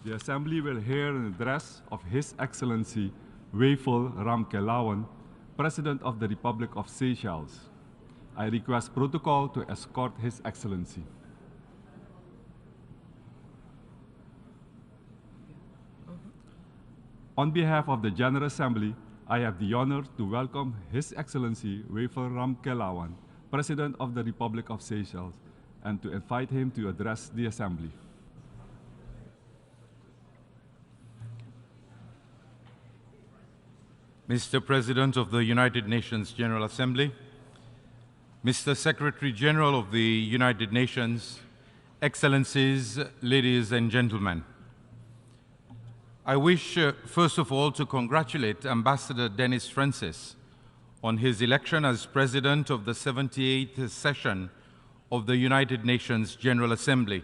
The Assembly will hear an address of His Excellency Weifel Ramkelawan, President of the Republic of Seychelles. I request protocol to escort His Excellency. On behalf of the General Assembly, I have the honor to welcome His Excellency Weifel Ramkelawan, President of the Republic of Seychelles, and to invite him to address the Assembly. Mr. President of the United Nations General Assembly, Mr. Secretary General of the United Nations, Excellencies, ladies and gentlemen. I wish, first of all, to congratulate Ambassador Denis Francis on his election as President of the 78th session of the United Nations General Assembly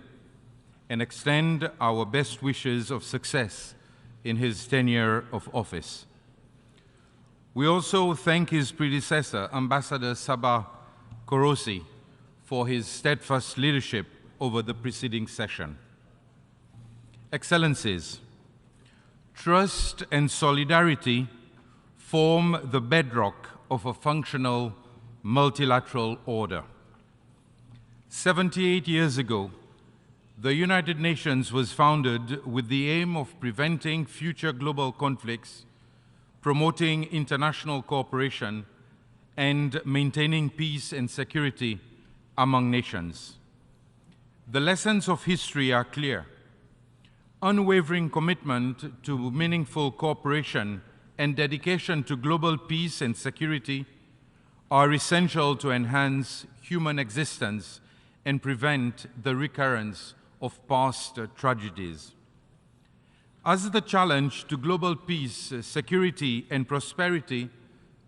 and extend our best wishes of success in his tenure of office. We also thank his predecessor, Ambassador Sabah Korosi, for his steadfast leadership over the preceding session. Excellencies, trust and solidarity form the bedrock of a functional multilateral order. 78 years ago, the United Nations was founded with the aim of preventing future global conflicts, promoting international cooperation, and maintaining peace and security among nations. The lessons of history are clear. Unwavering commitment to meaningful cooperation and dedication to global peace and security are essential to enhance human existence and prevent the recurrence of past tragedies. As the challenge to global peace, security, and prosperity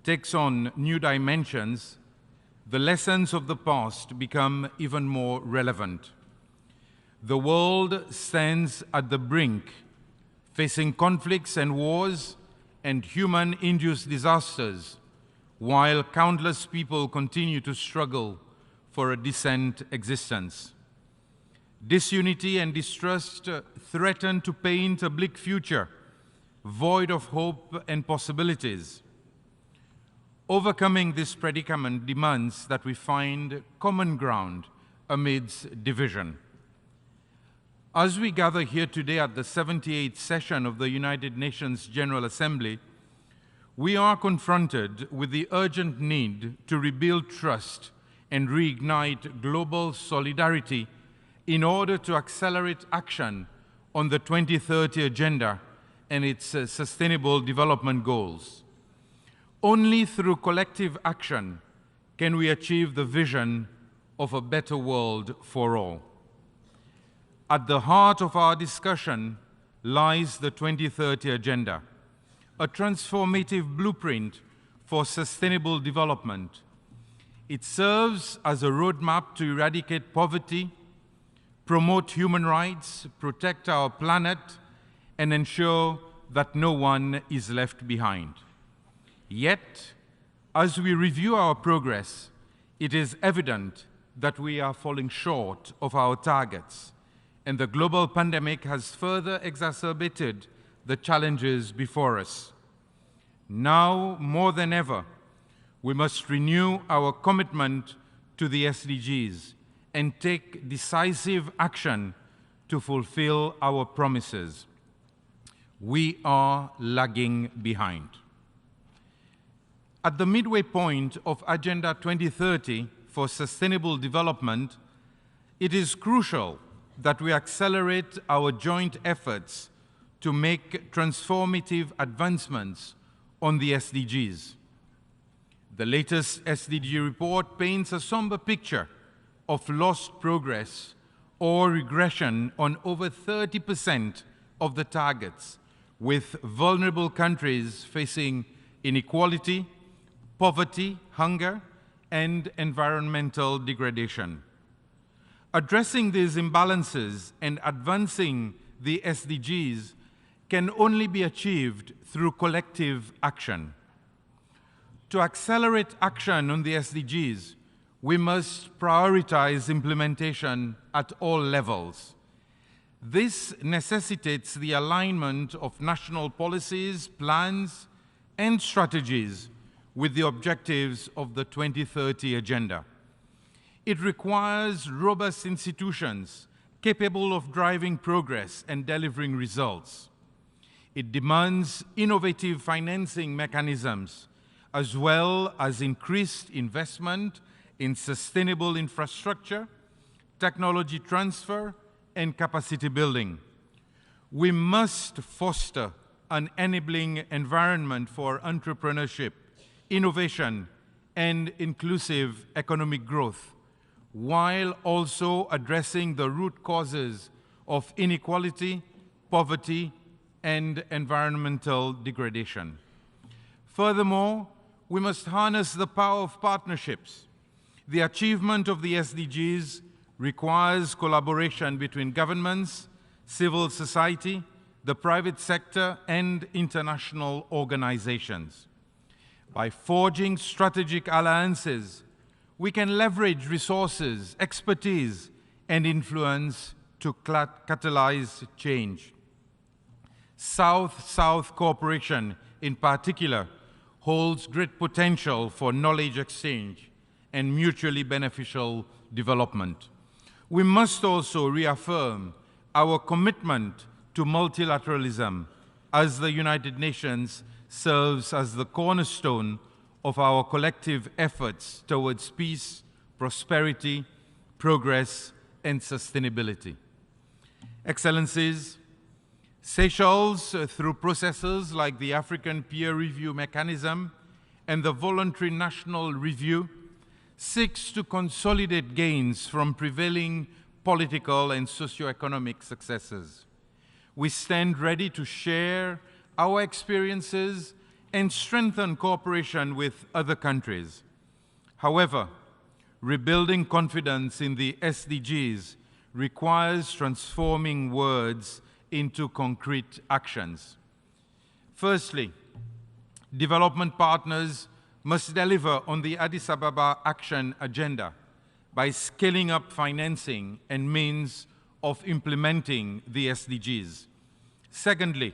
takes on new dimensions, the lessons of the past become even more relevant. The world stands at the brink, facing conflicts and wars and human-induced disasters, while countless people continue to struggle for a decent existence. Disunity and distrust threaten to paint a bleak future, void of hope and possibilities. Overcoming this predicament demands that we find common ground amidst division. As we gather here today at the 78th session of the United Nations General Assembly, we are confronted with the urgent need to rebuild trust and reignite global solidarity in order to accelerate action on the 2030 Agenda and its Sustainable Development Goals. Only through collective action can we achieve the vision of a better world for all. At the heart of our discussion lies the 2030 Agenda, a transformative blueprint for sustainable development. It serves as a roadmap to eradicate poverty, promote human rights, protect our planet, and ensure that no one is left behind. Yet, as we review our progress, it is evident that we are falling short of our targets, and the global pandemic has further exacerbated the challenges before us. Now, more than ever, we must renew our commitment to the SDGs and take decisive action to fulfill our promises. We are lagging behind. At the midway point of Agenda 2030 for Sustainable Development, it is crucial that we accelerate our joint efforts to make transformative advancements on the SDGs. The latest SDG report paints a somber picture of lost progress or regression on over 30% of the targets, with vulnerable countries facing inequality, poverty, hunger, and environmental degradation. Addressing these imbalances and advancing the SDGs can only be achieved through collective action. To accelerate action on the SDGs, we must prioritize implementation at all levels. This necessitates the alignment of national policies, plans, and strategies with the objectives of the 2030 Agenda. It requires robust institutions capable of driving progress and delivering results. It demands innovative financing mechanisms, as well as increased investment in sustainable infrastructure, technology transfer, and capacity building. We must foster an enabling environment for entrepreneurship, innovation, and inclusive economic growth, while also addressing the root causes of inequality, poverty, and environmental degradation. Furthermore, we must harness the power of partnerships. The achievement of the SDGs requires collaboration between governments, civil society, the private sector, and international organizations. By forging strategic alliances, we can leverage resources, expertise, and influence to catalyze change. South-South cooperation, in particular, holds great potential for knowledge exchange and mutually beneficial development. We must also reaffirm our commitment to multilateralism, as the United Nations serves as the cornerstone of our collective efforts towards peace, prosperity, progress, and sustainability. Excellencies, Seychelles, through processes like the African Peer Review Mechanism and the Voluntary National Review, seeks to consolidate gains from prevailing political and socio-economic successes. We stand ready to share our experiences and strengthen cooperation with other countries. However, rebuilding confidence in the SDGs requires transforming words into concrete actions. Firstly, development partners must deliver on the Addis Ababa Action Agenda by scaling up financing and means of implementing the SDGs. Secondly,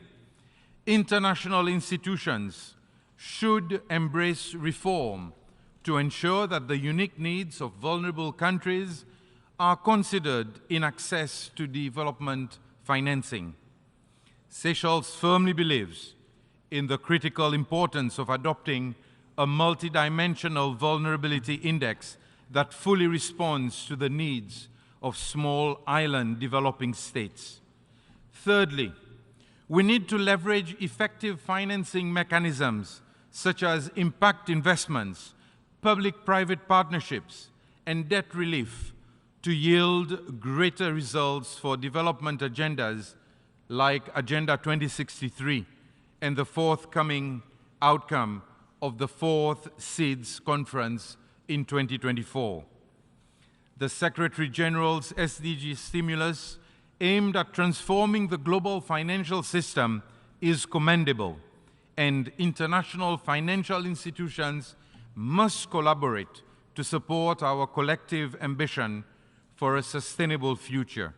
international institutions should embrace reform to ensure that the unique needs of vulnerable countries are considered in access to development financing. Seychelles firmly believes in the critical importance of adopting a multidimensional vulnerability index that fully responds to the needs of small island developing states. Thirdly, we need to leverage effective financing mechanisms such as impact investments, public-private partnerships, and debt relief to yield greater results for development agendas like Agenda 2063 and the forthcoming outcome of the 4th SEEDS Conference in 2024. The Secretary-General's SDG stimulus aimed at transforming the global financial system is commendable, and international financial institutions must collaborate to support our collective ambition for a sustainable future.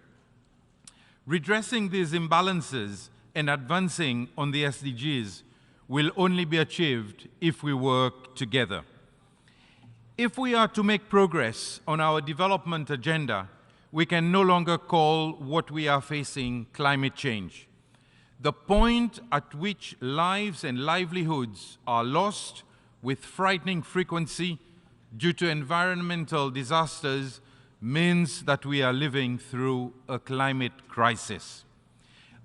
Redressing these imbalances and advancing on the SDGs will only be achieved if we work together. If we are to make progress on our development agenda, we can no longer call what we are facing climate change. The point at which lives and livelihoods are lost with frightening frequency due to environmental disasters means that we are living through a climate crisis.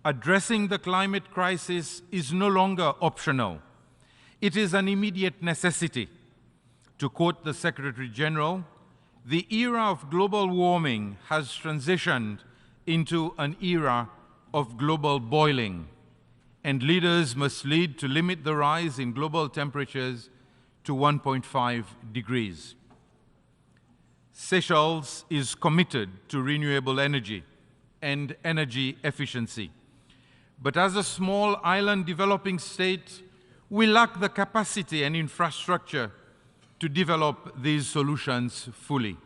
Addressing the climate crisis is no longer optional. It is an immediate necessity. To quote the Secretary-General, the era of global warming has transitioned into an era of global boiling, and leaders must lead to limit the rise in global temperatures to 1.5 degrees. Seychelles is committed to renewable energy and energy efficiency. But as a small island developing state, we lack the capacity and infrastructure to develop these solutions fully.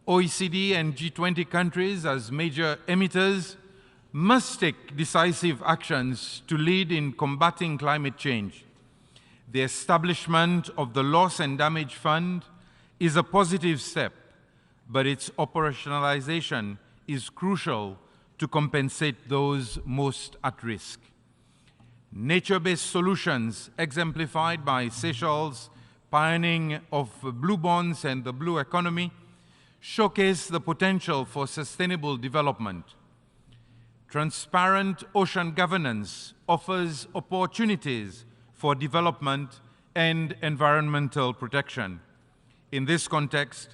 OECD and G20 countries, as major emitters, must take decisive actions to lead in combating climate change. The establishment of the Loss and Damage Fund is a positive step, but its operationalization is crucial to compensate those most at risk. Nature-based solutions, exemplified by Seychelles' pioneering of blue bonds and the blue economy, showcase the potential for sustainable development. Transparent ocean governance offers opportunities for development and environmental protection. In this context,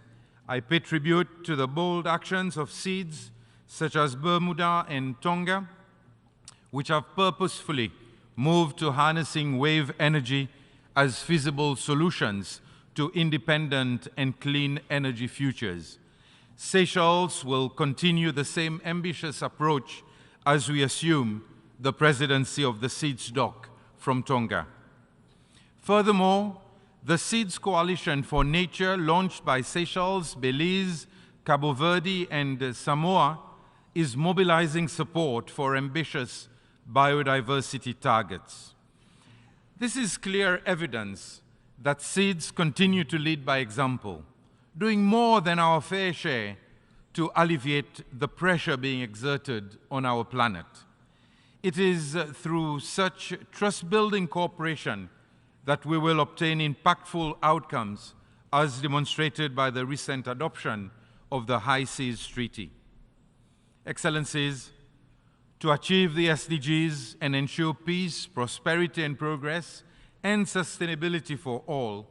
I pay tribute to the bold actions of SEEDS such as Bermuda and Tonga, which have purposefully moved to harnessing wave energy as feasible solutions to independent and clean energy futures. Seychelles will continue the same ambitious approach as we assume the presidency of the SEEDS DOC from Tonga. Furthermore, the SEEDS Coalition for Nature, launched by Seychelles, Belize, Cabo Verde, and Samoa, is mobilizing support for ambitious biodiversity targets. This is clear evidence that SEEDS continue to lead by example, doing more than our fair share to alleviate the pressure being exerted on our planet. It is through such trust-building cooperation that we will obtain impactful outcomes, as demonstrated by the recent adoption of the High Seas Treaty. Excellencies, to achieve the SDGs and ensure peace, prosperity and progress, and sustainability for all,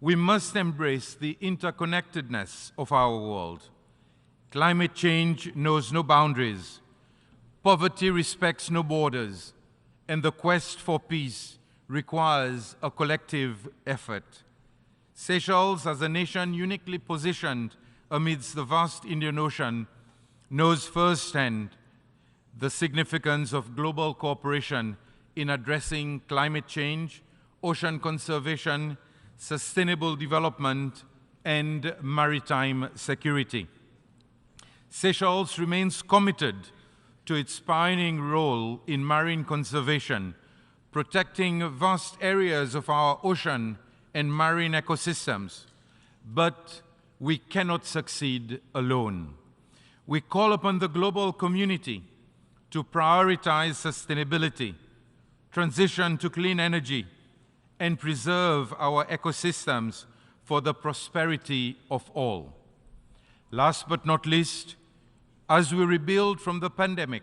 we must embrace the interconnectedness of our world. Climate change knows no boundaries, poverty respects no borders, and the quest for peace requires a collective effort. Seychelles, as a nation uniquely positioned amidst the vast Indian Ocean, knows firsthand the significance of global cooperation in addressing climate change, ocean conservation, sustainable development, and maritime security. Seychelles remains committed to its pioneering role in marine conservation, protecting vast areas of our ocean and marine ecosystems. But we cannot succeed alone. We call upon the global community to prioritize sustainability, transition to clean energy, and preserve our ecosystems for the prosperity of all. Last but not least, as we rebuild from the pandemic,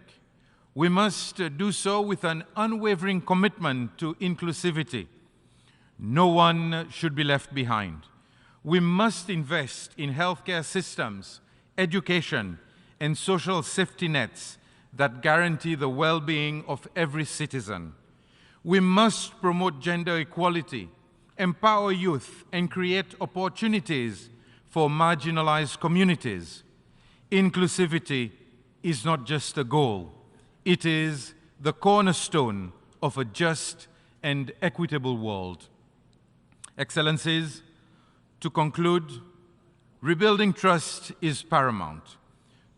we must do so with an unwavering commitment to inclusivity. No one should be left behind. We must invest in healthcare systems, education, and social safety nets that guarantee the well-being of every citizen. We must promote gender equality, empower youth, and create opportunities for marginalized communities. Inclusivity is not just a goal, it is the cornerstone of a just and equitable world. Excellencies, to conclude, rebuilding trust is paramount.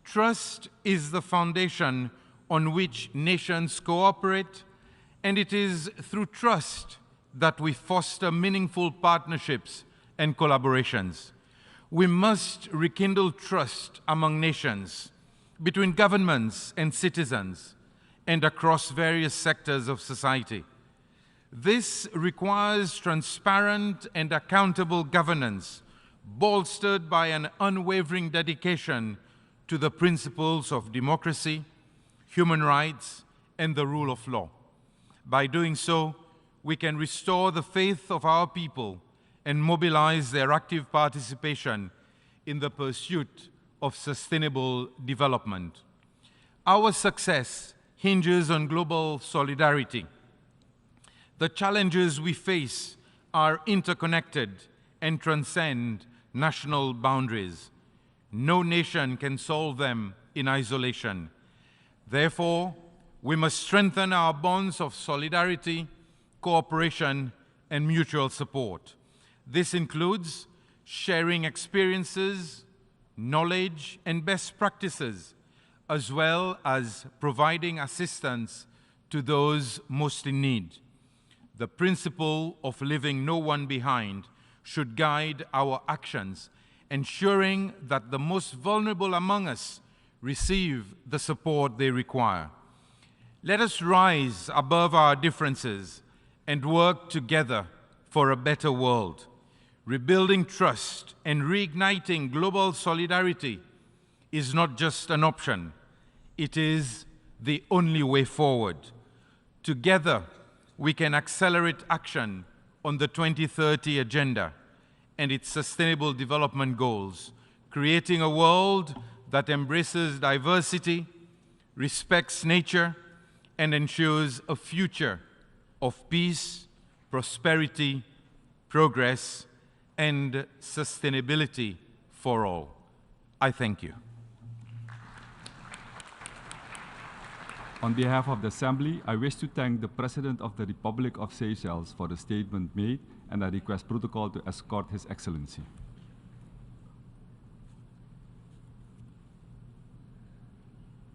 Trust is the foundation on which nations cooperate, and it is through trust that we foster meaningful partnerships and collaborations. We must rekindle trust among nations, between governments and citizens, and across various sectors of society. This requires transparent and accountable governance, bolstered by an unwavering dedication to the principles of democracy, human rights, and the rule of law. By doing so, we can restore the faith of our people and mobilize their active participation in the pursuit of sustainable development. Our success hinges on global solidarity. The challenges we face are interconnected and transcend national boundaries. No nation can solve them in isolation. Therefore, we must strengthen our bonds of solidarity, cooperation, and mutual support. This includes sharing experiences, knowledge, and best practices, as well as providing assistance to those most in need. The principle of leaving no one behind should guide our actions, ensuring that the most vulnerable among us receive the support they require. Let us rise above our differences and work together for a better world. Rebuilding trust and reigniting global solidarity is not just an option, it is the only way forward. Together, we can accelerate action on the 2030 Agenda and its Sustainable Development Goals, creating a world that embraces diversity, respects nature, and ensures a future of peace, prosperity, progress, and sustainability for all. I thank you. On behalf of the Assembly, I wish to thank the President of the Republic of Seychelles for the statement made, and I request protocol to escort His Excellency.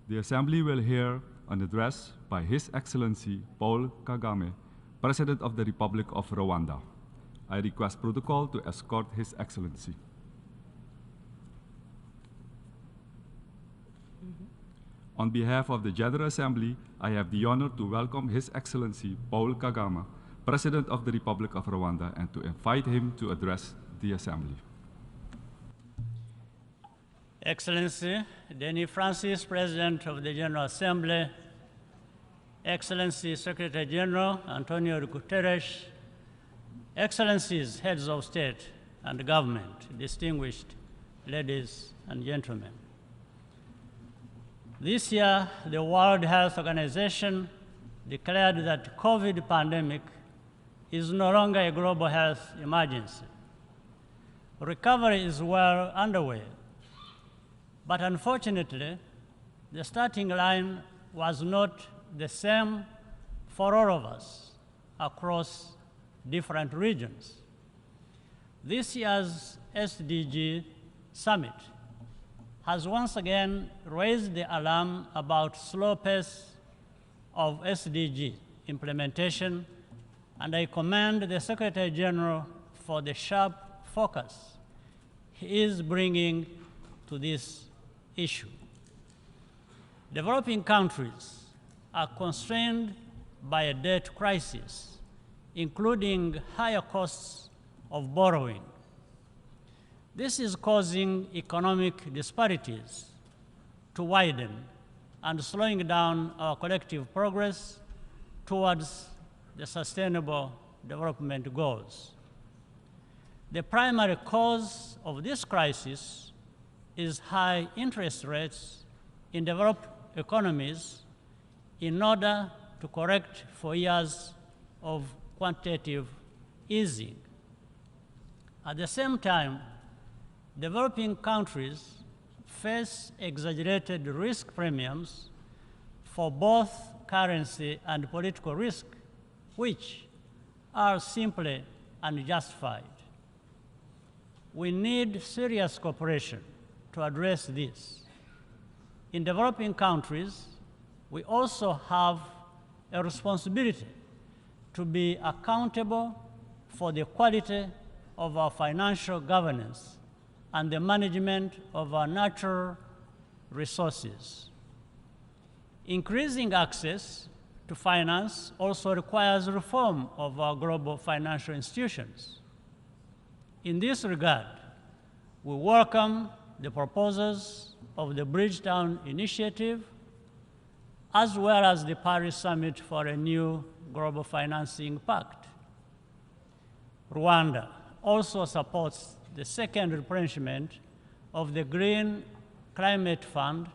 The Assembly will hear an address by His Excellency Paul Kagame, President of the Republic of Rwanda. I request protocol to escort His Excellency. On behalf of the General Assembly, I have the honor to welcome His Excellency Paul Kagame, President of the Republic of Rwanda, and to invite him to address the Assembly. Excellency Denis Francis, President of the General Assembly, Excellency Secretary General Antonio Guterres, Excellencies, Heads of State and Government, distinguished ladies and gentlemen. This year, the World Health Organization declared that the COVID pandemic is no longer a global health emergency. Recovery is well underway, but unfortunately, the starting line was not the same for all of us across different regions. This year's SDG Summit has once again raised the alarm about slow pace of SDG implementation, and I commend the Secretary General for the sharp focus he is bringing to this issue. Developing countries are constrained by a debt crisis, including higher costs of borrowing. This is causing economic disparities to widen and slowing down our collective progress towards the Sustainable Development Goals. The primary cause of this crisis is high interest rates in developed economies in order to correct for years of quantitative easing. At the same time, developing countries face exaggerated risk premiums for both currency and political risk, which are simply unjustified. We need serious cooperation to address this. In developing countries, we also have a responsibility to be accountable for the quality of our financial governance and the management of our natural resources. Increasing access to finance also requires reform of our global financial institutions. In this regard, we welcome the proposals of the Bridgetown Initiative, as well as the Paris Summit for a new global financing pact. Rwanda also supports the second replenishment of the Green Climate Fund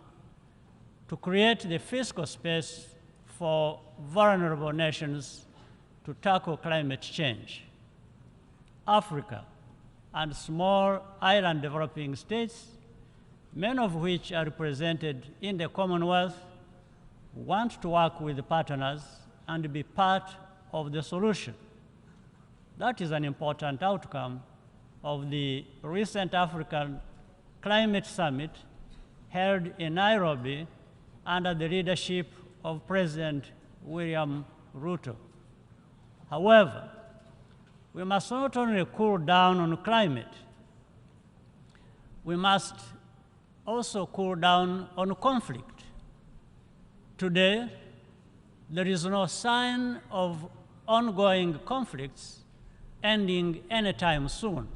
to create the fiscal space for vulnerable nations to tackle climate change. Africa and small island developing states, many of which are represented in the Commonwealth, want to work with partners and be part of the solution. That is an important outcome of the recent African Climate Summit held in Nairobi under the leadership of President William Ruto. However, we must not only cool down on climate, we must also cool down on conflict. Today, there is no sign of ongoing conflicts ending anytime soon.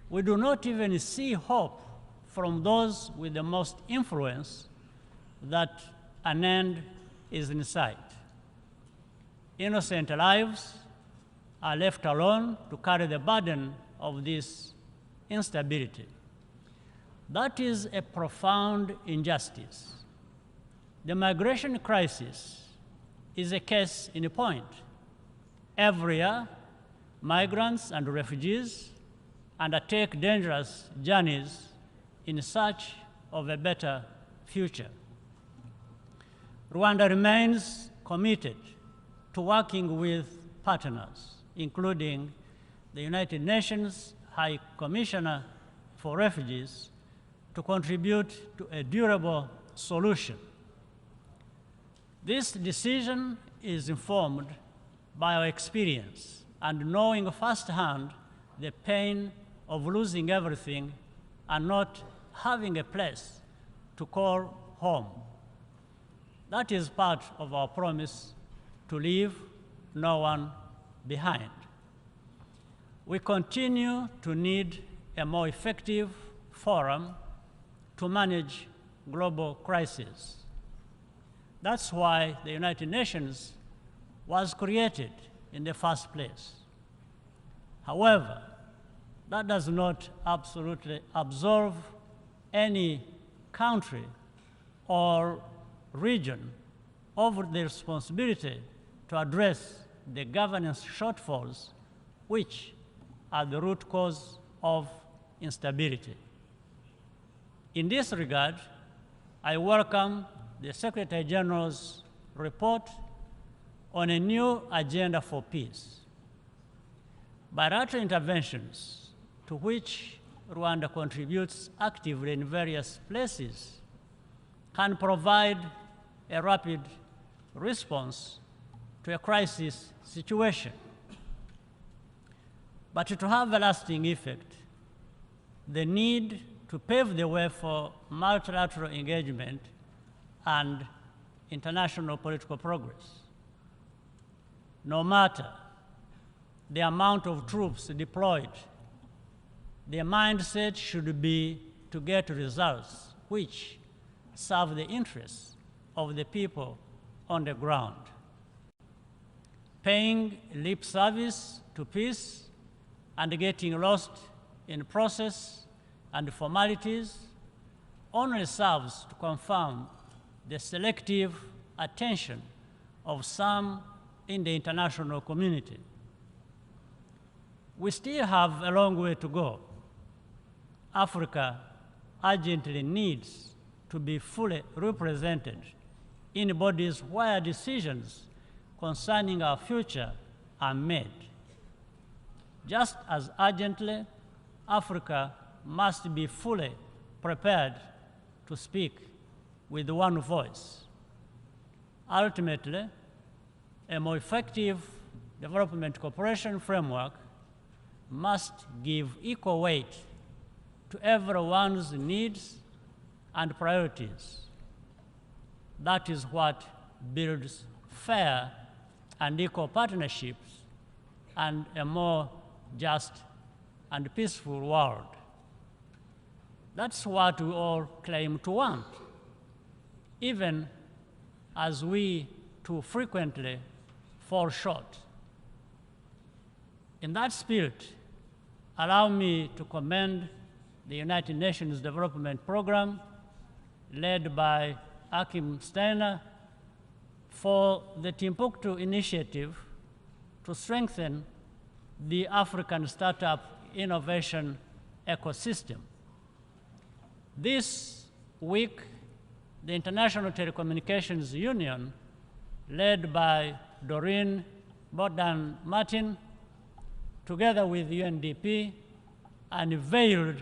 We do not even see hope from those with the most influence that an end is in sight. Innocent lives are left alone to carry the burden of this instability. That is a profound injustice. The migration crisis is a case in point. Every year, migrants and refugees undertake dangerous journeys in search of a better future. Rwanda remains committed to working with partners, including the United Nations High Commissioner for Refugees, to contribute to a durable solution. This decision is informed by our experience and knowing firsthand the pain of losing everything and not having a place to call home. That is part of our promise to leave no one behind. We continue to need a more effective forum to manage global crises. That's why the United Nations was created in the first place. However, that does not absolutely absolve any country or region of the responsibility to address the governance shortfalls, which are the root cause of instability. In this regard, I welcome the Secretary General's report on a new agenda for peace. Bilateral interventions, to which Rwanda contributes actively in various places, can provide a rapid response to a crisis situation. But to have a lasting effect, the need to pave the way for multilateral engagement and international political progress. No matter the amount of troops deployed, their mindset should be to get results which serve the interests of the people on the ground. Paying lip service to peace and getting lost in process and formalities only serves to confirm the selective attention of some in the international community. We still have a long way to go. Africa urgently needs to be fully represented in bodies where decisions concerning our future are made. Just as urgently, Africa must be fully prepared to speak with one voice. Ultimately, a more effective development cooperation framework must give equal weight to everyone's needs and priorities. That is what builds fair and equal partnerships and a more just and peaceful world. That's what we all claim to want, even as we too frequently fall short. In that spirit, allow me to commend the United Nations Development Program, led by Akim Steiner, for the Timbuktu initiative to strengthen the African startup innovation ecosystem. This week, the International Telecommunications Union, led by Doreen Bodan-Martin, together with UNDP, unveiled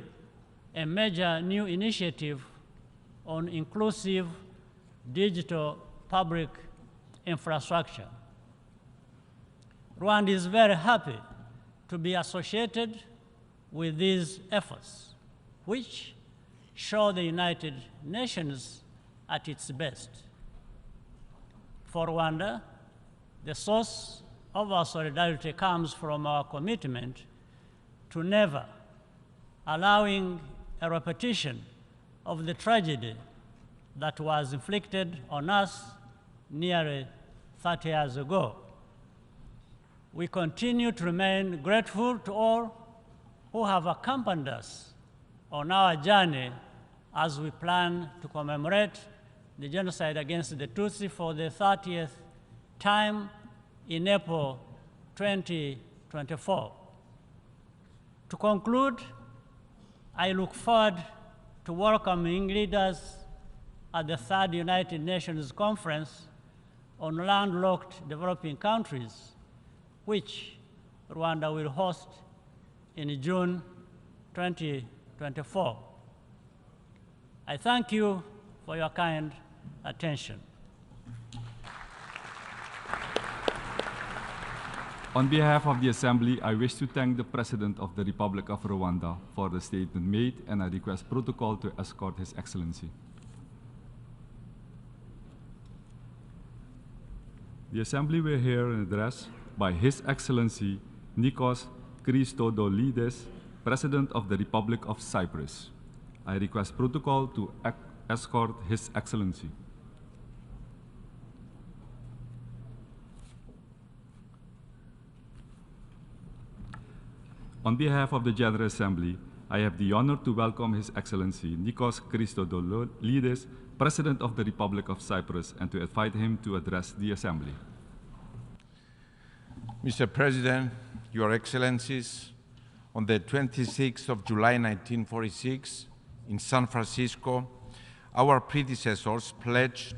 a major new initiative on inclusive digital public infrastructure. Rwanda is very happy to be associated with these efforts, which show the United Nations at its best. For Rwanda, the source of our solidarity comes from our commitment to never allowing a repetition of the tragedy that was inflicted on us nearly 30 years ago. We continue to remain grateful to all who have accompanied us on our journey as we plan to commemorate the genocide against the Tutsi for the 30th time in April 2024. To conclude, I look forward to welcoming leaders at the third United Nations Conference on Landlocked Developing Countries, which Rwanda will host in June 2024. I thank you for your kind attention. On behalf of the Assembly, I wish to thank the President of the Republic of Rwanda for the statement made, and I request protocol to escort His Excellency. The Assembly will hear an address by His Excellency Nikos Christodoulides, President of the Republic of Cyprus. I request protocol to escort His Excellency. On behalf of the General Assembly, I have the honor to welcome His Excellency Nikos Christodoulides, President of the Republic of Cyprus, and to invite him to address the Assembly. Mr. President, Your Excellencies, on the 26th of July 1946, in San Francisco, our predecessors pledged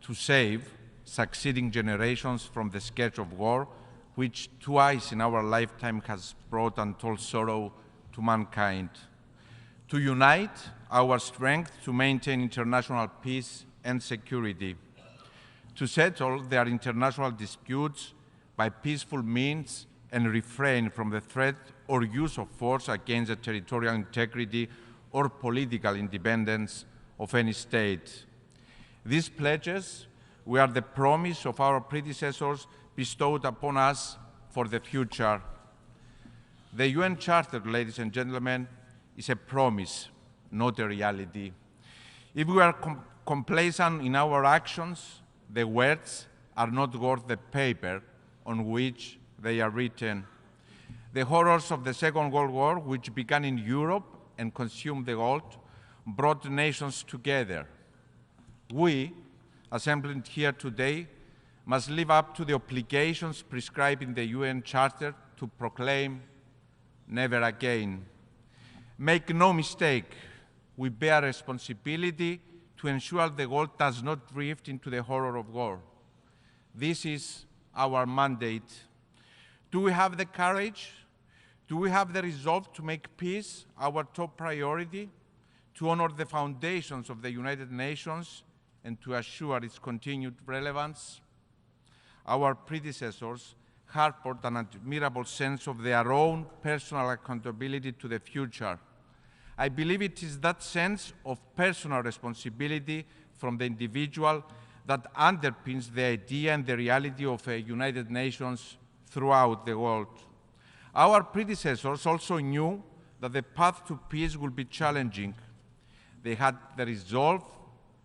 to save succeeding generations from the scourge of war, which twice in our lifetime has brought untold sorrow to mankind. To unite our strength to maintain international peace and security. to settle their international disputes by peaceful means and refrain from the threat or use of force against the territorial integrity or political independence of any state. These pledges were the promise of our predecessors bestowed upon us for the future. The UN Charter, ladies and gentlemen, is a promise, not a reality. If we are complacent in our actions, the words are not worth the paper on which they are written. The horrors of the Second World War, which began in Europe and consumed the world, brought nations together. We, assembled here today, must live up to the obligations prescribed in the UN Charter to proclaim never again. Make no mistake, we bear responsibility to ensure the world does not drift into the horror of war. This is our mandate. Do we have the courage? Do we have the resolve to make peace our top priority, to honor the foundations of the United Nations, and to assure its continued relevance? Our predecessors harbored an admirable sense of their own personal accountability to the future. I believe it is that sense of personal responsibility from the individual that underpins the idea and the reality of a United Nations throughout the world. Our predecessors also knew that the path to peace would be challenging. They had the resolve,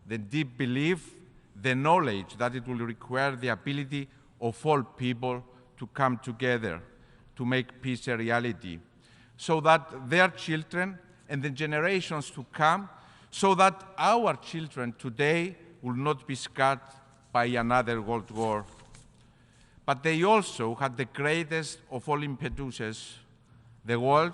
the deep belief, the knowledge that it will require the ability of all people to come together to make peace a reality, so that their children and the generations to come, so that our children today will not be scarred by another world war. But they also had the greatest of all impetuses. The world,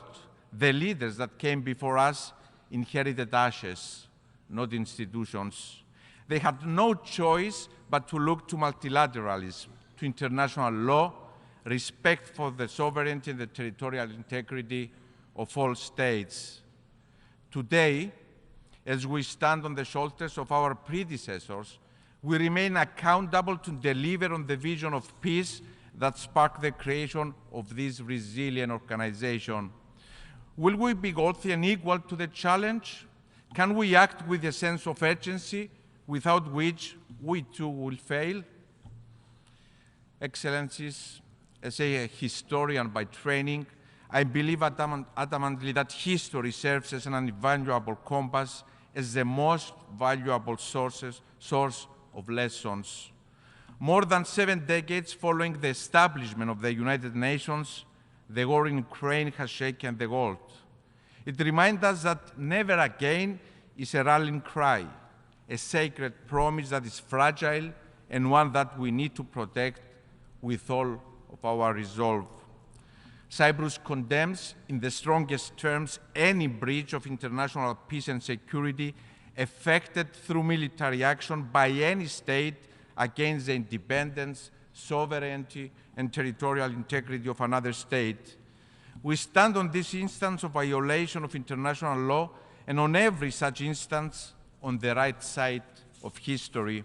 the leaders that came before us inherited ashes, not institutions. They had no choice but to look to multilateralism, to international law, respect for the sovereignty and the territorial integrity of all states. Today, as we stand on the shoulders of our predecessors, we remain accountable to deliver on the vision of peace that sparked the creation of this resilient organization. Will we be worthy and equal to the challenge? Can we act with a sense of urgency without which we too will fail? Excellencies, as a historian by training, I believe adamantly that history serves as an invaluable compass, as the most valuable source of lessons. More than 7 decades following the establishment of the United Nations, the war in Ukraine has shaken the world. It reminds us that never again is a rallying cry, a sacred promise that is fragile and one that we need to protect with all of our resolve. Cyprus condemns in the strongest terms any breach of international peace and security effected through military action by any state against the independence, sovereignty, and territorial integrity of another state. We stand on this instance of violation of international law and on every such instance on the right side of history.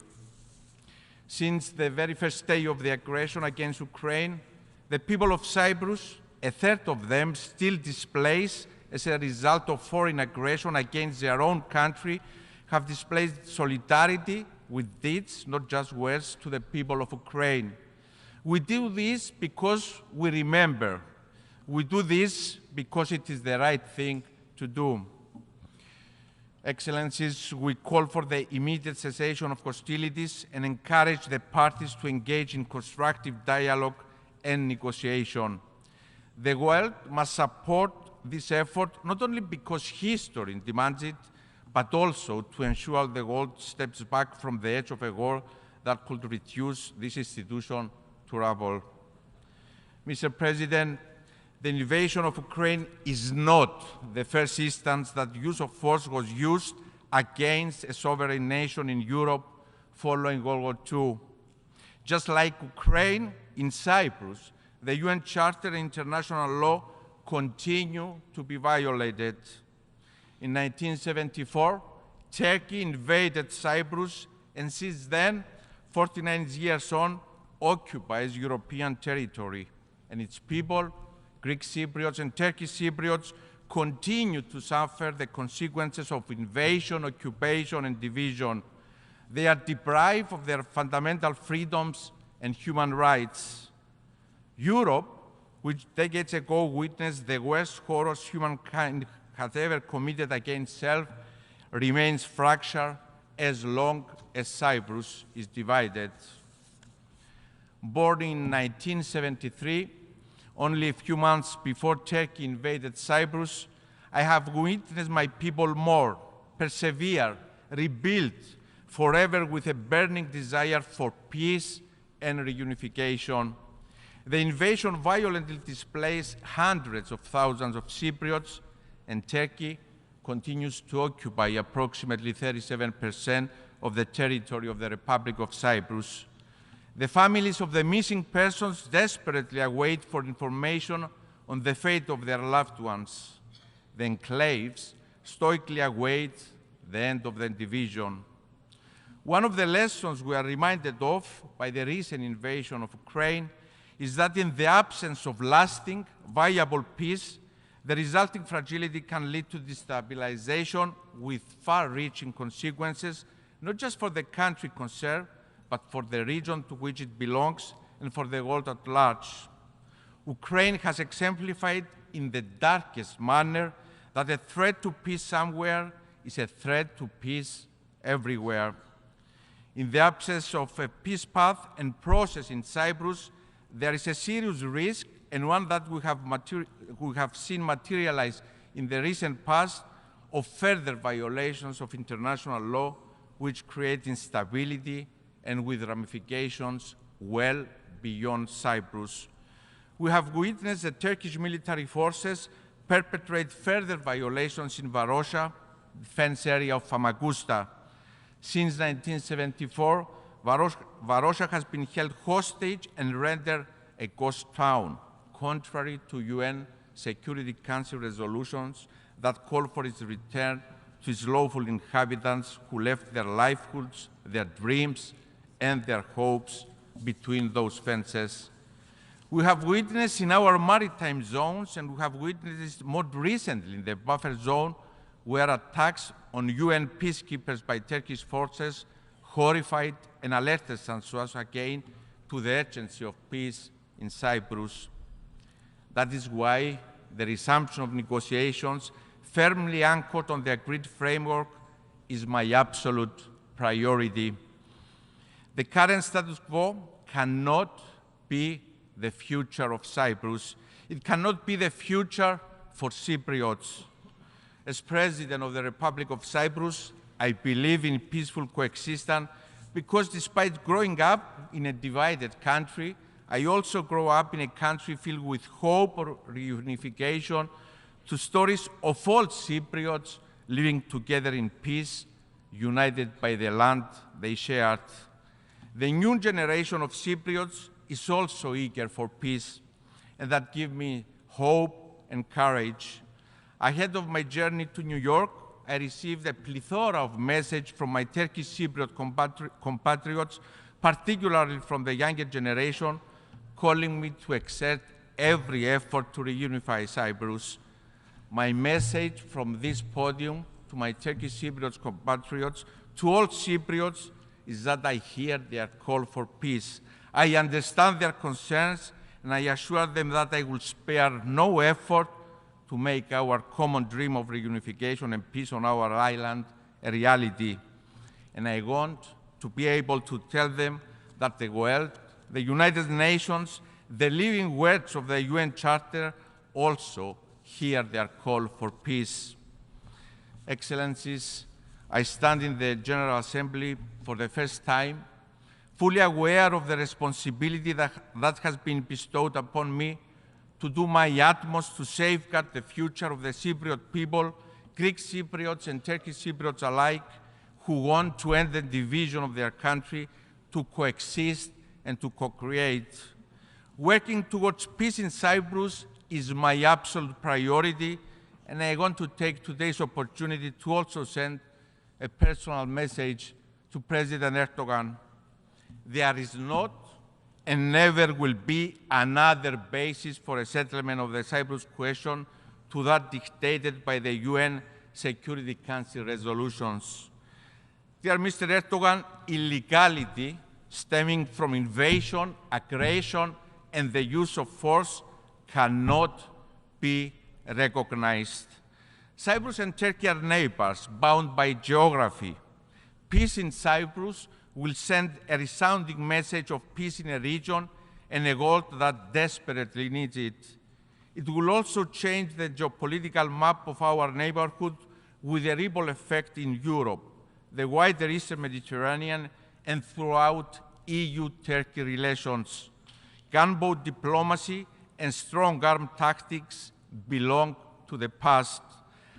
Since the very first day of the aggression against Ukraine, the people of Cyprus, a third of them still displaced as a result of foreign aggression against their own country, have displayed solidarity with deeds, not just words, to the people of Ukraine. We do this because we remember. We do this because it is the right thing to do. Excellencies, we call for the immediate cessation of hostilities and encourage the parties to engage in constructive dialogue and negotiation. The world must support this effort not only because history demands it, but also to ensure the world steps back from the edge of a war that could reduce this institution to rubble. Mr. President, the invasion of Ukraine is not the first instance that use of force was used against a sovereign nation in Europe following World War II. Just like Ukraine, in Cyprus, the UN Charter and international law continue to be violated. In 1974, Turkey invaded Cyprus, and since then, 49 years on, occupies European territory, and its people, Greek Cypriots and Turkish Cypriots, continue to suffer the consequences of invasion, occupation, and division. They are deprived of their fundamental freedoms and human rights. Europe, which decades ago witnessed the worst horrors humankind has ever committed against self, remains fractured as long as Cyprus is divided. Born in 1973, only a few months before Turkey invaded Cyprus, I have witnessed my people mourn, persevere, rebuild forever with a burning desire for peace and reunification. The invasion violently displaced hundreds of thousands of Cypriots, and Turkey continues to occupy approximately 37% of the territory of the Republic of Cyprus. The families of the missing persons desperately await for information on the fate of their loved ones. The enclaves stoically await the end of the division. One of the lessons we are reminded of by the recent invasion of Ukraine is that in the absence of lasting, viable peace, the resulting fragility can lead to destabilization with far-reaching consequences, not just for the country concerned, but for the region to which it belongs and for the world at large. Ukraine has exemplified in the darkest manner that a threat to peace somewhere is a threat to peace everywhere. In the absence of a peace path and process in Cyprus, there is a serious risk, and one that we have seen materialize in the recent past, of further violations of international law, which create instability and with ramifications well beyond Cyprus. We have witnessed the Turkish military forces perpetrate further violations in Varosha, defense area of Famagusta. Since 1974, Varosha has been held hostage and rendered a ghost town, contrary to UN Security Council resolutions that call for its return to its lawful inhabitants who left their livelihoods, their dreams, and their hopes between those fences. We have witnessed in our maritime zones, and we have witnessed more recently in the buffer zone, where attacks on UN peacekeepers by Turkish forces horrified and alerted us again to the urgency of peace in Cyprus. That is why the resumption of negotiations firmly anchored on the agreed framework is my absolute priority. The current status quo cannot be the future of Cyprus. It cannot be the future for Cypriots. As President of the Republic of Cyprus, I believe in peaceful coexistence because despite growing up in a divided country, I also grew up in a country filled with hope or reunification, to stories of all Cypriots living together in peace, united by the land they shared. The new generation of Cypriots is also eager for peace, and that gives me hope and courage. Ahead of my journey to New York, I received a plethora of messages from my Turkish Cypriot compatriots, particularly from the younger generation, calling me to exert every effort to reunify Cyprus. My message from this podium to my Turkish Cypriot compatriots, to all Cypriots, is that I hear their call for peace. I understand their concerns, and I assure them that I will spare no effort to make our common dream of reunification and peace on our island a reality. And I want to be able to tell them that the world, the United Nations, the living words of the UN Charter also hear their call for peace. Excellencies, I stand in the General Assembly for the first time, fully aware of the responsibility that has been bestowed upon me to do my utmost to safeguard the future of the Cypriot people, Greek Cypriots and Turkish Cypriots alike, who want to end the division of their country, to coexist and to co-create. Working towards peace in Cyprus is my absolute priority, and I want to take today's opportunity to also send a personal message to President Erdogan. There is not and never will be another basis for a settlement of the Cyprus question to that dictated by the UN Security Council resolutions. Dear Mr. Erdogan, illegality stemming from invasion, aggression, and the use of force cannot be recognized. Cyprus and Turkey are neighbors bound by geography. Peace in Cyprus will send a resounding message of peace in a region and a world that desperately needs it. It will also change the geopolitical map of our neighborhood with a ripple effect in Europe, the wider Eastern Mediterranean, and throughout EU-Turkey relations. Gunboat diplomacy and strong arm tactics belong to the past.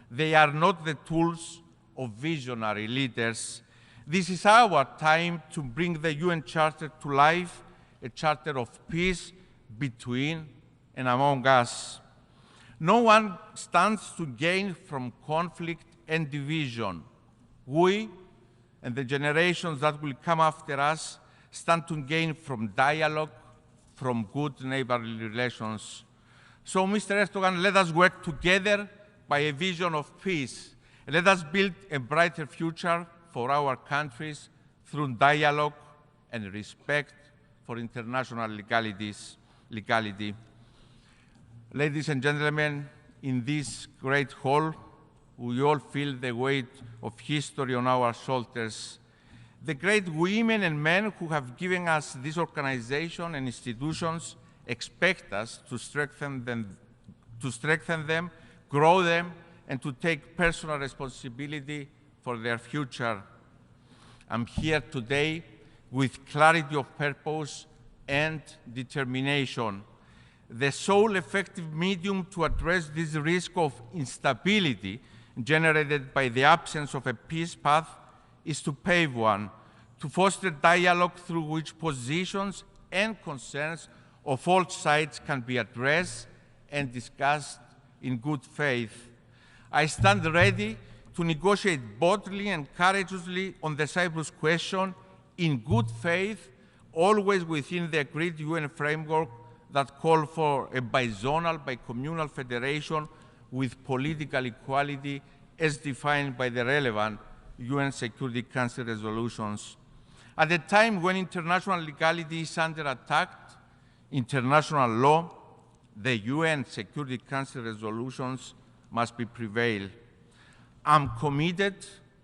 They are not the tools of visionary leaders. This is our time to bring the UN Charter to life, a charter of peace between and among us. No one stands to gain from conflict and division. We and the generations that will come after us stand to gain from dialogue, from good neighborly relations. So, Mr. Erdogan, let us work together by a vision of peace. Let us build a brighter future for our countries through dialogue and respect for international legality. Ladies and gentlemen, in this great hall, we all feel the weight of history on our shoulders. The great women and men who have given us this organization and institutions expect us to strengthen them, grow them, and to take personal responsibility for their future. I'm here today with clarity of purpose and determination. The sole effective medium to address this risk of instability generated by the absence of a peace path is to pave one, to foster dialogue through which positions and concerns of all sides can be addressed and discussed in good faith. I stand ready to negotiate boldly and courageously on the Cyprus question in good faith, always within the agreed UN framework that call for a bizonal, bicommunal federation with political equality as defined by the relevant UN Security Council resolutions. At a time when international legality is under attack, international law, the UN Security Council resolutions must prevail. I'm committed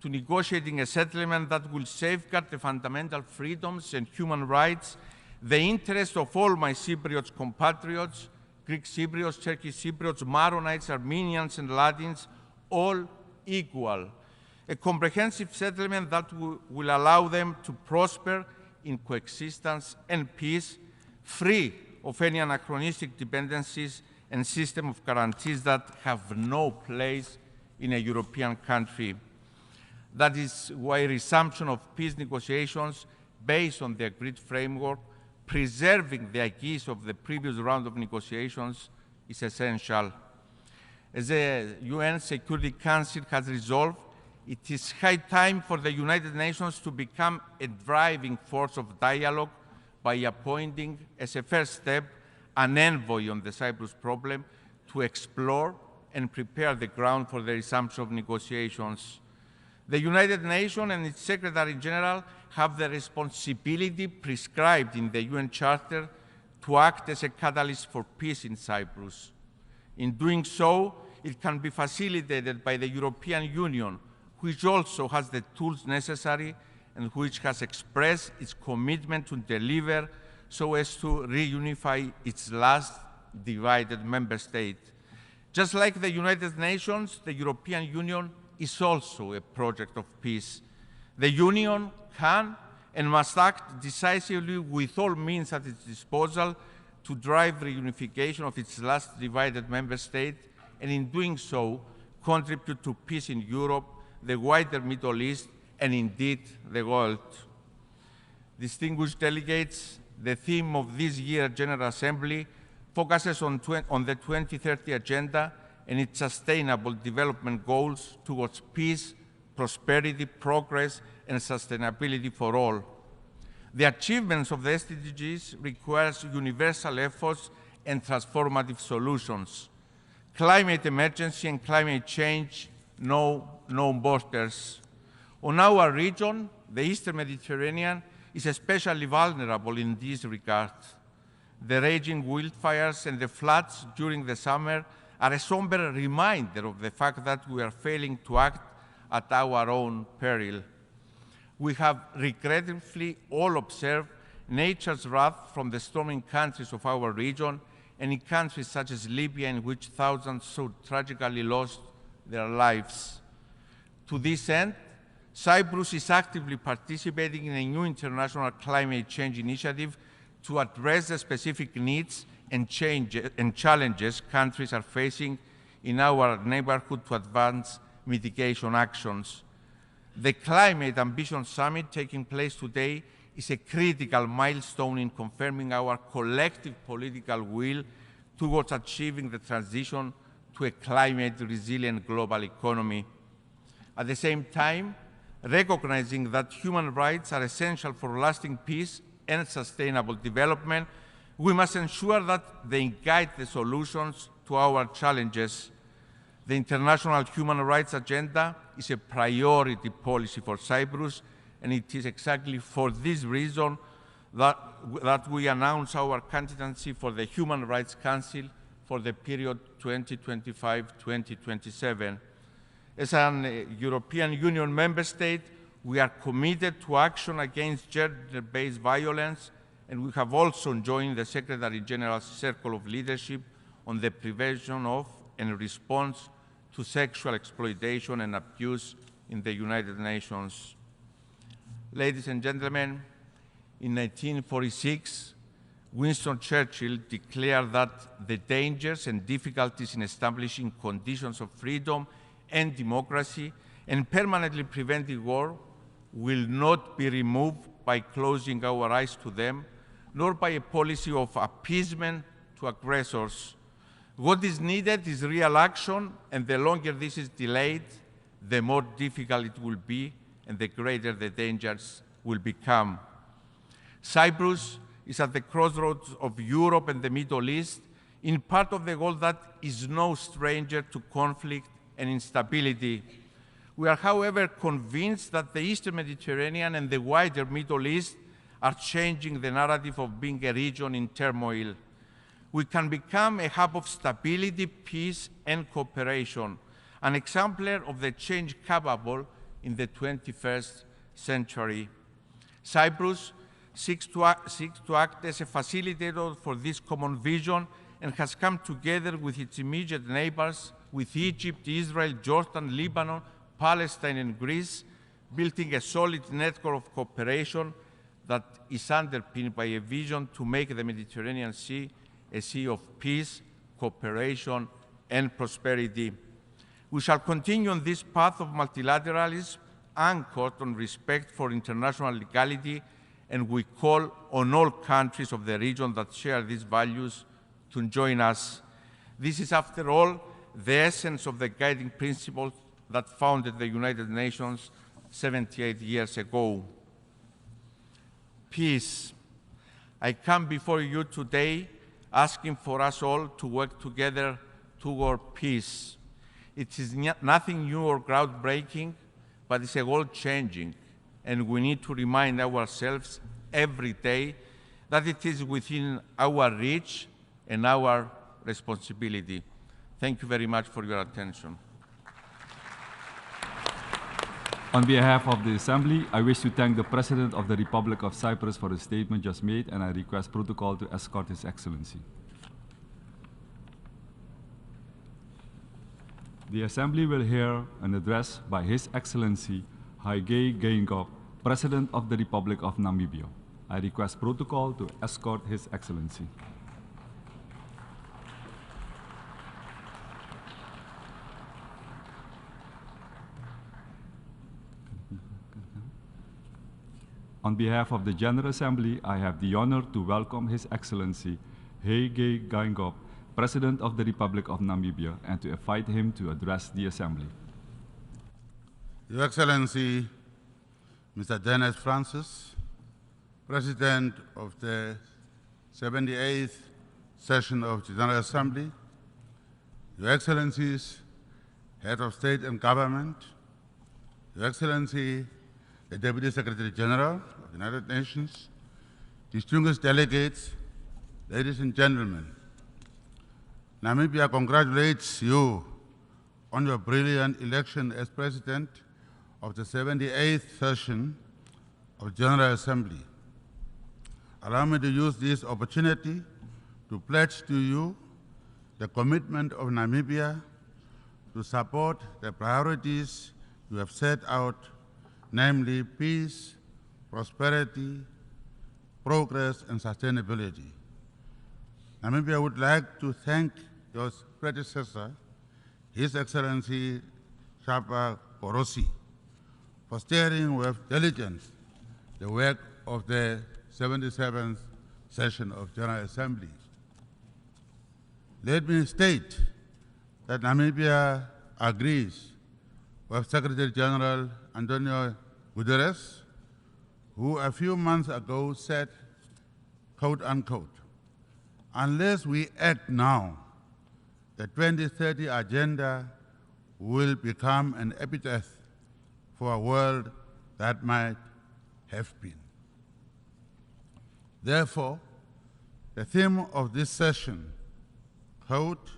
to negotiating a settlement that will safeguard the fundamental freedoms and human rights, the interests of all my Cypriot compatriots, Greek Cypriots, Turkish Cypriots, Maronites, Armenians, and Latins, all equal. A comprehensive settlement that will allow them to prosper in coexistence and peace, free of any anachronistic dependencies and system of guarantees that have no place in a European country. That is why resumption of peace negotiations based on the agreed framework, preserving the acquis of the previous round of negotiations, is essential. As the UN Security Council has resolved, it is high time for the United Nations to become a driving force of dialogue by appointing, as a first step, an envoy on the Cyprus problem to explore and prepare the ground for the resumption of negotiations. The United Nations and its Secretary General have the responsibility prescribed in the UN Charter to act as a catalyst for peace in Cyprus. In doing so, it can be facilitated by the European Union, which also has the tools necessary and which has expressed its commitment to deliver so as to reunify its last divided member state. Just like the United Nations, the European Union is also a project of peace. The Union can and must act decisively with all means at its disposal to drive reunification of its last divided member state, and in doing so, contribute to peace in Europe, the wider Middle East, and indeed the world. Distinguished delegates, the theme of this year's General Assembly focuses on the 2030 Agenda and its sustainable development goals towards peace, prosperity, progress, and sustainability for all. The achievements of the SDGs requires universal efforts and transformative solutions. Climate emergency and climate change know no borders. On our region, the Eastern Mediterranean is especially vulnerable in this regard. The raging wildfires and the floods during the summer are a somber reminder of the fact that we are failing to act at our own peril. We have regrettably all observed nature's wrath from the storming countries of our region and in countries such as Libya, in which thousands so tragically lost their lives. To this end, Cyprus is actively participating in a new international climate change initiative to address the specific needs and challenges countries are facing in our neighborhood to advance mitigation actions. The Climate Ambition Summit taking place today is a critical milestone in confirming our collective political will towards achieving the transition to a climate-resilient global economy. At the same time, recognizing that human rights are essential for lasting peace and sustainable development, we must ensure that they guide the solutions to our challenges. The International Human Rights Agenda is a priority policy for Cyprus, and it is exactly for this reason that we announce our candidacy for the Human Rights Council for the period 2025-2027. As an European Union member state, we are committed to action against gender-based violence, and we have also joined the Secretary General's Circle of Leadership on the prevention of and response to sexual exploitation and abuse in the United Nations. Ladies and gentlemen, in 1946, Winston Churchill declared that the dangers and difficulties in establishing conditions of freedom and democracy and permanently preventing war will not be removed by closing our eyes to them, nor by a policy of appeasement to aggressors. What is needed is real action, and the longer this is delayed, the more difficult it will be and the greater the dangers will become. Cyprus is at the crossroads of Europe and the Middle East, in part of the world that is no stranger to conflict and instability. We are, however, convinced that the Eastern Mediterranean and the wider Middle East are changing the narrative of being a region in turmoil. We can become a hub of stability, peace, and cooperation, an exemplar of the change capable in the 21st century. Cyprus seeks to act as a facilitator for this common vision and has come together with its immediate neighbors, with Egypt, Israel, Jordan, Lebanon, Palestine, and Greece, building a solid network of cooperation that is underpinned by a vision to make the Mediterranean Sea a sea of peace, cooperation, and prosperity. We shall continue on this path of multilateralism anchored on respect for international legality, and we call on all countries of the region that share these values to join us. This is, after all, the essence of the guiding principles that founded the United Nations 78 years ago. Peace. I come before you today asking for us all to work together toward peace. It is nothing new or groundbreaking, but it's a world-changing, and we need to remind ourselves every day that it is within our reach and our responsibility. Thank you very much for your attention. On behalf of the Assembly, I wish to thank the President of the Republic of Cyprus for the statement just made, and I request protocol to escort His Excellency. The Assembly will hear an address by His Excellency Hage Geingob, President of the Republic of Namibia. I request protocol to escort His Excellency. On behalf of the General Assembly, I have the honor to welcome His Excellency Hage Geingob, President of the Republic of Namibia, and to invite him to address the Assembly. Your Excellency, Mr. Dennis Francis, President of the 78th session of the General Assembly, Your Excellencies, Head of State and Government, Your Excellency, the Deputy Secretary General of the United Nations, distinguished delegates, ladies and gentlemen, Namibia congratulates you on your brilliant election as President of the 78th session of General Assembly. Allow me to use this opportunity to pledge to you the commitment of Namibia to support the priorities you have set out, namely peace, prosperity, progress, and sustainability. Namibia would like to thank your predecessor, His Excellency Shapa Korosi, for steering with diligence the work of the 77th session of General Assembly. Let me state that Namibia agrees with Secretary General Antonio Guterres, who a few months ago said, quote unquote, unless we act now, the 2030 agenda will become an epitaph for a world that might have been. Therefore, the theme of this session, quote,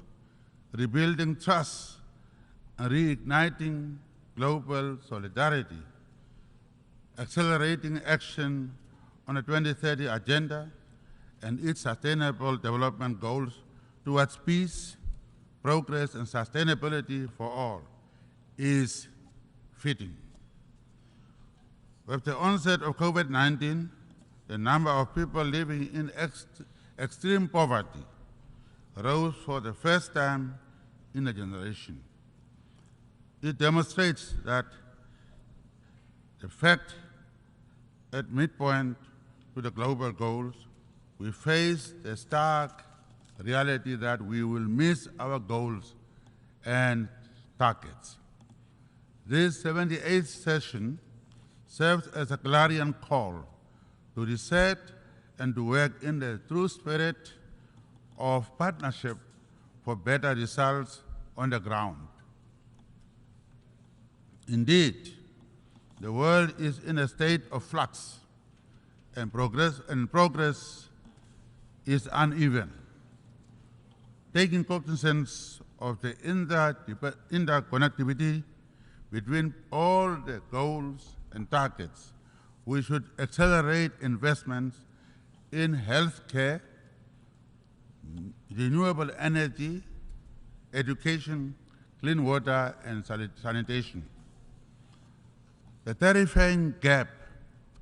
rebuilding trust and reigniting global solidarity, accelerating action on the 2030 agenda and its sustainable development goals towards peace, progress, and sustainability for all, is fitting. With the onset of COVID-19, the number of people living in extreme poverty rose for the first time in a generation. It demonstrates that the fact at midpoint to the global goals, we face the stark reality that we will miss our goals and targets. This 78th session serves as a clarion call to reset and to work in the true spirit of partnership for better results on the ground. Indeed, the world is in a state of flux and progress is uneven. Taking cognizance of the interconnectivity between all the goals and targets, we should accelerate investments in healthcare, renewable energy, education, clean water, and sanitation. The terrifying gap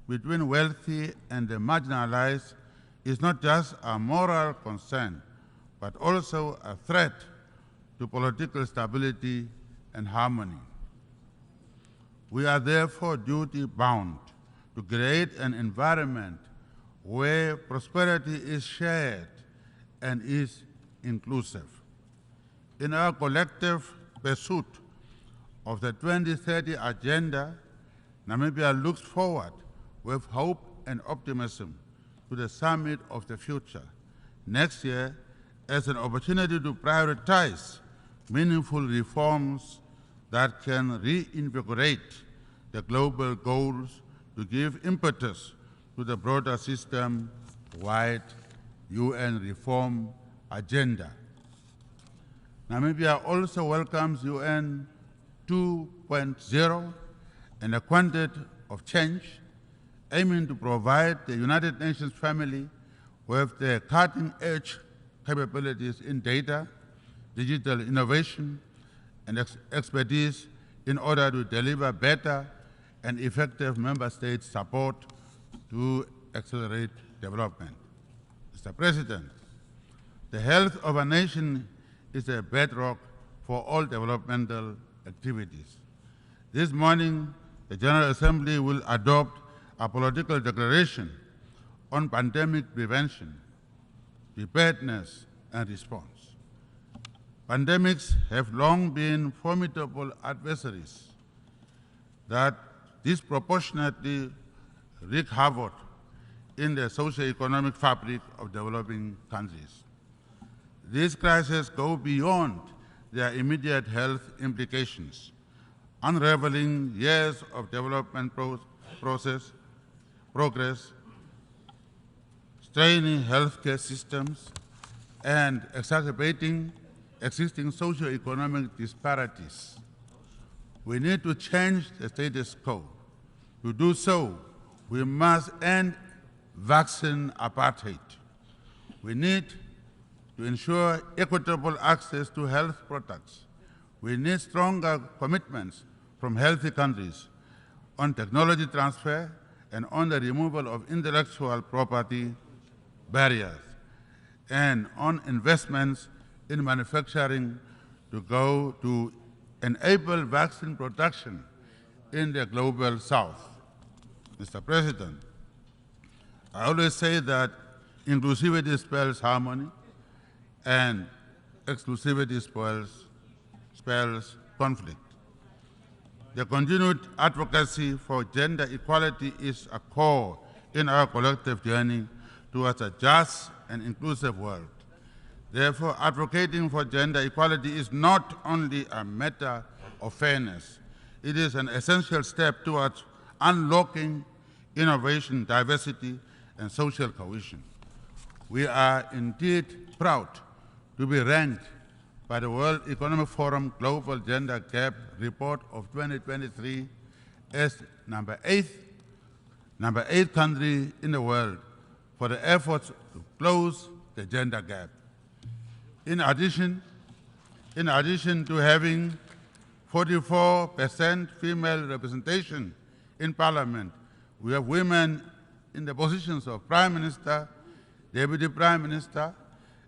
between wealthy and the marginalized is not just a moral concern, but also a threat to political stability and harmony. We are therefore duty-bound to create an environment where prosperity is shared and is inclusive. In our collective pursuit of the 2030 agenda, Namibia looks forward with hope and optimism to the Summit of the Future next year as an opportunity to prioritize meaningful reforms that can reinvigorate the global goals to give impetus to the broader system-wide UN reform agenda. Namibia also welcomes UN 2.0 and a quantum of change, aiming to provide the United Nations family with the cutting-edge capabilities in data, digital innovation, and expertise in order to deliver better and effective member state support to accelerate development. Mr. President, the health of a nation is a bedrock for all developmental activities. This morning, the General Assembly will adopt a political declaration on pandemic prevention, preparedness, and response. Pandemics have long been formidable adversaries that disproportionately wreak havoc in the socio-economic fabric of developing countries. These crises go beyond their immediate health implications, unraveling years of development progress, straining healthcare systems, and exacerbating existing socio-economic disparities. We need to change the status quo. To do so, we must end vaccine apartheid. We need to ensure equitable access to health products. We need stronger commitments from healthy countries on technology transfer and on the removal of intellectual property barriers, and on investments in manufacturing to enable vaccine production in the global south. Mr. President, I always say that inclusivity spells harmony and exclusivity spells conflict. The continued advocacy for gender equality is a core in our collective journey towards a just and inclusive world. Therefore, advocating for gender equality is not only a matter of fairness, it is an essential step towards unlocking innovation, diversity, and social cohesion. We are indeed proud to be ranked by the World Economic Forum Global Gender Gap Report of 2023 as number eighth country in the world for the efforts to close the gender gap. In addition to having 44% female representation in Parliament, we have women in the positions of Prime Minister, Deputy Prime Minister,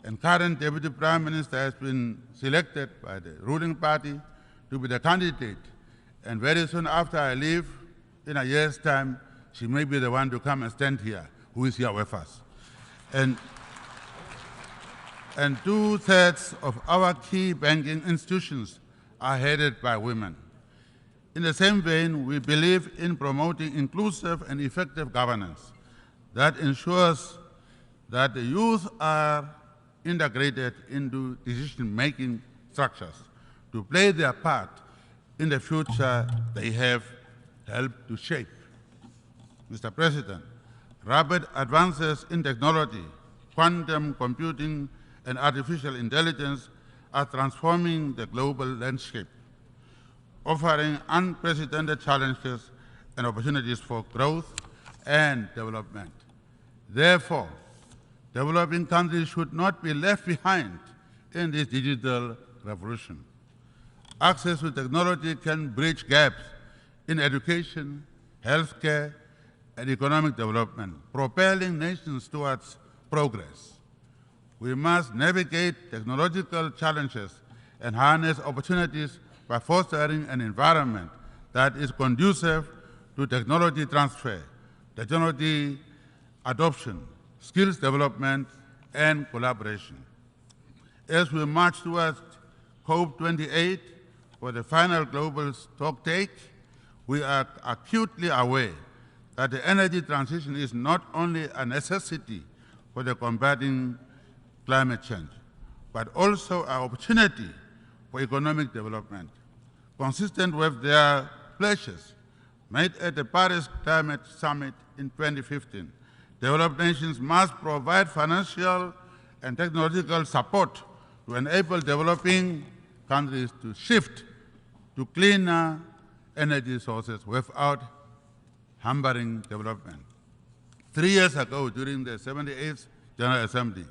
and current Deputy Prime Minister has been selected by the ruling party to be the candidate. And very soon after I leave, in a year's time, she may be the one to come and stand here, who is here with us. And 2/3 of our key banking institutions are headed by women. In the same vein, we believe in promoting inclusive and effective governance that ensures that the youth are integrated into decision-making structures to play their part in the future they have helped to shape. Mr. President, rapid advances in technology, quantum computing, and artificial intelligence are transforming the global landscape, offering unprecedented challenges and opportunities for growth and development. Therefore, developing countries should not be left behind in this digital revolution. Access to technology can bridge gaps in education, healthcare, and economic development, propelling nations towards progress. We must navigate technological challenges and harness opportunities by fostering an environment that is conducive to technology transfer, technology adoption, skills development, and collaboration. As we march towards COP28 for the final global stocktake, we are acutely aware that the energy transition is not only a necessity for the combating climate change, but also an opportunity for economic development. Consistent with their pledges made at the Paris Climate Summit in 2015, developed nations must provide financial and technological support to enable developing countries to shift to cleaner energy sources without hampering development. 3 years ago, during the 78th General Assembly,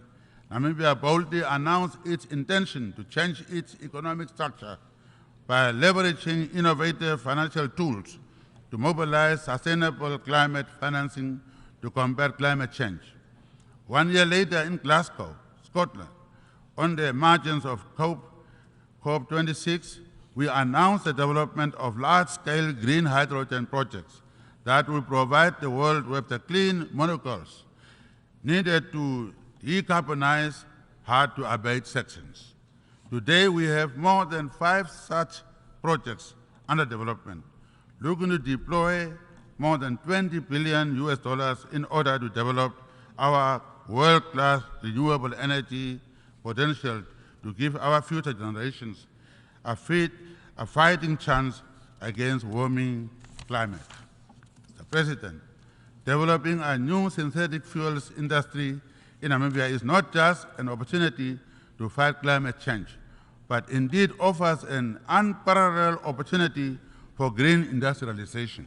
Namibia boldly announced its intention to change its economic structure by leveraging innovative financial tools to mobilize sustainable climate financing to combat climate change. 1 year later in Glasgow, Scotland, on the margins of COP26, we announced the development of large-scale green hydrogen projects that will provide the world with the clean molecules needed to decarbonize hard-to-abate sections. Today, we have more than 5 such projects under development, looking to deploy more than 20 billion US dollars in order to develop our world-class renewable energy potential to give our future generations a fighting chance against warming climate. Mr. President, developing a new synthetic fuels industry in Namibia is not just an opportunity to fight climate change, but indeed offers an unparalleled opportunity for green industrialization.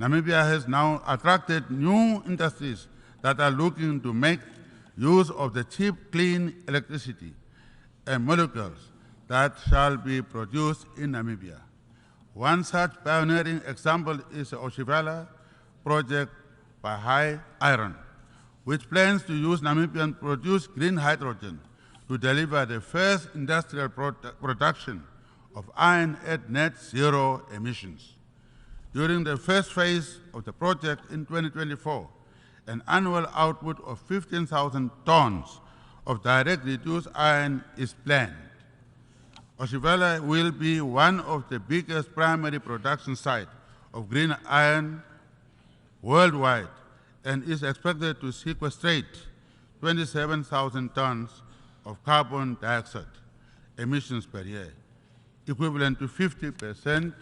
Namibia has now attracted new industries that are looking to make use of the cheap, clean electricity and molecules that shall be produced in Namibia. One such pioneering example is the Oshivala project by High Iron, which plans to use Namibian-produced green hydrogen to deliver the first industrial production of iron at net zero emissions. During the first phase of the project in 2024, an annual output of 15,000 tons of direct reduced iron is planned. Oshivala will be one of the biggest primary production sites of green iron worldwide and is expected to sequestrate 27,000 tons of carbon dioxide emissions per year, equivalent to 50%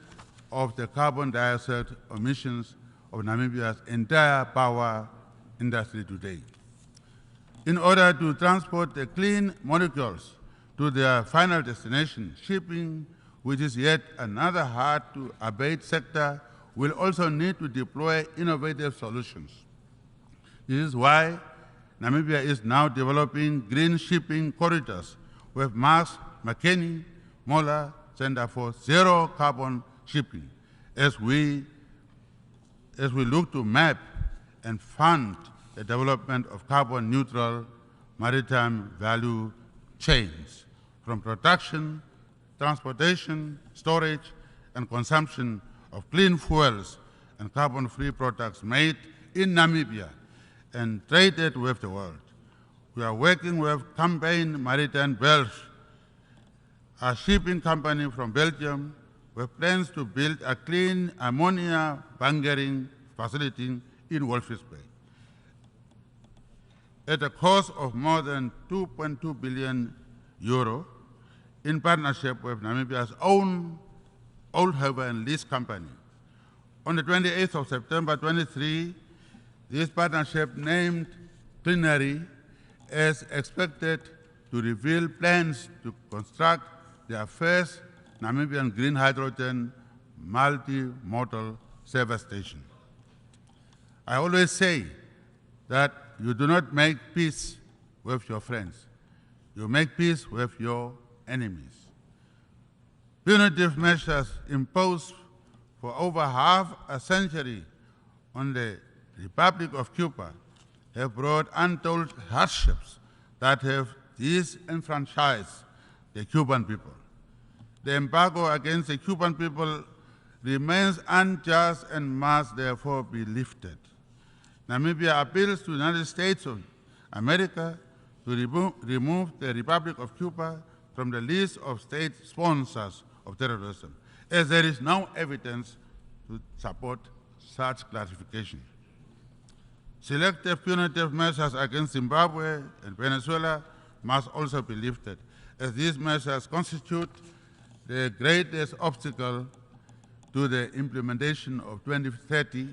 of the carbon dioxide emissions of Namibia's entire power industry today. In order to transport the clean molecules to their final destination, shipping, which is yet another hard-to-abate sector, will also need to deploy innovative solutions. This is why Namibia is now developing green shipping corridors with Marsh McKinney Moller Center for Zero Carbon Shipping as we look to map and fund the development of carbon-neutral maritime value chains from production, transportation, storage, and consumption of clean fuels and carbon-free products made in Namibia and traded with the world. We are working with Campaign Maritime Belge, a shipping company from Belgium, with plans to build a clean ammonia bunkering facility in Walvis Bay at a cost of more than 2.2 billion euro in partnership with Namibia's own Oldhaven Lease Company. On the 28th of September 23, this partnership named Plenary is expected to reveal plans to construct their first Namibian green hydrogen multimodal service station. I always say that you do not make peace with your friends. You make peace with your enemies. Punitive measures imposed for over half a century on the Republic of Cuba have brought untold hardships that have disenfranchised the Cuban people. The embargo against the Cuban people remains unjust and must therefore be lifted. Namibia appeals to the United States of America to remove the Republic of Cuba from the list of state sponsors of terrorism, as there is no evidence to support such classification. Selective punitive measures against Zimbabwe and Venezuela must also be lifted, as these measures constitute the greatest obstacle to the implementation of 2030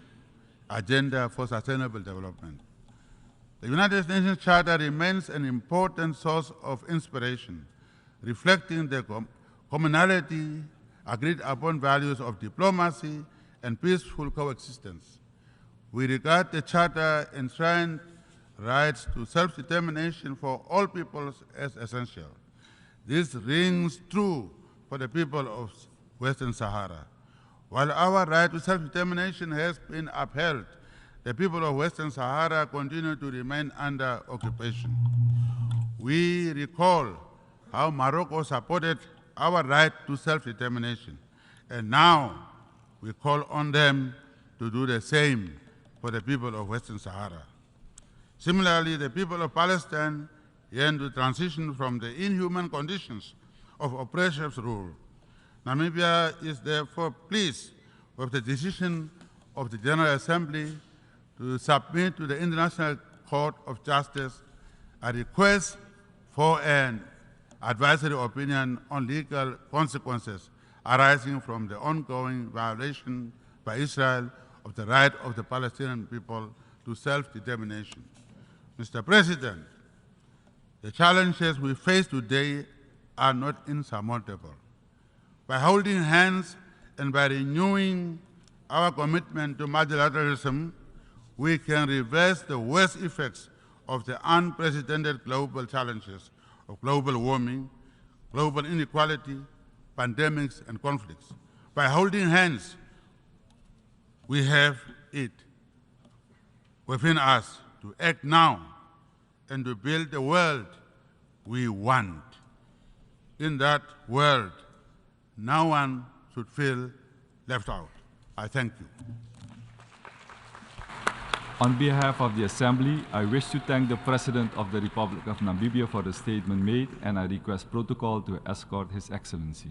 Agenda for Sustainable Development. The United Nations Charter remains an important source of inspiration, reflecting the commonality, agreed upon values of diplomacy and peaceful coexistence. We regard the Charter enshrined rights to self-determination for all peoples as essential. This rings true for the people of Western Sahara. While our right to self-determination has been upheld, the people of Western Sahara continue to remain under occupation. We recall how Morocco supported our right to self-determination, and now we call on them to do the same for the people of Western Sahara. Similarly, the people of Palestine yearn to transition from the inhuman conditions of oppressive rule. Namibia is therefore pleased with the decision of the General Assembly to submit to the International Court of Justice a request for an advisory opinion on legal consequences arising from the ongoing violation by Israel of the right of the Palestinian people to self-determination. Mr. President, the challenges we face today are not insurmountable. By holding hands and by renewing our commitment to multilateralism, we can reverse the worst effects of the unprecedented global challenges of global warming, global inequality, pandemics, and conflicts. By holding hands, we have it within us to act now and to build the world we want. In that world, no one should feel left out. I thank you. On behalf of the Assembly, I wish to thank the President of the Republic of Namibia for the statement made, and I request protocol to escort His Excellency.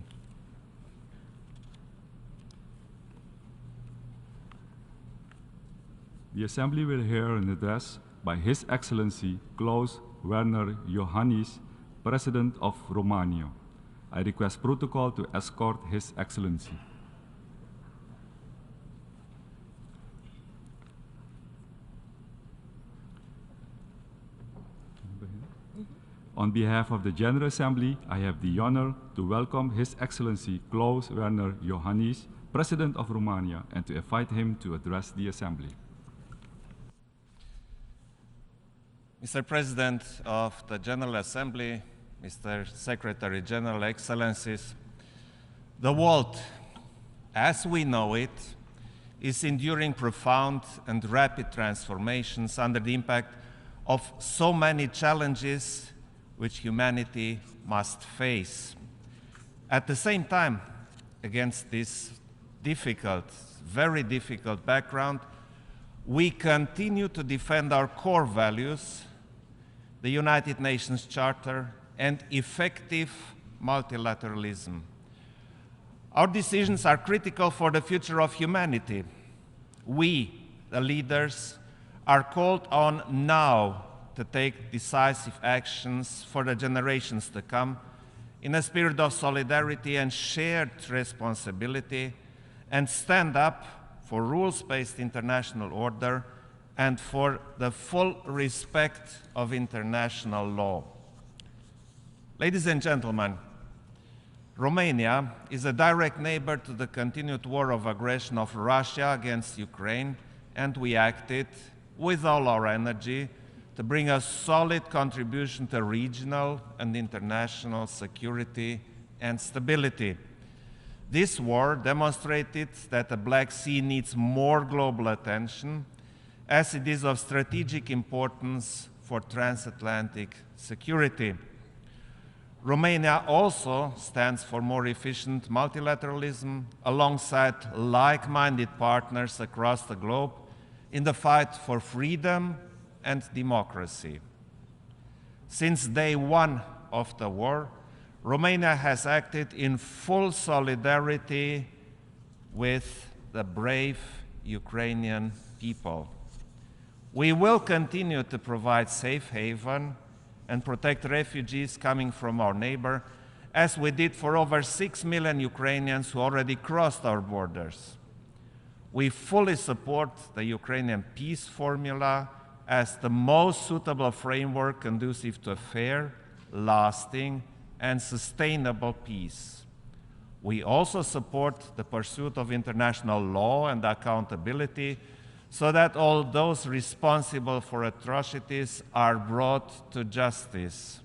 The Assembly will hear an address by His Excellency Klaus Werner Iohannis, President of Romania. I request protocol to escort His Excellency. On behalf of the General Assembly, I have the honor to welcome His Excellency Klaus Werner Iohannis, President of Romania, and to invite him to address the Assembly. Mr. President of the General Assembly, Mr. Secretary General, Excellencies, the world, as we know it, is enduring profound and rapid transformations under the impact of so many challenges which humanity must face. At the same time, against this difficult, very difficult background, we continue to defend our core values, the United Nations Charter, and effective multilateralism. Our decisions are critical for the future of humanity. We, the leaders, are called on now to take decisive actions for the generations to come in a spirit of solidarity and shared responsibility, and stand up for rules-based international order and for the full respect of international law. Ladies and gentlemen, Romania is a direct neighbor to the continued war of aggression of Russia against Ukraine, and we acted with all our energy to bring a solid contribution to regional and international security and stability. This war demonstrated that the Black Sea needs more global attention, as it is of strategic importance for transatlantic security. Romania also stands for more efficient multilateralism alongside like-minded partners across the globe in the fight for freedom and democracy. Since day one of the war, Romania has acted in full solidarity with the brave Ukrainian people. We will continue to provide safe haven and protect refugees coming from our neighbor, as we did for over 6 million Ukrainians who already crossed our borders. We fully support the Ukrainian peace formula as the most suitable framework conducive to a fair, lasting, and sustainable peace. We also support the pursuit of international law and accountability so that all those responsible for atrocities are brought to justice.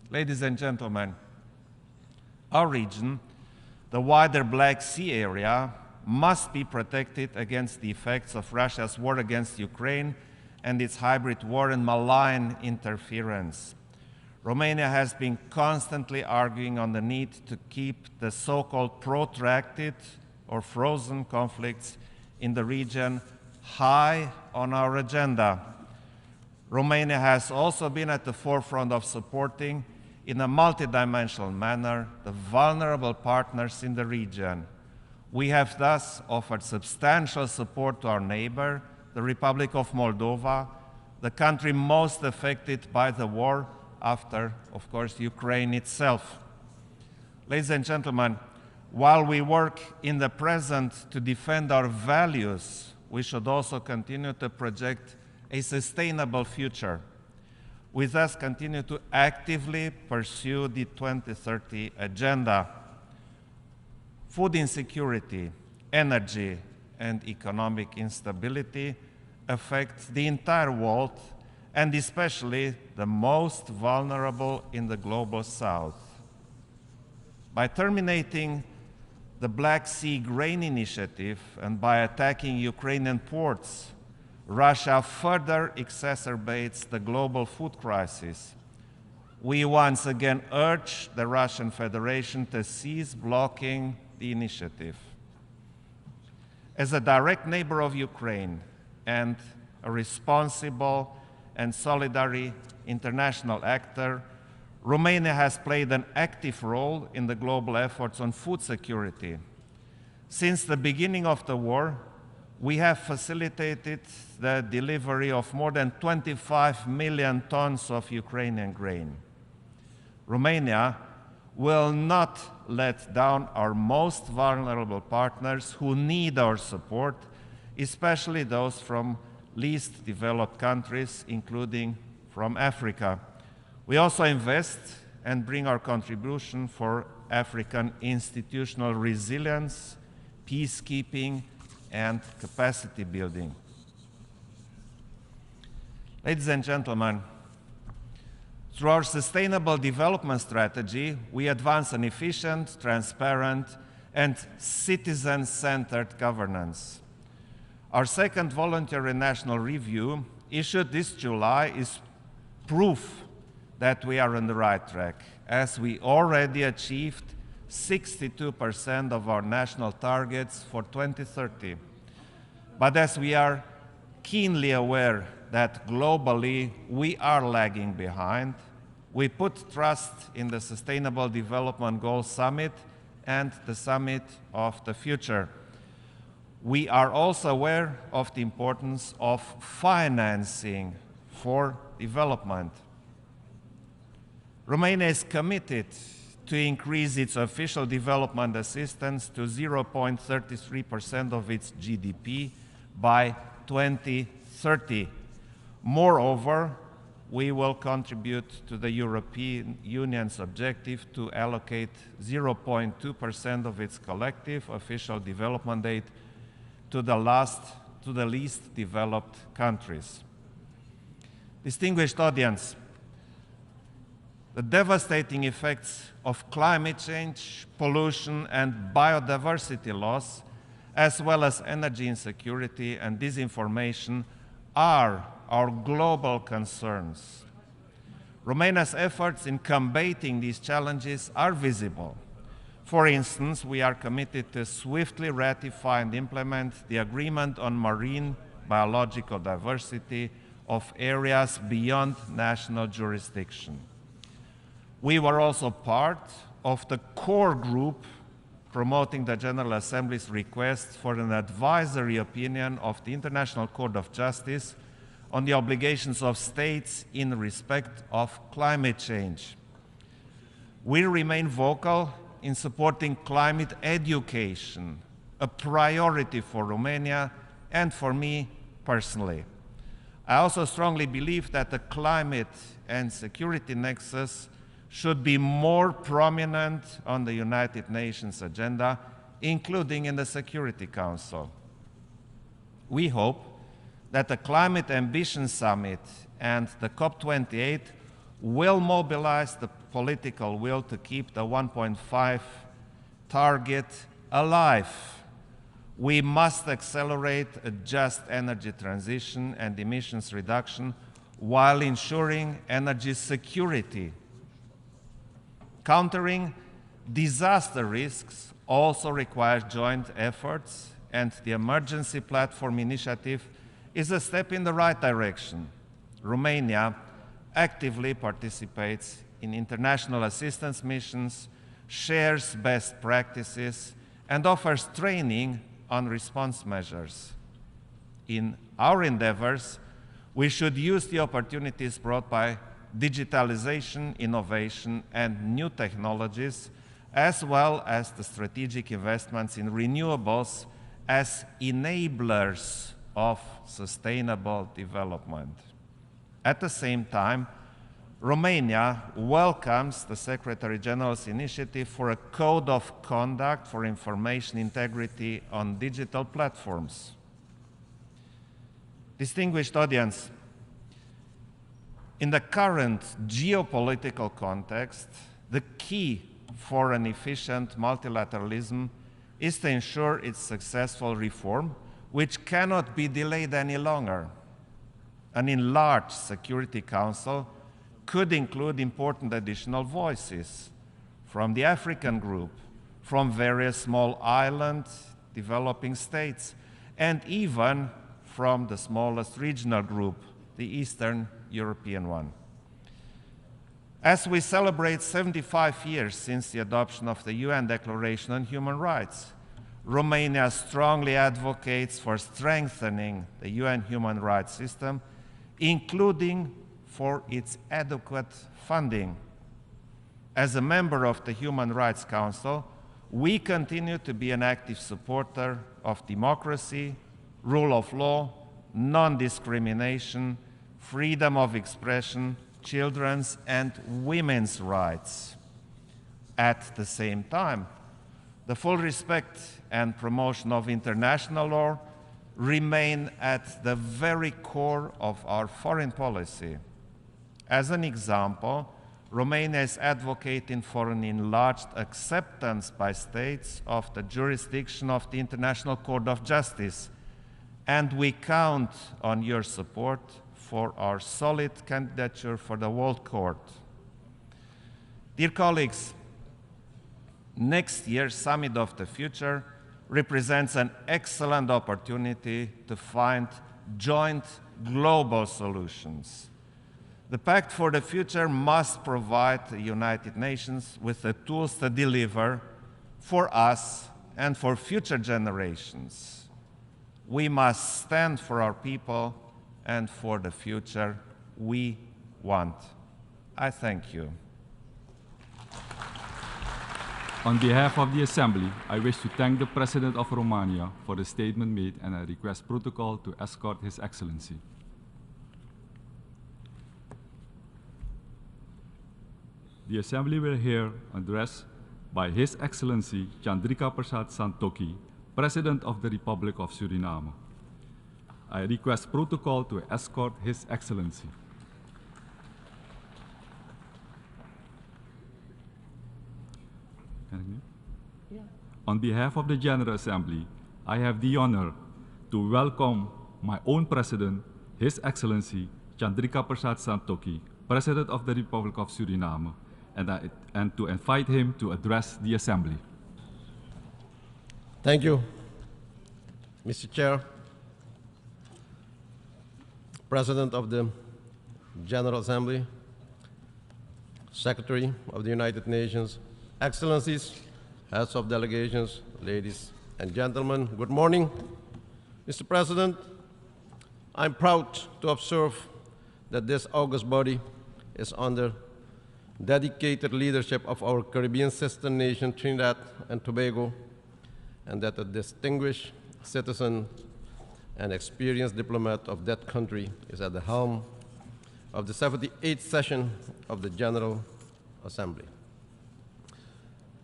Ladies and gentlemen, our region, the wider Black Sea area, must be protected against the effects of Russia's war against Ukraine and its hybrid war and malign interference. Romania has been constantly arguing on the need to keep the so-called protracted or frozen conflicts in the region high on our agenda. Romania has also been at the forefront of supporting, in a multidimensional manner, the vulnerable partners in the region. We have thus offered substantial support to our neighbor, the Republic of Moldova, the country most affected by the war after, of course, Ukraine itself. Ladies and gentlemen, while we work in the present to defend our values, we should also continue to project a sustainable future. We thus continue to actively pursue the 2030 agenda. Food insecurity, energy, and economic instability affect the entire world, and especially the most vulnerable in the global south. By terminating the Black Sea Grain Initiative and by attacking Ukrainian ports, Russia further exacerbates the global food crisis. We once again urge the Russian Federation to cease blocking the initiative. As a direct neighbor of Ukraine and a responsible and solidary international actor, Romania has played an active role in the global efforts on food security. Since the beginning of the war, we have facilitated the delivery of more than 25 million tons of Ukrainian grain. Romania will not let down our most vulnerable partners who need our support, especially those from least developed countries, including from Africa. We also invest and bring our contribution for African institutional resilience, peacekeeping, and capacity building. Ladies and gentlemen, through our sustainable development strategy, we advance an efficient, transparent, and citizen-centered governance. Our second voluntary national review, issued this July, is proof that we are on the right track, as we already achieved 62% of our national targets for 2030. But as we are keenly aware that globally we are lagging behind, we put trust in the Sustainable Development Goals Summit and the Summit of the Future. We are also aware of the importance of financing for development. Romania is committed to increase its official development assistance to 0.33% of its GDP by 2030. Moreover, we will contribute to the European Union's objective to allocate 0.2% of its collective official development aid to the least developed countries. Distinguished audience, the devastating effects of climate change, pollution, and biodiversity loss, as well as energy insecurity and disinformation, are our global concerns. Romania's efforts in combating these challenges are visible. For instance, we are committed to swiftly ratify and implement the Agreement on Marine Biological Diversity of areas beyond national jurisdiction. We were also part of the core group promoting the General Assembly's request for an advisory opinion of the International Court of Justice on the obligations of states in respect of climate change. We remain vocal in supporting climate education, a priority for Romania and for me personally. I also strongly believe that the climate and security nexus should be more prominent on the United Nations agenda, including in the Security Council. We hope that the Climate Ambition Summit and the COP28 will mobilize the political will to keep the 1.5 target alive. We must accelerate a just energy transition and emissions reduction while ensuring energy security. Countering disaster risks also requires joint efforts, and the Emergency Platform Initiative is a step in the right direction. Romania actively participates in international assistance missions, shares best practices, and offers training on response measures. In our endeavors, we should use the opportunities brought by digitalization, innovation, and new technologies, as well as the strategic investments in renewables as enablers of sustainable development. At the same time, Romania welcomes the Secretary General's initiative for a code of conduct for information integrity on digital platforms. Distinguished audience, in the current geopolitical context, the key for an efficient multilateralism is to ensure its successful reform, which cannot be delayed any longer. An enlarged Security Council could include important additional voices from the African group, from various small island developing states, and even from the smallest regional group, the Eastern European one. As we celebrate 75 years since the adoption of the UN Declaration on Human Rights, Romania strongly advocates for strengthening the UN human rights system, including for its adequate funding. As a member of the Human Rights Council, we continue to be an active supporter of democracy, rule of law, non-discrimination, freedom of expression, children's and women's rights. At the same time, the full respect and promotion of international law remain at the very core of our foreign policy. As an example, Romania is advocating for an enlarged acceptance by states of the jurisdiction of the International Court of Justice, and we count on your support for our solid candidature for the World Court. Dear colleagues, next year's Summit of the Future represents an excellent opportunity to find joint global solutions. The Pact for the Future must provide the United Nations with the tools to deliver for us and for future generations. We must stand for our people and for the future we want. I thank you. On behalf of the Assembly, I wish to thank the President of Romania for the statement made, and I request protocol to escort His Excellency. The Assembly will hear an address by His Excellency Chandrika Prasad Santokhi, President of the Republic of Suriname. I request protocol to escort His Excellency. On behalf of the General Assembly, I have the honor to welcome my own President, His Excellency Chandrika Prasad Santokhi, President of the Republic of Suriname, and to invite him to address the Assembly. Thank you, Mr. Chair, President of the General Assembly, Secretary of the United Nations, Excellencies, Heads of Delegations, ladies and gentlemen, good morning. Mr. President, I'm proud to observe that this august body is under dedicated leadership of our Caribbean sister nation, Trinidad and Tobago, and that a distinguished citizen and experienced diplomat of that country is at the helm of the 78th session of the General Assembly.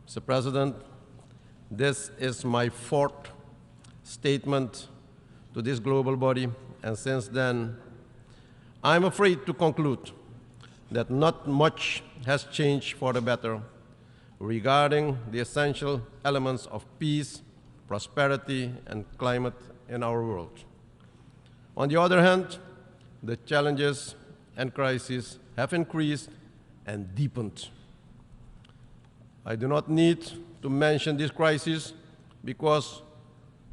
Mr. President, this is my fourth statement to this global body, and since then, I'm afraid to conclude that not much has changed for the better regarding the essential elements of peace, prosperity, and climate in our world. On the other hand, the challenges and crises have increased and deepened. I do not need to mention these crises because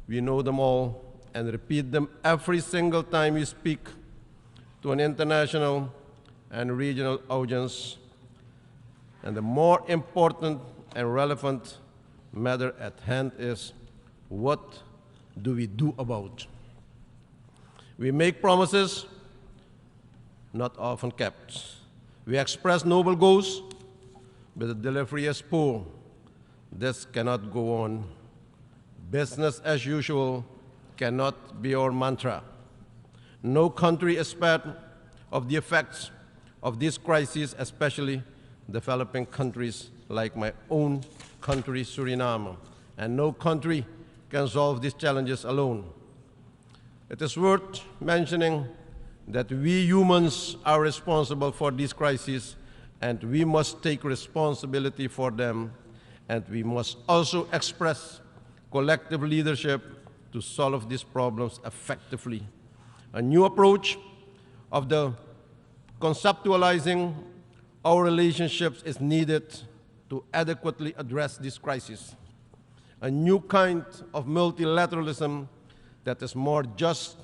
we know them all and repeat them every single time we speak to an international and regional audience. And the more important and relevant matter at hand is, what do we do about? We make promises not often kept. We express noble goals, but the delivery is poor. This cannot go on. Business as usual cannot be our mantra. No country is spared of the effects of this crisis, especially developing countries like my own country, Suriname. And no country can solve these challenges alone. It is worth mentioning that we humans are responsible for these crises, and we must take responsibility for them, and we must also express collective leadership to solve these problems effectively. A new approach of the conceptualizing our relationships is needed to adequately address this crisis. A new kind of multilateralism that is more just,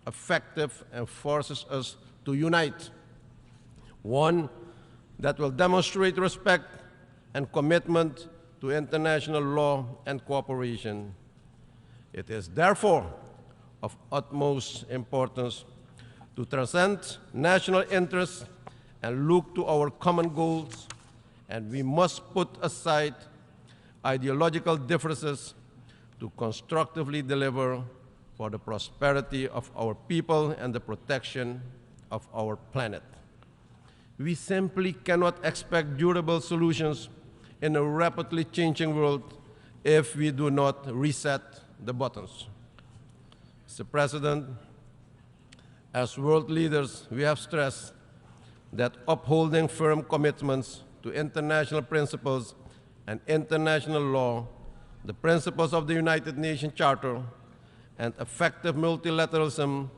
effective, and forces us to unite. One that will demonstrate respect and commitment to international law and cooperation. It is therefore of utmost importance to transcend national interests and look to our common goals, and we must put aside ideological differences to constructively deliver for the prosperity of our people and the protection of our planet. We simply cannot expect durable solutions in a rapidly changing world if we do not reset the buttons. Mr. President, as world leaders, we have stressed that upholding firm commitments to international principles and international law, the principles of the United Nations Charter, and effective multilateralism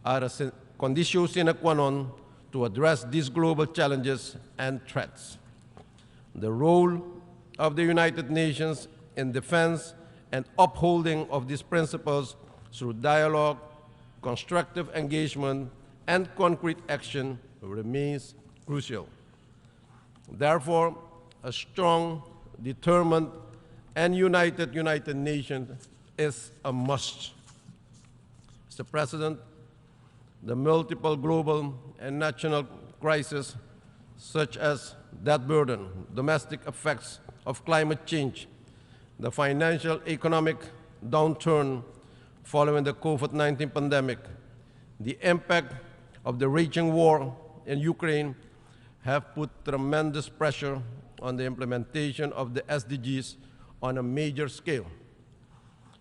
are a conditio sine qua non to address these global challenges and threats. The role of the United Nations in defense and upholding of these principles through dialogue, constructive engagement, and concrete action remains crucial. Therefore, a strong, determined, and united United Nations is a must. Mr. President, the multiple global and national crises, such as debt burden, domestic effects of climate change, the financial economic downturn following the COVID-19 pandemic, the impact of the raging war in Ukraine have put tremendous pressure on the implementation of the SDGs on a major scale.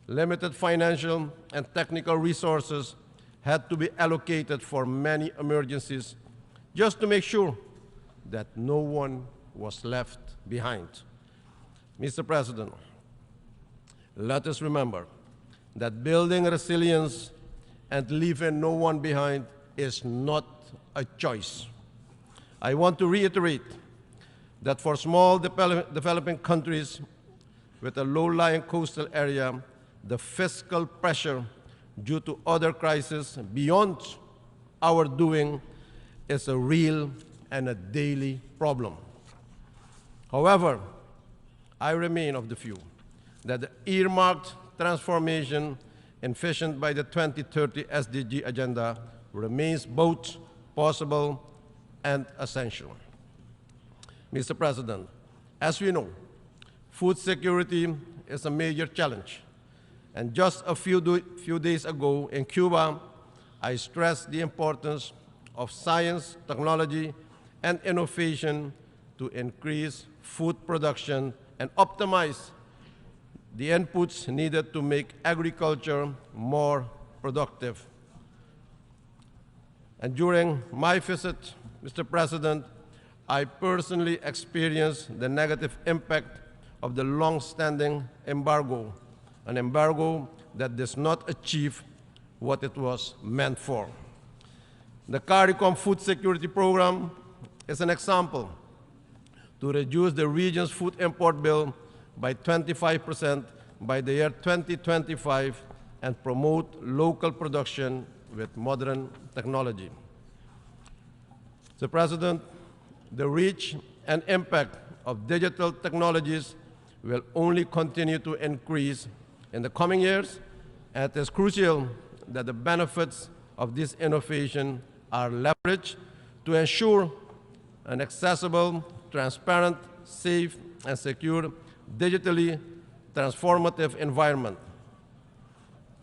Limited financial and technical resources had to be allocated for many emergencies just to make sure that no one was left behind. Mr. President, let us remember that building resilience and leaving no one behind is not a choice. I want to reiterate that for small developing countries with a low-lying coastal area, the fiscal pressure due to other crises beyond our doing is a real and a daily problem. However, I remain of the view that the earmarked transformation envisioned by the 2030 SDG agenda remains both possible and essential. Mr. President, as we know, food security is a major challenge. And just a few days ago in Cuba, I stressed the importance of science, technology, and innovation to increase food production and optimize the inputs needed to make agriculture more productive. And during my visit, Mr. President, I personally experienced the negative impact of the long-standing embargo, an embargo that does not achieve what it was meant for. The CARICOM Food Security Program is an example to reduce the region's food import bill by 25% by the year 2025 and promote local production with modern technology. Mr. President, the reach and impact of digital technologies will only continue to increase in the coming years, and it is crucial that the benefits of this innovation are leveraged to ensure an accessible, transparent, safe, and secure, digitally transformative environment.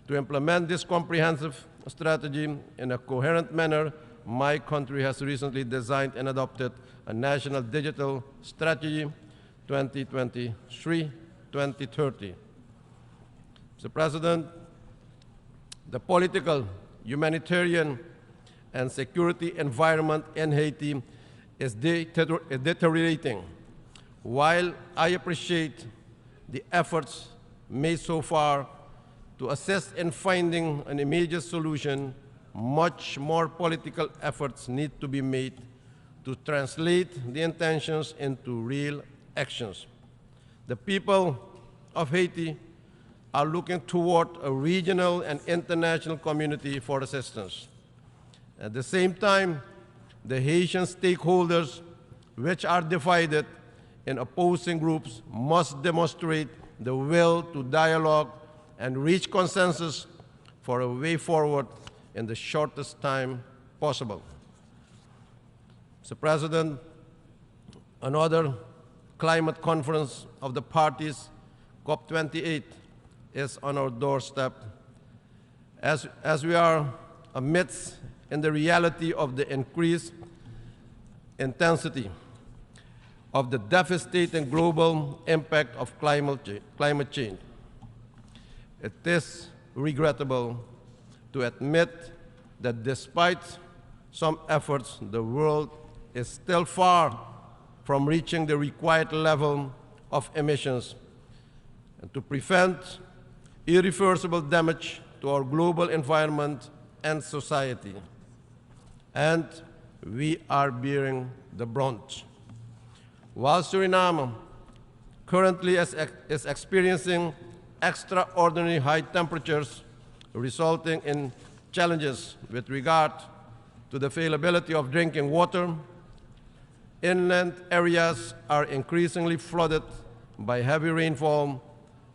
To implement this comprehensive strategy in a coherent manner, my country has recently designed and adopted a national digital strategy 2023-2030. Mr. President, the political, humanitarian, and security environment in Haiti is deteriorating. While I appreciate the efforts made so far to assist in finding an immediate solution, much more political efforts need to be made to translate the intentions into real actions. The people of Haiti are looking toward a regional and international community for assistance. At the same time, the Haitian stakeholders, which are divided in opposing groups, must demonstrate the will to dialogue and reach consensus for a way forward in the shortest time possible. Mr. President, another climate conference of the parties, COP28, is on our doorstep. As we are amidst in the reality of the increased intensity of the devastating global impact of climate change. It is regrettable to admit that despite some efforts, the world is still far from reaching the required level of emissions. And to prevent irreversible damage to our global environment and society. And we are bearing the brunt. While Suriname currently is experiencing extraordinary high temperatures resulting in challenges with regard to the availability of drinking water, inland areas are increasingly flooded by heavy rainfall,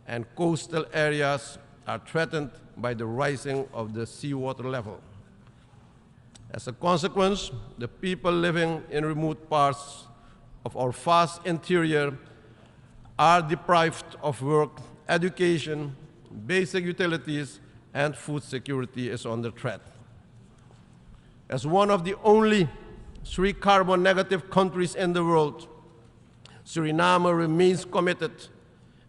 and coastal areas are threatened by the rising of the seawater level. As a consequence, the people living in remote parts of our vast interior are deprived of work, education, basic utilities, and food security is under threat. As one of the only 3 carbon negative countries in the world, Suriname remains committed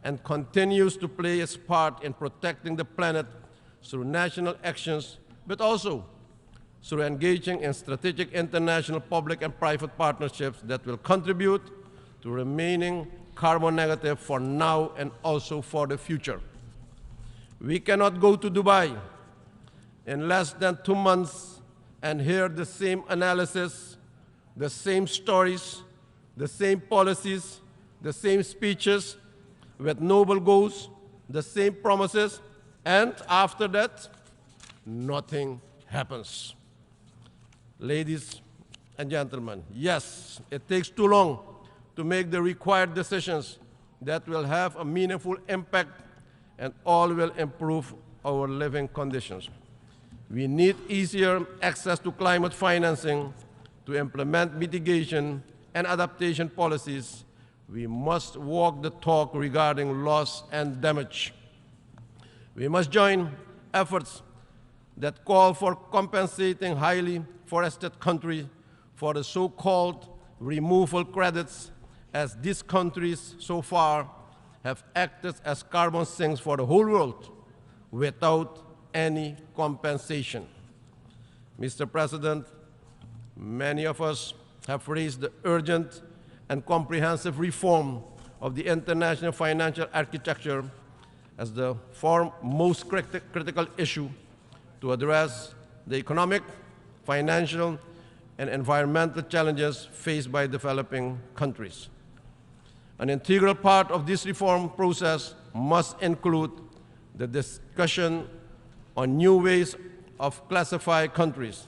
and continues to play its part in protecting the planet through national actions, but also through engaging in strategic international public and private partnerships that will contribute to remaining carbon negative for now and also for the future. We cannot go to Dubai in less than 2 months and hear the same analysis, the same stories, the same policies, the same speeches with noble goals, the same promises, and after that, nothing happens. Ladies and gentlemen, yes, it takes too long to make the required decisions that will have a meaningful impact and all will improve our living conditions. We need easier access to climate financing to implement mitigation and adaptation policies. We must walk the talk regarding loss and damage. We must join efforts that call for compensating highly forested countries for the so-called removal credits, as these countries so far have acted as carbon sinks for the whole world without any compensation. Mr. President, many of us have raised the urgent and comprehensive reform of the international financial architecture as the most critical issue to address the economic, financial, and environmental challenges faced by developing countries. An integral part of this reform process must include the discussion on new ways of classifying countries.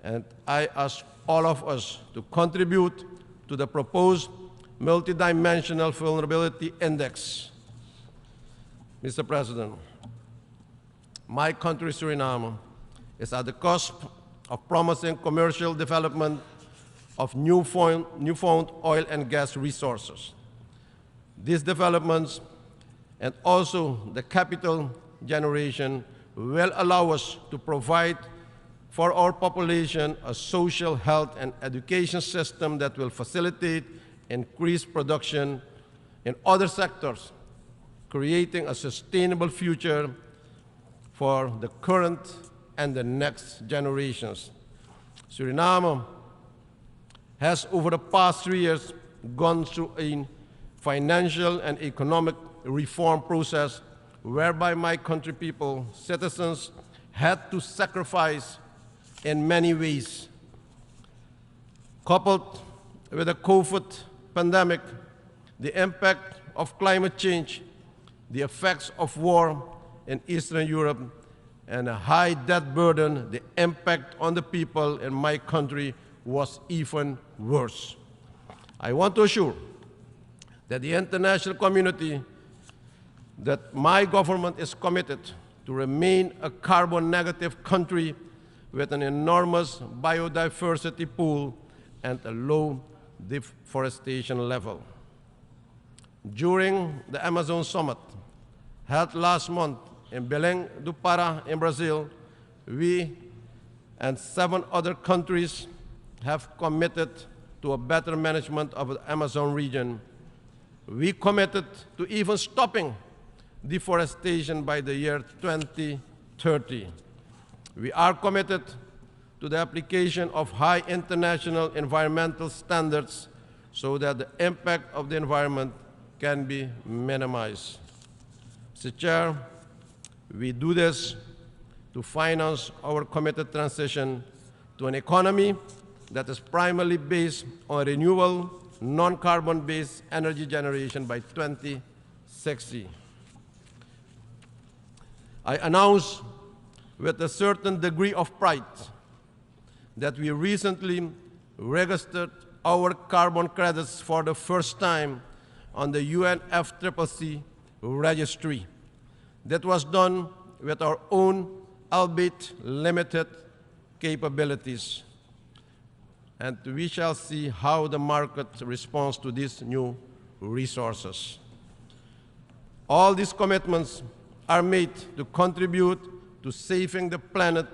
And I ask all of us to contribute to the proposed Multidimensional Vulnerability Index. Mr. President, my country, Suriname, is at the cusp of promising commercial development of newfound oil and gas resources. These developments and also the capital generation will allow us to provide for our population a social, health, and education system that will facilitate increased production in other sectors, creating a sustainable future for the current and the next generations. Suriname has, over the past 3 years, gone through a financial and economic reform process whereby my country people, citizens, had to sacrifice in many ways. Coupled with the COVID pandemic, the impact of climate change, the effects of war in Eastern Europe, and a high debt burden, the impact on the people in my country was even worse. I want to assure that the international community that my government is committed to remain a carbon negative country with an enormous biodiversity pool and a low deforestation level. During the Amazon Summit held last month in Belém do Pará in Brazil, we and 7 other countries have committed to a better management of the Amazon region. We committed to even stopping deforestation by the year 2030. We are committed to the application of high international environmental standards so that the impact of the environment can be minimized. Mr. Chair, we do this to finance our committed transition to an economy that is primarily based on renewable, non-carbon-based energy generation by 2060. I announce with a certain degree of pride that we recently registered our carbon credits for the first time on the UNFCCC registry. That was done with our own, albeit limited, capabilities. And we shall see how the market responds to these new resources. All these commitments are made to contribute to saving the planet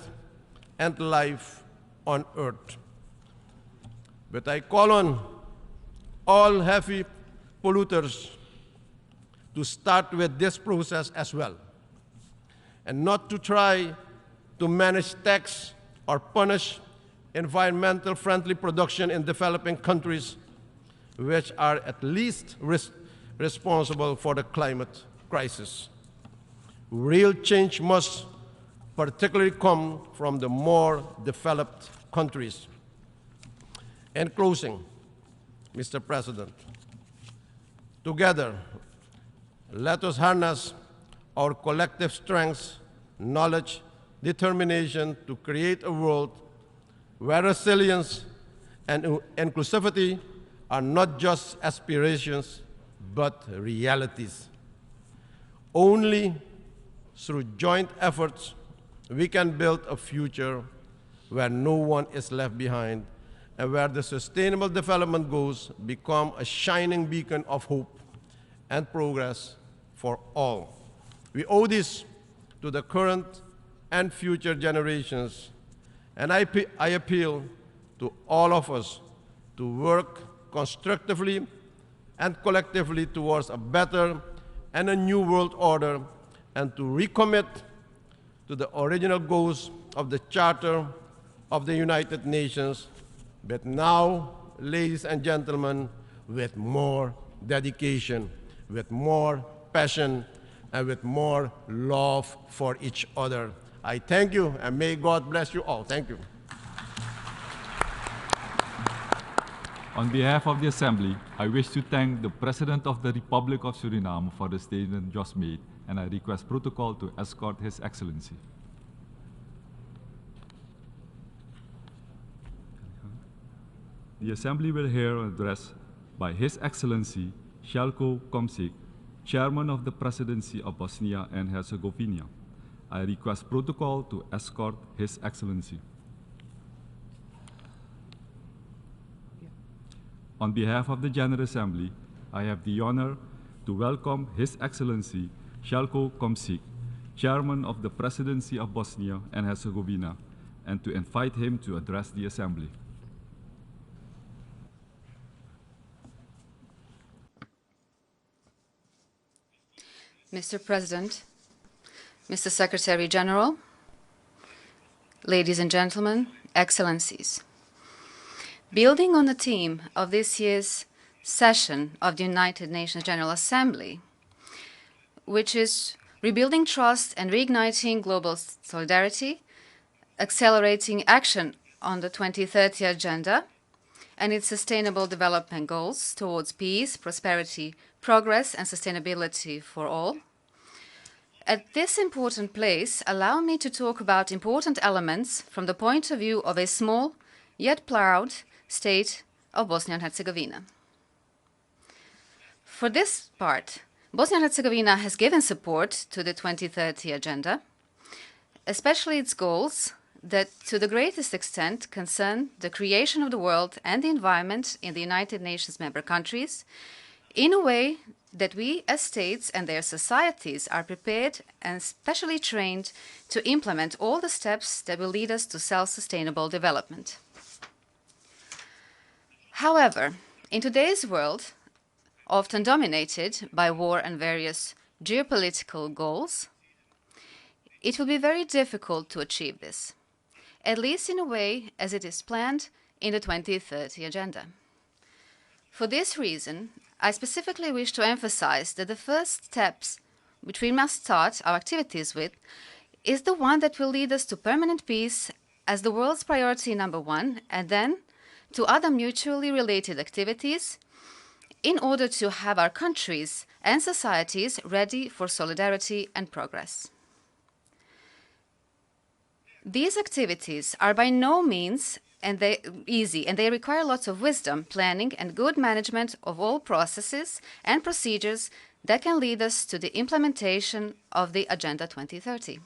and life on Earth. But I call on all heavy polluters to start with this process as well, and not to try to manage tax or punish environmental friendly production in developing countries, which are at least responsible for the climate crisis. Real change must particularly come from the more developed countries. In closing, Mr. President, together, let us harness our collective strengths, knowledge, determination to create a world where resilience and inclusivity are not just aspirations, but realities. Only through joint efforts, we can build a future where no one is left behind and where the Sustainable Development Goals become a shining beacon of hope and progress for all. We owe this to the current and future generations, and I appeal to all of us to work constructively and collectively towards a better and a new world order, and to recommit to the original goals of the Charter of the United Nations, but now, ladies and gentlemen, with more dedication, with more passion, and with more love for each other. I thank you, and may God bless you all. Thank you. On behalf of the Assembly, I wish to thank the President of the Republic of Suriname for the statement just made, and I request protocol to escort His Excellency. The Assembly will hear an address by His Excellency Željko Komšić, Chairman of the Presidency of Bosnia and Herzegovina. I request protocol to escort His Excellency. On behalf of the General Assembly, I have the honor to welcome His Excellency Željko Komšić, Chairman of the Presidency of Bosnia and Herzegovina, and to invite him to address the Assembly. Mr. President, Mr. Secretary General, ladies and gentlemen, excellencies. Building on the theme of this year's session of the United Nations General Assembly, which is rebuilding trust and reigniting global solidarity, accelerating action on the 2030 Agenda and its sustainable development goals towards peace, prosperity, progress and sustainability for all. At this important place, allow me to talk about important elements from the point of view of a small yet proud state of Bosnia and Herzegovina. For this part, Bosnia and Herzegovina has given support to the 2030 Agenda, especially its goals that to the greatest extent concern the creation of the world and the environment in the United Nations member countries in a way that we as states and their societies are prepared and specially trained to implement all the steps that will lead us to self-sustainable development. However, in today's world, often dominated by war and various geopolitical goals, it will be very difficult to achieve this, at least in a way as it is planned in the 2030 Agenda. For this reason, I specifically wish to emphasize that the first steps which we must start our activities with is the one that will lead us to permanent peace as the world's priority number one, and then to other mutually related activities in order to have our countries and societies ready for solidarity and progress. These activities are by no means easy, and they require lots of wisdom, planning, and good management of all processes and procedures that can lead us to the implementation of the Agenda 2030.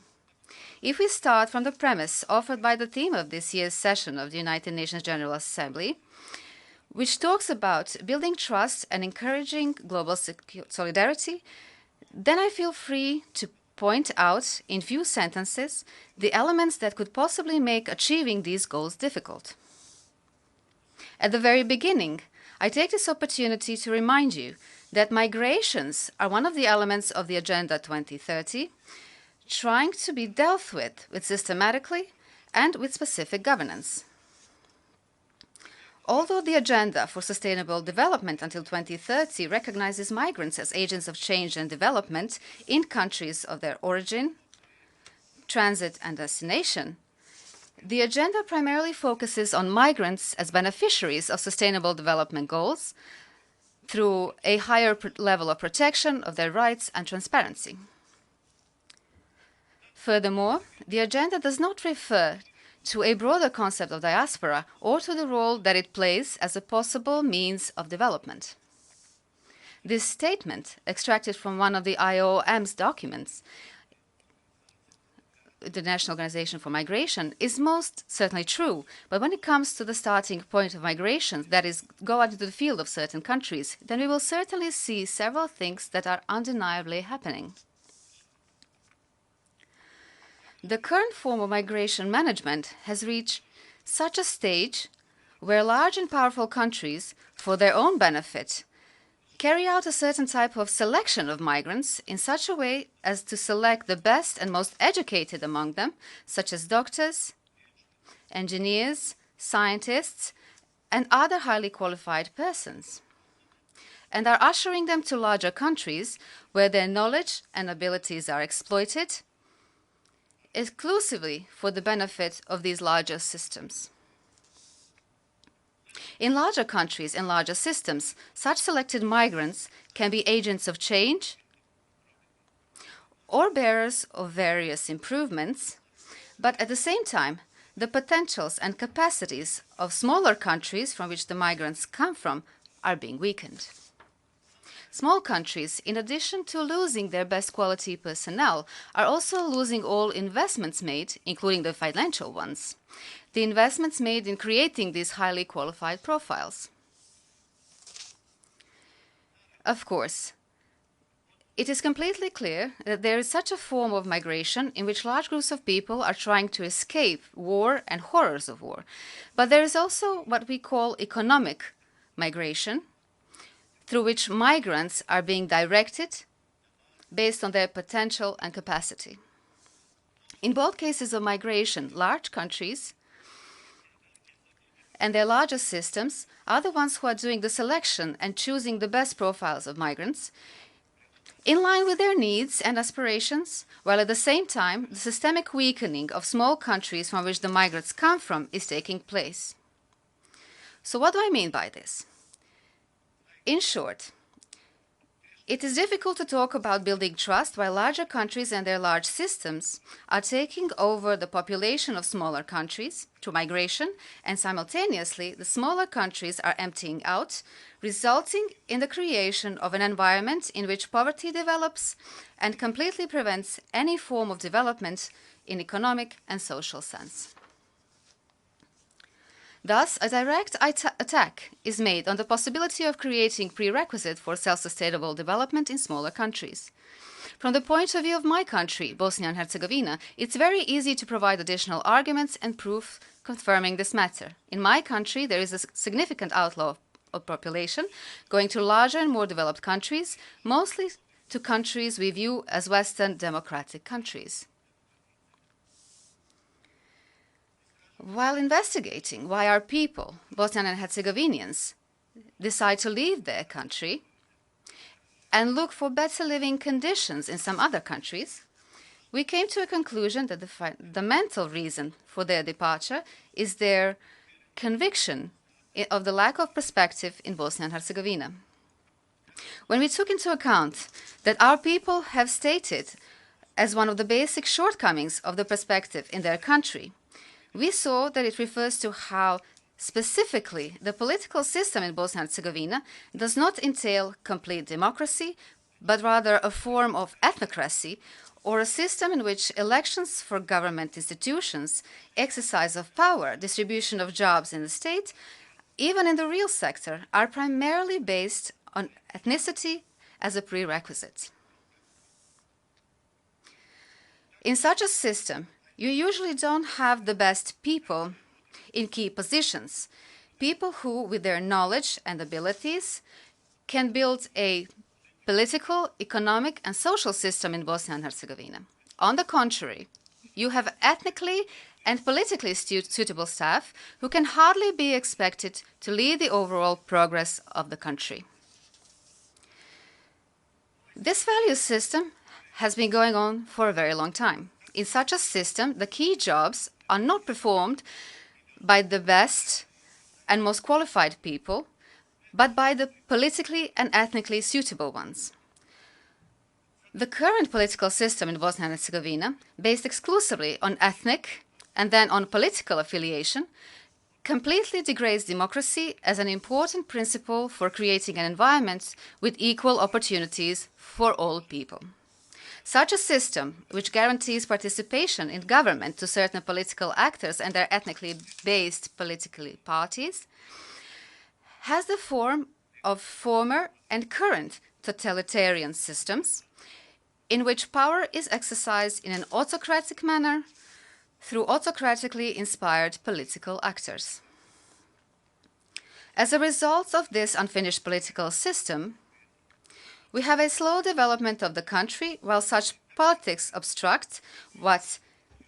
If we start from the premise offered by the theme of this year's session of the United Nations General Assembly, which talks about building trust and encouraging global solidarity, then I feel free to point out in few sentences the elements that could possibly make achieving these goals difficult. At the very beginning, I take this opportunity to remind you that migrations are one of the elements of the Agenda 2030, trying to be dealt with systematically and with specific governance. Although the Agenda for Sustainable Development until 2030 recognizes migrants as agents of change and development in countries of their origin, transit and destination, the Agenda primarily focuses on migrants as beneficiaries of sustainable development goals through a higher level of protection of their rights and transparency. Furthermore, the Agenda does not refer to a broader concept of diaspora or to the role that it plays as a possible means of development. This statement, extracted from one of the IOM's documents, the National Organization for Migration, is most certainly true, but when it comes to the starting point of migration, that is, go out into the field of certain countries, then we will certainly see several things that are undeniably happening. The current form of migration management has reached such a stage where large and powerful countries, for their own benefit, carry out a certain type of selection of migrants in such a way as to select the best and most educated among them, such as doctors, engineers, scientists, and other highly qualified persons, and are ushering them to larger countries where their knowledge and abilities are exploited exclusively for the benefit of these larger systems. In larger countries and larger systems, such selected migrants can be agents of change or bearers of various improvements, but at the same time, the potentials and capacities of smaller countries from which the migrants come from are being weakened. Small countries, in addition to losing their best quality personnel, are also losing all investments made, including the financial ones, the investments made in creating these highly qualified profiles. Of course, it is completely clear that there is such a form of migration in which large groups of people are trying to escape war and horrors of war. But there is also what we call economic migration, through which migrants are being directed based on their potential and capacity. In both cases of migration, large countries and their largest systems are the ones who are doing the selection and choosing the best profiles of migrants, in line with their needs and aspirations, while at the same time, the systemic weakening of small countries from which the migrants come from is taking place. So what do I mean by this? In short, it is difficult to talk about building trust while larger countries and their large systems are taking over the population of smaller countries through migration, and simultaneously the smaller countries are emptying out, resulting in the creation of an environment in which poverty develops and completely prevents any form of development in economic and social sense. Thus, a direct attack is made on the possibility of creating prerequisites for self-sustainable development in smaller countries. From the point of view of my country, Bosnia and Herzegovina, it's very easy to provide additional arguments and proof confirming this matter. In my country, there is a significant outflow of population going to larger and more developed countries, mostly to countries we view as Western democratic countries. While investigating why our people, Bosnian and Herzegovinians, decide to leave their country and look for better living conditions in some other countries, we came to a conclusion that the fundamental reason for their departure is their conviction of the lack of perspective in Bosnia and Herzegovina. When we took into account that our people have stated as one of the basic shortcomings of the perspective in their country, we saw that it refers to how specifically the political system in Bosnia and Herzegovina does not entail complete democracy, but rather a form of ethnocracy, or a system in which elections for government institutions, exercise of power, distribution of jobs in the state, even in the real sector, are primarily based on ethnicity as a prerequisite. In such a system, you usually don't have the best people in key positions, people who, with their knowledge and abilities, can build a political, economic, and social system in Bosnia and Herzegovina. On the contrary, you have ethnically and politically suitable staff who can hardly be expected to lead the overall progress of the country. This value system has been going on for a very long time. In such a system, the key jobs are not performed by the best and most qualified people, but by the politically and ethnically suitable ones. The current political system in Bosnia and Herzegovina, based exclusively on ethnic and then on political affiliation, completely degrades democracy as an important principle for creating an environment with equal opportunities for all people. Such a system, which guarantees participation in government to certain political actors and their ethnically based political parties, has the form of former and current totalitarian systems, in which power is exercised in an autocratic manner through autocratically inspired political actors. As a result of this unfinished political system, we have a slow development of the country, while such politics obstruct what,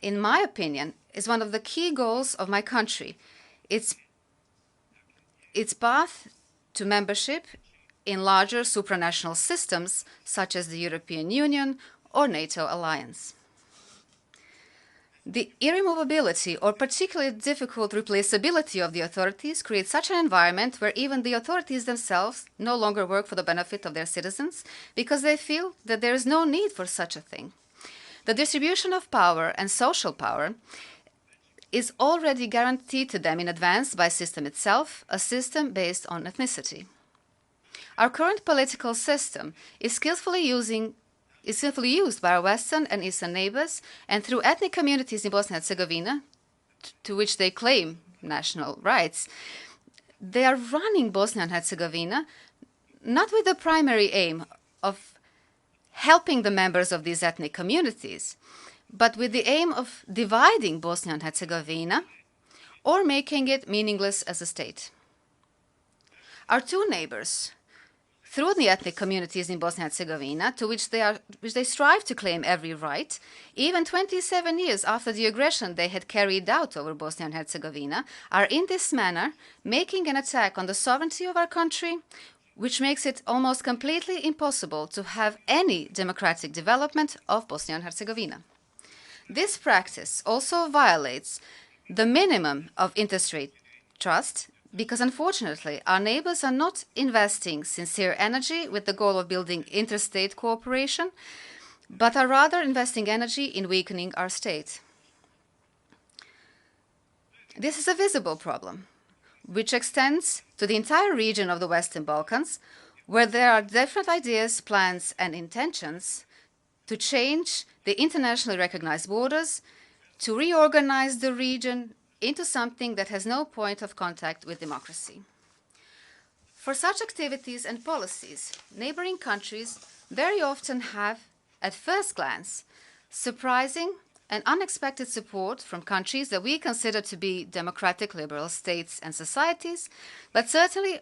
in my opinion, is one of the key goals of my country, its path to membership in larger supranational systems such as the European Union or NATO alliance. The irremovability or particularly difficult replaceability of the authorities creates such an environment where even the authorities themselves no longer work for the benefit of their citizens because they feel that there is no need for such a thing. The distribution of power and social power is already guaranteed to them in advance by the system itself, a system based on ethnicity. Our current political system is skillfully used by our Western and Eastern neighbors and through ethnic communities in Bosnia and Herzegovina, to which they claim national rights. They are running Bosnia and Herzegovina not with the primary aim of helping the members of these ethnic communities, but with the aim of dividing Bosnia and Herzegovina or making it meaningless as a state. Our two neighbors, through the ethnic communities in Bosnia and Herzegovina, to which they strive to claim every right, even 27 years after the aggression they had carried out over Bosnia and Herzegovina, are in this manner making an attack on the sovereignty of our country, which makes it almost completely impossible to have any democratic development of Bosnia and Herzegovina. This practice also violates the minimum of interstate trust, because unfortunately our neighbors are not investing sincere energy with the goal of building interstate cooperation, but are rather investing energy in weakening our state. This is a visible problem, which extends to the entire region of the Western Balkans, where there are different ideas, plans, and intentions to change the internationally recognized borders, to reorganize the region into something that has no point of contact with democracy. For such activities and policies, neighboring countries very often have, at first glance, surprising and unexpected support from countries that we consider to be democratic liberal states and societies, but certainly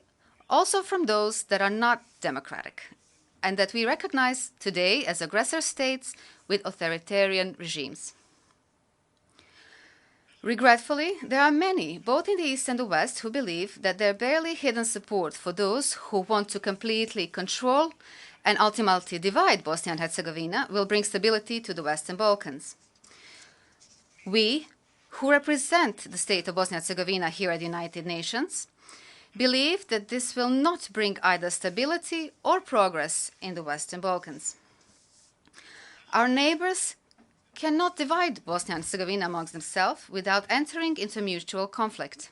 also from those that are not democratic and that we recognize today as aggressor states with authoritarian regimes. Regretfully, there are many, both in the East and the West, who believe that their barely hidden support for those who want to completely control and ultimately divide Bosnia and Herzegovina will bring stability to the Western Balkans. We, who represent the state of Bosnia and Herzegovina here at the United Nations, believe that this will not bring either stability or progress in the Western Balkans. Our neighbors cannot divide Bosnia and Herzegovina amongst themselves without entering into mutual conflict.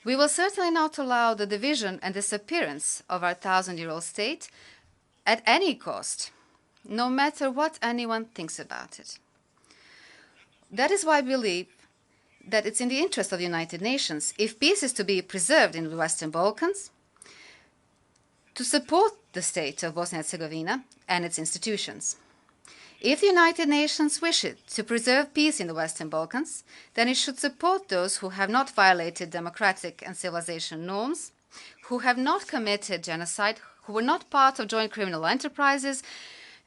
We will certainly not allow the division and disappearance of our 1,000-year-old state at any cost, no matter what anyone thinks about it. That is why I believe that it's in the interest of the United Nations, if peace is to be preserved in the Western Balkans, to support the state of Bosnia and Herzegovina and its institutions. If the United Nations wishes to preserve peace in the Western Balkans, then it should support those who have not violated democratic and civilization norms, who have not committed genocide, who were not part of joint criminal enterprises,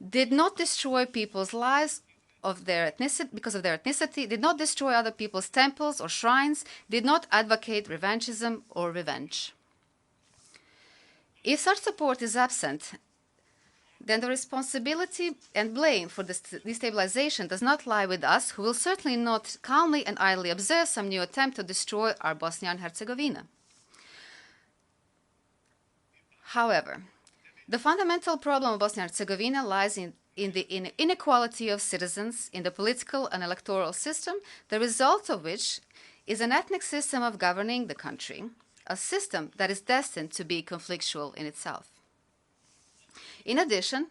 did not destroy people's lives because of their ethnicity, did not destroy other people's temples or shrines, did not advocate revanchism or revenge. If such support is absent, then the responsibility and blame for this destabilization does not lie with us, who will certainly not calmly and idly observe some new attempt to destroy our Bosnia and Herzegovina. However, the fundamental problem of Bosnia and Herzegovina lies in the inequality of citizens in the political and electoral system, the result of which is an ethnic system of governing the country, a system that is destined to be conflictual in itself. In addition,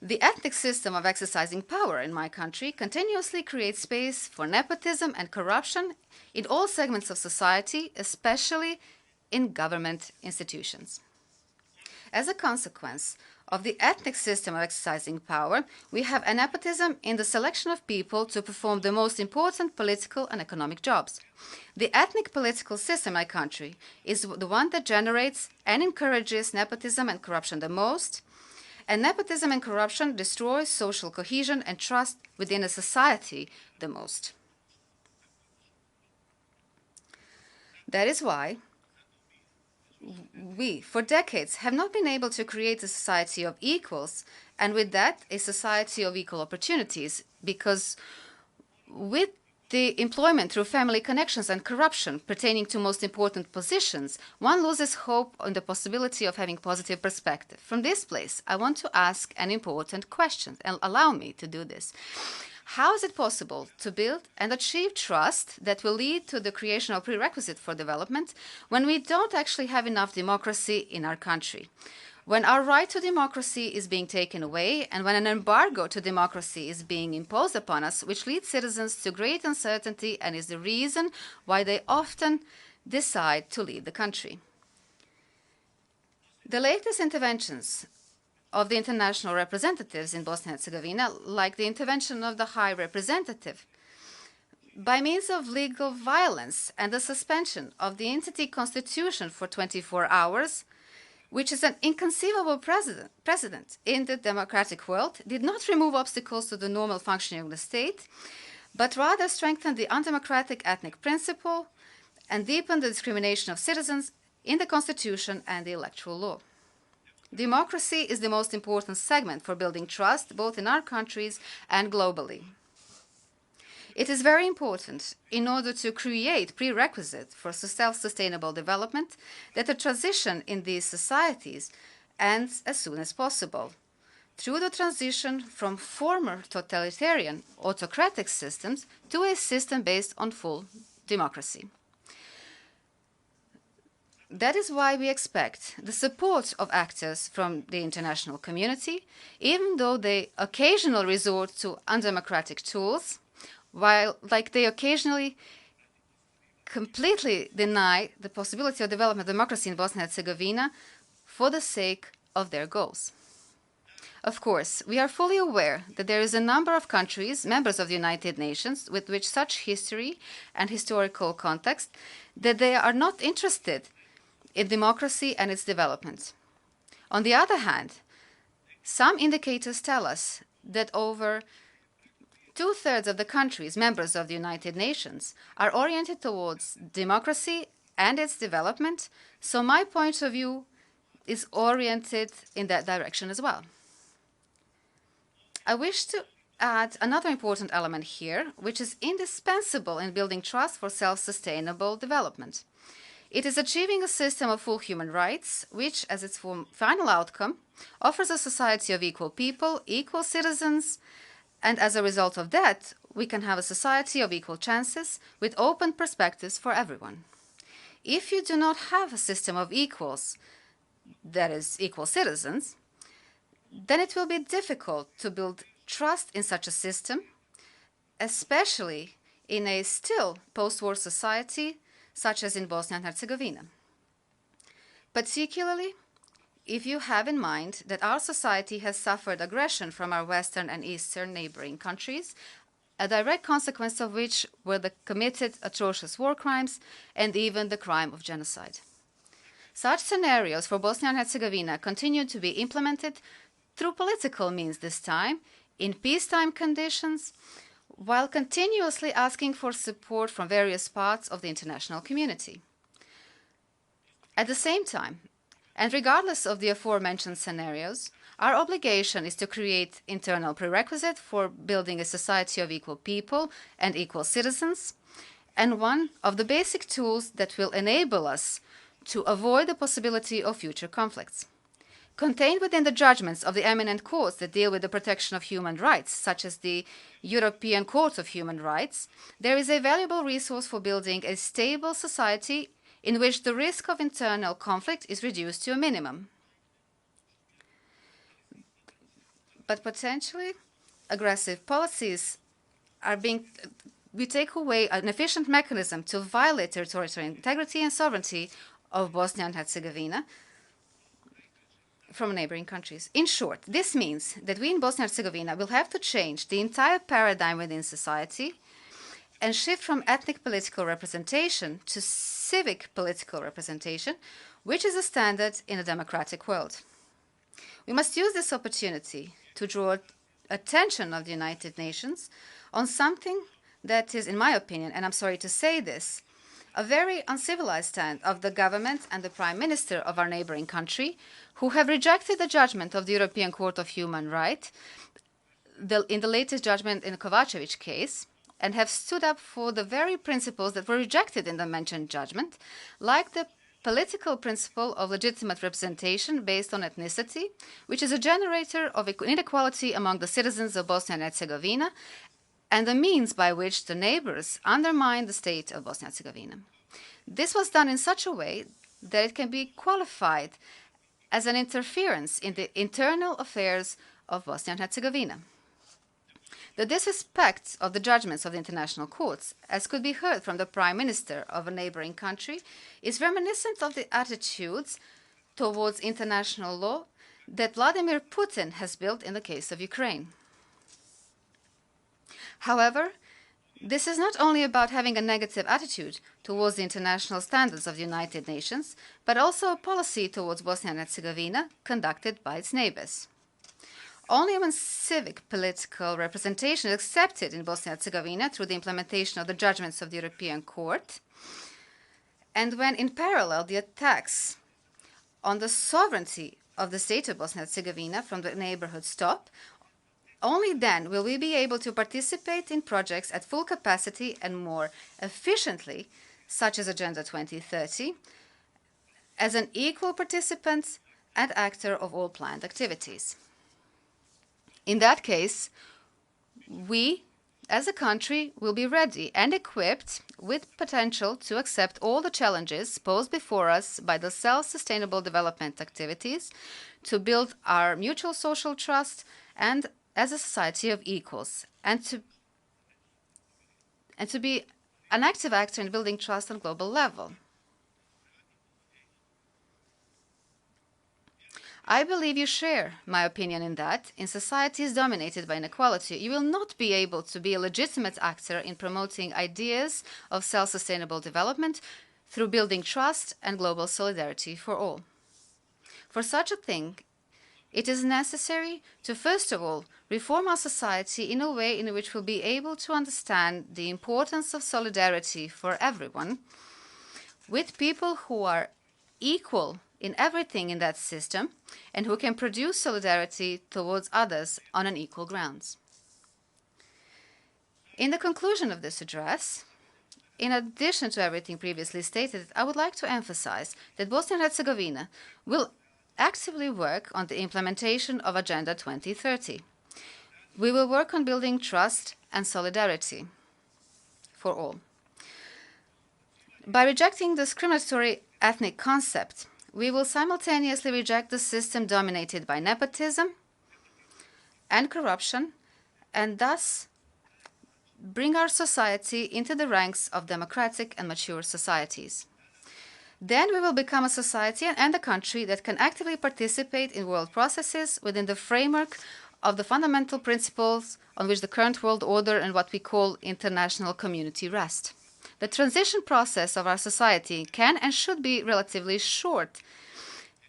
the ethnic system of exercising power in my country continuously creates space for nepotism and corruption in all segments of society, especially in government institutions. As a consequence of the ethnic system of exercising power, we have a nepotism in the selection of people to perform the most important political and economic jobs. The ethnic political system in my country is the one that generates and encourages nepotism and corruption the most, and nepotism and corruption destroys social cohesion and trust within a society the most. That is why we, for decades, have not been able to create a society of equals, and with that, a society of equal opportunities, because with the employment through family connections and corruption pertaining to most important positions, one loses hope on the possibility of having positive perspective. From this place, I want to ask an important question, and allow me to do this. How is it possible to build and achieve trust that will lead to the creation of prerequisite for development when we don't actually have enough democracy in our country? When our right to democracy is being taken away, and when an embargo to democracy is being imposed upon us, which leads citizens to great uncertainty and is the reason why they often decide to leave the country. The latest interventions of the international representatives in Bosnia and Herzegovina, like the intervention of the High Representative, by means of legal violence and the suspension of the entity constitution for 24 hours, which is an inconceivable precedent in the democratic world, did not remove obstacles to the normal functioning of the state, but rather strengthened the undemocratic ethnic principle and deepened the discrimination of citizens in the constitution and the electoral law. Democracy is the most important segment for building trust, both in our countries and globally. It is very important, in order to create prerequisites for self-sustainable development, that a transition in these societies ends as soon as possible, through the transition from former totalitarian autocratic systems to a system based on full democracy. That is why we expect the support of actors from the international community, even though they occasionally resort to undemocratic tools, while they occasionally completely deny the possibility of development of democracy in Bosnia and Herzegovina for the sake of their goals. Of course, we are fully aware that there is a number of countries, members of the United Nations, with which such history and historical context, that they are not interested in democracy and its development. On the other hand, some indicators tell us that over 2/3 of the countries, members of the United Nations, are oriented towards democracy and its development, so my point of view is oriented in that direction as well. I wish to add another important element here, which is indispensable in building trust for self-sustainable development. It is achieving a system of full human rights, which, as its final outcome, offers a society of equal people, equal citizens, and as a result of that, we can have a society of equal chances with open perspectives for everyone. If you do not have a system of equals, that is, equal citizens, then it will be difficult to build trust in such a system, especially in a still post-war society such as in Bosnia and Herzegovina. Particularly, if you have in mind that our society has suffered aggression from our Western and Eastern neighboring countries, a direct consequence of which were the committed atrocious war crimes and even the crime of genocide. Such scenarios for Bosnia and Herzegovina continue to be implemented through political means this time, in peacetime conditions, while continuously asking for support from various parts of the international community. At the same time, and regardless of the aforementioned scenarios, our obligation is to create internal prerequisites for building a society of equal people and equal citizens, and one of the basic tools that will enable us to avoid the possibility of future conflicts. Contained within the judgments of the eminent courts that deal with the protection of human rights, such as the European Court of Human Rights, there is a valuable resource for building a stable society in which the risk of internal conflict is reduced to a minimum. But potentially, aggressive policies we take away an efficient mechanism to violate territorial integrity and sovereignty of Bosnia and Herzegovina from neighboring countries. In short, this means that we in Bosnia and Herzegovina will have to change the entire paradigm within society and shift from ethnic political representation to civic political representation, which is a standard in a democratic world. We must use this opportunity to draw attention of the United Nations on something that is, in my opinion, and I'm sorry to say this, a very uncivilized stand of the government and the Prime Minister of our neighboring country, who have rejected the judgment of the European Court of Human Rights in the latest judgment in the Kovacevic case, and have stood up for the very principles that were rejected in the mentioned judgment, like the political principle of legitimate representation based on ethnicity, which is a generator of inequality among the citizens of Bosnia and Herzegovina, and the means by which the neighbors undermine the state of Bosnia and Herzegovina. This was done in such a way that it can be qualified as an interference in the internal affairs of Bosnia and Herzegovina. The disrespect of the judgments of the international courts, as could be heard from the prime minister of a neighboring country, is reminiscent of the attitudes towards international law that Vladimir Putin has built in the case of Ukraine. However, this is not only about having a negative attitude towards the international standards of the United Nations, but also a policy towards Bosnia and Herzegovina conducted by its neighbors. Only when civic political representation is accepted in Bosnia and Herzegovina through the implementation of the judgments of the European Court, and when in parallel the attacks on the sovereignty of the state of Bosnia and Herzegovina from the neighborhood stop, only then will we be able to participate in projects at full capacity and more efficiently, such as Agenda 2030, as an equal participant and actor of all planned activities. In that case, we, as a country, will be ready and equipped with potential to accept all the challenges posed before us by the self-sustainable development activities, to build our mutual social trust and as a society of equals, and to be an active actor in building trust on a global level. I believe you share my opinion in that, in societies dominated by inequality, you will not be able to be a legitimate actor in promoting ideas of self-sustainable development through building trust and global solidarity for all. For such a thing, it is necessary to, first of all, reform our society in a way in which we'll be able to understand the importance of solidarity for everyone, with people who are equal in everything in that system and who can produce solidarity towards others on an equal grounds. In the conclusion of this address, in addition to everything previously stated, I would like to emphasize that Bosnia and Herzegovina will actively work on the implementation of Agenda 2030. We will work on building trust and solidarity for all. By rejecting the discriminatory ethnic concept, we will simultaneously reject the system dominated by nepotism and corruption, and thus bring our society into the ranks of democratic and mature societies. Then we will become a society and a country that can actively participate in world processes within the framework of the fundamental principles on which the current world order and what we call international community rest. The transition process of our society can and should be relatively short,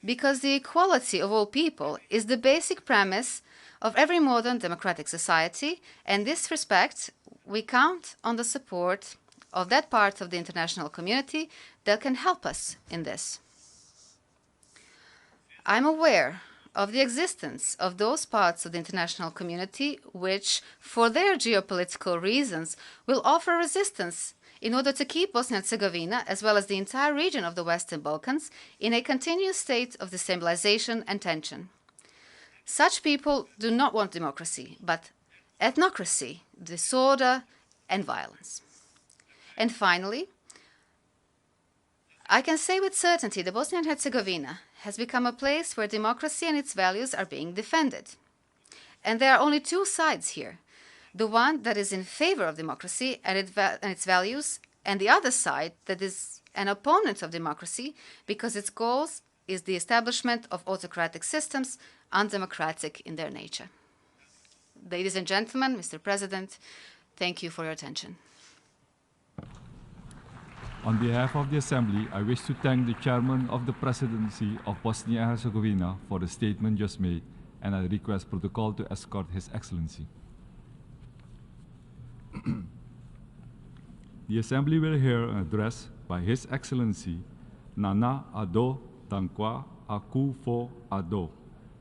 because the equality of all people is the basic premise of every modern democratic society, and in this respect, we count on the support of that part of the international community that can help us in this. I'm aware of the existence of those parts of the international community which, for their geopolitical reasons, will offer resistance in order to keep Bosnia and Herzegovina, as well as the entire region of the Western Balkans, in a continuous state of destabilization and tension. Such people do not want democracy, but ethnocracy, disorder, and violence. And finally, I can say with certainty that Bosnia and Herzegovina has become a place where democracy and its values are being defended. And there are only two sides here. The one that is in favor of democracy and its values, and the other side that is an opponent of democracy because its goal is the establishment of autocratic systems, undemocratic in their nature. Ladies and gentlemen, Mr. President, thank you for your attention. On behalf of the Assembly, I wish to thank the Chairman of the Presidency of Bosnia and Herzegovina for the statement just made, and I request Protocol to escort His Excellency. The Assembly will hear an address by His Excellency Nana Addo Dankwa Akufo-Addo,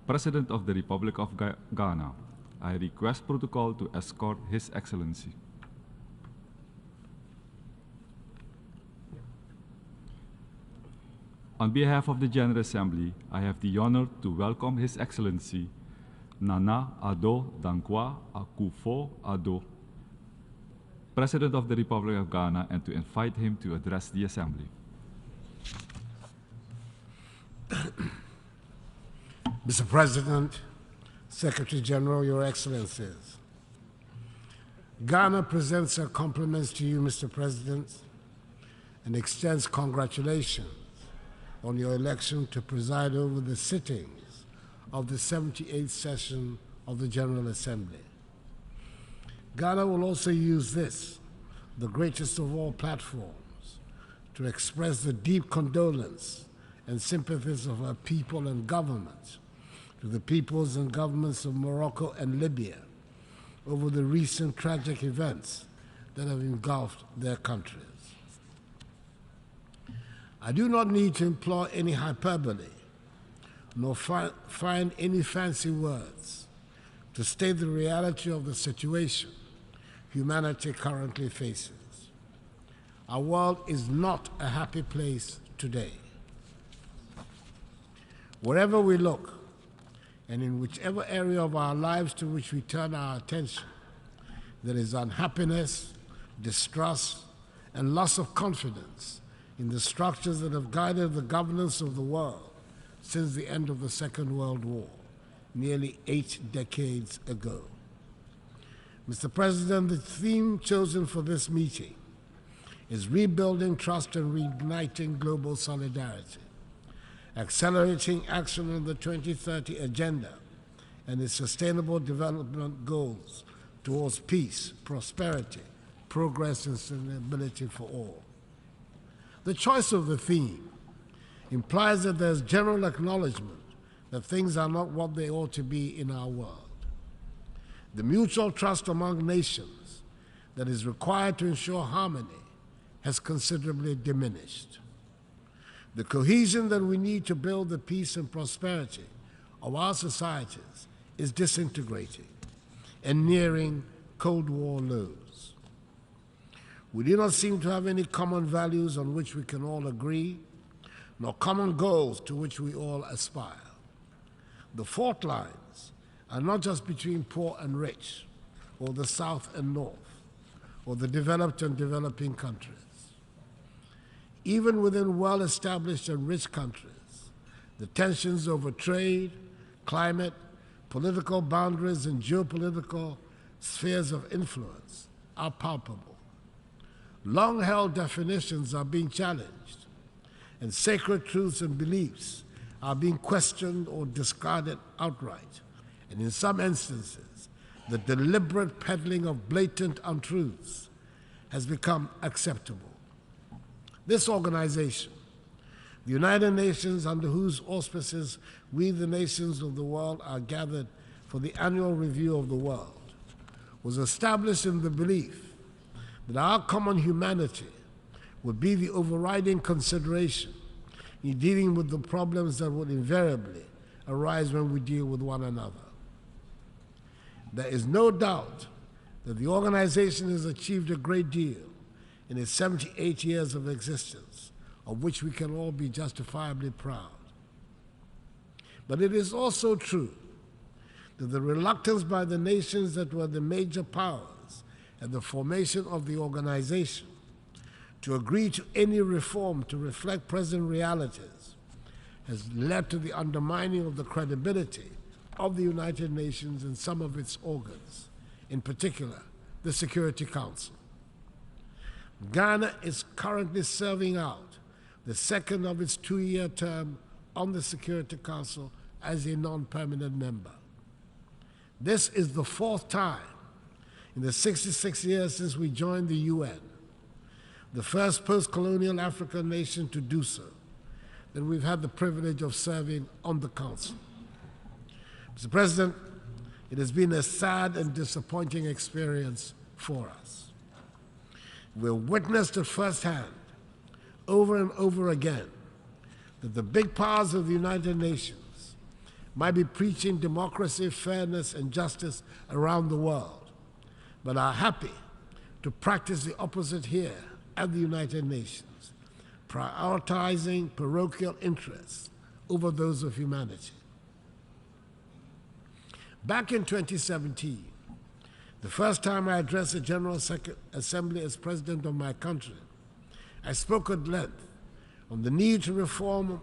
President of the Republic of Ghana. I request Protocol to escort His Excellency. On behalf of the General Assembly, I have the honor to welcome His Excellency Nana Addo Dankwa Akufo-Addo, President of the Republic of Ghana, and to invite him to address the Assembly. Mr. President, Secretary General, Your Excellencies, Ghana presents her compliments to you, Mr. President, and extends congratulations on your election to preside over the sittings of the 78th session of the General Assembly. Ghana will also use this, the greatest of all platforms, to express the deep condolence and sympathies of our people and government to the peoples and governments of Morocco and Libya over the recent tragic events that have engulfed their countries. I do not need to employ any hyperbole, nor find any fancy words to state the reality of the situation humanity currently faces. Our world is not a happy place today. Wherever we look, and in whichever area of our lives to which we turn our attention, there is unhappiness, distrust, and loss of confidence in the structures that have guided the governance of the world since the end of the Second World War, nearly 8 decades ago. Mr. President, the theme chosen for this meeting is rebuilding trust and reigniting global solidarity, accelerating action on the 2030 Agenda and its sustainable development goals towards peace, prosperity, progress, and sustainability for all. The choice of the theme implies that there's general acknowledgement that things are not what they ought to be in our world. The mutual trust among nations that is required to ensure harmony has considerably diminished. The cohesion that we need to build the peace and prosperity of our societies is disintegrating and nearing Cold War lows. We do not seem to have any common values on which we can all agree, nor common goals to which we all aspire. The fault lines are not just between poor and rich, or the South and North, or the developed and developing countries. Even within well-established and rich countries, the tensions over trade, climate, political boundaries, and geopolitical spheres of influence are palpable. Long-held definitions are being challenged, and sacred truths and beliefs are being questioned or discarded outright. And in some instances, the deliberate peddling of blatant untruths has become acceptable. This organization, the United Nations, under whose auspices we, the nations of the world, are gathered for the annual review of the world, was established in the belief that our common humanity would be the overriding consideration in dealing with the problems that would invariably arise when we deal with one another. There is no doubt that the organization has achieved a great deal in its 78 years of existence, of which we can all be justifiably proud. But it is also true that the reluctance by the nations that were the major powers at the formation of the organization to agree to any reform to reflect present realities has led to the undermining of the credibility of the United Nations and some of its organs, in particular, the Security Council. Ghana is currently serving out the second of its 2-year term on the Security Council as a non-permanent member. This is the 4th time in the 66 years since we joined the UN, the first post-colonial African nation to do so, that we've had the privilege of serving on the Council. Mr. President, it has been a sad and disappointing experience for us. We've witnessed it firsthand, over and over again, that the big powers of the United Nations might be preaching democracy, fairness, and justice around the world, but are happy to practice the opposite here at the United Nations, prioritizing parochial interests over those of humanity. Back in 2017, The first time I addressed the General Assembly as President of my country, I spoke at length on the need to reform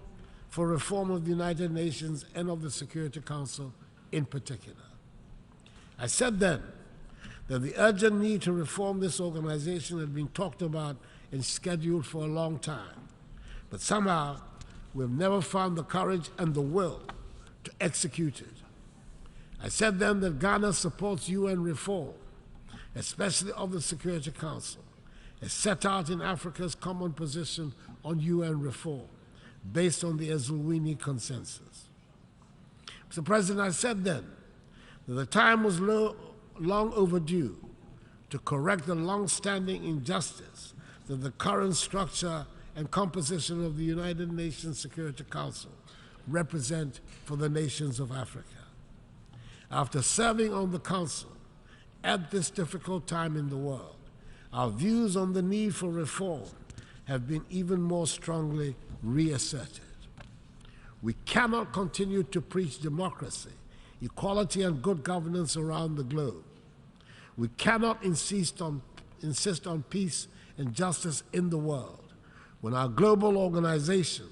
of the United Nations and of the Security Council in particular. I said then that the urgent need to reform this organization had been talked about and scheduled for a long time, but somehow we've never found the courage and the will to execute it. I said then that Ghana supports UN reform, especially of the Security Council, as set out in Africa's common position on UN reform, based on the Eswatini Consensus. Mr. President, I said then that the time was long overdue to correct the long-standing injustice that the current structure and composition of the United Nations Security Council represent for the nations of Africa. After serving on the Council at this difficult time in the world, our views on the need for reform have been even more strongly reasserted. We cannot continue to preach democracy, equality, and good governance around the globe. We cannot insist on peace and justice in the world when our global organization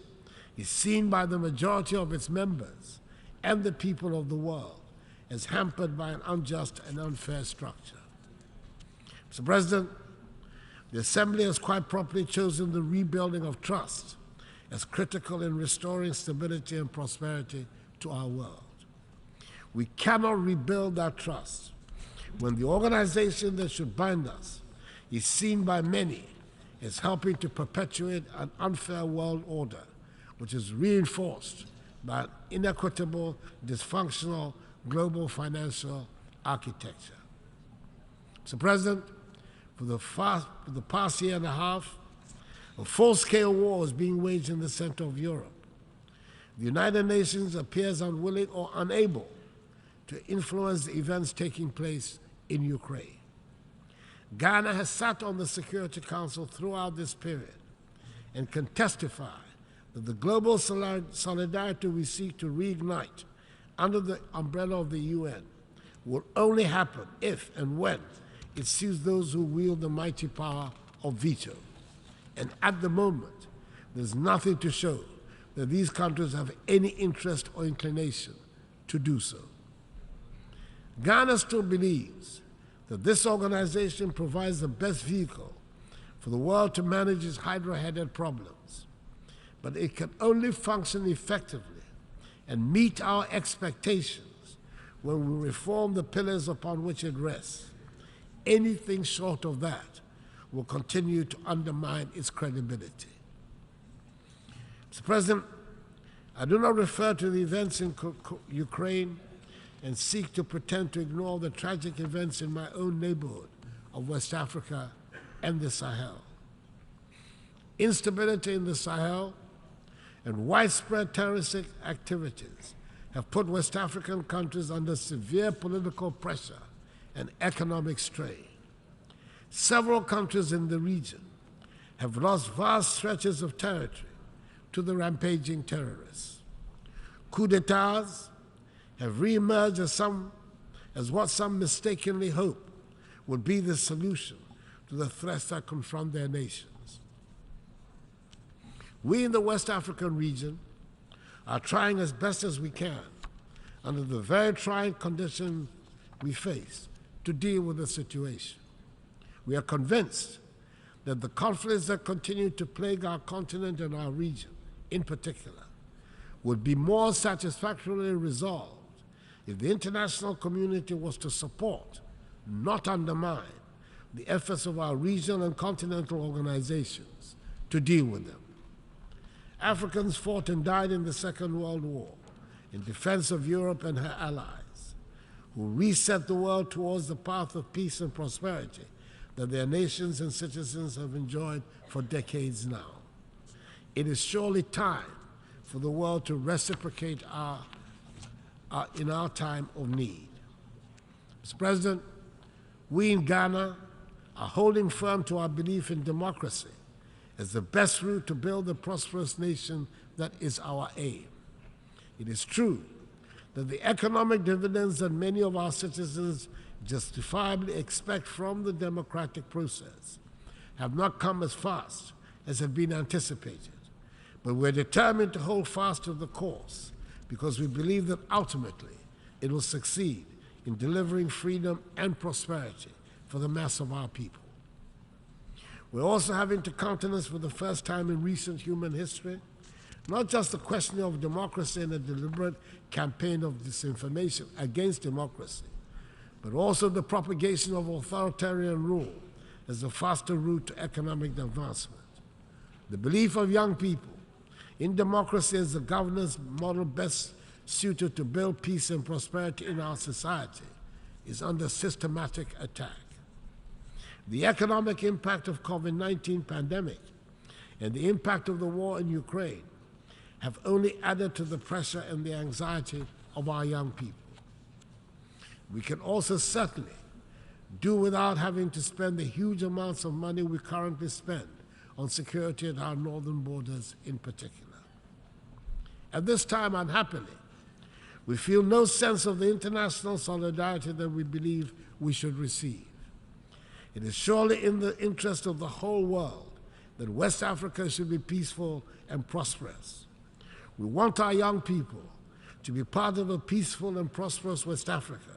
is seen by the majority of its members and the people of the world as hampered by an unjust and unfair structure. Mr. President, the Assembly has quite properly chosen the rebuilding of trust as critical in restoring stability and prosperity to our world. We cannot rebuild that trust when the organization that should bind us is seen by many as helping to perpetuate an unfair world order, which is reinforced by an inequitable, dysfunctional global financial architecture. Mr. President, for the past year and a half, a full-scale war is being waged in the center of Europe. The United Nations appears unwilling or unable to influence the events taking place in Ukraine. Ghana has sat on the Security Council throughout this period and can testify that the global solidarity we seek to reignite under the umbrella of the UN will only happen if and when it suits those who wield the mighty power of veto. And at the moment, there's nothing to show that these countries have any interest or inclination to do so. Ghana still believes that this organization provides the best vehicle for the world to manage its hydra-headed problems, but it can only function effectively and meet our expectations when we reform the pillars upon which it rests. Anything short of that will continue to undermine its credibility. Mr. President, I do not refer to the events in Ukraine and seek to pretend to ignore the tragic events in my own neighborhood of West Africa and the Sahel. Instability in the Sahel and widespread terroristic activities have put West African countries under severe political pressure and economic strain. Several countries in the region have lost vast stretches of territory to the rampaging terrorists. Coup d'etats have reemerged as what some mistakenly hope would be the solution to the threats that confront their nations. We in the West African region are trying as best as we can, under the very trying conditions we face, to deal with the situation. We are convinced that the conflicts that continue to plague our continent and our region, in particular, would be more satisfactorily resolved if the international community was to support, not undermine, the efforts of our regional and continental organizations to deal with them. Africans fought and died in the Second World War in defense of Europe and her allies, who reset the world towards the path of peace and prosperity that their nations and citizens have enjoyed for decades now. It is surely time for the world to reciprocate in our time of need. Mr. President, we in Ghana are holding firm to our belief in democracy as the best route to build the prosperous nation that is our aim. It is true that the economic dividends that many of our citizens justifiably expect from the democratic process have not come as fast as had been anticipated. But we're determined to hold fast to the course because we believe that ultimately it will succeed in delivering freedom and prosperity for the mass of our people. We're also having to countenance for the first time in recent human history not just the question of democracy and a deliberate campaign of disinformation against democracy, but also the propagation of authoritarian rule as the faster route to economic advancement. The belief of young people in democracy as the governance model best suited to build peace and prosperity in our society is under systematic attack. The economic impact of COVID-19 pandemic and the impact of the war in Ukraine have only added to the pressure and the anxiety of our young people. We can also certainly do without having to spend the huge amounts of money we currently spend on security at our northern borders in particular. At this time, unhappily, we feel no sense of the international solidarity that we believe we should receive. It is surely in the interest of the whole world that West Africa should be peaceful and prosperous. We want our young people to be part of a peaceful and prosperous West Africa,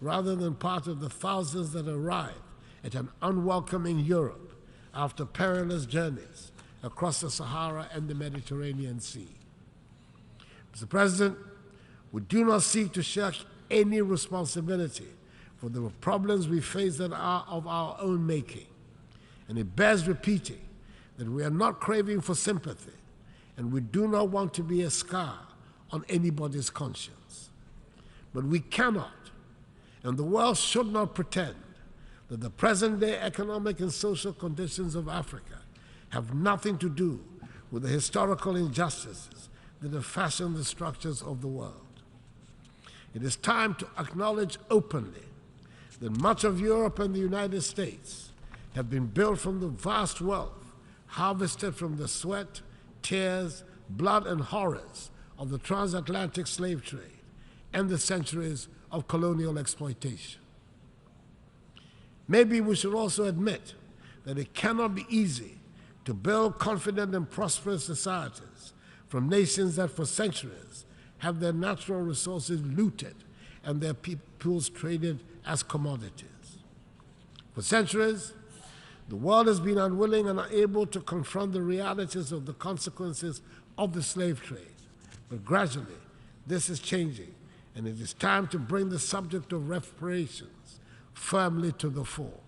rather than part of the thousands that arrive at an unwelcoming Europe after perilous journeys across the Sahara and the Mediterranean Sea. Mr. President, we do not seek to shirk any responsibility for the problems we face that are of our own making. And it bears repeating that we are not craving for sympathy, and we do not want to be a scar on anybody's conscience. But we cannot, and the world should not pretend that the present-day economic and social conditions of Africa have nothing to do with the historical injustices that have fashioned the structures of the world. It is time to acknowledge openly that much of Europe and the United States have been built from the vast wealth harvested from the sweat, tears, blood, and horrors of the transatlantic slave trade and the centuries of colonial exploitation. Maybe we should also admit that it cannot be easy to build confident and prosperous societies from nations that for centuries have their natural resources looted and their peoples traded as commodities. For centuries, the world has been unwilling and unable to confront the realities of the consequences of the slave trade. But gradually, this is changing, and it is time to bring the subject of reparations firmly to the fore.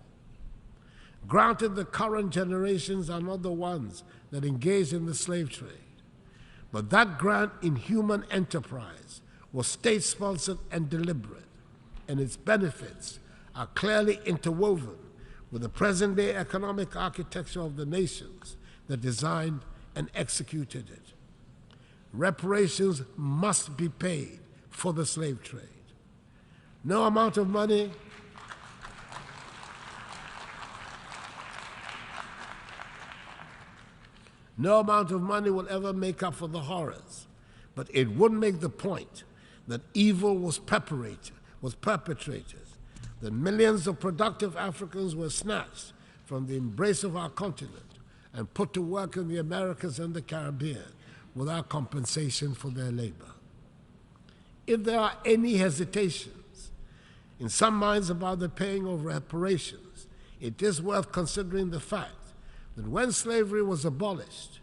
Granted, the current generations are not the ones that engaged in the slave trade, but that grand inhuman enterprise was state-sponsored and deliberate, and its benefits are clearly interwoven with the present-day economic architecture of the nations that designed and executed it. Reparations must be paid for the slave trade. No amount of money will ever make up for the horrors, but it would make the point that evil was perpetrated, that millions of productive Africans were snatched from the embrace of our continent and put to work in the Americas and the Caribbean without compensation for their labor. If there are any hesitations in some minds about the paying of reparations, it is worth considering the fact that when slavery was abolished,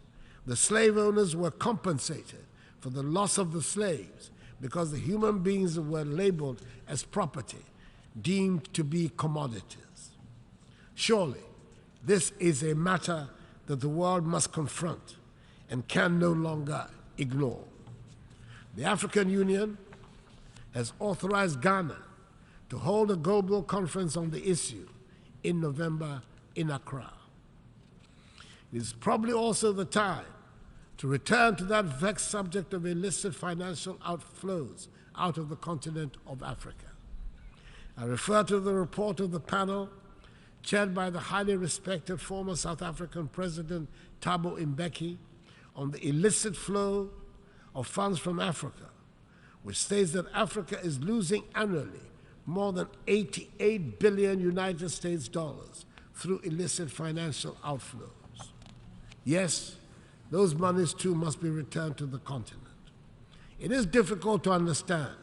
the slave owners were compensated for the loss of the slaves because the human beings were labeled as property, deemed to be commodities. Surely, this is a matter that the world must confront and can no longer ignore. The African Union has authorized Ghana to hold a global conference on the issue in November in Accra. It is probably also the time to return to that vexed subject of illicit financial outflows out of the continent of Africa. I refer to the report of the panel chaired by the highly respected former South African President Thabo Mbeki on the illicit flow of funds from Africa, which states that Africa is losing annually more than 88 billion United States dollars through illicit financial outflows. Yes, those monies too must be returned to the continent. It is difficult to understand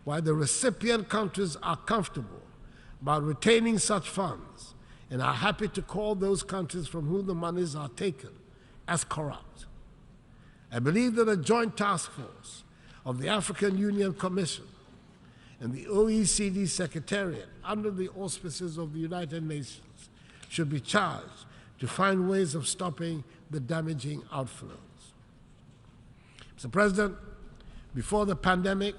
why the recipient countries are comfortable about retaining such funds and are happy to call those countries from whom the monies are taken as corrupt. I believe that a joint task force of the African Union Commission and the OECD Secretariat, under the auspices of the United Nations, should be charged to find ways of stopping the damaging outflows. Mr. President, before the pandemic,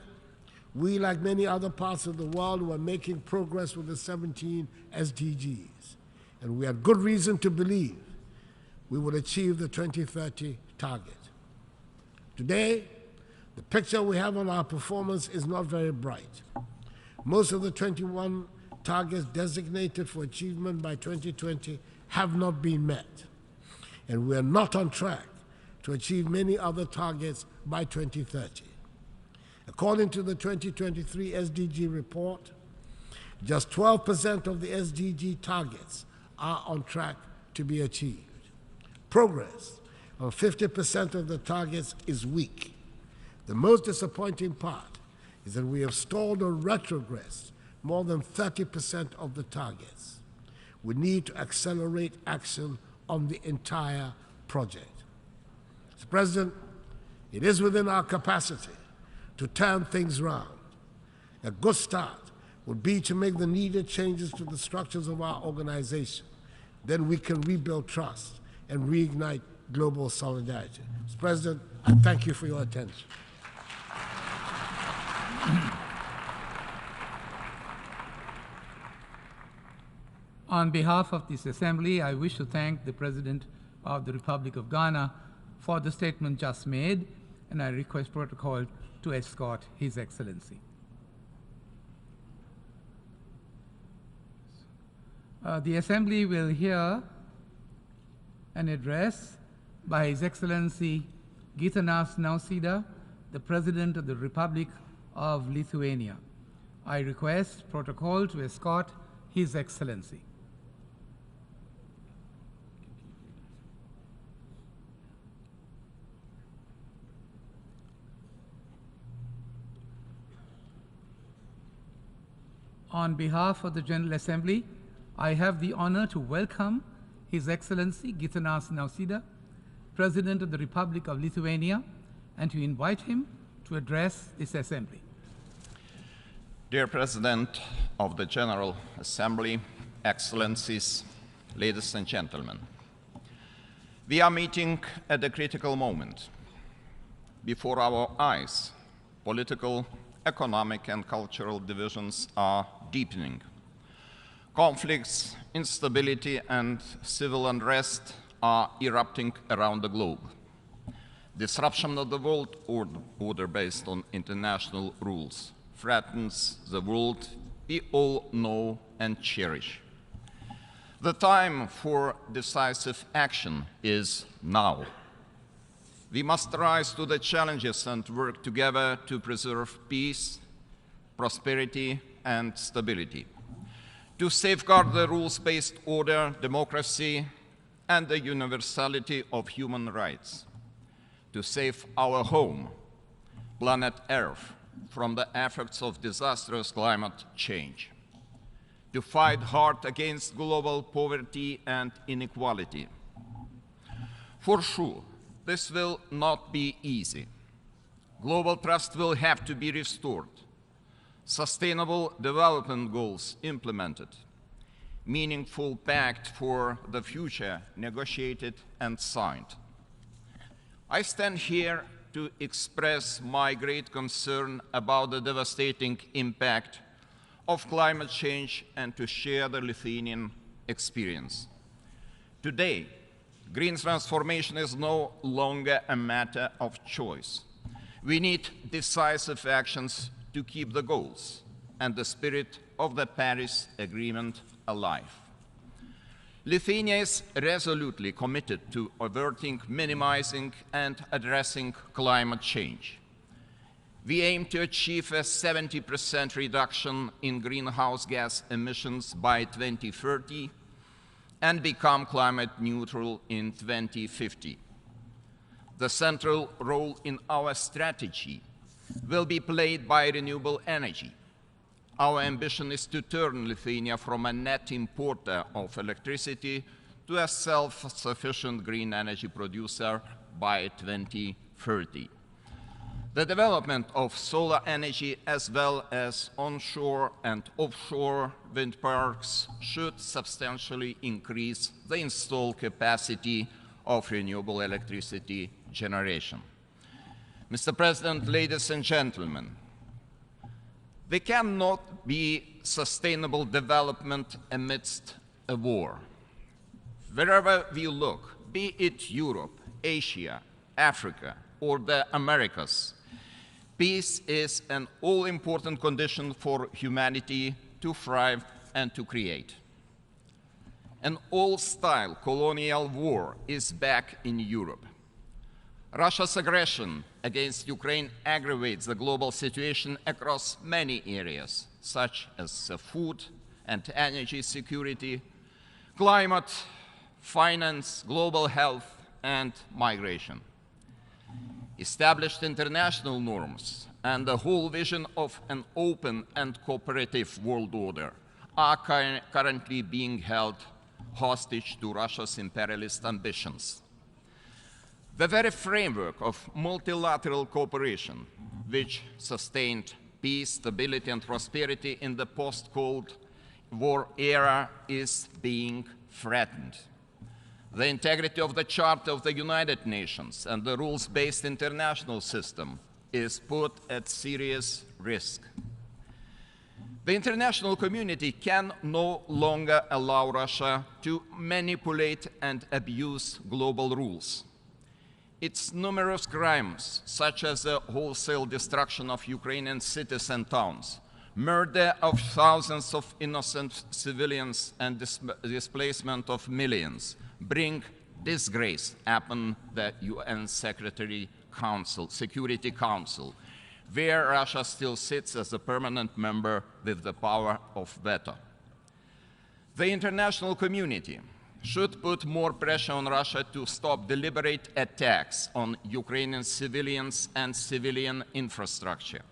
we, like many other parts of the world, were making progress with the 17 SDGs, and we had good reason to believe we would achieve the 2030 target. Today, the picture we have on our performance is not very bright. Most of the 21 targets designated for achievement by 2020 have not been met, and we are not on track to achieve many other targets by 2030. According to the 2023 SDG report, just 12% of the SDG targets are on track to be achieved. Progress on 50% of the targets is weak. The most disappointing part is that we have stalled or retrogressed more than 30% of the targets. We need to accelerate action on the entire project. Mr. President, it is within our capacity to turn things around. A good start would be to make the needed changes to the structures of our organization. Then we can rebuild trust and reignite global solidarity. Mr. President, I thank you for your attention. On behalf of this Assembly, I wish to thank the President of the Republic of Ghana for the statement just made, and I request protocol to escort His Excellency. The Assembly will hear an address by His Excellency Gitanas Nausėda, the President of the Republic of Lithuania. I request protocol to escort His Excellency. On behalf of the General Assembly, I have the honor to welcome His Excellency Gitanas Nausėda, President of the Republic of Lithuania, and to invite him to address this Assembly. Dear President of the General Assembly, Excellencies, ladies and gentlemen, we are meeting at a critical moment. Before our eyes, political, economic, and cultural divisions are deepening. Conflicts, instability, and civil unrest are erupting around the globe. Disruption of the world order based on international rules threatens the world we all know and cherish. The time for decisive action is now. We must rise to the challenges and work together to preserve peace, prosperity, and stability, to safeguard the rules-based order, democracy, and the universality of human rights, to save our home, planet Earth, from the effects of disastrous climate change, to fight hard against global poverty and inequality. For sure, this will not be easy. Global trust will have to be restored, sustainable development goals implemented, meaningful pact for the future negotiated and signed. I stand here to express my great concern about the devastating impact of climate change and to share the Lithuanian experience. Today, green transformation is no longer a matter of choice. We need decisive actions to keep the goals and the spirit of the Paris Agreement alive. Lithuania is resolutely committed to averting, minimizing, and addressing climate change. We aim to achieve a 70% reduction in greenhouse gas emissions by 2030 and become climate neutral in 2050. The central role in our strategy will be played by renewable energy. Our ambition is to turn Lithuania from a net importer of electricity to a self-sufficient green energy producer by 2030. The development of solar energy as well as onshore and offshore wind parks should substantially increase the installed capacity of renewable electricity generation. Mr. President, ladies and gentlemen, there cannot be sustainable development amidst a war. Wherever we look, be it Europe, Asia, Africa, or the Americas, peace is an all-important condition for humanity to thrive and to create. An old-style colonial war is back in Europe. Russia's aggression against Ukraine aggravates the global situation across many areas, such as food and energy security, climate, finance, global health, and migration. Established international norms and the whole vision of an open and cooperative world order are currently being held hostage to Russia's imperialist ambitions. The very framework of multilateral cooperation, which sustained peace, stability, and prosperity in the post-Cold War era, is being threatened. The integrity of the Charter of the United Nations and the rules-based international system is put at serious risk. The international community can no longer allow Russia to manipulate and abuse global rules. Its numerous crimes, such as the wholesale destruction of Ukrainian cities and towns, murder of thousands of innocent civilians, and displacement of millions, bring disgrace upon the UN Security Council, where Russia still sits as a permanent member with the power of veto. The international community should put more pressure on Russia to stop deliberate attacks on Ukrainian civilians and civilian infrastructure.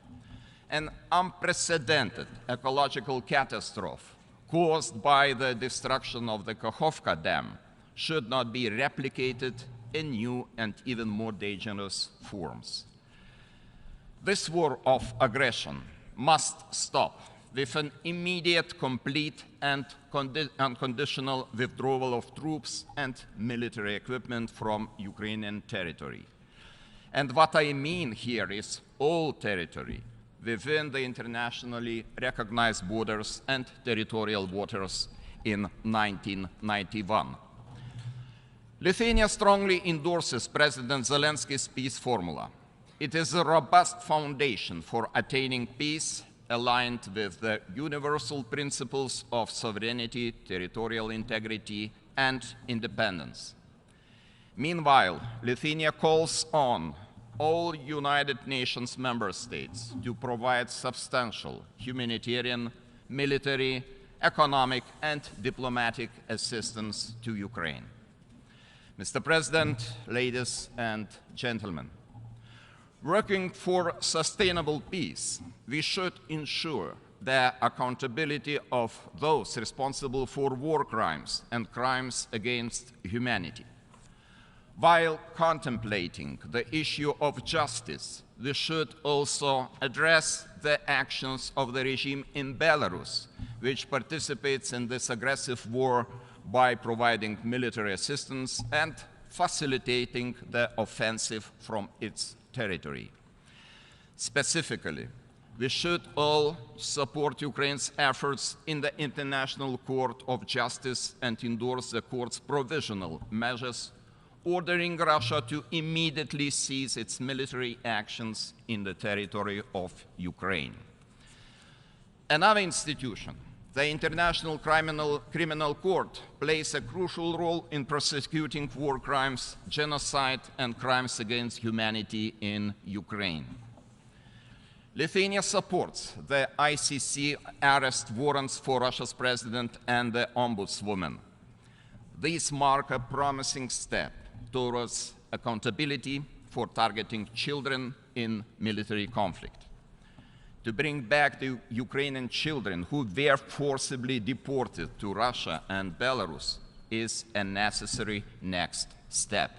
An unprecedented ecological catastrophe caused by the destruction of the Kakhovka Dam should not be replicated in new and even more dangerous forms. This war of aggression must stop with an immediate, complete, and unconditional withdrawal of troops and military equipment from Ukrainian territory. And what I mean here is all territory within the internationally recognized borders and territorial waters in 1991. Lithuania strongly endorses President Zelensky's peace formula. It is a robust foundation for attaining peace, aligned with the universal principles of sovereignty, territorial integrity, and independence. Meanwhile, Lithuania calls on all United Nations member states to provide substantial humanitarian, military, economic, and diplomatic assistance to Ukraine. Mr. President, ladies and gentlemen, working for sustainable peace, we should ensure the accountability of those responsible for war crimes and crimes against humanity. While contemplating the issue of justice, we should also address the actions of the regime in Belarus, which participates in this aggressive war by providing military assistance and facilitating the offensive from its territory. Specifically, we should all support Ukraine's efforts in the International Court of Justice and endorse the court's provisional measures ordering Russia to immediately cease its military actions in the territory of Ukraine. Another institution, the International Criminal Court, plays a crucial role in prosecuting war crimes, genocide, and crimes against humanity in Ukraine. Lithuania supports the ICC arrest warrants for Russia's president and the ombudswoman. These mark a promising step towards accountability for targeting children in military conflict. To bring back the Ukrainian children who were forcibly deported to Russia and Belarus is a necessary next step.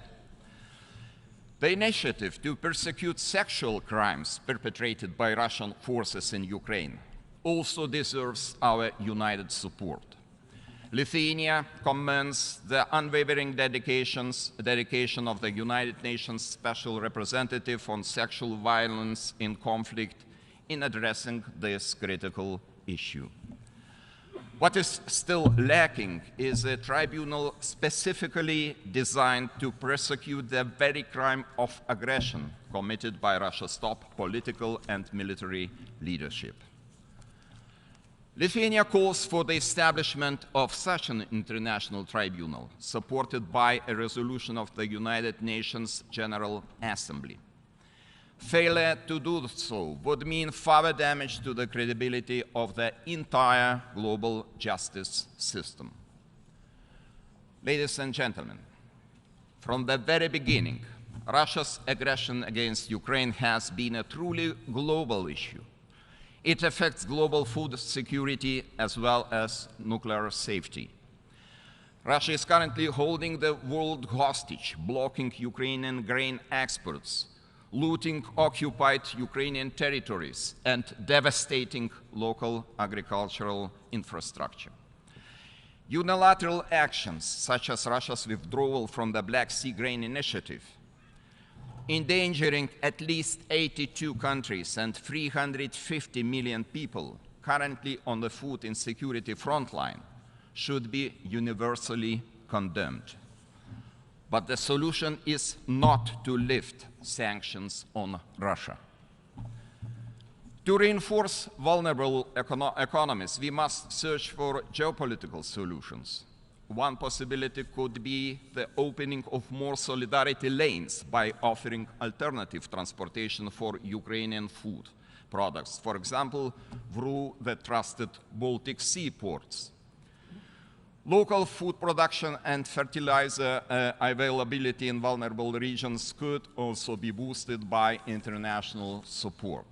The initiative to persecute sexual crimes perpetrated by Russian forces in Ukraine also deserves our united support. Lithuania commends the unwavering dedication of the United Nations Special Representative on Sexual Violence in Conflict in addressing this critical issue. What is still lacking is a tribunal specifically designed to prosecute the very crime of aggression committed by Russia's top political and military leadership. Lithuania calls for the establishment of such an international tribunal, supported by a resolution of the United Nations General Assembly. Failure to do so would mean further damage to the credibility of the entire global justice system. Ladies and gentlemen, from the very beginning, Russia's aggression against Ukraine has been a truly global issue. It affects global food security as well as nuclear safety. Russia is currently holding the world hostage, blocking Ukrainian grain exports, looting occupied Ukrainian territories, and devastating local agricultural infrastructure. Unilateral actions, such as Russia's withdrawal from the Black Sea Grain Initiative, endangering at least 82 countries and 350 million people currently on the food insecurity frontline, should be universally condemned. But the solution is not to lift sanctions on Russia. To reinforce vulnerable economies, we must search for geopolitical solutions. One possibility could be the opening of more solidarity lanes by offering alternative transportation for Ukrainian food products, for example, through the trusted Baltic Sea ports. Local food production and fertilizer availability in vulnerable regions could also be boosted by international support.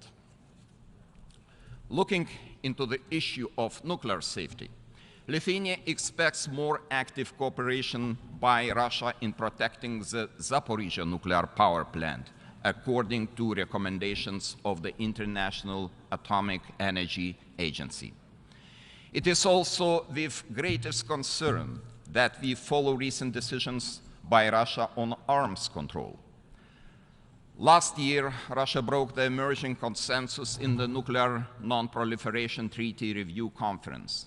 Looking into the issue of nuclear safety, Lithuania expects more active cooperation by Russia in protecting the Zaporizhzhia nuclear power plant, according to recommendations of the International Atomic Energy Agency. It is also with greatest concern that we follow recent decisions by Russia on arms control. Last year, Russia broke the emerging consensus in the Nuclear Non-Proliferation Treaty Review Conference.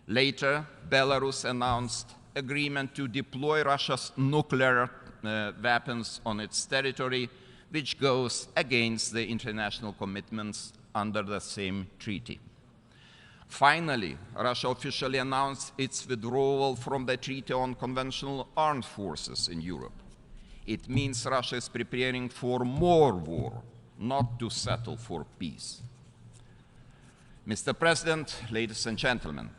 Later, Belarus announced agreement to deploy Russia's nuclear weapons on its territory, which goes against the international commitments under the same treaty. Finally, Russia officially announced its withdrawal from the Treaty on Conventional Armed Forces in Europe. It means Russia is preparing for more war, not to settle for peace. Mr. President, ladies and gentlemen,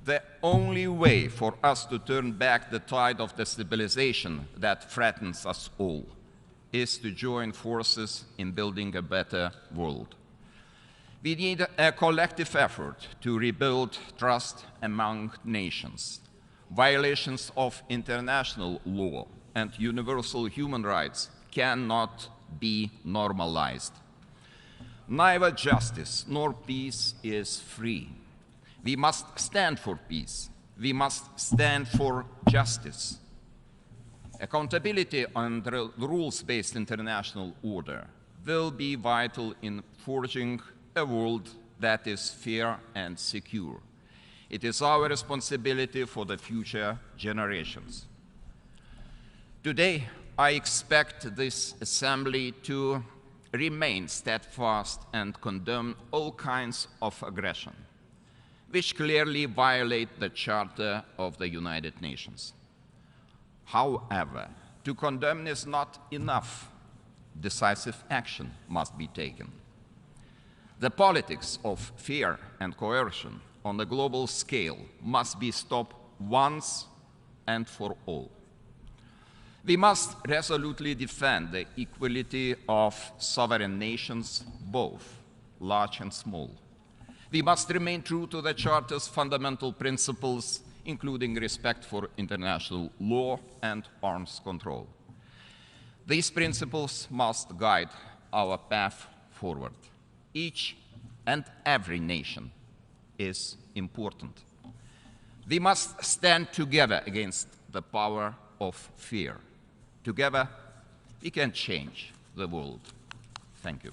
the only way for us to turn back the tide of destabilization that threatens us all is to join forces in building a better world. We need a collective effort to rebuild trust among nations. Violations of international law and universal human rights cannot be normalized. Neither justice nor peace is free. We must stand for peace. We must stand for justice. Accountability under rules-based international order will be vital in forging a world that is fair and secure. It is our responsibility for the future generations. Today, I expect this Assembly to remain steadfast and condemn all kinds of aggression, which clearly violate the Charter of the United Nations. However, to condemn is not enough. Decisive action must be taken. The politics of fear and coercion on the global scale must be stopped once and for all. We must resolutely defend the equality of sovereign nations, both large and small. We must remain true to the Charter's fundamental principles, including respect for international law and arms control. These principles must guide our path forward. Each and every nation is important. We must stand together against the power of fear. Together, we can change the world. Thank you.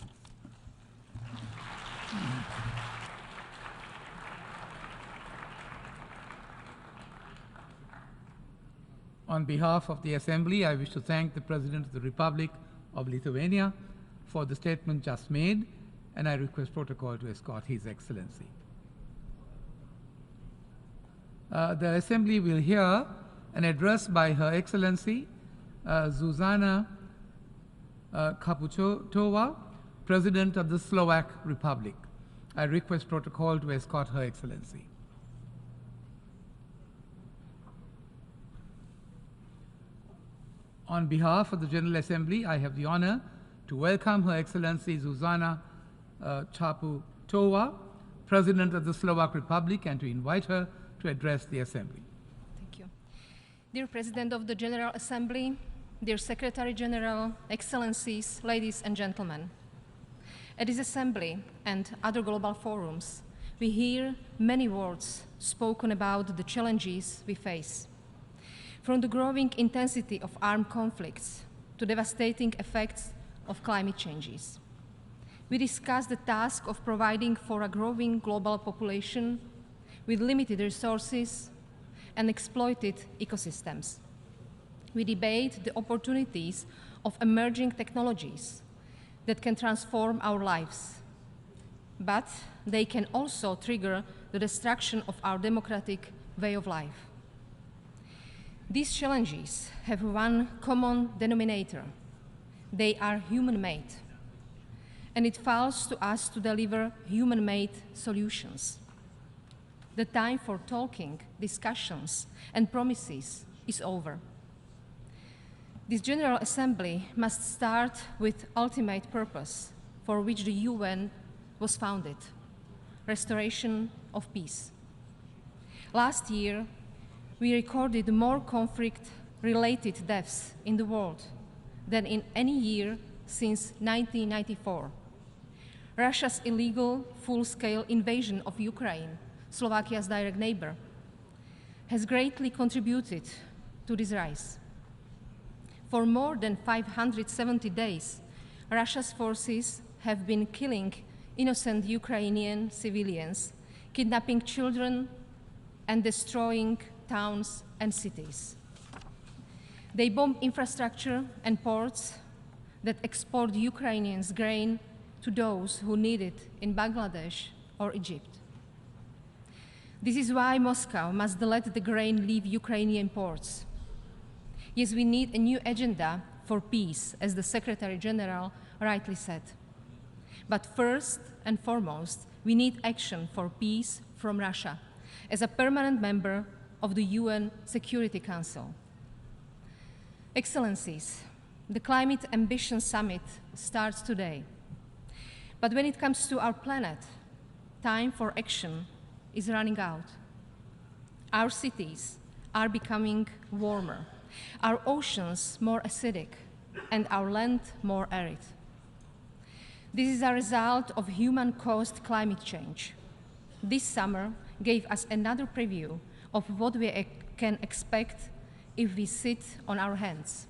On behalf of the Assembly, I wish to thank the President of the Republic of Lithuania for the statement just made, and I request protocol to escort His Excellency. The Assembly will hear an address by Her Excellency Zuzana Kaputova, President of the Slovak Republic. I request protocol to escort Her Excellency. On behalf of the General Assembly, I have the honor to welcome Her Excellency Zuzana Chaputova, President of the Slovak Republic, and to invite her to address the Assembly. Thank you. Dear President of the General Assembly, dear Secretary General, Excellencies, ladies and gentlemen. At this Assembly and other global forums, we hear many words spoken about the challenges we face. From the growing intensity of armed conflicts to devastating effects of climate changes. We discuss the task of providing for a growing global population with limited resources and exploited ecosystems. We debate the opportunities of emerging technologies that can transform our lives, but they can also trigger the destruction of our democratic way of life. These challenges have one common denominator. They are human-made, and it falls to us to deliver human-made solutions. The time for talking, discussions, and promises is over. This General Assembly must start with ultimate purpose for which the UN was founded: restoration of peace. Last year, we recorded more conflict-related deaths in the world than in any year since 1994. Russia's illegal, full-scale invasion of Ukraine, Slovakia's direct neighbor, has greatly contributed to this rise. For more than 570 days, Russia's forces have been killing innocent Ukrainian civilians, kidnapping children, and destroying towns and cities. They bomb infrastructure and ports that export Ukrainians' grain to those who need it in Bangladesh or Egypt. This is why Moscow must let the grain leave Ukrainian ports. Yes, we need a new agenda for peace, as the Secretary General rightly said. But first and foremost, we need action for peace from Russia as a permanent member of the UN Security Council. Excellencies, the Climate Ambition Summit starts today. But when it comes to our planet, time for action is running out. Our cities are becoming warmer, our oceans more acidic, and our land more arid. This is a result of human-caused climate change. This summer gave us another preview of what we can expect if we sit on our hands.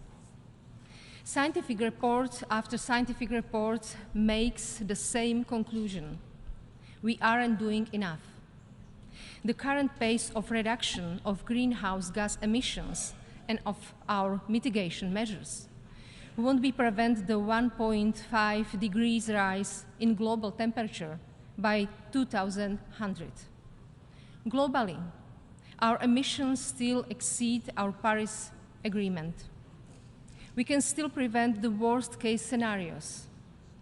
Scientific report after scientific report makes the same conclusion. We aren't doing enough. The current pace of reduction of greenhouse gas emissions and of our mitigation measures won't be prevent the 1.5 degrees rise in global temperature by 2100. Globally, our emissions still exceed our Paris Agreement. We can still prevent the worst-case scenarios.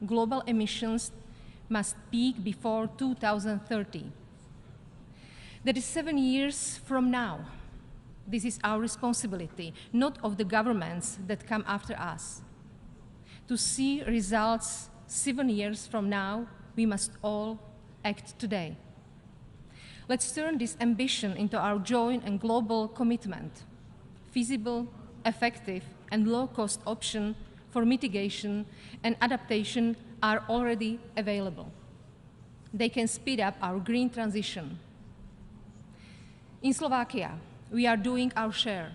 Global emissions must peak before 2030. That is 7 years from now. This is our responsibility, not of the governments that come after us. To see results 7 years from now, we must all act today. Let's turn this ambition into our joint and global commitment. Feasible, effective, and low-cost options for mitigation and adaptation are already available. They can speed up our green transition. In Slovakia, we are doing our share.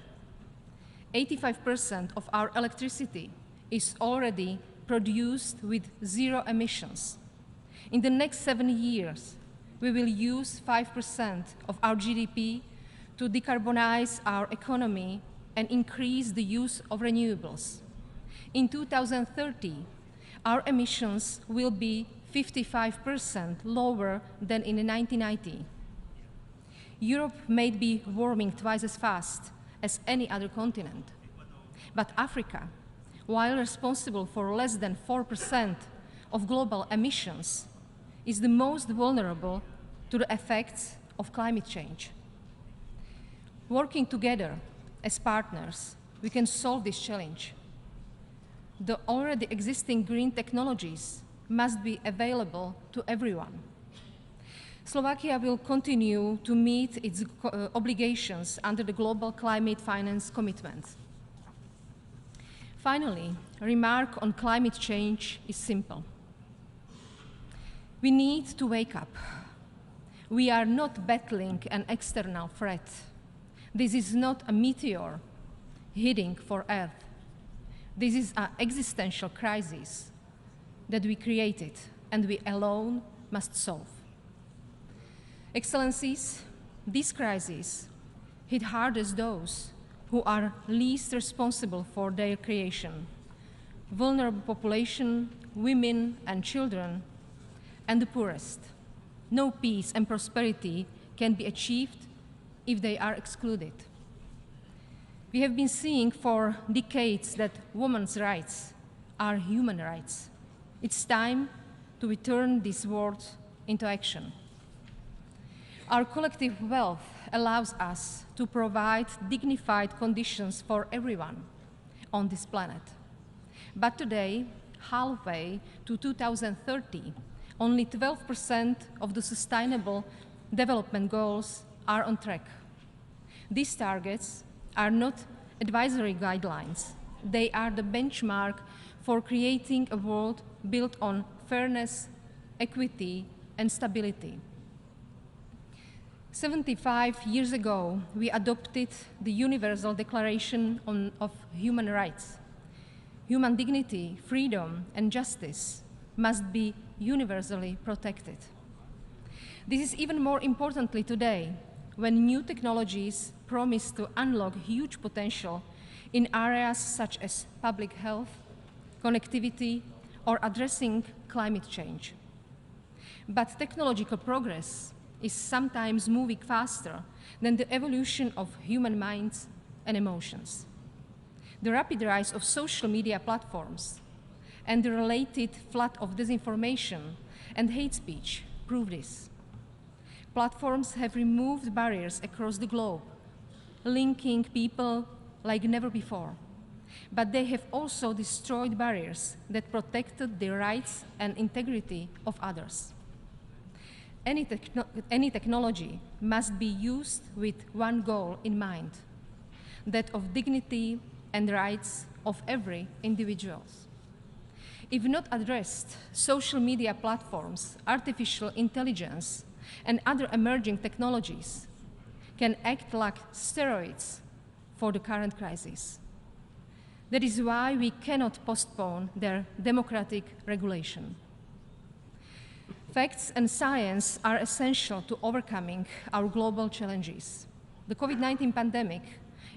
85% of our electricity is already produced with zero emissions. In the next 7 years, we will use 5% of our GDP to decarbonize our economy and increase the use of renewables. In 2030, our emissions will be 55% lower than in 1990. Europe may be warming twice as fast as any other continent, but Africa, while responsible for less than 4% of global emissions, is the most vulnerable to the effects of climate change. Working together as partners, we can solve this challenge. The already existing green technologies must be available to everyone. Slovakia will continue to meet its obligations under the Global Climate Finance Commitment. Finally, a remark on climate change is simple. We need to wake up. We are not battling an external threat. This is not a meteor hitting for Earth. This is an existential crisis that we created and we alone must solve. Excellencies, this crisis hit hardest those who are least responsible for their creation: vulnerable population, women and children, and the poorest. No peace and prosperity can be achieved if they are excluded. We have been seeing for decades that women's rights are human rights. It's time to return these words into action. Our collective wealth allows us to provide dignified conditions for everyone on this planet. But today, halfway to 2030, only 12% of the Sustainable Development Goals are on track. These targets are not advisory guidelines. They are the benchmark for creating a world built on fairness, equity, and stability. 75 years ago, we adopted the Universal Declaration of Human Rights. Human dignity, freedom, and justice must be universally protected. This is even more importantly today, when new technologies promise to unlock huge potential in areas such as public health, connectivity, or addressing climate change. But technological progress is sometimes moving faster than the evolution of human minds and emotions. The rapid rise of social media platforms and the related flood of disinformation and hate speech prove this. Platforms have removed barriers across the globe, linking people like never before. But they have also destroyed barriers that protected the rights and integrity of others. Any technology must be used with one goal in mind, that of dignity and rights of every individual. If not addressed, social media platforms, artificial intelligence, and other emerging technologies can act like steroids for the current crisis. That is why we cannot postpone their democratic regulation. Facts and science are essential to overcoming our global challenges. The COVID-19 pandemic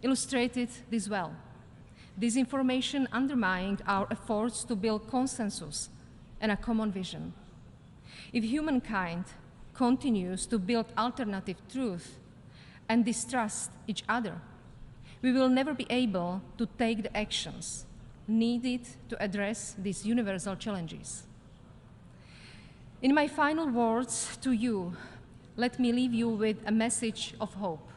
illustrated this well. Disinformation undermined our efforts to build consensus and a common vision. If humankind continues to build alternative truth and distrust each other, we will never be able to take the actions needed to address these universal challenges. In my final words to you, let me leave you with a message of hope.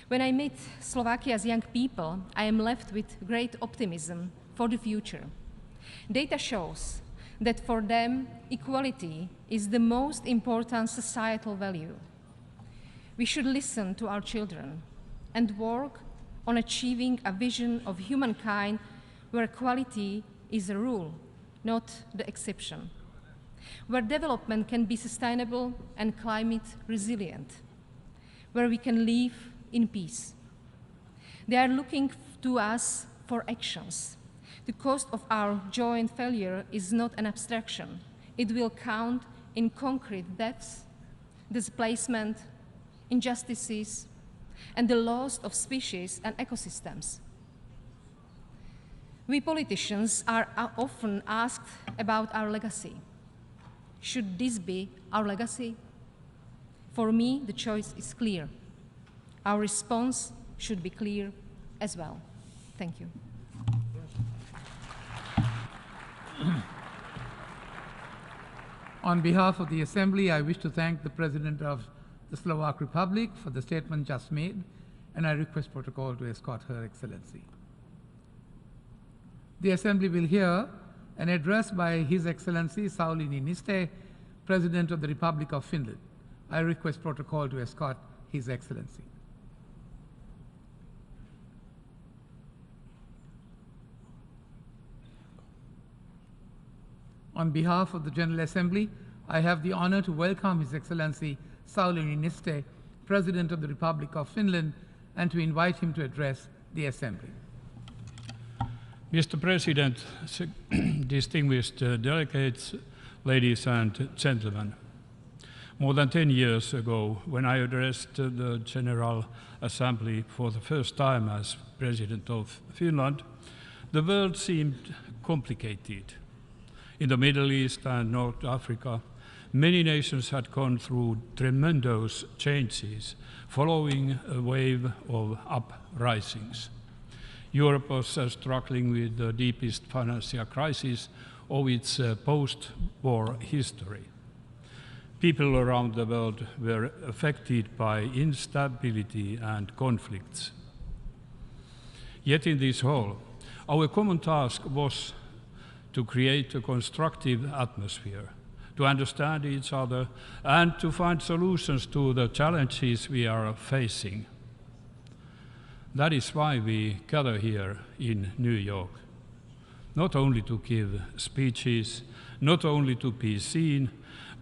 When I meet Slovakia's young people, I am left with great optimism for the future. Data shows that for them, equality is the most important societal value. We should listen to our children and work on achieving a vision of humankind where equality is a rule, not the exception, where development can be sustainable and climate resilient, where we can live in peace. They are looking to us for actions. The cost of our joint failure is not an abstraction. It will count in concrete deaths, displacement, injustices, and the loss of species and ecosystems. We politicians are often asked about our legacy. Should this be our legacy? For me, the choice is clear. Our response should be clear as well. Thank you. On behalf of the Assembly, I wish to thank the President of the Slovak Republic for the statement just made, and I request protocol to escort Her Excellency. The Assembly will hear an address by His Excellency Sauli Niinistö, President of the Republic of Finland. I request protocol to escort His Excellency. On behalf of the General Assembly, I have the honor to welcome His Excellency Sauli Niinistö, President of the Republic of Finland, and to invite him to address the Assembly. Mr. President, distinguished delegates, ladies and gentlemen, more than 10 years ago, when I addressed the General Assembly for the first time as President of Finland, the world seemed complicated. In the Middle East and North Africa, many nations had gone through tremendous changes following a wave of uprisings. Europe was struggling with the deepest financial crisis of its post-war history. People around the world were affected by instability and conflicts. Yet in this whole, our common task was to create a constructive atmosphere, to understand each other, and to find solutions to the challenges we are facing. That is why we gather here in New York, not only to give speeches, not only to be seen,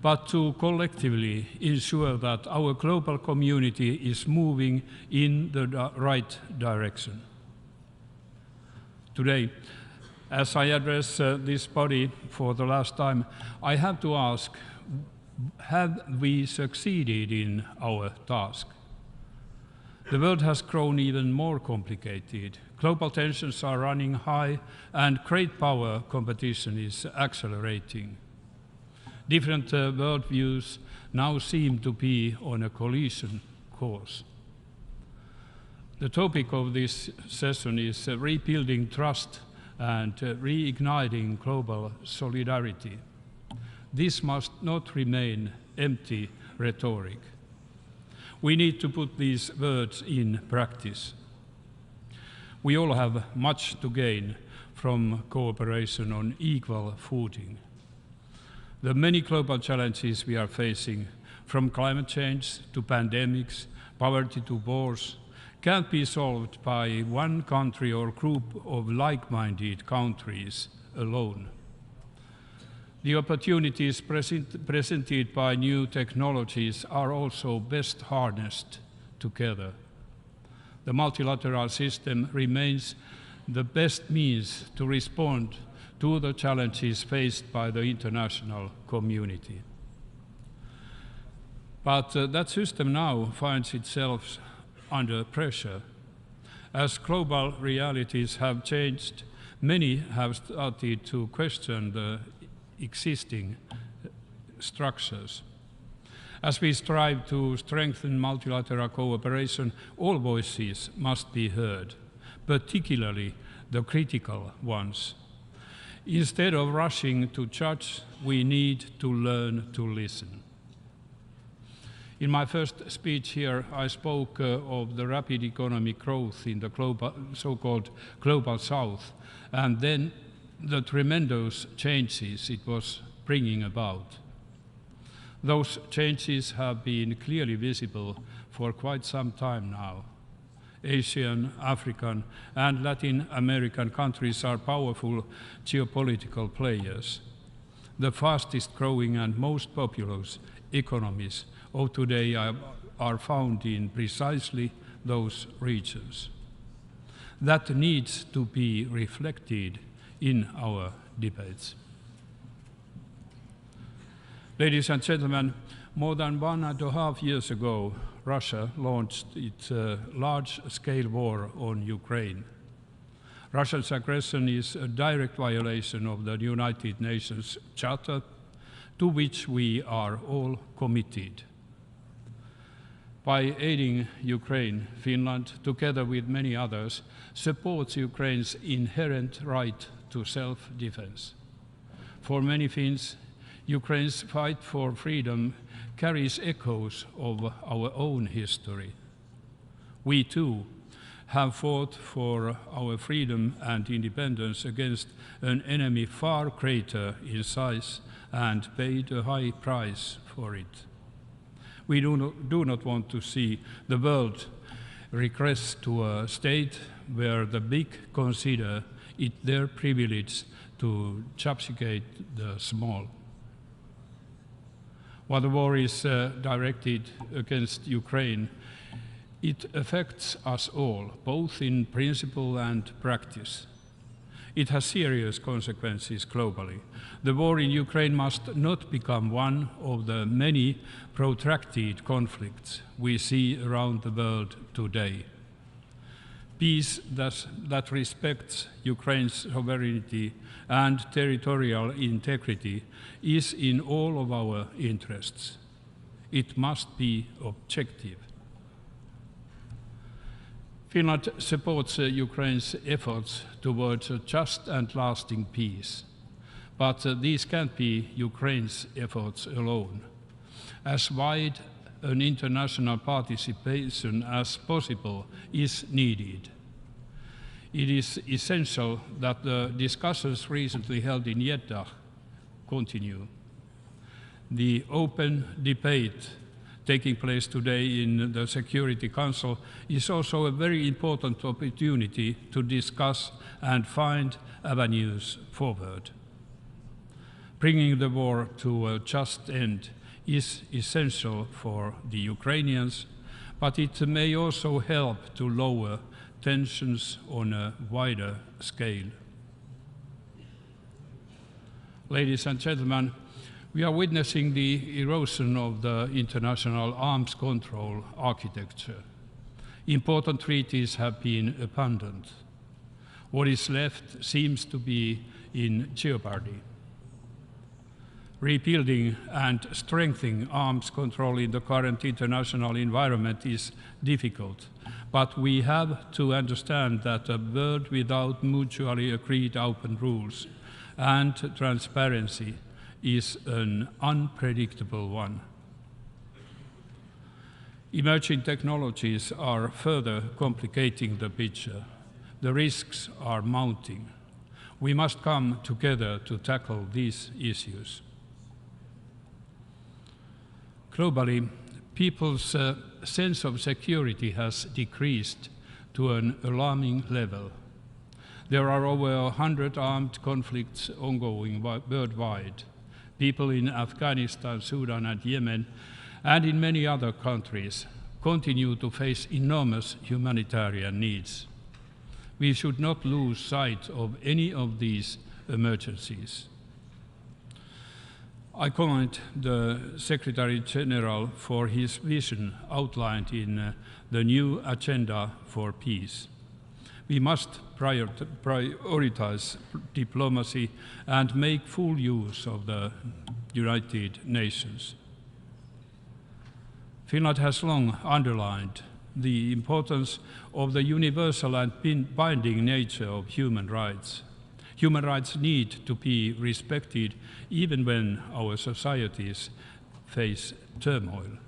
but to collectively ensure that our global community is moving in the right direction. Today, as I address this body for the last time, I have to ask, have we succeeded in our task? The world has grown even more complicated. Global tensions are running high, and great power competition is accelerating. Different worldviews now seem to be on a collision course. The topic of this session is rebuilding trust and reigniting global solidarity. This must not remain empty rhetoric. We need to put these words in practice. We all have much to gain from cooperation on equal footing. The many global challenges we are facing, from climate change to pandemics, poverty to wars, can't be solved by one country or group of like-minded countries alone. The opportunities presented by new technologies are also best harnessed together. The multilateral system remains the best means to respond to the challenges faced by the international community. But that system now finds itself under pressure. As global realities have changed, many have started to question the existing structures. As we strive to strengthen multilateral cooperation, all voices must be heard, particularly the critical ones. Instead of rushing to judge, we need to learn to listen. In my first speech here, I spoke of the rapid economic growth in the so-called Global South, and then the tremendous changes it was bringing about. Those changes have been clearly visible for quite some time now. Asian, African, and Latin American countries are powerful geopolitical players. The fastest growing and most populous economies of today are found in precisely those regions. That needs to be reflected in our debates. Ladies and gentlemen, more than 1.5 years ago, Russia launched its large-scale war on Ukraine. Russia's aggression is a direct violation of the United Nations Charter, to which we are all committed. By aiding Ukraine, Finland, together with many others, supports Ukraine's inherent right to self-defense. For many Finns, Ukraine's fight for freedom carries echoes of our own history. We too have fought for our freedom and independence against an enemy far greater in size and paid a high price for it. We do not want to see the world regress to a state where the big consider it their privilege to subjugate the small. While the war is directed against Ukraine, it affects us all, both in principle and practice. It has serious consequences globally. The war in Ukraine must not become one of the many protracted conflicts we see around the world today. Peace that respects Ukraine's sovereignty and territorial integrity is in all of our interests. It must be objective. Finland supports Ukraine's efforts towards a just and lasting peace, but these can't be Ukraine's efforts alone. As wide an international participation as possible is needed. It is essential that the discussions recently held in Jeddah continue. The open debate taking place today in the Security Council is also a very important opportunity to discuss and find avenues forward. Bringing the war to a just end is essential for the Ukrainians, but it may also help to lower tensions on a wider scale. Ladies and gentlemen, we are witnessing the erosion of the international arms control architecture. Important treaties have been abandoned. What is left seems to be in jeopardy. Rebuilding and strengthening arms control in the current international environment is difficult, but we have to understand that a world without mutually agreed open rules and transparency is an unpredictable one. Emerging technologies are further complicating the picture. The risks are mounting. We must come together to tackle these issues. Globally, people's sense of security has decreased to an alarming level. There are over 100 armed conflicts ongoing worldwide. People in Afghanistan, Sudan, and Yemen, and in many other countries, continue to face enormous humanitarian needs. We should not lose sight of any of these emergencies. I commend the Secretary General for his vision outlined in the new Agenda for Peace. We must prioritize diplomacy and make full use of the United Nations. Finland has long underlined the importance of the universal and binding nature of human rights. Human rights need to be respected even when our societies face turmoil.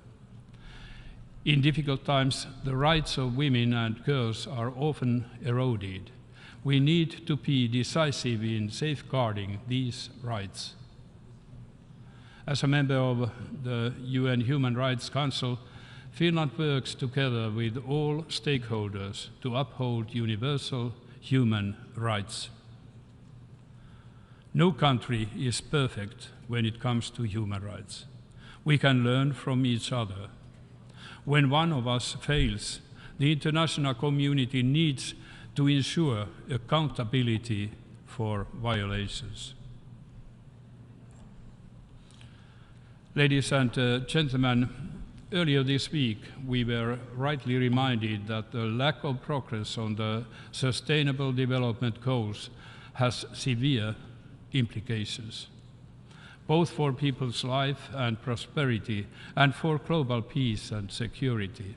In difficult times, the rights of women and girls are often eroded. We need to be decisive in safeguarding these rights. As a member of the UN Human Rights Council, Finland works together with all stakeholders to uphold universal human rights. No country is perfect when it comes to human rights. We can learn from each other. When one of us fails, the international community needs to ensure accountability for violations. Ladies and gentlemen, earlier this week we were rightly reminded that the lack of progress on the Sustainable Development Goals has severe implications, both for people's life and prosperity and for global peace and security.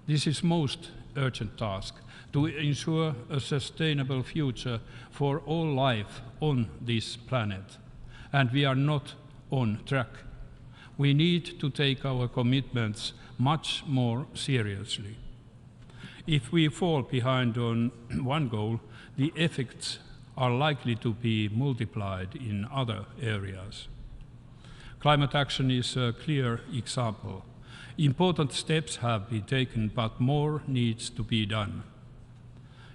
This is most urgent task to ensure a sustainable future for all life on this planet, and we are not on track. We need to take our commitments much more seriously. If we fall behind on one goal, the effects are likely to be multiplied in other areas. Climate action is a clear example. Important steps have been taken, but more needs to be done.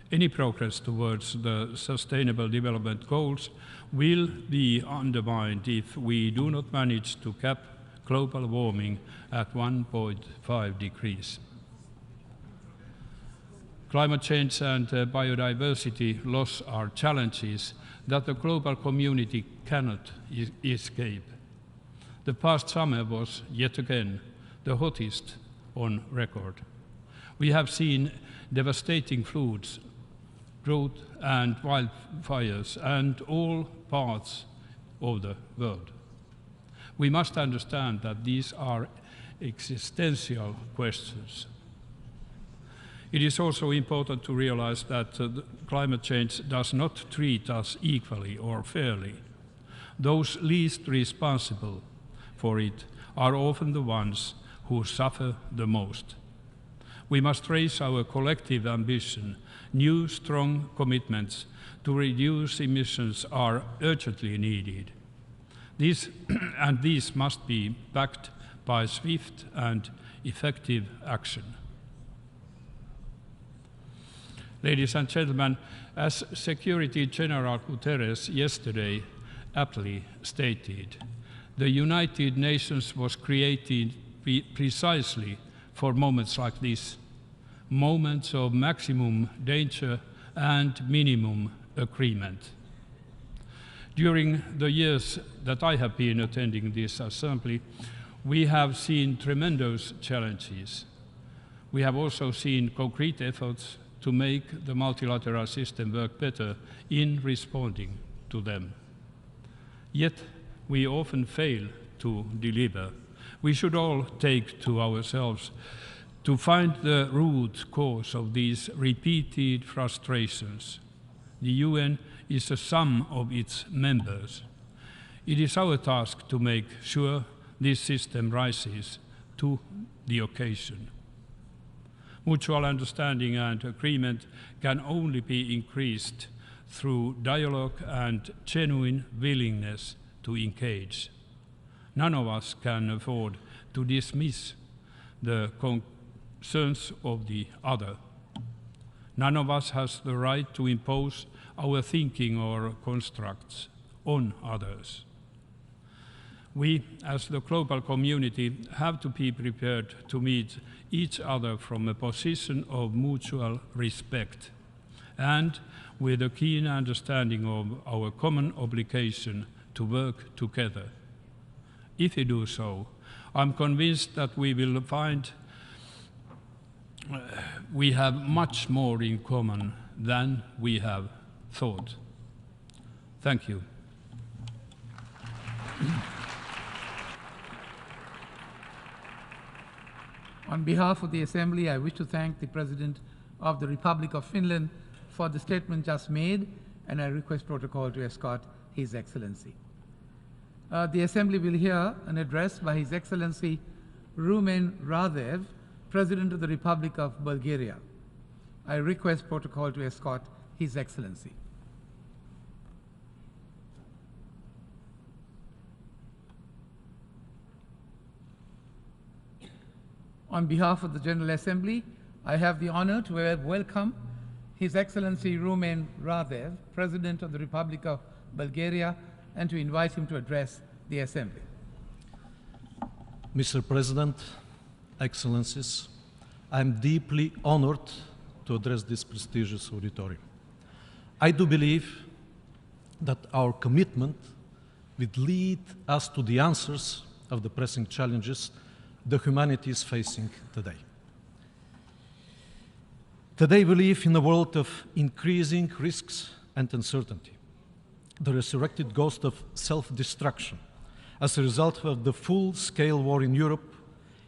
Any progress towards the Sustainable Development Goals will be undermined if we do not manage to cap global warming at 1.5 degrees. Climate change and biodiversity loss are challenges that the global community cannot escape. The past summer was, yet again, the hottest on record. We have seen devastating floods, drought and wildfires, and all parts of the world. We must understand that these are existential questions. It is also important to realize that climate change does not treat us equally or fairly. Those least responsible for it are often the ones who suffer the most. We must raise our collective ambition. New, strong commitments to reduce emissions are urgently needed. These must be backed by swift and effective action. Ladies and gentlemen, as Secretary General Guterres yesterday aptly stated, the United Nations was created precisely for moments like this, moments of maximum danger and minimum agreement. During the years that I have been attending this assembly, we have seen tremendous challenges. We have also seen concrete efforts to make the multilateral system work better in responding to them. Yet, we often fail to deliver. We should all take to ourselves to find the root cause of these repeated frustrations. The UN is a sum of its members. It is our task to make sure this system rises to the occasion. Mutual understanding and agreement can only be increased through dialogue and genuine willingness to engage. None of us can afford to dismiss the concerns of the other. None of us has the right to impose our thinking or constructs on others. We, as the global community, have to be prepared to meet each other from a position of mutual respect and with a keen understanding of our common obligation to work together. If we do so, I'm convinced that we will find we have much more in common than we have thought. Thank you. On behalf of the Assembly, I wish to thank the President of the Republic of Finland for the statement just made and I request protocol to escort His Excellency. The Assembly will hear an address by His Excellency Rumen Radev, President of the Republic of Bulgaria. I request protocol to escort His Excellency. On behalf of the General Assembly, I have the honor to welcome His Excellency Rumen Radev, President of the Republic of Bulgaria, and to invite him to address the Assembly. Mr. President, Excellencies, I am deeply honored to address this prestigious auditorium. I do believe that our commitment will lead us to the answers of the pressing challenges the humanity is facing today. Today we live in a world of increasing risks and uncertainty. The resurrected ghost of self-destruction as a result of the full-scale war in Europe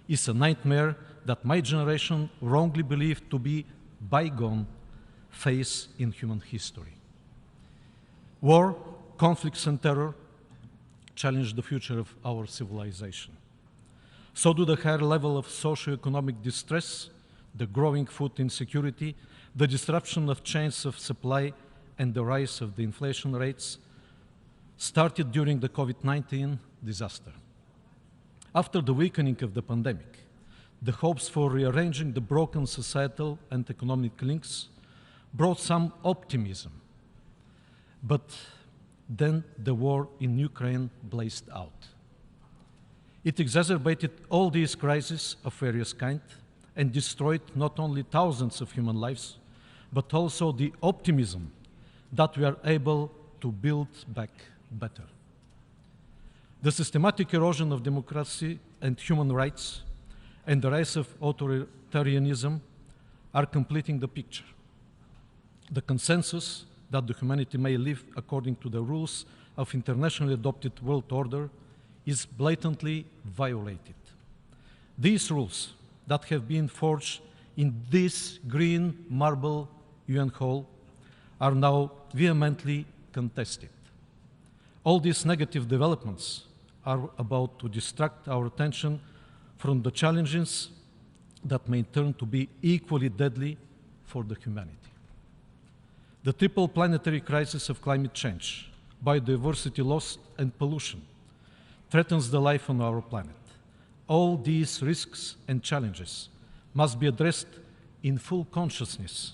is a nightmare that my generation wrongly believed to be bygone phase in human history. War, conflicts, and terror challenge the future of our civilization. So do the higher level of socio-economic distress, the growing food insecurity, the disruption of chains of supply, and the rise of the inflation rates started during the COVID-19 disaster. After the weakening of the pandemic, the hopes for rearranging the broken societal and economic links brought some optimism. But then the war in Ukraine blazed out. It exacerbated all these crises of various kinds and destroyed not only thousands of human lives, but also the optimism that we are able to build back better. The systematic erosion of democracy and human rights and the rise of authoritarianism are completing the picture. The consensus that the humanity may live according to the rules of internationally adopted world order is blatantly violated. These rules that have been forged in this green marble UN hall are now vehemently contested. All these negative developments are about to distract our attention from the challenges that may turn to be equally deadly for the humanity. The triple planetary crisis of climate change, biodiversity loss, and pollution threatens the life on our planet. All these risks and challenges must be addressed in full consciousness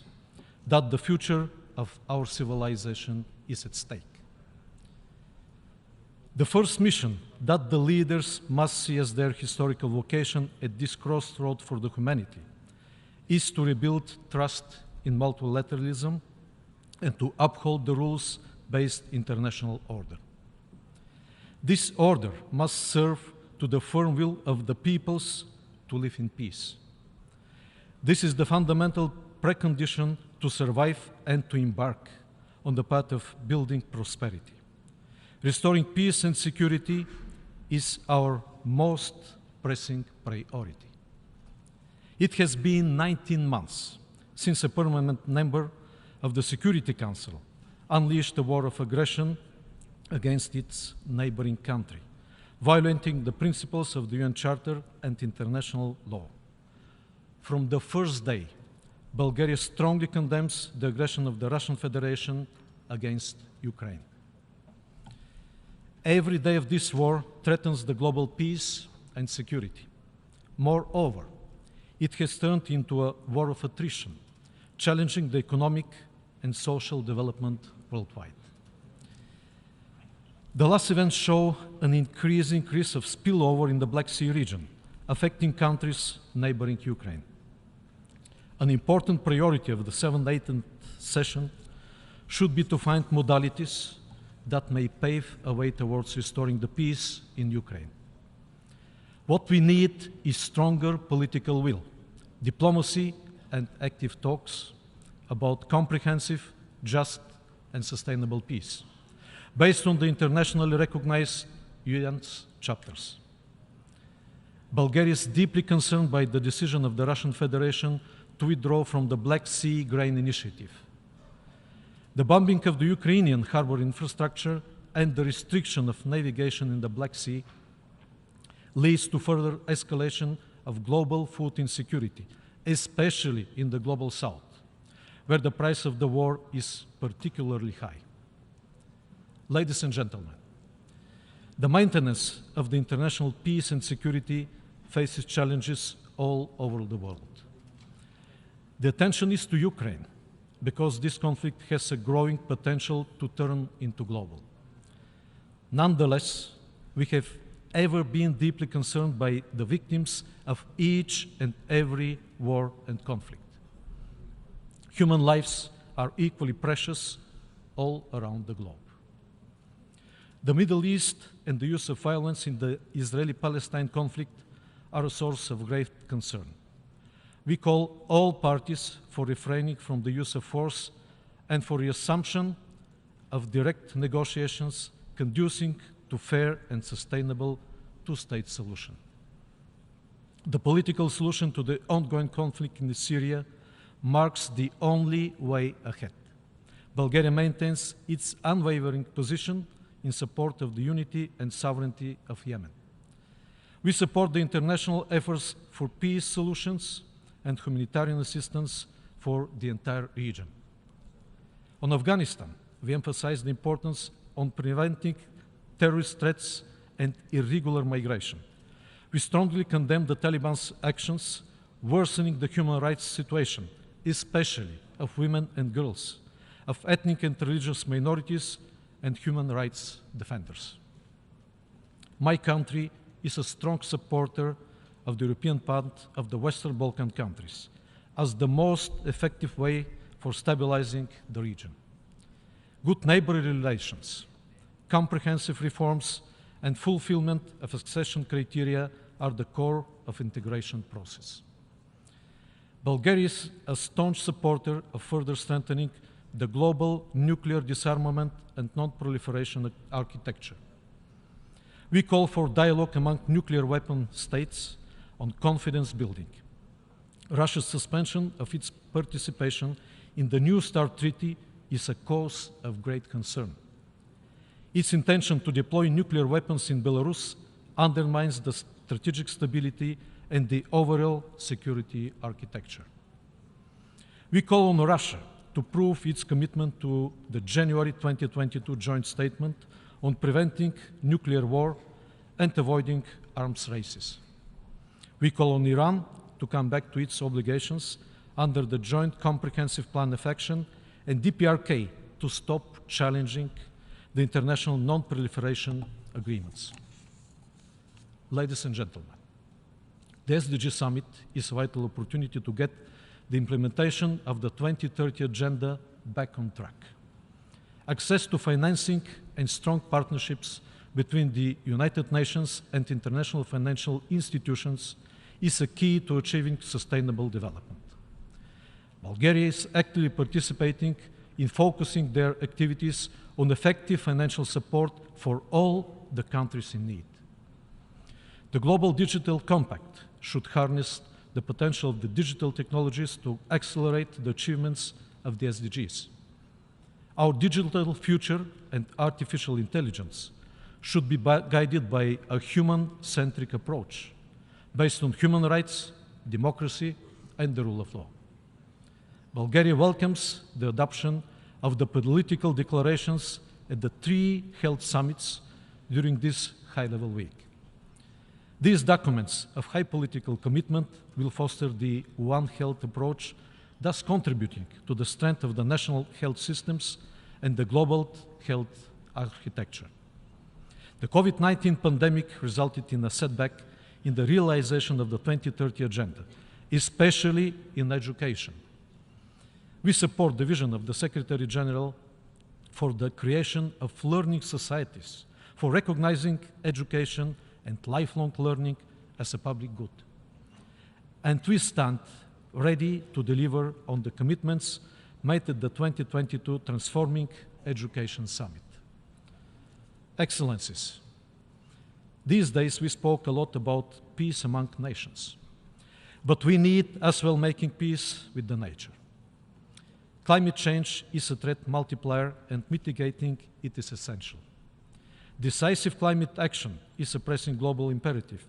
that the future of our civilization is at stake. The first mission that the leaders must see as their historical vocation at this crossroad for the humanity is to rebuild trust in multilateralism and to uphold the rules-based international order. This order must serve to the firm will of the peoples to live in peace. This is the fundamental precondition to survive and to embark on the path of building prosperity. Restoring peace and security is our most pressing priority. It has been 19 months since a permanent member of the Security Council unleashed a war of aggression against its neighboring country, violating the principles of the UN Charter and international law. From the first day, Bulgaria strongly condemns the aggression of the Russian Federation against Ukraine. Every day of this war threatens the global peace and security. Moreover, it has turned into a war of attrition, challenging the economic and social development worldwide. The last events show an increasing risk of spillover in the Black Sea region, affecting countries neighboring Ukraine. An important priority of the 7th, 8th session should be to find modalities that may pave a way towards restoring the peace in Ukraine. What we need is stronger political will, diplomacy, and active talks about comprehensive, just, and sustainable peace, based on the internationally recognized UN's chapters. Bulgaria is deeply concerned by the decision of the Russian Federation to withdraw from the Black Sea Grain Initiative. The bombing of the Ukrainian harbor infrastructure and the restriction of navigation in the Black Sea leads to further escalation of global food insecurity, especially in the global south, where the price of the war is particularly high. Ladies and gentlemen, the maintenance of the international peace and security faces challenges all over the world. The attention is to Ukraine because this conflict has a growing potential to turn into global. Nonetheless, we have ever been deeply concerned by the victims of each and every war and conflict. Human lives are equally precious all around the globe. The Middle East and the use of violence in the Israeli-Palestine conflict are a source of great concern. We call all parties for refraining from the use of force and for the assumption of direct negotiations conducing to fair and sustainable two-state solution. The political solution to the ongoing conflict in Syria marks the only way ahead. Bulgaria maintains its unwavering position in support of the unity and sovereignty of Yemen. We support the international efforts for peace solutions and humanitarian assistance for the entire region. On Afghanistan, we emphasize the importance on preventing terrorist threats and irregular migration. We strongly condemn the Taliban's actions worsening the human rights situation, especially of women and girls, of ethnic and religious minorities, and human rights defenders. My country is a strong supporter of the European path of the Western Balkan countries as the most effective way for stabilizing the region. Good neighborly relations, comprehensive reforms, and fulfillment of accession criteria are the core of integration process. Bulgaria is a staunch supporter of further strengthening the global nuclear disarmament and non-proliferation architecture. We call for dialogue among nuclear weapon states on confidence building. Russia's suspension of its participation in the New START Treaty is a cause of great concern. Its intention to deploy nuclear weapons in Belarus undermines the strategic stability and the overall security architecture. We call on Russia to prove its commitment to the January 2022 joint statement on preventing nuclear war and avoiding arms races. We call on Iran to come back to its obligations under the Joint Comprehensive Plan of Action and DPRK to stop challenging the international non-proliferation agreements. Ladies and gentlemen, the SDG Summit is a vital opportunity to get the implementation of the 2030 Agenda back on track. Access to financing and strong partnerships between the United Nations and international financial institutions is a key to achieving sustainable development. Bulgaria is actively participating in focusing their activities on effective financial support for all the countries in need. The Global Digital Compact should harness the potential of the digital technologies to accelerate the achievements of the SDGs. Our digital future and artificial intelligence should be guided by a human-centric approach based on human rights, democracy, and the rule of law. Bulgaria welcomes the adoption of the political declarations at the 3 held summits during this high-level week. These documents of high political commitment will foster the One Health approach, thus contributing to the strength of the national health systems and the global health architecture. The COVID-19 pandemic resulted in a setback in the realization of the 2030 Agenda, especially in education. We support the vision of the Secretary General for the creation of learning societies, for recognizing education and lifelong learning as a public good. And we stand ready to deliver on the commitments made at the 2022 Transforming Education Summit. Excellencies, these days we spoke a lot about peace among nations, but we need as well making peace with the nature. Climate change is a threat multiplier and mitigating it is essential. Decisive climate action is a pressing global imperative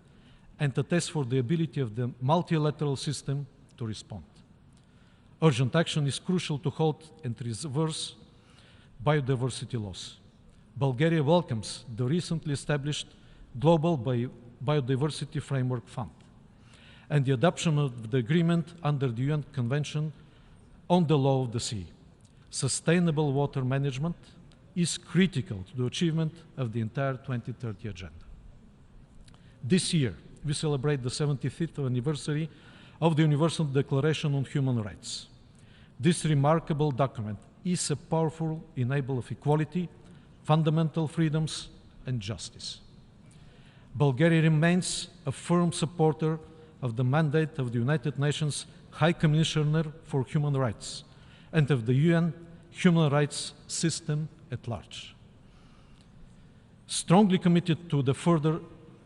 and a test for the ability of the multilateral system to respond. Urgent action is crucial to halt and reverse biodiversity loss. Bulgaria welcomes the recently established Global Biodiversity Framework Fund and the adoption of the agreement under the UN Convention on the Law of the Sea. Sustainable water management is critical to the achievement of the entire 2030 agenda. This year, we celebrate the 75th anniversary of the Universal Declaration on Human Rights. This remarkable document is a powerful enabler of equality, fundamental freedoms, and justice. Bulgaria remains a firm supporter of the mandate of the United Nations High Commissioner for Human Rights and of the UN human rights system at large. Strongly committed to the further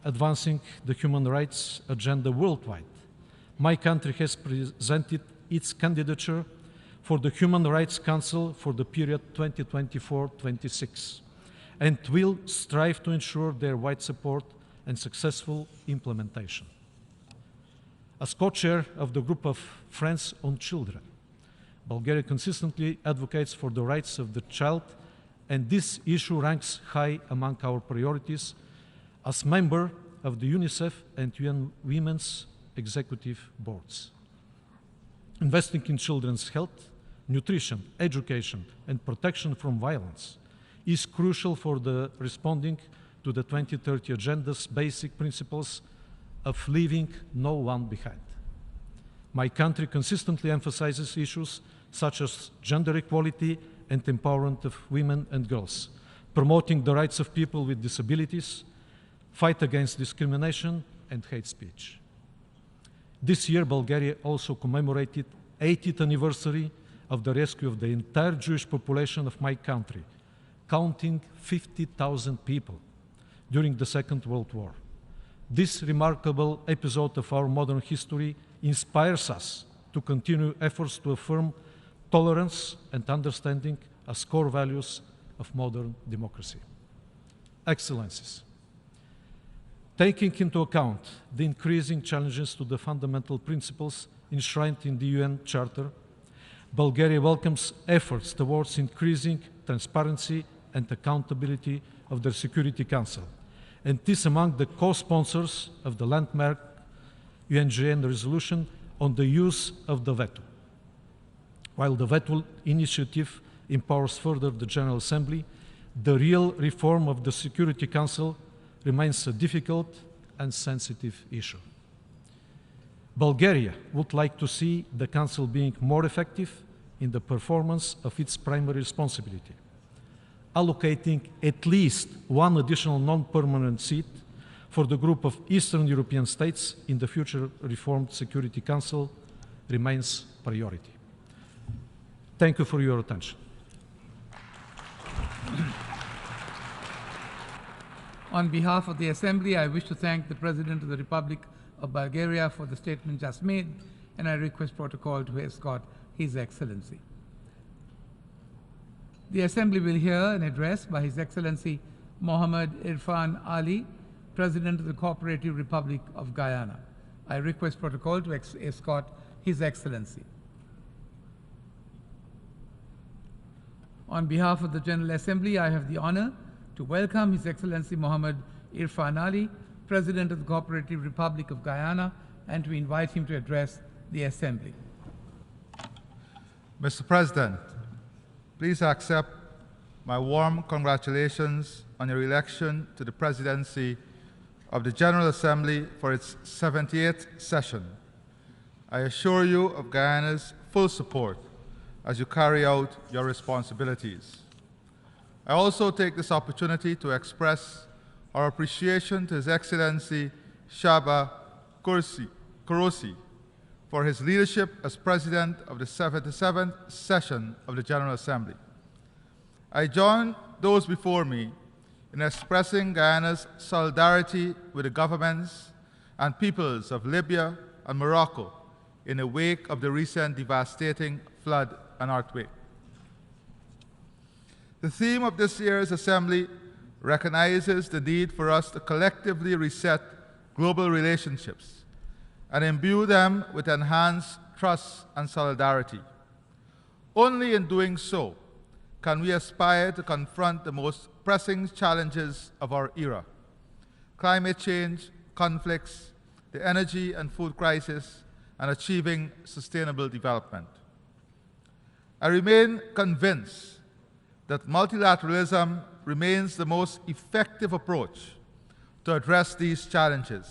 advancing the human rights agenda worldwide, my country has presented its candidature for the Human Rights Council for the period 2024-26 and will strive to ensure their wide support and successful implementation. As co-chair of the Group of Friends on Children, Bulgaria consistently advocates for the rights of the child, and this issue ranks high among our priorities as member of the UNICEF and UN Women's Executive Boards. Investing in children's health, nutrition, education, and protection from violence is crucial for the responding to the 2030 Agenda's basic principles of leaving no one behind. My country consistently emphasizes issues such as gender equality and empowerment of women and girls, promoting the rights of people with disabilities, fight against discrimination and hate speech. This year, Bulgaria also commemorated 80th anniversary of the rescue of the entire Jewish population of my country, counting 50,000 people during the Second World War. This remarkable episode of our modern history inspires us to continue efforts to affirm tolerance and understanding as core values of modern democracy. Excellencies, taking into account the increasing challenges to the fundamental principles enshrined in the UN Charter, Bulgaria welcomes efforts towards increasing transparency and accountability of the Security Council, and is among the co-sponsors of the landmark UNGN resolution on the use of the veto. While the veto initiative empowers further the General Assembly, the real reform of the Security Council remains a difficult and sensitive issue. Bulgaria would like to see the Council being more effective in the performance of its primary responsibility, allocating at least one additional non-permanent seat for the group of Eastern European states in the future reformed Security Council remains priority. Thank you for your attention. On behalf of the Assembly, I wish to thank the President of the Republic of Bulgaria for the statement just made, and I request protocol to escort His Excellency. The Assembly will hear an address by His Excellency Mohamed Irfan Ali, President of the Cooperative Republic of Guyana. I request protocol to escort His Excellency. On behalf of the General Assembly, I have the honor to welcome His Excellency Mohamed Irfan Ali, President of the Cooperative Republic of Guyana, and to invite him to address the Assembly. Mr. President, please accept my warm congratulations on your election to the presidency of the General Assembly for its 78th session. I assure you of Guyana's full support as you carry out your responsibilities. I also take this opportunity to express our appreciation to His Excellency Shaba Kourosi for his leadership as President of the 77th session of the General Assembly. I join those before me in expressing Guyana's solidarity with the governments and peoples of Libya and Morocco in the wake of the recent devastating flood and earthquake. The theme of this year's Assembly recognizes the need for us to collectively reset global relationships and imbue them with enhanced trust and solidarity. Only in doing so can we aspire to confront the most pressing challenges of our era: climate change, conflicts, the energy and food crisis, and achieving sustainable development. I remain convinced that multilateralism remains the most effective approach to address these challenges,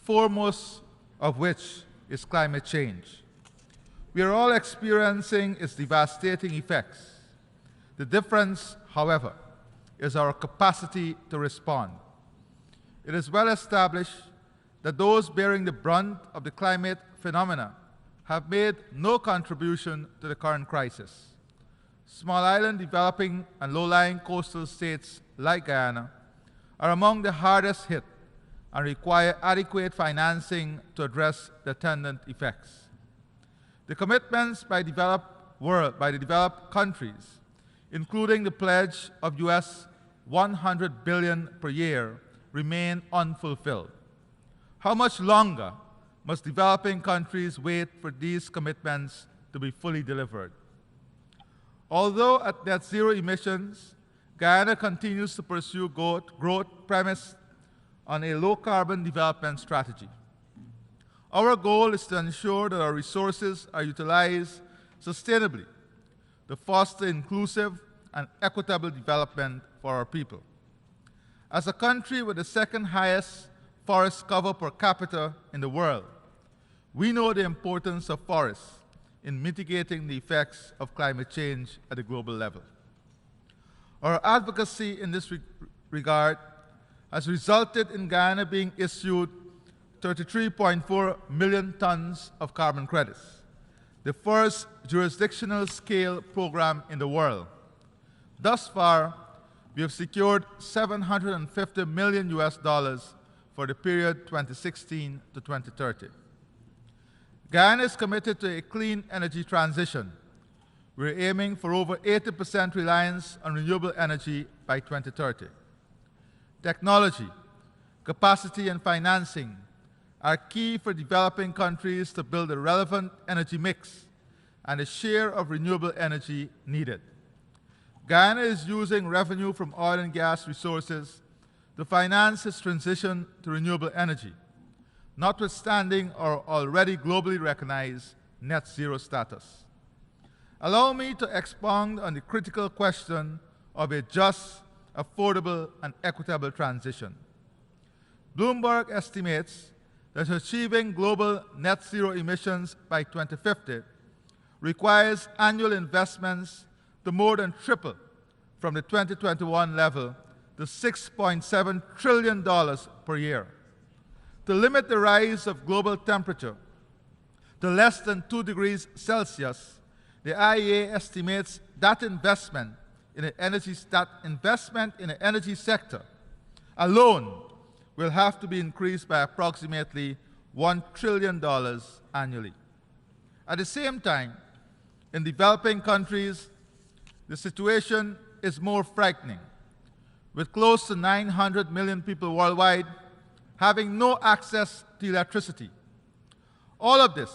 foremost of which is climate change. We are all experiencing its devastating effects. The difference, however, is our capacity to respond. It is well established that those bearing the brunt of the climate phenomena have made no contribution to the current crisis. Small island developing and low-lying coastal states like Guyana are among the hardest hit and require adequate financing to address the attendant effects. The commitments by the developed countries, including the pledge of US $100 billion per year, remain unfulfilled. How much longer must developing countries wait for these commitments to be fully delivered? Although at net zero emissions, Guyana continues to pursue growth premised on a low-carbon development strategy. Our goal is to ensure that our resources are utilized sustainably to foster inclusive and equitable development for our people. As a country with the second highest forest cover per capita in the world, we know the importance of forests in mitigating the effects of climate change at a global level. Our advocacy in this regard has resulted in Guyana being issued 33.4 million tons of carbon credits, the first jurisdictional scale program in the world. Thus far, we have secured $750 million for the period 2016 to 2030. Guyana is committed to a clean energy transition. We're aiming for over 80% reliance on renewable energy by 2030. Technology, capacity, and financing are key for developing countries to build a relevant energy mix and a share of renewable energy needed. Guyana is using revenue from oil and gas resources to finance its transition to renewable energy, notwithstanding our already globally recognized net zero status. Allow me to expound on the critical question of a just, affordable, and equitable transition. Bloomberg estimates that achieving global net zero emissions by 2050 requires annual investments to more than triple from the 2021 level to $6.7 trillion per year. To limit the rise of global temperature to less than 2 degrees Celsius, the IEA estimates that investment in the energy sector alone will have to be increased by approximately $1 trillion annually. At the same time, in developing countries, the situation is more frightening, with close to 900 million people worldwide having no access to electricity. All of this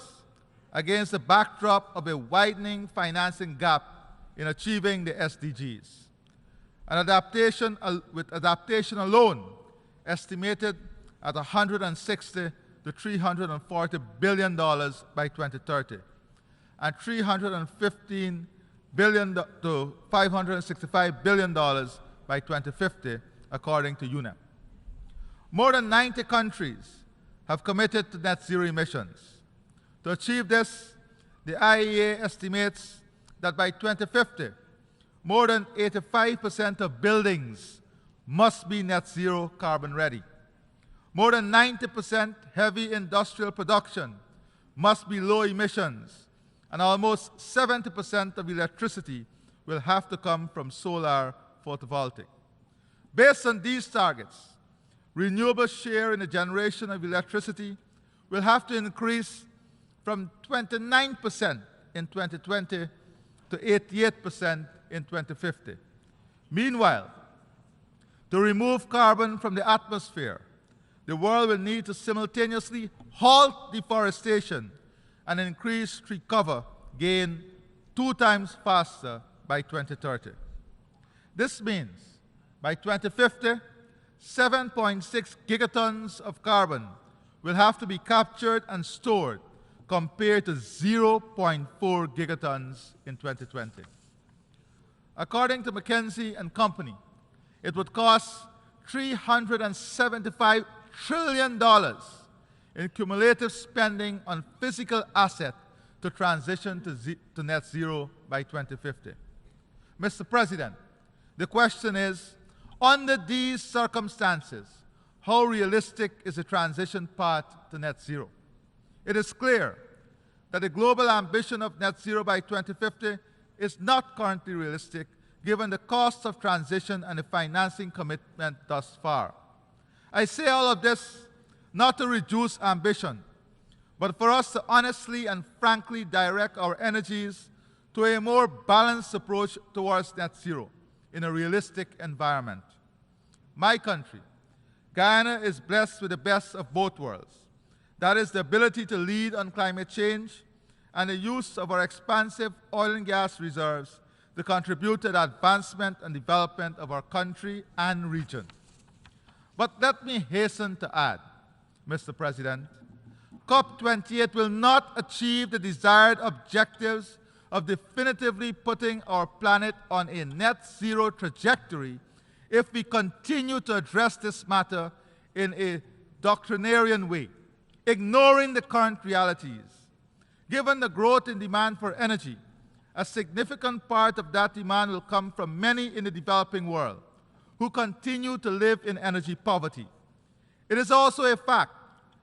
against the backdrop of a widening financing gap in achieving the SDGs. With adaptation alone estimated at $160 to $340 billion by 2030, and $315 billion to $565 billion by 2050, according to UNEP. More than 90 countries have committed to net zero emissions. To achieve this, the IEA estimates that by 2050, more than 85% of buildings must be net zero carbon ready. More than 90% heavy industrial production must be low emissions, and almost 70% of electricity will have to come from solar photovoltaic. Based on these targets, renewable share in the generation of electricity will have to increase from 29% in 2020 to 88% in 2050, Meanwhile, to remove carbon from the atmosphere, the world will need to simultaneously halt deforestation and increase tree cover gain 2 times faster by 2030. This means by 2050, 7.6 gigatons of carbon will have to be captured and stored compared to 0.4 gigatons in 2020. According to McKinsey & Company, it would cost $375 trillion in cumulative spending on physical assets to transition to net zero by 2050. Mr. President, the question is, under these circumstances, how realistic is the transition path to net zero? It is clear that the global ambition of net zero by 2050 is not currently realistic given the costs of transition and the financing commitment thus far. I say all of this not to reduce ambition, but for us to honestly and frankly direct our energies to a more balanced approach towards net zero in a realistic environment. My country, Guyana, is blessed with the best of both worlds. That is the ability to lead on climate change and the use of our expansive oil and gas reserves to contribute to the advancement and development of our country and region. But let me hasten to add, Mr. President, COP28 will not achieve the desired objectives of definitively putting our planet on a net zero trajectory if we continue to address this matter in a doctrinarian way, ignoring the current realities. Given the growth in demand for energy, a significant part of that demand will come from many in the developing world who continue to live in energy poverty. It is also a fact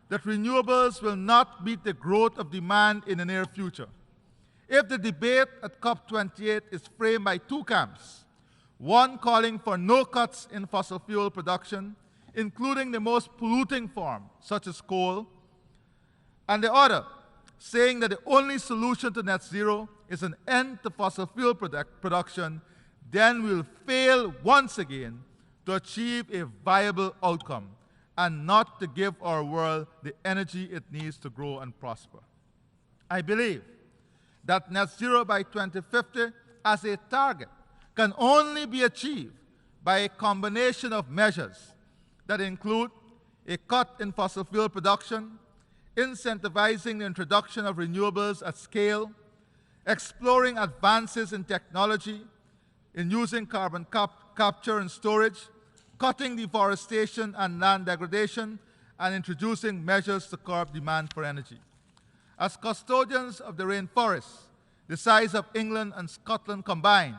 that renewables will not meet the growth of demand in the near future. If the debate at COP28 is framed by 2 camps, one calling for no cuts in fossil fuel production, including the most polluting form, such as coal, and the other saying that the only solution to net zero is an end to fossil fuel production, then we'll fail once again to achieve a viable outcome and not to give our world the energy it needs to grow and prosper. I believe that net zero by 2050 as a target can only be achieved by a combination of measures that include a cut in fossil fuel production, incentivizing the introduction of renewables at scale, exploring advances in technology in using carbon capture and storage, cutting deforestation and land degradation, and introducing measures to curb demand for energy. As custodians of the rainforests, the size of England and Scotland combined,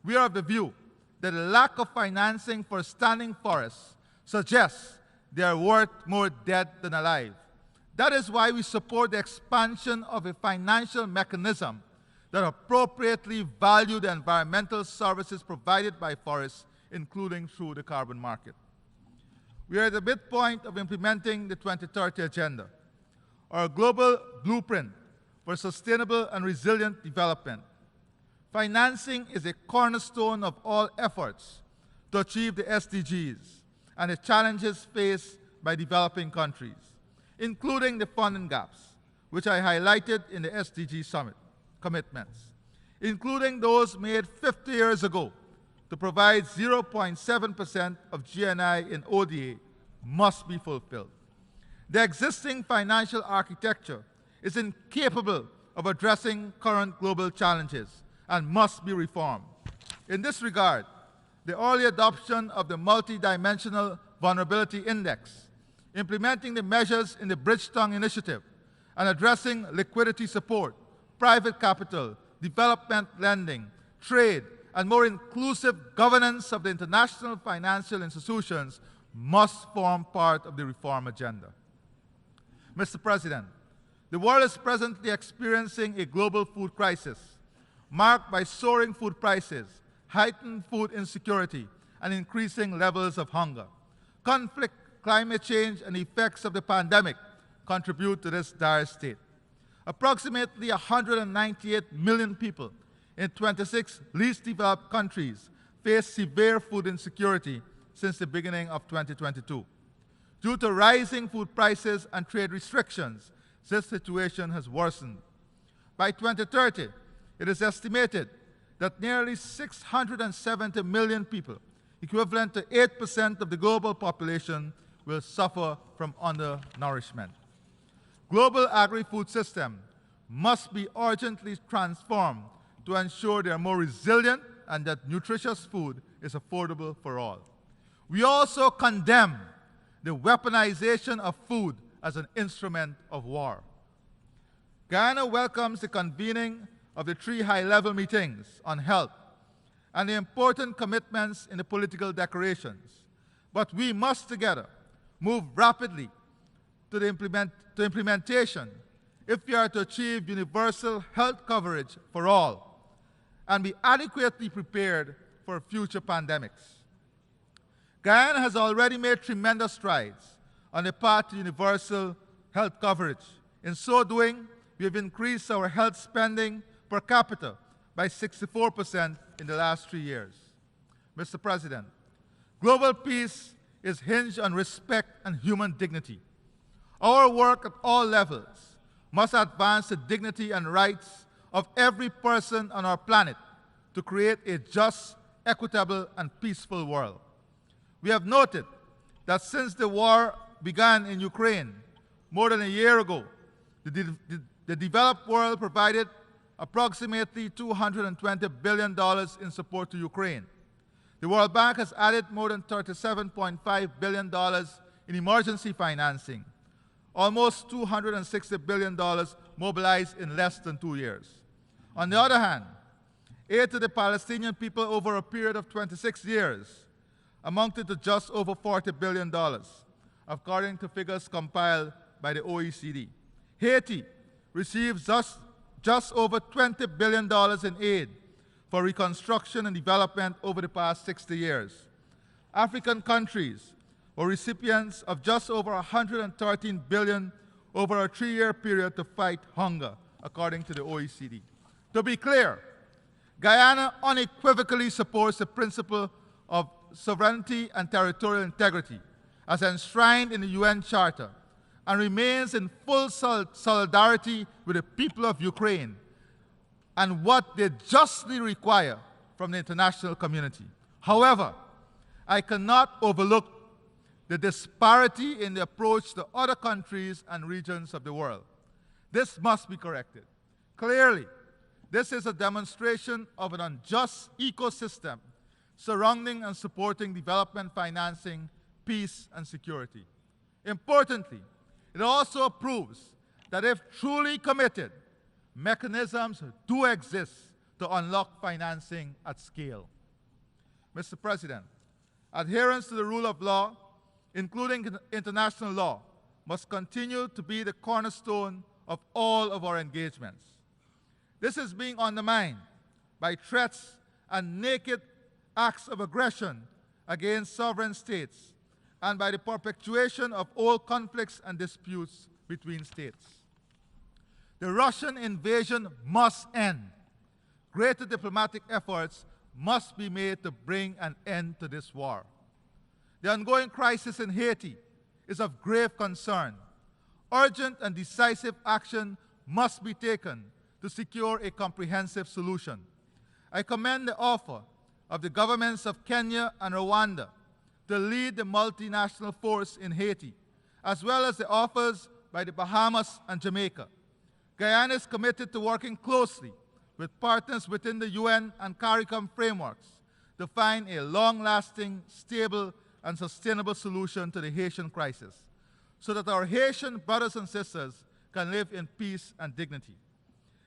we are of the view that the lack of financing for standing forests suggests they are worth more dead than alive. That is why we support the expansion of a financial mechanism that appropriately value the environmental services provided by forests, including through the carbon market. We are at the midpoint of implementing the 2030 Agenda, our global blueprint for sustainable and resilient development. Financing is a cornerstone of all efforts to achieve the SDGs and the challenges faced by developing countries, including the funding gaps, which I highlighted in the SDG Summit commitments, including those made 50 years ago to provide 0.7% of GNI in ODA, must be fulfilled. The existing financial architecture is incapable of addressing current global challenges and must be reformed. In this regard, the early adoption of the Multidimensional Vulnerability Index, implementing the measures in the Bridgetown Initiative, and addressing liquidity support, private capital, development lending, trade, and more inclusive governance of the international financial institutions must form part of the reform agenda. Mr. President, the world is presently experiencing a global food crisis marked by soaring food prices, heightened food insecurity, and increasing levels of hunger. Conflict, climate change, and the effects of the pandemic contribute to this dire state. Approximately 198 million people in 26 least developed countries face severe food insecurity since the beginning of 2022. Due to rising food prices and trade restrictions, this situation has worsened. By 2030, it is estimated that nearly 670 million people, equivalent to 8% of the global population, will suffer from undernourishment. Global agri-food system must be urgently transformed to ensure they are more resilient and that nutritious food is affordable for all. We also condemn the weaponization of food as an instrument of war. Guyana welcomes the convening of the 3 high-level meetings on health and the important commitments in the political declarations. But we must together move rapidly to the implementation if we are to achieve universal health coverage for all and be adequately prepared for future pandemics. Guyana has already made tremendous strides on the path to universal health coverage. In so doing, we have increased our health spending per capita by 64% in the last 3 years. Mr. President, global peace is hinged on respect and human dignity. Our work at all levels must advance the dignity and rights of every person on our planet to create a just, equitable, and peaceful world. We have noted that since the war began in Ukraine more than a year ago, the developed world provided approximately $220 billion in support to Ukraine. The World Bank has added more than $37.5 billion in emergency financing, almost $260 billion mobilized in less than 2 years. On the other hand, aid to the Palestinian people over a period of 26 years amounted to just over $40 billion, according to figures compiled by the OECD. Haiti receives just over $20 billion in aid for reconstruction and development over the past 60 years. African countries were recipients of just over $113 billion over a 3-year period to fight hunger, according to the OECD. To be clear, Guyana unequivocally supports the principle of sovereignty and territorial integrity as enshrined in the UN Charter and remains in full solidarity with the people of Ukraine and what they justly require from the international community. However, I cannot overlook the disparity in the approach to other countries and regions of the world. This must be corrected. Clearly, this is a demonstration of an unjust ecosystem surrounding and supporting development financing, peace, and security. Importantly, it also proves that if truly committed, mechanisms do exist to unlock financing at scale. Mr. President, adherence to the rule of law, including international law, must continue to be the cornerstone of all of our engagements. This is being undermined by threats and naked acts of aggression against sovereign states and by the perpetuation of old conflicts and disputes between states. The Russian invasion must end. Greater diplomatic efforts must be made to bring an end to this war. The ongoing crisis in Haiti is of grave concern. Urgent and decisive action must be taken to secure a comprehensive solution. I commend the offer of the governments of Kenya and Rwanda to lead the multinational force in Haiti, as well as the offers by the Bahamas and Jamaica. Guyana is committed to working closely with partners within the UN and CARICOM frameworks to find a long-lasting, stable, and sustainable solution to the Haitian crisis, so that our Haitian brothers and sisters can live in peace and dignity.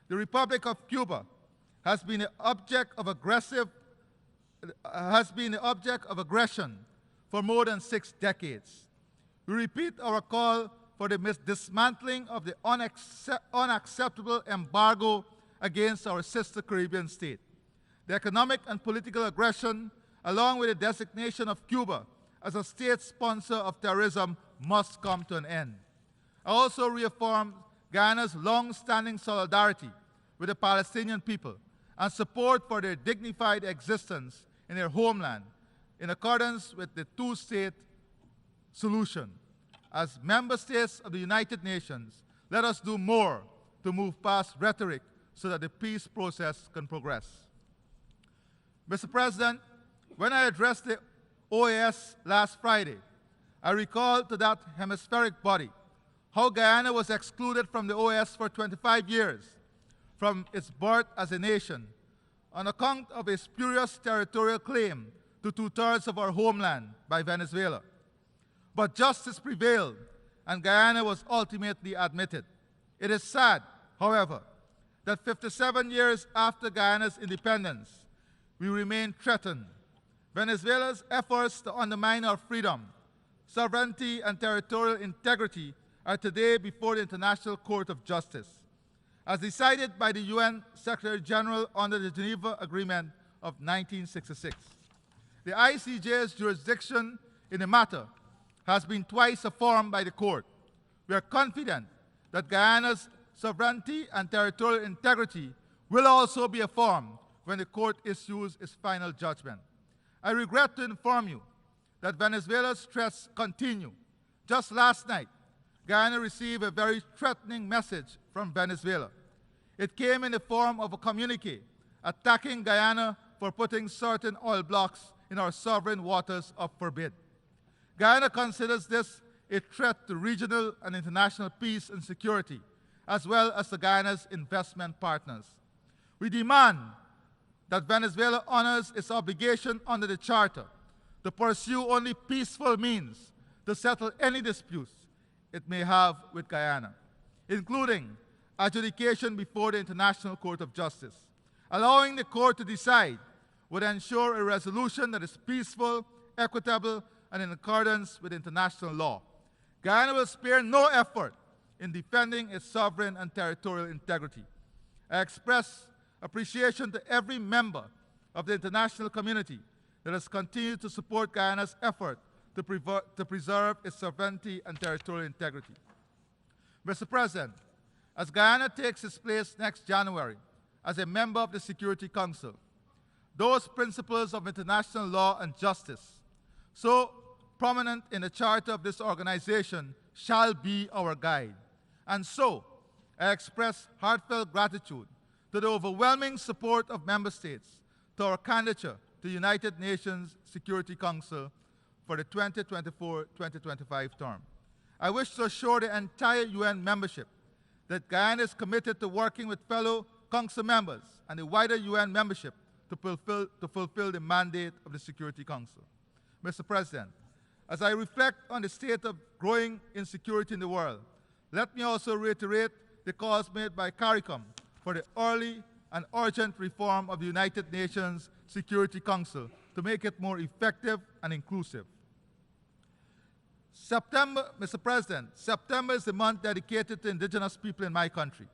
The Republic of Cuba has been the object of aggression for more than 6 decades. We repeat our call for the dismantling of the unacceptable embargo against our sister Caribbean state. The economic and political aggression, along with the designation of Cuba as a state sponsor of terrorism, must come to an end. I also reaffirm Guyana's long-standing solidarity with the Palestinian people and support for their dignified existence in their homeland in accordance with the two-state solution. As member states of the United Nations, let us do more to move past rhetoric so that the peace process can progress. Mr. President, when I addressed the OAS last Friday, I recalled to that hemispheric body how Guyana was excluded from the OAS for 25 years from its birth as a nation on account of a spurious territorial claim to two-thirds of our homeland by Venezuela. But justice prevailed, and Guyana was ultimately admitted. It is sad, however, that 57 years after Guyana's independence, we remain threatened. Venezuela's efforts to undermine our freedom, sovereignty, and territorial integrity are today before the International Court of Justice, as decided by the UN Secretary General under the Geneva Agreement of 1966. The ICJ's jurisdiction in the matter has been twice affirmed by the court. We are confident that Guyana's sovereignty and territorial integrity will also be affirmed when the court issues its final judgment. I regret to inform you that Venezuela's threats continue. Just last night, Guyana received a very threatening message from Venezuela. It came in the form of a communique attacking Guyana for putting certain oil blocks in our sovereign waters of forbid. Guyana considers this a threat to regional and international peace and security, as well as to Guyana's investment partners. We demand that Venezuela honors its obligation under the Charter to pursue only peaceful means to settle any disputes it may have with Guyana, including adjudication before the International Court of Justice. Allowing the court to decide would ensure a resolution that is peaceful, equitable, and in accordance with international law. Guyana will spare no effort in defending its sovereign and territorial integrity. I express appreciation to every member of the international community that has continued to support Guyana's effort to preserve its sovereignty and territorial integrity. Mr. President, as Guyana takes its place next January as a member of the Security Council, those principles of international law and justice, so prominent in the charter of this organization, shall be our guide. And so, I express heartfelt gratitude to the overwhelming support of member states to our candidature to the United Nations Security Council for the 2024-2025 term. I wish to assure the entire UN membership that Guyana is committed to working with fellow Council members and the wider UN membership to fulfill the mandate of the Security Council. Mr. President, as I reflect on the state of growing insecurity in the world, let me also reiterate the calls made by CARICOM for the early and urgent reform of the United Nations Security Council to make it more effective and inclusive. Mr. President, September is the month dedicated to indigenous people in my country.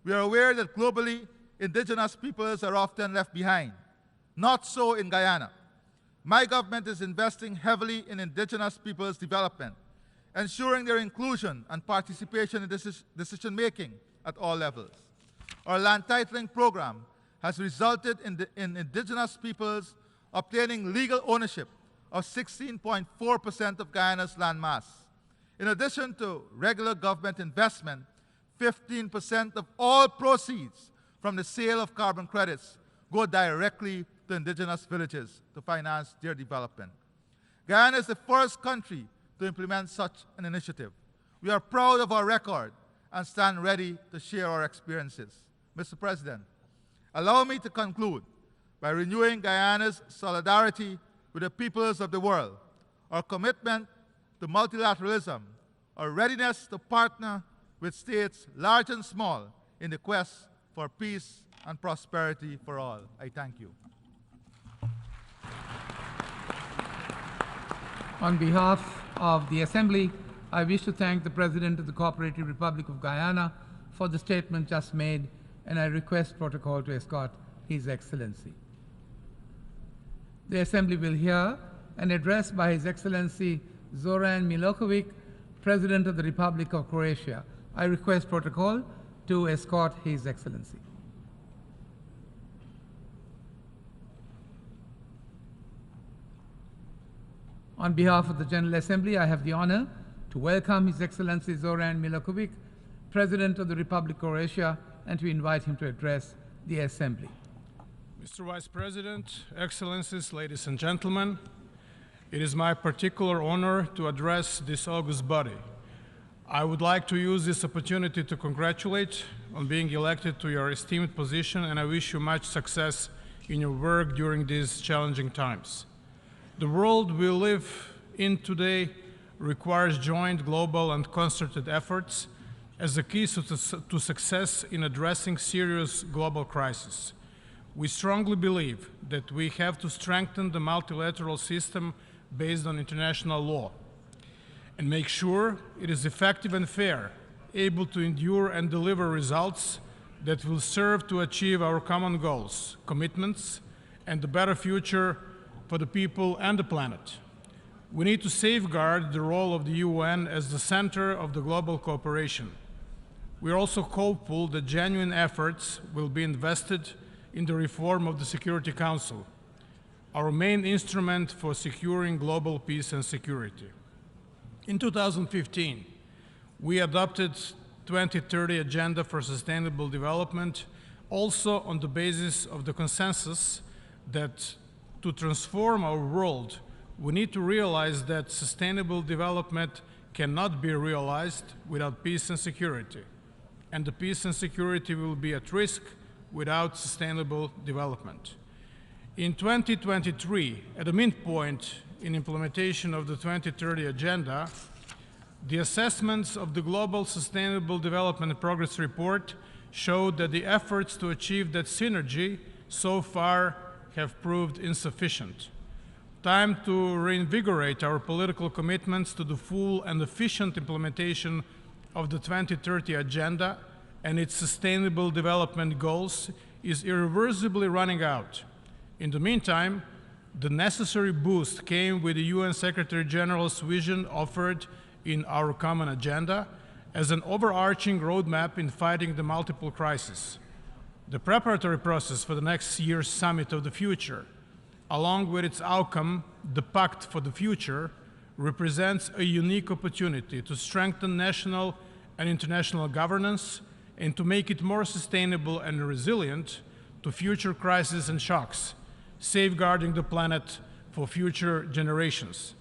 We are aware that globally, indigenous peoples are often left behind. Not so in Guyana. My government is investing heavily in indigenous peoples' development, ensuring their inclusion and participation in decision-making at all levels. Our land titling program has resulted in indigenous peoples obtaining legal ownership of 16.4% of Guyana's land mass. In addition to regular government investment, 15% of all proceeds from the sale of carbon credits go directly to indigenous villages to finance their development. Guyana is the first country to implement such an initiative. We are proud of our record and stand ready to share our experiences. Mr. President, allow me to conclude by renewing Guyana's solidarity with the peoples of the world, our commitment to multilateralism, our readiness to partner with states large and small in the quest for peace and prosperity for all. I thank you. On behalf of the Assembly, I wish to thank the President of the Cooperative Republic of Guyana for the statement just made, and I request protocol to escort His Excellency. The Assembly will hear an address by His Excellency Zoran Milosevic, President of the Republic of Croatia. I request protocol to escort His Excellency. On behalf of the General Assembly, I have the honor to welcome His Excellency Zoran Milošević, President of the Republic of Croatia, and to invite him to address the Assembly. Mr. Vice President, Excellencies, ladies and gentlemen, it is my particular honor to address this august body. I would like to use this opportunity to congratulate on being elected to your esteemed position, and I wish you much success in your work during these challenging times. The world we live in today requires joint global and concerted efforts as the key to success in addressing serious global crises. We strongly believe that we have to strengthen the multilateral system based on international law and make sure it is effective and fair, able to endure and deliver results that will serve to achieve our common goals, commitments, and a better future for the people and the planet. We need to safeguard the role of the UN as the center of the global cooperation. We are also hopeful that genuine efforts will be invested in the reform of the Security Council, our main instrument for securing global peace and security. In 2015, we adopted 2030 Agenda for Sustainable Development, also on the basis of the consensus that to transform our world, we need to realize that sustainable development cannot be realized without peace and security, and the peace and security will be at risk without sustainable development. In 2023, at the midpoint in implementation of the 2030 Agenda, the assessments of the Global Sustainable Development Progress Report showed that the efforts to achieve that synergy so far have proved insufficient. Time to reinvigorate our political commitments to the full and efficient implementation of the 2030 Agenda and its sustainable development goals is irreversibly running out. In the meantime, the necessary boost came with the UN Secretary General's vision offered in our common agenda as an overarching roadmap in fighting the multiple crises. The preparatory process for the next year's Summit of the Future, along with its outcome, the Pact for the Future, represents a unique opportunity to strengthen national and international governance and to make it more sustainable and resilient to future crises and shocks, safeguarding the planet for future generations.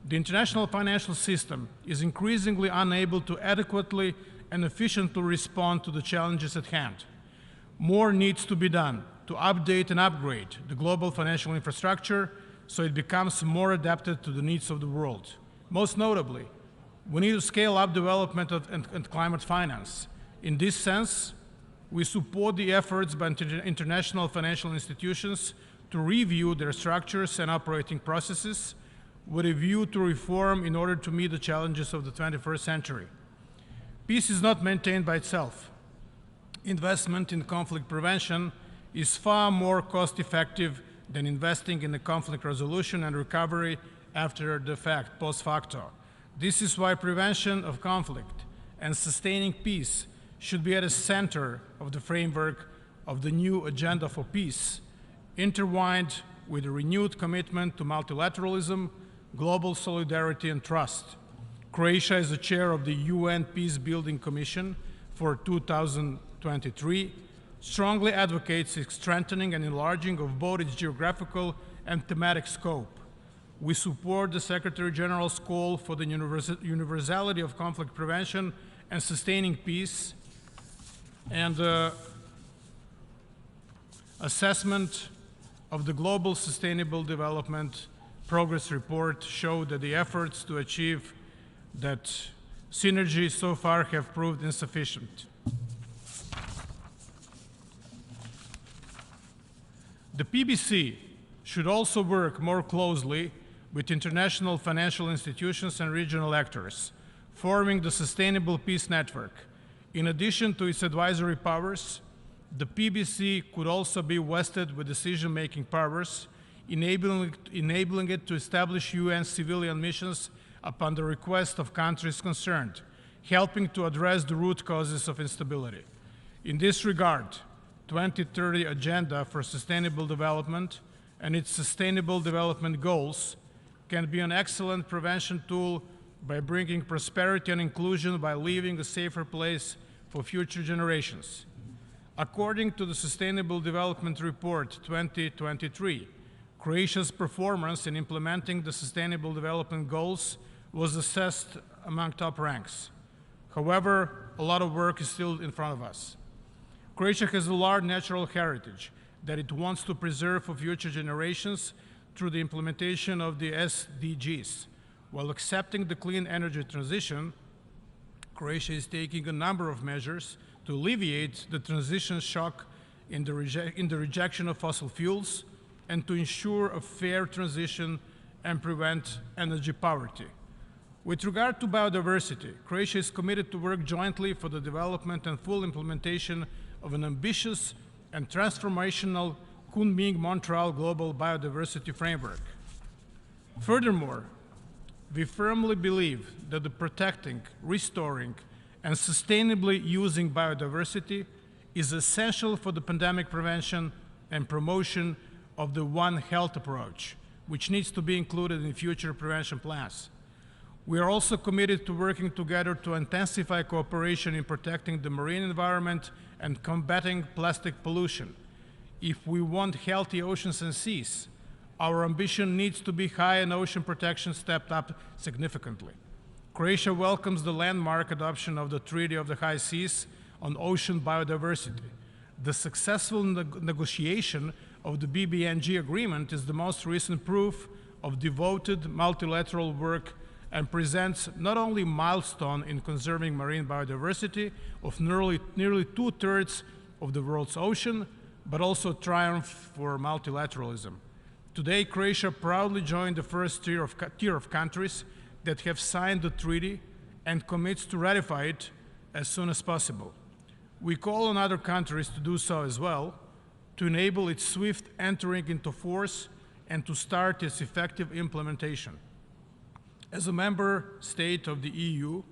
The international financial system is increasingly unable to adequately and efficiently respond to the challenges at hand. More needs to be done to update and upgrade the global financial infrastructure so it becomes more adapted to the needs of the world. Most notably, we need to scale up development and climate finance. In this sense, we support the efforts by international financial institutions to review their structures and operating processes with a view to reform in order to meet the challenges of the 21st century. Peace is not maintained by itself. Investment in conflict prevention is far more cost-effective than investing in the conflict resolution and recovery after the fact, post facto. This is why prevention of conflict and sustaining peace should be at the center of the framework of the new Agenda for Peace, intertwined with a renewed commitment to multilateralism, global solidarity and trust. Croatia is the chair of the UN Peace-Building Commission for 2023, strongly advocates its strengthening and enlarging of both its geographical and thematic scope. We support the Secretary General's call for the universality of conflict prevention and sustaining peace, and assessment of the Global Sustainable Development Progress Report showed that the efforts to achieve that synergy so far have proved insufficient. The PBC should also work more closely with international financial institutions and regional actors, forming the Sustainable Peace Network. In addition to its advisory powers, the PBC could also be vested with decision-making powers, enabling it to establish UN civilian missions upon the request of countries concerned, helping to address the root causes of instability. In this regard, 2030 Agenda for Sustainable Development and its Sustainable Development Goals can be an excellent prevention tool by bringing prosperity and inclusion by leaving a safer place for future generations. According to the Sustainable Development Report 2023, Croatia's performance in implementing the Sustainable Development Goals was assessed among top ranks. However, a lot of work is still in front of us. Croatia has a large natural heritage that it wants to preserve for future generations through the implementation of the SDGs. While accepting the clean energy transition, Croatia is taking a number of measures to alleviate the transition shock in the rejection of fossil fuels and to ensure a fair transition and prevent energy poverty. With regard to biodiversity, Croatia is committed to work jointly for the development and full implementation of an ambitious and transformational Kunming-Montreal Global Biodiversity Framework. Furthermore, we firmly believe that the protecting, restoring, and sustainably using biodiversity is essential for the pandemic prevention and promotion of the One Health approach, which needs to be included in future prevention plans. We are also committed to working together to intensify cooperation in protecting the marine environment and combating plastic pollution. If we want healthy oceans and seas, our ambition needs to be high and ocean protection stepped up significantly. Croatia welcomes the landmark adoption of the Treaty of the High Seas on Ocean Biodiversity. The successful negotiation of the BBNG agreement is the most recent proof of devoted multilateral work and presents not only a milestone in conserving marine biodiversity of nearly 2/3 of the world's ocean, but also a triumph for multilateralism. Today, Croatia proudly joined the first tier of countries that have signed the treaty and commits to ratify it as soon as possible. We call on other countries to do so as well, to enable its swift entering into force and to start its effective implementation. As a member state of the EU,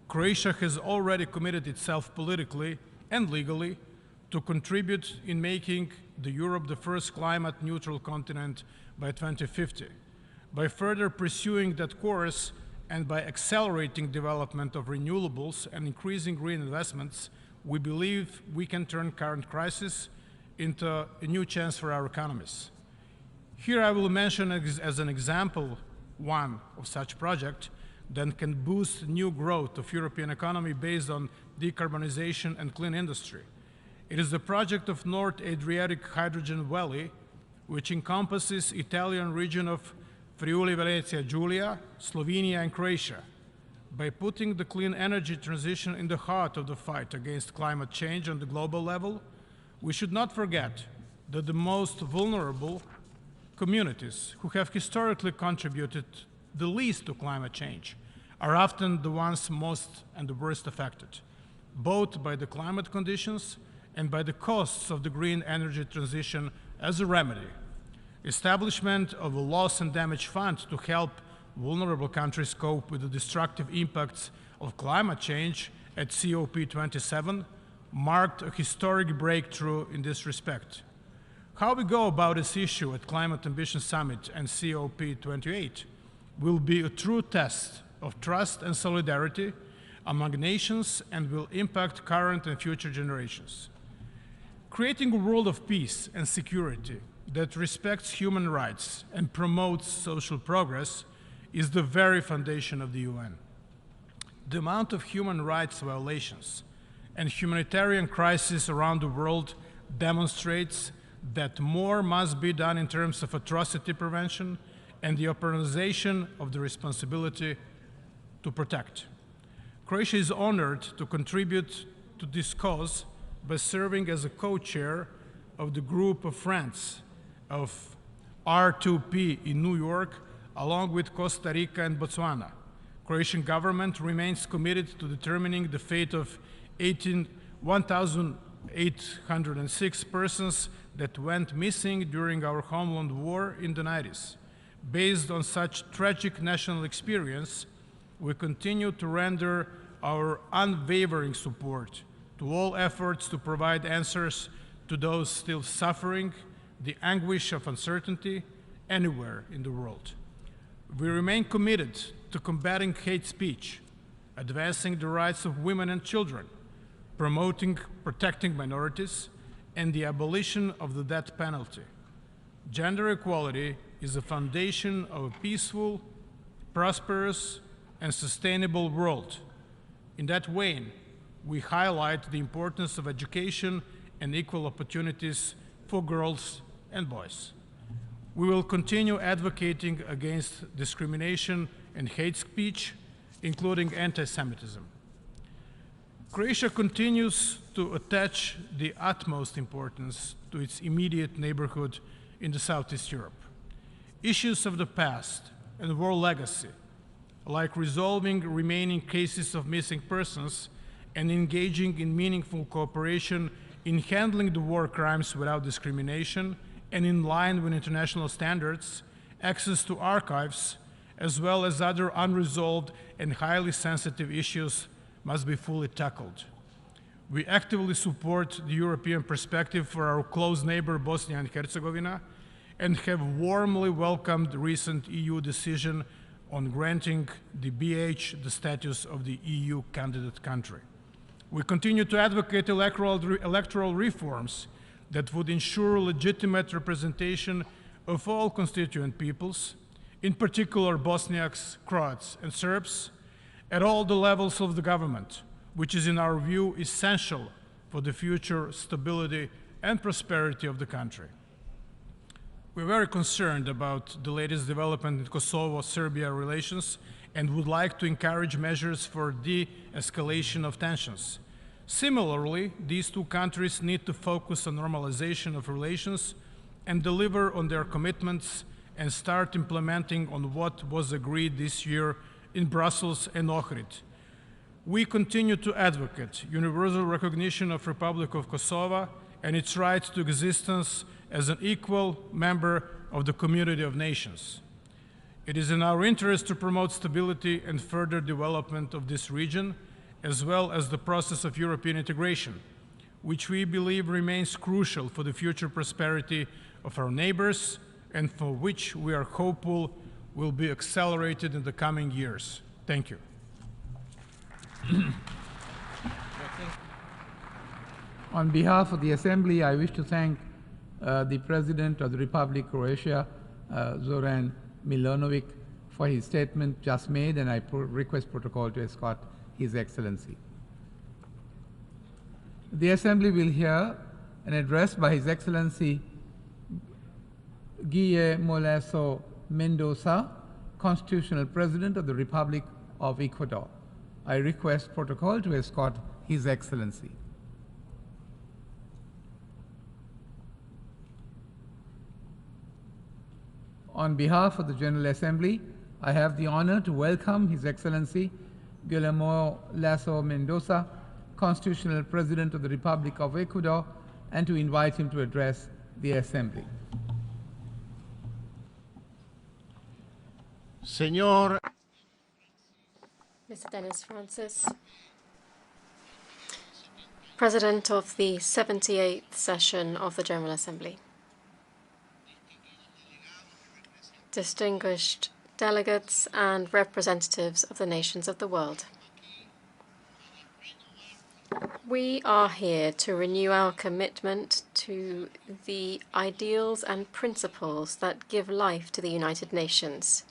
Croatia has already committed itself politically and legally to contribute in making Europe the first climate-neutral continent by 2050. By further pursuing that course and by accelerating development of renewables and increasing green investments, we believe we can turn current crisis into a new chance for our economies. Here I will mention as an example one of such project that can boost new growth of European economy based on decarbonization and clean industry. It is the project of North Adriatic Hydrogen Valley, which encompasses Italian region of Friuli Venezia Giulia, Slovenia and Croatia. By putting the clean energy transition in the heart of the fight against climate change on the global level, we should not forget that the most vulnerable communities who have historically contributed the least to climate change are often the ones most and the worst affected, both by the climate conditions and by the costs of the green energy transition. As a remedy, establishment of a loss and damage fund to help vulnerable countries cope with the destructive impacts of climate change at COP27 marked a historic breakthrough in this respect. How we go about this issue at Climate Ambition Summit and COP28 will be a true test of trust and solidarity among nations and will impact current and future generations. Creating a world of peace and security that respects human rights and promotes social progress is the very foundation of the UN. The amount of human rights violations and humanitarian crises around the world demonstrates that more must be done in terms of atrocity prevention and the operationalization of the responsibility to protect. Croatia is honored to contribute to this cause by serving as a co-chair of the group of friends of R2P in New York, along with Costa Rica and Botswana. Croatian government remains committed to determining the fate of 1,806 persons that went missing during our homeland war in the 90s. Based on such tragic national experience, we continue to render our unwavering support to all efforts to provide answers to those still suffering the anguish of uncertainty anywhere in the world. We remain committed to combating hate speech, advancing the rights of women and children, protecting minorities, and the abolition of the death penalty. Gender equality is the foundation of a peaceful, prosperous, and sustainable world. In that vein, we highlight the importance of education and equal opportunities for girls and boys. We will continue advocating against discrimination and hate speech, including anti-Semitism. Croatia continues to attach the utmost importance to its immediate neighborhood in the Southeast Europe. Issues of the past and war legacy, like resolving remaining cases of missing persons and engaging in meaningful cooperation in handling the war crimes without discrimination and in line with international standards, access to archives, as well as other unresolved and highly sensitive issues must be fully tackled. We actively support the European perspective for our close neighbor Bosnia and Herzegovina and have warmly welcomed the recent EU decision on granting the BH the status of the EU candidate country. We continue to advocate electoral reforms that would ensure legitimate representation of all constituent peoples, in particular Bosniaks, Croats, and Serbs, at all the levels of the government, which is in our view essential for the future stability and prosperity of the country. We're very concerned about the latest development in Kosovo-Serbia relations and would like to encourage measures for de-escalation of tensions. Similarly, these two countries need to focus on normalization of relations and deliver on their commitments and start implementing on what was agreed this year in Brussels and Ohrid. We continue to advocate universal recognition of Republic of Kosovo and its right to existence as an equal member of the community of nations. It is in our interest to promote stability and further development of this region, as well as the process of European integration, which we believe remains crucial for the future prosperity of our neighbors and for which we are hopeful will be accelerated in the coming years. Thank you. On behalf of the Assembly, I wish to thank the President of the Republic of Croatia, Zoran Milanovic, for his statement just made, and I request protocol to escort His Excellency. The Assembly will hear an address by His Excellency Guillermo Lasso Mendoza, Constitutional President of the Republic of Ecuador. I request protocol to escort His Excellency. On behalf of the General Assembly, I have the honor to welcome His Excellency Guillermo Lasso Mendoza, Constitutional President of the Republic of Ecuador, and to invite him to address the Assembly. Señor Mr. Dennis Francis, President of the 78th session of the General Assembly. Distinguished delegates and representatives of the nations of the world. We are here to renew our commitment to the ideals and principles that give life to the United Nations.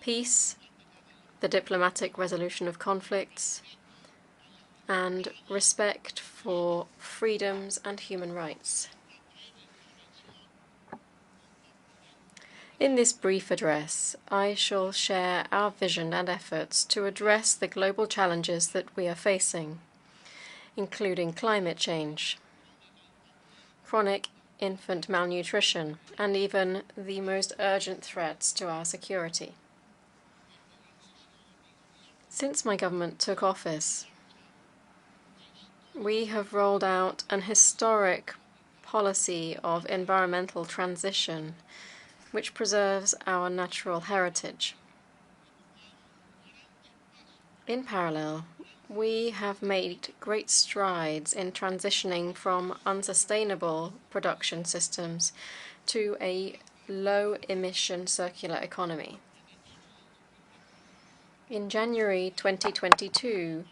Peace, the diplomatic resolution of conflicts, and respect for freedoms and human rights. In this brief address, I shall share our vision and efforts to address the global challenges that we are facing, including climate change, chronic infant malnutrition, and even the most urgent threats to our security. Since my government took office, we have rolled out an historic policy of environmental transition which preserves our natural heritage. In parallel, we have made great strides in transitioning from unsustainable production systems to a low-emission circular economy. In January 2022,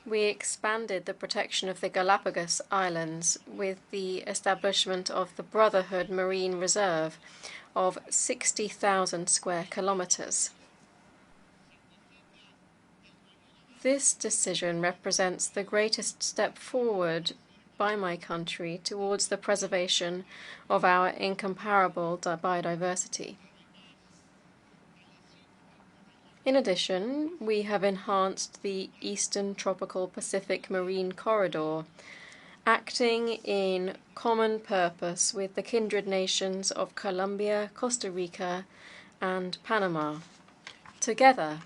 we expanded the protection of the Galapagos Islands with the establishment of the Brotherhood Marine Reserve of 60,000 square kilometers. This decision represents the greatest step forward by my country towards the preservation of our incomparable biodiversity. In addition, we have enhanced the Eastern Tropical Pacific Marine Corridor, acting in common purpose with the kindred nations of Colombia, Costa Rica, and Panama. Together,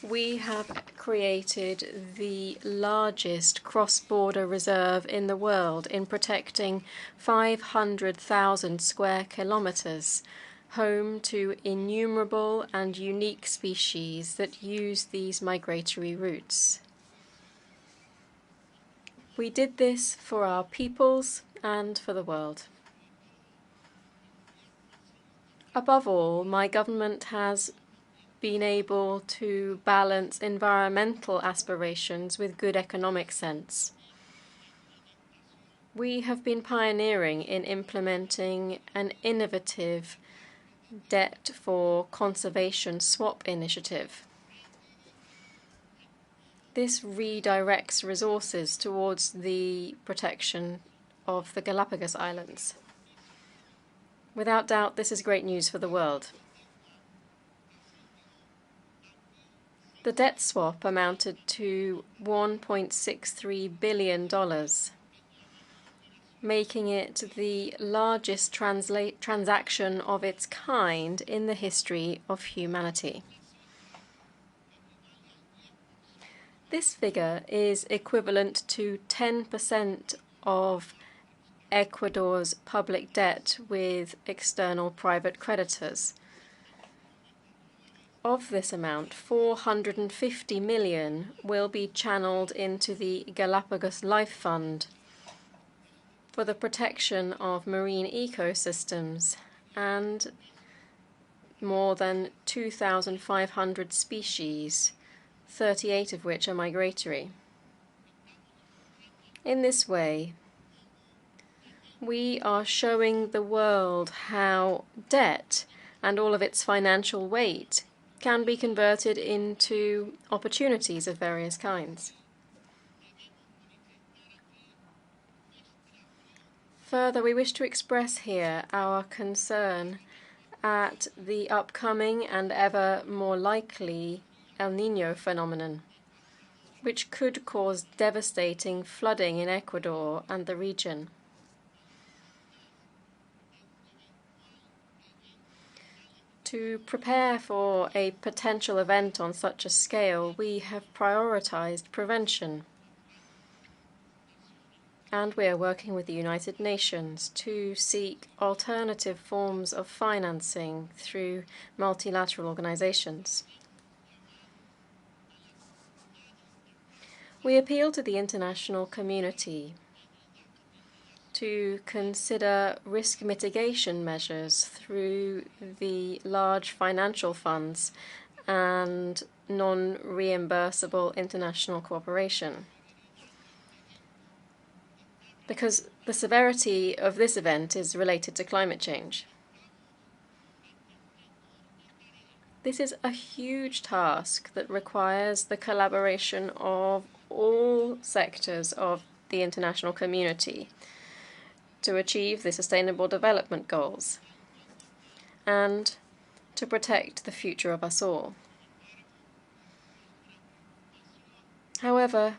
we have created the largest cross-border reserve in the world in protecting 500,000 square kilometers, home to innumerable and unique species that use these migratory routes. We did this for our peoples and for the world. Above all, my government has been able to balance environmental aspirations with good economic sense. We have been pioneering in implementing an innovative debt for conservation swap initiative. This redirects resources towards the protection of the Galapagos Islands. Without doubt, this is great news for the world. The debt swap amounted to $1.63 billion, making it the largest transaction of its kind in the history of humanity. This figure is equivalent to 10% of Ecuador's public debt with external private creditors. Of this amount, 450 million will be channeled into the Galapagos Life Fund for the protection of marine ecosystems and more than 2,500 species, 38 of which are migratory. In this way, we are showing the world how debt and all of its financial weight can be converted into opportunities of various kinds. Further, we wish to express here our concern at the upcoming and ever more likely El Niño phenomenon, which could cause devastating flooding in Ecuador and the region. To prepare for a potential event on such a scale, we have prioritized prevention. And we are working with the United Nations to seek alternative forms of financing through multilateral organizations. We appeal to the international community to consider risk mitigation measures through the large financial funds and non-reimbursable international cooperation. Because the severity of this event is related to climate change. This is a huge task that requires the collaboration of all sectors of the international community to achieve the Sustainable Development Goals and to protect the future of us all. However,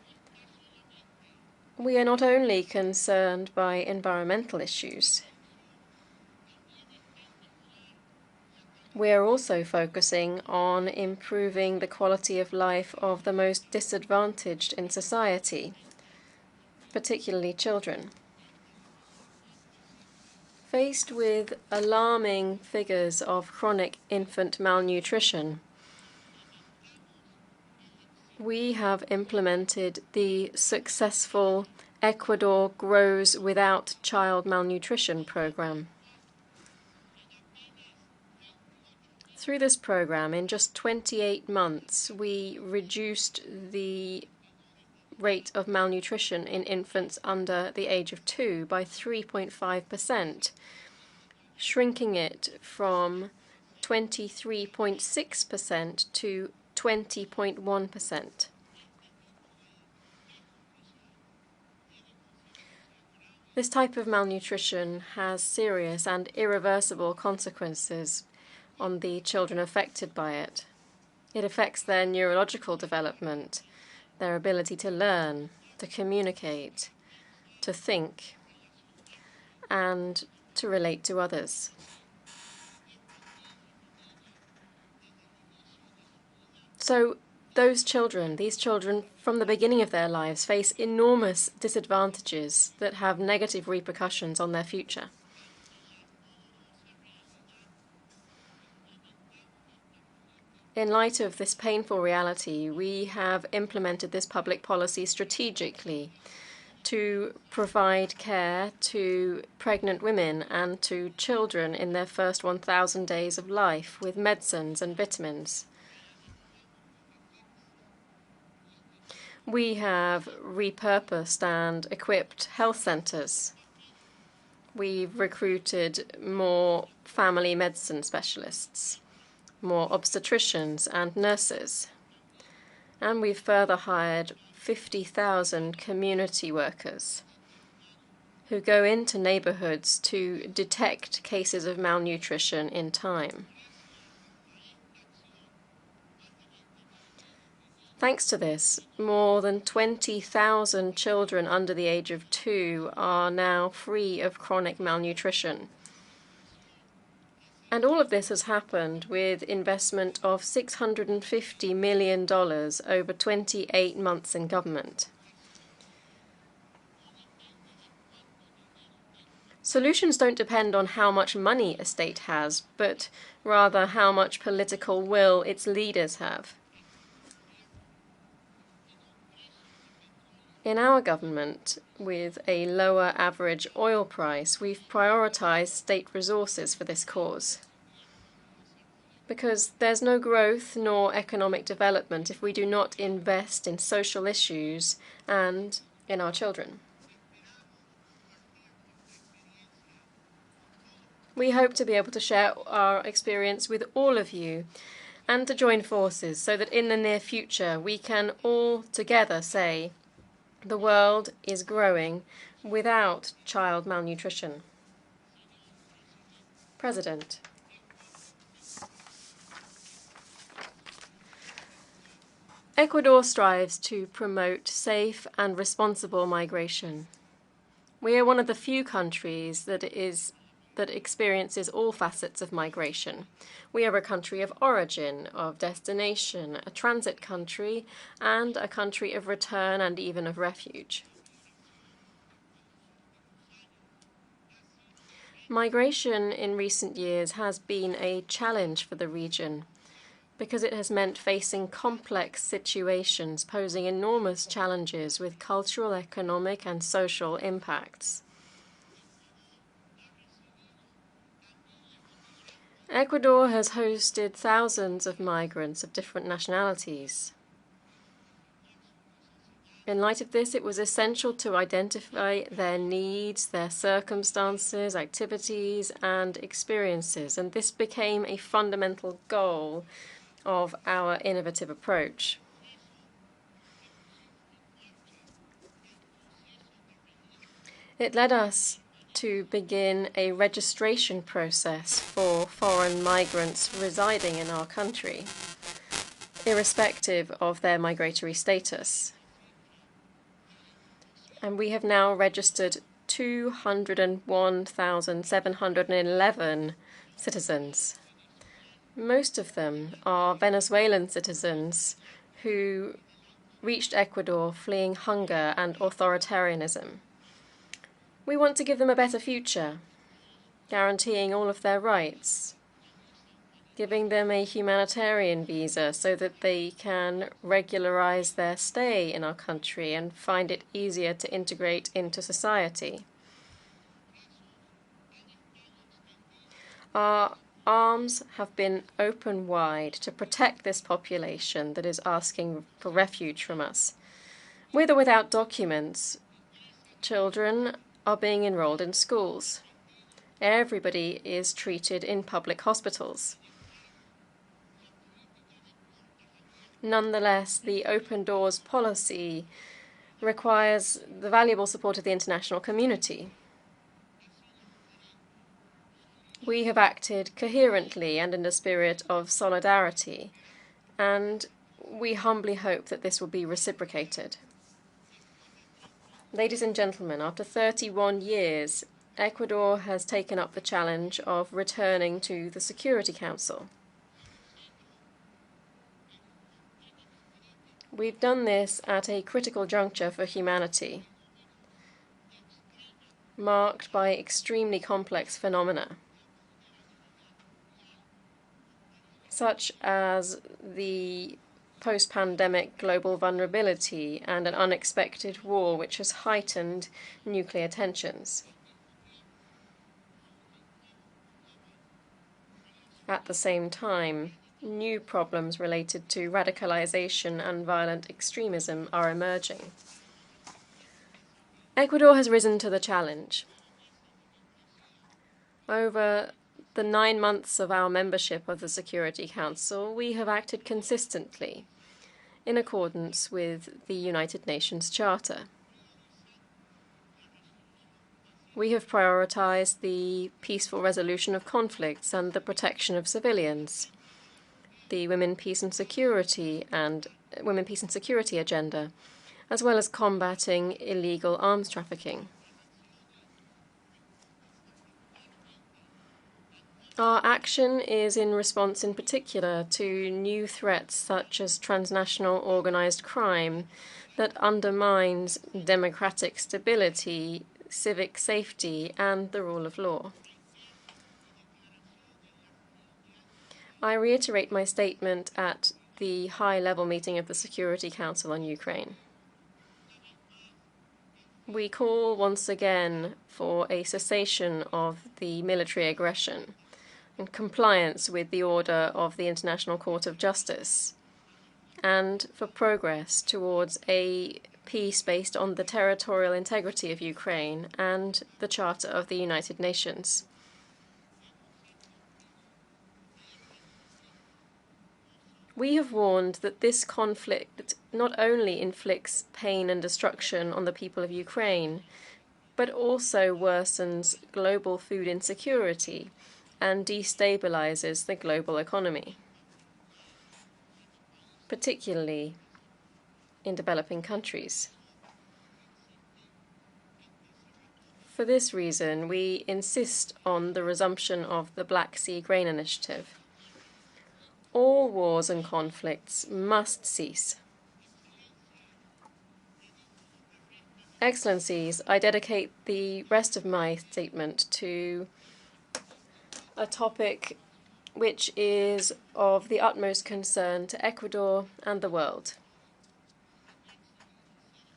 we are not only concerned by environmental issues. We are also focusing on improving the quality of life of the most disadvantaged in society, particularly children. Faced with alarming figures of chronic infant malnutrition, we have implemented the successful Ecuador Grows Without Child Malnutrition program. Through this program, in just 28 months, we reduced the rate of malnutrition in infants under the age of 2 by 3.5%, shrinking it from 23.6% to 20.1%. This type of malnutrition has serious and irreversible consequences on the children affected by it. It affects their neurological development, their ability to learn, to communicate, to think, and to relate to others. So these children from the beginning of their lives face enormous disadvantages that have negative repercussions on their future. In light of this painful reality, we have implemented this public policy strategically to provide care to pregnant women and to children in their first 1,000 days of life with medicines and vitamins. We have repurposed and equipped health centers. We've recruited more family medicine specialists, more obstetricians and nurses. And we've further hired 50,000 community workers who go into neighborhoods to detect cases of malnutrition in time. Thanks to this, more than 20,000 children under the age of 2 are now free of chronic malnutrition. And all of this has happened with investment of $650 million over 28 months in government. Solutions don't depend on how much money a state has, but rather how much political will its leaders have. In our government, with a lower average oil price, we've prioritized state resources for this cause. Because there's no growth nor economic development if we do not invest in social issues and in our children. We hope to be able to share our experience with all of you and to join forces so that in the near future we can all together say, the world is growing without child malnutrition. President. Ecuador strives to promote safe and responsible migration. We are one of the few countries that experiences all facets of migration. We are a country of origin, of destination, a transit country, and a country of return and even of refuge. Migration in recent years has been a challenge for the region because it has meant facing complex situations posing enormous challenges with cultural, economic, and social impacts. Ecuador has hosted thousands of migrants of different nationalities. In light of this, it was essential to identify their needs, their circumstances, activities, and experiences, and this became a fundamental goal of our innovative approach. It led us to begin a registration process for foreign migrants residing in our country, irrespective of their migratory status. And we have now registered 201,711 citizens. Most of them are Venezuelan citizens who reached Ecuador fleeing hunger and authoritarianism. We want to give them a better future, guaranteeing all of their rights, giving them a humanitarian visa so that they can regularize their stay in our country and find it easier to integrate into society. Our arms have been open wide to protect this population that is asking for refuge from us. With or without documents, children are being enrolled in schools. Everybody is treated in public hospitals. Nonetheless, the open doors policy requires the valuable support of the international community. We have acted coherently and in a spirit of solidarity, and we humbly hope that this will be reciprocated. Ladies and gentlemen, after 31 years, Ecuador has taken up the challenge of returning to the Security Council. We've done this at a critical juncture for humanity, marked by extremely complex phenomena, such as the post-pandemic global vulnerability and an unexpected war which has heightened nuclear tensions. At the same time, new problems related to radicalization and violent extremism are emerging. Ecuador has risen to the challenge. Over the 9 months of our membership of the Security Council, we have acted consistently in accordance with the United Nations Charter. We have prioritized the peaceful resolution of conflicts and the protection of civilians, the Women, Peace and Security agenda, as well as combating illegal arms trafficking. Our action is in response in particular to new threats such as transnational organized crime that undermines democratic stability, civic safety, and the rule of law. I reiterate my statement at the high-level meeting of the Security Council on Ukraine. We call once again for a cessation of the military aggression and compliance with the order of the International Court of Justice, and for progress towards a peace based on the territorial integrity of Ukraine and the Charter of the United Nations. We have warned that this conflict not only inflicts pain and destruction on the people of Ukraine, but also worsens global food insecurity and destabilizes the global economy, particularly in developing countries. For this reason, we insist on the resumption of the Black Sea Grain Initiative. All wars and conflicts must cease. Excellencies, I dedicate the rest of my statement to a topic which is of the utmost concern to Ecuador and the world.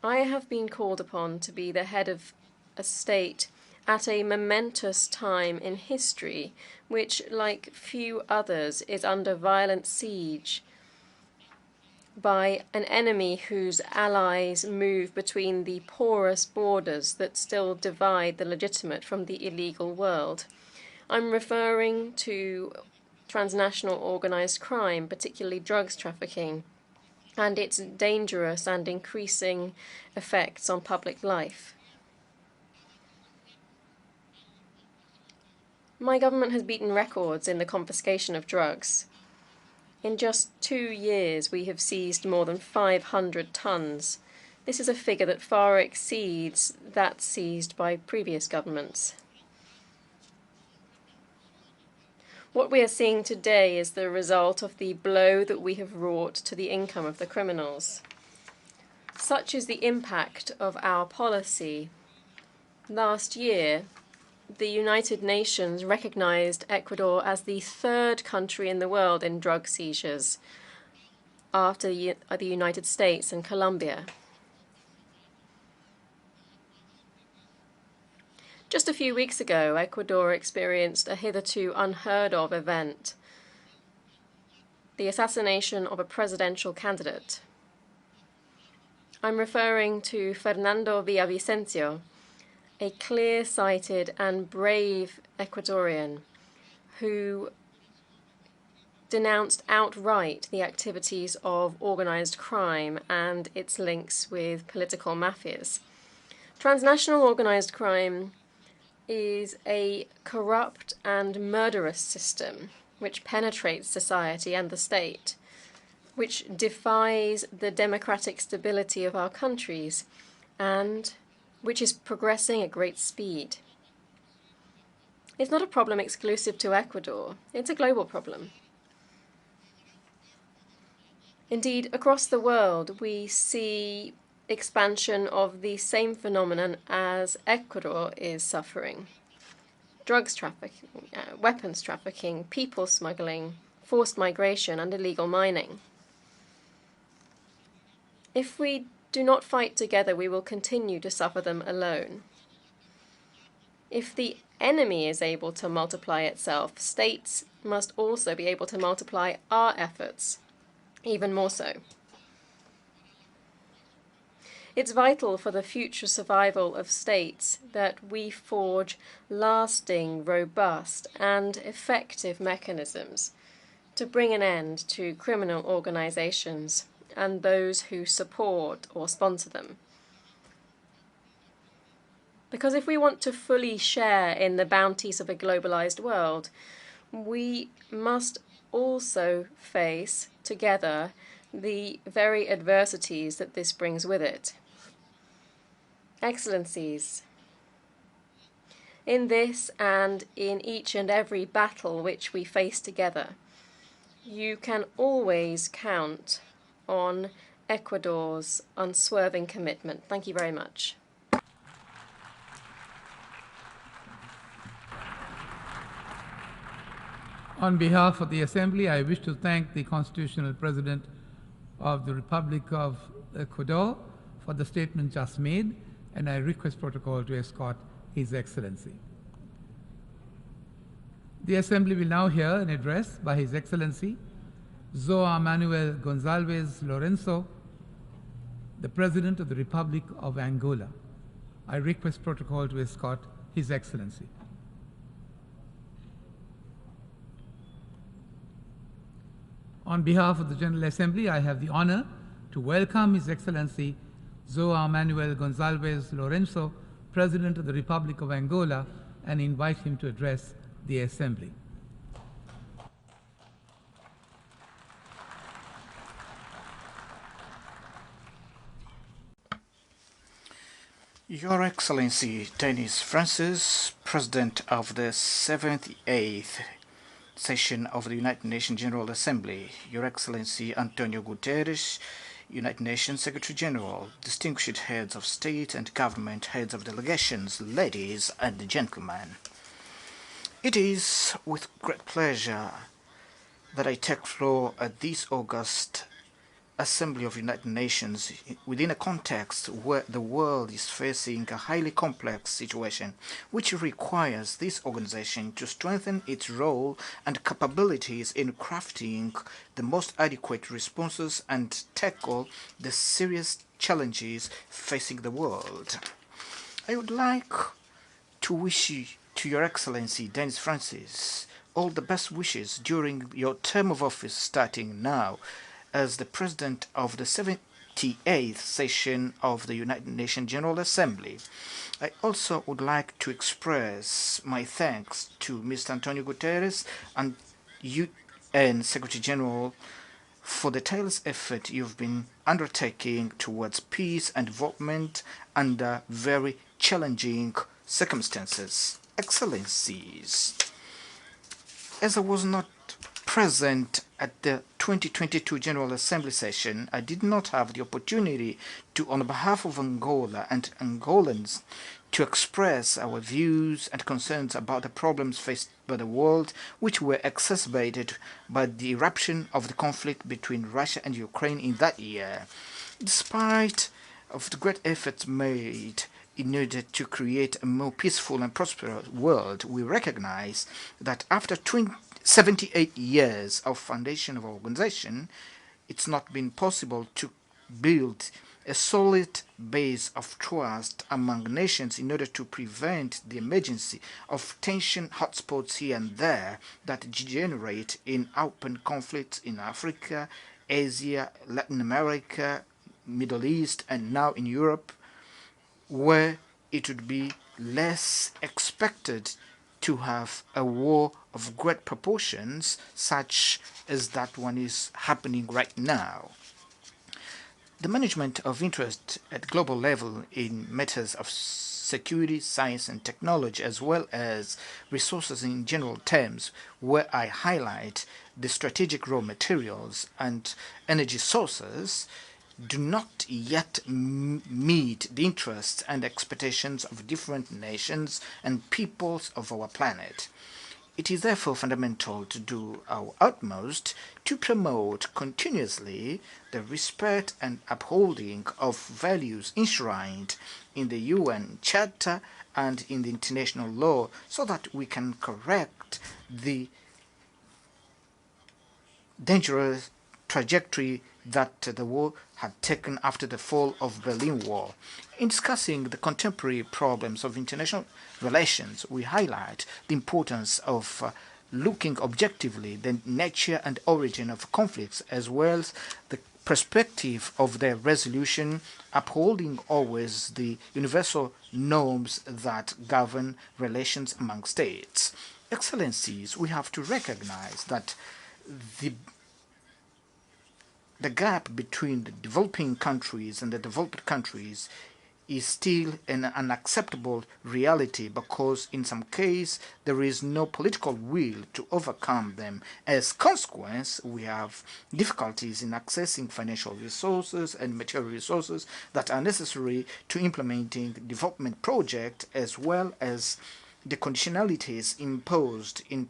I have been called upon to be the head of a state at a momentous time in history, which, like few others, is under violent siege by an enemy whose allies move between the porous borders that still divide the legitimate from the illegal world. I'm referring to transnational organized crime, particularly drugs trafficking, and its dangerous and increasing effects on public life. My government has beaten records in the confiscation of drugs. In just 2 years, we have seized more than 500 tons. This is a figure that far exceeds that seized by previous governments. What we are seeing today is the result of the blow that we have wrought to the income of the criminals. Such is the impact of our policy. Last year, the United Nations recognized Ecuador as the 3rd country in the world in drug seizures, after the United States and Colombia. Just a few weeks ago, Ecuador experienced a hitherto unheard of event: the assassination of a presidential candidate. I'm referring to Fernando Villavicencio, a clear-sighted and brave Ecuadorian who denounced outright the activities of organized crime and its links with political mafias. Transnational organized crime is a corrupt and murderous system which penetrates society and the state, which defies the democratic stability of our countries, and which is progressing at great speed. It's not a problem exclusive to Ecuador, it's a global problem. Indeed, across the world, we see expansion of the same phenomenon as Ecuador is suffering: drugs trafficking, weapons trafficking, people smuggling, forced migration, and illegal mining. If we do not fight together, we will continue to suffer them alone. If the enemy is able to multiply itself, states must also be able to multiply our efforts, even more so. It's vital for the future survival of states that we forge lasting, robust, and effective mechanisms to bring an end to criminal organizations and those who support or sponsor them. Because if we want to fully share in the bounties of a globalized world, we must also face together the very adversities that this brings with it. Excellencies, in this and in each and every battle which we face together, you can always count on Ecuador's unswerving commitment. Thank you very much. On behalf of the Assembly, I wish to thank the Constitutional President of the Republic of Ecuador for the statement just made, and I request protocol to escort His Excellency. The Assembly will now hear an address by His Excellency João Manuel Gonçalves Lourenço, the President of the Republic of Angola. I request protocol to escort His Excellency. On behalf of the General Assembly, I have the honor to welcome His Excellency João Manuel Gonçalves Lourenço, President of the Republic of Angola, and invite him to address the Assembly. Your Excellency Denis Francis, President of the 78th session of the United Nations General Assembly, Your Excellency Antonio Guterres, United Nations Secretary General, distinguished heads of state and government, heads of delegations, ladies and gentlemen. It is with great pleasure that I take floor at this August Assembly of United Nations within a context where the world is facing a highly complex situation, which requires this organization to strengthen its role and capabilities in crafting the most adequate responses and tackle the serious challenges facing the world. I would like to wish you, to Your Excellency Denis Francis, all the best wishes during your term of office starting now as the President of the 78th session of the United Nations General Assembly. I also would like to express my thanks to Mr. Antonio Guterres and UN Secretary General for the tireless effort you've been undertaking towards peace and development under very challenging circumstances. Excellencies, as I was not present at the 2022 General Assembly session, I did not have the opportunity to, on behalf of Angola and Angolans, to express our views and concerns about the problems faced by the world, which were exacerbated by the eruption of the conflict between Russia and Ukraine in that year. Despite of the great efforts made in order to create a more peaceful and prosperous world, we recognize that after 78 years of foundation of our organization, it's not been possible to build a solid base of trust among nations in order to prevent the emergence of tension hotspots here and there that degenerate in open conflicts in Africa, Asia, Latin America, Middle East, and now in Europe, where it would be less expected to have a war of great proportions such as that one is happening right now. The management of interest at global level in matters of security, science and technology, as well as resources in general terms, where I highlight the strategic raw materials and energy sources, do not yet meet the interests and expectations of different nations and peoples of our planet. It is therefore fundamental to do our utmost to promote continuously the respect and upholding of values enshrined in the UN Charter and in the international law, so that we can correct the dangerous trajectory that the war had taken after the fall of Berlin Wall. In discussing the contemporary problems of international relations, we highlight the importance of looking objectively the nature and origin of conflicts, as well as the perspective of their resolution, upholding always the universal norms that govern relations among states. Excellencies, we have to recognize that the gap between the developing countries and the developed countries is still an unacceptable reality, because in some cases there is no political will to overcome them. As a consequence, we have difficulties in accessing financial resources and material resources that are necessary to implementing development projects, as well as the conditionalities imposed in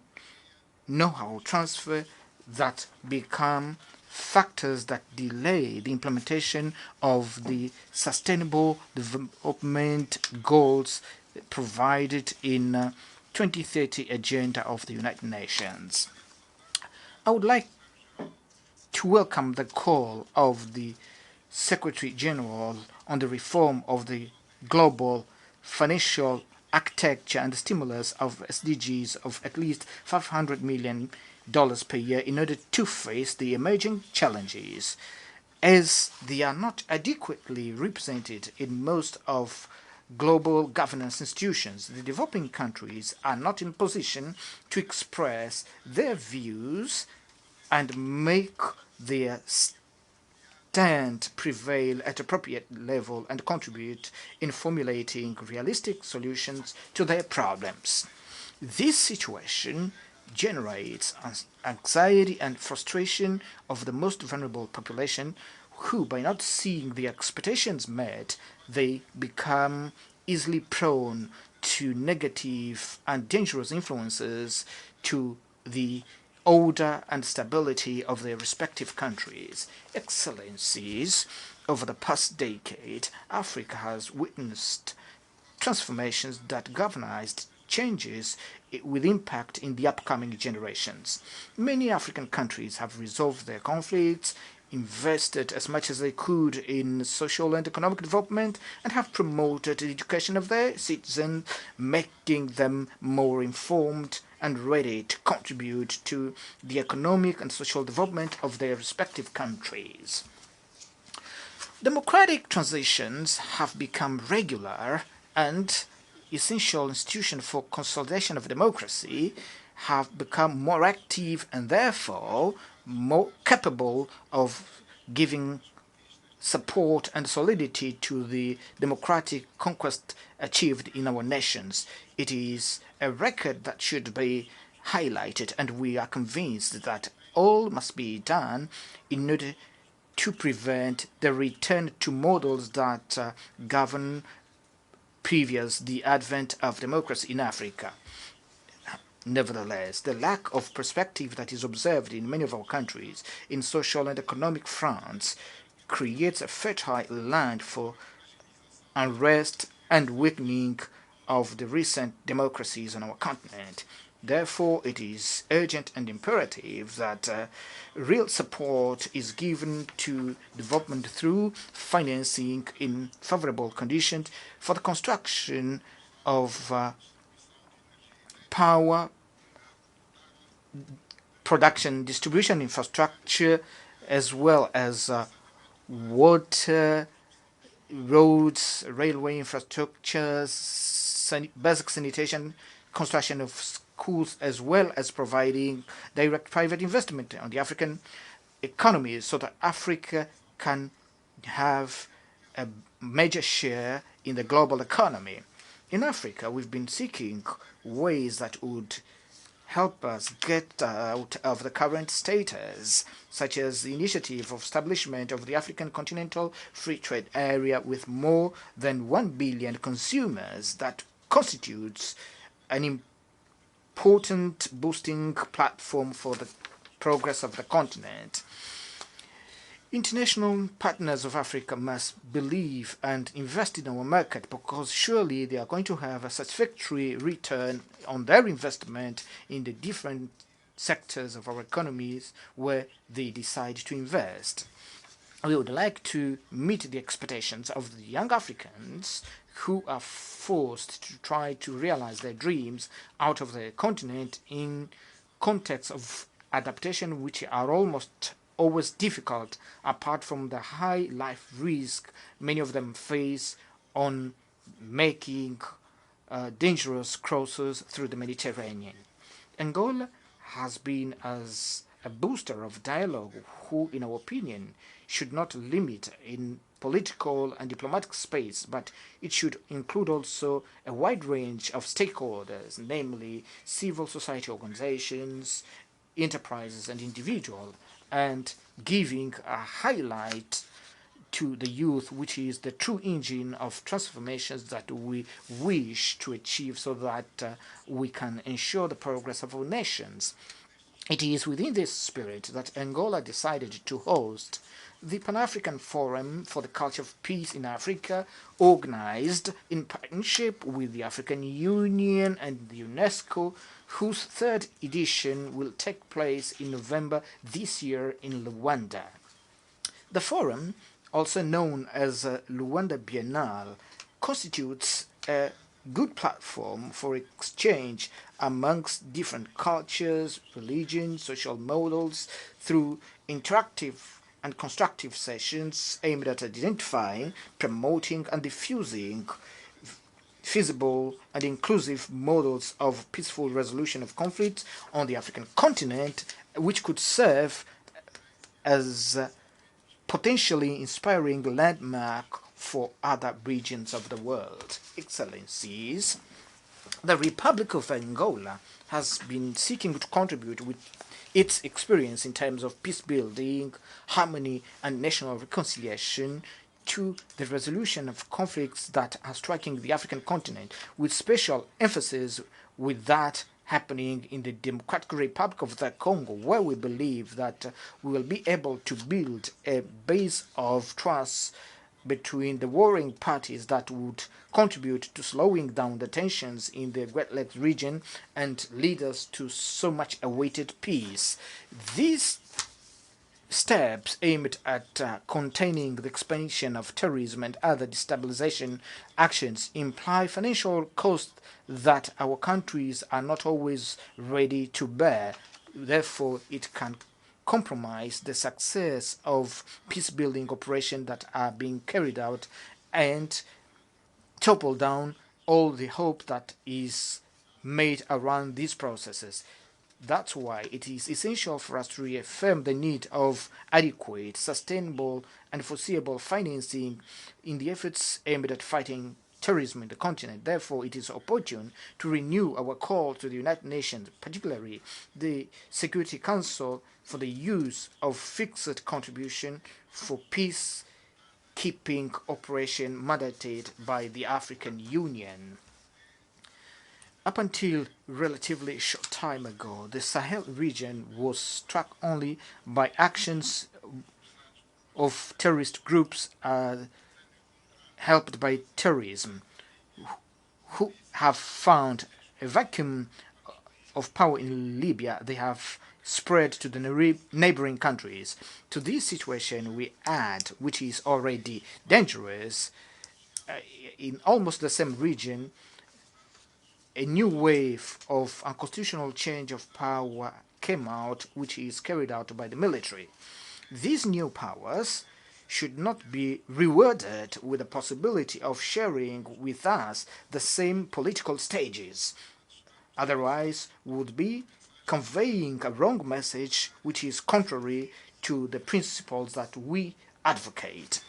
know-how transfer that become factors that delay the implementation of the sustainable development goals provided in 2030 agenda of the United Nations. I would like to welcome the call of the Secretary General on the reform of the global financial architecture and the stimulus of SDGs of at least $500 million per year in order to face the emerging challenges, as they are not adequately represented in most of global governance institutions. The developing countries are not in position to express their views and make their stand prevail at appropriate level and contribute in formulating realistic solutions to their problems. This situation generates anxiety and frustration of the most vulnerable population, who, by not seeing their expectations met, they become easily prone to negative and dangerous influences to the order and stability of their respective countries. Excellencies, over the past decade, Africa has witnessed transformations that galvanized changes with impact in the upcoming generations. Many African countries have resolved their conflicts, invested as much as they could in social and economic development, and have promoted the education of their citizens, making them more informed and ready to contribute to the economic and social development of their respective countries. Democratic transitions have become regular, and essential institutions for consolidation of democracy have become more active and therefore more capable of giving support and solidity to the democratic conquest achieved in our nations. It is a record that should be highlighted, and we are convinced that all must be done in order to prevent the return to models that govern previous the advent of democracy in Africa. Nevertheless, the lack of perspective that is observed in many of our countries in social and economic fronts creates a fertile land for unrest and weakening of the recent democracies on our continent. Therefore, it is urgent and imperative that real support is given to development through financing in favorable conditions for the construction of power production distribution infrastructure, as well as water, roads, railway infrastructure, basic sanitation, construction of schools, as well as providing direct private investment on the African economy so that Africa can have a major share in the global economy. In Africa, we've been seeking ways that would help us get out of the current status, such as the initiative of establishment of the African Continental Free Trade Area with more than 1 billion consumers that constitutes an important boosting platform for the progress of the continent. International partners of Africa must believe and invest in our market, because surely they are going to have a satisfactory return on their investment in the different sectors of our economies where they decide to invest. We would like to meet the expectations of the young Africans who are forced to try to realize their dreams out of the continent in contexts of adaptation which are almost always difficult, apart from the high life risk many of them face on making dangerous crosses through the Mediterranean. Angola has been as a booster of dialogue who, in our opinion, should not limit in political and diplomatic space, but it should include also a wide range of stakeholders, namely civil society organizations, enterprises, and individuals, and giving a highlight to the youth, which is the true engine of transformations that we wish to achieve so that we can ensure the progress of our nations. It is within this spirit that Angola decided to host the Pan-African Forum for the Culture of Peace in Africa, organized in partnership with the African Union and the UNESCO, whose third edition will take place in November this year in Luanda. The forum, also known as Luanda Biennale, constitutes a good platform for exchange amongst different cultures, religions, social models through interactive and constructive sessions aimed at identifying, promoting, and diffusing feasible and inclusive models of peaceful resolution of conflicts on the African continent, which could serve as potentially inspiring landmark for other regions of the world. Excellencies, the Republic of Angola has been seeking to contribute with its experience in terms of peace building, harmony, and national reconciliation to the resolution of conflicts that are striking the African continent, with special emphasis with that happening in the Democratic Republic of the Congo, where we believe that we will be able to build a base of trust between the warring parties that would contribute to slowing down the tensions in the Great Lakes region and lead us to so much awaited peace. These steps aimed at containing the expansion of terrorism and other destabilization actions imply financial costs that our countries are not always ready to bear. Therefore, it can compromise the success of peace-building operations that are being carried out and topple down all the hope that is made around these processes. That's why it is essential for us to reaffirm the need of adequate, sustainable, and foreseeable financing in the efforts aimed at fighting terrorism in the continent. Therefore, it is opportune to renew our call to the United Nations, particularly the Security Council, for the use of fixed contribution for peacekeeping operation mandated by the African Union. Up until relatively short time ago, the Sahel region was struck only by actions of terrorist groups helped by terrorism. who have found a vacuum of power in Libya, they have spread to the neighboring countries. To this situation we add, which is already dangerous, in almost the same region, a new wave of unconstitutional change of power came out, which is carried out by the military. These new powers should not be rewarded with the possibility of sharing with us the same political stages. Otherwise, would be conveying a wrong message which is contrary to the principles that we advocate.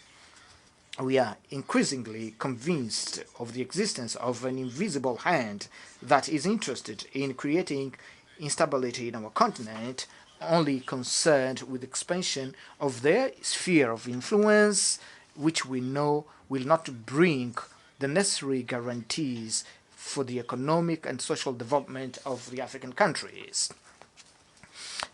We are increasingly convinced of the existence of an invisible hand that is interested in creating instability in our continent, only concerned with expansion of their sphere of influence, which we know will not bring the necessary guarantees for the economic and social development of the African countries.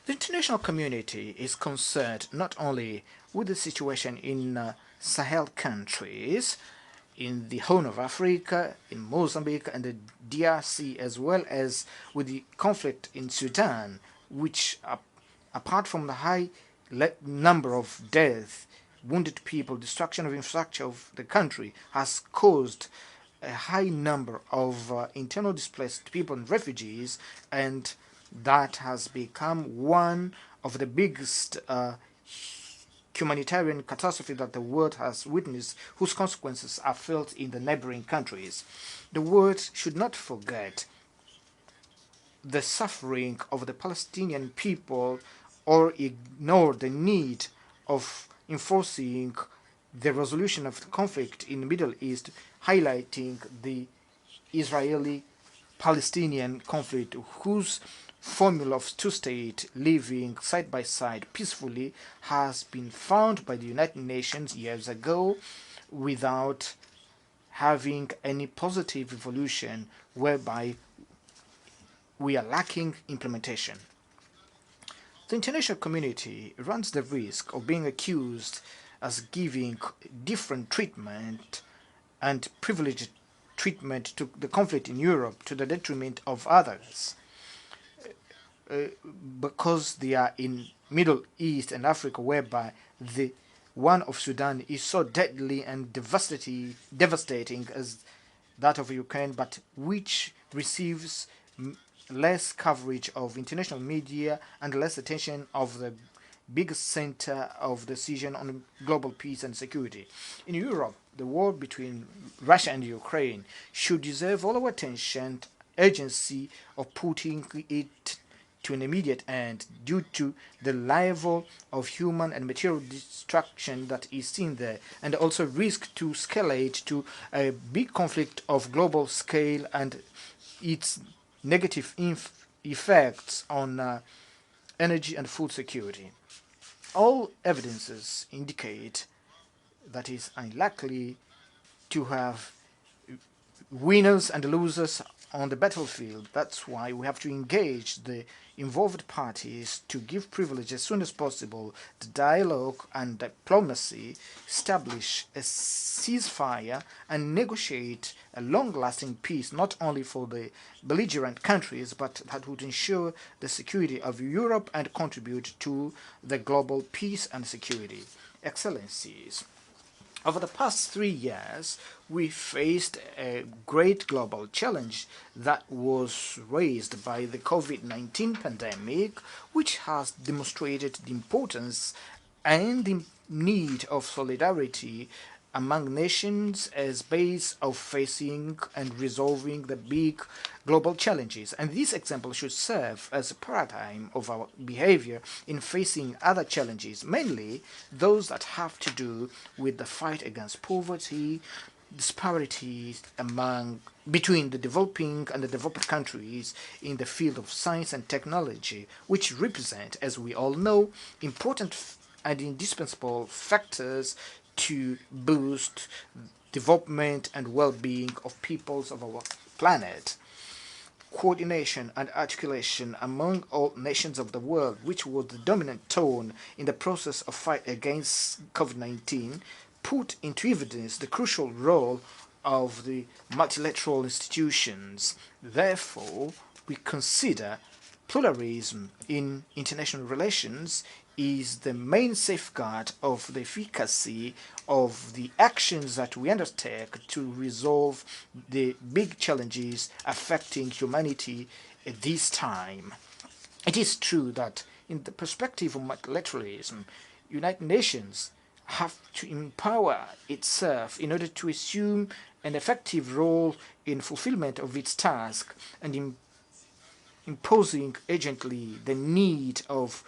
The international community is concerned not only with the situation in Sahel countries, in the Horn of Africa, in Mozambique and the DRC, as well as with the conflict in Sudan, which, apart from the high number of deaths, wounded people, destruction of infrastructure of the country, has caused a high number of internal displaced people and refugees, and that has become one of the biggest humanitarian catastrophe that the world has witnessed, whose consequences are felt in the neighboring countries. The world should not forget the suffering of the Palestinian people or ignore the need of enforcing the resolution of the conflict in the Middle East, highlighting the Israeli-Palestinian conflict, whose formula of two-state living side by side peacefully has been found by the United Nations years ago without having any positive evolution, whereby we are lacking implementation. The international community runs the risk of being accused as giving different treatment and privileged treatment to the conflict in Europe to the detriment of others. Because they are in Middle East and Africa, whereby the one of Sudan is so deadly and devastating as that of Ukraine, but which receives less coverage of international media and less attention of the biggest center of decision on global peace and security. In Europe, the war between Russia and Ukraine should deserve all our attention, urgency of putting it to an immediate end due to the level of human and material destruction that is seen there, and also risk to escalate to a big conflict of global scale and its negative effects on energy and food security. All evidences indicate that it is unlikely to have winners and losers on the battlefield. That's why we have to engage the involved parties to give privilege as soon as possible, the dialogue and diplomacy, establish a ceasefire and negotiate a long-lasting peace, not only for the belligerent countries, but that would ensure the security of Europe and contribute to the global peace and security. Excellencies, over the past 3 years, we faced a great global challenge that was raised by the COVID-19 pandemic, which has demonstrated the importance and the need of solidarity among nations as base of facing and resolving the big global challenges. And this example should serve as a paradigm of our behavior in facing other challenges, mainly those that have to do with the fight against poverty, disparities between the developing and the developed countries in the field of science and technology, which represent, as we all know, important and indispensable factors to boost development and well-being of peoples of our planet. Coordination and articulation among all nations of the world, which was the dominant tone in the process of fight against COVID-19, put into evidence the crucial role of the multilateral institutions. Therefore, we consider pluralism in international relations is the main safeguard of the efficacy of the actions that we undertake to resolve the big challenges affecting humanity at this time. It is true that in the perspective of multilateralism, United Nations have to empower itself in order to assume an effective role in fulfillment of its task and imposing urgently the need of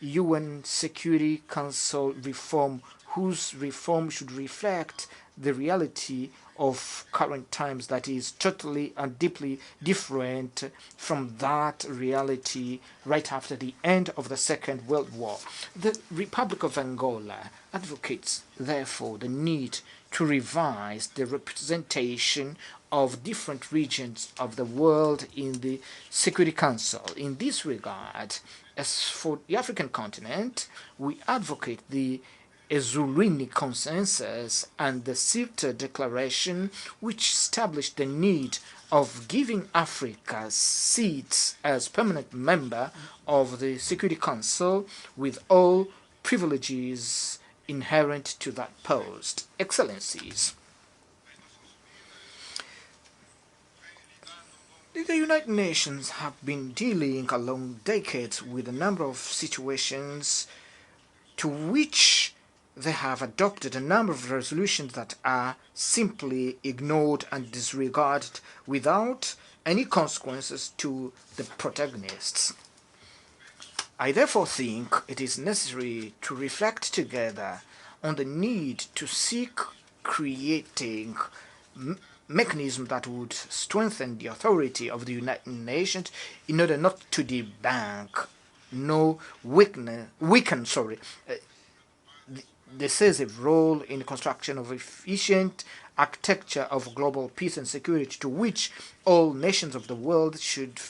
UN Security Council reform, whose reform should reflect the reality of current times that is totally and deeply different from that reality right after the end of the Second World War. The Republic of Angola advocates, therefore, the need to revise the representation of different regions of the world in the Security Council. In this regard, as for the African continent, we advocate the Ezulwini Consensus and the Sirte Declaration, which established the need of giving Africa seats as permanent member of the Security Council with all privileges inherent to that post. Excellencies, the United Nations have been dealing along decades with a number of situations to which they have adopted a number of resolutions that are simply ignored and disregarded without any consequences to the protagonists. I therefore think it is necessary to reflect together on the need to seek creating mechanism that would strengthen the authority of the United Nations in order not to debunk, weaken the decisive role in the construction of efficient architecture of global peace and security to which all nations of the world should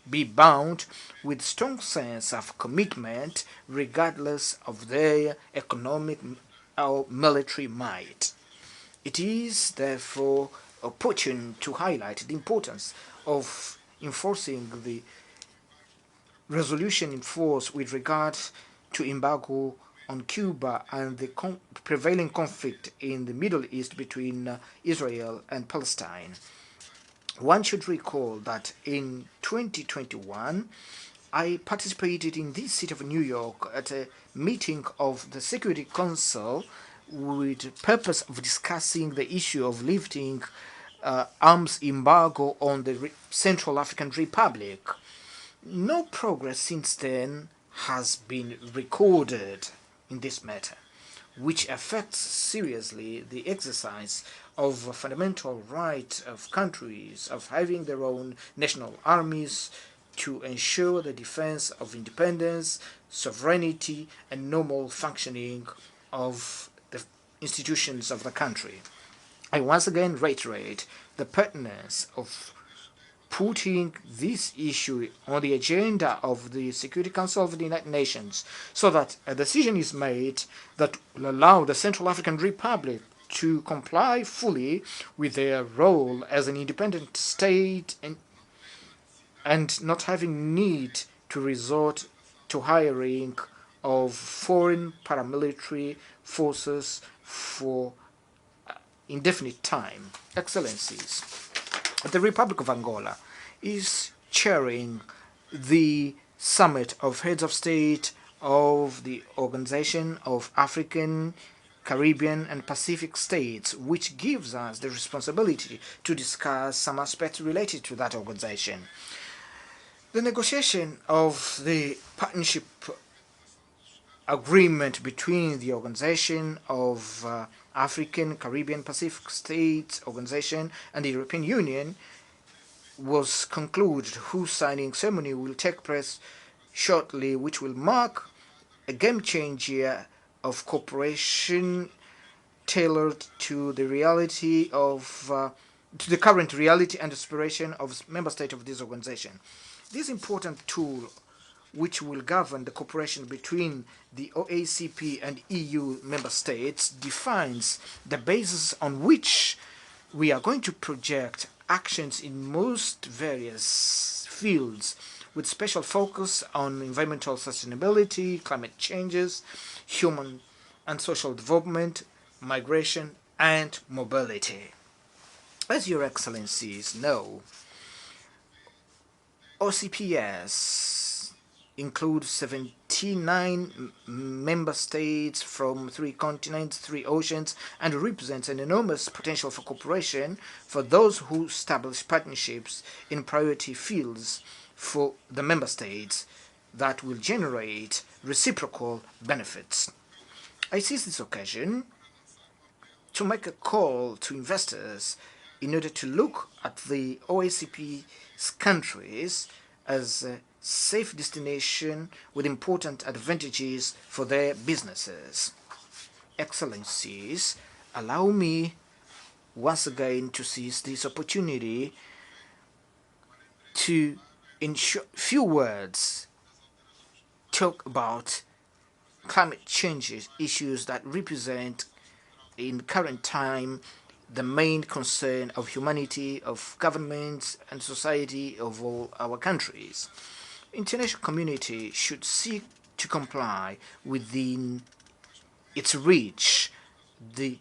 be bound with strong sense of commitment regardless of their economic or military might. It is therefore opportune to highlight the importance of enforcing the resolution in force with regard to embargo on Cuba and the prevailing conflict in the Middle East between Israel and Palestine. One should recall that in 2021, I participated in this city of New York at a meeting of the Security Council with the purpose of discussing the issue of lifting arms embargo on the Central African Republic. No progress since then has been recorded in this matter, which affects seriously the exercise of a fundamental right of countries of having their own national armies to ensure the defense of independence, sovereignty, and normal functioning of the institutions of the country. I once again reiterate the pertinence of putting this issue on the agenda of the Security Council of the United Nations so that a decision is made that will allow the Central African Republic to comply fully with their role as an independent state and not having need to resort to hiring of foreign paramilitary forces for indefinite time. Excellencies, the Republic of Angola is chairing the Summit of Heads of State of the Organization of African, Caribbean, and Pacific States, which gives us the responsibility to discuss some aspects related to that organization. The negotiation of the partnership agreement between the Organization of African, Caribbean, Pacific States Organization and the European Union was concluded, whose signing ceremony will take place shortly, which will mark a game-changer of cooperation tailored to the reality of to the current reality and aspiration of member states of this organization. This important tool, which will govern the cooperation between the OACP and EU member states, defines the basis on which we are going to project actions in most various fields with special focus on environmental sustainability, climate changes, human and social development, migration, and mobility. As Your Excellencies know, OCPS includes 79 member states from 3 continents, 3 oceans, and represents an enormous potential for cooperation for those who establish partnerships in priority fields for the member states that will generate reciprocal benefits. I seize this occasion to make a call to investors in order to look at the OACP's countries as a safe destination with important advantages for their businesses. Excellencies, allow me once again to seize this opportunity to, in few words, talk about climate change issues that represent in current time the main concern of humanity, of governments and society of all our countries. International community should seek to comply within its reach the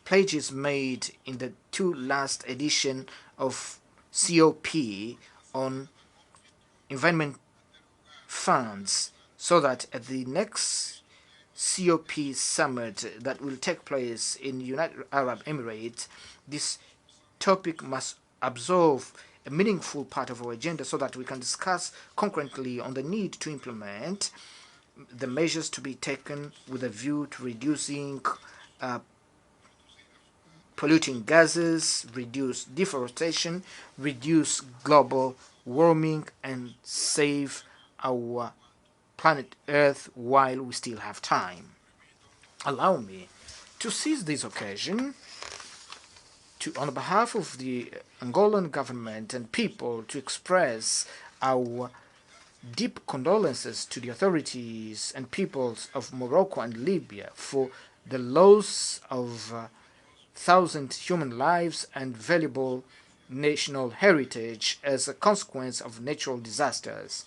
pledges made in the 2 last edition of COP on environment funds, so that at the next COP summit that will take place in United Arab Emirates, this topic must absorb a meaningful part of our agenda so that we can discuss concurrently on the need to implement the measures to be taken with a view to reducing polluting gases, reduce deforestation, reduce global warming, and save our planet Earth while we still have time. Allow me to seize this occasion to, on behalf of the Angolan government and people, to express our deep condolences to the authorities and peoples of Morocco and Libya for the loss of 1,000 human lives and valuable national heritage as a consequence of natural disasters.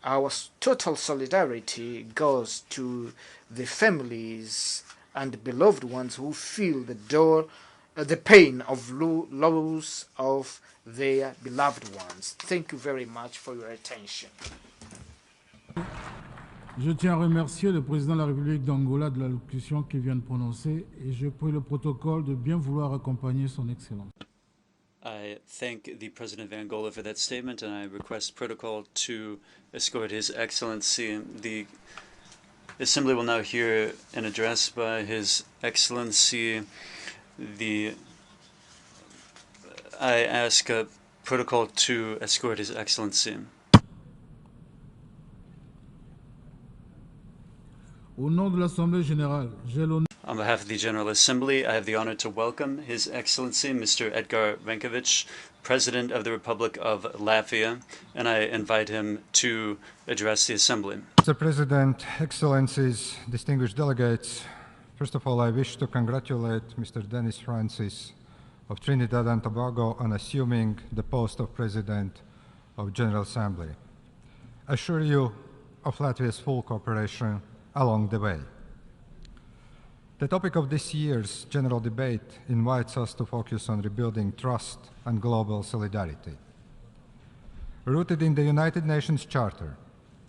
Our total solidarity goes to the families and beloved ones who feel the pain of loss of their beloved ones. Thank you very much for your attention. Je tiens à remercier le président de la République d'Angola de l'allocution qu'il vient de prononcer et je prie le protocole de bien vouloir accompagner son Excellence. I thank the President of Angola for that statement, and I request protocol to escort His Excellency. The Assembly will now hear an address by His Excellency. I ask protocol to escort His Excellency. Au nom de l'Assemblée générale, j'ai l'honneur. On behalf of the General Assembly, I have the honor to welcome His Excellency Mr. Edgar Venkovic, President of the Republic of Latvia, and I invite him to address the Assembly. Mr. President, Excellencies, distinguished delegates, first of all, I wish to congratulate Mr. Denis Francis of Trinidad and Tobago on assuming the post of President of General Assembly. I assure you of Latvia's full cooperation along the way. The topic of this year's general debate invites us to focus on rebuilding trust and global solidarity. Rooted in the United Nations Charter,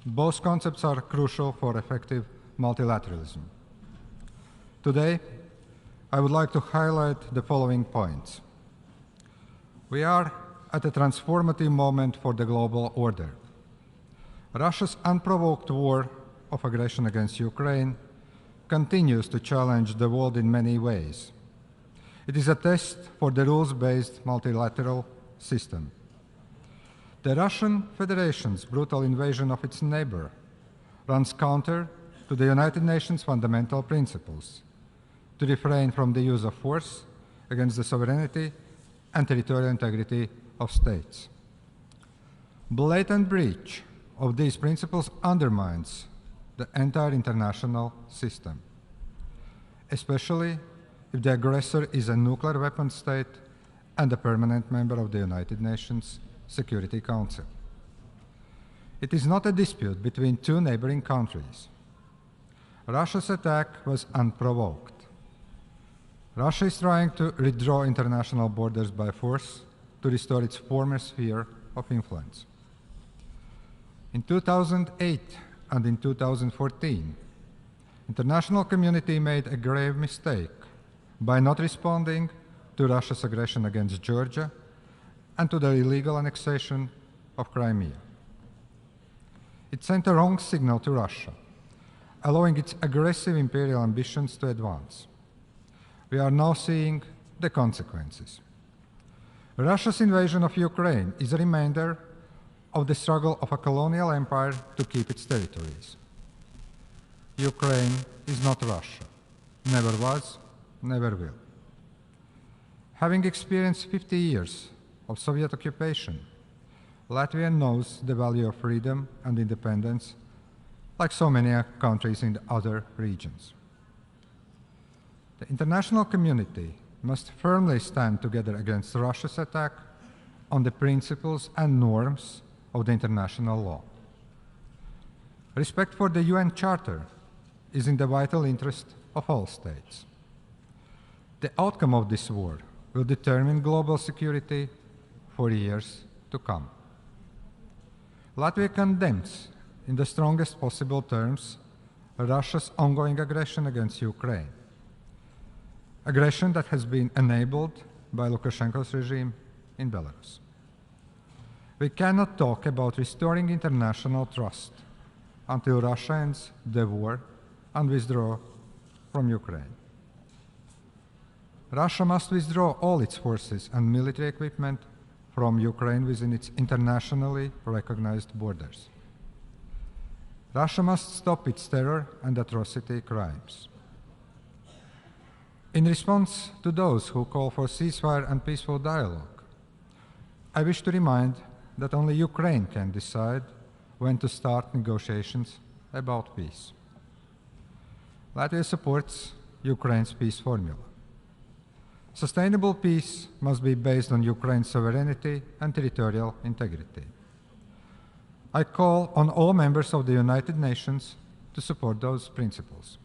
both concepts are crucial for effective multilateralism. Today, I would like to highlight the following points. We are at a transformative moment for the global order. Russia's unprovoked war of aggression against Ukraine continues to challenge the world in many ways. It is a test for the rules-based multilateral system. The Russian Federation's brutal invasion of its neighbor runs counter to the United Nations fundamental principles to refrain from the use of force against the sovereignty and territorial integrity of states. Blatant breach of these principles undermines the entire international system. Especially, if the aggressor is a nuclear weapon state and a permanent member of the United Nations Security Council. It is not a dispute between two neighboring countries. Russia's attack was unprovoked. Russia is trying to redraw international borders by force to restore its former sphere of influence. In 2008 and in 2014, international community made a grave mistake by not responding to Russia's aggression against Georgia and to the illegal annexation of Crimea. It sent a wrong signal to Russia, allowing its aggressive imperial ambitions to advance. We are now seeing the consequences. Russia's invasion of Ukraine is a reminder of the struggle of a colonial empire to keep its territories. Ukraine is not Russia, never was, never will. Having experienced 50 years of Soviet occupation, Latvia knows the value of freedom and independence, like so many countries in the other regions. The international community must firmly stand together against Russia's attack on the principles and norms of the international law. Respect for the UN Charter is in the vital interest of all states. The outcome of this war will determine global security for years to come. Latvia condemns, in the strongest possible terms, Russia's ongoing aggression against Ukraine. Aggression that has been enabled by Lukashenko's regime in Belarus. We cannot talk about restoring international trust until Russia ends the war and withdraw from Ukraine. Russia must withdraw all its forces and military equipment from Ukraine within its internationally recognized borders. Russia must stop its terror and atrocity crimes. In response to those who call for ceasefire and peaceful dialogue, I wish to remind that only Ukraine can decide when to start negotiations about peace. Latvia supports Ukraine's peace formula. Sustainable peace must be based on Ukraine's sovereignty and territorial integrity. I call on all members of the United Nations to support those principles.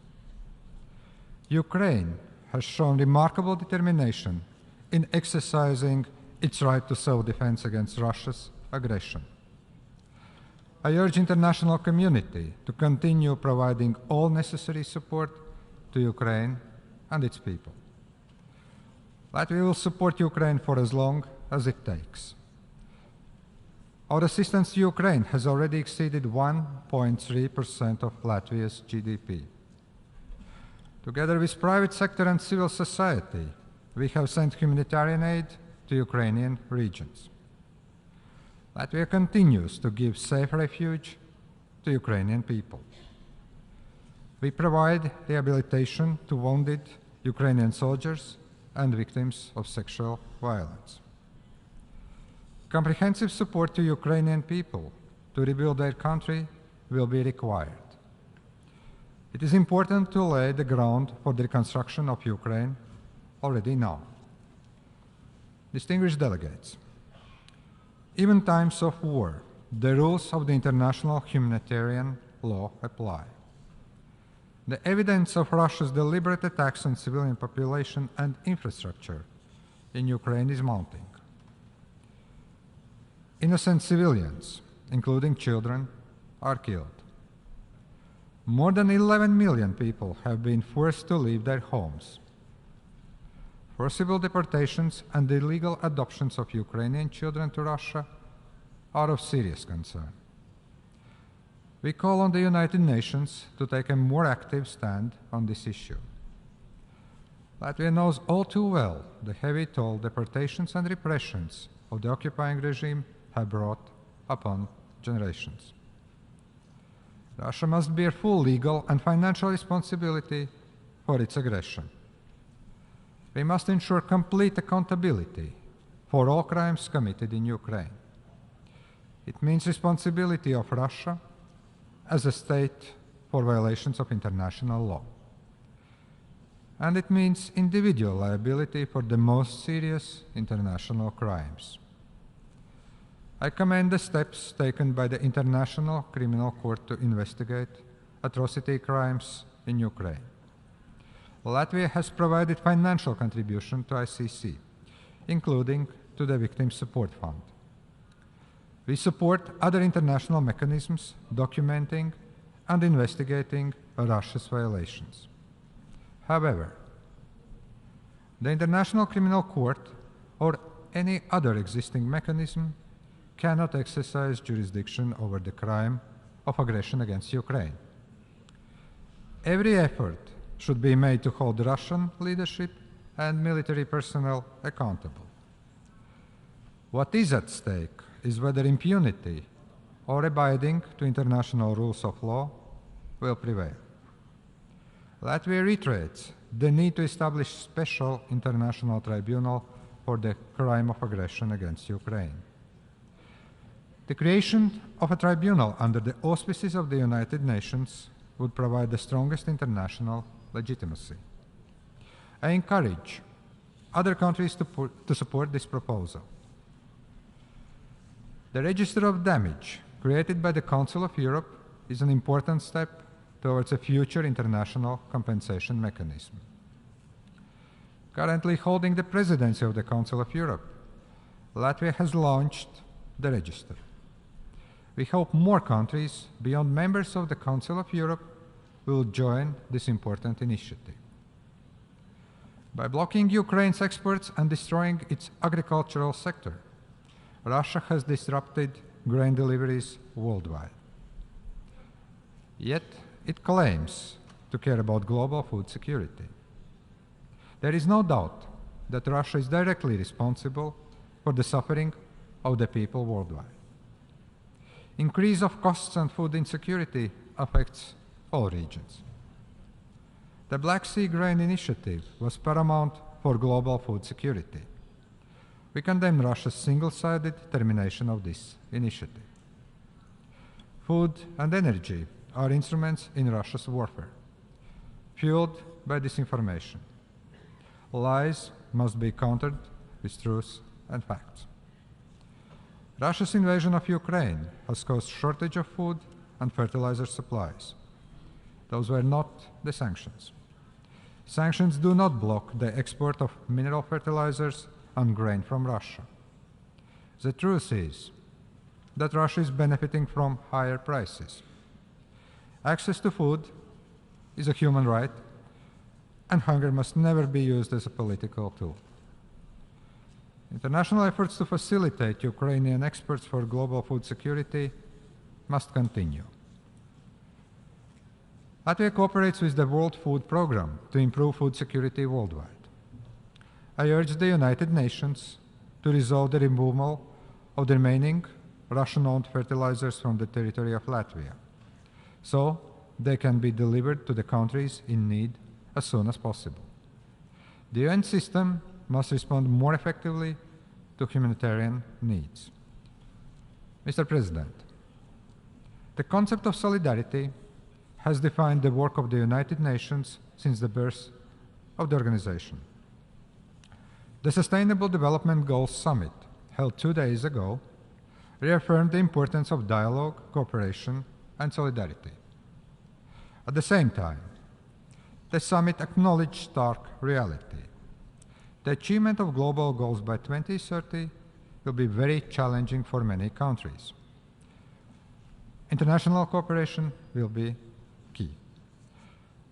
Ukraine has shown remarkable determination in exercising its right to self-defense against Russia's aggression. I urge international community to continue providing all necessary support to Ukraine and its people. Latvia will support Ukraine for as long as it takes. Our assistance to Ukraine has already exceeded 1.3% of Latvia's GDP. Together with private sector and civil society, we have sent humanitarian aid to Ukrainian regions. Latvia continues to give safe refuge to Ukrainian people. We provide rehabilitation to wounded Ukrainian soldiers and victims of sexual violence. Comprehensive support to Ukrainian people to rebuild their country will be required. It is important to lay the ground for the reconstruction of Ukraine already now. Distinguished delegates, even in times of war, the rules of the international humanitarian law apply. The evidence of Russia's deliberate attacks on civilian population and infrastructure in Ukraine is mounting. Innocent civilians, including children, are killed. More than 11 million people have been forced to leave their homes. Forcible deportations and illegal adoptions of Ukrainian children to Russia are of serious concern. We call on the United Nations to take a more active stand on this issue. Latvia knows all too well the heavy toll deportations and repressions of the occupying regime have brought upon generations. Russia must bear full legal and financial responsibility for its aggression. We must ensure complete accountability for all crimes committed in Ukraine. It means responsibility of Russia as a state for violations of international law. and it means individual liability for the most serious international crimes. I commend the steps taken by the International Criminal Court to investigate atrocity crimes in Ukraine. Latvia has provided financial contribution to ICC, including to the Victim Support Fund. We support other international mechanisms documenting and investigating Russia's violations. However, the International Criminal Court or any other existing mechanism cannot exercise jurisdiction over the crime of aggression against Ukraine. Every effort should be made to hold Russian leadership and military personnel accountable. What is at stake is whether impunity or abiding to international rules of law will prevail. Latvia reiterates the need to establish a special international tribunal for the crime of aggression against Ukraine. The creation of a tribunal under the auspices of the United Nations would provide the strongest international legitimacy. I encourage other countries to support this proposal. The Register of Damage created by the Council of Europe is an important step towards a future international compensation mechanism. Currently holding the presidency of the Council of Europe, Latvia has launched the register. We hope more countries beyond members of the Council of Europe will join this important initiative. By blocking Ukraine's exports and destroying its agricultural sector, Russia has disrupted grain deliveries worldwide. Yet it claims to care about global food security. There is no doubt that Russia is directly responsible for the suffering of the people worldwide. Increase of costs and food insecurity affects all regions. The Black Sea Grain Initiative was paramount for global food security. We condemn Russia's single-sided termination of this initiative. Food and energy are instruments in Russia's warfare, fueled by disinformation. Lies must be countered with truth and facts. Russia's invasion of Ukraine has caused shortage of food and fertilizer supplies. Those were not the sanctions. Sanctions do not block the export of mineral fertilizers and grain from Russia. The truth is that Russia is benefiting from higher prices. Access to food is a human right, and hunger must never be used as a political tool. International efforts to facilitate Ukrainian exports for global food security must continue. Latvia cooperates with the World Food Programme to improve food security worldwide. I urge the United Nations to resolve the removal of the remaining Russian-owned fertilizers from the territory of Latvia, so they can be delivered to the countries in need as soon as possible. The UN system must respond more effectively to humanitarian needs. Mr. President, the concept of solidarity has defined the work of the United Nations since the birth of the organization. The Sustainable Development Goals Summit, held 2 days ago, reaffirmed the importance of dialogue, cooperation, and solidarity. At the same time, the summit acknowledged stark reality. The achievement of global goals by 2030 will be very challenging for many countries. International cooperation will be key.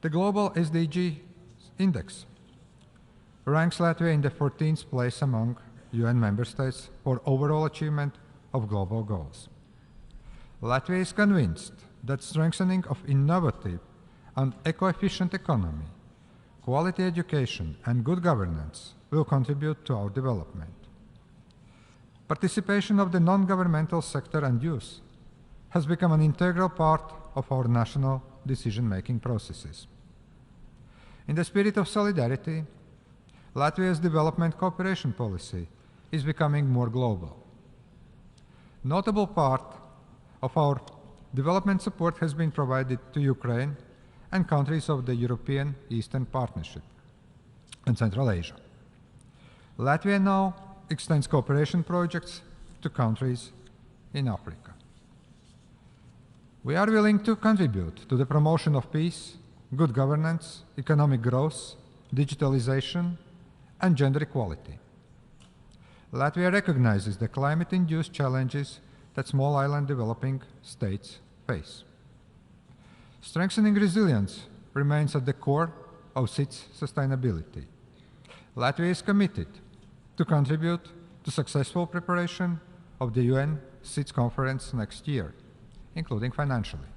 The Global SDG Index ranks Latvia in the 14th place among UN member states for overall achievement of global goals. Latvia is convinced that strengthening of innovative and eco-efficient economy, quality education, and good governance will contribute to our development. Participation of the non-governmental sector and youth has become an integral part of our national decision-making processes. In the spirit of solidarity, Latvia's development cooperation policy is becoming more global. Notable part of our development support has been provided to Ukraine and countries of the European Eastern Partnership. and Central Asia. Latvia now extends cooperation projects to countries in Africa. We are willing to contribute to the promotion of peace, good governance, economic growth, digitalization, and gender equality. Latvia recognizes the climate-induced challenges that small island developing states face. Strengthening resilience remains at the core of CITES sustainability. Latvia is committed to contribute to successful preparation of the UN CITES conference next year, including financially.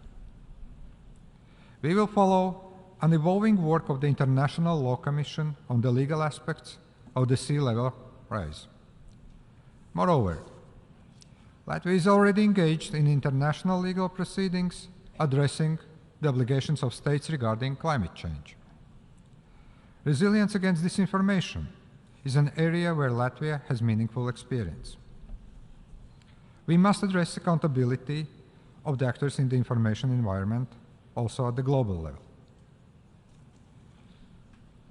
We will follow an evolving work of the International Law Commission on the legal aspects of the sea level rise. Moreover, Latvia is already engaged in international legal proceedings addressing the obligations of states regarding climate change. Resilience against disinformation is an area where Latvia has meaningful experience. We must address accountability of the actors in the information environment also at the global level.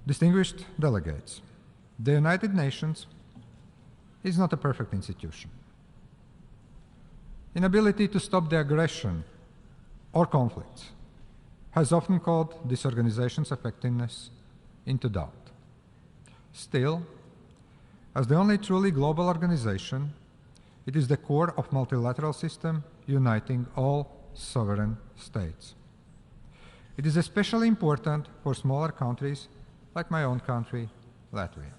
Distinguished delegates, the United Nations is not a perfect institution. Inability to stop the aggression or conflicts has often called this organization's effectiveness into doubt. Still, as the only truly global organization, it is the core of multilateral system uniting all sovereign states. It is especially important for smaller countries like my own country, Latvia.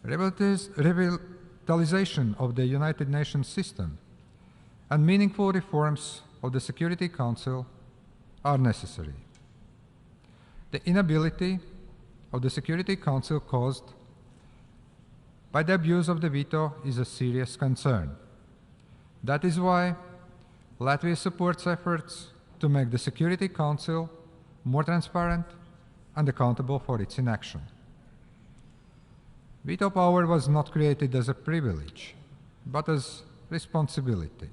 Revitalization of the United Nations system and meaningful reforms of the Security Council are necessary. The inability of the Security Council caused by the abuse of the veto is a serious concern. That is why Latvia supports efforts to make the Security Council more transparent and accountable for its inaction. Veto power was not created as a privilege, but as responsibility.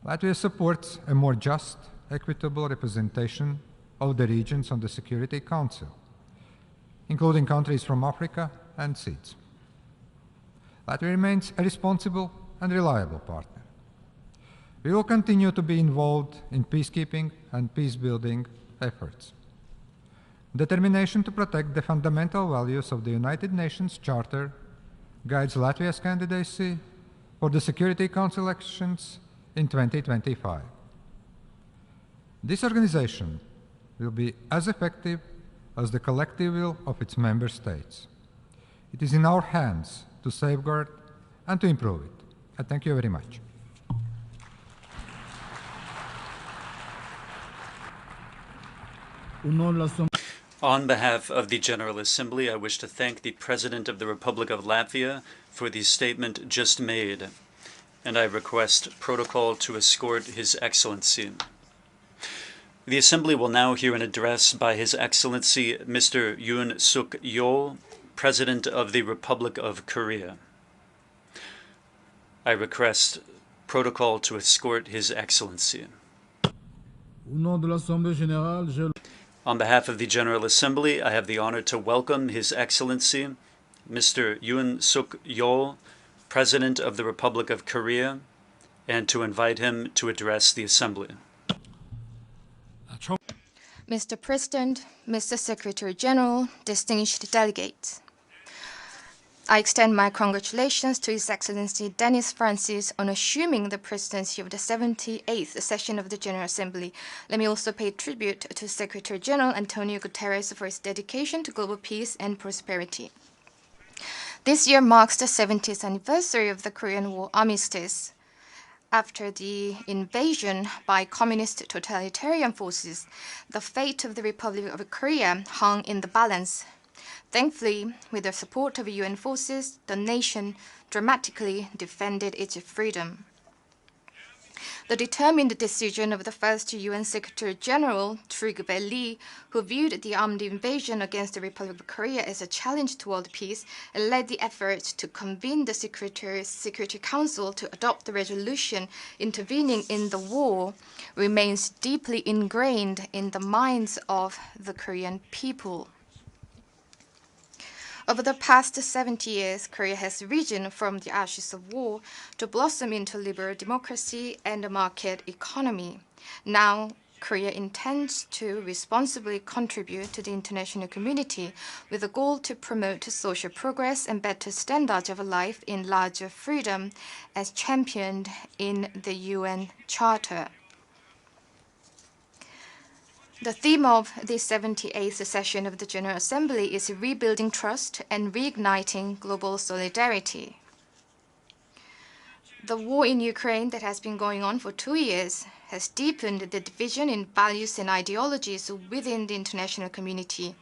Latvia supports a more just, equitable representation of the regions on the Security Council, including countries from Africa and CITES. Latvia remains a responsible and reliable partner. We will continue to be involved in peacekeeping and peace-building efforts. Determination to protect the fundamental values of the United Nations Charter guides Latvia's candidacy for the Security Council elections in 2025. This organization will be as effective as the collective will of its member states. It is in our hands to safeguard and to improve it. I thank you very much. On behalf of the General Assembly, I wish to thank the President of the Republic of Latvia for the statement just made, and I request protocol to escort His Excellency. The Assembly will now hear an address by His Excellency Mr. Yoon Suk Yeol, President of the Republic of Korea. I request protocol to escort His Excellency. On behalf of the General Assembly, I have the honor to welcome His Excellency Mr. Yoon Suk Yeol, President of the Republic of Korea, and to invite him to address the Assembly. Mr. President, Mr. Secretary General, distinguished delegates, I extend my congratulations to His Excellency Denis Francis on assuming the presidency of the 78th session of the General Assembly. Let me also pay tribute to Secretary General Antonio Guterres for his dedication to global peace and prosperity. This year marks the 70th anniversary of the Korean War armistice. After the invasion by communist totalitarian forces, the fate of the Republic of Korea hung in the balance. Thankfully, with the support of UN forces, the nation dramatically defended its freedom. The determined decision of the first UN Secretary General, Trygve Lie, who viewed the armed invasion against the Republic of Korea as a challenge to world peace, led the effort to convene the Security Council to adopt the resolution intervening in the war, remains deeply ingrained in the minds of the Korean people. Over the past 70 years, Korea has risen from the ashes of war to blossom into liberal democracy and a market economy. Now, Korea intends to responsibly contribute to the international community with a goal to promote social progress and better standards of life in larger freedom as championed in the UN Charter. The theme of the 78th session of the General Assembly is rebuilding trust and reigniting global solidarity. The war in Ukraine that has been going on for 2 years has deepened the division in values and ideologies within the international community.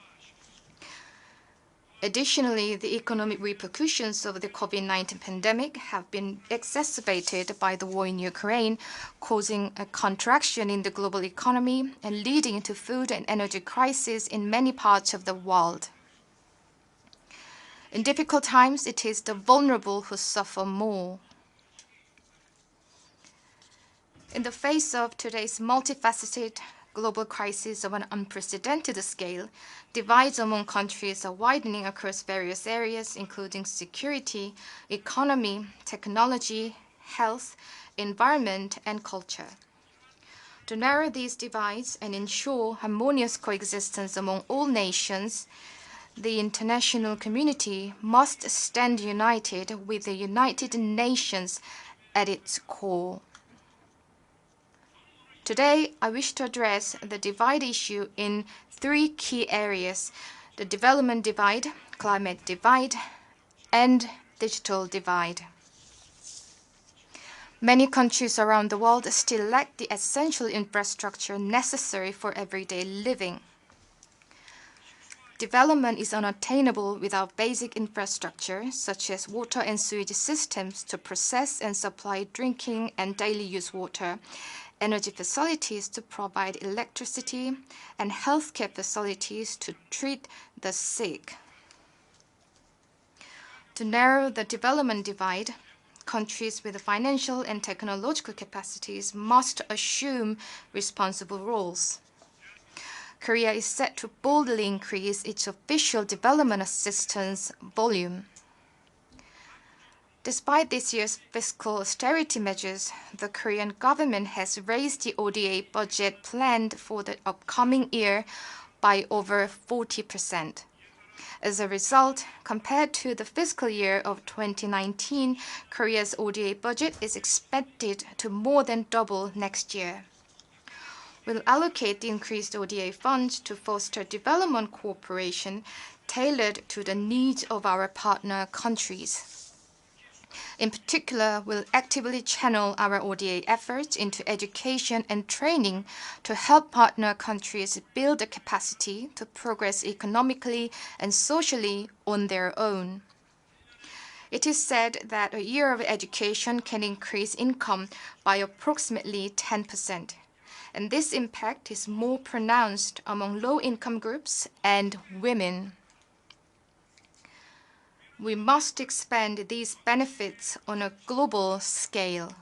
Additionally, the economic repercussions of the COVID-19 pandemic have been exacerbated by the war in Ukraine, causing a contraction in the global economy and leading to food and energy crises in many parts of the world. In difficult times, it is the vulnerable who suffer more. In the face of today's multifaceted global crisis of an unprecedented scale, divides among countries are widening across various areas, including security, economy, technology, health, environment, and culture. To narrow these divides and ensure harmonious coexistence among all nations, the international community must stand united with the United Nations at its core. Today, I wish to address the divide issue in 3 key areas: the development divide, climate divide, and digital divide. Many countries around the world still lack the essential infrastructure necessary for everyday living. Development is unattainable without basic infrastructure, such as water and sewage systems to process and supply drinking and daily use water, energy facilities to provide electricity, and healthcare facilities to treat the sick. To narrow the development divide, countries with financial and technological capacities must assume responsible roles. Korea is set to boldly increase its official development assistance volume. Despite this year's fiscal austerity measures, the Korean government has raised the ODA budget planned for the upcoming year by over 40%. As a result, compared to the fiscal year of 2019, Korea's ODA budget is expected to more than double next year. We'll allocate the increased ODA funds to foster development cooperation tailored to the needs of our partner countries. In particular, we'll actively channel our ODA efforts into education and training to help partner countries build the capacity to progress economically and socially on their own. It is said that a year of education can increase income by approximately 10%, and this impact is more pronounced among low-income groups and women. We must expand these benefits on a global scale.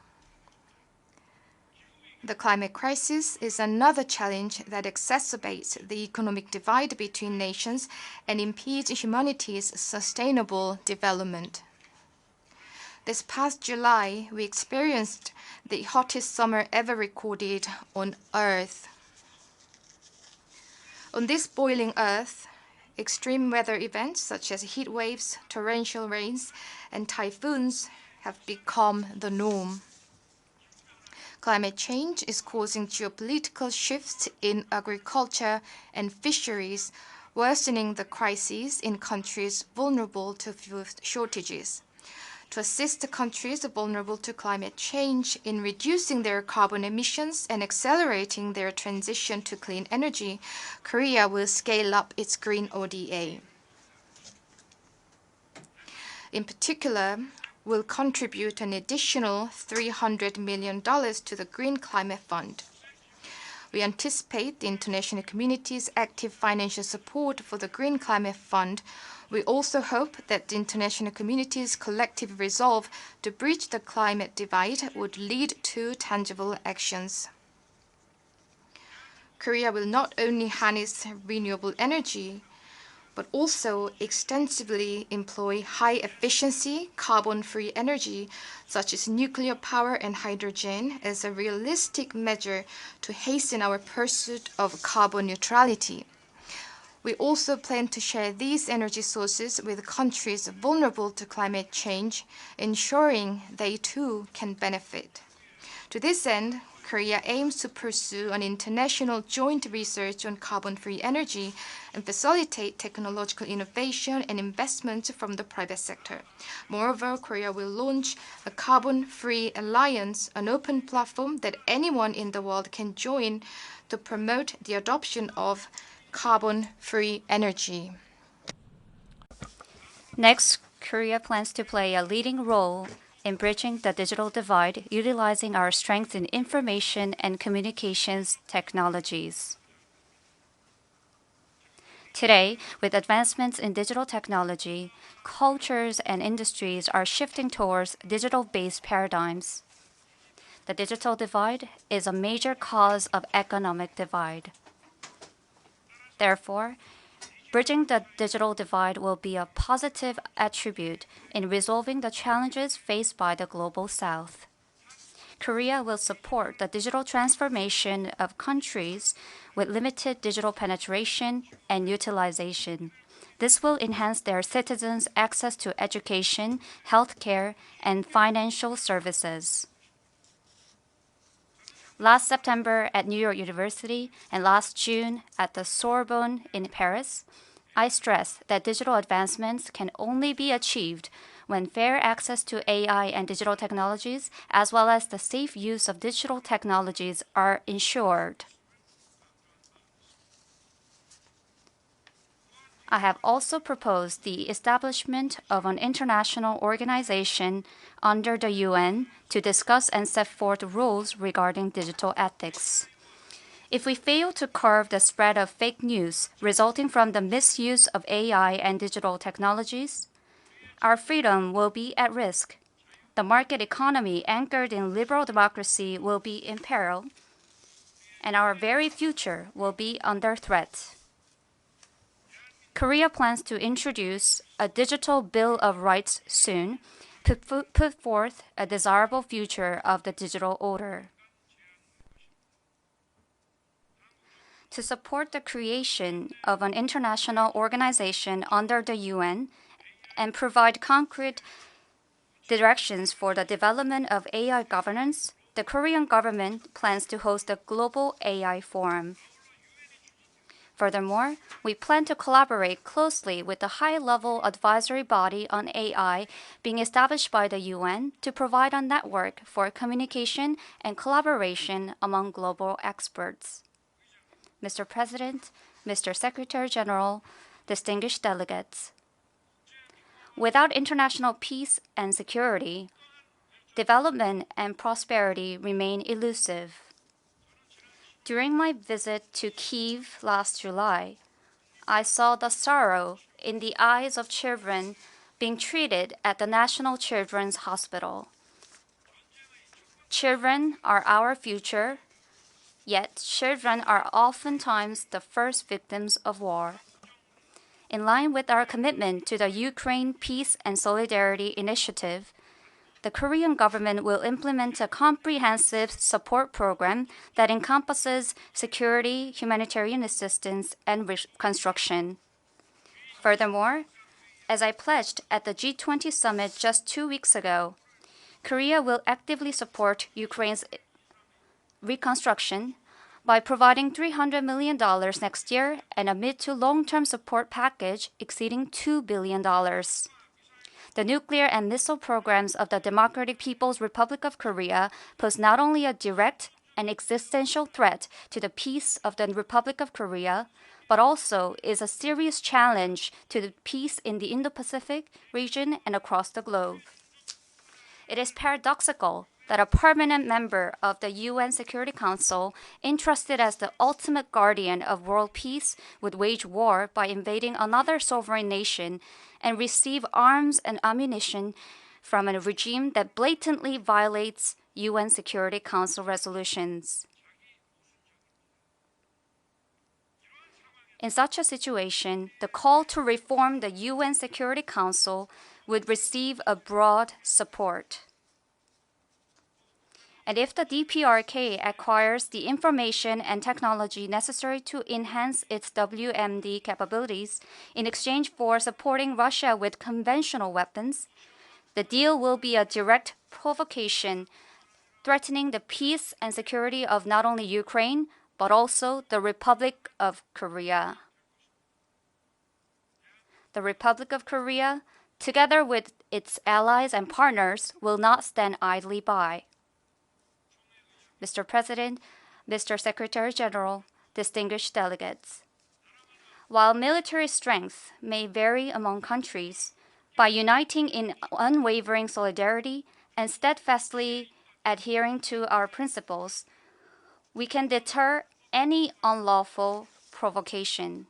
The climate crisis is another challenge that exacerbates the economic divide between nations and impedes humanity's sustainable development. This past July, we experienced the hottest summer ever recorded on Earth. On this boiling Earth, extreme weather events such as heat waves, torrential rains, and typhoons have become the norm. Climate change is causing geopolitical shifts in agriculture and fisheries, worsening the crises in countries vulnerable to food shortages. To assist the countries vulnerable to climate change in reducing their carbon emissions and accelerating their transition to clean energy, Korea will scale up its Green ODA. In particular, we'll contribute an additional $300 million to the Green Climate Fund. We anticipate the international community's active financial support for the Green Climate Fund. We also hope that the international community's collective resolve to bridge the climate divide would lead to tangible actions. Korea will not only harness renewable energy, but also extensively employ high-efficiency, carbon-free energy, such as nuclear power and hydrogen, as a realistic measure to hasten our pursuit of carbon neutrality. We also plan to share these energy sources with countries vulnerable to climate change, ensuring they too can benefit. To this end, Korea aims to pursue an international joint research on carbon-free energy and facilitate technological innovation and investment from the private sector. Moreover, Korea will launch a carbon-free alliance, an open platform that anyone in the world can join to promote the adoption of carbon-free energy. Next, Korea plans to play a leading role in bridging the digital divide, utilizing our strength in information and communications technologies. Today, with advancements in digital technology, cultures and industries are shifting towards digital-based paradigms. The digital divide is a major cause of economic divide. Therefore, bridging the digital divide will be a positive attribute in resolving the challenges faced by the Global South. Korea will support the digital transformation of countries with limited digital penetration and utilization. This will enhance their citizens' access to education, healthcare, and financial services. Last September at New York University and last June at the Sorbonne in Paris, I stressed that digital advancements can only be achieved when fair access to AI and digital technologies, as well as the safe use of digital technologies, are ensured. I have also proposed the establishment of an international organization under the UN to discuss and set forth rules regarding digital ethics. If we fail to curb the spread of fake news resulting from the misuse of AI and digital technologies, our freedom will be at risk. The market economy anchored in liberal democracy will be in peril, and our very future will be under threat. Korea plans to introduce a digital Bill of Rights soon to put forth a desirable future of the digital order. To support the creation of an international organization under the UN and provide concrete directions for the development of AI governance, the Korean government plans to host a global AI forum. Furthermore, we plan to collaborate closely with the high-level advisory body on AI being established by the UN to provide a network for communication and collaboration among global experts. Mr. President, Mr. Secretary General, distinguished delegates, without international peace and security, development and prosperity remain elusive. During my visit to Kyiv last July, I saw the sorrow in the eyes of children being treated at the National Children's Hospital. Children are our future, yet children are oftentimes the first victims of war. In line with our commitment to the Ukraine Peace and Solidarity Initiative, the Korean government will implement a comprehensive support program that encompasses security, humanitarian assistance, and reconstruction. Furthermore, as I pledged at the G20 summit just 2 weeks ago, Korea will actively support Ukraine's reconstruction by providing $300 million next year and a mid to long-term support package exceeding $2 billion. The nuclear and missile programs of the Democratic People's Republic of Korea pose not only a direct and existential threat to the peace of the Republic of Korea, but also is a serious challenge to the peace in the Indo-Pacific region and across the globe. It is paradoxical that a permanent member of the UN Security Council, entrusted as the ultimate guardian of world peace, would wage war by invading another sovereign nation and receive arms and ammunition from a regime that blatantly violates UN Security Council resolutions. In such a situation, the call to reform the UN Security Council would receive a broad support. And if the DPRK acquires the information and technology necessary to enhance its WMD capabilities in exchange for supporting Russia with conventional weapons, the deal will be a direct provocation threatening the peace and security of not only Ukraine, but also the Republic of Korea. The Republic of Korea, together with its allies and partners, will not stand idly by. Mr. President, Mr. Secretary General, distinguished delegates. While military strength may vary among countries, by uniting in unwavering solidarity and steadfastly adhering to our principles, we can deter any unlawful provocation.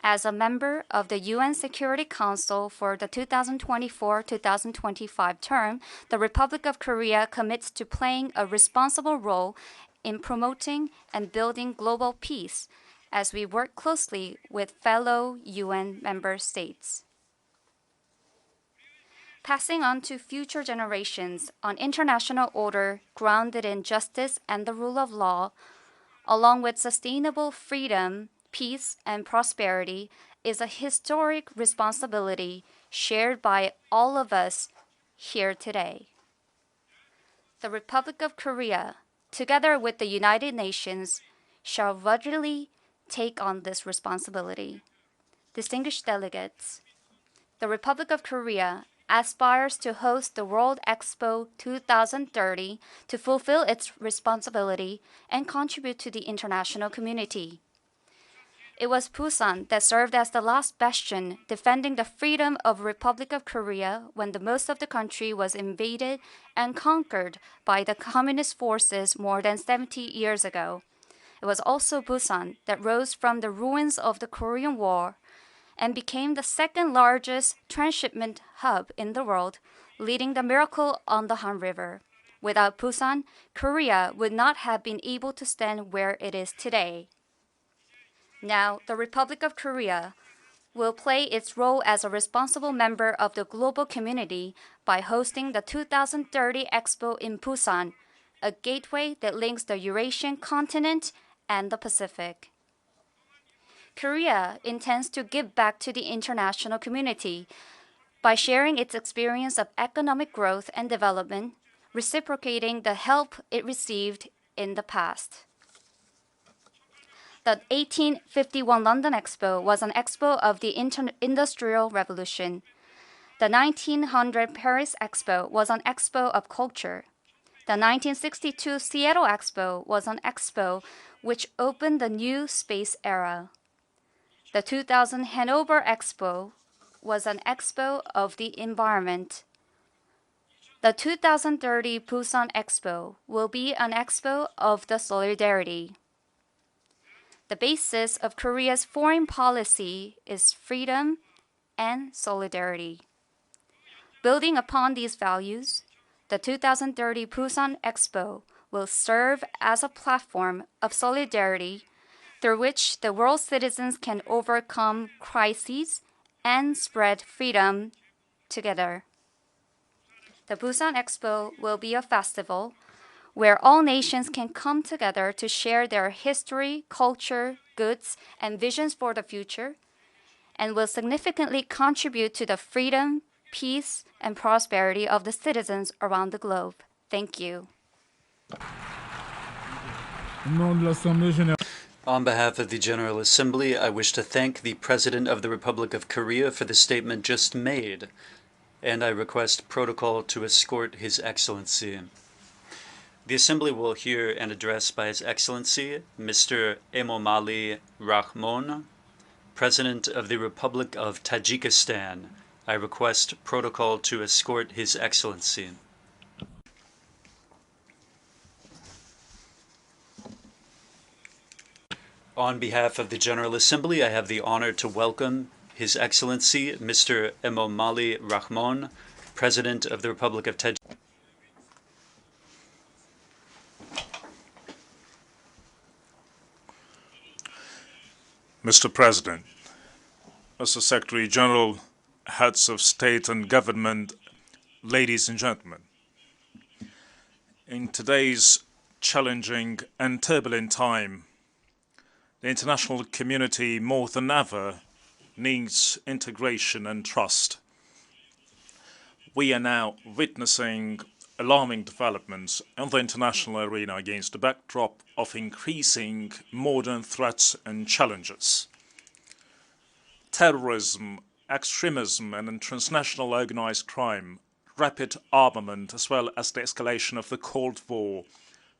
As a member of the UN Security Council for the 2024-2025 term, the Republic of Korea commits to playing a responsible role in promoting and building global peace as we work closely with fellow UN member states. Passing on to future generations an international order grounded in justice and the rule of law, along with sustainable freedom, peace, and prosperity, is a historic responsibility shared by all of us here today. The Republic of Korea, together with the United Nations, shall readily take on this responsibility. Distinguished delegates, the Republic of Korea aspires to host the World Expo 2030 to fulfill its responsibility and contribute to the international community. It was Busan that served as the last bastion defending the freedom of Republic of Korea when the most of the country was invaded and conquered by the communist forces more than 70 years ago. It was also Busan that rose from the ruins of the Korean War and became the second largest transshipment hub in the world, leading the miracle on the Han River. Without Busan, Korea would not have been able to stand where it is today. Now, the Republic of Korea will play its role as a responsible member of the global community by hosting the 2030 Expo in Busan, a gateway that links the Eurasian continent and the Pacific. Korea intends to give back to the international community by sharing its experience of economic growth and development, reciprocating the help it received in the past. The 1851 London Expo was an expo of the Industrial Revolution. The 1900 Paris Expo was an expo of culture. The 1962 Seattle Expo was an expo which opened the new space era. The 2000 Hanover Expo was an expo of the environment. The 2030 Busan Expo will be an expo of the solidarity. The basis of Korea's foreign policy is freedom and solidarity. Building upon these values, the 2030 Busan Expo will serve as a platform of solidarity through which the world's citizens can overcome crises and spread freedom together. The Busan Expo will be a festival where all nations can come together to share their history, culture, goods, and visions for the future, and will significantly contribute to the freedom, peace, and prosperity of the citizens around the globe. Thank you. On behalf of the General Assembly, I wish to thank the President of the Republic of Korea for the statement just made, and I request protocol to escort His Excellency. The Assembly will hear an address by His Excellency, Mr. Emomali Rahmon, President of the Republic of Tajikistan. I request protocol to escort His Excellency. On behalf of the General Assembly, I have the honor to welcome His Excellency, Mr. Emomali Rahmon, President of the Republic of Tajikistan. Mr. President, Mr. Secretary General, heads of state and government, ladies and gentlemen. In today's challenging and turbulent time, the international community more than ever needs integration and trust. We are now witnessing alarming developments in the international arena against the backdrop of increasing modern threats and challenges. Terrorism, extremism, and transnational organized crime, rapid armament, as well as the escalation of the Cold War,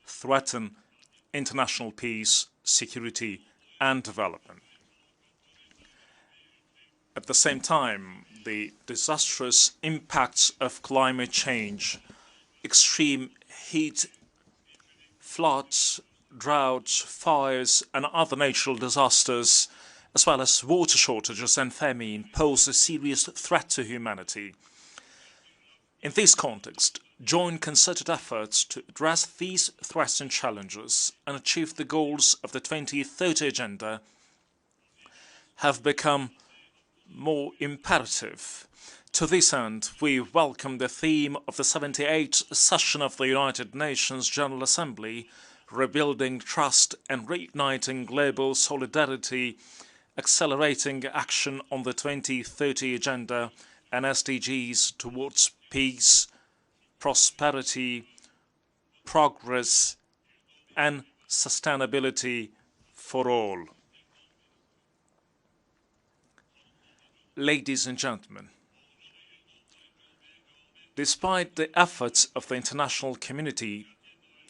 threaten international peace, security, and development. At the same time, the disastrous impacts of climate change, extreme heat, floods, droughts, fires, and other natural disasters, as well as water shortages and famine, pose a serious threat to humanity. In this context, joint concerted efforts to address these threats and challenges and achieve the goals of the 2030 Agenda have become more imperative. To this end, we welcome the theme of the 78th session of the United Nations General Assembly, Rebuilding Trust and Reigniting Global Solidarity, Accelerating Action on the 2030 Agenda and SDGs towards peace, prosperity, progress, and sustainability for all. Ladies and gentlemen, despite the efforts of the international community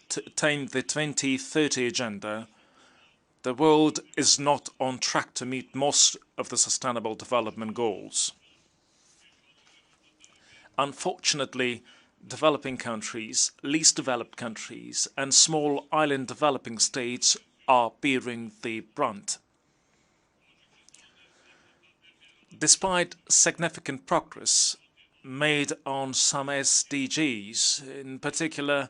to attain the 2030 Agenda, the world is not on track to meet most of the Sustainable Development Goals. Unfortunately, developing countries, least developed countries, and small island developing states are bearing the brunt. Despite significant progress made on some SDGs, in particular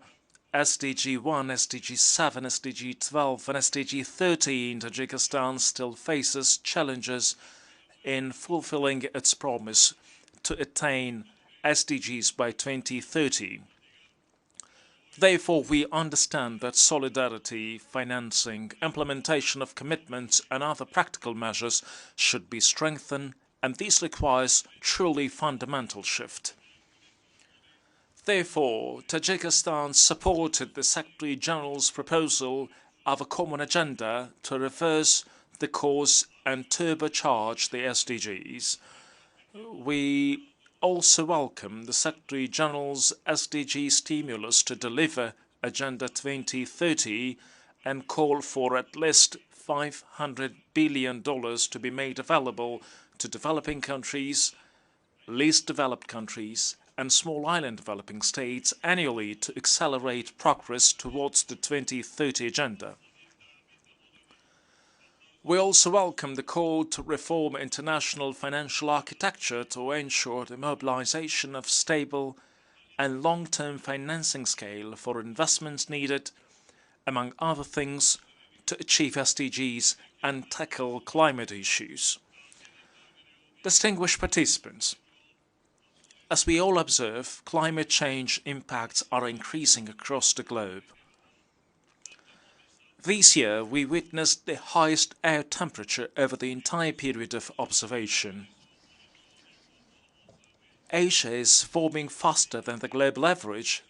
SDG 1, SDG 7, SDG 12, and SDG 13, Tajikistan still faces challenges in fulfilling its promise to attain SDGs by 2030. Therefore, we understand that solidarity, financing, implementation of commitments, and other practical measures should be strengthened, and this requires truly fundamental shift. Therefore, Tajikistan supported the Secretary General's proposal of a common agenda to reverse the course and turbocharge the SDGs. We also welcome the Secretary General's SDG stimulus to deliver Agenda 2030 and call for at least $500 billion to be made available to developing countries, least developed countries, and small island developing states annually to accelerate progress towards the 2030 Agenda. We also welcome the call to reform international financial architecture to ensure the mobilization of stable and long-term financing scale for investments needed, among other things, to achieve SDGs and tackle climate issues. Distinguished participants, as we all observe, climate change impacts are increasing across the globe. This year, we witnessed the highest air temperature over the entire period of observation. Asia is warming faster than the global average,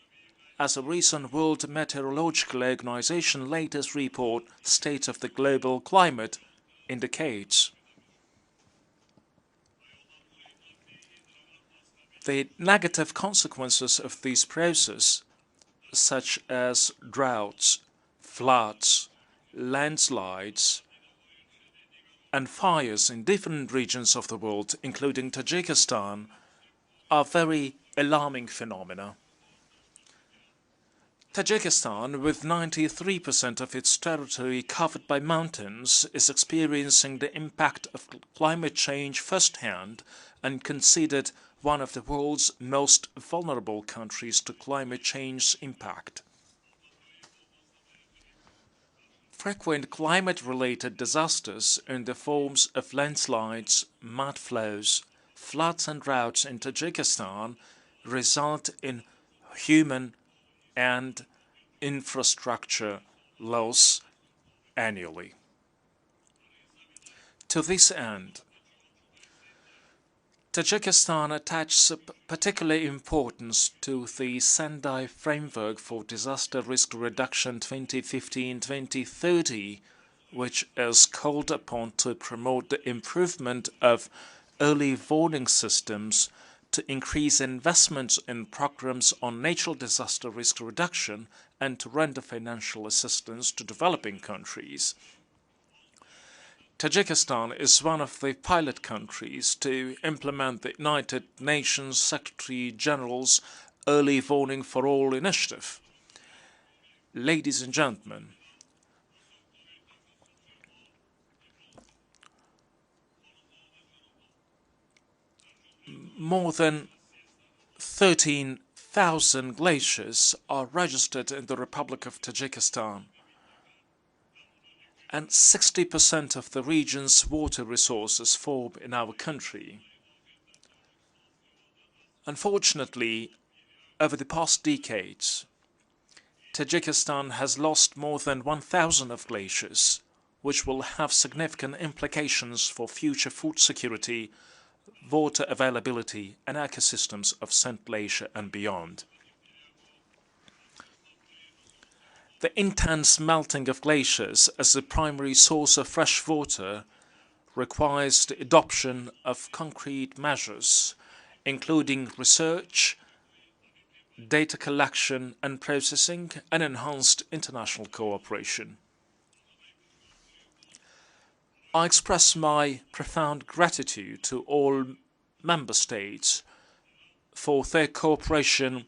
as a recent World Meteorological Organization latest report, State of the Global Climate, indicates. The negative consequences of this process, such as droughts, floods, landslides, and fires in different regions of the world, including Tajikistan, are very alarming phenomena. Tajikistan, with 93% of its territory covered by mountains, is experiencing the impact of climate change firsthand and considered one of the world's most vulnerable countries to climate change's impact. frequent climate-related disasters in the forms of landslides, mud flows, floods and droughts in Tajikistan result in human and infrastructure loss annually. To this end, Tajikistan attaches particular importance to the Sendai Framework for Disaster Risk Reduction 2015-2030, which is called upon to promote the improvement of early warning systems, to increase investments in programs on natural disaster risk reduction, and to render financial assistance to developing countries. Tajikistan is one of the pilot countries to implement the United Nations Secretary-General's Early Warning for All initiative. Ladies and gentlemen, more than 13,000 glaciers are registered in the Republic of Tajikistan, and 60% of the region's water resources form in our country. Unfortunately, over the past decades, Tajikistan has lost more than 1,000 of glaciers, which will have significant implications for future food security, water availability and ecosystems of St. Glacier and beyond. The intense melting of glaciers as the primary source of fresh water requires the adoption of concrete measures, including research, data collection and processing, and enhanced international cooperation. I express my profound gratitude to all member states for their cooperation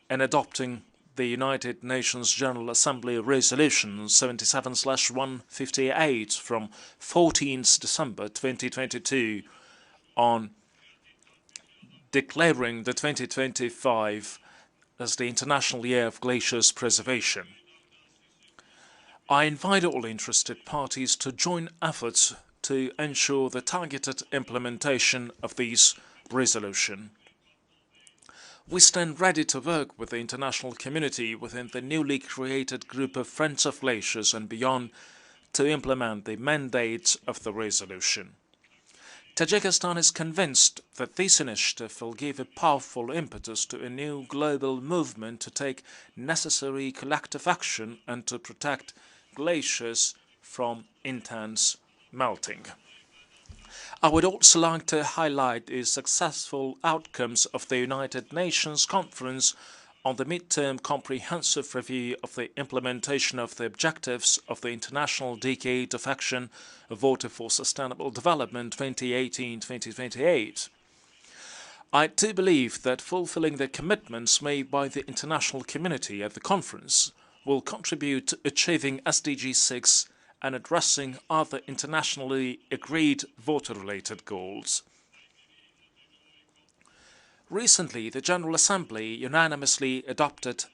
in adopting the United Nations General Assembly Resolution 77/158 from 14th December 2022 on declaring the 2025 as the International Year of Glaciers Preservation. I invite all interested parties to join efforts to ensure the targeted implementation of these resolutions. We stand ready to work with the international community within the newly created group of Friends of Glaciers and beyond to implement the mandates of the resolution. Tajikistan is convinced that this initiative will give a powerful impetus to a new global movement to take necessary collective action and to protect glaciers from intense melting. I would also like to highlight the successful outcomes of the United Nations Conference on the Midterm Comprehensive Review of the Implementation of the Objectives of the International Decade of Action of Water for Sustainable Development 2018-2028. I do believe that fulfilling the commitments made by the international community at the conference will contribute to achieving SDG 6 and addressing other internationally agreed water-related goals. Recently, the General Assembly unanimously adopted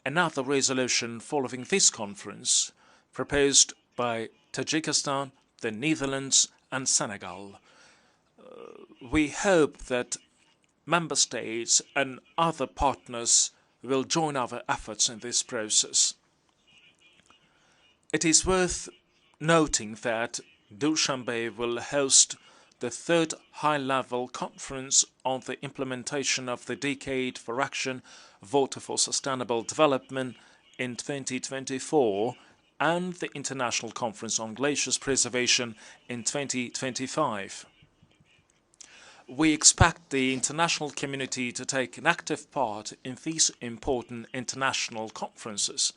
another resolution following this conference, proposed by Tajikistan, the Netherlands and Senegal. We hope that Member States and other partners will join our efforts in this process. It is worth noting that Dushanbe will host the third high-level conference on the implementation of the Decade for Action Water for Sustainable Development in 2024 and the International Conference on Glaciers Preservation in 2025. We expect the international community to take an active part in these important international conferences.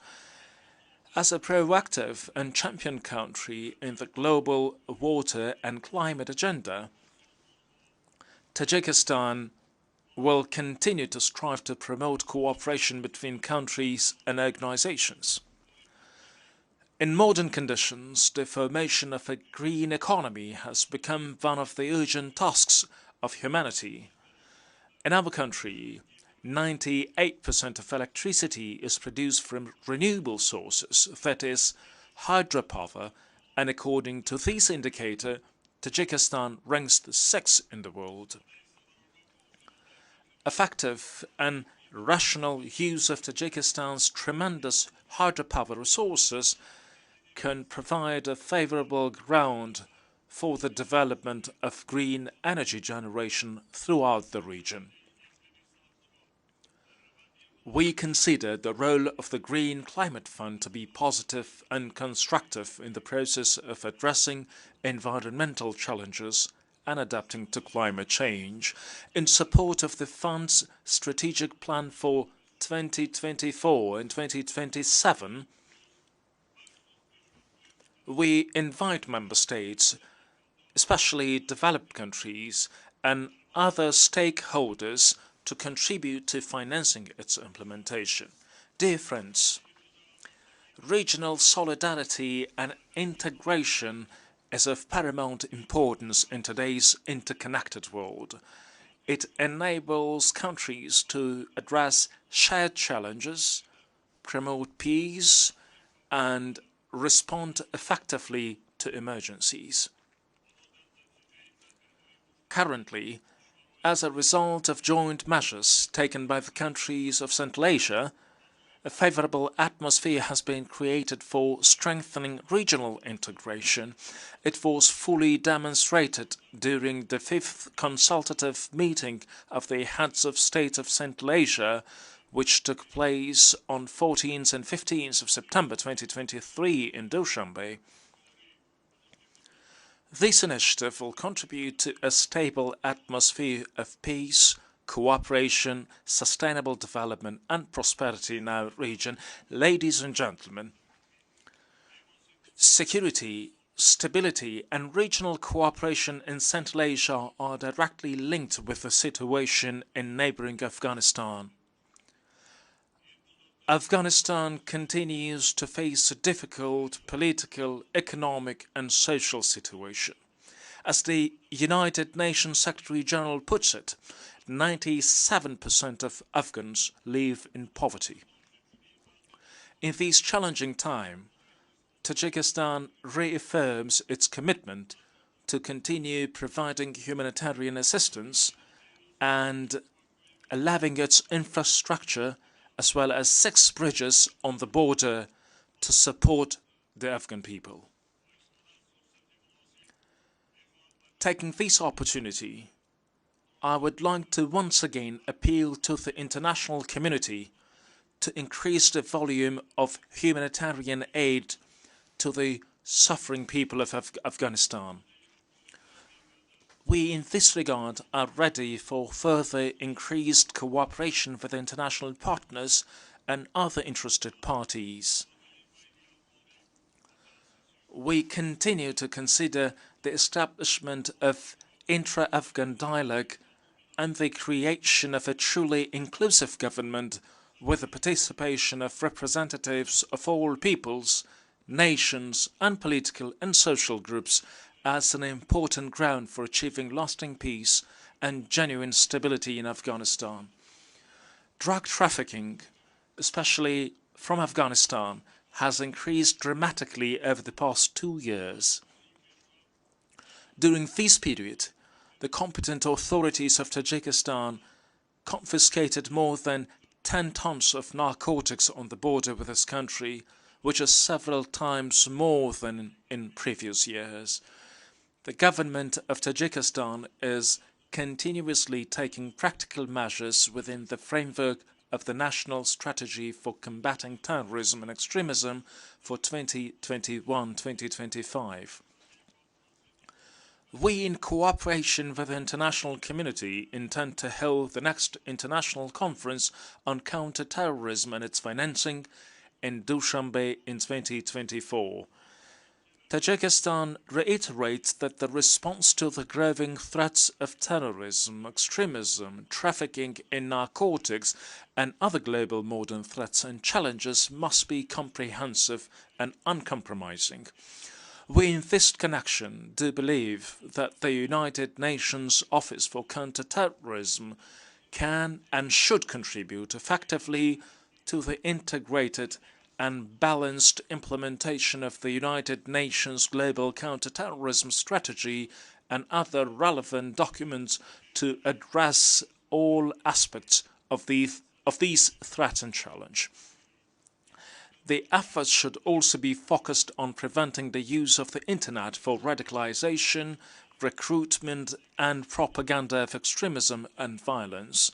As a proactive and champion country in the global water and climate agenda, Tajikistan will continue to strive to promote cooperation between countries and organizations. In modern conditions, the formation of a green economy has become one of the urgent tasks of humanity. In our country, 98% of electricity is produced from renewable sources, that is, hydropower, and according to this indicator, Tajikistan ranks 6th in the world. Effective and rational use of Tajikistan's tremendous hydropower resources can provide a favorable ground for the development of green energy generation throughout the region. We consider the role of the Green Climate Fund to be positive and constructive in the process of addressing environmental challenges and adapting to climate change. In support of the fund's strategic plan for 2024 and 2027, we invite member states, especially developed countries, and other stakeholders to contribute to financing its implementation. Dear friends, regional solidarity and integration is of paramount importance in today's interconnected world. It enables countries to address shared challenges, promote peace, and respond effectively to emergencies. Currently, as a result of joint measures taken by the countries of Central Asia, a favorable atmosphere has been created for strengthening regional integration. It was fully demonstrated during the 5th consultative meeting of the heads of state of Central Asia, which took place on 14th and 15th of September 2023 in Dushanbe. This initiative will contribute to a stable atmosphere of peace, cooperation, sustainable development and prosperity in our region. Ladies and gentlemen, security, stability and regional cooperation in Central Asia are directly linked with the situation in neighboring Afghanistan. Afghanistan continues to face a difficult political, economic and social situation. As the United Nations Secretary-General puts it, 97% of Afghans live in poverty. In this challenging time, Tajikistan reaffirms its commitment to continue providing humanitarian assistance and allowing its infrastructure as well as 6 bridges on the border to support the Afghan people. Taking this opportunity, I would like to once again appeal to the international community to increase the volume of humanitarian aid to the suffering people of Afghanistan. We, in this regard, are ready for further increased cooperation with international partners and other interested parties. We continue to consider the establishment of intra-Afghan dialogue and the creation of a truly inclusive government with the participation of representatives of all peoples, nations and political and social groups as an important ground for achieving lasting peace and genuine stability in Afghanistan. Drug trafficking, especially from Afghanistan, has increased dramatically over the past 2 years. During this period, the competent authorities of Tajikistan confiscated more than 10 tons of narcotics on the border with this country, which is several times more than in previous years. The government of Tajikistan is continuously taking practical measures within the framework of the National Strategy for Combating Terrorism and Extremism for 2021-2025. We, in cooperation with the international community, intend to hold the next international conference on counter-terrorism and its financing in Dushanbe in 2024. Tajikistan reiterates that the response to the growing threats of terrorism, extremism, trafficking in narcotics and other global modern threats and challenges must be comprehensive and uncompromising. We in this connection do believe that the United Nations Office for Counter-Terrorism can and should contribute effectively to the integrated and balanced implementation of the United Nations Global Counterterrorism Strategy and other relevant documents to address all aspects of these threats and challenge. The efforts should also be focused on preventing the use of the Internet for radicalization, recruitment and propaganda of extremism and violence.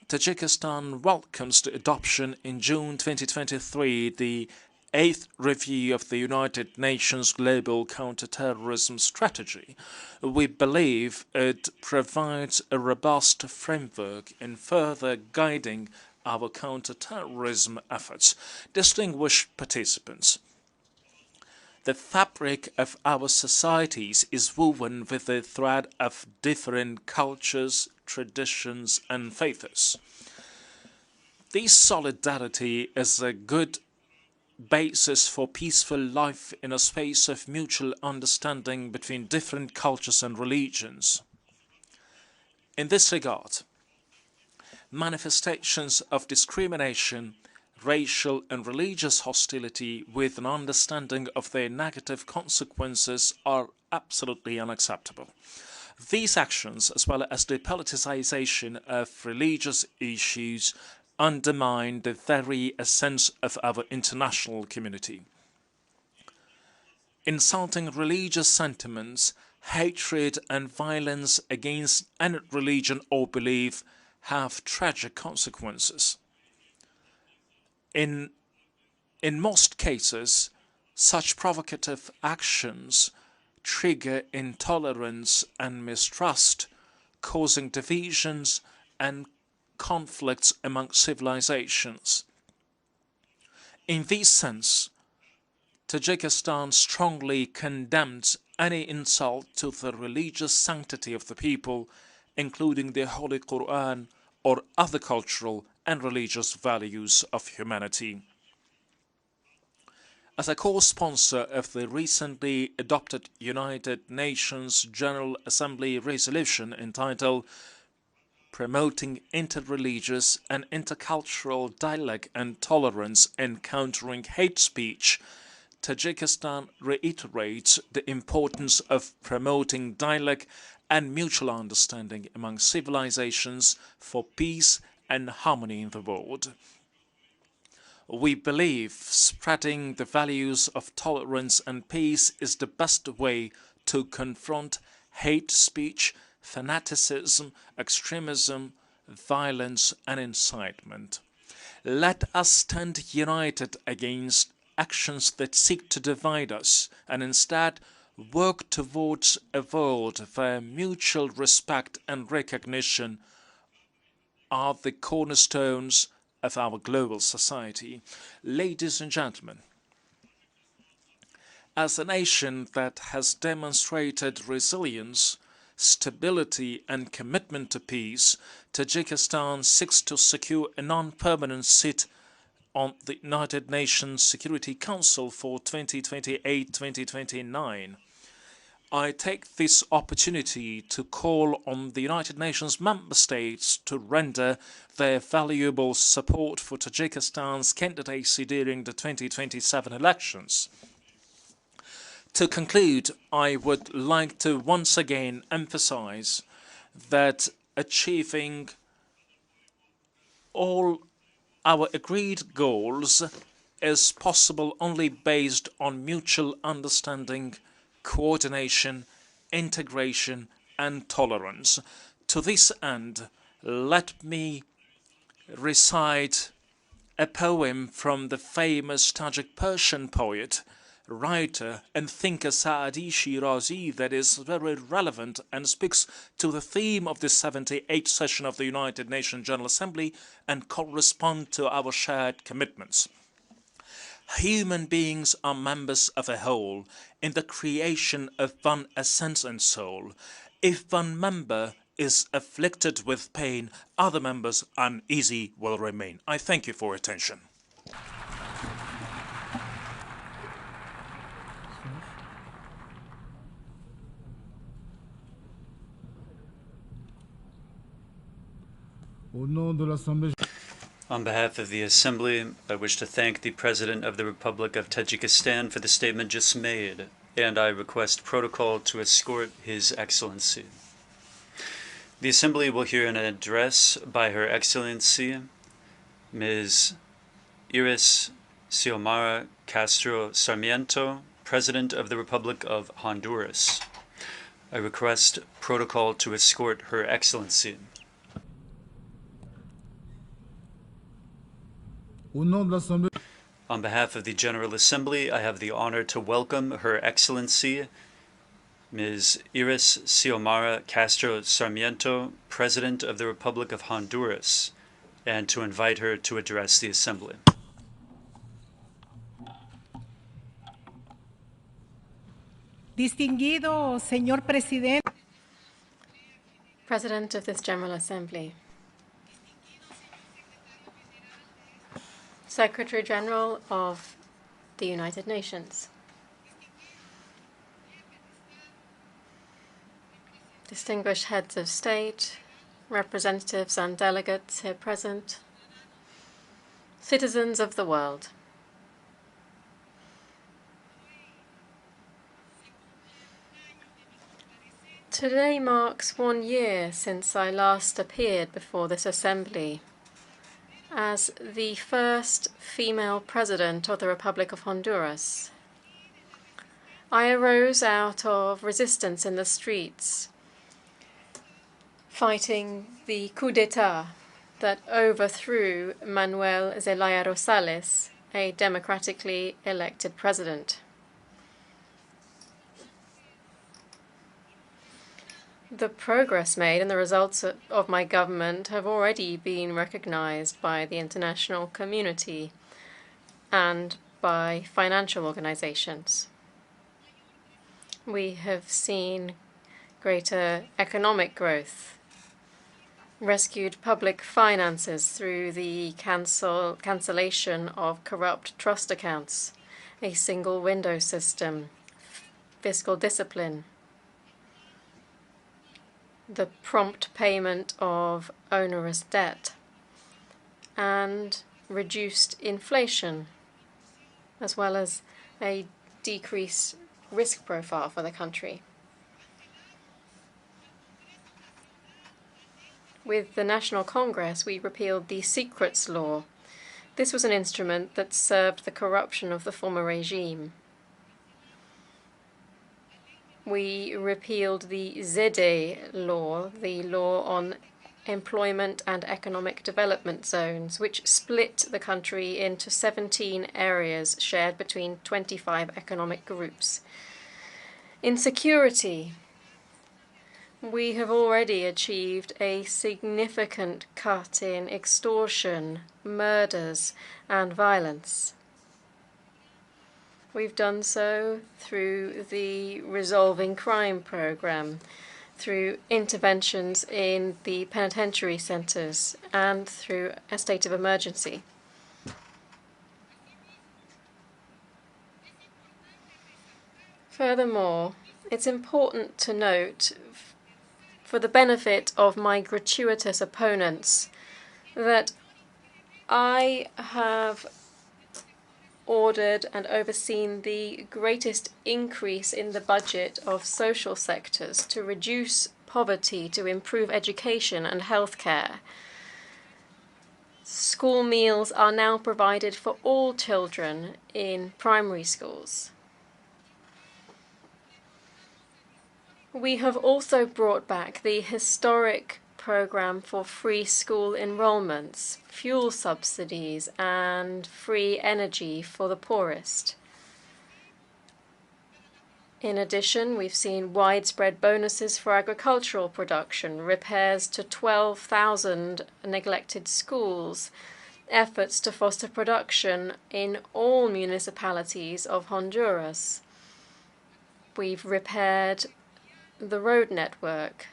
Tajikistan welcomes the adoption in June 2023 the 8th review of the United Nations Global Counterterrorism Strategy. We believe it provides a robust framework in further guiding our counterterrorism efforts. Distinguished participants, the fabric of our societies is woven with the thread of different cultures, traditions and faiths. This solidarity is a good basis for peaceful life in a space of mutual understanding between different cultures and religions. In this regard, manifestations of discrimination, racial and religious hostility with an understanding of their negative consequences are absolutely unacceptable. These actions, as well as the politicization of religious issues, undermine the very essence of our international community. Insulting religious sentiments, hatred and violence against any religion or belief have tragic consequences. In most cases, such provocative actions trigger intolerance and mistrust, causing divisions and conflicts among civilizations. In this sense, Tajikistan strongly condemns any insult to the religious sanctity of the people, including the Holy Quran or other cultural and religious values of humanity. As a co-sponsor of the recently adopted United Nations General Assembly resolution entitled Promoting Interreligious and Intercultural Dialogue and Tolerance and Countering Hate Speech, Tajikistan reiterates the importance of promoting dialogue and mutual understanding among civilizations for peace and harmony in the world. We believe spreading the values of tolerance and peace is the best way to confront hate speech, fanaticism, extremism, violence and incitement. Let us stand united against actions that seek to divide us and instead work towards a world where mutual respect and recognition are the cornerstones of our global society. Ladies and gentlemen, as a nation that has demonstrated resilience, stability and commitment to peace, Tajikistan seeks to secure a non-permanent seat on the United Nations Security Council for 2028-2029. I take this opportunity to call on the United Nations member states to render their valuable support for Tajikistan's candidacy during the 2027 elections. To conclude, I would like to once again emphasize that achieving all our agreed goals is possible only based on mutual understanding, coordination, integration and tolerance. To this end, let me recite a poem from the famous Tajik Persian poet, writer and thinker Saadi Shirazi that is very relevant and speaks to the theme of the 78th session of the United Nations General Assembly and correspond to our shared commitments. Human beings are members of a whole in the creation of one essence and soul. If one member is afflicted with pain, other members uneasy will remain. I thank you for your attention. Au nom de l'Assemblée. On behalf of the Assembly, I wish to thank the President of the Republic of Tajikistan for the statement just made, and I request protocol to escort His Excellency. The Assembly will hear an address by Her Excellency, Ms. Iris Xiomara Castro Sarmiento, President of the Republic of Honduras. I request protocol to escort Her Excellency. On behalf of the General Assembly, I have the honor to welcome Her Excellency, Ms. Iris Xiomara Castro Sarmiento, President of the Republic of Honduras, and to invite her to address the Assembly. Distinguido señor presidente. President of this General Assembly, Secretary General of the United Nations, distinguished heads of state, representatives and delegates here present, citizens of the world. Today marks 1 year since I last appeared before this Assembly as the first female President of the Republic of Honduras. I arose out of resistance in the streets, fighting the coup d'etat that overthrew Manuel Zelaya Rosales, a democratically elected president. The progress made and the results of my government have already been recognized by the international community and by financial organizations. We have seen greater economic growth, rescued public finances through the cancellation of corrupt trust accounts, a single window system, fiscal discipline, the prompt payment of onerous debt, and reduced inflation, as well as a decreased risk profile for the country. With the National Congress, we repealed the Secrets Law. This was an instrument that served the corruption of the former regime. We repealed the ZEDE law, the law on employment and economic development zones, which split the country into 17 areas shared between 25 economic groups. In security, we have already achieved a significant cut in extortion, murders, and violence. We've done so through the Resolving Crime program, through interventions in the penitentiary centers, and through a state of emergency. Furthermore, it's important to note, for the benefit of my gratuitous opponents, that I have ordered and overseen the greatest increase in the budget of social sectors to reduce poverty, to improve education and healthcare. School meals are now provided for all children in primary schools. We have also brought back the historic program for free school enrollments, fuel subsidies, and free energy for the poorest. In addition, we've seen widespread bonuses for agricultural production, repairs to 12,000 neglected schools, efforts to foster production in all municipalities of Honduras. We've repaired the road network,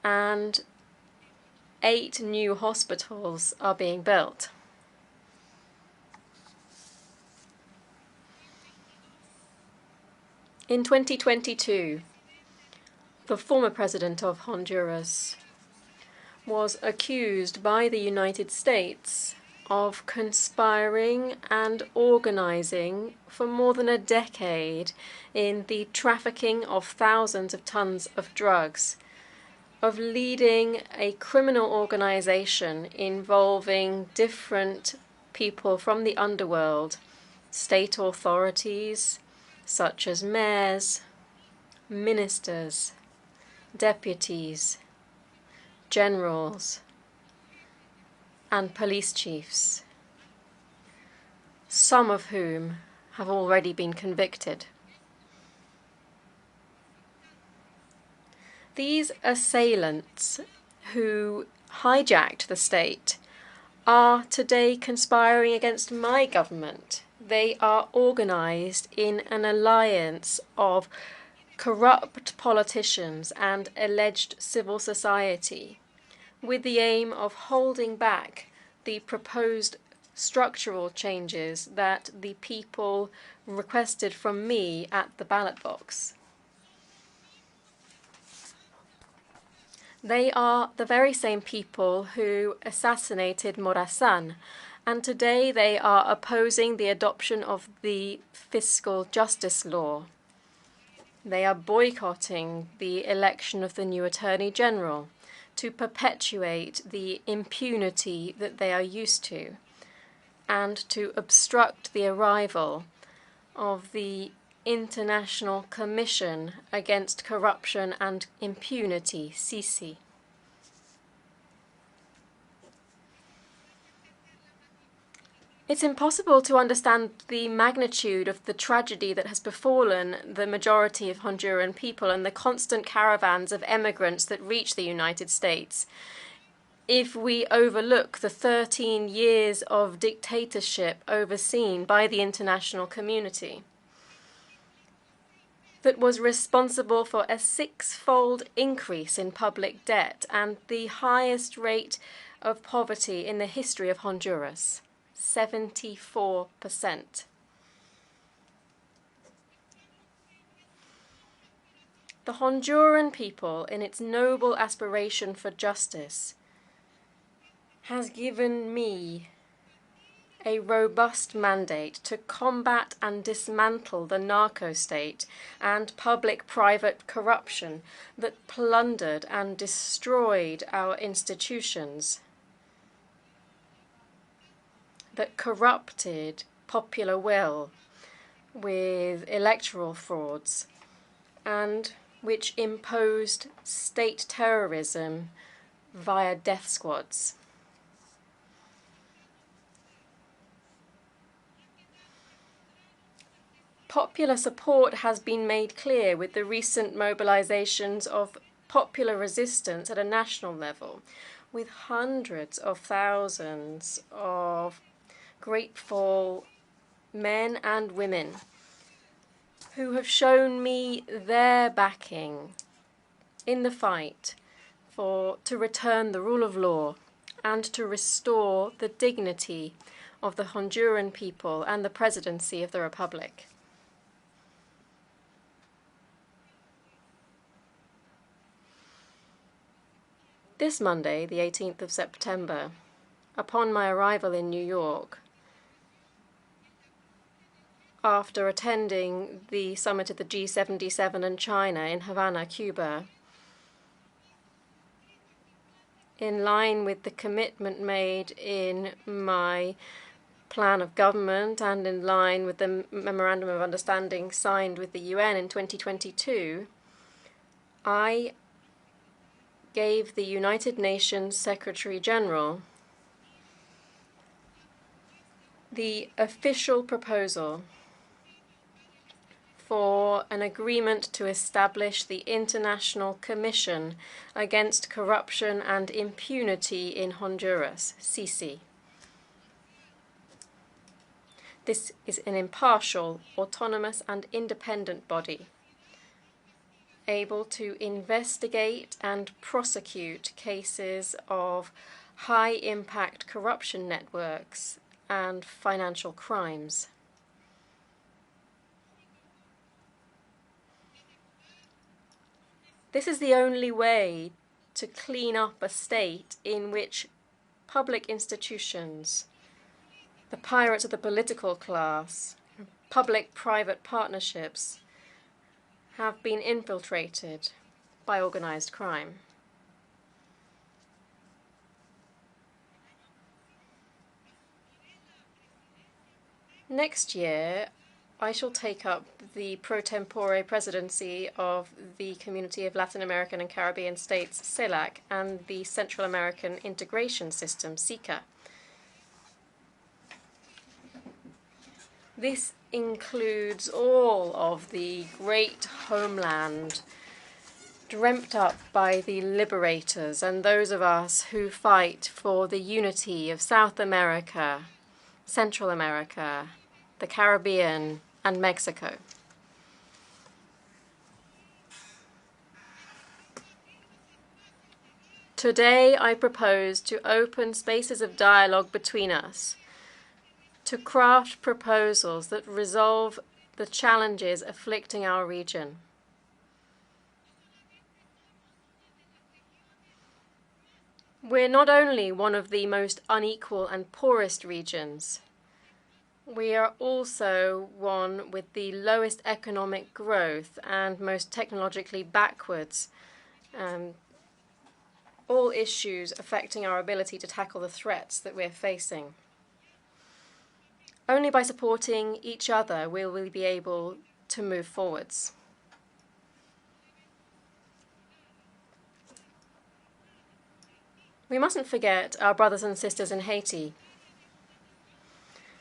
and 8 new hospitals are being built. In 2022, the former president of Honduras was accused by the United States of conspiring and organizing for more than a decade in the trafficking of thousands of tons of drugs, of leading a criminal organization involving different people from the underworld, state authorities such as mayors, ministers, deputies, generals, and police chiefs, some of whom have already been convicted. These assailants who hijacked the state are today conspiring against my government. They are organized in an alliance of corrupt politicians and alleged civil society, with the aim of holding back the proposed structural changes that the people requested from me at the ballot box. They are the very same people who assassinated Morazan, and today they are opposing the adoption of the fiscal justice law. They are boycotting the election of the new Attorney General to perpetuate the impunity that they are used to, and to obstruct the arrival of the International Commission Against Corruption and Impunity, CICI. It's impossible to understand the magnitude of the tragedy that has befallen the majority of Honduran people and the constant caravans of emigrants that reach the United States if we overlook the 13 years of dictatorship overseen by the international community that was responsible for a six-fold increase in public debt and the highest rate of poverty in the history of Honduras, 74%. The Honduran people, in its noble aspiration for justice, has given me a robust mandate to combat and dismantle the narco-state and public-private corruption that plundered and destroyed our institutions, that corrupted popular will with electoral frauds, and which imposed state terrorism via death squads. Popular support has been made clear with the recent mobilizations of popular resistance at a national level, with hundreds of thousands of grateful men and women who have shown me their backing in the fight to return the rule of law and to restore the dignity of the Honduran people and the presidency of the Republic. This Monday, the 18th of September, upon my arrival in New York, after attending the summit of the G77 and China in Havana, Cuba, in line with the commitment made in my plan of government and in line with the Memorandum of Understanding signed with the UN in 2022, I gave the United Nations Secretary General the official proposal for an agreement to establish the International Commission Against Corruption and Impunity in Honduras, CICI. This is an impartial, autonomous, and independent body, able to investigate and prosecute cases of high-impact corruption networks and financial crimes. This is the only way to clean up a state in which public institutions, the pirates of the political class, public-private partnerships have been infiltrated by organized crime. Next year, I shall take up the pro tempore presidency of the Community of Latin American and Caribbean States, CELAC, and the Central American Integration System, SICA. This includes all of the great homeland dreamt up by the liberators and those of us who fight for the unity of South America, Central America, the Caribbean, and Mexico. Today, I propose to open spaces of dialogue between us, to craft proposals that resolve the challenges afflicting our region. We're not only one of the most unequal and poorest regions, we are also one with the lowest economic growth and most technologically backwards, all issues affecting our ability to tackle the threats that we're facing. Only by supporting each other will we be able to move forwards. We mustn't forget our brothers and sisters in Haiti.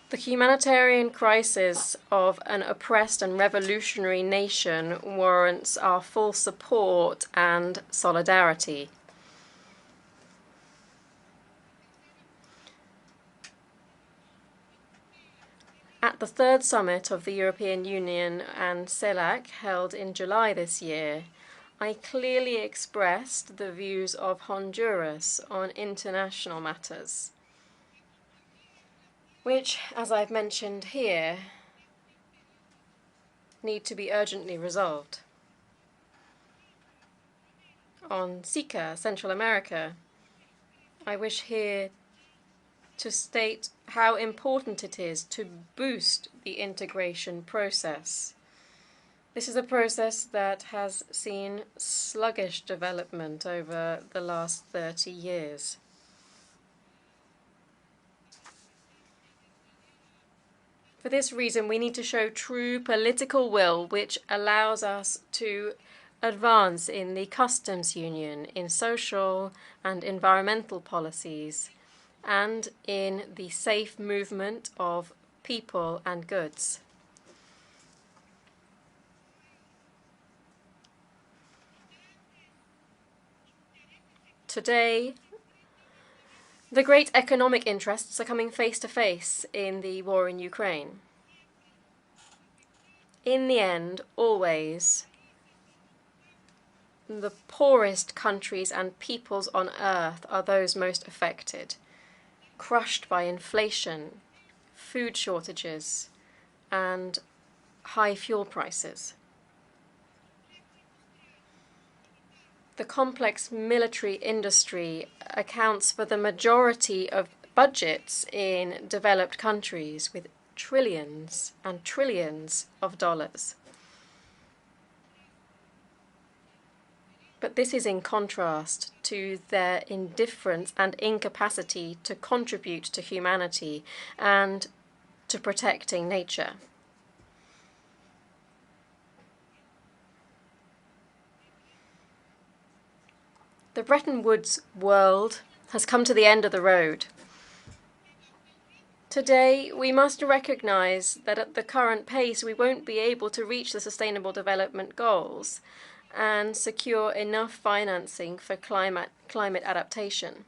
The humanitarian crisis of an oppressed and revolutionary nation warrants our full support and solidarity. At the third summit of the European Union and CELAC, held in July this year, I clearly expressed the views of Honduras on international matters, which, as I've mentioned here, need to be urgently resolved. On SICA, Central America, I wish here to state how important it is to boost the integration process. This is a process that has seen sluggish development over the last 30 years. For this reason, we need to show true political will, which allows us to advance in the customs union, in social and environmental policies, and in the safe movement of people and goods. Today, the great economic interests are coming face to face in the war in Ukraine. In the end, always, the poorest countries and peoples on earth are those most affected, crushed by inflation, food shortages, and high fuel prices. The complex military industry accounts for the majority of budgets in developed countries, with trillions and trillions of dollars. But this is in contrast to their indifference and incapacity to contribute to humanity and to protecting nature. The Bretton Woods world has come to the end of the road. Today, we must recognize that at the current pace, we won't be able to reach the Sustainable Development Goals and secure enough financing for climate adaptation.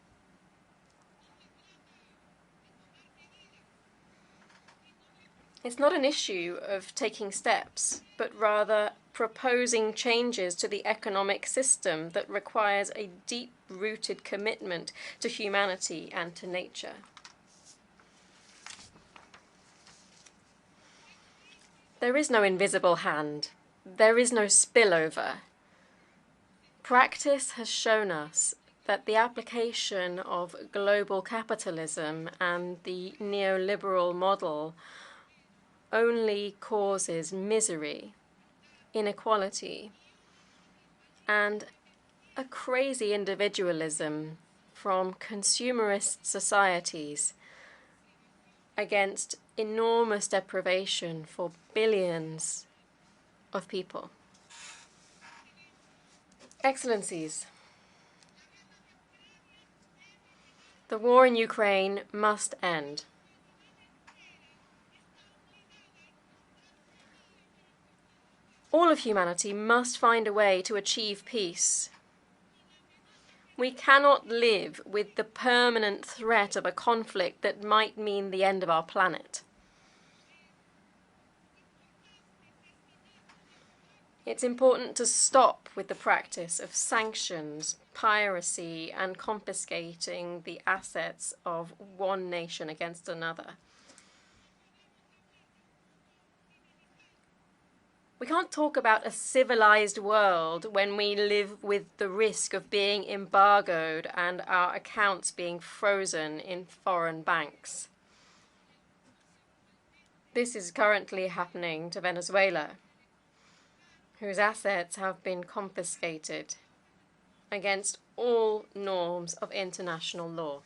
It's not an issue of taking steps, but rather proposing changes to the economic system that requires a deep-rooted commitment to humanity and to nature. There is no invisible hand. There is no spillover. Practice has shown us that the application of global capitalism and the neoliberal model only causes misery, inequality, and a crazy individualism from consumerist societies against enormous deprivation for billions of people. Excellencies, the war in Ukraine must end. All of humanity must find a way to achieve peace. We cannot live with the permanent threat of a conflict that might mean the end of our planet. It's important to stop with the practice of sanctions, piracy, and confiscating the assets of one nation against another. We can't talk about a civilized world when we live with the risk of being embargoed and our accounts being frozen in foreign banks. This is currently happening to Venezuela, whose assets have been confiscated against all norms of international law.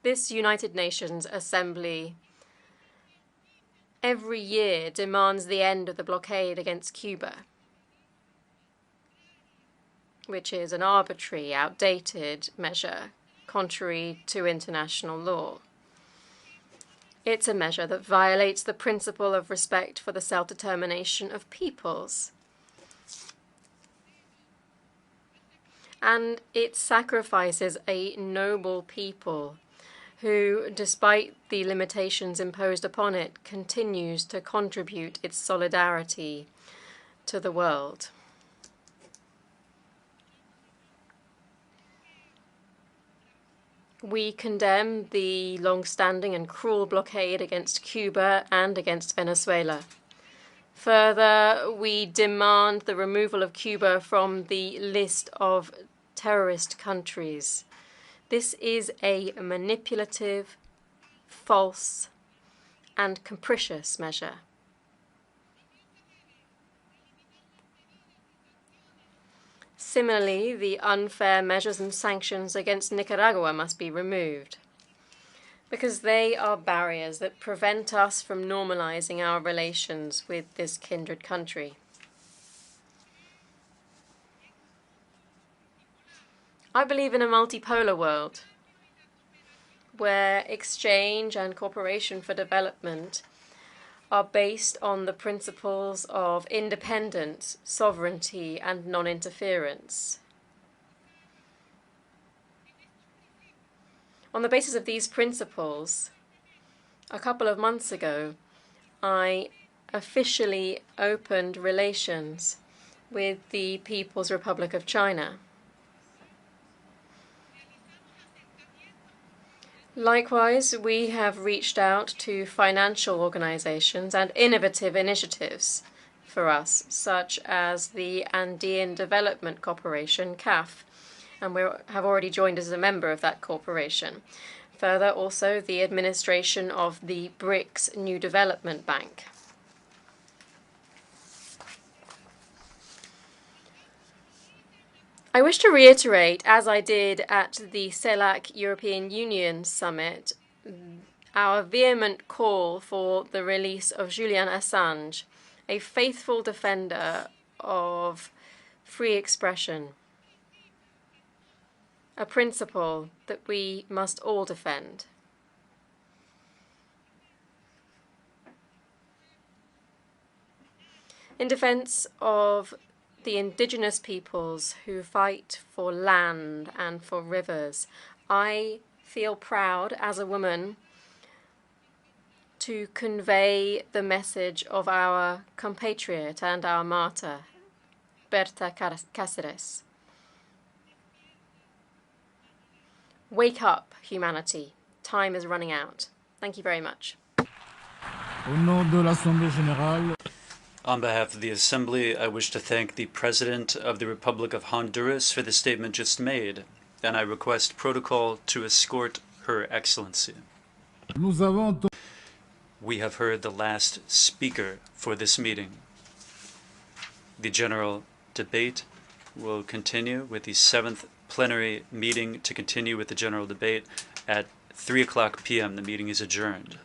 This United Nations Assembly every year demands the end of the blockade against Cuba, which is an arbitrary, outdated measure contrary to international law. It's a measure that violates the principle of respect for the self-determination of peoples. And it sacrifices a noble people who, despite the limitations imposed upon it, continues to contribute its solidarity to the world. We condemn the long-standing and cruel blockade against Cuba and against Venezuela. Further, we demand the removal of Cuba from the list of terrorist countries. This is a manipulative, false, and capricious measure. Similarly, the unfair measures and sanctions against Nicaragua must be removed, because they are barriers that prevent us from normalizing our relations with this kindred country. I believe in a multipolar world where exchange and cooperation for development are based on the principles of independence, sovereignty, and non-interference. On the basis of these principles, a couple of months ago, I officially opened relations with the People's Republic of China. Likewise, we have reached out to financial organizations and innovative initiatives for us, such as the Andean Development Corporation, CAF, and we have already joined as a member of that corporation. Further, also the administration of the BRICS New Development Bank. I wish to reiterate, as I did at the CELAC European Union Summit, our vehement call for the release of Julian Assange, a faithful defender of free expression, a principle that we must all defend. In defense of the indigenous peoples who fight for land and for rivers, I feel proud as a woman to convey the message of our compatriot and our martyr, Berta Cáceres. Wake up, humanity. Time is running out. Thank you very much. Au nom de l'Assemblée générale, On behalf of the Assembly, I wish to thank the President of the Republic of Honduras for the statement just made, and I request protocol to escort Her Excellency. We have heard the last speaker for this meeting. The general debate will continue with the 7th plenary meeting to continue with the general debate at 3:00 p.m. The meeting is adjourned.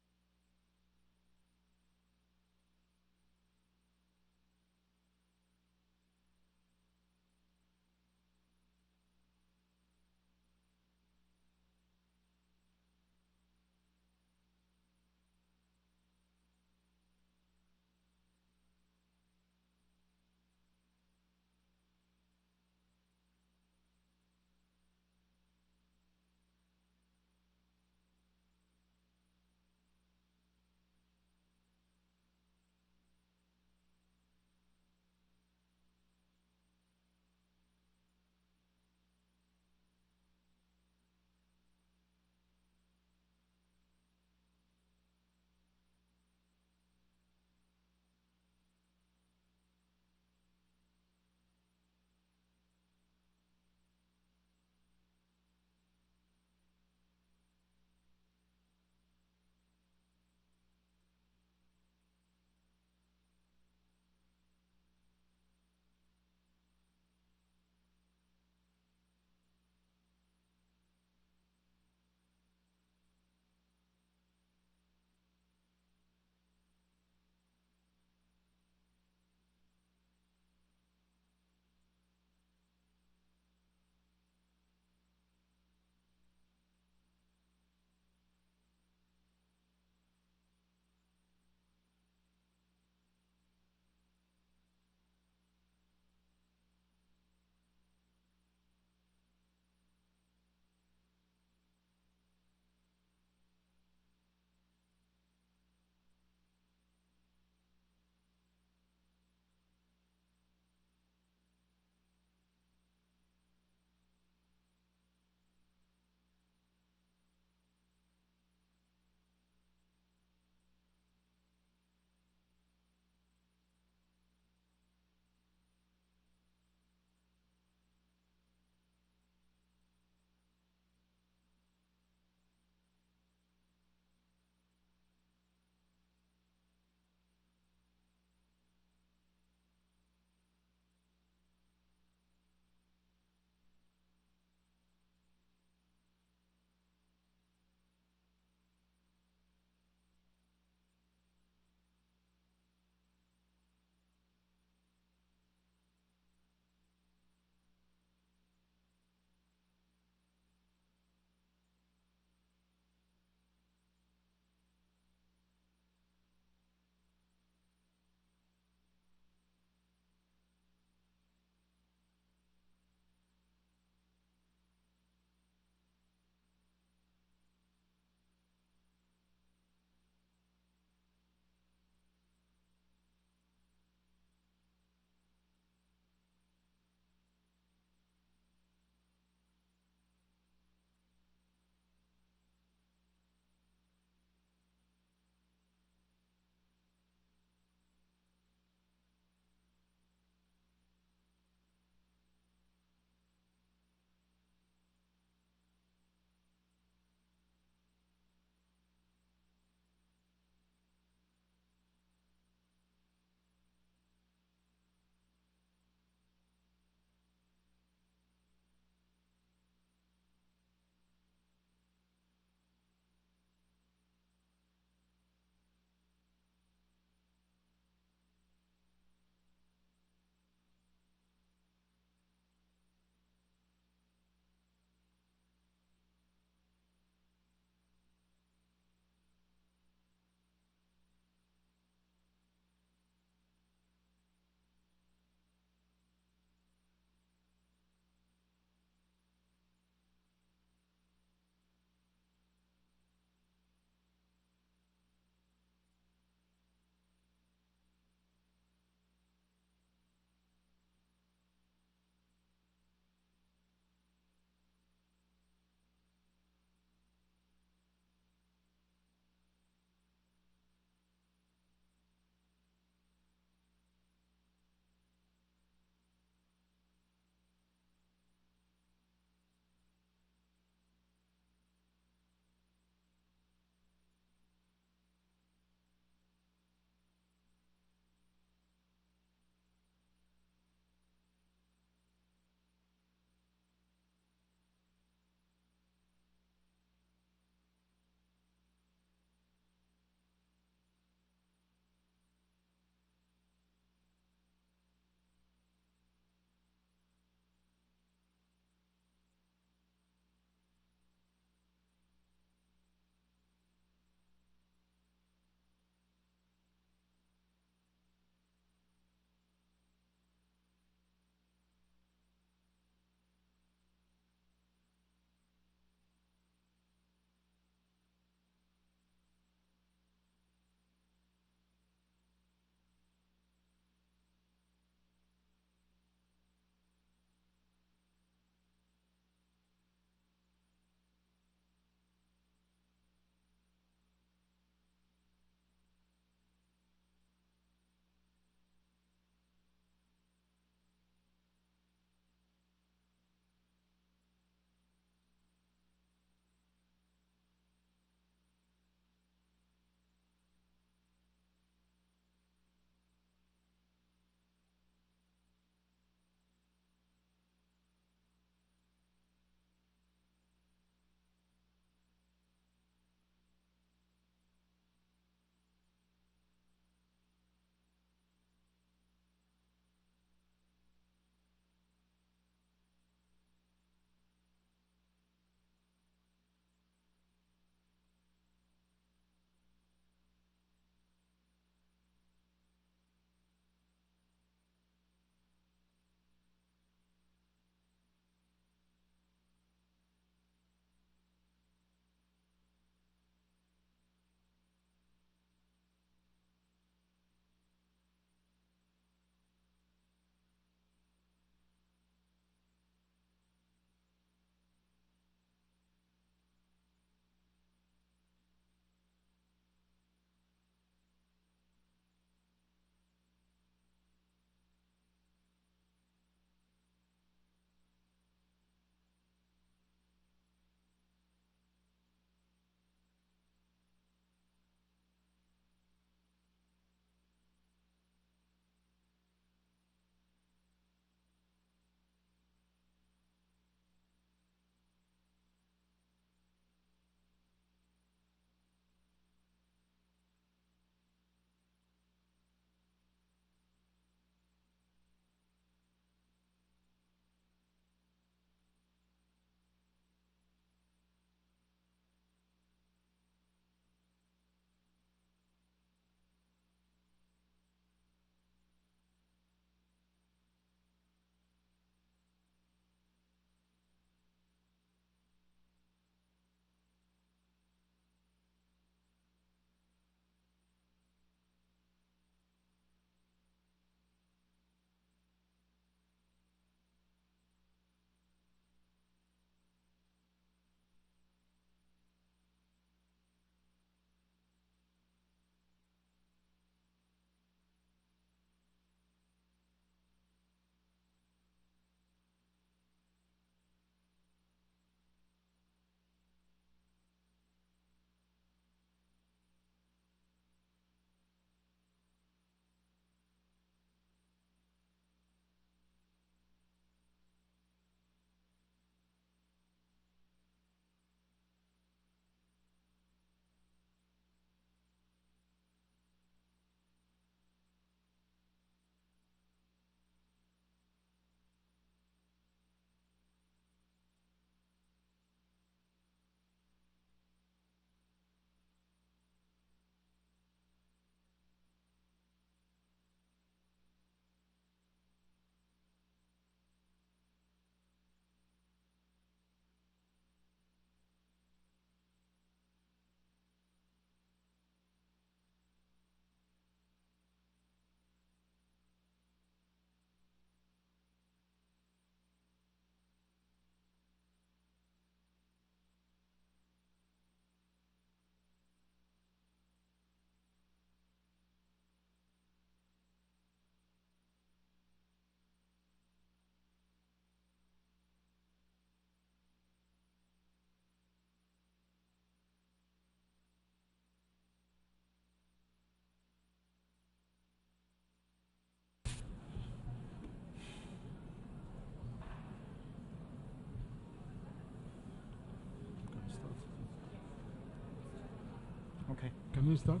Okay. Can we start?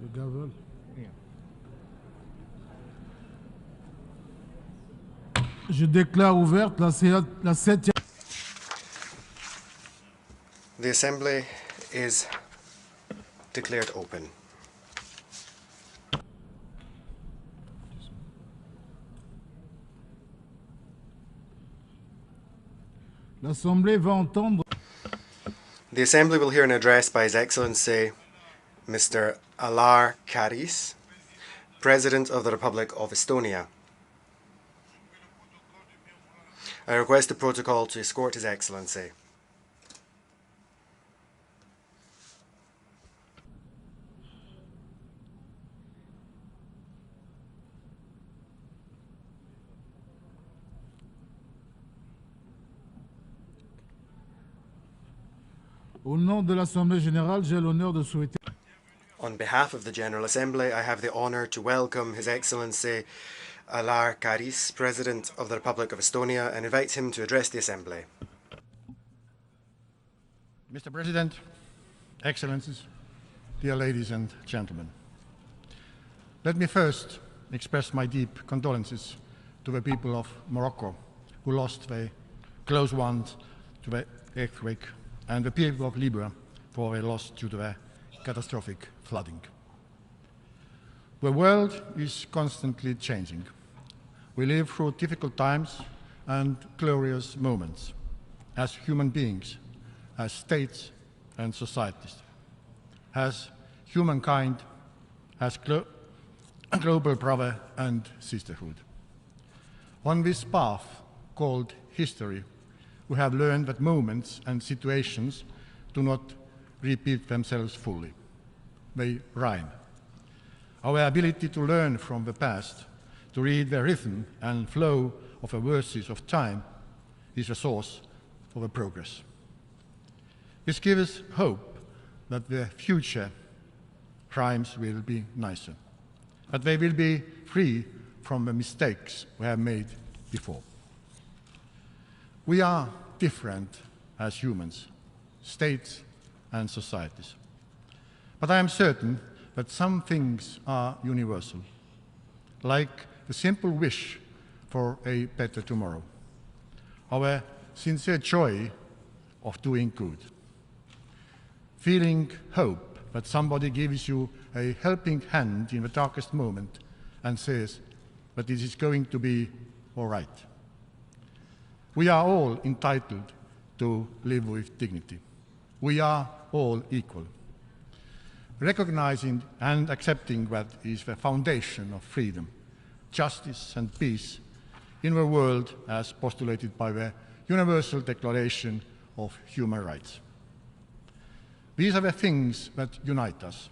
Le gavel. Je déclare ouverte la 7e. The Assembly is declared open. L'Assemblée va entendre. The Assembly will hear an address by His Excellency Mr. Alar Karis, President of the Republic of Estonia. I request the protocol to escort His Excellency. Au nom de l'Assemblée générale, j'ai l'honneur de souhaiter. On behalf of the General Assembly, I have the honour to welcome His Excellency Alar Karis, President of the Republic of Estonia, and invite him to address the Assembly. Mr. President, Excellencies, dear ladies and gentlemen, let me first express my deep condolences to the people of Morocco who lost their close ones to the earthquake, and the people of Libya for their loss due to the catastrophic flooding. The world is constantly changing. We live through difficult times and glorious moments as human beings, as states and societies, as humankind, as global brother and sisterhood. On this path called history, we have learned that moments and situations do not repeat themselves fully. They rhyme. Our ability to learn from the past, to read the rhythm and flow of the verses of time, is a source for the progress. This gives us hope that the future rhymes will be nicer, that they will be free from the mistakes we have made before. We are different as humans, states and societies. But I am certain that some things are universal, like the simple wish for a better tomorrow, our sincere joy of doing good, feeling hope that somebody gives you a helping hand in the darkest moment and says that it is going to be all right. We are all entitled to live with dignity. We are all equal. Recognizing and accepting that is the foundation of freedom, justice and peace in the world as postulated by the Universal Declaration of Human Rights. These are the things that unite us.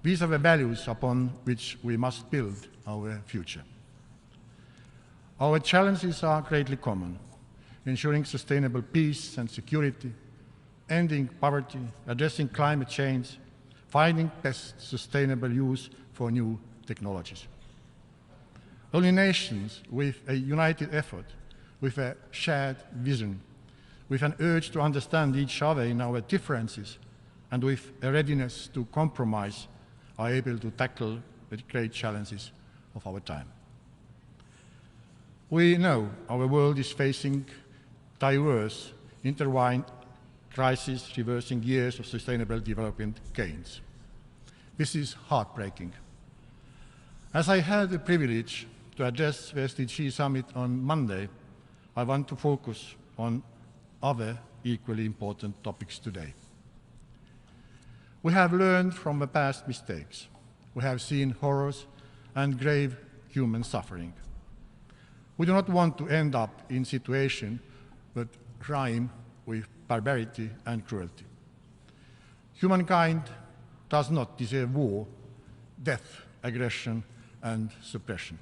These are the values upon which we must build our future. Our challenges are greatly common: ensuring sustainable peace and security, ending poverty, addressing climate change, finding best sustainable use for new technologies. Only nations with a united effort, with a shared vision, with an urge to understand each other in our differences, and with a readiness to compromise, are able to tackle the great challenges of our time. We know our world is facing diverse, intertwined crises reversing years of sustainable development gains. This is heartbreaking. As I had the privilege to address the SDG Summit on Monday, I want to focus on other equally important topics today. We have learned from the past mistakes. We have seen horrors and grave human suffering. We do not want to end up in a situation that rhyme with barbarity and cruelty. Humankind does not deserve war, death, aggression, and suppression.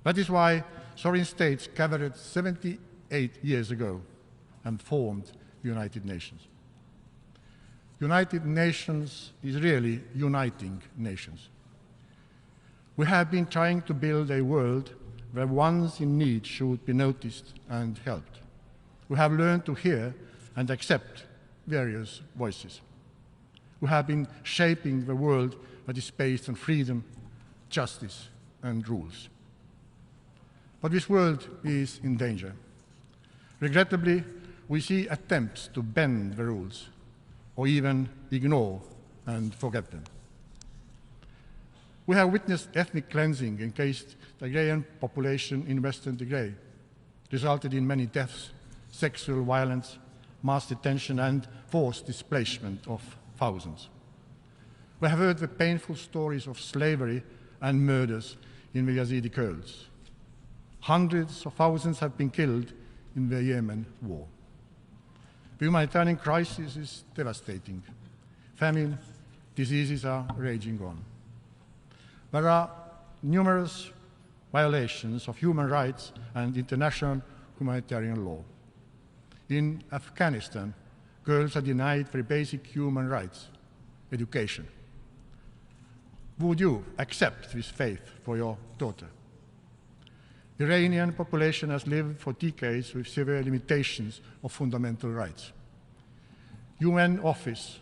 That is why sovereign states gathered 78 years ago and formed the United Nations. United Nations is really uniting nations. We have been trying to build a world where ones in need should be noticed and helped. We have learned to hear and accept various voices. We have been shaping the world that is based on freedom, justice, and rules. But this world is in danger. Regrettably, we see attempts to bend the rules or even ignore and forget them. We have witnessed ethnic cleansing against the Tigrayan population in Western Tigray, resulted in many deaths, sexual violence, mass detention, and forced displacement of thousands. We have heard the painful stories of slavery and murders in the Yazidi Kurds. Hundreds of thousands have been killed in the Yemen war. The humanitarian crisis is devastating. Famine, diseases are raging on. There are numerous violations of human rights and international humanitarian law. In Afghanistan, girls are denied very basic human rights, education. Would you accept this fate for your daughter? The Iranian population has lived for decades with severe limitations of fundamental rights. UN Office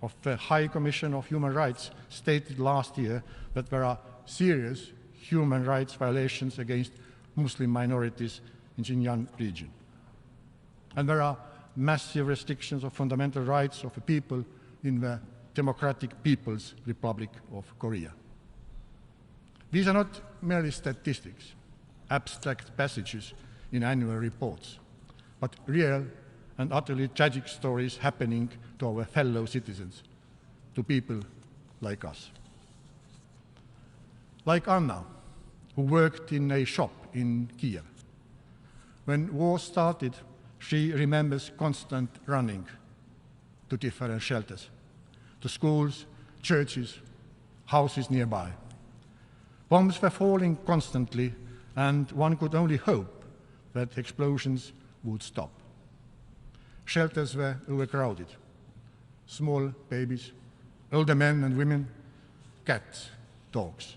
of the High Commission of Human Rights stated last year that there are serious human rights violations against Muslim minorities in Xinjiang region. And there are massive restrictions of fundamental rights of the people in the Democratic People's Republic of Korea. These are not merely statistics, abstract passages in annual reports, but real and utterly tragic stories happening to our fellow citizens, to people like us. Like Anna, who worked in a shop in Kiev. When war started, she remembers constant running to different shelters, to schools, churches, houses nearby. Bombs were falling constantly, and one could only hope that explosions would stop. Shelters were overcrowded. Small babies, older men and women, cats, dogs.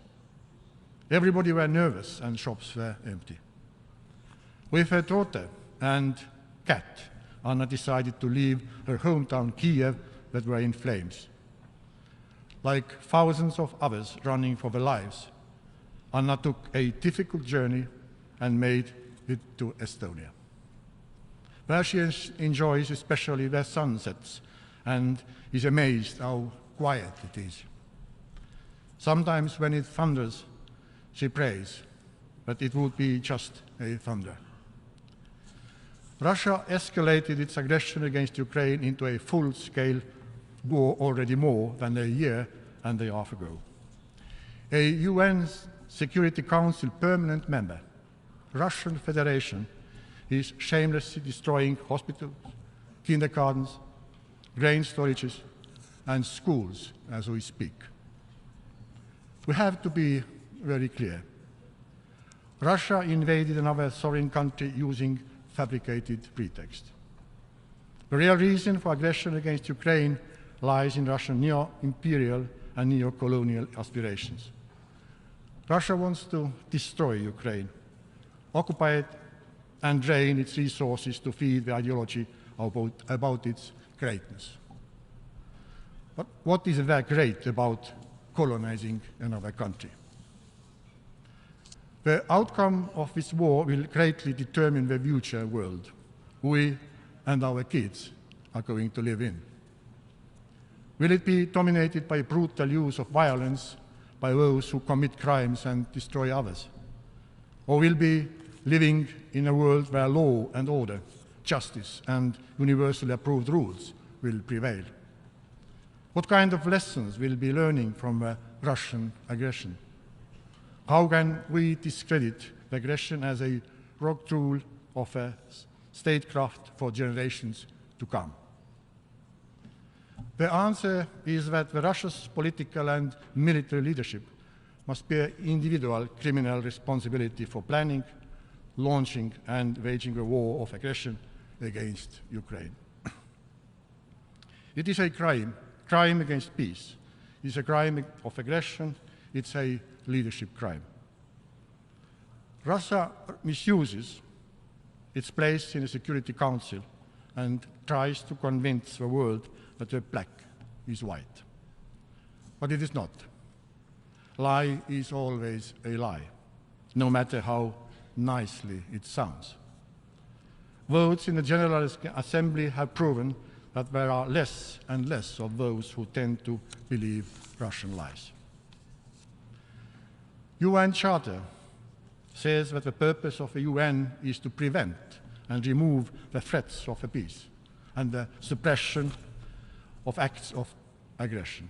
Everybody were nervous and shops were empty. With her daughter and cat, Anna decided to leave her hometown Kiev that were in flames. Like thousands of others running for their lives, Anna took a difficult journey and made it to Estonia, where she enjoys especially the sunsets and is amazed how quiet it is. Sometimes when it thunders, she prays, but it would be just a thunder. Russia escalated its aggression against Ukraine into a full-scale war already more than a year and a half ago. A UN Security Council permanent member, Russian Federation, is shamelessly destroying hospitals, kindergartens, grain storages, and schools as we speak. We have to be very clear. Russia invaded another sovereign country using fabricated pretext. The real reason for aggression against Ukraine lies in Russian neo-imperial and neo-colonial aspirations. Russia wants to destroy Ukraine, occupy it, and drain its resources to feed the ideology about its greatness. But what is there great about colonizing another country? The outcome of this war will greatly determine the future world. we and our kids are going to live in? Will it be dominated by brutal use of violence by those who commit crimes and destroy others? Or will be living in a world where law and order, justice and universally approved rules will prevail? What kind of lessons will be learning from Russian aggression? How can we discredit the aggression as a rogue tool of statecraft for generations to come? The answer is that Russia's political and military leadership must bear individual criminal responsibility for planning, launching and waging a war of aggression against Ukraine. It is a crime against peace. It is a crime of aggression. It's a leadership crime. Russia misuses its place in the Security Council and tries to convince the world that the black is white. But it is not. Lie is always a lie, no matter how nicely it sounds. Votes in the General Assembly have proven that there are less and less of those who tend to believe Russian lies. UN Charter says that the purpose of the UN is to prevent and remove the threats of peace and the suppression of acts of aggression.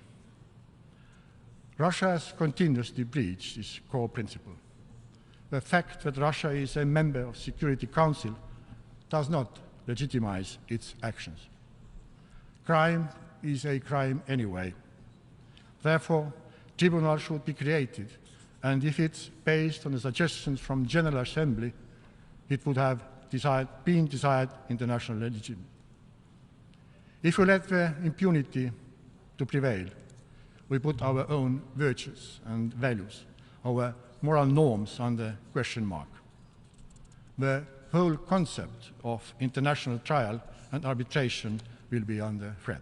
Russia has continuously breached this core principle. The fact that Russia is a member of the Security Council does not legitimize its actions. Crime is a crime anyway. Therefore, tribunals should be created, and if it's based on the suggestions from General Assembly, it would have been desired international legitimacy. If we let the impunity to prevail, we put our own virtues and values, our moral norms under question mark. The whole concept of international trial and arbitration will be under threat.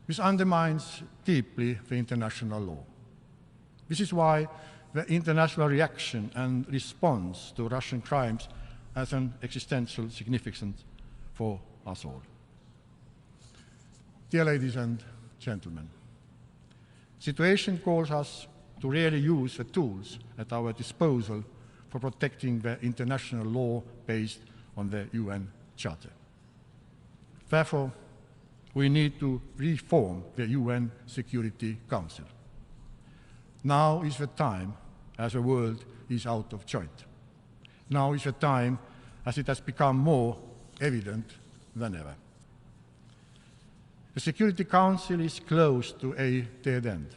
This undermines deeply the international law. This is why the international reaction and response to Russian crimes has an existential significance for us all. Dear ladies and gentlemen, the situation calls us to really use the tools at our disposal for protecting the international law based on the UN Charter. Therefore, we need to reform the UN Security Council. Now is the time as the world is out of joint. Now is the time as it has become more evident than ever. The Security Council is close to a dead end,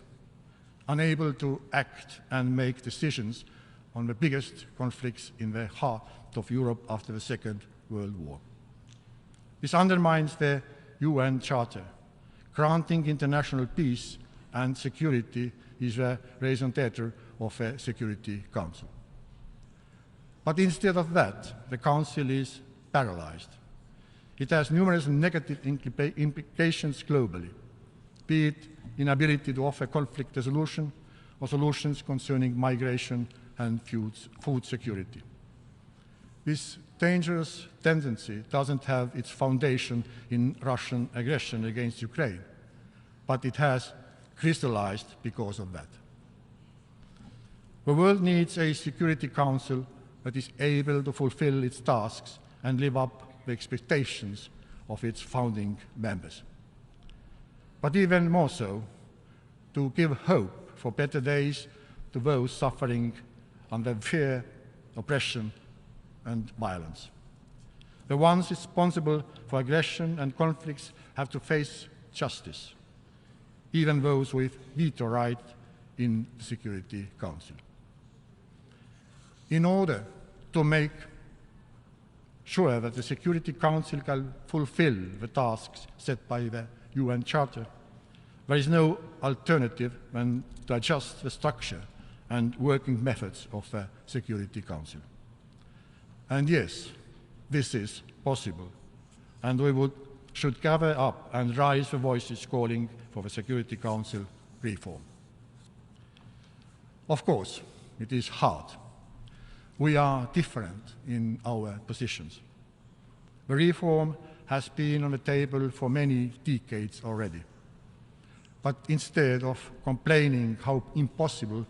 unable to act and make decisions on the biggest conflicts in the heart of Europe after the Second World War. This undermines the UN Charter. Granting international peace and security is the raison d'etre of the Security Council. But instead of that, the Council is paralyzed. It has numerous negative implications globally, be it inability to offer conflict resolution or solutions concerning migration and food security. This dangerous tendency doesn't have its foundation in Russian aggression against Ukraine, but it has crystallized because of that. The world needs a Security Council that is able to fulfill its tasks and live up to the expectations of its founding members. But even more so, to give hope for better days to those suffering under fear, oppression, and violence. The ones responsible for aggression and conflicts have to face justice, even those with veto right in the Security Council. In order to make sure that the Security Council can fulfill the tasks set by the UN Charter, there is no alternative than to adjust the structure and working methods of the Security Council. And yes, this is possible, and we should gather up and raise the voices calling for the Security Council reform. Of course, it is hard. We are different in our positions. The reform has been on the table for many decades already. But instead of complaining how impossible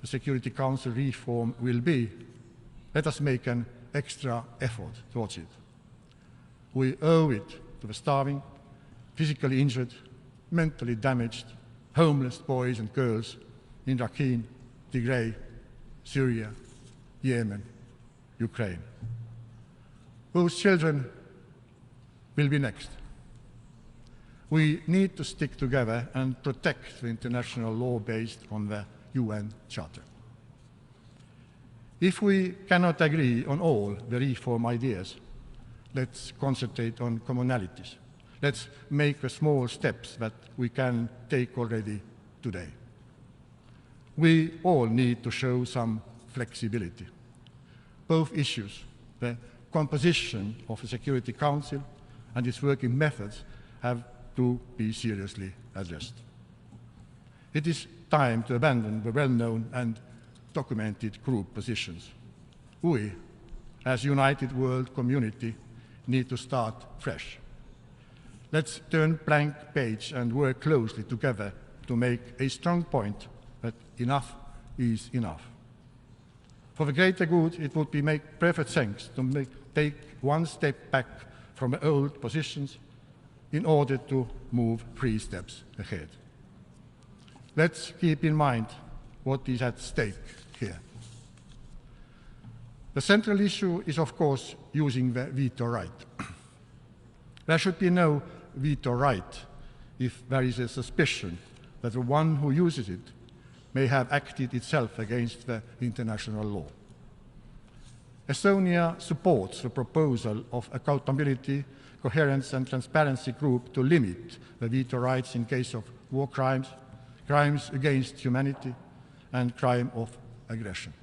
the Security Council reform will be, let us make an extra effort towards it. We owe it to the starving, physically injured, mentally damaged, homeless boys and girls in Rakhine, Tigray, Syria, Yemen, Ukraine. Those children will be next. We need to stick together and protect the international law based on the UN Charter. If we cannot agree on all the reform ideas, let's concentrate on commonalities. Let's make the small steps that we can take already today. We all need to show some flexibility. Both issues, the composition of the Security Council and its working methods, have to be seriously addressed. It is time to abandon the well-known and documented group positions. We, as a united world community, need to start fresh. Let's turn blank page and work closely together to make a strong point that enough is enough. For the greater good, it would make perfect sense to take one step back from the old positions in order to move 3 steps ahead. Let's keep in mind what is at stake here. The central issue is, of course, using the veto right. There should be no veto right if there is a suspicion that the one who uses it may have acted itself against the international law. Estonia supports the proposal of Accountability, Coherence and Transparency Group to limit the veto rights in case of war crimes, crimes against humanity, and crime of aggression.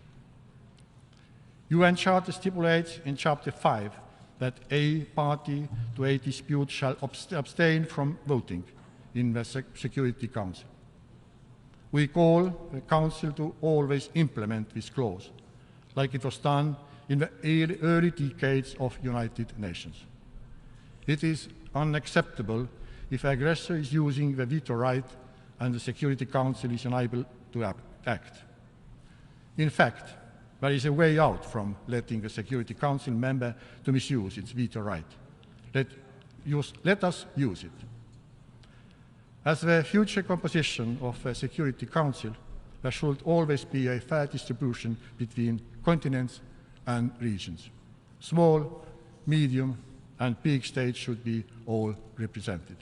UN Charter stipulates in Chapter 5 that a party to a dispute shall abstain from voting in the Security Council. We call the Council to always implement this clause, like it was done in the early decades of United Nations. It is unacceptable if the aggressor is using the veto right and the Security Council is unable to act. In fact, there is a way out from letting the Security Council member to misuse its veto right. Let us use it. As the future composition of the Security Council, there should always be a fair distribution between continents and regions. Small, medium, and big states should be all represented.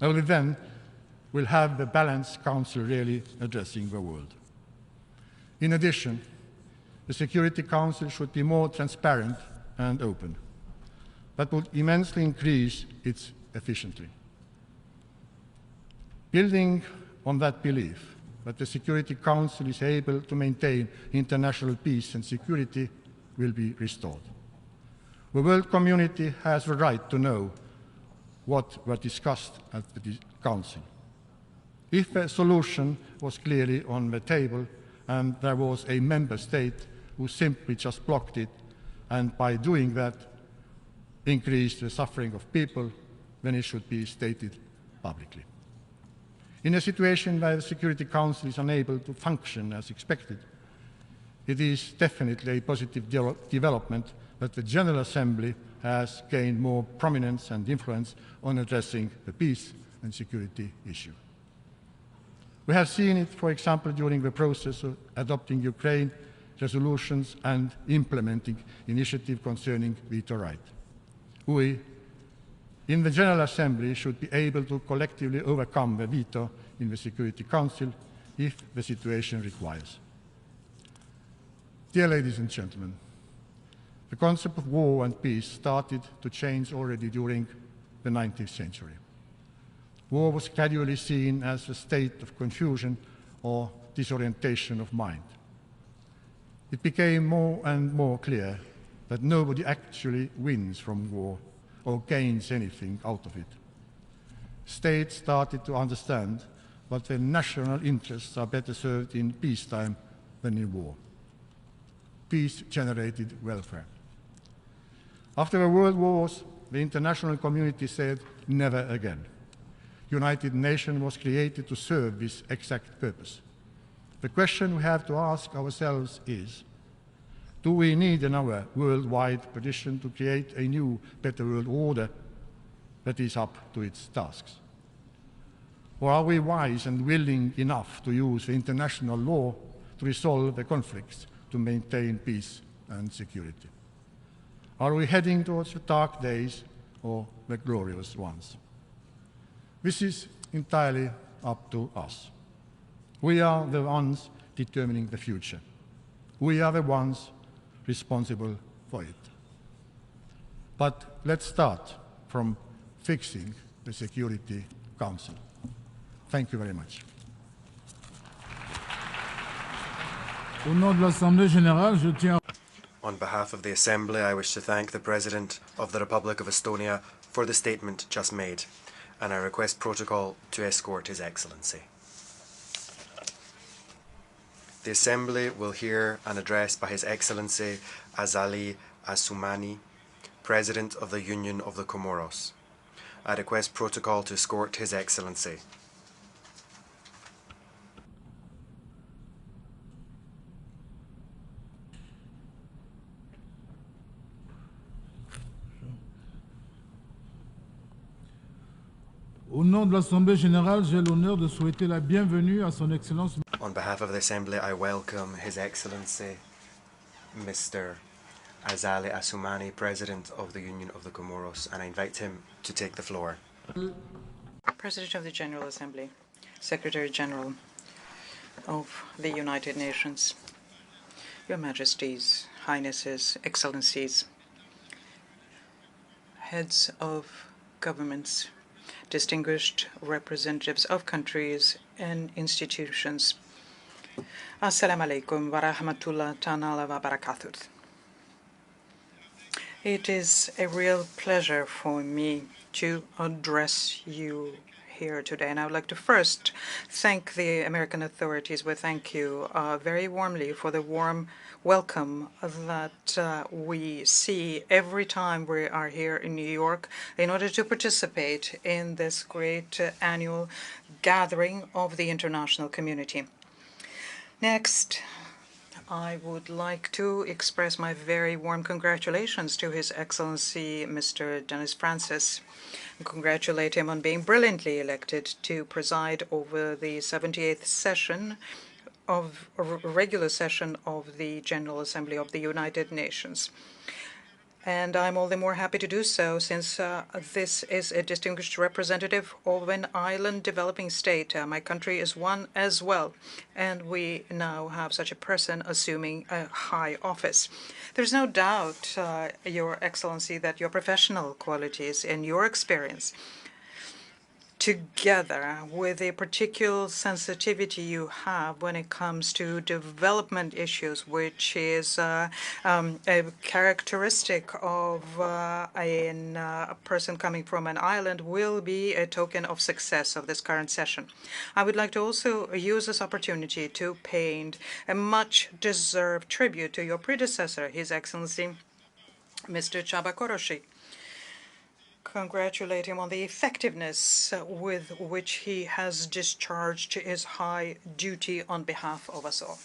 Only then we'll have the balanced council really addressing the world. In addition, the Security Council should be more transparent and open. That would immensely increase its efficiency. Building on that belief that the Security Council is able to maintain international peace and security will be restored. The world community has the right to know what was discussed at the Council. If a solution was clearly on the table and there was a member state who simply just blocked it, and by doing that increased the suffering of people, then it should be stated publicly. In a situation where the Security Council is unable to function as expected, it is definitely a positive development that the General Assembly has gained more prominence and influence on addressing the peace and security issue. We have seen it, for example, during the process of adopting Ukraine resolutions and implementing initiatives concerning veto right. We, in the General Assembly, should be able to collectively overcome the veto in the Security Council if the situation requires. Dear ladies and gentlemen, the concept of war and peace started to change already during the 19th century. War was gradually seen as a state of confusion or disorientation of mind. It became more and more clear that nobody actually wins from war or gains anything out of it. States started to understand that their national interests are better served in peacetime than in war. Peace generated welfare. After the world wars, the international community said, never again. United Nations was created to serve this exact purpose. The question we have to ask ourselves is, do we need another worldwide petition to create a new, better world order that is up to its tasks? Or are we wise and willing enough to use the international law to resolve the conflicts, to maintain peace and security? Are we heading towards the dark days or the glorious ones? This is entirely up to us. We are the ones determining the future. We are the ones responsible for it. But let's start from fixing the Security Council. Thank you very much. Au nom de l'Assemblée générale, je tiens... On behalf of the Assembly, I wish to thank the President of the Republic of Estonia for the statement just made, and I request protocol to escort His Excellency. The Assembly will hear an address by His Excellency Azali Assoumani, President of the Union of the Comoros. I request protocol to escort His Excellency. Au nom de l'Assemblée générale, j'ai l'honneur de souhaiter la bienvenue à son Excellence. On behalf of the Assembly, I welcome His Excellency Mr. Azali Assoumani, President of the Union of the Comoros, and I invite him to take the floor. President of the General Assembly, Secretary General of the United Nations, Your Majesties, Highnesses, Excellencies, heads of governments, distinguished representatives of countries and institutions. Assalamu alaikum wa rahmatullah ta'ala wa barakatuh. It is a real pleasure for me to address you here today, and I would like to first thank the American authorities. We thank you very warmly for the warm welcome that we see every time we are here in New York in order to participate in this great annual gathering of the international community. Next, I would like to express my very warm congratulations to His Excellency Mr. Denis Francis and congratulate him on being brilliantly elected to preside over the 78th session of a regular session of the General Assembly of the United Nations. And I'm all the more happy to do so since this is a distinguished representative of an island developing state. My country is one as well, and we now have such a person assuming a high office. There's no doubt, Your Excellency, that your professional qualities and your experience, together with the particular sensitivity you have when it comes to development issues, which is a characteristic of a person coming from an island, will be a token of success of this current session. I would like to also use this opportunity to pay a much-deserved tribute to your predecessor, His Excellency Mr. Csaba Kőrösi. Congratulate him on the effectiveness with which he has discharged his high duty on behalf of us all.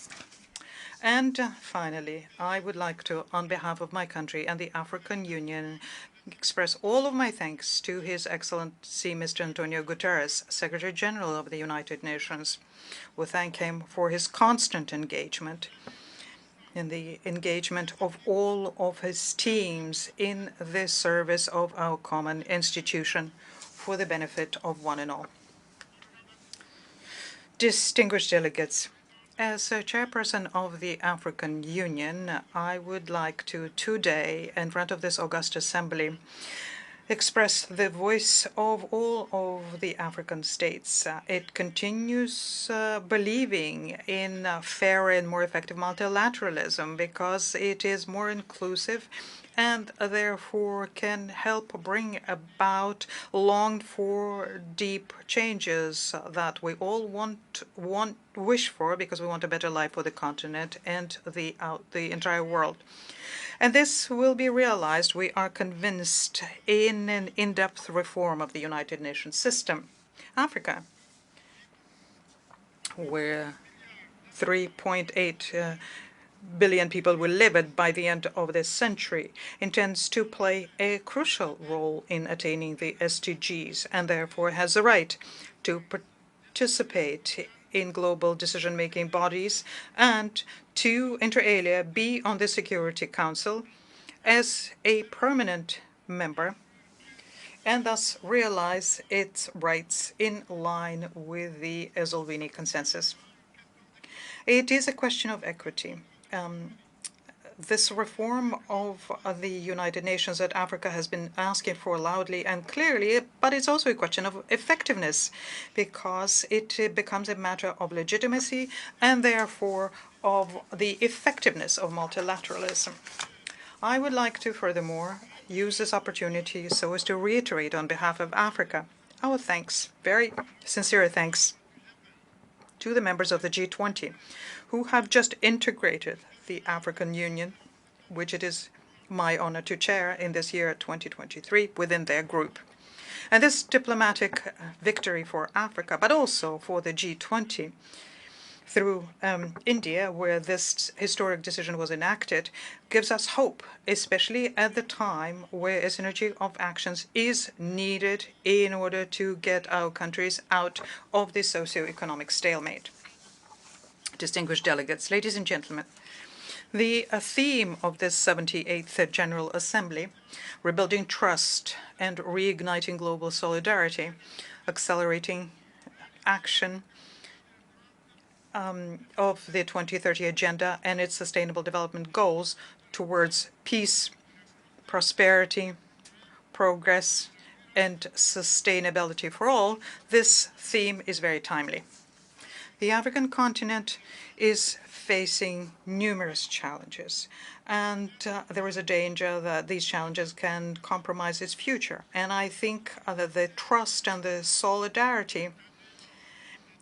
And finally, I would like to, on behalf of my country and the African Union, express all of my thanks to His Excellency Mr. Antonio Guterres, Secretary General of the United Nations. We thank him for his constant engagement in the engagement of all of his teams in the service of our common institution for the benefit of one and all. Distinguished delegates, as a chairperson of the African Union, I would like to today, in front of this august assembly, express the voice of all of the African states. It continues believing in fair and more effective multilateralism because it is more inclusive and therefore can help bring about longed-for deep changes that we all wish for, because we want a better life for the continent and the entire world. And this will be realized, we are convinced, in an in-depth reform of the United Nations system. Africa, where 3.8 billion people will live by the end of this century, intends to play a crucial role in attaining the SDGs, and therefore has the right to participate in global decision-making bodies and to, inter alia, be on the Security Council as a permanent member, and thus realize its rights in line with the Essolvini Consensus. It is a question of equity. This reform of the United Nations that Africa has been asking for loudly and clearly, but it's also a question of effectiveness, because it becomes a matter of legitimacy and therefore of the effectiveness of multilateralism. I would like to furthermore use this opportunity so as to reiterate on behalf of Africa our thanks, very sincere thanks, to the members of the G20 who have just integrated the African Union, which it is my honor to chair in this year 2023, within their group. And this diplomatic victory for Africa, but also for the G20, through India, where this historic decision was enacted, gives us hope, especially at the time where a synergy of actions is needed in order to get our countries out of the socio-economic stalemate. Distinguished delegates, ladies and gentlemen, the theme of this 78th General Assembly, rebuilding trust and reigniting global solidarity, accelerating action of the 2030 Agenda and its Sustainable Development Goals towards peace, prosperity, progress, and sustainability for all, this theme is very timely. The African continent is facing numerous challenges, and there is a danger that these challenges can compromise its future. And I think that the trust and the solidarity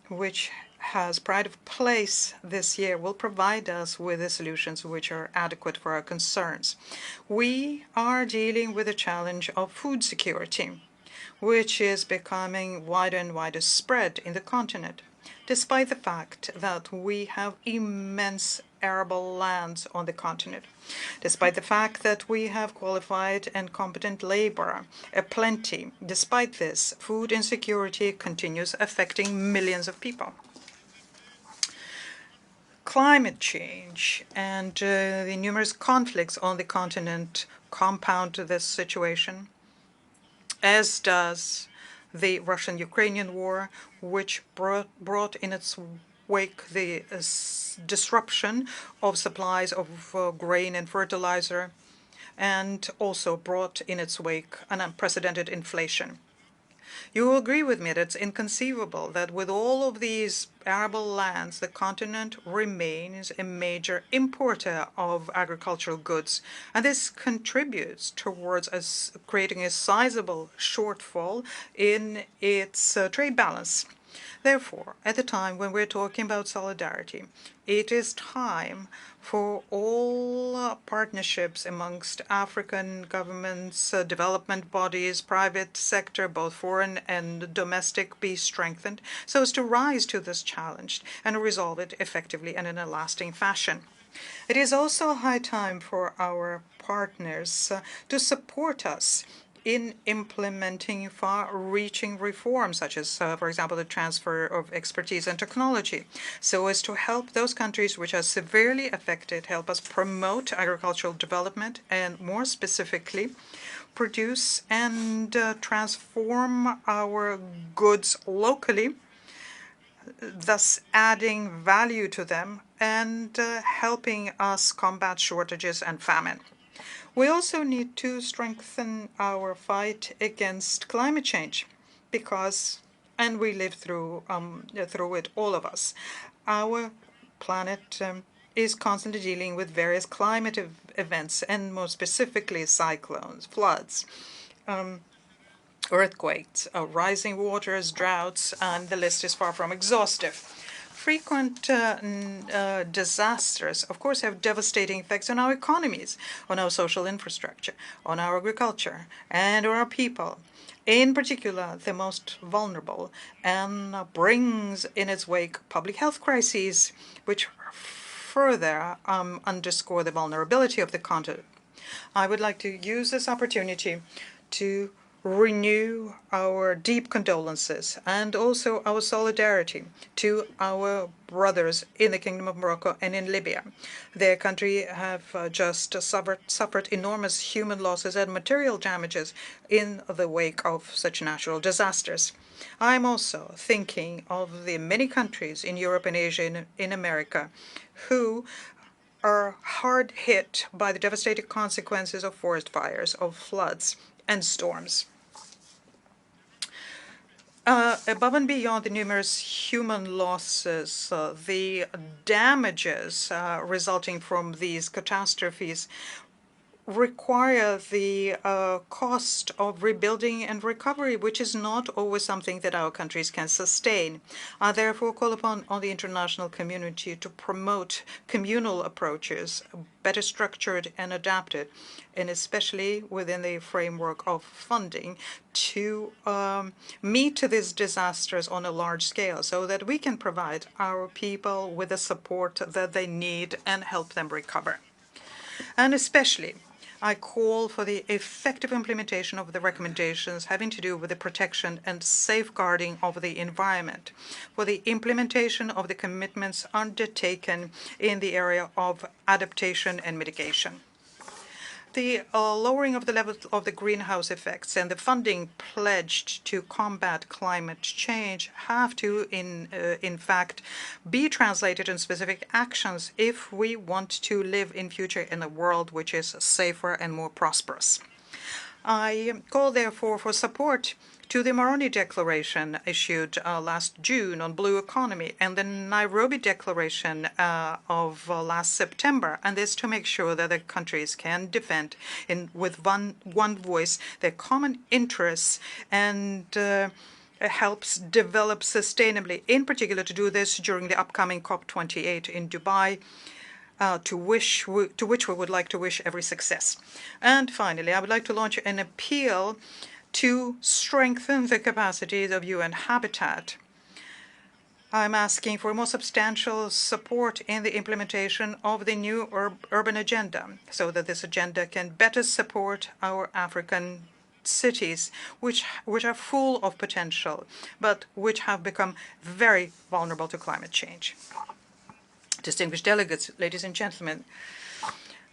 which has pride of place this year will provide us with the solutions which are adequate for our concerns. We are dealing with the challenge of food security, which is becoming wider and wider spread in the continent, despite the fact that we have immense arable lands on the continent, despite the fact that we have qualified and competent labor aplenty. Despite this, food insecurity continues affecting millions of people. Climate change and the numerous conflicts on the continent compound this situation, as does the Russian-Ukrainian war, which brought in its wake the disruption of supplies of grain and fertilizer, and also brought in its wake an unprecedented inflation. You will agree with me that it's inconceivable that with all of these arable lands, the continent remains a major importer of agricultural goods, and this contributes towards us creating a sizable shortfall in its trade balance. Therefore, at the time when we're talking about solidarity, it is time for all partnerships amongst African governments, development bodies, private sector, both foreign and domestic, be strengthened so as to rise to this challenge and resolve it effectively and in a lasting fashion. It is also high time for our partners to support us in implementing far-reaching reforms, such as, for example, the transfer of expertise and technology, so as to help those countries which are severely affected, help us promote agricultural development, and more specifically, produce and transform our goods locally, thus adding value to them and helping us combat shortages and famine. We also need to strengthen our fight against climate change because, and we live through it, all of us, our planet is constantly dealing with various climate events, and more specifically cyclones, floods, earthquakes, rising waters, droughts, and the list is far from exhaustive. Frequent disasters, of course, have devastating effects on our economies, on our social infrastructure, on our agriculture, and on our people, in particular the most vulnerable, and brings in its wake public health crises, which further underscore the vulnerability of the continent. I would like to use this opportunity to renew our deep condolences and also our solidarity to our brothers in the Kingdom of Morocco and in Libya. Their country have just suffered enormous human losses and material damages in the wake of such natural disasters. I'm also thinking of the many countries in Europe and Asia and in America who are hard hit by the devastating consequences of forest fires, of floods, and storms. Above and beyond the numerous human losses, the damages resulting from these catastrophes require the cost of rebuilding and recovery, which is not always something that our countries can sustain. I therefore call upon the international community to promote communal approaches, better structured and adapted, and especially within the framework of funding, to meet these disasters on a large scale so that we can provide our people with the support that they need and help them recover. And especially, I call for the effective implementation of the recommendations having to do with the protection and safeguarding of the environment, for the implementation of the commitments undertaken in the area of adaptation and mitigation. The lowering of the level of the greenhouse effects and the funding pledged to combat climate change have to, in fact, be translated in specific actions if we want to live in future in a world which is safer and more prosperous. I call, therefore, for support to the Moroni Declaration issued last June on blue economy and the Nairobi Declaration of last September, and this to make sure that the countries can defend with one voice their common interests and helps develop sustainably, in particular to do this during the upcoming COP28 in Dubai, to which we would like to wish every success. And finally, I would like to launch an appeal to strengthen the capacities of UN Habitat. I'm asking for more substantial support in the implementation of the new urban agenda so that this agenda can better support our African cities, which are full of potential, but which have become very vulnerable to climate change. Distinguished delegates, ladies and gentlemen,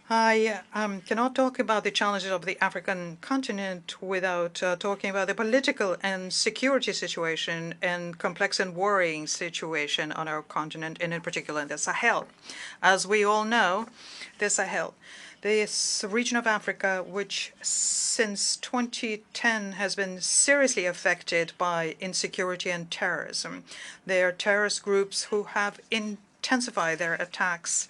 I cannot talk about the challenges of the African continent without talking about the political and security situation and complex and worrying situation on our continent, and in particular in the Sahel. As we all know, the Sahel, this region of Africa, which since 2010 has been seriously affected by insecurity and terrorism. There are terrorist groups who have intensified their attacks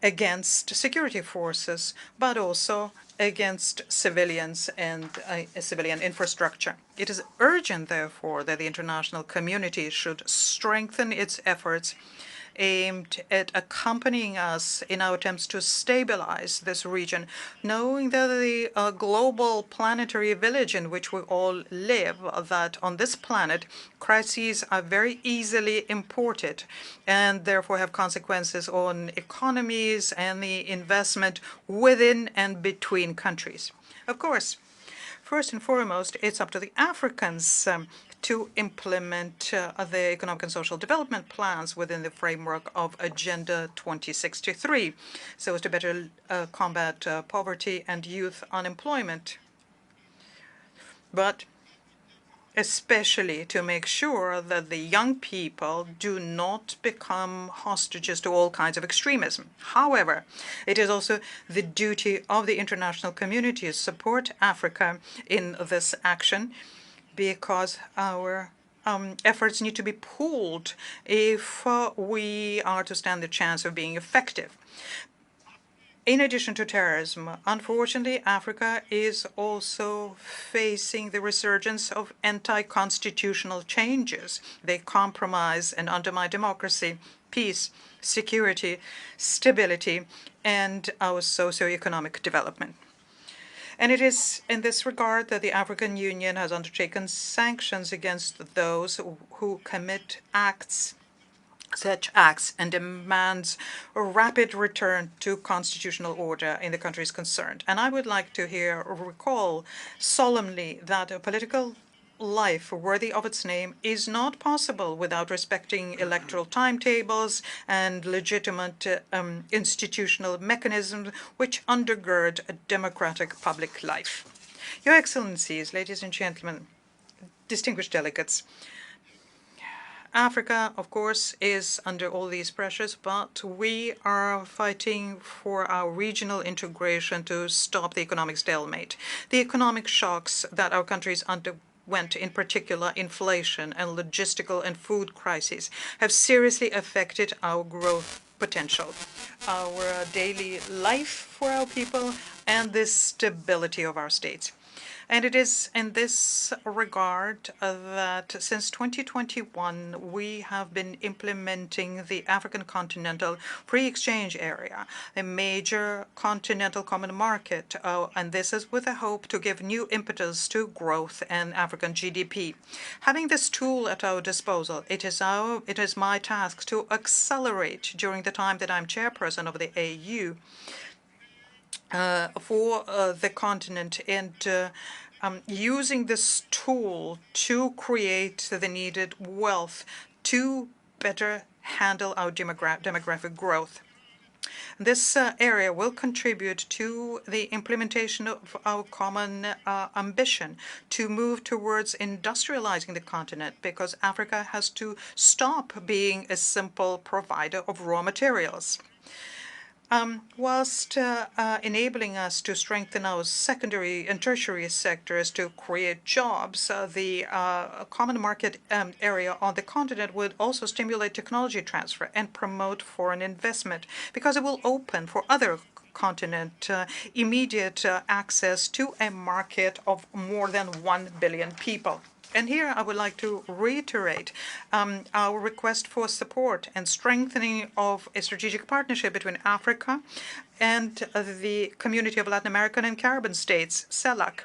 against security forces, but also against civilians and civilian infrastructure. It is urgent, therefore, that the international community should strengthen its efforts aimed at accompanying us in our attempts to stabilize this region, knowing that the global planetary village in which we all live, that on this planet, crises are very easily imported and therefore have consequences on economies and the investment within and between countries. Of course, first and foremost, it's up to the Africans to implement the economic and social development plans within the framework of Agenda 2063, so as to better combat poverty and youth unemployment, but especially to make sure that the young people do not become hostages to all kinds of extremism. However, it is also the duty of the international community to support Africa in this action, because our efforts need to be pooled if we are to stand the chance of being effective. In addition to terrorism, unfortunately, Africa is also facing the resurgence of anti-constitutional changes. They compromise and undermine democracy, peace, security, stability, and our socio-economic development. And it is in this regard that the African Union has undertaken sanctions against those who commit such acts and demands a rapid return to constitutional order in the countries concerned. And I would like to here recall solemnly that a political life worthy of its name is not possible without respecting electoral timetables and legitimate institutional mechanisms which undergird a democratic public life. Your Excellencies, ladies and gentlemen, distinguished delegates, Africa, of course, is under all these pressures, but we are fighting for our regional integration to stop the economic stalemate. The economic shocks that our countries underwent, in particular inflation and logistical and food crises, have seriously affected our growth potential, our daily life for our people, and the stability of our states. And it is in this regard that since 2021, we have been implementing the African Continental Free Exchange Area, a major continental common market, and this is with a hope to give new impetus to growth and African GDP. Having this tool at our disposal, it is my task to accelerate during the time that I'm chairperson of the AU for the continent and using this tool to create the needed wealth to better handle our demographic growth. This area will contribute to the implementation of our common ambition to move towards industrializing the continent, because Africa has to stop being a simple provider of raw materials. Whilst enabling us to strengthen our secondary and tertiary sectors to create jobs, the common market area on the continent would also stimulate technology transfer and promote foreign investment, because it will open for other continent immediate access to a market of more than 1 billion people. And here I would like to reiterate our request for support and strengthening of a strategic partnership between Africa and the Community of Latin American and Caribbean States, CELAC,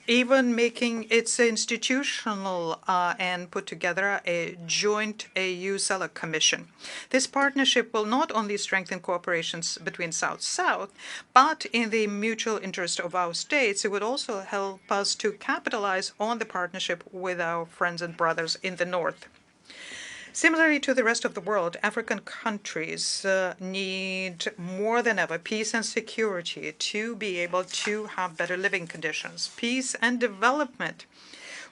even making its institutional and put together a joint AU-CELAC commission. This partnership will not only strengthen cooperations between South-South, but in the mutual interest of our states, it would also help us to capitalize on the partnership with our friends and brothers in the North. Similarly to the rest of the world, African countries need more than ever peace and security to be able to have better living conditions. Peace and development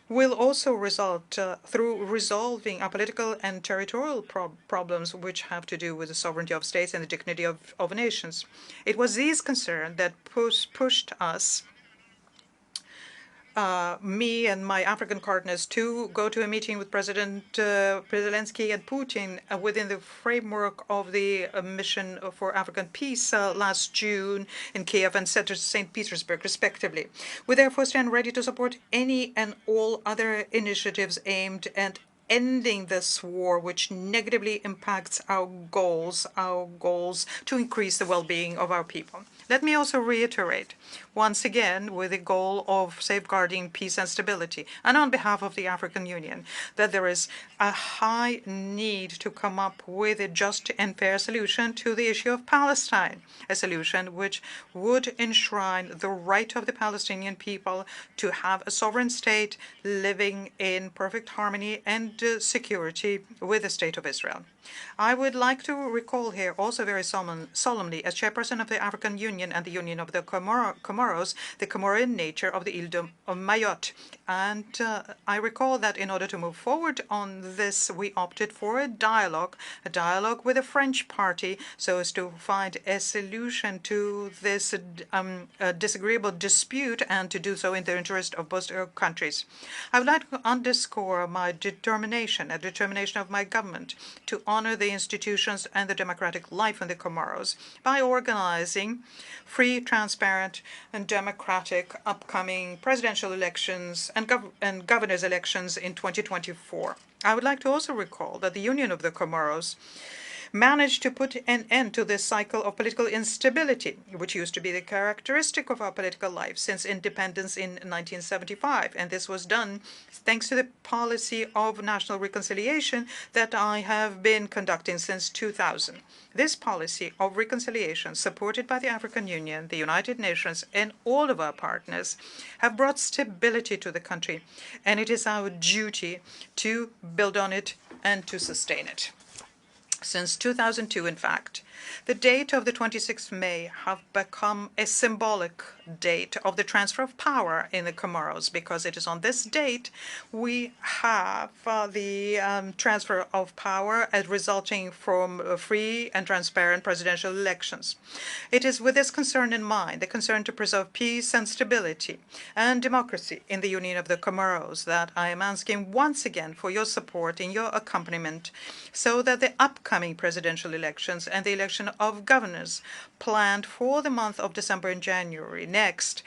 will also result through resolving our political and territorial problems which have to do with the sovereignty of states and the dignity of nations. It was these concerns that pushed us, me and my African partners, to go to a meeting with President Zelensky and Putin within the framework of the Mission for African Peace last June in Kiev and St. Petersburg, respectively. We therefore stand ready to support any and all other initiatives aimed at ending this war, which negatively impacts our goals to increase the well-being of our people. Let me also reiterate, once again, with the goal of safeguarding peace and stability, and on behalf of the African Union, that there is a high need to come up with a just and fair solution to the issue of Palestine, a solution which would enshrine the right of the Palestinian people to have a sovereign state living in perfect harmony and security with the State of Israel. I would like to recall here also very solemnly, as chairperson of the African Union and the Union of the Comoros, Comoros the Comorian nature of the Île of Mayotte. And I recall that in order to move forward on this, we opted for a dialogue with the French party so as to find a solution to this disagreeable dispute and to do so in the interest of both countries. I would like to underscore my determination, a determination of my government, to honor the institutions and the democratic life in the Comoros by organizing free, transparent, and democratic upcoming presidential elections and governors' elections in 2024. I would like to also recall that the Union of the Comoros managed to put an end to this cycle of political instability, which used to be the characteristic of our political life since independence in 1975. And this was done thanks to the policy of national reconciliation that I have been conducting since 2000. This policy of reconciliation, supported by the African Union, the United Nations, and all of our partners, have brought stability to the country, and it is our duty to build on it and to sustain it. Since 2002, in fact, the date of the 26th May have become a symbolic date of the transfer of power in the Comoros, because it is on this date we have the transfer of power as resulting from free and transparent presidential elections. It is with this concern in mind, the concern to preserve peace and stability and democracy in the Union of the Comoros, that I am asking once again for your support and your accompaniment so that the upcoming presidential elections and the election of governors planned for the month of December and January next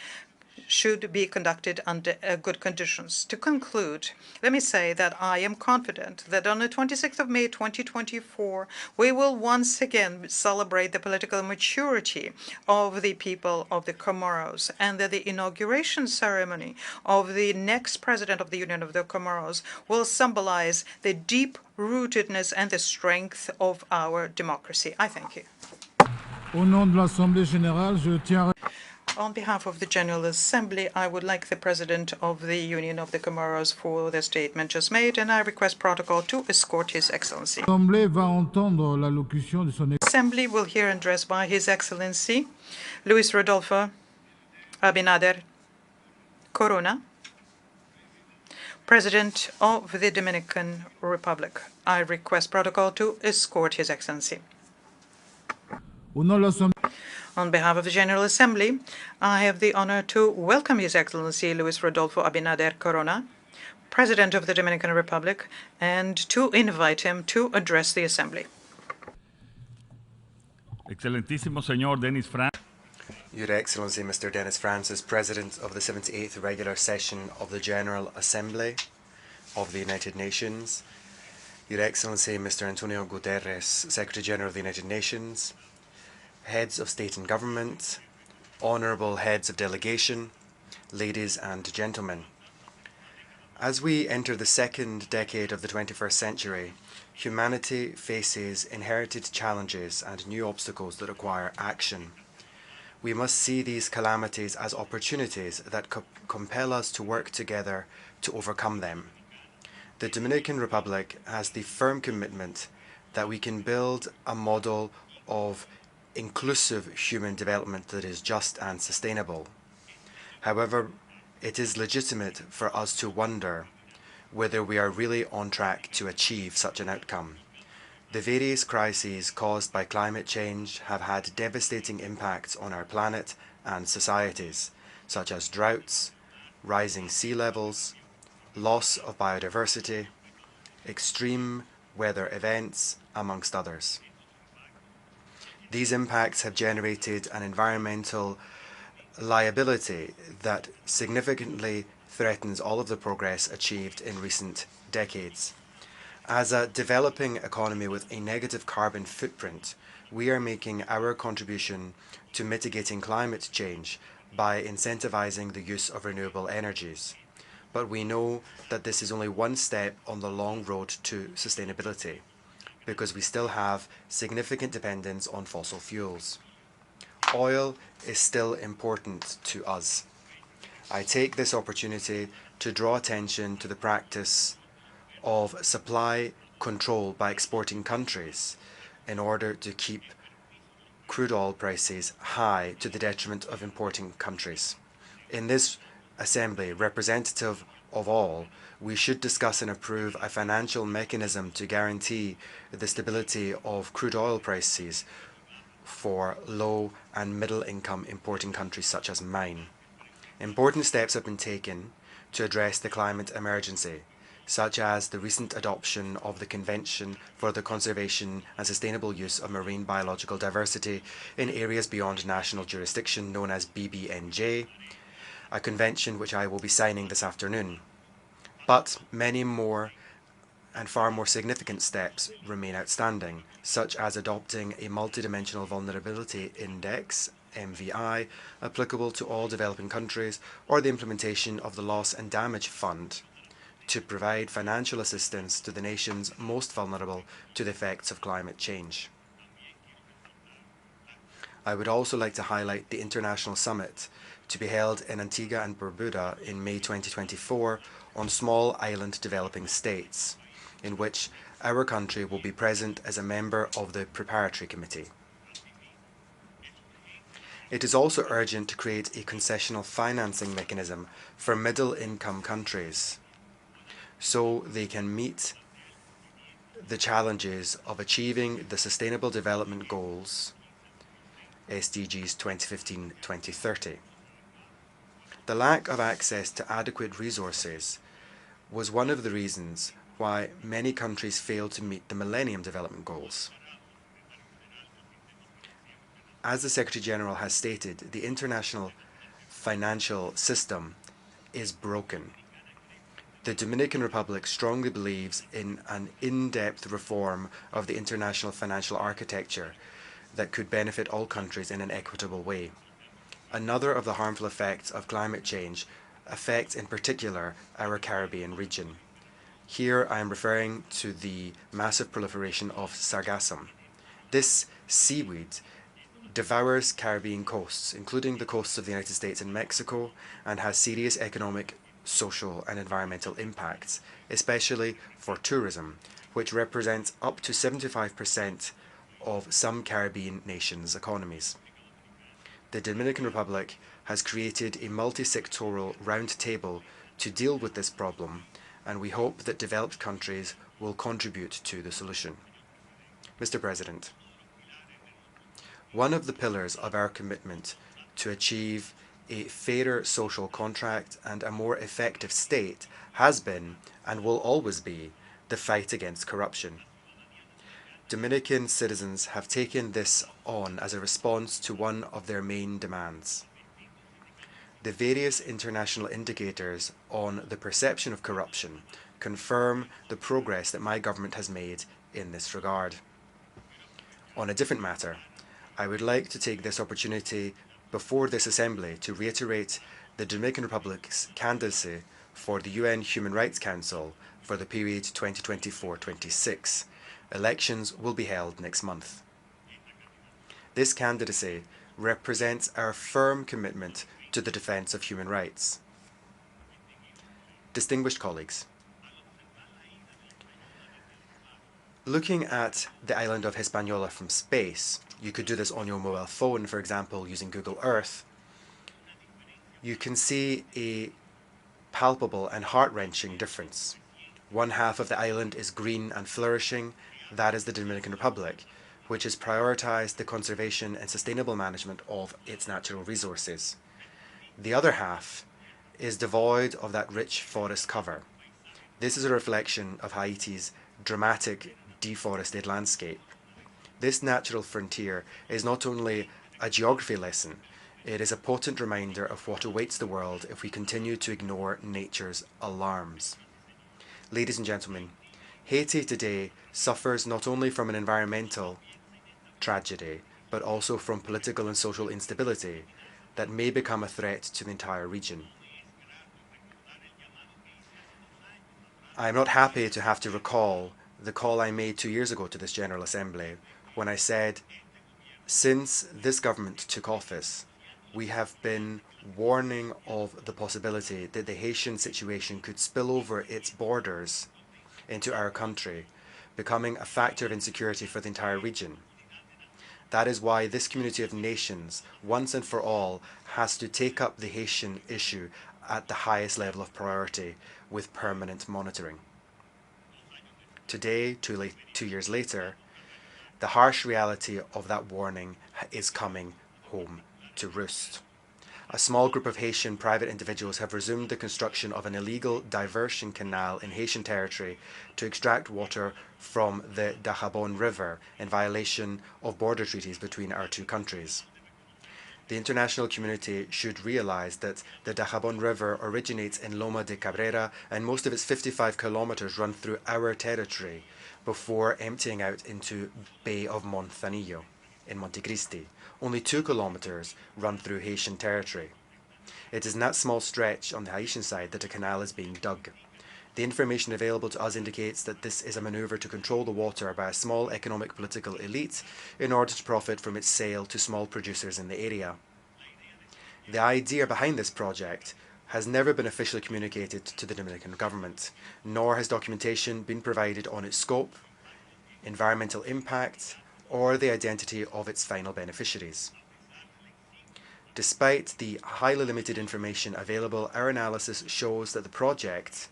should be conducted under good conditions. To conclude, let me say that I am confident that on the 26th of May 2024, we will once again celebrate the political maturity of the people of the Comoros, and that the inauguration ceremony of the next president of the Union of the Comoros will symbolize the deep rootedness and the strength of our democracy. I thank you. Au nom de l'Assemblée générale, je tiens On behalf of the General Assembly, I would like the President of the Union of the Comoros for the statement just made, and I request protocol to escort His Excellency. l'Assemblée va entendre l'allocution de son Assembly will hear an address by His Excellency Luis Rodolfo Abinader Corona, President of the Dominican Republic. I request protocol to escort His Excellency. Au nom de l'Assemblée On behalf of the General Assembly, I have the honor to welcome His Excellency Luis Rodolfo Abinader Corona, President of the Dominican Republic, and to invite him to address the Assembly. Excelentísimo señor Denis Francis. Your Excellency, Mr. Denis Francis, President of the 78th Regular Session of the General Assembly of the United Nations, Your Excellency, Mr. Antonio Guterres, Secretary General of the United Nations, Heads of State and Government, Honourable Heads of Delegation, ladies and gentlemen. As we enter the second decade of the 21st century, humanity faces inherited challenges and new obstacles that require action. We must see these calamities as opportunities that compel us to work together to overcome them. The Dominican Republic has the firm commitment that we can build a model of inclusive human development that is just and sustainable. However, it is legitimate for us to wonder whether we are really on track to achieve such an outcome. The various crises caused by climate change have had devastating impacts on our planet and societies, such as droughts, rising sea levels, loss of biodiversity, extreme weather events, amongst others. These impacts have generated an environmental liability that significantly threatens all of the progress achieved in recent decades. As a developing economy with a negative carbon footprint, we are making our contribution to mitigating climate change by incentivizing the use of renewable energies. But we know that this is only one step on the long road to sustainability, because we still have significant dependence on fossil fuels. Oil is still important to us. I take this opportunity to draw attention to the practice of supply control by exporting countries in order to keep crude oil prices high to the detriment of importing countries. In this Assembly, representative of all, we should discuss and approve a financial mechanism to guarantee the stability of crude oil prices for low and middle income importing countries such as mine. Important steps have been taken to address the climate emergency, such as the recent adoption of the Convention for the Conservation and Sustainable Use of Marine Biological Diversity in Areas Beyond National Jurisdiction, known as BBNJ, a convention which I will be signing this afternoon. But many more and far more significant steps remain outstanding, such as adopting a multidimensional vulnerability index, MVI, applicable to all developing countries, or the implementation of the Loss and Damage Fund to provide financial assistance to the nations most vulnerable to the effects of climate change. I would also like to highlight the International Summit to be held in Antigua and Barbuda in May 2024 on small island developing states, in which our country will be present as a member of the Preparatory Committee. It is also urgent to create a concessional financing mechanism for middle-income countries so they can meet the challenges of achieving the Sustainable Development Goals, SDGs 2015-2030. The lack of access to adequate resources was one of the reasons why many countries failed to meet the Millennium Development Goals. As the Secretary General has stated, the international financial system is broken. The Dominican Republic strongly believes in an in-depth reform of the international financial architecture that could benefit all countries in an equitable way. Another of the harmful effects of climate change affects in particular our Caribbean region. Here I am referring to the massive proliferation of sargassum. This seaweed devours Caribbean coasts, including the coasts of the United States and Mexico, and has serious economic, social and environmental impacts, especially for tourism, which represents up to 75% of some Caribbean nations' economies. The Dominican Republic has created a multi-sectoral roundtable to deal with this problem, and we hope that developed countries will contribute to the solution. Mr. President, one of the pillars of our commitment to achieve a fairer social contract and a more effective state has been, and will always be, the fight against corruption. Dominican citizens have taken this on as a response to one of their main demands. The various international indicators on the perception of corruption confirm the progress that my government has made in this regard. On a different matter, I would like to take this opportunity before this Assembly to reiterate the Dominican Republic's candidacy for the UN Human Rights Council for the period 2024-26. Elections will be held next month. This candidacy represents our firm commitment to the defence of human rights. Distinguished colleagues, looking at the island of Hispaniola from space, you could do this on your mobile phone, for example, using Google Earth, you can see a palpable and heart-wrenching difference. One half of the island is green and flourishing. That is the Dominican Republic, which has prioritized the conservation and sustainable management of its natural resources. The other half is devoid of that rich forest cover. This is a reflection of Haiti's dramatic deforested landscape. This natural frontier is not only a geography lesson, it is a potent reminder of what awaits the world if we continue to ignore nature's alarms. Ladies and gentlemen, Haiti today suffers not only from an environmental tragedy, but also from political and social instability that may become a threat to the entire region. I am not happy to have to recall the call I made 2 years ago to this General Assembly when I said, since this government took office, we have been warning of the possibility that the Haitian situation could spill over its borders into our country, becoming a factor of insecurity for the entire region. That is why this community of nations, once and for all, has to take up the Haitian issue at the highest level of priority with permanent monitoring. Today, 2 years later, the harsh reality of that warning is coming home to roost. A small group of Haitian private individuals have resumed the construction of an illegal diversion canal in Haitian territory to extract water from the Dajabon River in violation of border treaties between our two countries. The international community should realize that the Dajabon River originates in Loma de Cabrera and most of its 55 kilometers run through our territory before emptying out into Bay of Montanillo in Montecristi. Only 2 kilometers run through Haitian territory. It is in that small stretch on the Haitian side that a canal is being dug. The information available to us indicates that this is a maneuver to control the water by a small economic political elite in order to profit from its sale to small producers in the area. The idea behind this project has never been officially communicated to the Dominican government, nor has documentation been provided on its scope, environmental impact, or the identity of its final beneficiaries. Despite the highly limited information available, our analysis shows that the project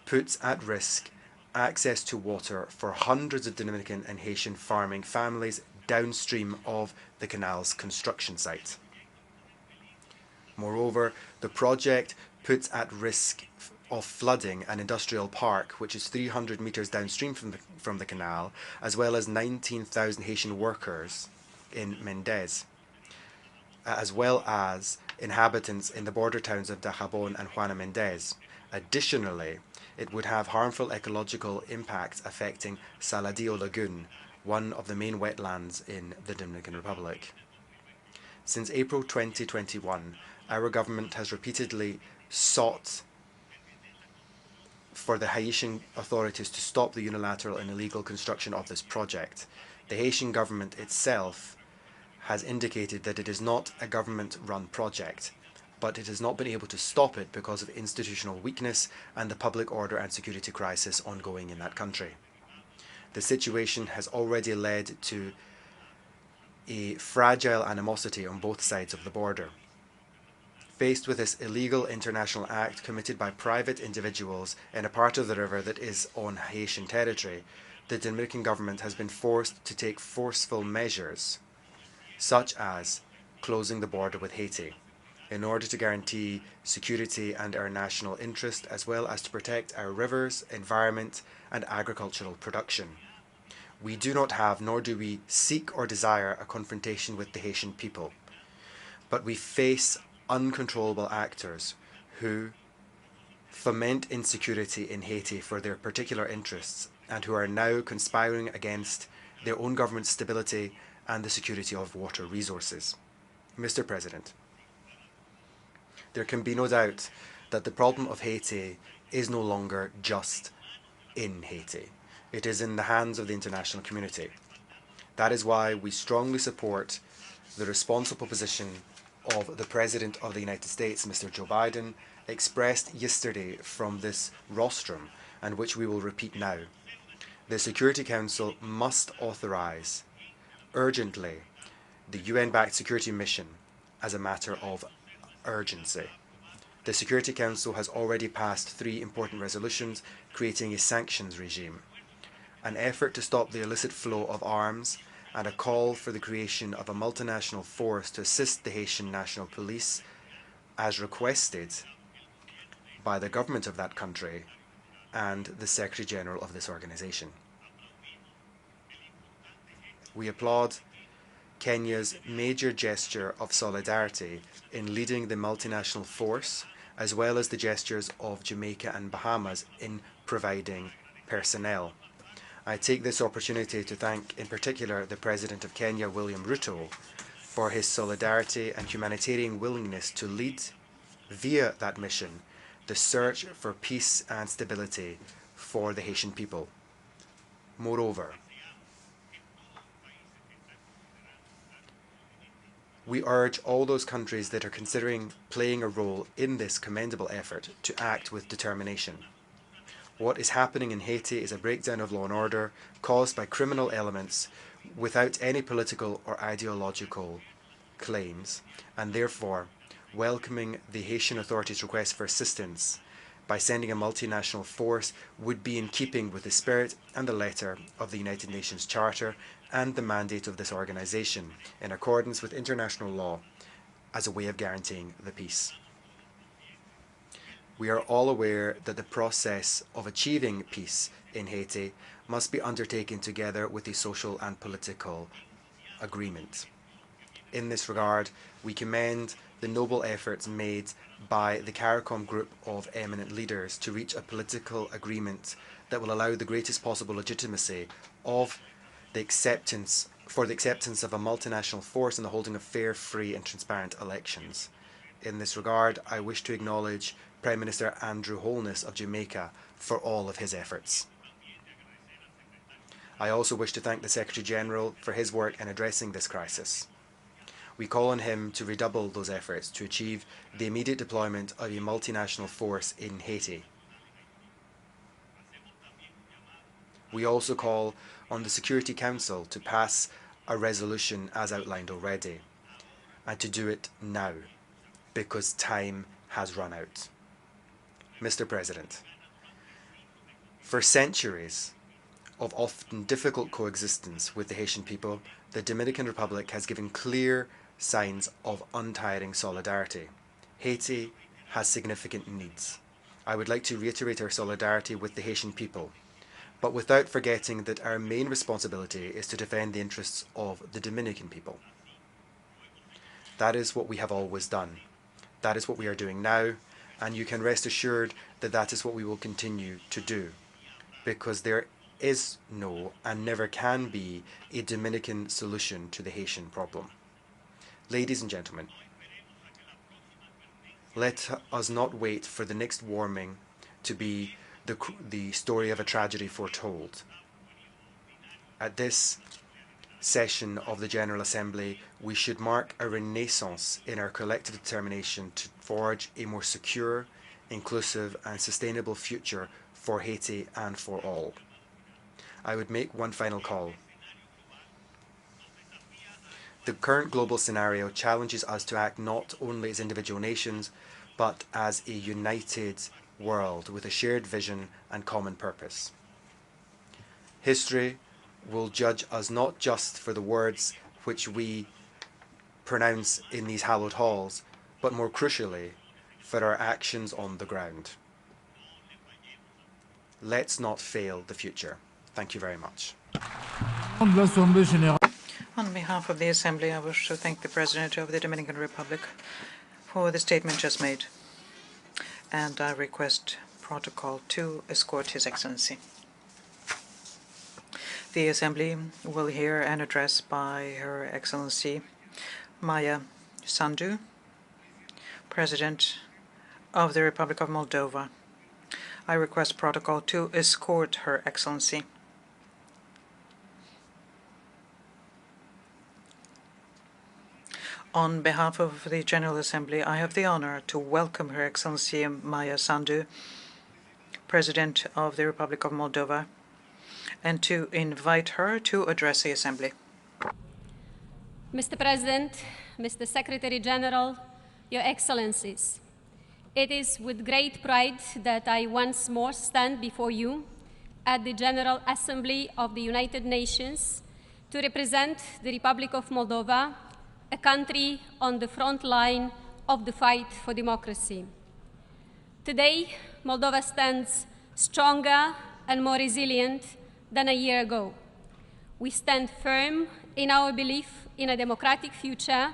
puts at risk access to water for hundreds of Dominican and Haitian farming families downstream of the canal's construction site. Moreover, the project puts at risk of flooding an industrial park which is 300 meters downstream from the canal, as well as 19,000 Haitian workers in Mendez, as well as inhabitants in the border towns of Dajabon and Juana Mendez. Additionally, it would have harmful ecological impacts affecting Saladillo Lagoon, one of the main wetlands in the Dominican Republic. Since April 2021, our government has repeatedly sought for the Haitian authorities to stop the unilateral and illegal construction of this project. The Haitian government itself has indicated that it is not a government-run project, but it has not been able to stop it because of institutional weakness and the public order and security crisis ongoing in that country. The situation has already led to a fragile animosity on both sides of the border. Faced with this illegal international act committed by private individuals in a part of the river that is on Haitian territory, the Dominican government has been forced to take forceful measures, such as closing the border with Haiti, in order to guarantee security and our national interest, as well as to protect our rivers, environment, and agricultural production. We do not have, nor do we seek or desire, a confrontation with the Haitian people, but we face uncontrollable actors who foment insecurity in Haiti for their particular interests and who are now conspiring against their own government's stability and the security of water resources. Mr. President, there can be no doubt that the problem of Haiti is no longer just in Haiti. It is in the hands of the international community. That is why we strongly support the responsible position of the President of the United States, Mr. Joe Biden, expressed yesterday from this rostrum, and which we will repeat now. The Security Council must authorize urgently the UN-backed security mission as a matter of urgency. The Security Council has already passed 3 important resolutions creating a sanctions regime, an effort to stop the illicit flow of arms, and a call for the creation of a multinational force to assist the Haitian National Police as requested by the government of that country and the Secretary General of this organization. We applaud Kenya's major gesture of solidarity in leading the multinational force, as well as the gestures of Jamaica and Bahamas in providing personnel. I take this opportunity to thank in particular the President of Kenya, William Ruto, for his solidarity and humanitarian willingness to lead, via that mission, the search for peace and stability for the Haitian people. Moreover, we urge all those countries that are considering playing a role in this commendable effort to act with determination. What is happening in Haiti is a breakdown of law and order caused by criminal elements without any political or ideological claims, and therefore welcoming the Haitian authorities' request for assistance by sending a multinational force would be in keeping with the spirit and the letter of the United Nations Charter and the mandate of this organization, in accordance with international law, as a way of guaranteeing the peace. We are all aware that the process of achieving peace in Haiti must be undertaken together with a social and political agreement. In this regard, we commend the noble efforts made by the CARICOM group of eminent leaders to reach a political agreement that will allow the greatest possible legitimacy of the acceptance of a multinational force and the holding of fair, free and transparent elections. In this regard, I wish to acknowledge Prime Minister Andrew Holness of Jamaica for all of his efforts. I also wish to thank the Secretary General for his work in addressing this crisis. We call on him to redouble those efforts to achieve the immediate deployment of a multinational force in Haiti. We also call on the Security Council to pass a resolution as outlined already, and to do it now, because time has run out. Mr. President, for centuries of often difficult coexistence with the Haitian people, the Dominican Republic has given clear signs of untiring solidarity. Haiti has significant needs. I would like to reiterate our solidarity with the Haitian people, but without forgetting that our main responsibility is to defend the interests of the Dominican people. That is what we have always done. That is what we are doing now, and you can rest assured that that is what we will continue to do, because there is no and never can be a Dominican solution to the Haitian problem. Ladies and gentlemen, let us not wait for the next warming to be the story of a tragedy foretold. At this session of the General Assembly, we should mark a renaissance in our collective determination to forge a more secure, inclusive and sustainable future for Haiti and for all. I would make one final call. The current global scenario challenges us to act not only as individual nations, but as a united world with a shared vision and common purpose. History will judge us not just for the words which we pronounce in these hallowed halls, but more crucially, for our actions on the ground. Let's not fail the future. Thank you very much. On behalf of the Assembly, I wish to thank the President of the Dominican Republic for the statement just made, and I request Protocol to escort His Excellency. The Assembly will hear an address by Her Excellency Maya Sandu, President of the Republic of Moldova. I request Protocol to escort Her Excellency. On behalf of the General Assembly, I have the honor to welcome Her Excellency Maya Sandu, President of the Republic of Moldova, and to invite her to address the Assembly. Mr. President, Mr. Secretary General, Your Excellencies, it is with great pride that I once more stand before you at the General Assembly of the United Nations to represent the Republic of Moldova, a country on the front line of the fight for democracy. Today, Moldova stands stronger and more resilient than a year ago. We stand firm in our belief in a democratic future,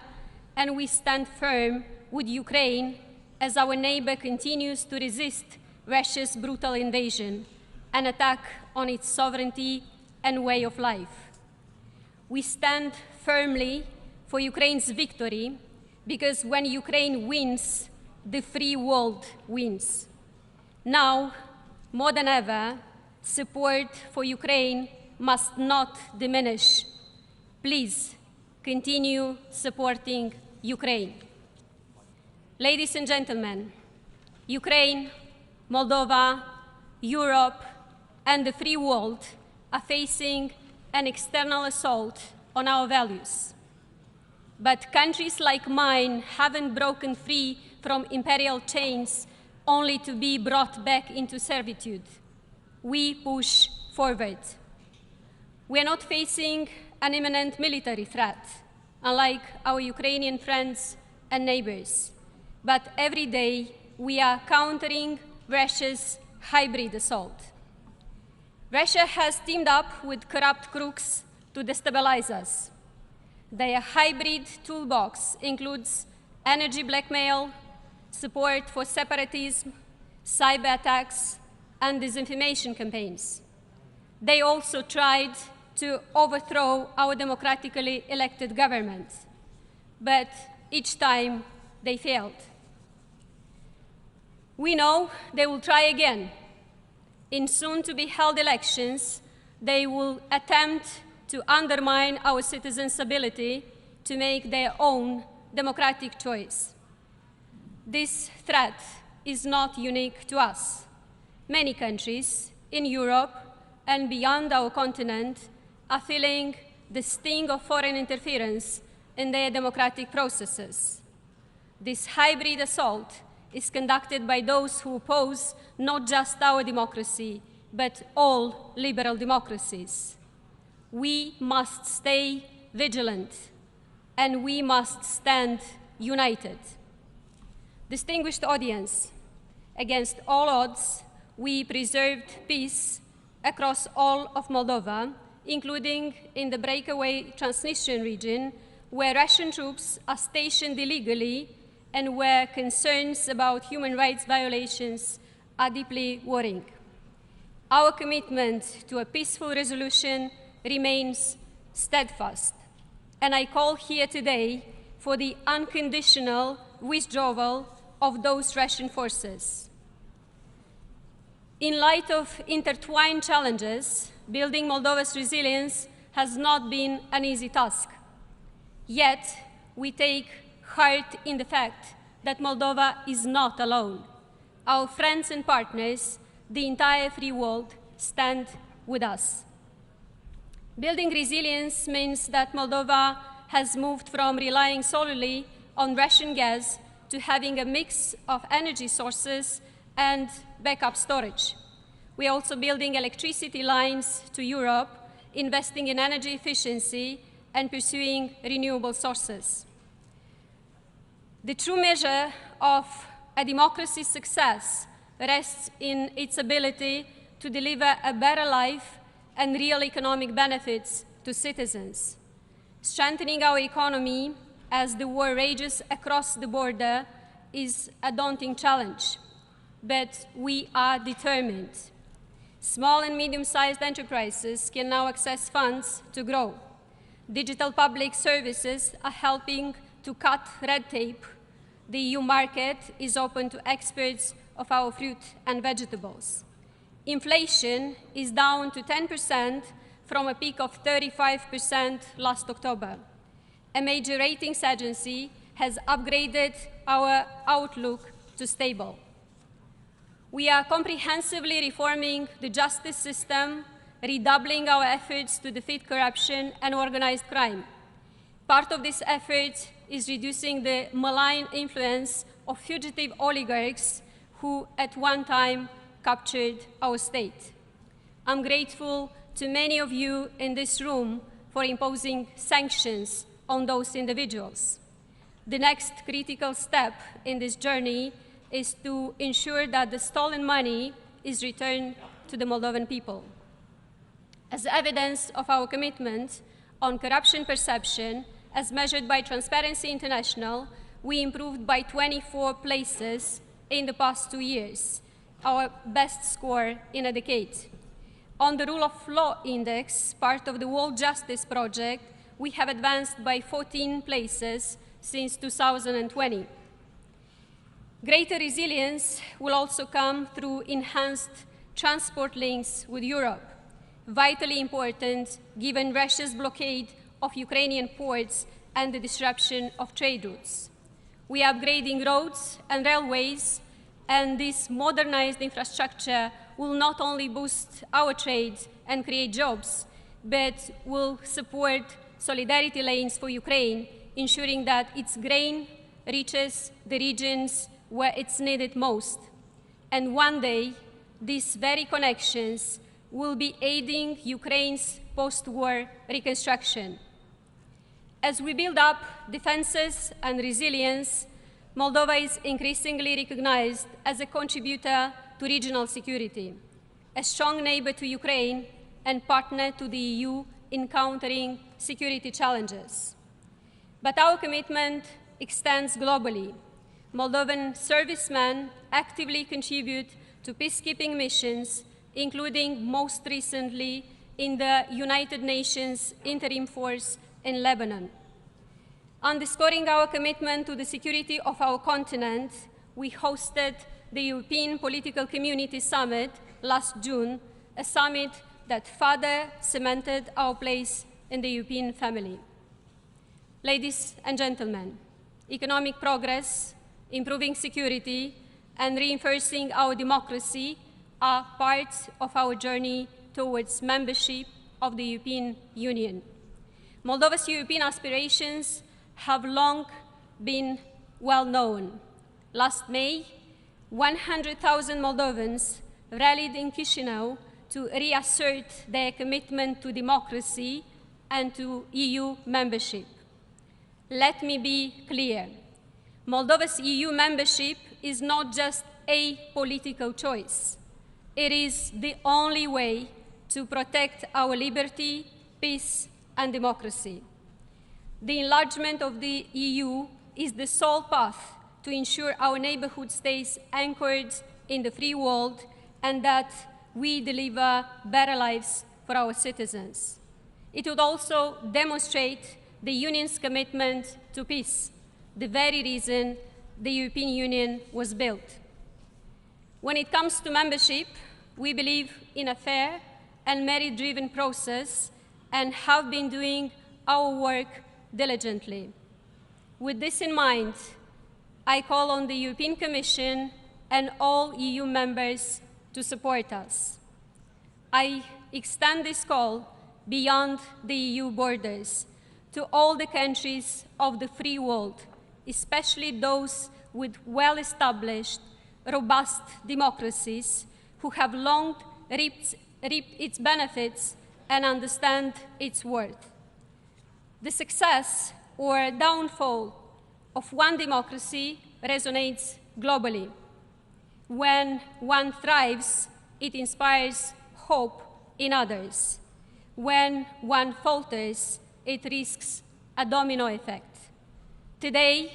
and we stand firm with Ukraine as our neighbor continues to resist Russia's brutal invasion, an attack on its sovereignty and way of life. We stand firmly for Ukraine's victory, because when Ukraine wins, the free world wins. Now, more than ever, support for Ukraine must not diminish. Please continue supporting Ukraine. Ladies and gentlemen, Ukraine, Moldova, Europe, and the free world are facing an external assault on our values. But countries like mine haven't broken free from imperial chains only to be brought back into servitude. We push forward. We are not facing an imminent military threat, unlike our Ukrainian friends and neighbors. But every day, we are countering Russia's hybrid assault. Russia has teamed up with corrupt crooks to destabilize us. Their hybrid toolbox includes energy blackmail, support for separatism, cyber attacks, and disinformation campaigns. They also tried to overthrow our democratically elected government, but each time they failed. We know they will try again. In soon-to-be-held elections, they will attempt to undermine our citizens' ability to make their own democratic choice. This threat is not unique to us. Many countries in Europe and beyond our continent are feeling the sting of foreign interference in their democratic processes. This hybrid assault is conducted by those who oppose not just our democracy, but all liberal democracies. We must stay vigilant, and we must stand united. Distinguished audience, against all odds, we preserved peace across all of Moldova, including in the breakaway Transnistrian region, where Russian troops are stationed illegally and where concerns about human rights violations are deeply worrying. Our commitment to a peaceful resolution remains steadfast, and I call here today for the unconditional withdrawal of those Russian forces. In light of intertwined challenges, building Moldova's resilience has not been an easy task. Yet, we take heart in the fact that Moldova is not alone. Our friends and partners, the entire free world, stand with us. Building resilience means that Moldova has moved from relying solely on Russian gas to having a mix of energy sources and backup storage. We are also building electricity lines to Europe, investing in energy efficiency, and pursuing renewable sources. The true measure of a democracy's success rests in its ability to deliver a better life and real economic benefits to citizens. Strengthening our economy as the war rages across the border is a daunting challenge, but we are determined. Small and medium-sized enterprises can now access funds to grow. Digital public services are helping to cut red tape. The EU market is open to exports of our fruit and vegetables. Inflation is down to 10% from a peak of 35% last October. A major ratings agency has upgraded our outlook to stable. We are comprehensively reforming the justice system, redoubling our efforts to defeat corruption and organized crime. Part of this effort is reducing the malign influence of fugitive oligarchs who at one time captured our state. I'm grateful to many of you in this room for imposing sanctions on those individuals. The next critical step in this journey is to ensure that the stolen money is returned to the Moldovan people. As evidence of our commitment on corruption perception, as measured by Transparency International, we improved by 24 places in the past 2 years, our best score in a decade. On the Rule of Law Index, part of the World Justice Project, we have advanced by 14 places since 2020. Greater resilience will also come through enhanced transport links with Europe, vitally important given Russia's blockade of Ukrainian ports and the disruption of trade routes. We are upgrading roads and railways, and this modernized infrastructure will not only boost our trade and create jobs, but will support solidarity lanes for Ukraine, ensuring that its grain reaches the regions where it's needed most. And one day, these very connections will be aiding Ukraine's post-war reconstruction. As we build up defenses and resilience, Moldova is increasingly recognized as a contributor to regional security, a strong neighbor to Ukraine and partner to the EU in countering security challenges. But our commitment extends globally. Moldovan servicemen actively contribute to peacekeeping missions, including most recently in the United Nations Interim Force in Lebanon. Underscoring our commitment to the security of our continent, we hosted the European Political Community Summit last June, a summit that further cemented our place in the European family. Ladies and gentlemen, economic progress, improving security, and reinforcing our democracy are parts of our journey towards membership of the European Union. Moldova's European aspirations have long been well known. Last May, 100,000 Moldovans rallied in Chisinau to reassert their commitment to democracy and to EU membership. Let me be clear. Moldova's EU membership is not just a political choice. It is the only way to protect our liberty, peace, and democracy. The enlargement of the EU is the sole path to ensure our neighborhood stays anchored in the free world and that we deliver better lives for our citizens. It would also demonstrate the Union's commitment to peace, the very reason the European Union was built. When it comes to membership, we believe in a fair and merit-driven process and have been doing our work diligently. With this in mind, I call on the European Commission and all EU members to support us. I extend this call beyond the EU borders to all the countries of the free world, especially those with well-established, robust democracies who have long reaped its benefits and understand its worth. The success or downfall of one democracy resonates globally. When one thrives, it inspires hope in others. When one falters, it risks a domino effect. Today,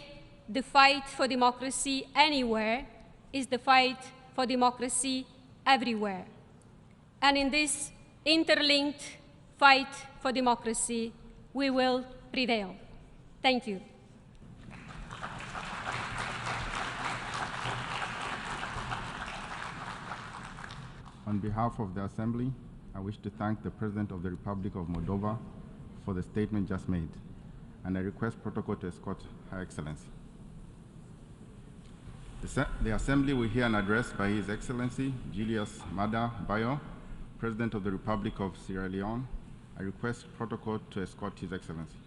the fight for democracy anywhere is the fight for democracy everywhere. And in this interlinked fight for democracy, we will prevail. Thank you. On behalf of the Assembly, I wish to thank the President of the Republic of Moldova for the statement just made, and I request protocol to escort Her Excellency. The Assembly will hear an address by His Excellency Julius Maada Bio, President of the Republic of Sierra Leone. I request protocol to escort His Excellency.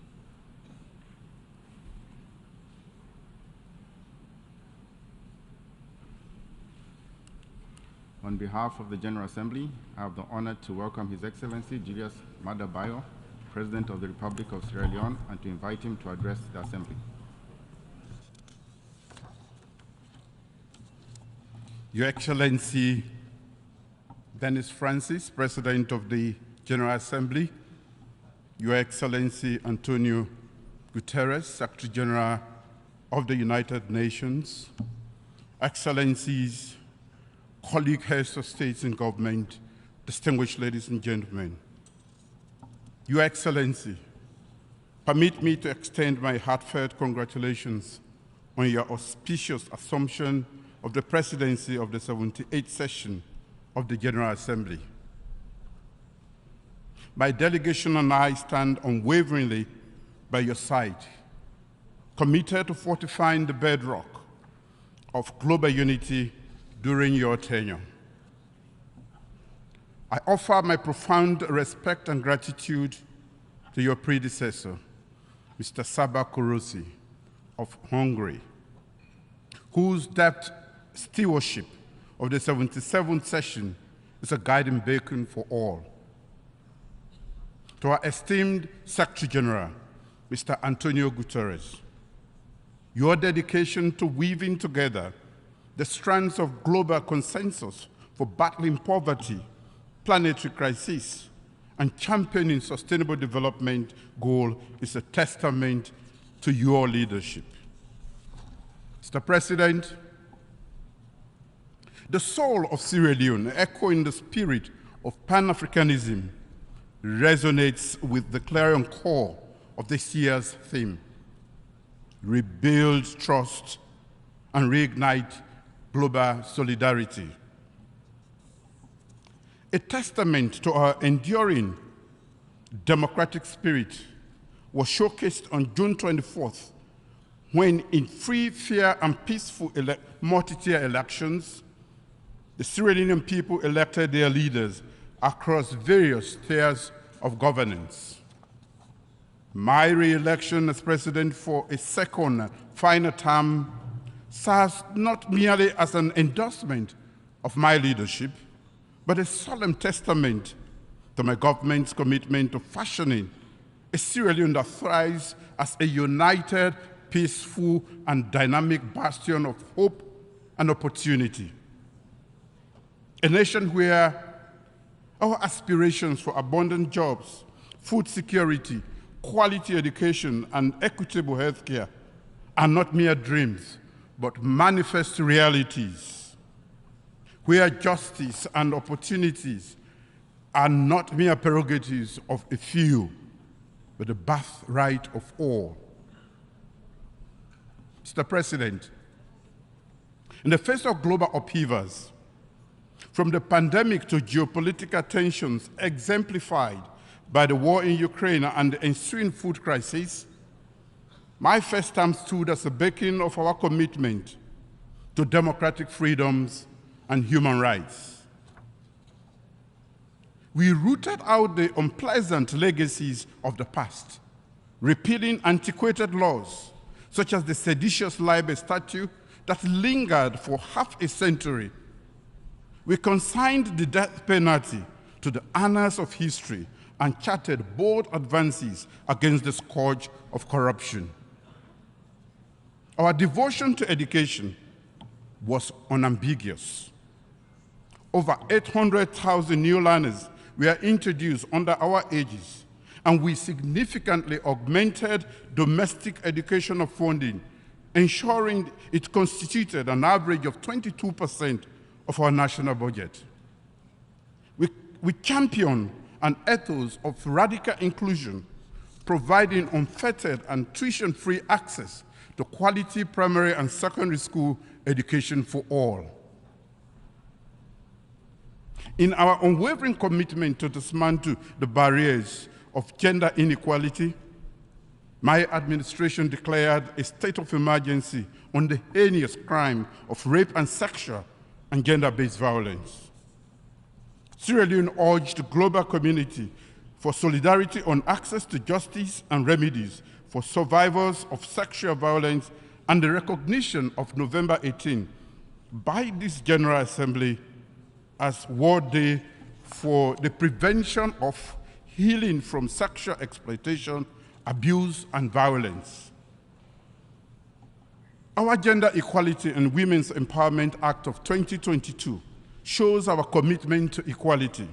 On behalf of the General Assembly, I have the honor to welcome His Excellency Julius Maada Bio, President of the Republic of Sierra Leone, and to invite him to address the Assembly. Your Excellency Denis Francis, President of the General Assembly, Your Excellency Antonio Guterres, Secretary General of the United Nations, Excellencies, colleague heads of states and government, distinguished ladies and gentlemen. Your Excellency, permit me to extend my heartfelt congratulations on your auspicious assumption of the presidency of the 78th session of the General Assembly. My delegation and I stand unwaveringly by your side, committed to fortifying the bedrock of global unity during your tenure. I offer my profound respect and gratitude to your predecessor, Mr. Saba Kurusi of Hungary, whose deft stewardship of the 77th session is a guiding beacon for all. To our esteemed Secretary General, Mr. Antonio Guterres, your dedication to weaving together the strands of global consensus for battling poverty, planetary crisis, and championing sustainable development goal is a testament to your leadership. Mr. President, the soul of Sierra Leone, echoing the spirit of Pan-Africanism, resonates with the clarion call of this year's theme: rebuild trust and reignite global solidarity. A testament to our enduring democratic spirit was showcased on June 24th, when in free, fair, and peaceful multi-tier elections, the Sierra Leonean people elected their leaders across various tiers of governance. My re-election as president for a second final term serves not merely as an endorsement of my leadership, but a solemn testament to my government's commitment to fashioning a Sierra Leone that thrives as a united, peaceful, and dynamic bastion of hope and opportunity. A nation where our aspirations for abundant jobs, food security, quality education, and equitable healthcare are not mere dreams, but manifest realities, where justice and opportunities are not mere prerogatives of a few, but the birthright of all. Mr. President, in the face of global upheavals, from the pandemic to geopolitical tensions exemplified by the war in Ukraine and the ensuing food crisis, my first term stood as a beacon of our commitment to democratic freedoms and human rights. We rooted out the unpleasant legacies of the past, repealing antiquated laws such as the seditious libel statute that lingered for half a century. We consigned the death penalty to the annals of history and charted bold advances against the scourge of corruption. Our devotion to education was unambiguous. Over 800,000 new learners were introduced under our aegis, and we significantly augmented domestic educational funding, ensuring it constituted an average of 22% of our national budget. We championed an ethos of radical inclusion, providing unfettered and tuition-free access to quality primary and secondary school education for all. In our unwavering commitment to dismantle the barriers of gender inequality, my administration declared a state of emergency on the heinous crime of rape and sexual and gender-based violence. Sierra Leone urged the global community for solidarity on access to justice and remedies for survivors of sexual violence and the recognition of November 18 by this General Assembly as World Day for the prevention of healing from sexual exploitation, abuse, and violence. Our Gender Equality and Women's Empowerment Act of 2022 shows our commitment to equality.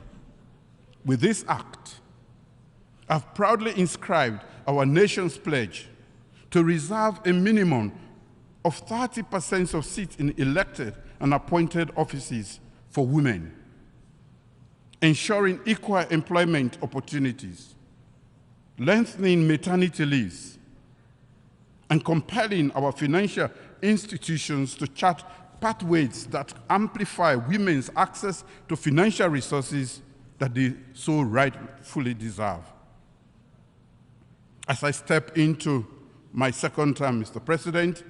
With this act, I've proudly inscribed our nation's pledge to reserve a minimum of 30% of seats in elected and appointed offices for women, ensuring equal employment opportunities, lengthening maternity leaves, and compelling our financial institutions to chart pathways that amplify women's access to financial resources that they so rightfully deserve. As I step into my second term, Mr. President,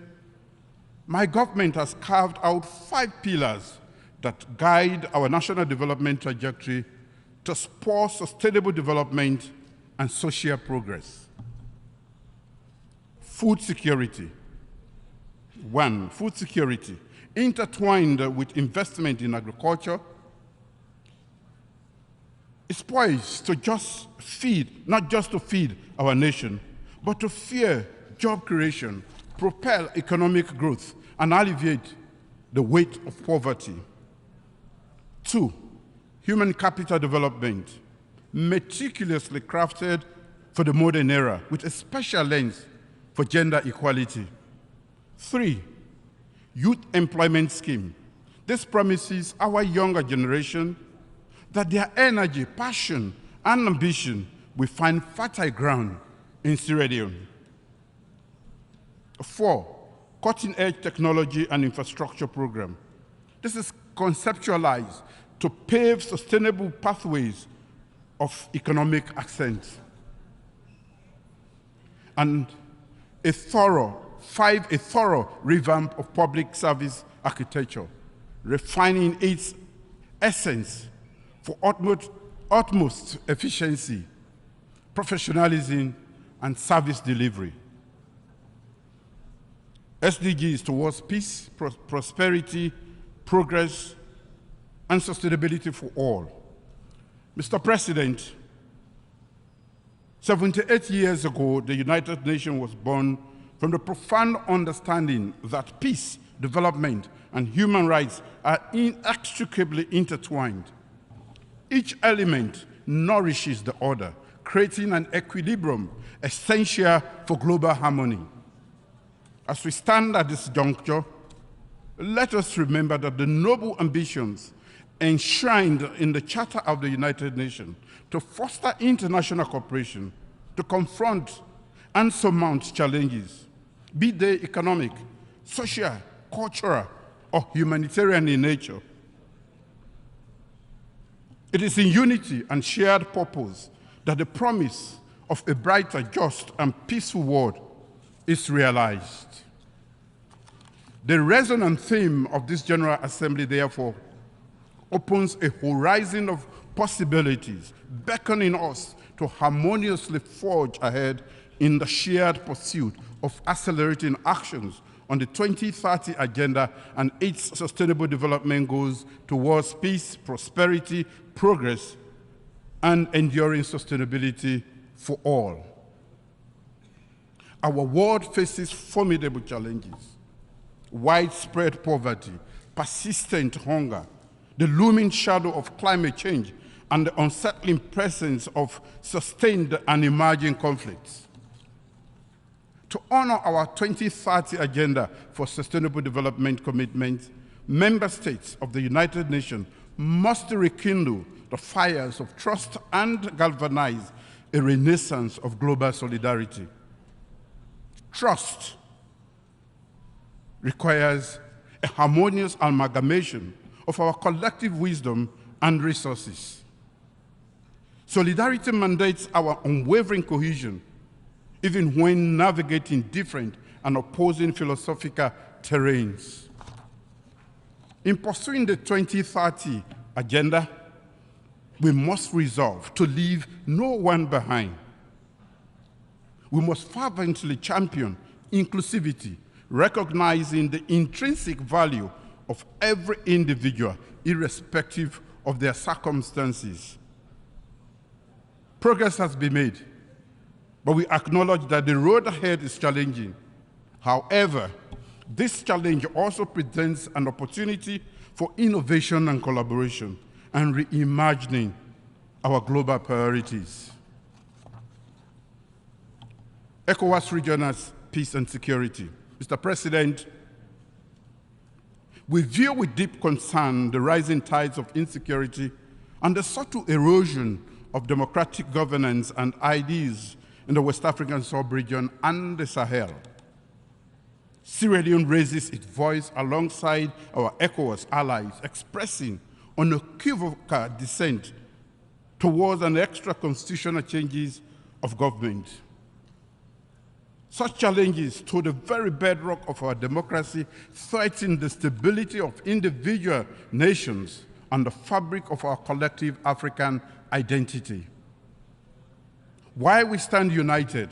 my government has carved out 5 pillars that guide our national development trajectory to spur sustainable development and social progress. Food security. One, food security, intertwined with investment in agriculture, is poised to just feed, not just to feed our nation, but to fuel job creation, propel economic growth, and alleviate the weight of poverty. Two, human capital development, meticulously crafted for the modern era with a special lens for gender equality. Three, youth employment scheme. This promises our younger generation that their energy, passion, and ambition will find fertile ground in Sierra Leone. Four, cutting-edge technology and infrastructure program. This is conceptualized to pave sustainable pathways of economic ascent. And a thorough revamp of public service architecture, refining its essence for utmost efficiency, professionalism, and service delivery. SDGs towards peace, prosperity, progress, and sustainability for all. Mr. President, 78 years ago, the United Nations was born from the profound understanding that peace, development, and human rights are inextricably intertwined. Each element nourishes the other, creating an equilibrium essential for global harmony. As we stand at this juncture, let us remember that the noble ambitions enshrined in the Charter of the United Nations to foster international cooperation, to confront and surmount challenges, be they economic, social, cultural, or humanitarian in nature. It is in unity and shared purpose that the promise of a brighter, just, and peaceful world is realized. The resonant theme of this General Assembly, therefore, opens a horizon of possibilities, beckoning us to harmoniously forge ahead in the shared pursuit of accelerating actions on the 2030 Agenda and its Sustainable Development Goals towards peace, prosperity, progress, and enduring sustainability for all. Our world faces formidable challenges: widespread poverty, persistent hunger, the looming shadow of climate change, and the unsettling presence of sustained and emerging conflicts. To honor our 2030 Agenda for Sustainable Development commitments, member states of the United Nations must rekindle the fires of trust and galvanize a renaissance of global solidarity. Trust requires a harmonious amalgamation of our collective wisdom and resources. Solidarity mandates our unwavering cohesion, even when navigating different and opposing philosophical terrains. In pursuing the 2030 Agenda, we must resolve to leave no one behind. We must fervently champion inclusivity, recognizing the intrinsic value of every individual, irrespective of their circumstances. Progress has been made, but we acknowledge that the road ahead is challenging. However, this challenge also presents an opportunity for innovation and collaboration and reimagining our global priorities. ECOWAS regional peace and security. Mr. President, we view with deep concern the rising tides of insecurity and the subtle erosion of democratic governance and ideas in the West African sub-region and the Sahel. Sierra Leone raises its voice alongside our ECOWAS allies, expressing unequivocal dissent towards an extra-constitutional changes of government. Such challenges to the very bedrock of our democracy threaten the stability of individual nations and the fabric of our collective African identity. Why we stand united?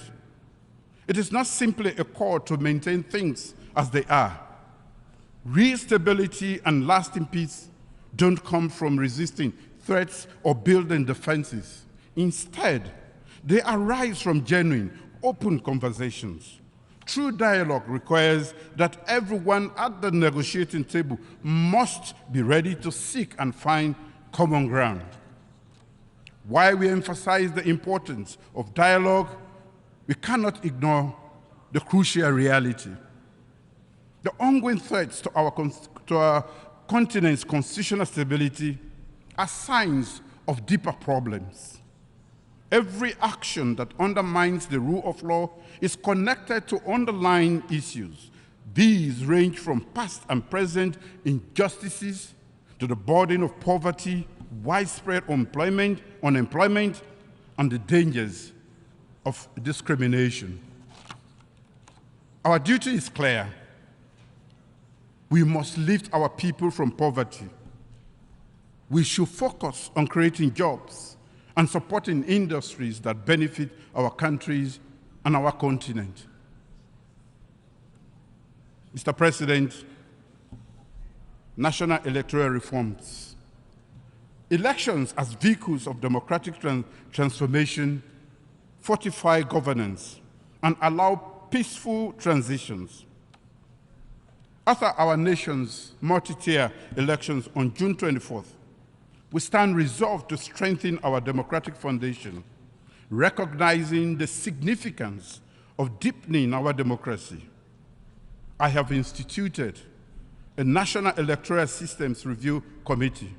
It is not simply a call to maintain things as they are. Real stability and lasting peace don't come from resisting threats or building defenses. Instead, they arise from genuine, open conversations. True dialogue requires that everyone at the negotiating table must be ready to seek and find common ground. Why we emphasize the importance of dialogue, we cannot ignore the crucial reality. The ongoing threats to our continent's constitutional stability are signs of deeper problems. Every action that undermines the rule of law is connected to underlying issues. These range from past and present injustices to the burden of poverty, widespread unemployment, and the dangers of discrimination. Our duty is clear. We must lift our people from poverty. We should focus on creating jobs and supporting industries that benefit our countries and our continent. Mr. President, national electoral reforms. Elections as vehicles of democratic transformation fortify governance and allow peaceful transitions. After our nation's multi-tier elections on June 24th, we stand resolved to strengthen our democratic foundation, recognizing the significance of deepening our democracy. I have instituted a National Electoral Systems Review Committee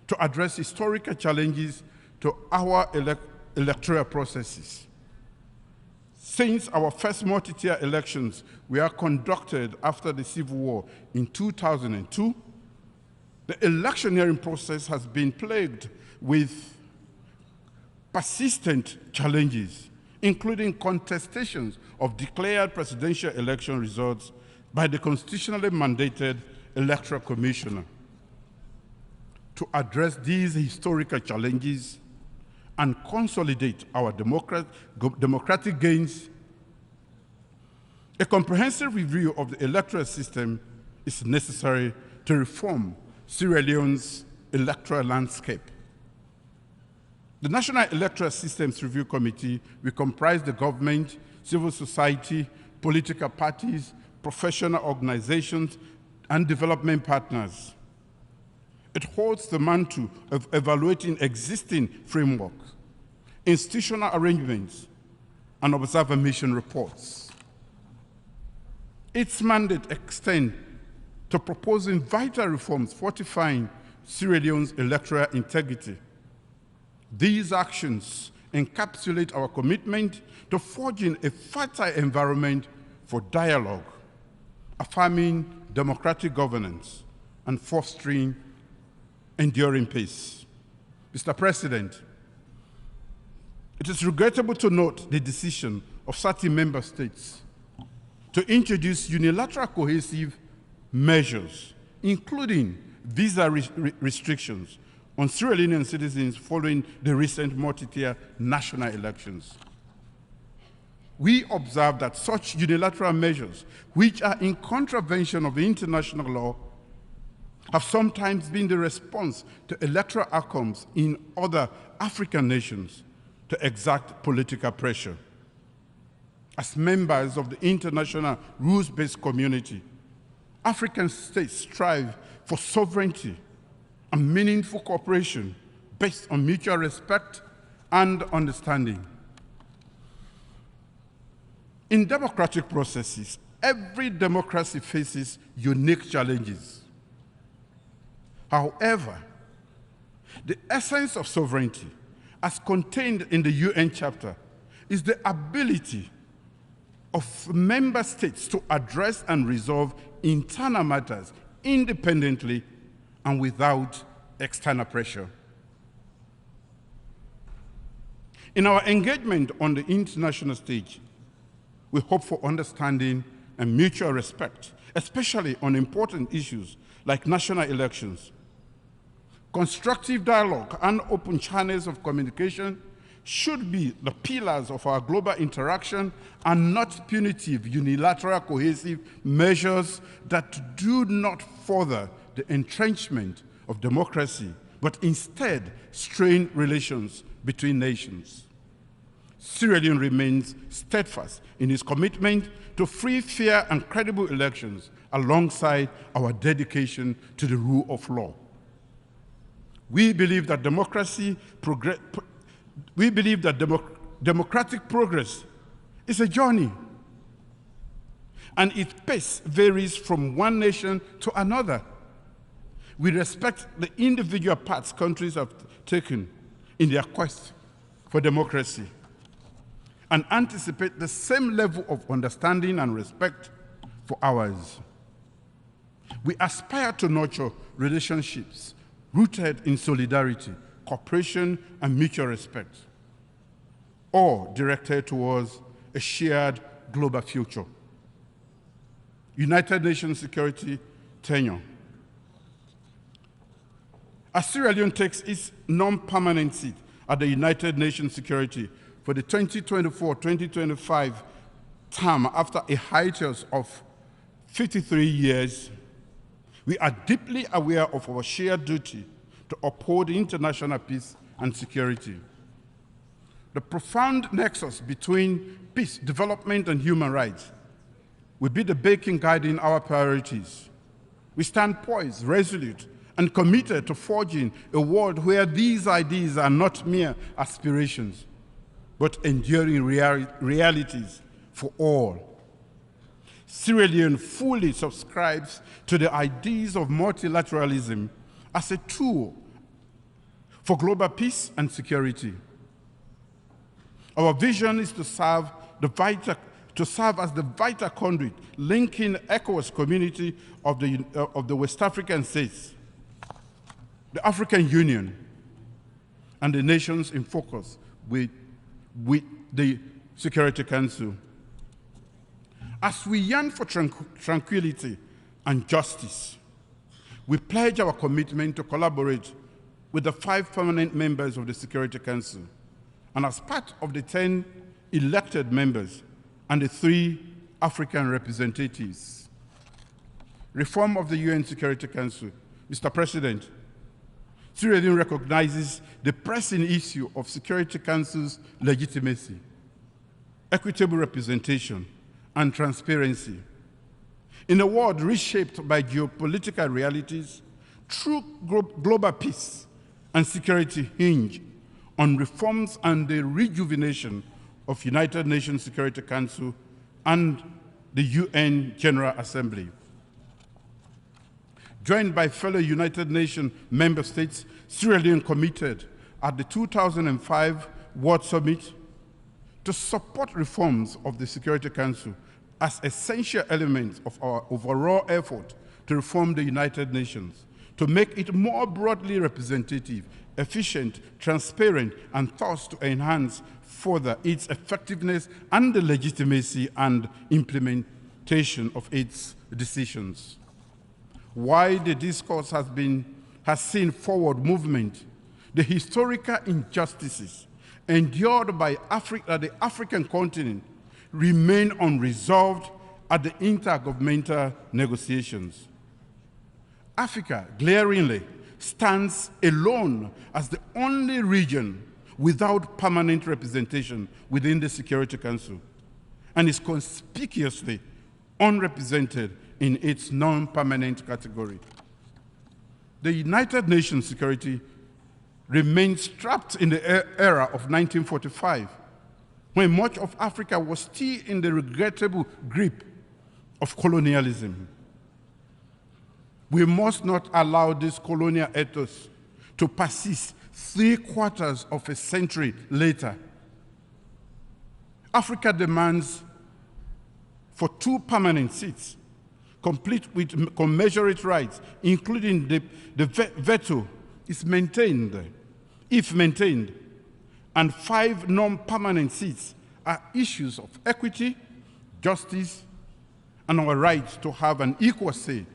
to address historical challenges to our electoral processes. Since our first multi-tier elections were conducted after the Civil War in 2002, the electioneering process has been plagued with persistent challenges, including contestations of declared presidential election results by the constitutionally mandated Electoral Commissioner. To address these historical challenges and consolidate our democratic gains, a comprehensive review of the electoral system is necessary to reform Sierra Leone's electoral landscape. The National Electoral Systems Review Committee will comprise the government, civil society, political parties, professional organizations, and development partners. It holds the mantle of evaluating existing frameworks, institutional arrangements, and observer mission reports. Its mandate extends to proposing vital reforms fortifying Sierra Leone's electoral integrity. These actions encapsulate our commitment to forging a fertile environment for dialogue, affirming democratic governance, and fostering enduring peace. Mr. President, it is regrettable to note the decision of certain member states to introduce unilateral cohesive measures, including visa restrictions on Sierra Leonean citizens following the recent multi-tier national elections. We observe that such unilateral measures, which are in contravention of international law, have sometimes been the response to electoral outcomes in other African nations to exert political pressure. As members of the international rules-based community, African states strive for sovereignty and meaningful cooperation based on mutual respect and understanding. In democratic processes, every democracy faces unique challenges. However, the essence of sovereignty, as contained in the UN Charter, is the ability of member states to address and resolve internal matters independently and without external pressure. In our engagement on the international stage, we hope for understanding and mutual respect, especially on important issues like national elections. constructive dialogue and open channels of communication should be the pillars of our global interaction and not punitive, unilateral, cohesive measures that do not further the entrenchment of democracy, but instead strain relations between nations. Sierra Leone remains steadfast in its commitment to free, fair, and credible elections alongside our dedication to the rule of law. We believe that democratic progress is a journey, and its pace varies from one nation to another. We respect the individual paths countries have taken in their quest for democracy and anticipate the same level of understanding and respect for ours. We aspire to nurture relationships rooted in solidarity, cooperation, and mutual respect, all directed towards a shared global future. United Nations Security tenure. As Sierra Leone takes its non-permanent seat at the United Nations Security for the 2024-2025 term after a hiatus of 53 years, we are deeply aware of our shared duty to uphold international peace and security. The profound nexus between peace, development, and human rights will be the beacon guiding our priorities. We stand poised, resolute, and committed to forging a world where these ideas are not mere aspirations, but enduring realities for all. Sierra Leone fully subscribes to the ideas of multilateralism as a tool for global peace and security. Our vision is to serve as the vital conduit linking the ECOWAS community of the West African states, the African Union, and the nations in focus with the Security Council. As we yearn for tranquility and justice, we pledge our commitment to collaborate with the 5 permanent members of the Security Council, and as part of the 10 elected members and the 3 African representatives. Reform of the UN Security Council. Mr. President, Sierra Leone recognizes the pressing issue of Security Council's legitimacy, equitable representation, and transparency. In a world reshaped by geopolitical realities, true global peace and security hinge on reforms and the rejuvenation of United Nations Security Council and the UN General Assembly. Joined by fellow United Nations member states, Sierra Leone committed at the 2005 World Summit to support reforms of the Security Council as essential elements of our overall effort to reform the United Nations, to make it more broadly representative, efficient, transparent, and thus to enhance further its effectiveness and the legitimacy and implementation of its decisions. While the discourse has seen forward movement, the historical injustices endured by the African continent remain unresolved at the intergovernmental negotiations. Africa, glaringly, stands alone as the only region without permanent representation within the Security Council and is conspicuously unrepresented in its non-permanent category. The United Nations security remains trapped in the era of 1945, when much of Africa was still in the regrettable grip of colonialism. We must not allow this colonial ethos to persist 3/4 of a century later. Africa demands for 2 permanent seats, complete with commensurate rights, including the veto, is maintained, if maintained, and 5 non-permanent seats are issues of equity, justice, and our right to have an equal say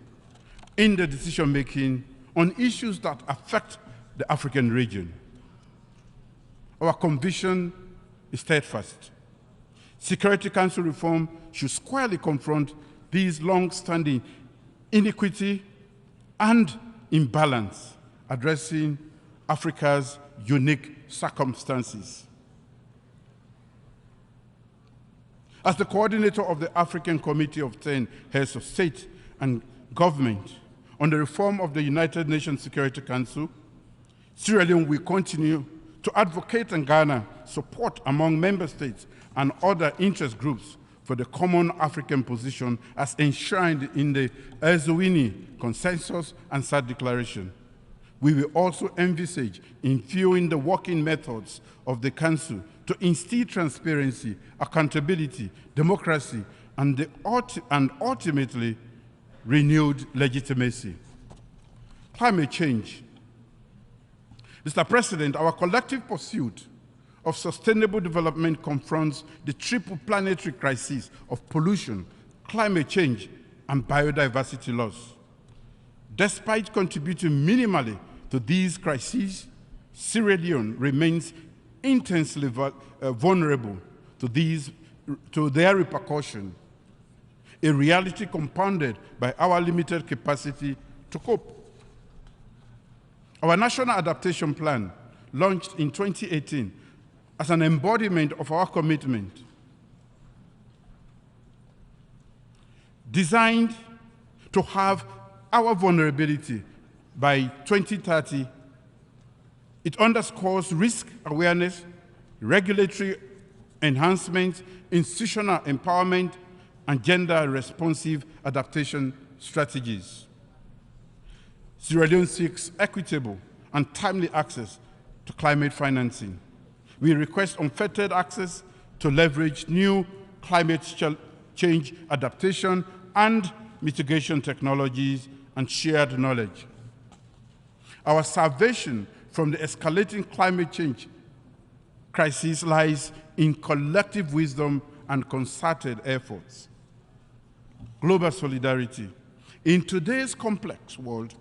in the decision-making on issues that affect the African region. Our conviction is steadfast. Security Council reform should squarely confront these long-standing inequity and imbalance, addressing Africa's unique circumstances. As the coordinator of the African Committee of 10 Heads of State and Government on the reform of the United Nations Security Council, Sierra Leone will continue to advocate and garner support among member states and other interest groups for the common African position as enshrined in the Eswatini Consensus and SADC Declaration. We will also envisage infusing the working methods of the Council to instill transparency, accountability, democracy, and ultimately renewed legitimacy. Climate change. Mr. President, our collective pursuit of sustainable development confronts the triple planetary crises of pollution, climate change, and biodiversity loss. Despite contributing minimally to these crises, Sierra Leone remains intensely vulnerable to their repercussions, a reality compounded by our limited capacity to cope. Our National Adaptation Plan, launched in 2018 as an embodiment of our commitment, designed to have our vulnerability by 2030, it underscores risk awareness, regulatory enhancement, institutional empowerment, and gender-responsive adaptation strategies. Sierra Leone seeks equitable and timely access to climate financing. We request unfettered access to leverage new climate change adaptation and mitigation technologies and shared knowledge. Our salvation from the escalating climate change crisis lies in collective wisdom and concerted efforts. Global solidarity. In today's complex world,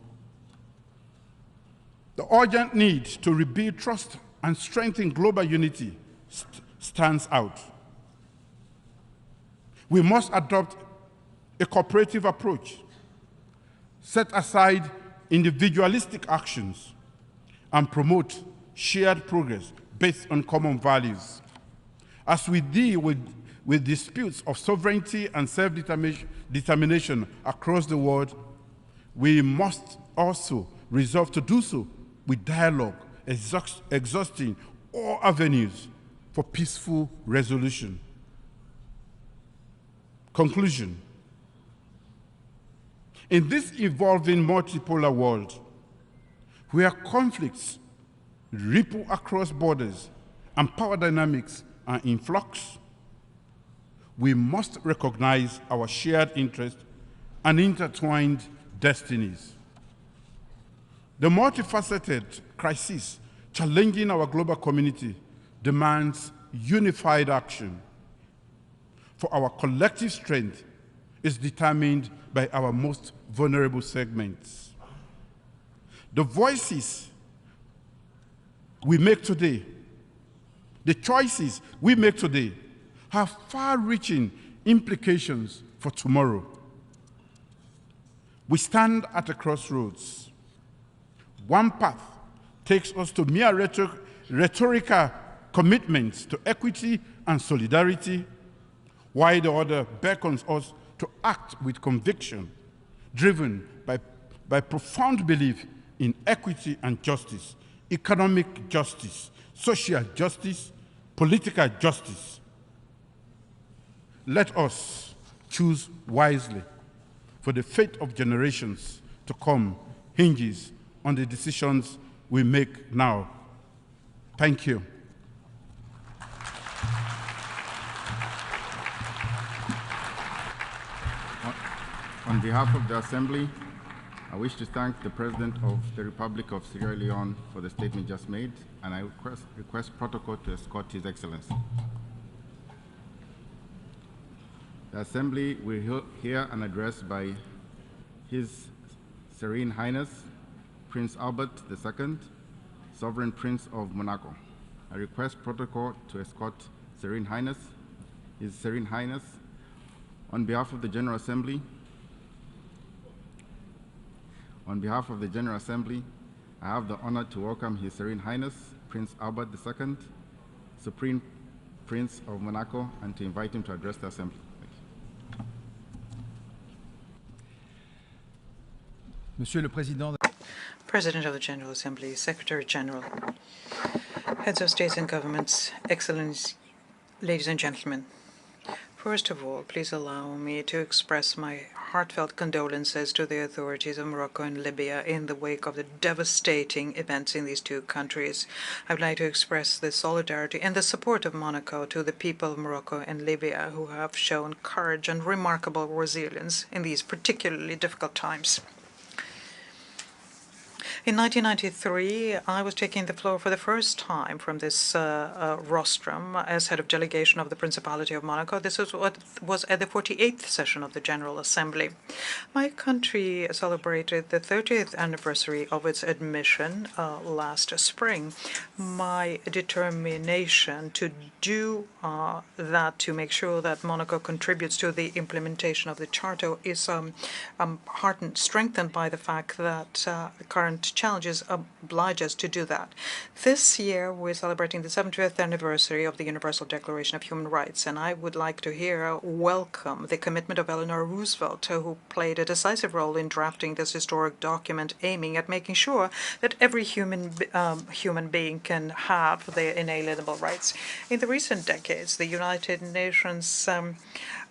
the urgent need to rebuild trust and strengthen global unity stands out. We must adopt a cooperative approach, set aside individualistic actions, and promote shared progress based on common values. As we deal with disputes of sovereignty and self-determination across the world, we must also resolve to do so with dialogue, exhausting all avenues for peaceful resolution. Conclusion. In this evolving multipolar world, where conflicts ripple across borders and power dynamics are in flux, we must recognize our shared interests and intertwined destinies. The multifaceted crisis challenging our global community demands unified action. For our collective strength is determined by our most vulnerable segments. The voices we make today, the choices we make today, have far-reaching implications for tomorrow. We stand at a crossroads. One path takes us to mere rhetorical commitments to equity and solidarity, while the other beckons us to act with conviction, driven by profound belief in equity and justice, economic justice, social justice, political justice. Let us choose wisely, for the fate of generations to come hinges on the decisions we make now. Thank you. On behalf of the Assembly, I wish to thank the President of the Republic of Sierra Leone for the statement just made, and I request protocol to escort His Excellency. The Assembly will hear an address by His Serene Highness, Prince Albert II, Sovereign Prince of Monaco. I request protocol to escort His Serene Highness, on behalf of the General Assembly. On behalf of the General Assembly, I have the honor to welcome His Serene Highness, Prince Albert II, Supreme Prince of Monaco, and to invite him to address the Assembly. Monsieur le Président. President of the General Assembly, Secretary General, Heads of States and Governments, Excellencies, ladies and gentlemen. First of all, please allow me to express my heartfelt condolences to the authorities of Morocco and Libya in the wake of the devastating events in these two countries. I would like to express the solidarity and the support of Monaco to the people of Morocco and Libya who have shown courage and remarkable resilience in these particularly difficult times. In 1993, I was taking the floor for the first time from this rostrum as head of delegation of the Principality of Monaco. This was what was at the 48th session of the General Assembly. My country celebrated the 30th anniversary of its admission last spring. My determination to do that, to make sure that Monaco contributes to the implementation of the Charter, is strengthened by the fact that the current challenges oblige us to do that. This year, we're celebrating the 75th anniversary of the Universal Declaration of Human Rights, and I would like to welcome the commitment of Eleanor Roosevelt, who played a decisive role in drafting this historic document, aiming at making sure that every human being can have their inalienable rights. In the recent decades, the United Nations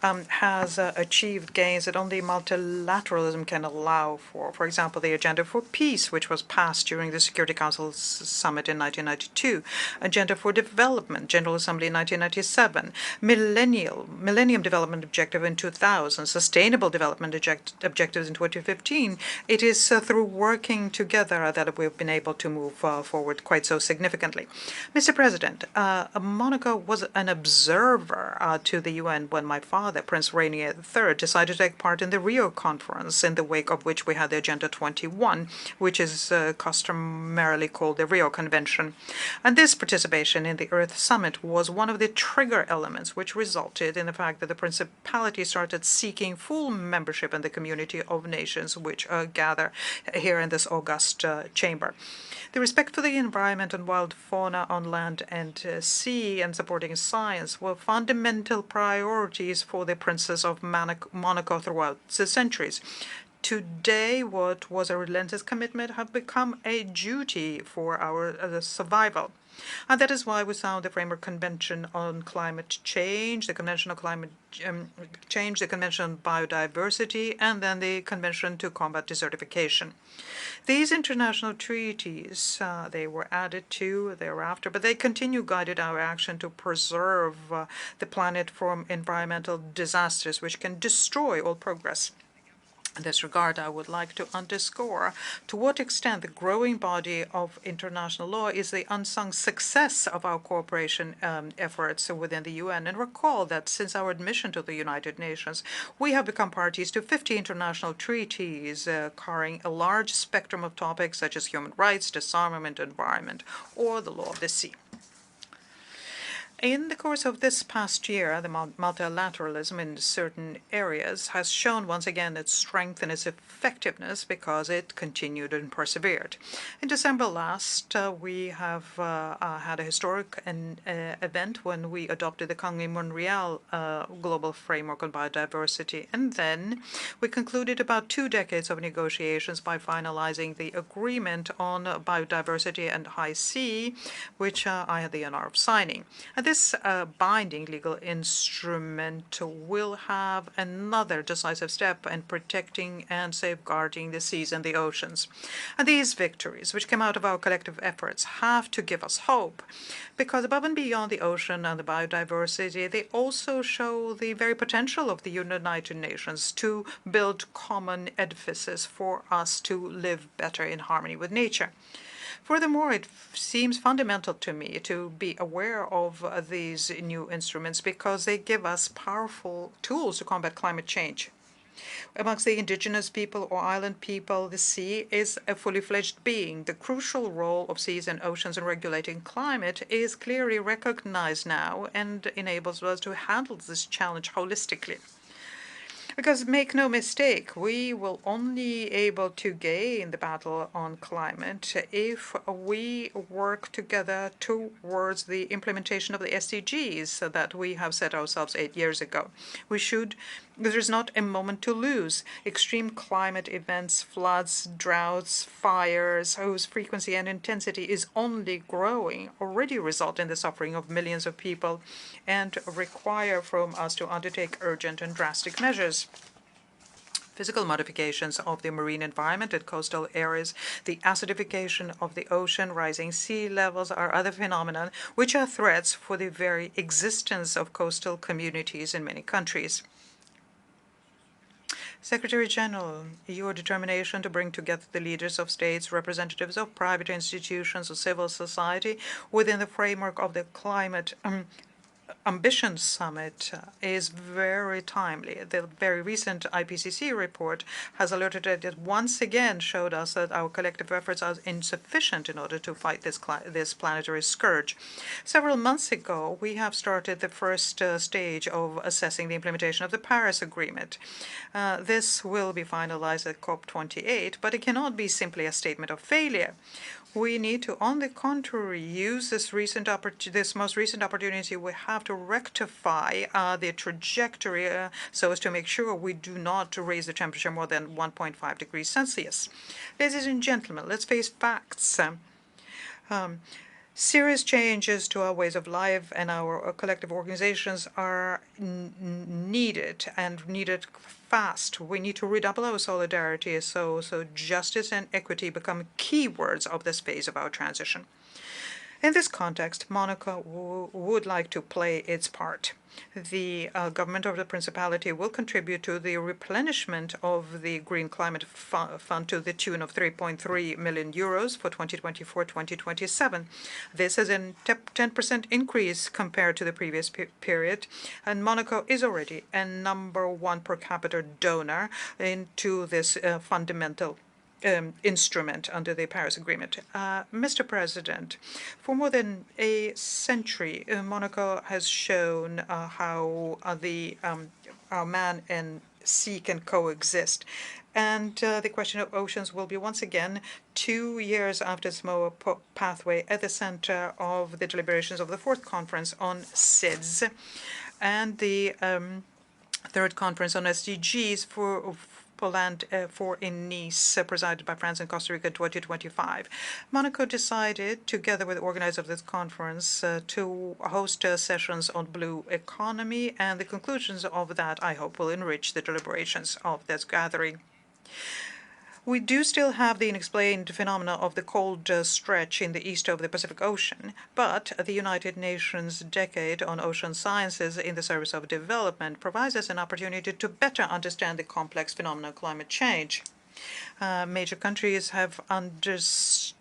has achieved gains that only multilateralism can allow for. For example, the Agenda for Peace, which was passed during the Security Council Summit in 1992, Agenda for Development, General Assembly in 1997, Millennium Development Objective in 2000, Sustainable Development Objectives in 2015. It is through working together that we've been able to move forward quite so significantly. Mr. President, Monaco was an observer to the UN when my father, Prince Rainier III, decided to take part in the Rio Conference, in the wake of which we had the Agenda 21, which is customarily called the Rio Convention. And this participation in the Earth Summit was one of the trigger elements which resulted in the fact that the Principality started seeking full membership in the community of nations which gather here in this august chamber. The respect for the environment and wild fauna on land and sea and supporting science were fundamental priorities for the Princes of Monaco throughout the centuries. Today, what was a relentless commitment have become a duty for our survival. And that is why we signed the Framework Convention on Climate Change, the Convention on Climate Change, the Convention on Biodiversity, and then the Convention to Combat Desertification. These international treaties, they were added to thereafter, but they continue guided our action to preserve the planet from environmental disasters which can destroy all progress. In this regard, I would like to underscore to what extent the growing body of international law is the unsung success of our cooperation efforts within the UN, and recall that since our admission to the United Nations, we have become parties to 50 international treaties covering a large spectrum of topics such as human rights, disarmament, environment, or the law of the sea. In the course of this past year, the multilateralism in certain areas has shown once again its strength and its effectiveness because it continued and persevered. In December last, we have had a historic event when we adopted the Congy-Montreal Global Framework on Biodiversity, and then we concluded about 2 decades of negotiations by finalizing the agreement on biodiversity and high sea, which I had the honor of signing. And this binding legal instrument will have another decisive step in protecting and safeguarding the seas and the oceans. And these victories, which came out of our collective efforts, have to give us hope, because above and beyond the ocean and the biodiversity, they also show the very potential of the United Nations to build common edifices for us to live better in harmony with nature. Furthermore, it seems fundamental to me to be aware of these new instruments because they give us powerful tools to combat climate change. Amongst the indigenous people or island people, the sea is a fully fledged being. The crucial role of seas and oceans in regulating climate is clearly recognized now and enables us to handle this challenge holistically. Because make no mistake, we will only able to gain the battle on climate if we work together towards the implementation of the SDGs that we have set ourselves 8 years ago. There is not a moment to lose. Extreme climate events, floods, droughts, fires, whose frequency and intensity is only growing, already result in the suffering of millions of people and require from us to undertake urgent and drastic measures. Physical modifications of the marine environment and coastal areas, the acidification of the ocean, rising sea levels are other phenomena which are threats for the very existence of coastal communities in many countries. Secretary General, your determination to bring together the leaders of states, representatives of private institutions, of civil society within the framework of the Climate Ambition Summit is very timely. The very recent IPCC report has alerted that it once again showed us that our collective efforts are insufficient in order to fight this planetary scourge. Several months ago, we have started the first stage of assessing the implementation of the Paris Agreement. This will be finalized at COP28, but it cannot be simply a statement of failure. We need to, on the contrary, use this most recent opportunity we have to rectify the trajectory so as to make sure we do not raise the temperature more than 1.5 degrees Celsius. Ladies and gentlemen, let's face facts. Serious changes to our ways of life and our collective organizations are needed and needed fast. We need to redouble our solidarity so justice and equity become keywords of this phase of our transition. In this context, Monaco would like to play its part. The government of the Principality will contribute to the replenishment of the Green Climate Fund to the tune of 3.3 million euros for 2024-2027. This is a 10% increase compared to the previous period, and Monaco is already a #1 per capita donor into this fundamental instrument under the Paris Agreement. Mr. President, for more than a century, Monaco has shown how our man and sea can coexist. And the question of oceans will be once again, 2 years after Samoa pathway, at the center of the deliberations of the 4th conference on SIDS and the 3rd conference on SDGs for Poland in Nice, presided by France and Costa Rica in 2025. Monaco decided, together with the organizers of this conference, to host sessions on blue economy, and the conclusions of that, I hope, will enrich the deliberations of this gathering. We do still have the unexplained phenomena of the cold stretch in the east of the Pacific Ocean, but the United Nations Decade on Ocean Sciences in the Service of Development provides us an opportunity to better understand the complex phenomena of climate change. Major countries have understood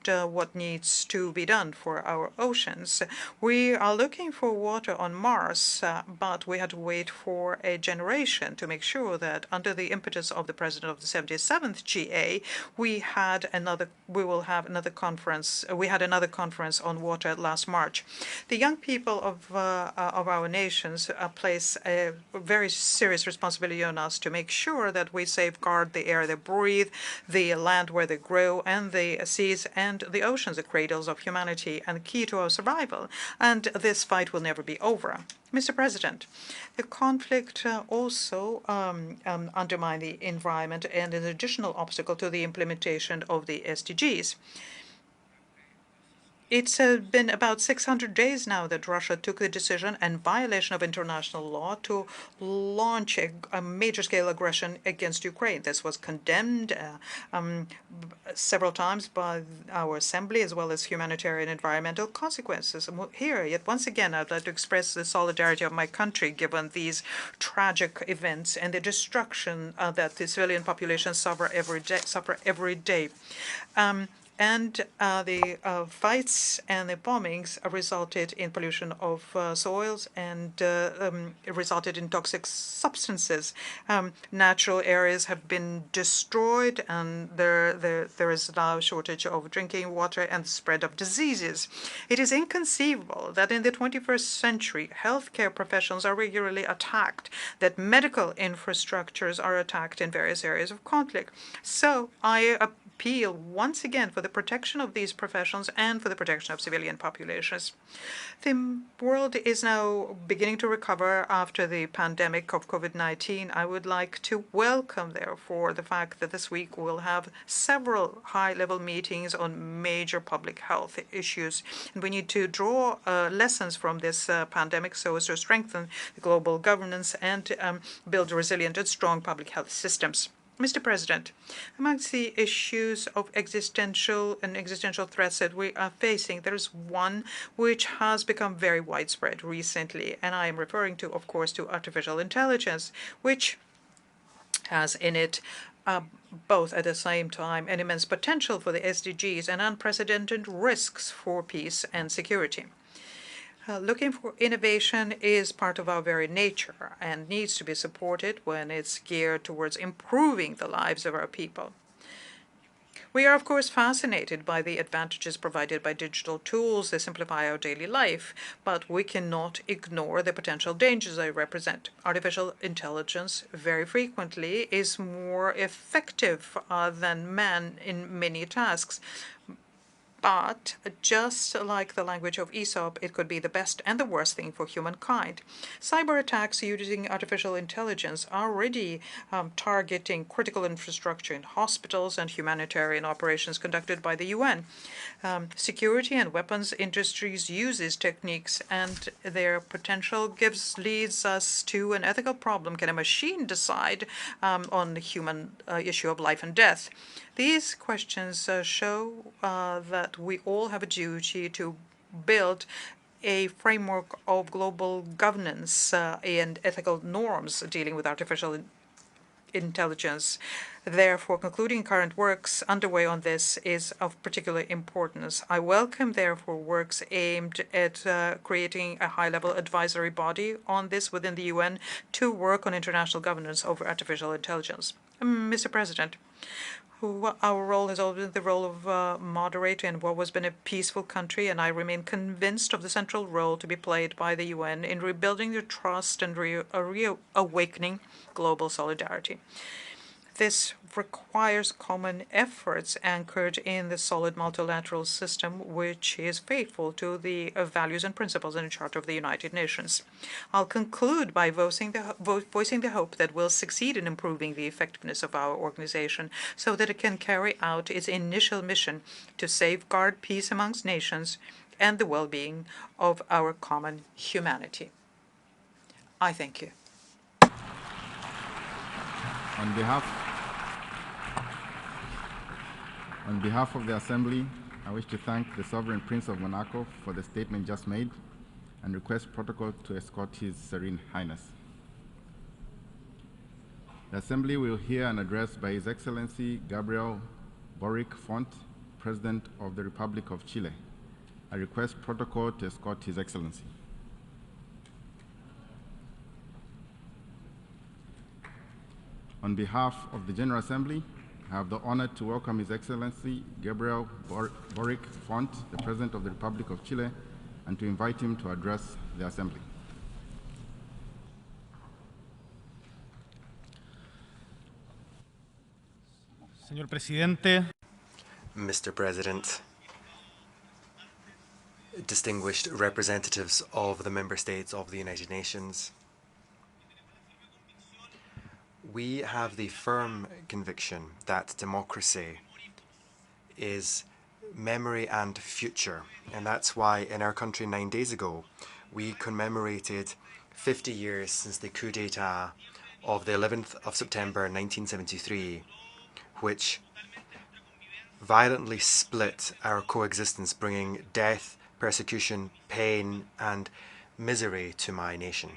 what needs to be done for our oceans. We are looking for water on Mars, but we had to wait for a generation to make sure that under the impetus of the president of the 77th GA, we had another conference on water last March. The young people of our nations place a very serious responsibility on us to make sure that we safeguard the air they breathe, the land where they grow, and the seas and the oceans, the cradles of humanity and key to our survival. And this fight will never be over. Mr. President, the conflict also undermined the environment and an additional obstacle to the implementation of the SDGs. It's been about 600 days now that Russia took the decision, in violation of international law, to launch a major-scale aggression against Ukraine. This was condemned several times by our Assembly, as well as humanitarian and environmental consequences. Here, yet once again, I'd like to express the solidarity of my country, given these tragic events and the destruction that the civilian population suffer every day. And the fights and the bombings resulted in pollution of soils and resulted in toxic substances. Natural areas have been destroyed, and there is now a shortage of drinking water and the spread of diseases. It is inconceivable that in the 21st century, healthcare professionals are regularly attacked, that medical infrastructures are attacked in various areas of conflict. So I appeal once again for the protection of these professions and for the protection of civilian populations. The world is now beginning to recover after the pandemic of COVID-19. I would like to welcome, therefore, the fact that this week we'll have several high-level meetings on major public health issues. And we need to draw lessons from this pandemic so as to strengthen the global governance and build resilient and strong public health systems. Mr. President, amongst the issues of existential threats that we are facing, there is one which has become very widespread recently, and I am referring to, of course, to artificial intelligence, which has in it both at the same time an immense potential for the SDGs and unprecedented risks for peace and security. Looking for innovation is part of our very nature and needs to be supported when it's geared towards improving the lives of our people. We are, of course, fascinated by the advantages provided by digital tools that simplify our daily life, but we cannot ignore the potential dangers they represent. Artificial intelligence very frequently is more effective than man in many tasks. But just like the language of Aesop, it could be the best and the worst thing for humankind. Cyber attacks using artificial intelligence are already targeting critical infrastructure in hospitals and humanitarian operations conducted by the UN. Security and weapons industries use these techniques, and their potential leads us to an ethical problem. Can a machine decide on the human issue of life and death? These questions show that we all have a duty to build a framework of global governance and ethical norms dealing with artificial intelligence. Therefore, concluding current works underway on this is of particular importance. I welcome, therefore, works aimed at creating a high-level advisory body on this within the UN to work on international governance over artificial intelligence. Mr. President, our role has always been the role of moderator in what has been a peaceful country, and I remain convinced of the central role to be played by the UN in rebuilding the trust and reawakening global solidarity. This requires common efforts anchored in the solid multilateral system, which is faithful to the values and principles in the Charter of the United Nations. I'll conclude by voicing the hope that we'll succeed in improving the effectiveness of our organization so that it can carry out its initial mission to safeguard peace amongst nations and the well-being of our common humanity. I thank you. On behalf of the Assembly, I wish to thank the Sovereign Prince of Monaco for the statement just made and request protocol to escort His Serene Highness. The Assembly will hear an address by His Excellency Gabriel Boric Font, President of the Republic of Chile. I request protocol to escort His Excellency. On behalf of the General Assembly, I have the honor to welcome His Excellency Gabriel Boric Font, the President of the Republic of Chile, and to invite him to address the Assembly. Señor Presidente. Mr. President, distinguished representatives of the member states of the United Nations, we have the firm conviction that democracy is memory and future, and that's why in our country 9 days ago we commemorated 50 years since the coup d'etat of the 11th of September 1973, which violently split our coexistence, bringing death, persecution, pain, and misery to my nation.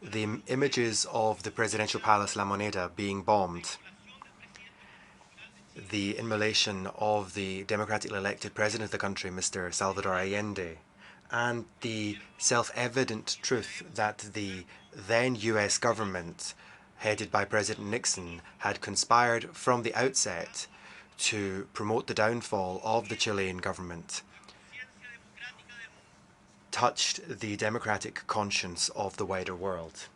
The images of the presidential palace La Moneda being bombed the immolation of the democratically elected president of the country, Mr. Salvador Allende, and the self-evident truth that the then US government, headed by President Nixon, had conspired from the outset to promote the downfall of the Chilean government, touched the democratic conscience of the wider world.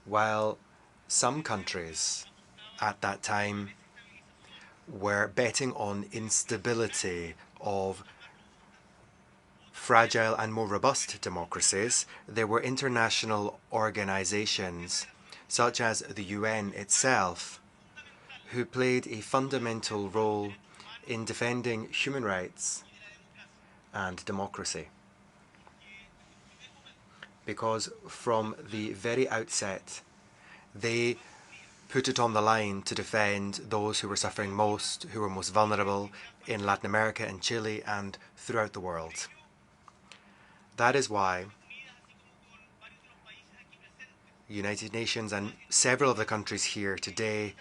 While some countries at that time were betting on instability of fragile and more robust democracies, there were international organizations such as the UN itself who played a fundamental role in defending human rights and democracy. Because from the very outset, they put it on the line to defend those who were suffering most, who were most vulnerable in Latin America and Chile and throughout the world. That is why United Nations and several of the countries here today,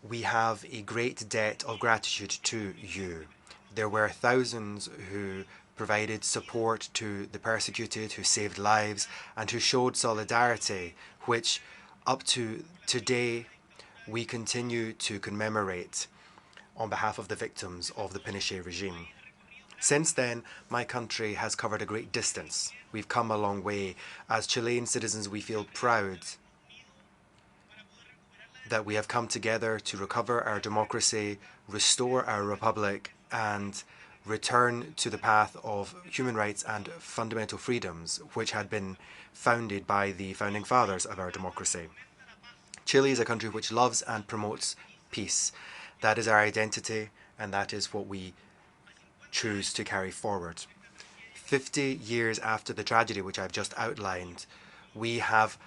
we have a great debt of gratitude to you. There were thousands who provided support to the persecuted, who saved lives, and who showed solidarity, which up to today we continue to commemorate on behalf of the victims of the Pinochet regime. Since then, my country has covered a great distance. We've come a long way. As Chilean citizens, we feel proud that we have come together to recover our democracy, restore our republic, and return to the path of human rights and fundamental freedoms, which had been founded by the founding fathers of our democracy. Chile is a country which loves and promotes peace. That is our identity, and that is what we choose to carry forward. 50 years after the tragedy which I've just outlined, we have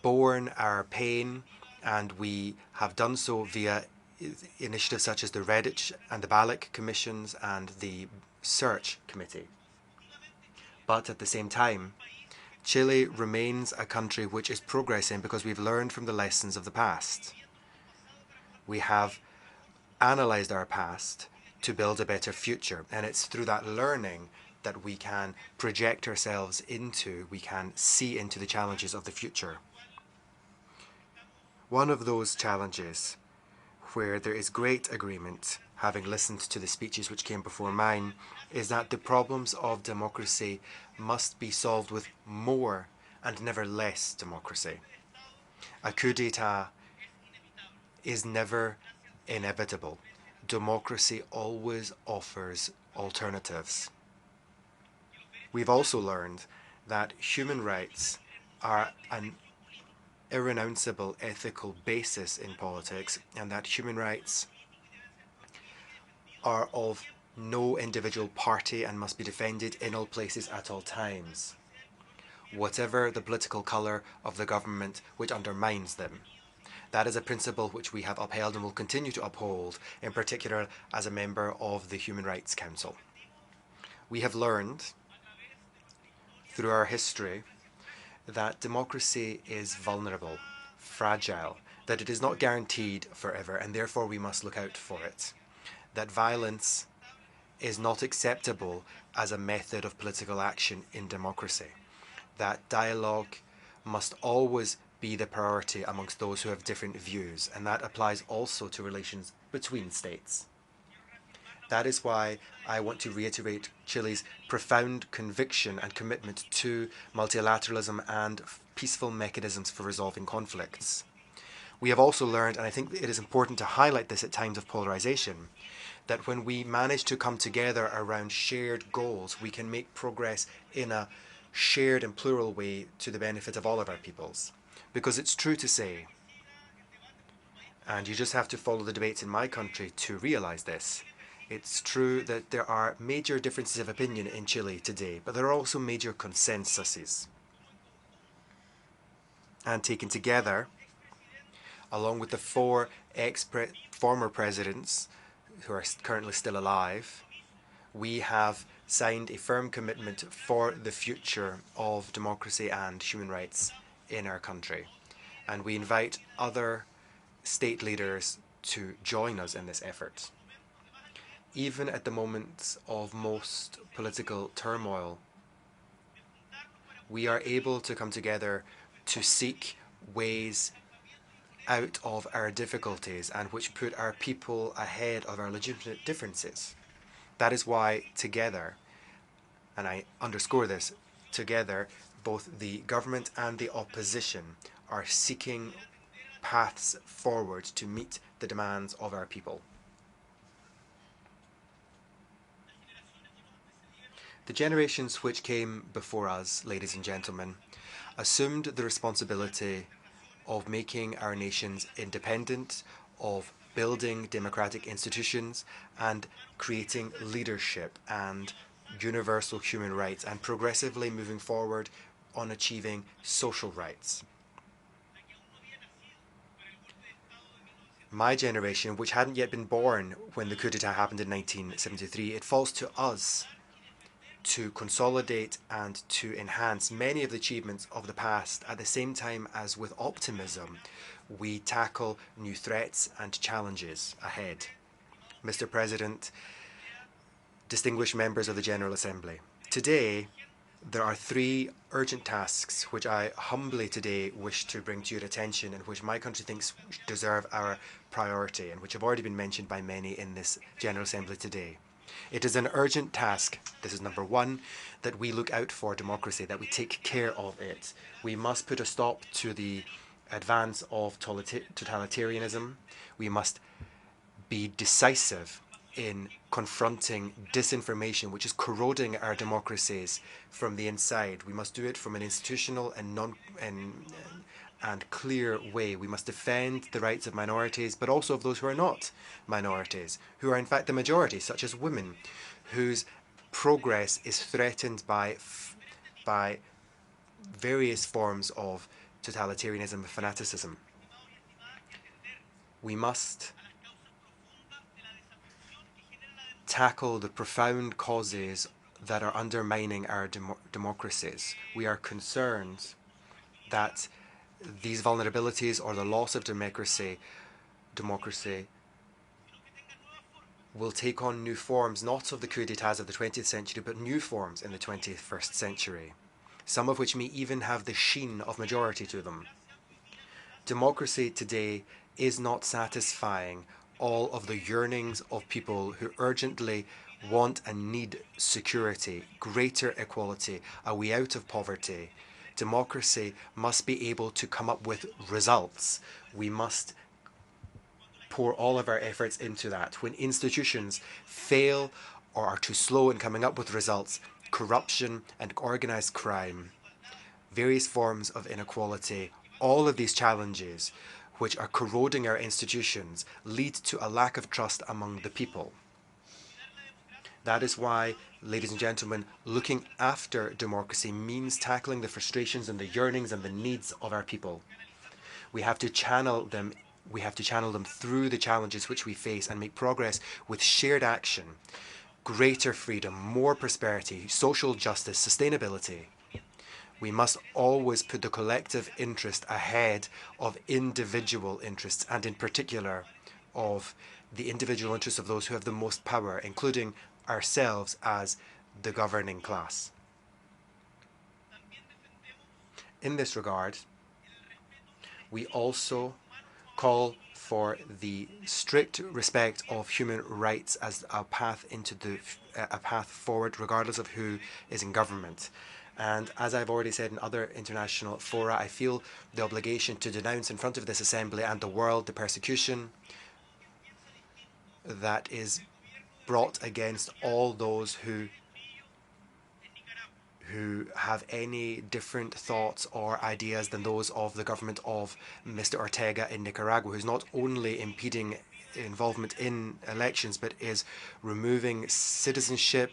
borne our pain, and we have done so via initiatives such as the Redditch and the Balic Commissions and the Search Committee. But at the same time, Chile remains a country which is progressing because we've learned from the lessons of the past. We have analysed our past to build a better future, and it's through that learning that we can project ourselves into, we can see into the challenges of the future. One of those challenges where there is great agreement, having listened to the speeches which came before mine, is that the problems of democracy must be solved with more and never less democracy. A coup d'etat is never inevitable. Democracy always offers alternatives. We've also learned that human rights are an irrenounceable ethical basis in politics, and that human rights are of no individual party and must be defended in all places at all times, whatever the political colour of the government which undermines them. That is a principle which we have upheld and will continue to uphold, in particular as a member of the Human Rights Council. We have learned through our history that democracy is vulnerable, fragile, that it is not guaranteed forever, and therefore we must look out for it. That violence is not acceptable as a method of political action in democracy. That dialogue must always be the priority amongst those who have different views, and that applies also to relations between states. That is why I want to reiterate Chile's profound conviction and commitment to multilateralism and peaceful mechanisms for resolving conflicts. We have also learned, and I think it is important to highlight this at times of polarization, that when we manage to come together around shared goals, we can make progress in a shared and plural way to the benefit of all of our peoples. Because it's true to say, and you just have to follow the debates in my country to realize this, it's true that there are major differences of opinion in Chile today, but there are also major consensuses. And taken together, along with the four former presidents who are currently still alive, we have signed a firm commitment for the future of democracy and human rights in our country. And we invite other state leaders to join us in this effort. Even at the moments of most political turmoil, we are able to come together to seek ways out of our difficulties and which put our people ahead of our legitimate differences. That is why together, and I underscore this, together, both the government and the opposition are seeking paths forward to meet the demands of our people. The generations which came before us, ladies and gentlemen, assumed the responsibility of making our nations independent, of building democratic institutions, and creating leadership and universal human rights, and progressively moving forward on achieving social rights. My generation, which hadn't yet been born when the coup d'etat happened in 1973, it falls to us to consolidate and to enhance many of the achievements of the past at the same time as with optimism we tackle new threats and challenges ahead. Mr. President, distinguished members of the General Assembly, today there are 3 urgent tasks which I humbly today wish to bring to your attention and which my country thinks deserve our priority and which have already been mentioned by many in this General Assembly today. It is an urgent task, this is number 1, that we look out for democracy, that we take care of it. We must put a stop to the advance of totalitarianism. We must be decisive in confronting disinformation, which is corroding our democracies from the inside. We must do it from an institutional and clear way. We must defend the rights of minorities, but also of those who are not minorities, who are in fact the majority, such as women, whose progress is threatened by various forms of totalitarianism and fanaticism. We must tackle the profound causes that are undermining our democracies. We are concerned that these vulnerabilities or the loss of democracy will take on new forms, not of the coup d'etats of the 20th century, but new forms in the 21st century, some of which may even have the sheen of majority to them. Democracy today is not satisfying all of the yearnings of people who urgently want and need security, greater equality, a way out of poverty. Democracy must be able to come up with results. We must pour all of our efforts into that. When institutions fail or are too slow in coming up with results, corruption and organized crime, various forms of inequality, all of these challenges which are corroding our institutions lead to a lack of trust among the people. That is why, ladies and gentlemen, looking after democracy means tackling the frustrations and the yearnings and the needs of our people. We have to channel them through the challenges which we face and make progress with shared action, greater freedom, more prosperity, social justice, sustainability. We must always put the collective interest ahead of individual interests, and in particular of the individual interests of those who have the most power, including ourselves as the governing class. In this regard, we also call for the strict respect of human rights as a path forward, regardless of who is in government. And as I've already said in other international fora, I feel the obligation to denounce in front of this Assembly and the world the persecution that is brought against all those who have any different thoughts or ideas than those of the government of Mr. Ortega in Nicaragua, who's not only impeding involvement in elections, but is removing citizenship,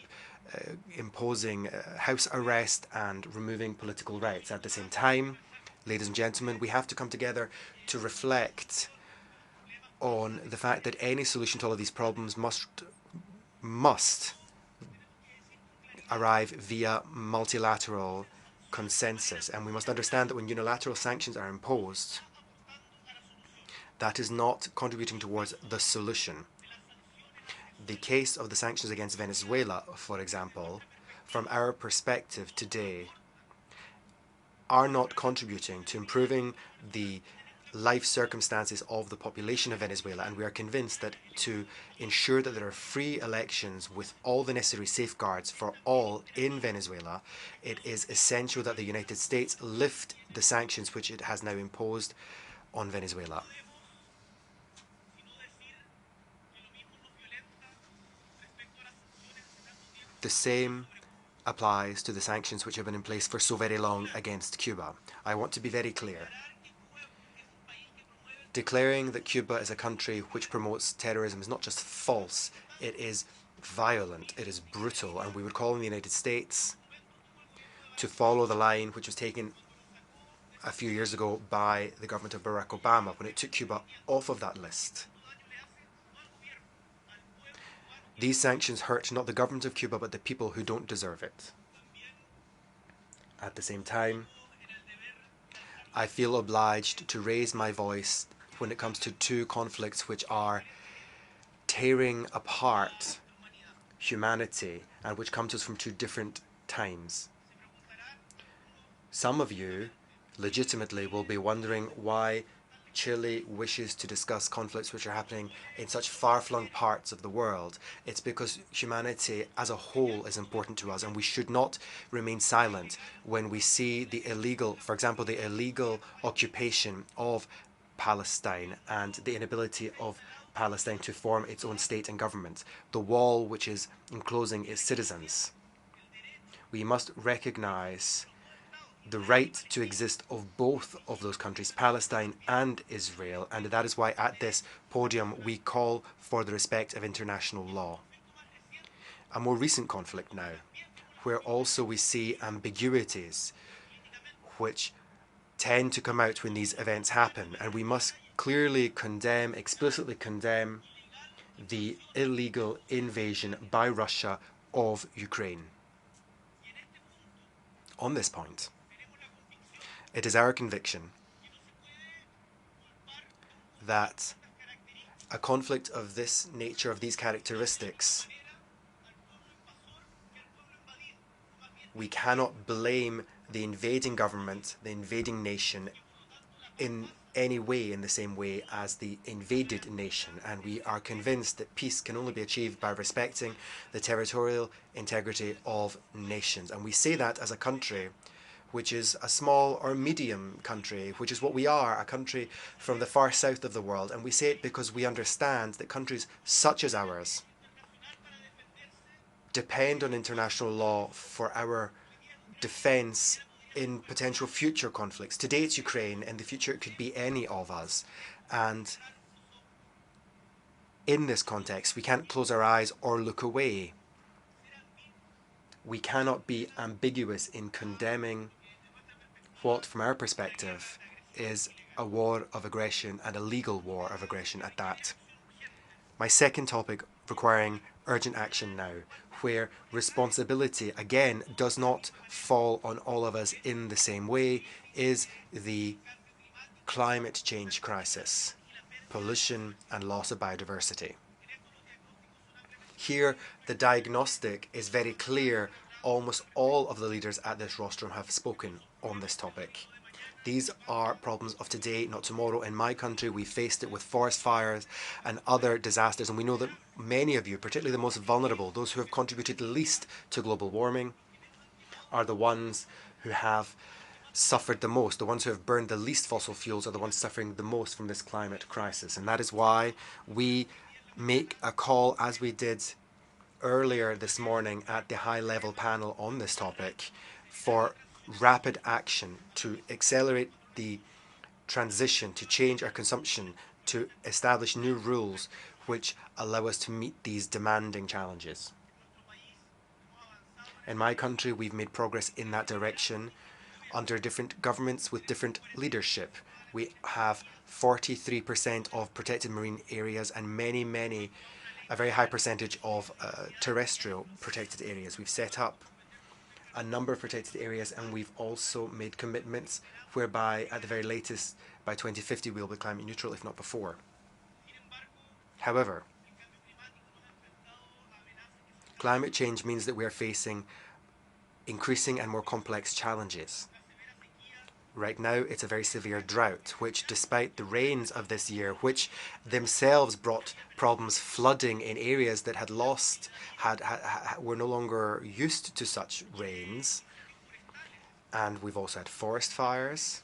imposing house arrest and removing political rights. At the same time, ladies and gentlemen, we have to come together to reflect on the fact that any solution to all of these problems must arrive via multilateral consensus. And we must understand that when unilateral sanctions are imposed, That is not contributing towards the solution. The case of the sanctions against Venezuela, for example, from our perspective today, are not contributing to improving the life circumstances of the population of Venezuela, and we are convinced that to ensure that there are free elections with all the necessary safeguards for all in Venezuela, it is essential that the United States lift the sanctions which it has now imposed on Venezuela. The same applies to the sanctions which have been in place for so very long against Cuba. I want to be very clear. Declaring that Cuba is a country which promotes terrorism is not just false, it is violent, it is brutal, and we would call on the United States to follow the line which was taken a few years ago by the government of Barack Obama when it took Cuba off of that list. These sanctions hurt not the government of Cuba but the people who don't deserve it. At the same time, I feel obliged to raise my voice when it comes to two conflicts which are tearing apart humanity and which come to us from two different times. Some of you legitimately will be wondering why Chile wishes to discuss conflicts which are happening in such far-flung parts of the world. It's because humanity as a whole is important to us, and we should not remain silent when we see the illegal, for example, the illegal occupation of Palestine and the inability of Palestine to form its own state and government, the wall which is enclosing its citizens. We must recognize the right to exist of both of those countries, Palestine and Israel, and that is why at this podium we call for the respect of international law. A more recent conflict now, where also we see ambiguities which tend to come out when these events happen, and we must clearly condemn, explicitly condemn, the illegal invasion by Russia of Ukraine. On this point, it is our conviction that a conflict of this nature, of these characteristics, we cannot blame the invading government, the invading nation, in any way in the same way as the invaded nation, and we are convinced that peace can only be achieved by respecting the territorial integrity of nations. And we say that as a country which is a small or medium country, which is what we are, a country from the far south of the world, and we say it because we understand that countries such as ours depend on international law for our defense in potential future conflicts. Today it's Ukraine, in the future it could be any of us. And in this context, we can't close our eyes or look away. We cannot be ambiguous in condemning what, from our perspective, is a war of aggression, and a legal war of aggression at that. My second topic, requiring urgent action now, where responsibility again does not fall on all of us in the same way, is the climate change crisis, pollution and loss of biodiversity. Here the diagnostic is very clear. Almost all of the leaders at this rostrum have spoken on this topic. These are problems of today, not tomorrow. In my country, we faced it with forest fires and other disasters, and we know that many of you, particularly the most vulnerable, those who have contributed least to global warming, are the ones who have suffered the most. The ones who have burned the least fossil fuels are the ones suffering the most from this climate crisis. And that is why we make a call, as we did earlier this morning at the high-level panel on this topic, for rapid action to accelerate the transition, to change our consumption, to establish new rules which allow us to meet these demanding challenges. In my country, we've made progress in that direction under different governments with different leadership. We have 43% of protected marine areas and a very high percentage of terrestrial protected areas. We've set up a number of protected areas, and we've also made commitments whereby, at the very latest, by 2050, we'll be climate neutral, if not before. However, climate change means that we are facing increasing and more complex challenges. Right now, it's a very severe drought, which, despite the rains of this year, which themselves brought problems flooding in areas that had lost, were no longer used to such rains. And we've also had forest fires.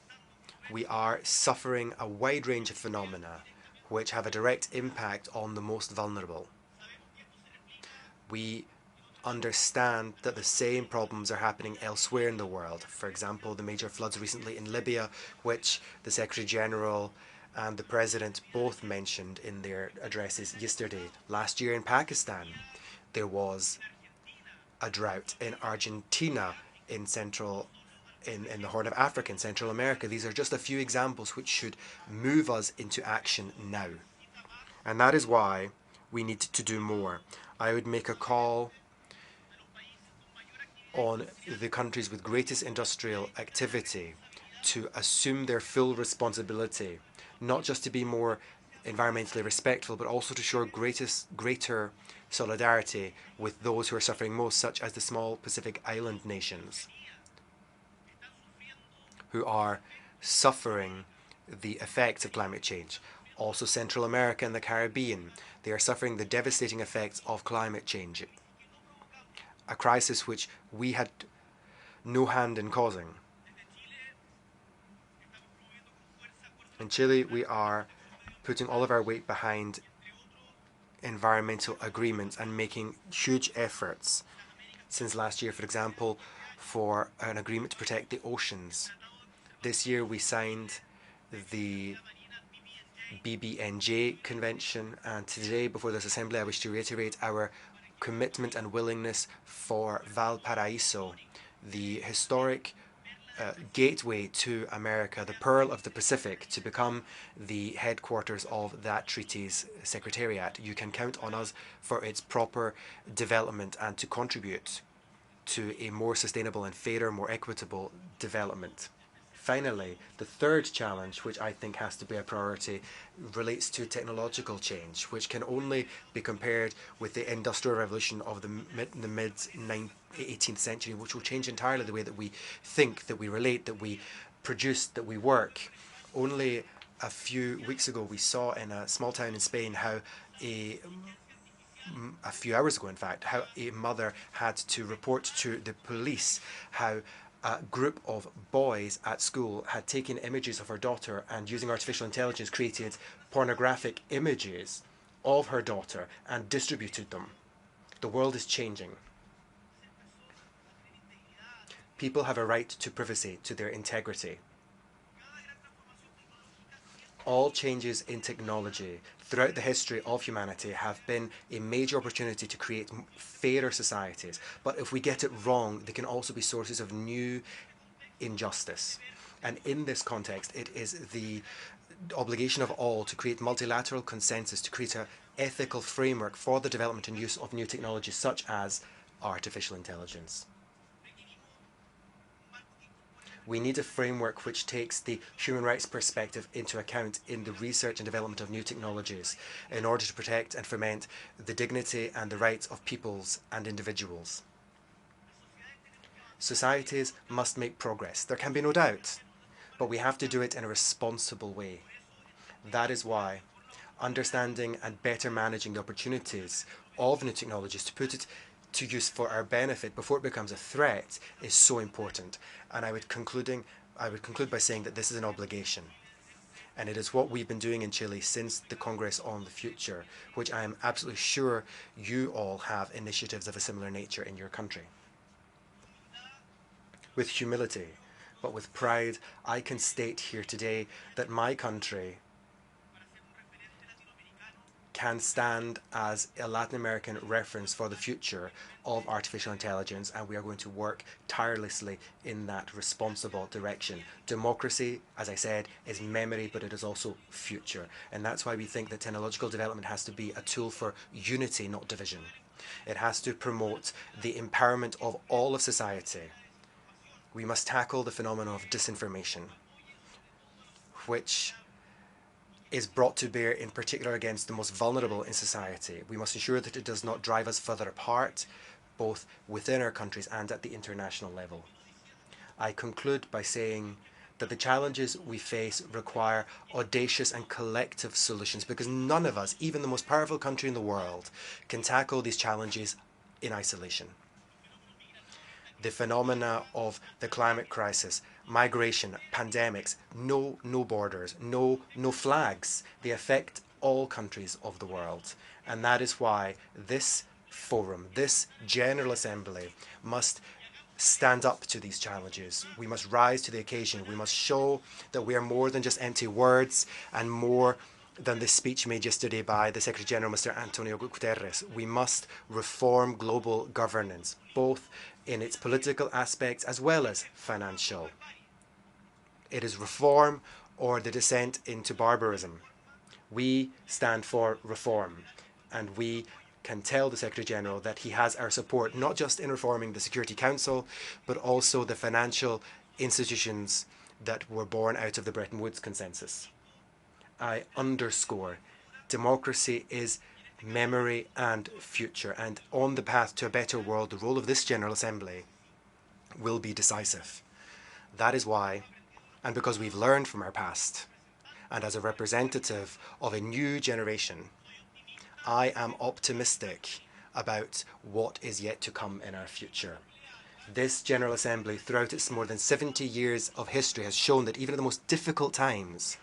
We are suffering a wide range of phenomena which have a direct impact on the most vulnerable. We understand that the same problems are happening elsewhere in the world. For example, the major floods recently in Libya, which the Secretary General and the President both mentioned in their addresses yesterday. Last year in Pakistan, there was a drought. In Argentina, in the Horn of Africa, in Central America. These are just a few examples which should move us into action now. And that is why we need to do more. I would make a call on the countries with greatest industrial activity to assume their full responsibility, not just to be more environmentally respectful, but also to show greater solidarity with those who are suffering most, such as the small Pacific Island nations, who are suffering the effects of climate change. Also Central America and the Caribbean, they are suffering the devastating effects of climate change, a crisis which we had no hand in causing. In Chile, we are putting all of our weight behind environmental agreements and making huge efforts since last year, for example, for an agreement to protect the oceans. This year we signed the BBNJ Convention, and today before this Assembly I wish to reiterate our commitment and willingness for Valparaiso, the historic gateway to America, the Pearl of the Pacific, to become the headquarters of that treaty's secretariat. You can count on us for its proper development and to contribute to a more sustainable and fairer, more equitable development. Finally, the third challenge, which I think has to be a priority, relates to technological change, which can only be compared with the Industrial Revolution of the mid-18th century, which will change entirely the way that we think, that we relate, that we produce, that we work. Only a few weeks ago, we saw in a small town in Spain how a few hours ago, in fact, how a mother had to report to the police how a group of boys at school had taken images of her daughter and, using artificial intelligence, created pornographic images of her daughter and distributed them. The world is changing. People have a right to privacy, to their integrity. All changes in technology throughout the history of humanity have been a major opportunity to create fairer societies. But if we get it wrong, they can also be sources of new injustice. And in this context, it is the obligation of all to create multilateral consensus, to create an ethical framework for the development and use of new technologies such as artificial intelligence. We need a framework which takes the human rights perspective into account in the research and development of new technologies in order to protect and foment the dignity and the rights of peoples and individuals. Societies must make progress, there can be no doubt, but we have to do it in a responsible way. That is why understanding and better managing the opportunities of new technologies to put it to use for our benefit before it becomes a threat is so important. And I would conclude by saying that this is an obligation. And it is what we've been doing in Chile since the Congress on the Future, which I am absolutely sure you all have initiatives of a similar nature in your country. With humility, but with pride, I can state here today that my country can stand as a Latin American reference for the future of artificial intelligence, and we are going to work tirelessly in that responsible direction. Democracy, as I said, is memory, but it is also future. And that's why we think that technological development has to be a tool for unity, not division. It has to promote the empowerment of all of society We must tackle the phenomenon of disinformation, which is brought to bear in particular against the most vulnerable in society. We must ensure that it does not drive us further apart, both within our countries and at the international level. I conclude by saying that the challenges we face require audacious and collective solutions, because none of us, even the most powerful country in the world, can tackle these challenges in isolation. The phenomena of the climate crisis, migration, pandemics, no borders, no flags. They affect all countries of the world. And that is why this forum, this General Assembly, must stand up to these challenges. We must rise to the occasion. We must show that we are more than just empty words and more than the speech made yesterday by the Secretary General, Mr. Antonio Guterres. We must reform global governance, both in its political aspects as well as financial. It is reform or the descent into barbarism. We stand for reform, and we can tell the Secretary General that he has our support, not just in reforming the Security Council, but also the financial institutions that were born out of the Bretton Woods Consensus. I underscore, democracy is memory and future, and on the path to a better world, the role of this General Assembly will be decisive. That is why, and because we've learned from our past, and as a representative of a new generation, I am optimistic about what is yet to come in our future. This General Assembly, throughout its more than 70 years of history, has shown that even in the most difficult times,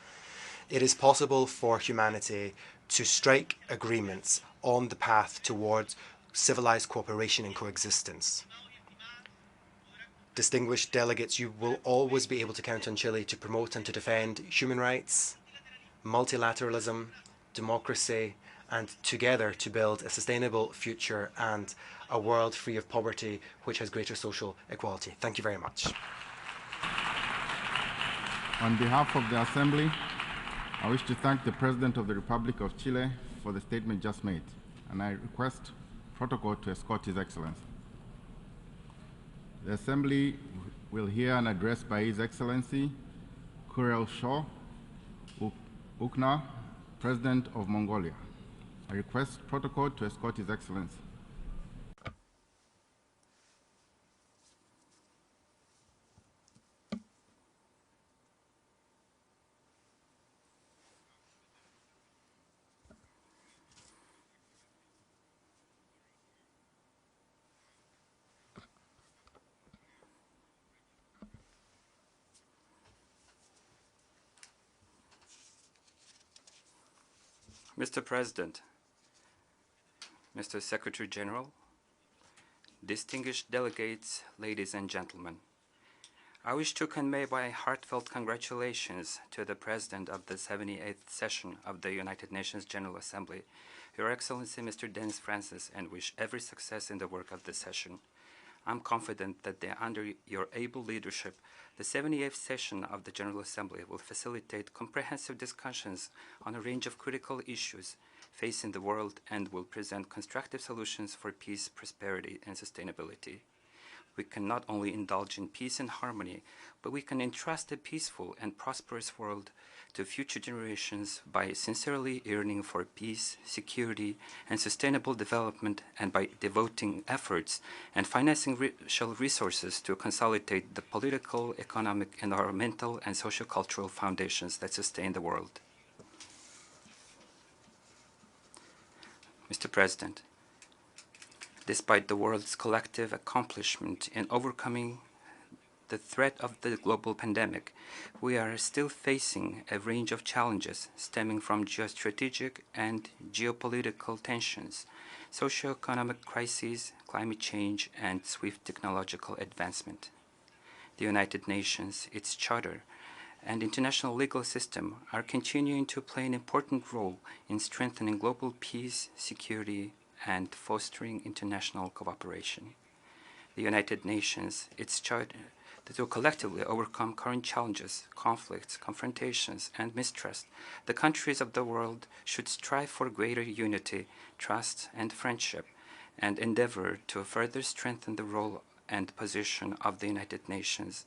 it is possible for humanity to strike agreements on the path towards civilized cooperation and coexistence. Distinguished delegates, you will always be able to count on Chile to promote and to defend human rights, multilateralism, democracy, and together to build a sustainable future and a world free of poverty which has greater social equality. Thank you very much. On behalf of the Assembly, I wish to thank the President of the Republic of Chile for the statement just made, and I request protocol to escort His Excellency. The Assembly will hear an address by His Excellency Kurel Shaw Ukna, President of Mongolia. I request protocol to escort His Excellency. Mr. President, Mr. Secretary General, distinguished delegates, ladies and gentlemen, I wish to convey my heartfelt congratulations to the President of the 78th session of the United Nations General Assembly, Your Excellency Mr. Denis Francis, and wish every success in the work of the session. I'm confident that under your able leadership, the 78th session of the General Assembly will facilitate comprehensive discussions on a range of critical issues facing the world and will present constructive solutions for peace, prosperity, and sustainability. We can not only indulge in peace and harmony, but we can entrust a peaceful and prosperous world to future generations by sincerely yearning for peace, security, and sustainable development, and by devoting efforts and financing resources to consolidate the political, economic, environmental, and socio-cultural foundations that sustain the world. Mr. President, despite the world's collective accomplishment in overcoming the threat of the global pandemic, we are still facing a range of challenges stemming from geostrategic and geopolitical tensions, socio-economic crises, climate change, and swift technological advancement. The United Nations, its charter, and international legal system are continuing to play an important role in strengthening global peace, security, and fostering international cooperation. The United Nations, its charter, that will collectively overcome current challenges, conflicts, confrontations, and mistrust, the countries of the world should strive for greater unity, trust, and friendship, and endeavor to further strengthen the role and position of the United Nations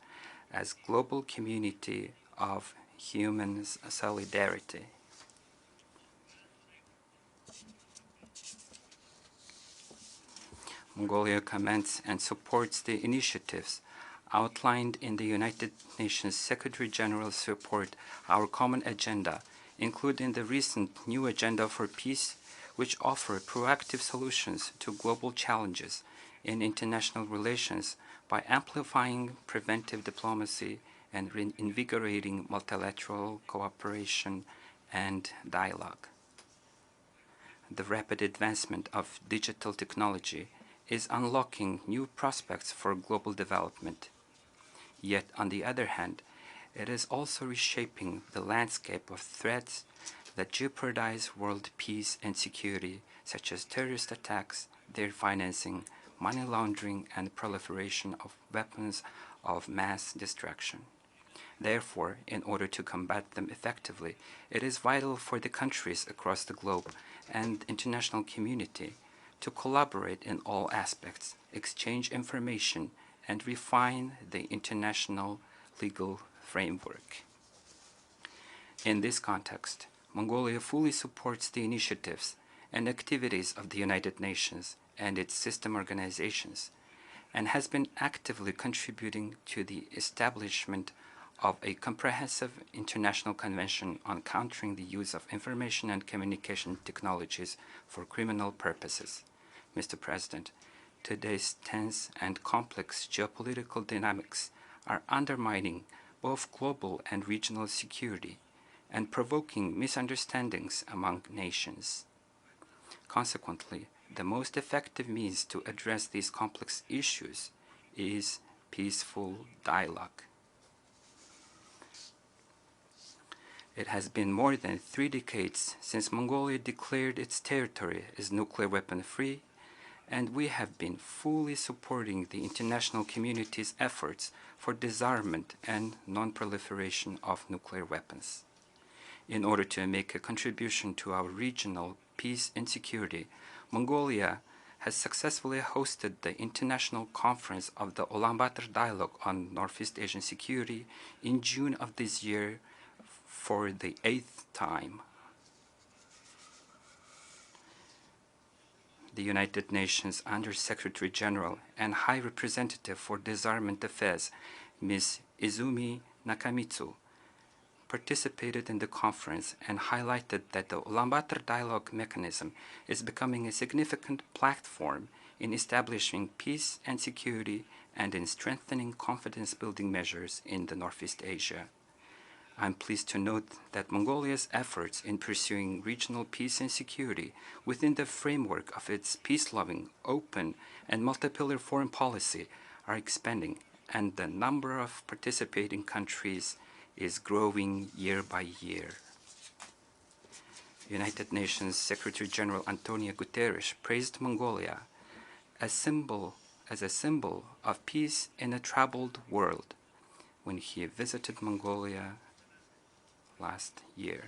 as global community of human solidarity. Mongolia commends and supports the initiatives outlined in the United Nations Secretary General's report, Our Common Agenda, including the recent new Agenda for Peace, which offer proactive solutions to global challenges in international relations by amplifying preventive diplomacy and reinvigorating multilateral cooperation and dialogue. The rapid advancement of digital technology is unlocking new prospects for global development. Yet, on the other hand, it is also reshaping the landscape of threats that jeopardize world peace and security, such as terrorist attacks, their financing, money laundering, and proliferation of weapons of mass destruction. Therefore, in order to combat them effectively, it is vital for the countries across the globe and international community to collaborate in all aspects, exchange information, and refine the international legal framework. In this context, Mongolia fully supports the initiatives and activities of the United Nations and its system organizations, and has been actively contributing to the establishment of a comprehensive international convention on countering the use of information and communication technologies for criminal purposes. Mr. President, today's tense and complex geopolitical dynamics are undermining both global and regional security and provoking misunderstandings among nations. Consequently, the most effective means to address these complex issues is peaceful dialogue. It has been more than 3 decades since Mongolia declared its territory as nuclear weapon-free, and we have been fully supporting the international community's efforts for disarmament and non-proliferation of nuclear weapons. In order to make a contribution to our regional peace and security, Mongolia has successfully hosted the International Conference of the Ulaanbaatar Dialogue on Northeast Asian Security in June of this year for the 8th time. The United Nations Under-Secretary General and High Representative for Disarmament Affairs, Ms. Izumi Nakamitsu, participated in the conference and highlighted that the Ulaanbaatar Dialogue mechanism is becoming a significant platform in establishing peace and security and in strengthening confidence-building measures in the Northeast Asia. I'm pleased to note that Mongolia's efforts in pursuing regional peace and security within the framework of its peace-loving, open, and multi-pillar foreign policy are expanding, and the number of participating countries is growing year by year. United Nations Secretary General Antonio Guterres praised Mongolia as a symbol of peace in a troubled world when he visited Mongolia last year.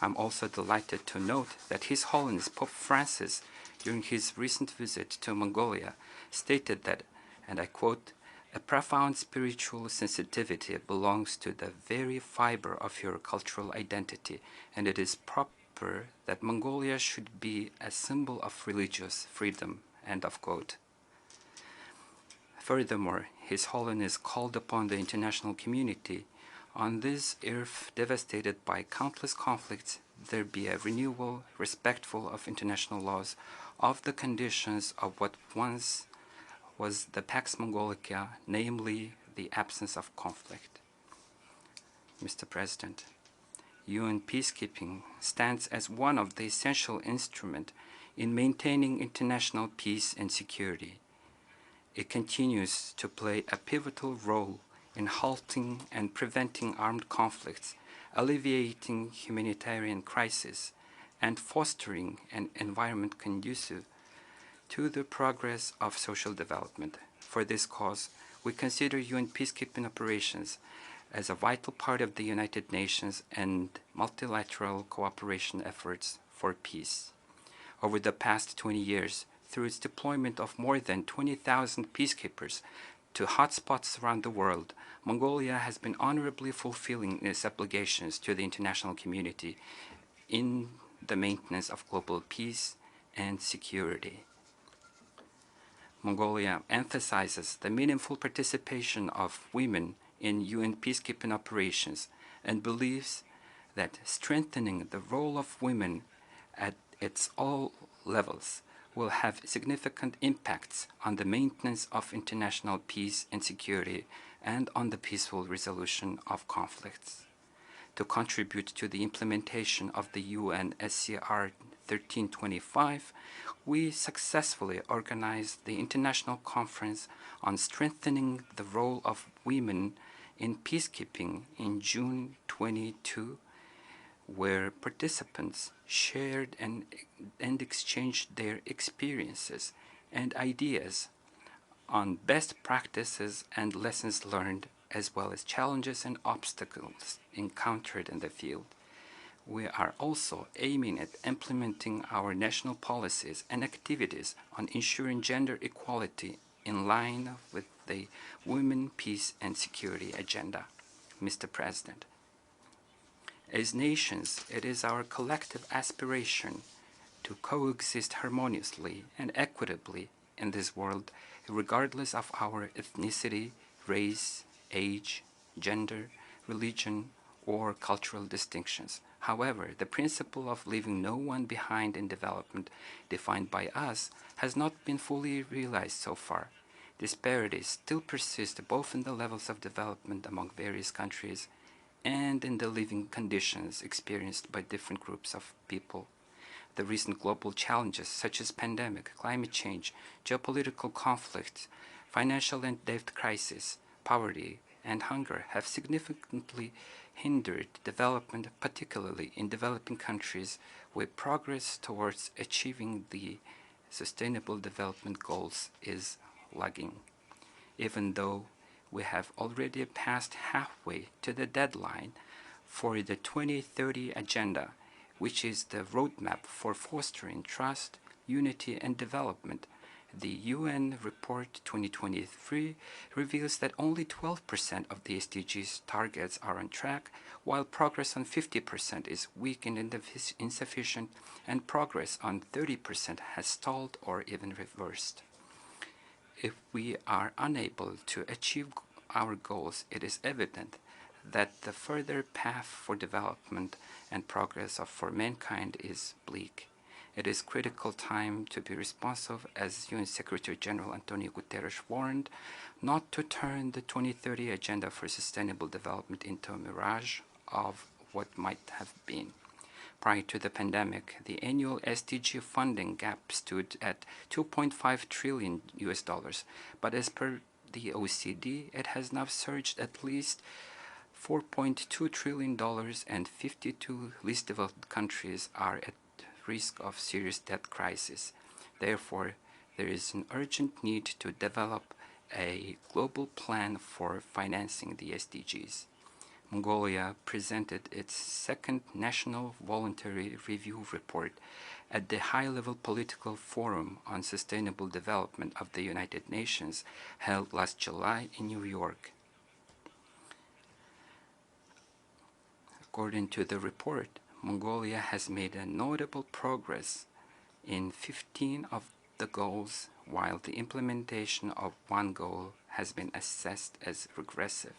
I'm also delighted to note that His Holiness Pope Francis, during his recent visit to Mongolia, stated that, and I quote, "A profound spiritual sensitivity belongs to the very fiber of your cultural identity, and it is proper that Mongolia should be a symbol of religious freedom," end of quote. Furthermore, His Holiness called upon the international community, on this earth devastated by countless conflicts, there be a renewal respectful of international laws of the conditions of what once was the Pax Mongolica, namely the absence of conflict. Mr. President, UN peacekeeping stands as one of the essential instruments in maintaining international peace and security. It continues to play a pivotal role in halting and preventing armed conflicts, alleviating humanitarian crises, and fostering an environment conducive to the progress of social development. For this cause, we consider UN peacekeeping operations as a vital part of the United Nations and multilateral cooperation efforts for peace. Over the past 20 years, through its deployment of more than 20,000 peacekeepers to hotspots around the world, Mongolia has been honorably fulfilling its obligations to the international community in the maintenance of global peace and security. Mongolia emphasizes the meaningful participation of women in UN peacekeeping operations and believes that strengthening the role of women at its all levels will have significant impacts on the maintenance of international peace and security and on the peaceful resolution of conflicts. To contribute to the implementation of the UN SCR 1325, we successfully organized the International Conference on Strengthening the Role of Women in Peacekeeping in June 22, where participants shared and exchanged their experiences and ideas on best practices and lessons learned, as well as challenges and obstacles encountered in the field. We are also aiming at implementing our national policies and activities on ensuring gender equality in line with the Women, Peace and Security Agenda. Mr. President, as nations, it is our collective aspiration to coexist harmoniously and equitably in this world, regardless of our ethnicity, race, age, gender, religion, or cultural distinctions. However, the principle of leaving no one behind in development defined by us has not been fully realized so far. Disparities still persist both in the levels of development among various countries and in the living conditions experienced by different groups of people. The recent global challenges such as pandemic, climate change, geopolitical conflicts, financial and debt crisis, poverty, and hunger have significantly hindered development, particularly in developing countries where progress towards achieving the Sustainable Development Goals is lagging. Even though we have already passed halfway to the deadline for the 2030 Agenda, which is the roadmap for fostering trust, unity, and development, the UN Report 2023 reveals that only 12% of the SDGs targets are on track, while progress on 50% is weak and insufficient, and progress on 30% has stalled or even reversed. If we are unable to achieve our goals, it is evident that the further path for development and progress for mankind is bleak. It is critical time to be responsive, as UN Secretary General Antonio Guterres warned, not to turn the 2030 Agenda for Sustainable Development into a mirage of what might have been. Prior to the pandemic, the annual SDG funding gap stood at $2.5 trillion, but as per the OECD, it has now surged at least $4.2 trillion, and 52 least developed countries are at risk of serious debt crisis. Therefore, there is an urgent need to develop a global plan for financing the SDGs. Mongolia presented its second National Voluntary Review Report at the High-Level Political Forum on Sustainable Development of the United Nations held last July in New York. According to the report, Mongolia has made a notable progress in 15 of the goals, while the implementation of one goal has been assessed as regressive.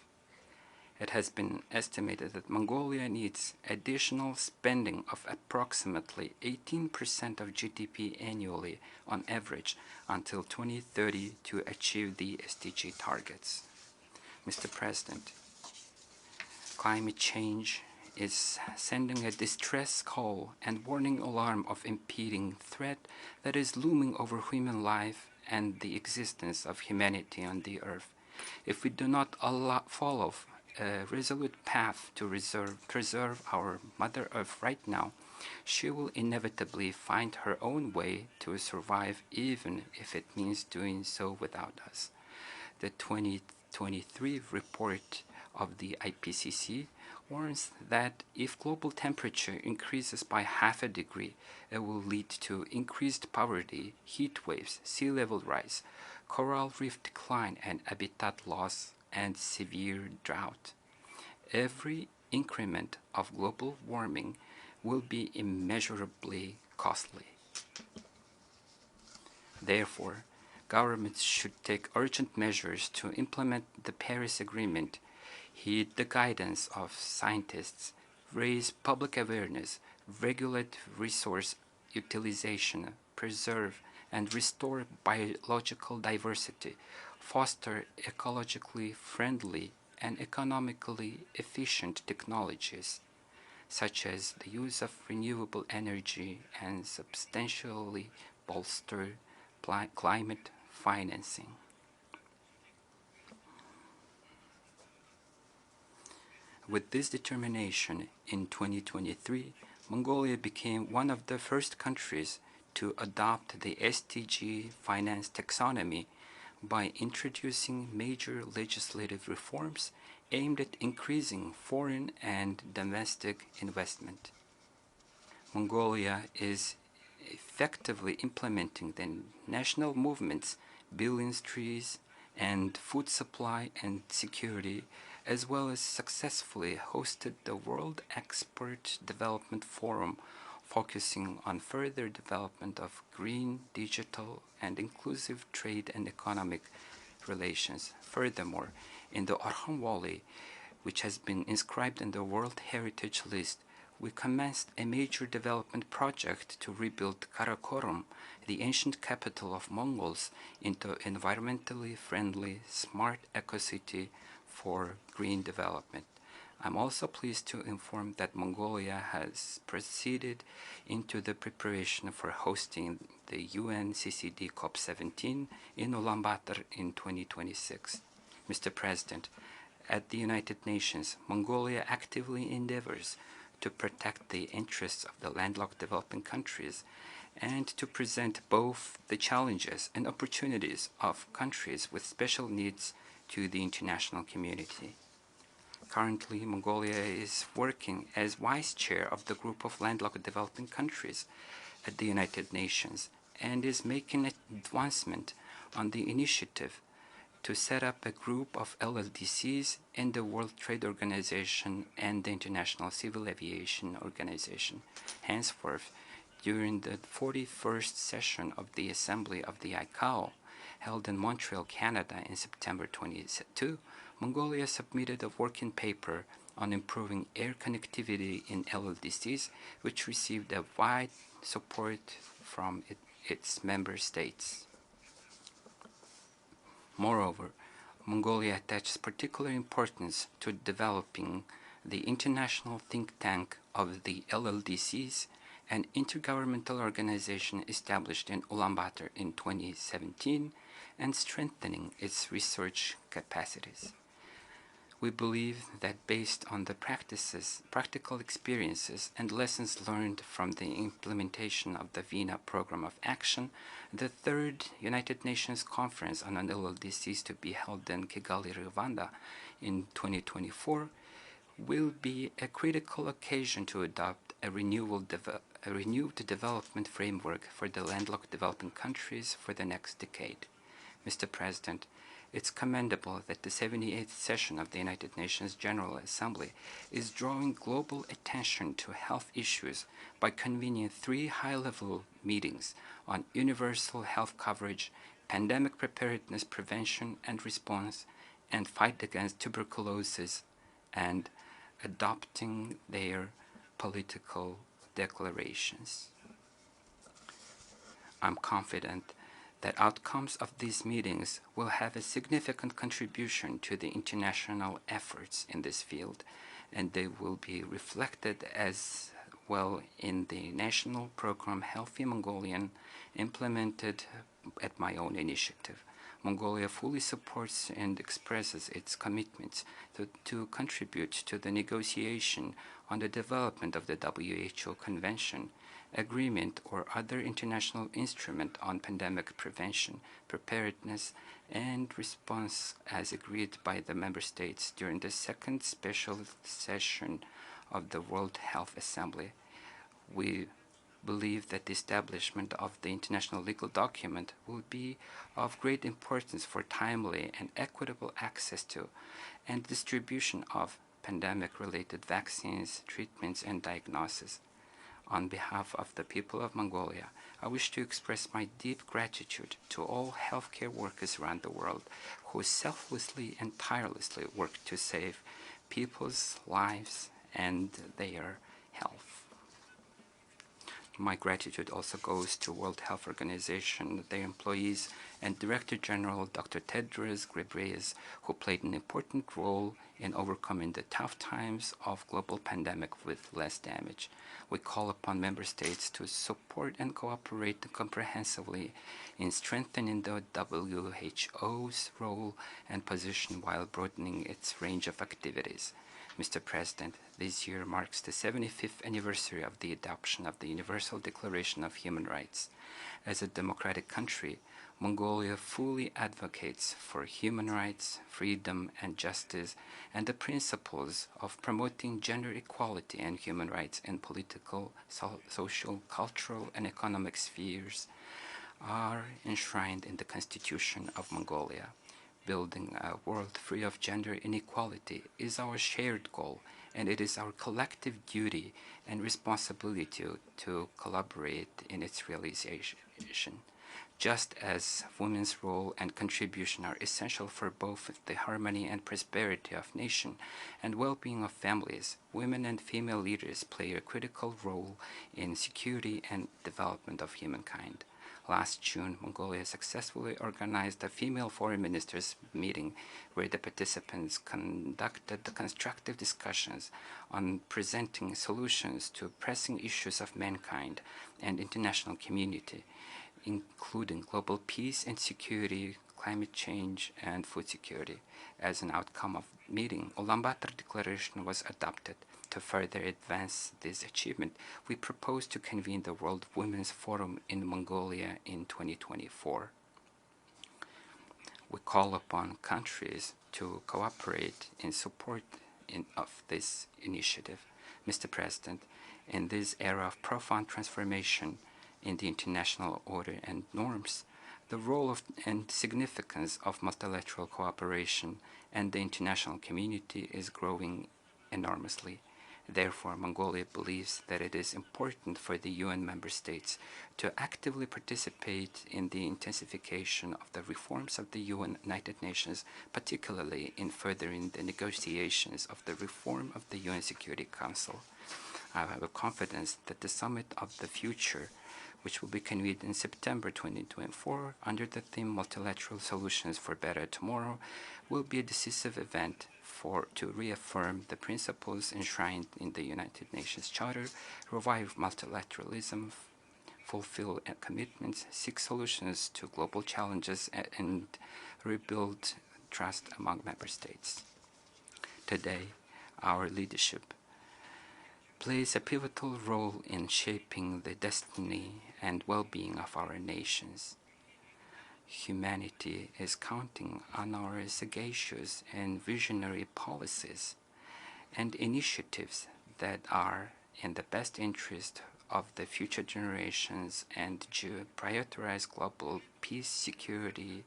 It has been estimated that Mongolia needs additional spending of approximately 18% of GDP annually on average until 2030 to achieve the SDG targets. Mr. President, climate change is sending a distress call and warning alarm of impending threat that is looming over human life and the existence of humanity on the earth. If we do not follow a resolute path to preserve our Mother Earth right now, she will inevitably find her own way to survive, even if it means doing so without us. The 2023 report of the IPCC warns that if global temperature increases by half a degree, it will lead to increased poverty, heat waves, sea level rise, coral reef decline, and habitat loss, and severe drought. Every increment of global warming will be immeasurably costly. Therefore, governments should take urgent measures to implement the Paris Agreement, heed the guidance of scientists, raise public awareness, regulate resource utilization, preserve and restore biological diversity, foster ecologically friendly and economically efficient technologies, such as the use of renewable energy, and substantially bolster climate financing. With this determination, in 2023, Mongolia became one of the first countries to adopt the SDG finance taxonomy by introducing major legislative reforms aimed at increasing foreign and domestic investment. Mongolia is effectively implementing the national movements, Billions Trees, and Food Supply and Security, as well as successfully hosted the World Export Development Forum, focusing on further development of green, digital, and inclusive trade and economic relations. Furthermore, in the Orkhon Valley, which has been inscribed in the World Heritage List, we commenced a major development project to rebuild Karakorum, the ancient capital of Mongols, into environmentally friendly, smart eco-city for green development. I'm also pleased to inform that Mongolia has proceeded into the preparation for hosting the UNCCD COP17 in Ulaanbaatar in 2026. Mr. President, at the United Nations, Mongolia actively endeavors to protect the interests of the landlocked developing countries and to present both the challenges and opportunities of countries with special needs to the international community. Currently, Mongolia is working as Vice Chair of the Group of Landlocked Developing Countries at the United Nations and is making advancement on the initiative to set up a group of LLDCs in the World Trade Organization and the International Civil Aviation Organization. Henceforth, during the 41st session of the Assembly of the ICAO, held in Montreal, Canada in September 2022, Mongolia submitted a working paper on improving air connectivity in LLDCs, which received a wide support from its member states. Moreover, Mongolia attaches particular importance to developing the international think tank of the LLDCs, an intergovernmental organization established in Ulaanbaatar in 2017, and strengthening its research capacities. We believe that based on the practical experiences, and lessons learned from the implementation of the VINA Program of Action, the third United Nations Conference on LLDCs to be held in Kigali, Rwanda in 2024 will be a critical occasion to adopt a renewed development framework for the landlocked developing countries for the next decade. Mr. President, it's commendable that the 78th session of the United Nations General Assembly is drawing global attention to health issues by convening 3 high-level meetings on universal health coverage, pandemic preparedness, prevention and response, and fight against tuberculosis, and adopting their political declarations. I'm confident that outcomes of these meetings will have a significant contribution to the international efforts in this field, and they will be reflected as well in the national program Healthy Mongolian, implemented at my own initiative. Mongolia fully supports and expresses its commitments to contribute to the negotiation on the development of the WHO Convention agreement, or other international instrument on pandemic prevention, preparedness, and response as agreed by the member states during the second special session of the World Health Assembly. We believe that the establishment of the international legal document will be of great importance for timely and equitable access to and distribution of pandemic-related vaccines, treatments, and diagnosis. On behalf of the people of Mongolia, I wish to express my deep gratitude to all healthcare workers around the world who selflessly and tirelessly work to save people's lives and their health. My gratitude also goes to World Health Organization, their employees, and Director General Dr. Tedros Ghebreyesus, who played an important role in overcoming the tough times of global pandemic with less damage. We call upon member states to support and cooperate comprehensively in strengthening the WHO's role and position while broadening its range of activities. Mr. President, this year marks the 75th anniversary of the adoption of the Universal Declaration of Human Rights. As a democratic country, Mongolia fully advocates for human rights, freedom, and justice, and the principles of promoting gender equality and human rights in political, social, cultural, and economic spheres are enshrined in the Constitution of Mongolia. Building a world free of gender inequality is our shared goal, and it is our collective duty and responsibility to collaborate in its realization. Just as women's role and contribution are essential for both the harmony and prosperity of nation and well-being of families, women and female leaders play a critical role in security and development of humankind. Last June, Mongolia successfully organized a female foreign ministers meeting where the participants conducted constructive discussions on presenting solutions to pressing issues of mankind and international community, including global peace and security, climate change, and food security. As an outcome of the meeting, Ulaanbaatar Declaration was adopted. To further advance this achievement, we propose to convene the World Women's Forum in Mongolia in 2024. We call upon countries to cooperate in support of this initiative. Mr. President, in this era of profound transformation in the international order and norms, the role and significance of multilateral cooperation and the international community is growing enormously. Therefore, Mongolia believes that it is important for the UN member states to actively participate in the intensification of the reforms of the United Nations, particularly in furthering the negotiations of the reform of the UN Security Council. I have a confidence that the Summit of the Future, which will be convened in September 2024 under the theme Multilateral Solutions for Better Tomorrow, will be a decisive event to reaffirm the principles enshrined in the United Nations Charter, revive multilateralism, fulfill commitments, seek solutions to global challenges, and rebuild trust among member states. Today, our leadership plays a pivotal role in shaping the destiny and well-being of our nations. Humanity is counting on our sagacious and visionary policies and initiatives that are in the best interest of the future generations and to prioritize global peace, security,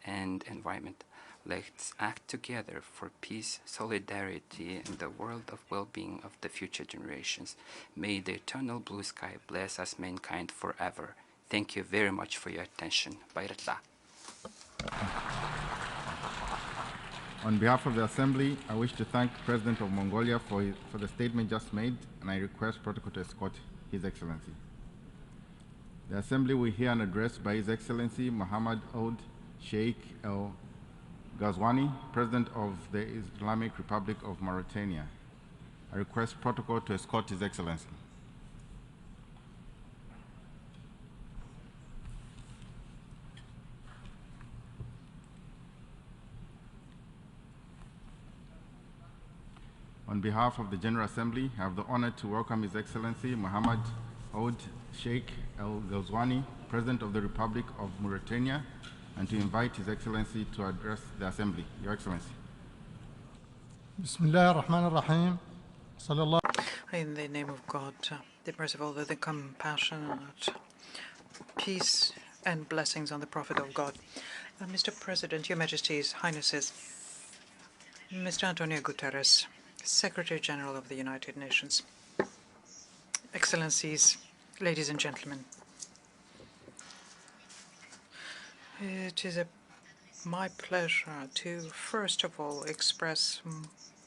and environment. Let's act together for peace, solidarity, and the world of well-being of the future generations. May the eternal blue sky bless us mankind forever. Thank you very much for your attention. Bayratla. On behalf of the Assembly, I wish to thank the President of Mongolia for the statement just made, and I request protocol to escort His Excellency. The Assembly will hear an address by His Excellency Muhammad Ould Sheikh El Ghazouani, President of the Islamic Republic of Mauritania. I request protocol to escort His Excellency. On behalf of the General Assembly, I have the honor to welcome His Excellency Muhammad Oud Sheikh El Ghazouani, President of the Republic of Mauritania, and to invite His Excellency to address the Assembly. Your Excellency. Bismillah ar-Rahman ar-Rahim. Sallallahu. In the name of God, the merciful, the compassionate, peace and blessings on the Prophet of God. Mr. President, Your Majesties, Highnesses, Mr. Antonio Guterres, Secretary General of the United Nations, Excellencies, ladies and gentlemen, it is my pleasure to first of all express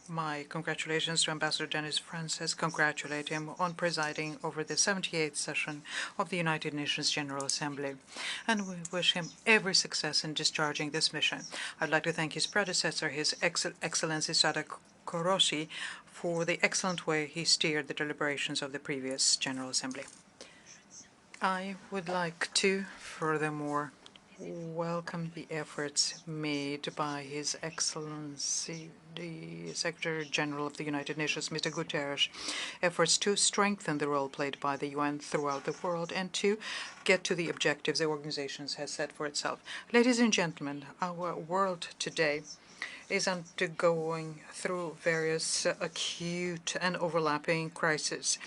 my congratulations to Ambassador Denis Francis, congratulate him on presiding over the 78th session of the United Nations General Assembly, and we wish him every success in discharging this mission. I'd like to thank his predecessor, His Excellency Sada Koroshi, for the excellent way he steered the deliberations of the previous General Assembly. I would like to, furthermore, welcome the efforts made by His Excellency, the Secretary General of the United Nations, Mr. Guterres, efforts to strengthen the role played by the UN throughout the world and to get to the objectives the organization has set for itself. Ladies and gentlemen, our world today is undergoing through various acute and overlapping crises,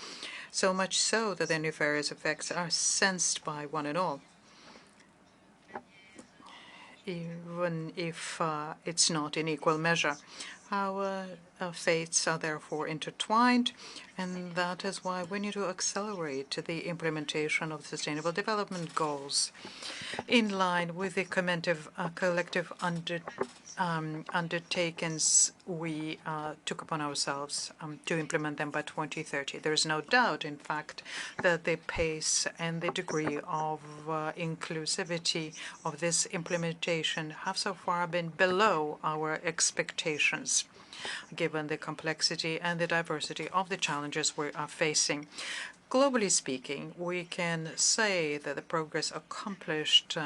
so much so that their nefarious effects are sensed by one and all, even if it's not in equal measure. Our fates are therefore intertwined, and that is why we need to accelerate the implementation of Sustainable Development Goals in line with the collective undertakings we took upon ourselves to implement them by 2030. There is no doubt, in fact, that the pace and the degree of inclusivity of this implementation have so far been below our expectations, given the complexity and the diversity of the challenges we are facing. Globally speaking, we can say that the progress accomplished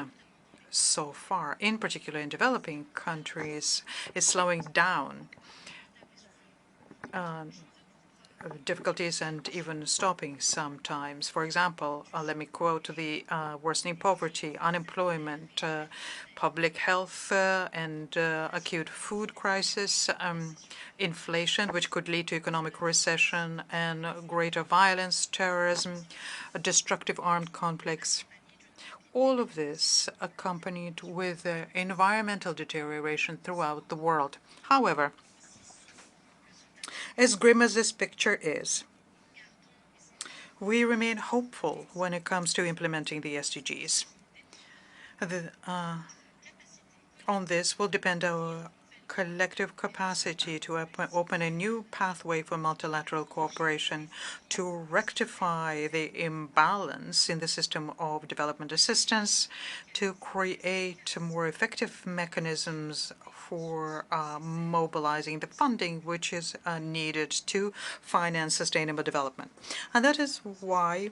so far, in particular in developing countries, is slowing down. Difficulties and even stopping sometimes. For example, let me quote the worsening poverty, unemployment, public health and acute food crisis, inflation, which could lead to economic recession and greater violence, terrorism, destructive armed conflicts. All of this accompanied with environmental deterioration throughout the world. However, as grim as this picture is, we remain hopeful when it comes to implementing the SDGs. On this will depend our collective capacity to open a new pathway for multilateral cooperation to rectify the imbalance in the system of development assistance, to create more effective mechanisms for mobilizing the funding which is needed to finance sustainable development. And that is why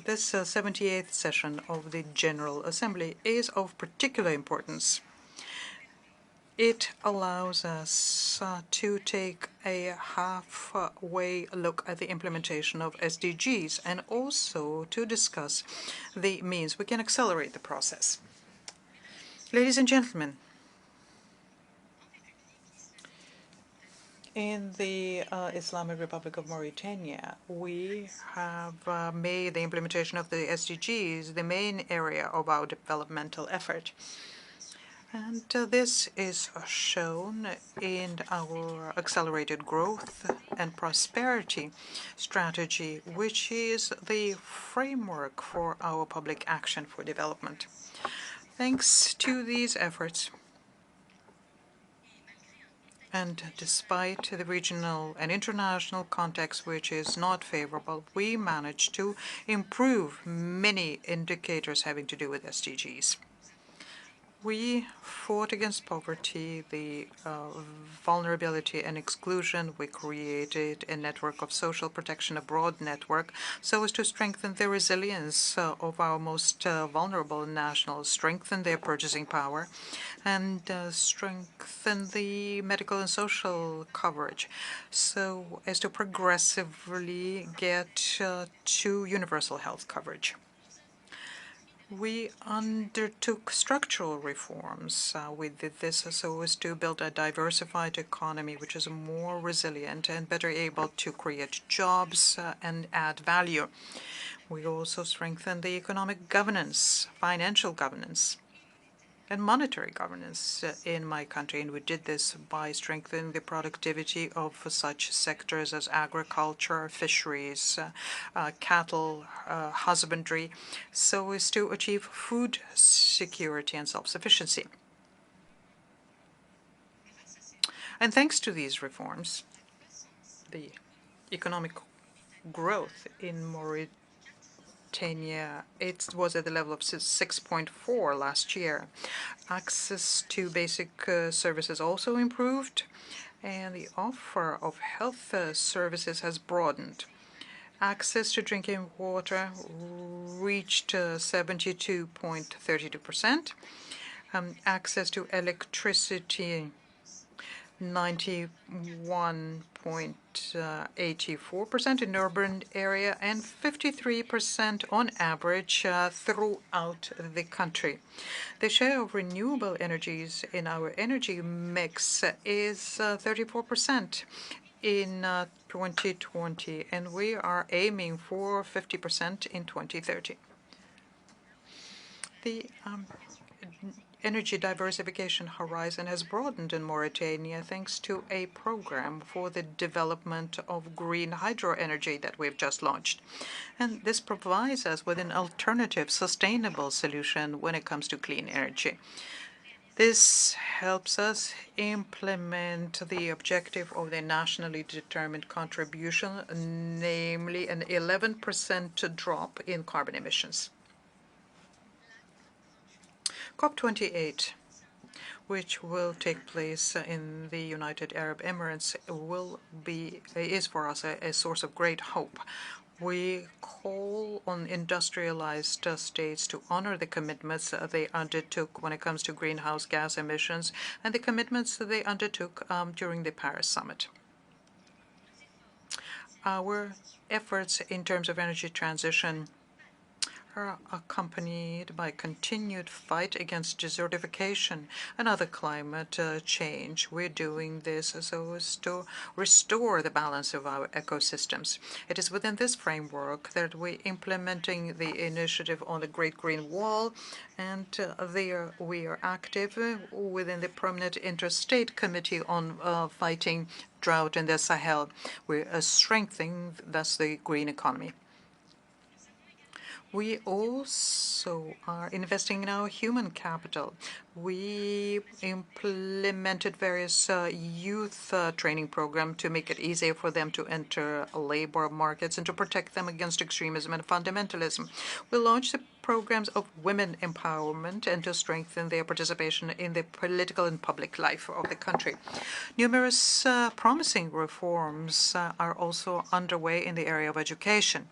this 78th session of the General Assembly is of particular importance. It allows us to take a halfway look at the implementation of SDGs and also to discuss the means we can accelerate the process. Ladies and gentlemen, in the Islamic Republic of Mauritania, we have made the implementation of the SDGs the main area of our developmental effort. And this is shown in our accelerated growth and prosperity strategy, which is the framework for our public action for development. Thanks to these efforts, and despite the regional and international context, which is not favorable, we managed to improve many indicators having to do with SDGs. We fought against poverty, the vulnerability and exclusion. We created a network of social protection, a broad network, so as to strengthen the resilience of our most vulnerable nationals, strengthen their purchasing power, and strengthen the medical and social coverage, so as to progressively get to universal health coverage. We undertook structural reforms. We did this so as to build a diversified economy which is more resilient and better able to create jobs and add value. We also strengthened the economic governance, financial governance, and monetary governance in my country, and we did this by strengthening the productivity of such sectors as agriculture, fisheries, cattle, husbandry, so as to achieve food security and self-sufficiency. And thanks to these reforms, the economic growth in Mauritania, it was at the level of 6.4 last year. Access to basic services also improved, and the offer of health services has broadened. Access to drinking water reached 72.32%. Access to electricity, 91.84% in urban area and 53% on average throughout the country. The share of renewable energies in our energy mix is 34% in 2020, and we are aiming for 50% in 2030. The energy diversification horizon has broadened in Mauritania thanks to a program for the development of green hydroenergy that we've just launched. And this provides us with an alternative, sustainable solution when it comes to clean energy. This helps us implement the objective of the nationally determined contribution, namely an 11% drop in carbon emissions. COP28, which will take place in the United Arab Emirates, is for us a source of great hope. We call on industrialized states to honor the commitments they undertook when it comes to greenhouse gas emissions and the commitments that they undertook during the Paris Summit. Our efforts in terms of energy transition are accompanied by continued fight against desertification and other climate change. We're doing this so as to restore the balance of our ecosystems. It is within this framework that we're implementing the initiative on the Great Green Wall, and there we are active within the Permanent Interstate Committee on fighting drought in the Sahel. We're strengthening thus the green economy. We also are investing in our human capital. We implemented various youth training programs to make it easier for them to enter labor markets and to protect them against extremism and fundamentalism. We launched the programs of women empowerment and to strengthen their participation in the political and public life of the country. Numerous promising reforms are also underway in the area of education,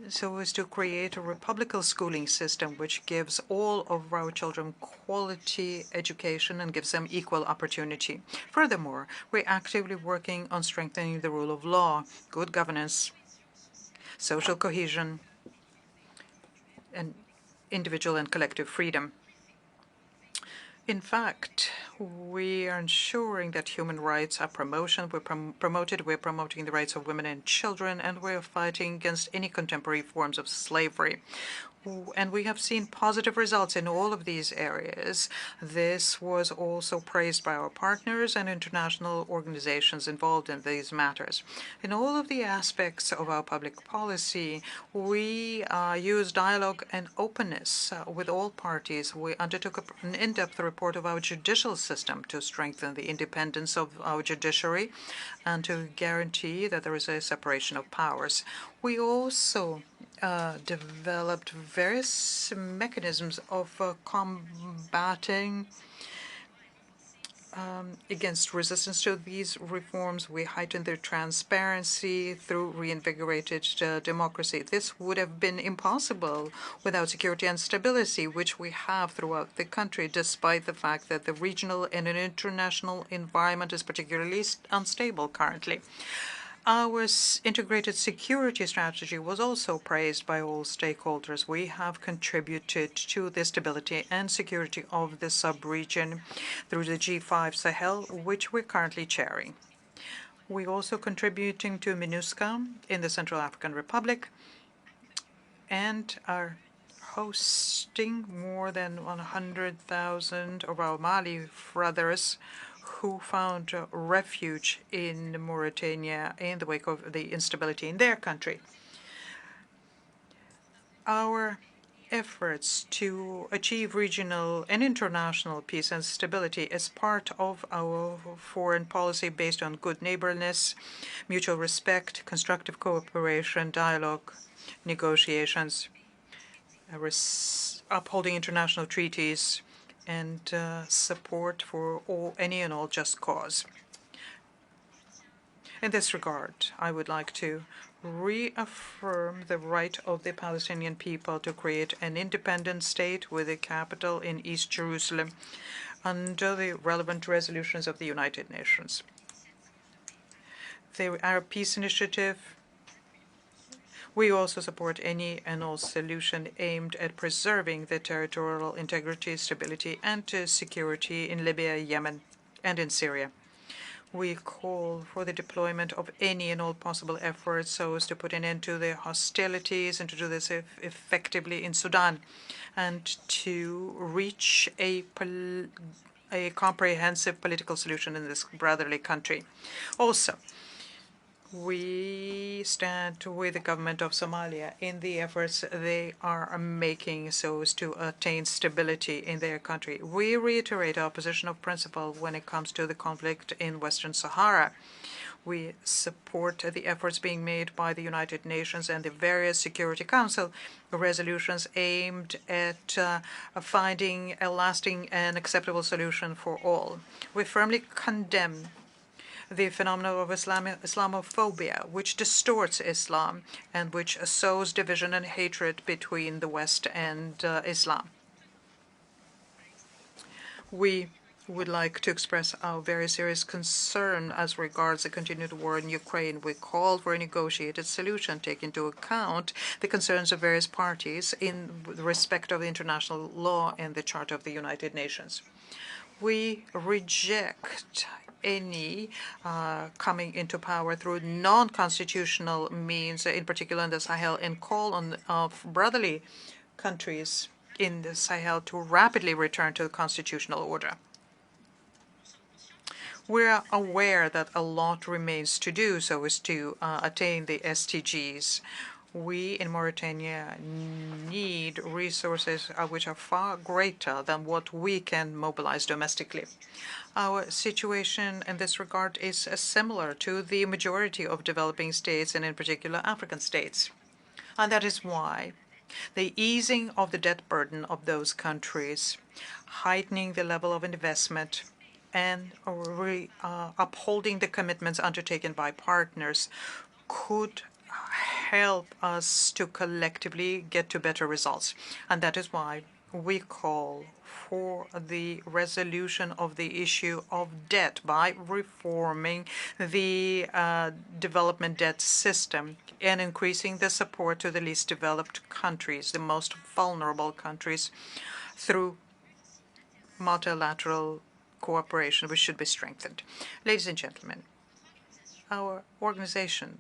so as to create a republican schooling system which gives all of our children quality education and gives them equal opportunity. Furthermore, we're actively working on strengthening the rule of law, good governance, social cohesion, and individual and collective freedom. In fact, we are ensuring that human rights are promoted. We're promoting the rights of women and children, and we're fighting against any contemporary forms of slavery. And we have seen positive results in all of these areas. This was also praised by our partners and international organizations involved in these matters. In all of the aspects of our public policy, we use dialogue and openness with all parties. We undertook an in-depth report of our judicial system to strengthen the independence of our judiciary and to guarantee that there is a separation of powers. We also developed various mechanisms of combating against resistance to these reforms. We heightened their transparency through reinvigorated democracy. This would have been impossible without security and stability, which we have throughout the country, despite the fact that the regional and international environment is particularly unstable currently. Our integrated security strategy was also praised by all stakeholders. We have contributed to the stability and security of the sub-region through the G5 Sahel, which we're currently chairing. We're also contributing to MINUSCA in the Central African Republic and are hosting more than 100,000 of our Mali brothers who found refuge in Mauritania in the wake of the instability in their country. Our efforts to achieve regional and international peace and stability is part of our foreign policy based on good neighborliness, mutual respect, constructive cooperation, dialogue, negotiations, upholding international treaties, and support for any and all just cause. In this regard, I would like to reaffirm the right of the Palestinian people to create an independent state with a capital in East Jerusalem under the relevant resolutions of the United Nations. The Arab Peace Initiative. We also support any and all solution aimed at preserving the territorial integrity, stability, and security in Libya, Yemen, and in Syria. We call for the deployment of any and all possible efforts so as to put an end to the hostilities and to do this effectively in Sudan and to reach a comprehensive political solution in this brotherly country. Also, we stand with the government of Somalia in the efforts they are making so as to attain stability in their country. We reiterate our position of principle when it comes to the conflict in Western Sahara. We support the efforts being made by the United Nations and the various Security Council resolutions aimed at finding a lasting and acceptable solution for all. We firmly condemn the phenomenon of Islamophobia, which distorts Islam and which sows division and hatred between the West and Islam. We would like to express our very serious concern as regards the continued war in Ukraine. We call for a negotiated solution, taking into account the concerns of various parties in respect of the international law and the Charter of the United Nations. We reject any coming into power through non-constitutional means, in particular in the Sahel, and call on brotherly countries in the Sahel to rapidly return to the constitutional order. We're aware that a lot remains to do so as to attain the SDGs. We in Mauritania need resources which are far greater than what we can mobilize domestically. Our situation in this regard is similar to the majority of developing states and in particular African states. And that is why the easing of the debt burden of those countries, heightening the level of investment, and upholding the commitments undertaken by partners could help us to collectively get to better results. And that is why we call for the resolution of the issue of debt by reforming the development debt system and increasing the support to the least developed countries, the most vulnerable countries, through multilateral cooperation, which should be strengthened. Ladies and gentlemen, our organization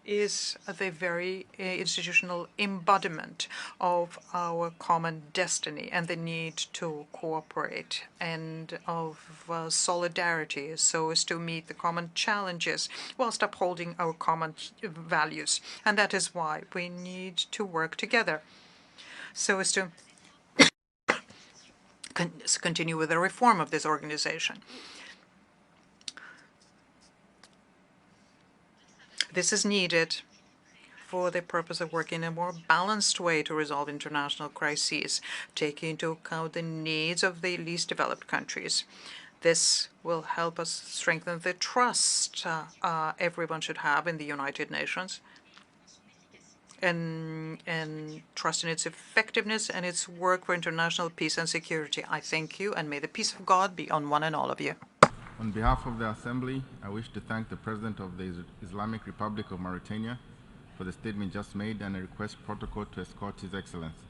is the very institutional embodiment of our common destiny and the need to cooperate and of solidarity so as to meet the common challenges whilst upholding our common values. And that is why we need to work together so as to continue with the reform of this organization. This is needed for the purpose of working in a more balanced way to resolve international crises, taking into account the needs of the least developed countries. This will help us strengthen the trust everyone should have in the United Nations and trust in its effectiveness and its work for international peace and security. I thank you, and may the peace of God be on one and all of you. On behalf of the Assembly, I wish to thank the President of the Islamic Republic of Mauritania for the statement just made and a request protocol to escort His Excellency.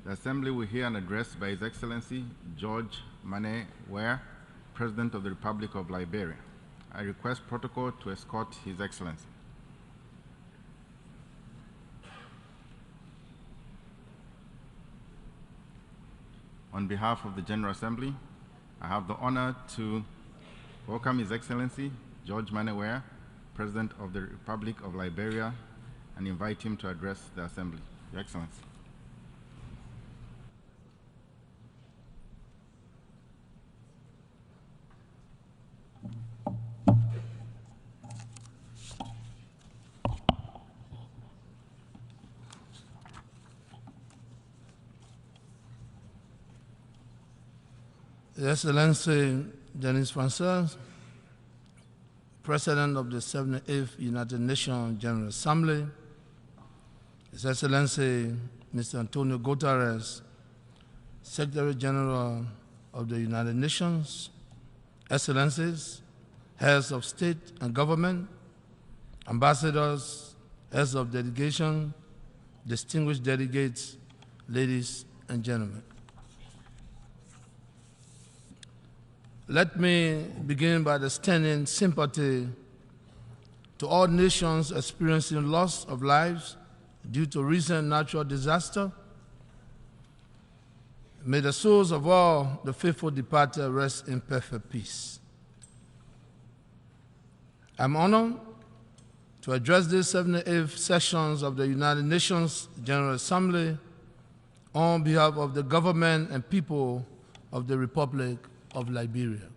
The Assembly will hear an address by His Excellency George Manneh Ware, President of the Republic of Liberia. I request protocol to escort His Excellency. On behalf of the General Assembly, I have the honor to welcome His Excellency George Manneh Ware, President of the Republic of Liberia, and invite him to address the Assembly. Your Excellency. His Excellency Denis Francois, President of the 78th United Nations General Assembly, His Excellency Mr. Antonio Guterres, Secretary General of the United Nations, Excellencies, Heads of State and Government, Ambassadors, Heads of Delegation, distinguished delegates, ladies and gentlemen. Let me begin by extending sympathy to all nations experiencing loss of lives due to recent natural disaster. May the souls of all the faithful departed rest in perfect peace. I'm honored to address these 78th sessions of the United Nations General Assembly on behalf of the government and people of the Republic of Liberia.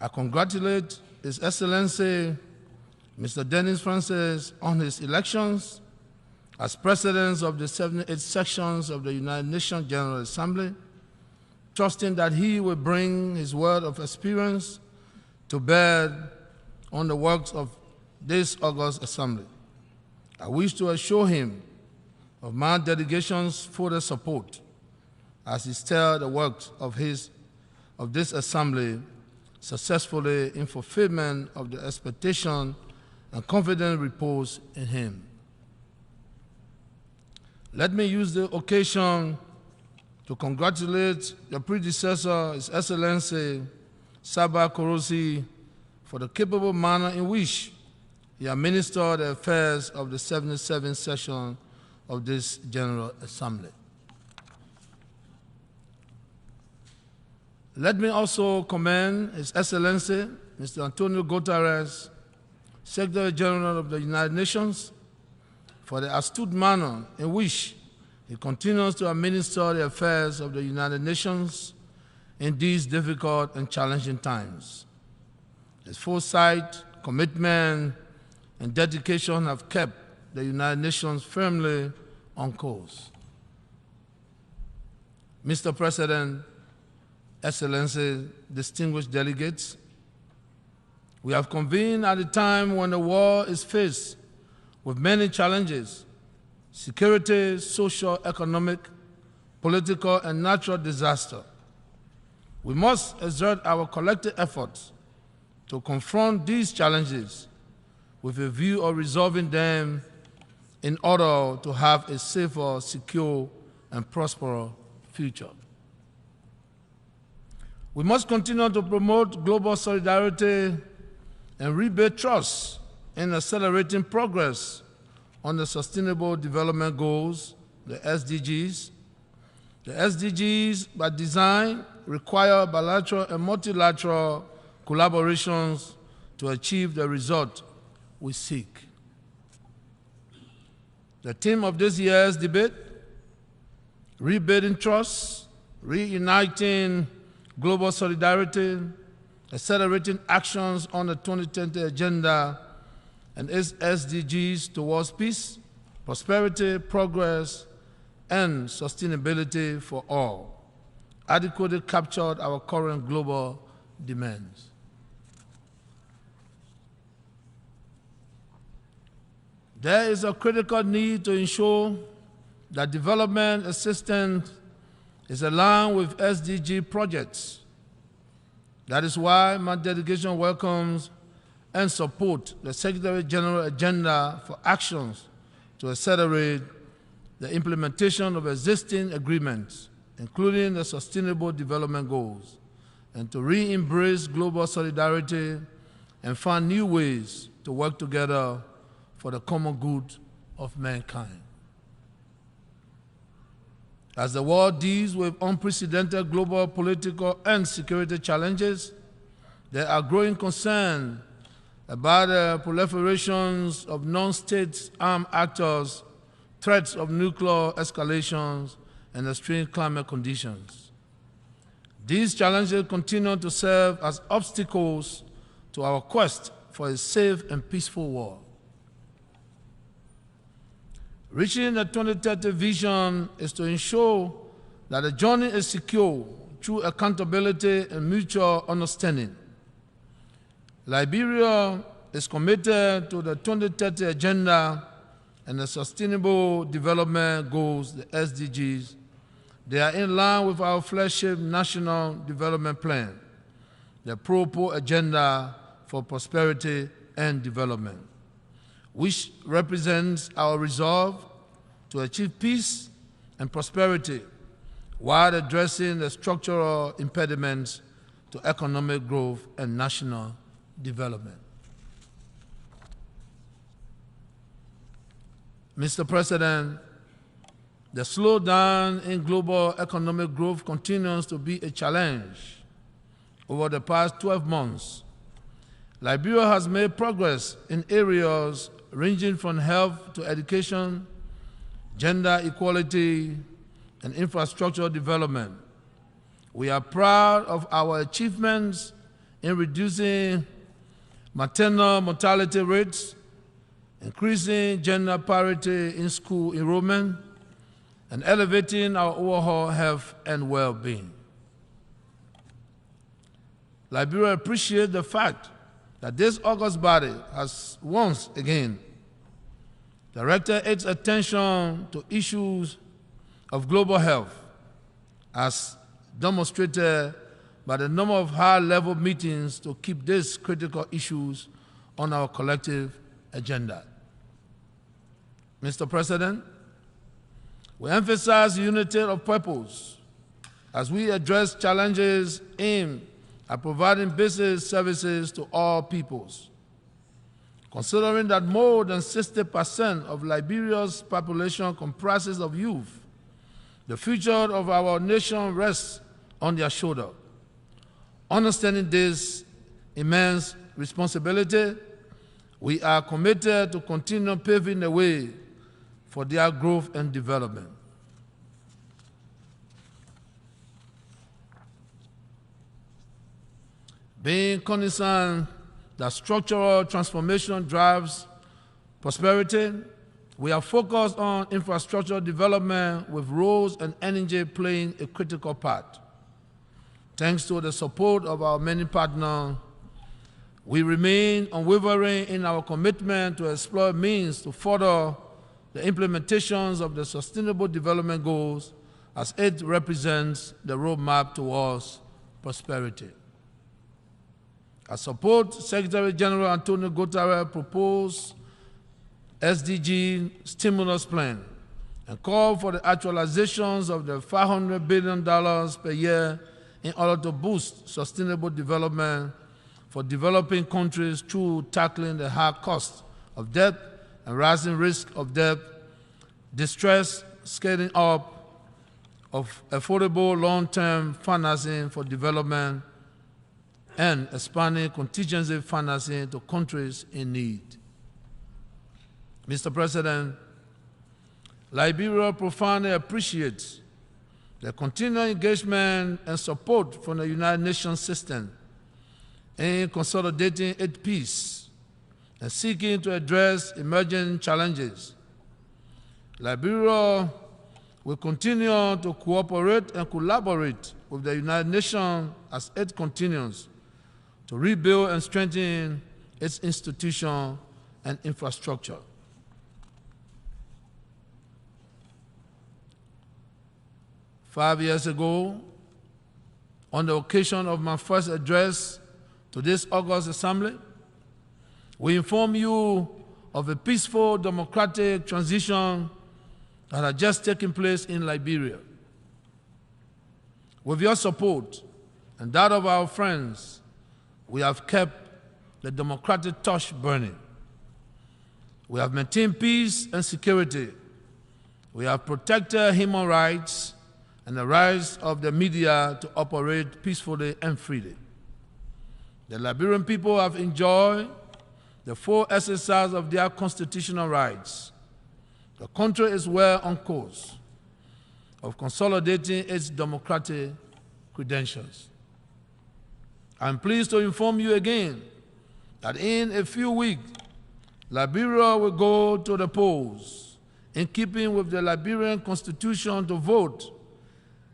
I congratulate His Excellency Mr. Denis Francois on his elections as President of the 78 sections of the United Nations General Assembly, trusting that he will bring his word of experience to bear on the works of this august assembly. I wish to assure him of my delegation's further support as he steers the works of this assembly successfully in fulfillment of the expectation and confident repose in him. Let me use the occasion to congratulate your predecessor, His Excellency Saba Korosi, for the capable manner in which he administered the affairs of the 77th session of this General Assembly. Let me also commend His Excellency Mr. Antonio Guterres, Secretary General of the United Nations, for the astute manner in which he continues to administer the affairs of the United Nations in these difficult and challenging times. His foresight, commitment, and dedication have kept the United Nations firmly on course. Mr. President, Excellencies, distinguished delegates, we have convened at a time when the world is faced with many challenges: security, social, economic, political, and natural disaster. We must exert our collective efforts to confront these challenges with a view of resolving them in order to have a safer, secure, and prosperous future. We must continue to promote global solidarity and rebuild trust in accelerating progress on the Sustainable Development Goals, the SDGs. The SDGs, by design, require bilateral and multilateral collaborations to achieve the result we seek. The theme of this year's debate, rebuilding trust, reuniting global solidarity, accelerating actions on the 2030 Agenda, and its SDGs towards peace, prosperity, progress, and sustainability for all, adequately captured our current global demands. There is a critical need to ensure that development assistance is aligned with SDG projects. That is why my delegation welcomes and supports the Secretary General agenda for actions to accelerate the implementation of existing agreements, including the Sustainable Development Goals, and to re-embrace global solidarity and find new ways to work together for the common good of mankind. As the world deals with unprecedented global political and security challenges, there are growing concerns about the proliferations of non-state armed actors, threats of nuclear escalations, and extreme climate conditions. These challenges continue to serve as obstacles to our quest for a safe and peaceful world. Reaching the 2030 vision is to ensure that the journey is secure through accountability and mutual understanding. Liberia is committed to the 2030 Agenda and the Sustainable Development Goals, the SDGs. They are in line with our flagship National Development Plan, the Pro-Po Agenda for Prosperity and Development, which represents our resolve to achieve peace and prosperity while addressing the structural impediments to economic growth and national development. Mr. President, the slowdown in global economic growth continues to be a challenge. Over the past 12 months, Liberia has made progress in areas ranging from health to education, gender equality, and infrastructure development. We are proud of our achievements in reducing maternal mortality rates, increasing gender parity in school enrollment, and elevating our overall health and well-being. Liberia appreciates the fact that this august body has once again directed its attention to issues of global health, as demonstrated by the number of high-level meetings to keep these critical issues on our collective agenda. Mr. President, we emphasize unity of purpose as we address challenges aimed at providing basic services to all peoples. Considering that more than 60% of Liberia's population comprises of youth, the future of our nation rests on their shoulder. Understanding this immense responsibility, we are committed to continue paving the way for their growth and development. Being cognizant that structural transformation drives prosperity, we are focused on infrastructure development with roads and energy playing a critical part. Thanks to the support of our many partners, we remain unwavering in our commitment to explore means to further the implementations of the Sustainable Development Goals as it represents the roadmap towards prosperity. I support Secretary General Antonio Guterres' proposed SDG stimulus plan and call for the actualizations of the $500 billion per year in order to boost sustainable development for developing countries through tackling the high cost of debt and rising risk of debt, distress, scaling up of affordable long-term financing for development, and expanding contingency financing to countries in need. Mr. President, Liberia profoundly appreciates the continued engagement and support from the United Nations system in consolidating its peace and seeking to address emerging challenges. Liberia will continue to cooperate and collaborate with the United Nations as it continues to rebuild and strengthen its institutions and infrastructure. Five years ago, on the occasion of my first address to this August Assembly, we informed you of a peaceful democratic transition that had just taken place in Liberia. With your support and that of our friends, we have kept the democratic torch burning. We have maintained peace and security. We have protected human rights and the rights of the media to operate peacefully and freely. The Liberian people have enjoyed the full exercise of their constitutional rights. The country is well on course of consolidating its democratic credentials. I'm pleased to inform you again that in a few weeks, Liberia will go to the polls in keeping with the Liberian Constitution to vote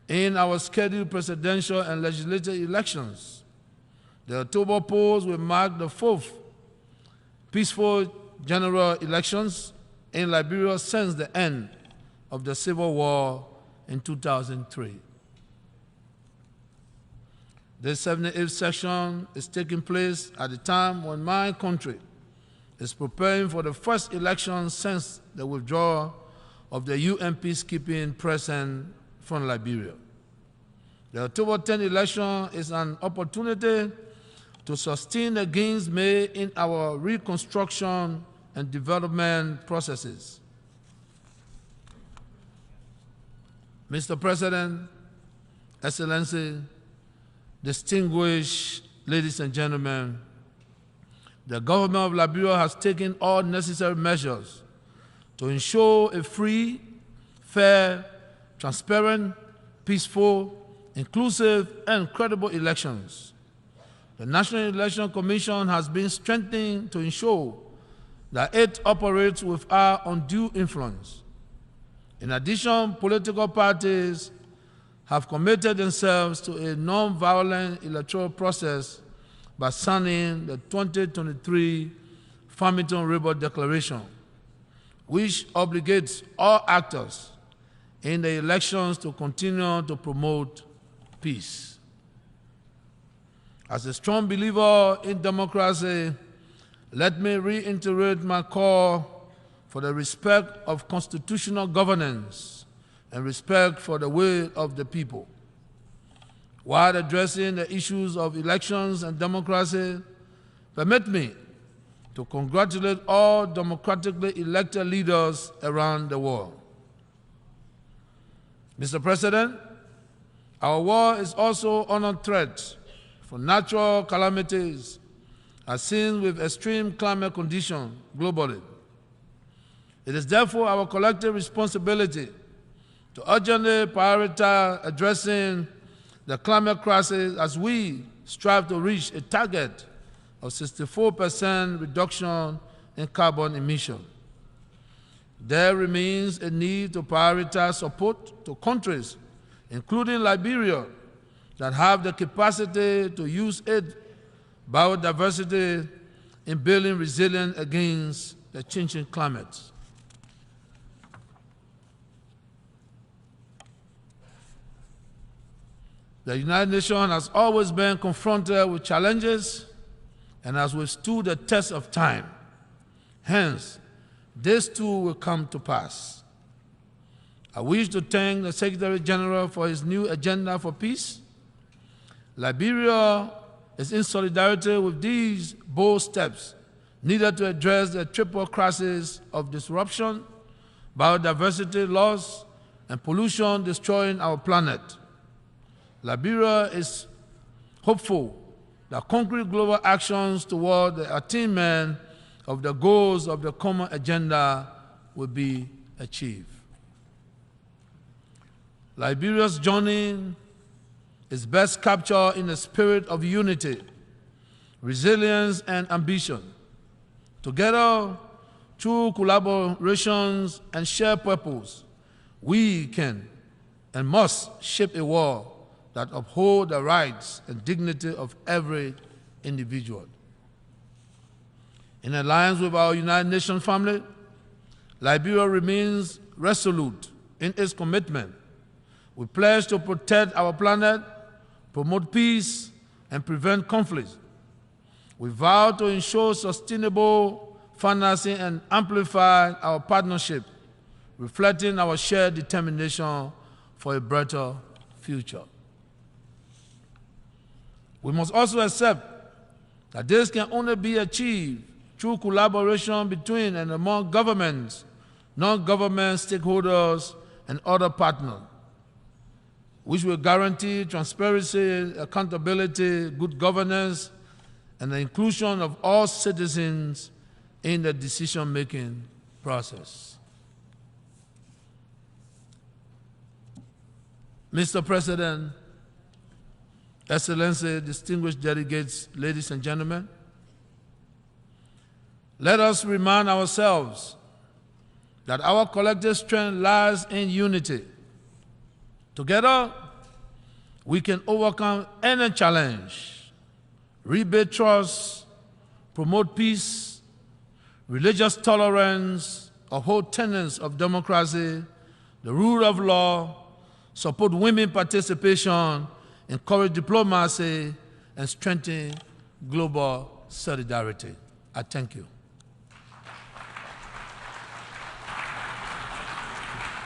in our scheduled presidential and legislative elections. The October polls will mark the fourth peaceful general elections in Liberia since the end of the Civil War in 2003. This 78th session is taking place at a time when my country is preparing for the first election since the withdrawal of the UN peacekeeping presence from Liberia. The October 10 election is an opportunity to sustain the gains made in our reconstruction and development processes. Mr. President, Excellency, distinguished ladies and gentlemen, the government of Liberia has taken all necessary measures to ensure a free, fair, transparent, peaceful, inclusive, and credible elections. The National Election Commission has been strengthened to ensure that it operates without undue influence. In addition, political parties have committed themselves to a non-violent electoral process by signing the 2023 Farmington River Declaration, which obligates all actors in the elections to continue to promote peace. As a strong believer in democracy, let me reiterate my call for the respect of constitutional governance and respect for the will of the people. While addressing the issues of elections and democracy, permit me to congratulate all democratically elected leaders around the world. Mr. President, our world is also under threat from natural calamities as seen with extreme climate conditions globally. It is therefore our collective responsibility to urgently prioritize addressing the climate crisis as we strive to reach a target of 64% reduction in carbon emission. There remains a need to prioritize support to countries, including Liberia, that have the capacity to use its biodiversity in building resilience against the changing climate. The United Nations has always been confronted with challenges and has withstood the test of time. Hence, this too will come to pass. I wish to thank the Secretary General for his new agenda for peace. Liberia is in solidarity with these bold steps needed to address the triple crisis of disruption, biodiversity loss, and pollution destroying our planet. Liberia is hopeful that concrete global actions toward the attainment of the goals of the common agenda will be achieved. Liberia's journey is best captured in the spirit of unity, resilience, and ambition. Together, through collaborations and shared purpose, we can and must shape a world that upholds the rights and dignity of every individual. In alliance with our United Nations family, Liberia remains resolute in its commitment. We pledge to protect our planet, promote peace, and prevent conflict. We vow to ensure sustainable financing and amplify our partnership, reflecting our shared determination for a better future. We must also accept that this can only be achieved through collaboration between and among governments, non-government stakeholders, and other partners, which will guarantee transparency, accountability, good governance, and the inclusion of all citizens in the decision-making process. Mr. President, Excellency, distinguished delegates, ladies and gentlemen, let us remind ourselves that our collective strength lies in unity. Together, we can overcome any challenge, rebuild trust, promote peace, religious tolerance, uphold tenets of democracy, the rule of law, support women participation, encourage diplomacy, and strengthen global solidarity. I thank you.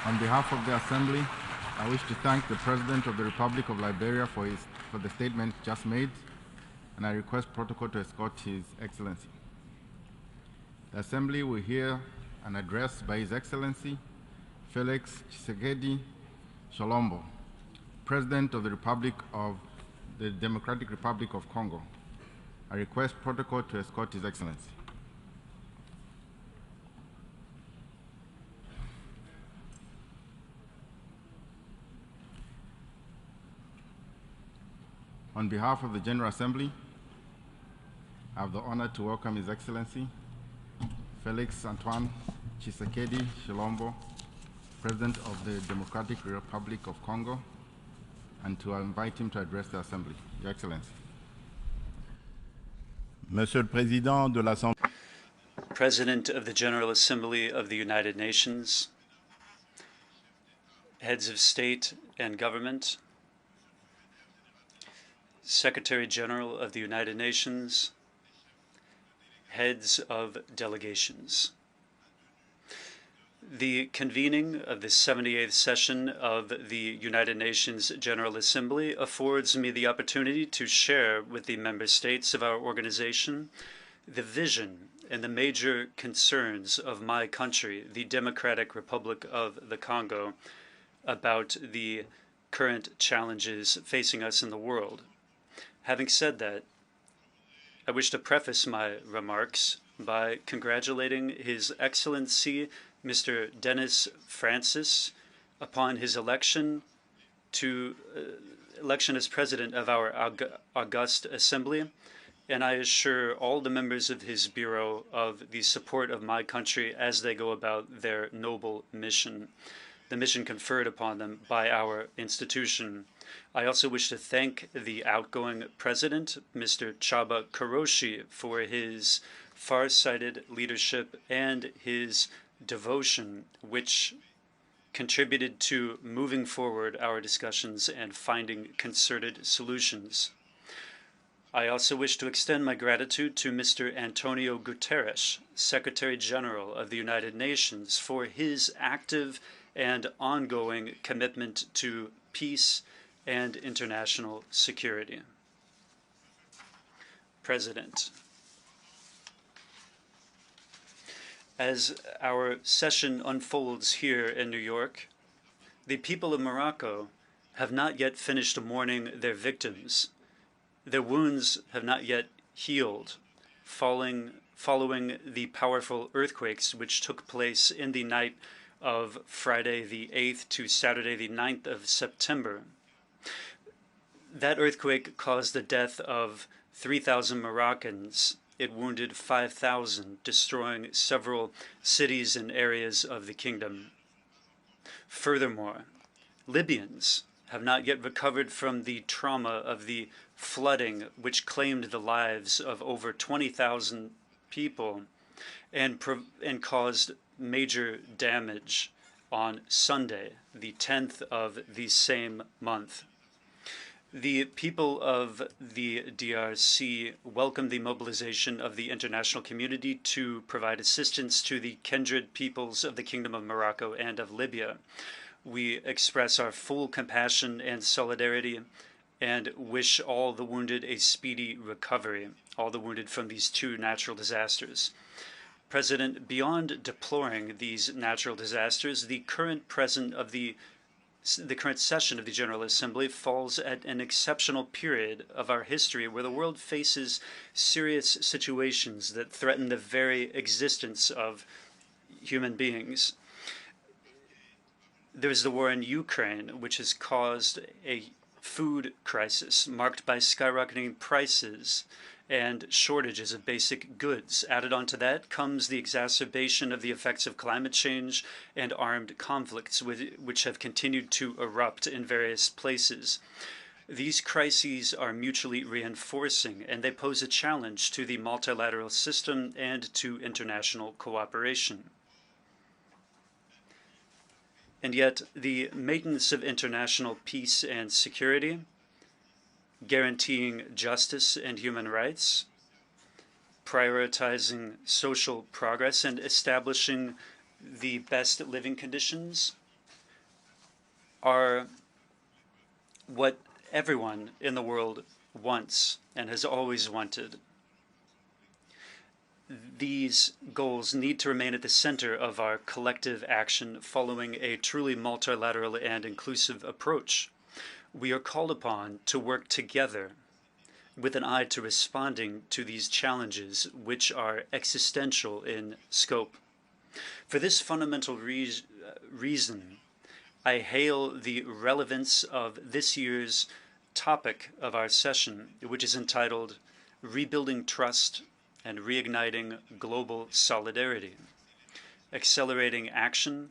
On behalf of the Assembly, I wish to thank the President of the Republic of Liberia for the statement just made, and I request protocol to escort His Excellency. The Assembly will hear an address by His Excellency Felix Tshisekedi Tshilombo, President of the Democratic Republic of Congo. I request protocol to escort His Excellency. On behalf of the General Assembly, I have the honor to welcome His Excellency Felix Antoine Tshisekedi Tshilombo, President of the Democratic Republic of Congo, and to invite him to address the Assembly. Your Excellency. Monsieur le Président de l'Assemblée. President of the General Assembly of the United Nations, heads of state and government, Secretary General of the United Nations, heads of delegations. The convening of the 78th session of the United Nations General Assembly affords me the opportunity to share with the member states of our organization the vision and the major concerns of my country, the Democratic Republic of the Congo, about the current challenges facing us in the world. Having said that, I wish to preface my remarks by congratulating His Excellency Mr. Denis Francis upon his election as President of our august Assembly, and I assure all the members of his Bureau of the support of my country as they go about their noble mission, the mission conferred upon them by our institution. I also wish to thank the outgoing President, Mr. Chaba Kuroshi, for his far-sighted leadership and his devotion, which contributed to moving forward our discussions and finding concerted solutions. I also wish to extend my gratitude to Mr. Antonio Guterres, Secretary General of the United Nations, for his active and ongoing commitment to peace and international security. President, as our session unfolds here in New York, the people of Morocco have not yet finished mourning their victims. Their wounds have not yet healed, following the powerful earthquakes which took place in the night of Friday the 8th to Saturday the 9th of September. That earthquake caused the death of 3,000 Moroccans it wounded 5,000, destroying several cities and areas of the kingdom. Furthermore, Libyans have not yet recovered from the trauma of the flooding, which claimed the lives of over 20,000 people and caused major damage on Sunday, the 10th of the same month. The people of the DRC welcome the mobilization of the international community to provide assistance to the kindred peoples of the Kingdom of Morocco and of Libya. We express our full compassion and solidarity and wish all the wounded a speedy recovery, all the wounded from these two natural disasters. President, beyond deploring these natural disasters, the current session of the General Assembly falls at an exceptional period of our history where the world faces serious situations that threaten the very existence of human beings. There's the war in Ukraine, which has caused a food crisis marked by skyrocketing prices and shortages of basic goods. Added onto that comes the exacerbation of the effects of climate change and armed conflicts, which have continued to erupt in various places. These crises are mutually reinforcing, and they pose a challenge to the multilateral system and to international cooperation. And yet, the maintenance of international peace and security, guaranteeing justice and human rights, prioritizing social progress, and establishing the best living conditions are what everyone in the world wants and has always wanted. These goals need to remain at the center of our collective action following a truly multilateral and inclusive approach. We are called upon to work together with an eye to responding to these challenges, which are existential in scope. For this fundamental reason, I hail the relevance of this year's topic of our session, which is entitled Rebuilding Trust and Reigniting Global Solidarity, accelerating action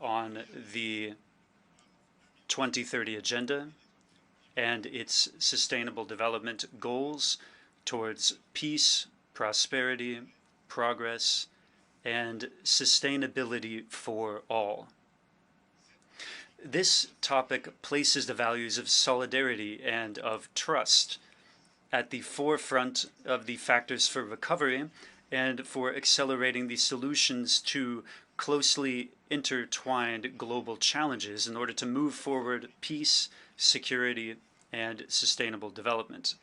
on the 2030 Agenda and its sustainable development goals towards peace, prosperity, progress, and sustainability for all. This topic places the values of solidarity and of trust at the forefront of the factors for recovery and for accelerating the solutions to closely intertwined global challenges in order to move forward peace, security, and sustainable development.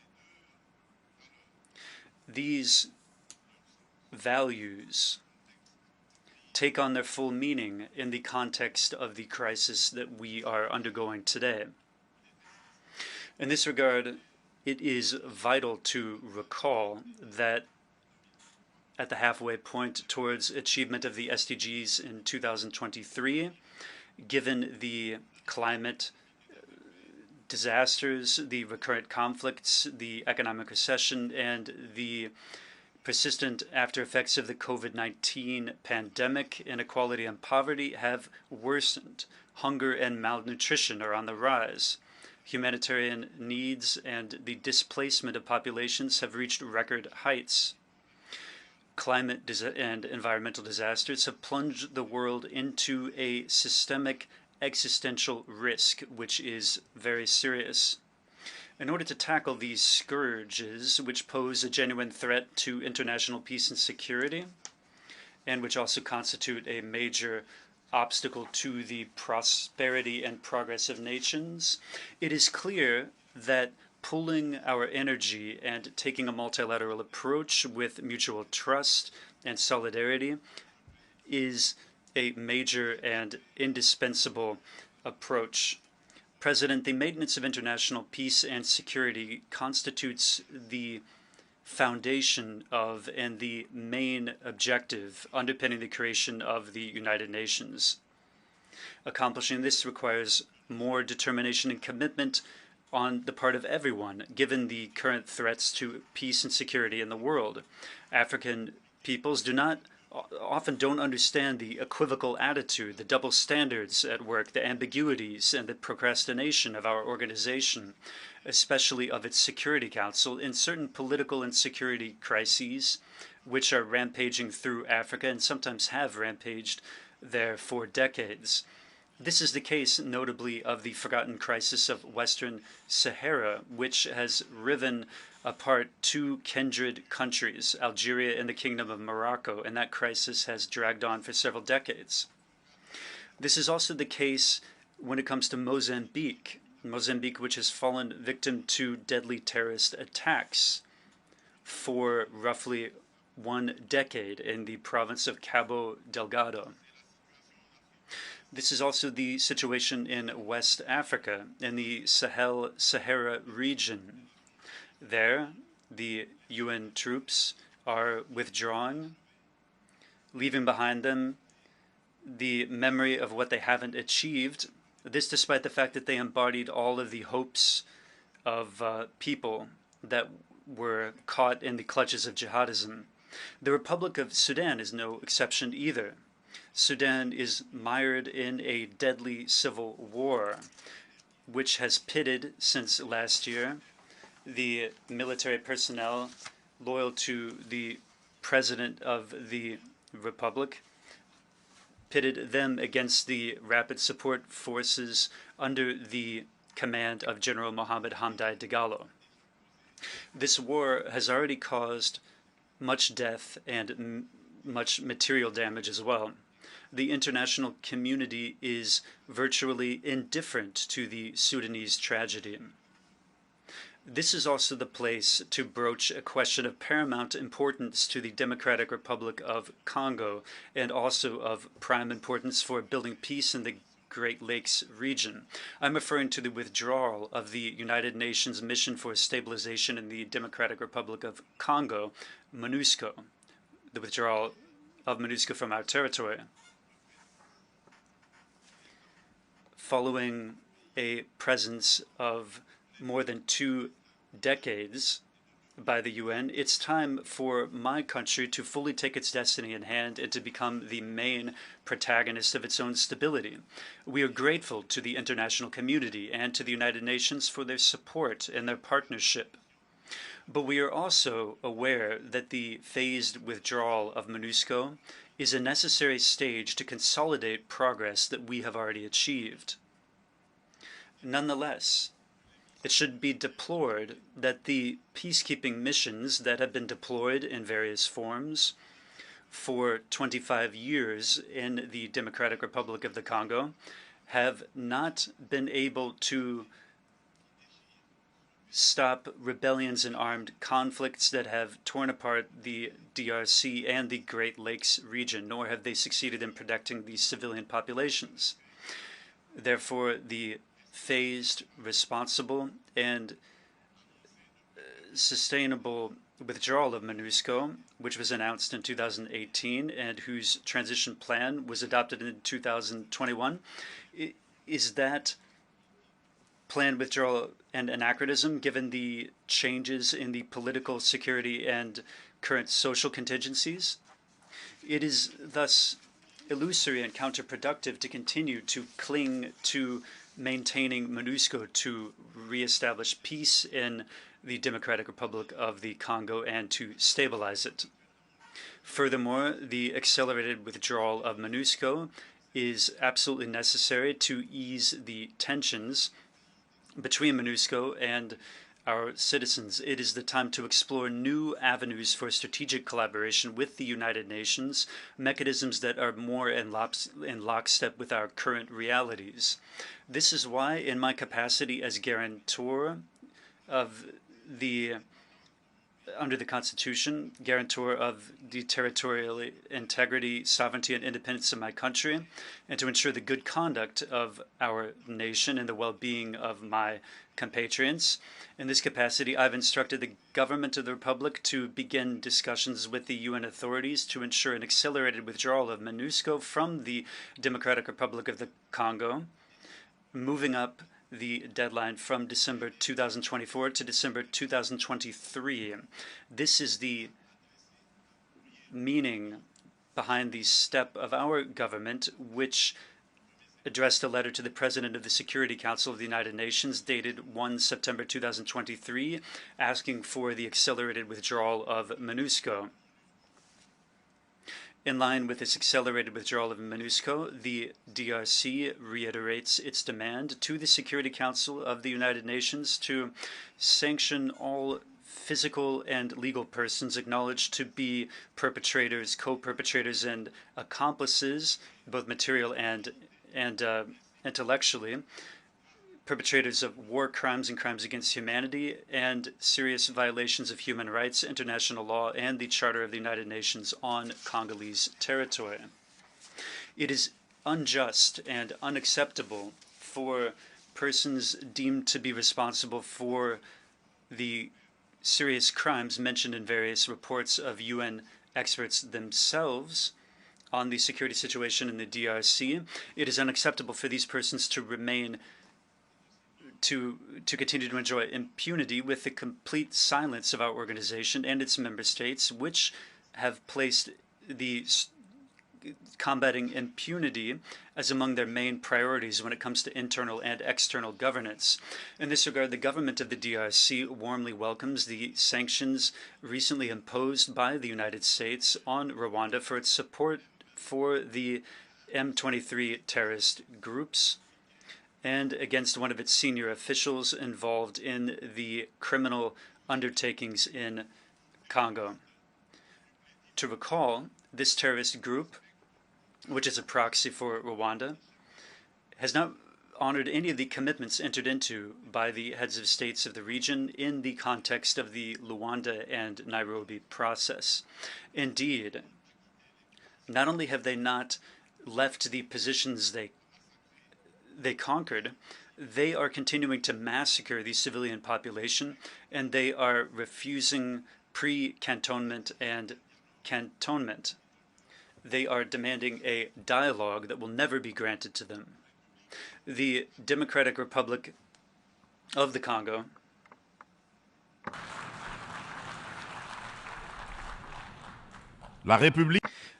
These values take on their full meaning in the context of the crisis that we are undergoing today. In this regard, it is vital to recall that at the halfway point towards achievement of the SDGs in 2023, given the climate disasters, the recurrent conflicts, the economic recession, and the persistent after effects of the COVID-19 pandemic, inequality and poverty have worsened. Hunger and malnutrition are on the rise. Humanitarian needs and the displacement of populations have reached record heights. Climate and environmental disasters have plunged the world into a systemic existential risk, which is very serious. In order to tackle these scourges, which pose a genuine threat to international peace and security, and which also constitute a major obstacle to the prosperity and progress of nations, it is clear that pooling our energy and taking a multilateral approach with mutual trust and solidarity is a major and indispensable approach. President, the maintenance of international peace and security constitutes the foundation of and the main objective underpinning the creation of the United Nations. Accomplishing this requires more determination and commitment on the part of everyone, given the current threats to peace and security in the world. African peoples often don't understand the equivocal attitude, the double standards at work, the ambiguities and the procrastination of our organization, especially of its Security Council, in certain political and security crises which are rampaging through Africa and sometimes have rampaged there for decades. This is the case, notably, of the forgotten crisis of Western Sahara, which has riven apart two kindred countries, Algeria and the Kingdom of Morocco, and that crisis has dragged on for several decades. This is also the case when it comes to Mozambique, which has fallen victim to deadly terrorist attacks for roughly 1 decade in the province of Cabo Delgado. This is also the situation in West Africa, in the Sahel-Sahara region. There, the UN troops are withdrawing, leaving behind them the memory of what they haven't achieved, this despite the fact that they embodied all of the hopes of people that were caught in the clutches of jihadism. The Republic of Sudan is no exception either. Sudan is mired in a deadly civil war, which has pitted, since last year, the military personnel loyal to the president of the republic, pitted them against the rapid support forces under the command of General Mohammed Hamdai Dagalo. This war has already caused much death and much material damage as well. The international community is virtually indifferent to the Sudanese tragedy. This is also the place to broach a question of paramount importance to the Democratic Republic of Congo and also of prime importance for building peace in the Great Lakes region. I'm referring to the withdrawal of the United Nations Mission for Stabilization in the Democratic Republic of Congo, MONUSCO, the withdrawal of MONUSCO from our territory. Following a presence of more than 2 decades by the UN, it's time for my country to fully take its destiny in hand and to become the main protagonist of its own stability. We are grateful to the international community and to the United Nations for their support and their partnership. But we are also aware that the phased withdrawal of MONUSCO is a necessary stage to consolidate progress that we have already achieved. Nonetheless, it should be deplored that the peacekeeping missions that have been deployed in various forms for 25 years in the Democratic Republic of the Congo have not been able to stop rebellions and armed conflicts that have torn apart the DRC and the Great Lakes region, nor have they succeeded in protecting the civilian populations. Therefore, the phased, responsible, and sustainable withdrawal of MONUSCO, which was announced in 2018 and whose transition plan was adopted in 2021, is that planned withdrawal an anachronism given the changes in the political, security, and current social contingencies? It is thus illusory and counterproductive to continue to cling to maintaining MONUSCO to reestablish peace in the Democratic Republic of the Congo and to stabilize it. Furthermore, the accelerated withdrawal of MONUSCO is absolutely necessary to ease the tensions between MONUSCO and our citizens. It is the time to explore new avenues for strategic collaboration with the United Nations, mechanisms that are more in lockstep with our current realities. This is why, in my capacity as guarantor of under the Constitution, guarantor of the territorial integrity, sovereignty, and independence of my country, and to ensure the good conduct of our nation and the well-being of my compatriots. In this capacity, I've instructed the government of the Republic to begin discussions with the UN authorities to ensure an accelerated withdrawal of MONUSCO from the Democratic Republic of the Congo, moving up the deadline from December 2024 to December 2023. This is the meaning behind the step of our government, which addressed a letter to the President of the Security Council of the United Nations dated 1 September 2023, asking for the accelerated withdrawal of MONUSCO. In line with this accelerated withdrawal of MONUSCO, the DRC reiterates its demand to the Security Council of the United Nations to sanction all physical and legal persons acknowledged to be perpetrators, co-perpetrators, and accomplices, both material and intellectually, perpetrators of war crimes and crimes against humanity, and serious violations of human rights, international law, and the Charter of the United Nations on Congolese territory. It is unjust and unacceptable for persons deemed to be responsible for the serious crimes mentioned in various reports of UN experts themselves on the security situation in the DRC. It is unacceptable for these persons to remain to continue to enjoy impunity with the complete silence of our organization and its member states, which have placed the combating impunity as among their main priorities when it comes to internal and external governance. In this regard, the government of the DRC warmly welcomes the sanctions recently imposed by the United States on Rwanda for its support for the M23 terrorist groups and against one of its senior officials involved in the criminal undertakings in Congo. To recall, this terrorist group, which is a proxy for Rwanda, has not honored any of the commitments entered into by the heads of states of the region in the context of the Luanda and Nairobi process. Indeed, not only have they not left the positions they conquered, they are continuing to massacre the civilian population, and they are refusing pre-cantonment and cantonment. They are demanding a dialogue that will never be granted to them. The Democratic Republic of the Congo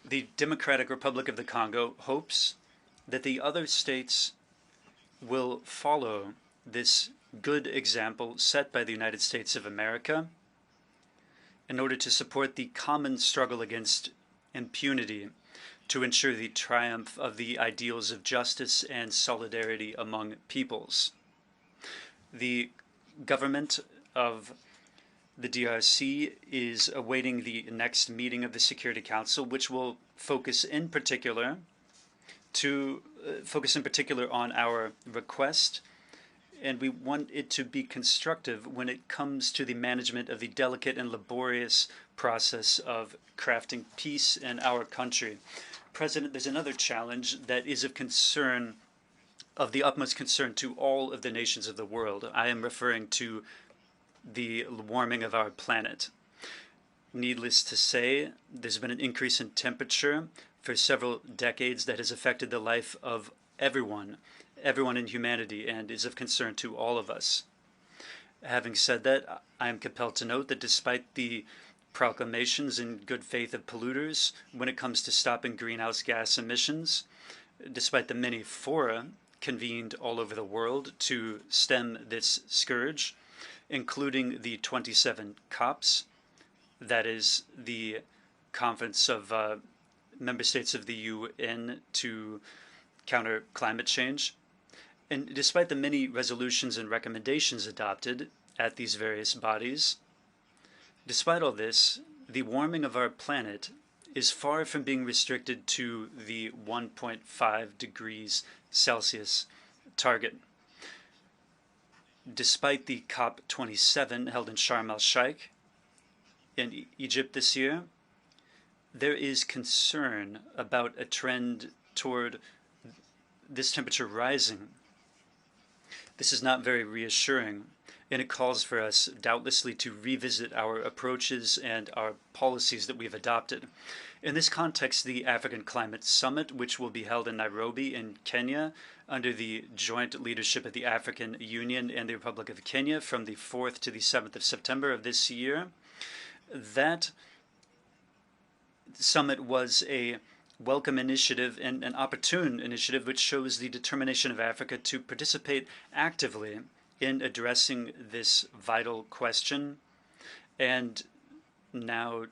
The Democratic Republic of the Congo hopes that the other states will follow this good example set by the United States of America in order to support the common struggle against impunity, to ensure the triumph of the ideals of justice and solidarity among peoples. The government of the DRC is awaiting the next meeting of the Security Council, which will focus in particular on our request, and we want it to be constructive when it comes to the management of the delicate and laborious process of crafting peace in our country. President, there's another challenge that is of the utmost concern to all of the nations of the world. I am referring to the warming of our planet. Needless to say, there's been an increase in temperature for several decades that has affected the life of everyone in humanity, and is of concern to all of us. Having said that, I am compelled to note that despite the proclamations in good faith of polluters when it comes to stopping greenhouse gas emissions, despite the many fora convened all over the world to stem this scourge, including the 27 COPs, that is the Conference of Member States of the UN to counter climate change. And despite the many resolutions and recommendations adopted at these various bodies, despite all this, the warming of our planet is far from being restricted to the 1.5 degrees Celsius target. Despite the COP27 held in Sharm el-Sheikh in Egypt this year, there is concern about a trend toward this temperature rising. This is not very reassuring, and it calls for us doubtlessly to revisit our approaches and our policies that we've adopted. In this context, the African Climate Summit, which will be held in Nairobi in Kenya under the joint leadership of the African Union and the Republic of Kenya from the 4th to the 7th of September of this year, that summit was a welcome initiative and an opportune initiative which shows the determination of Africa to participate actively in addressing this vital question and now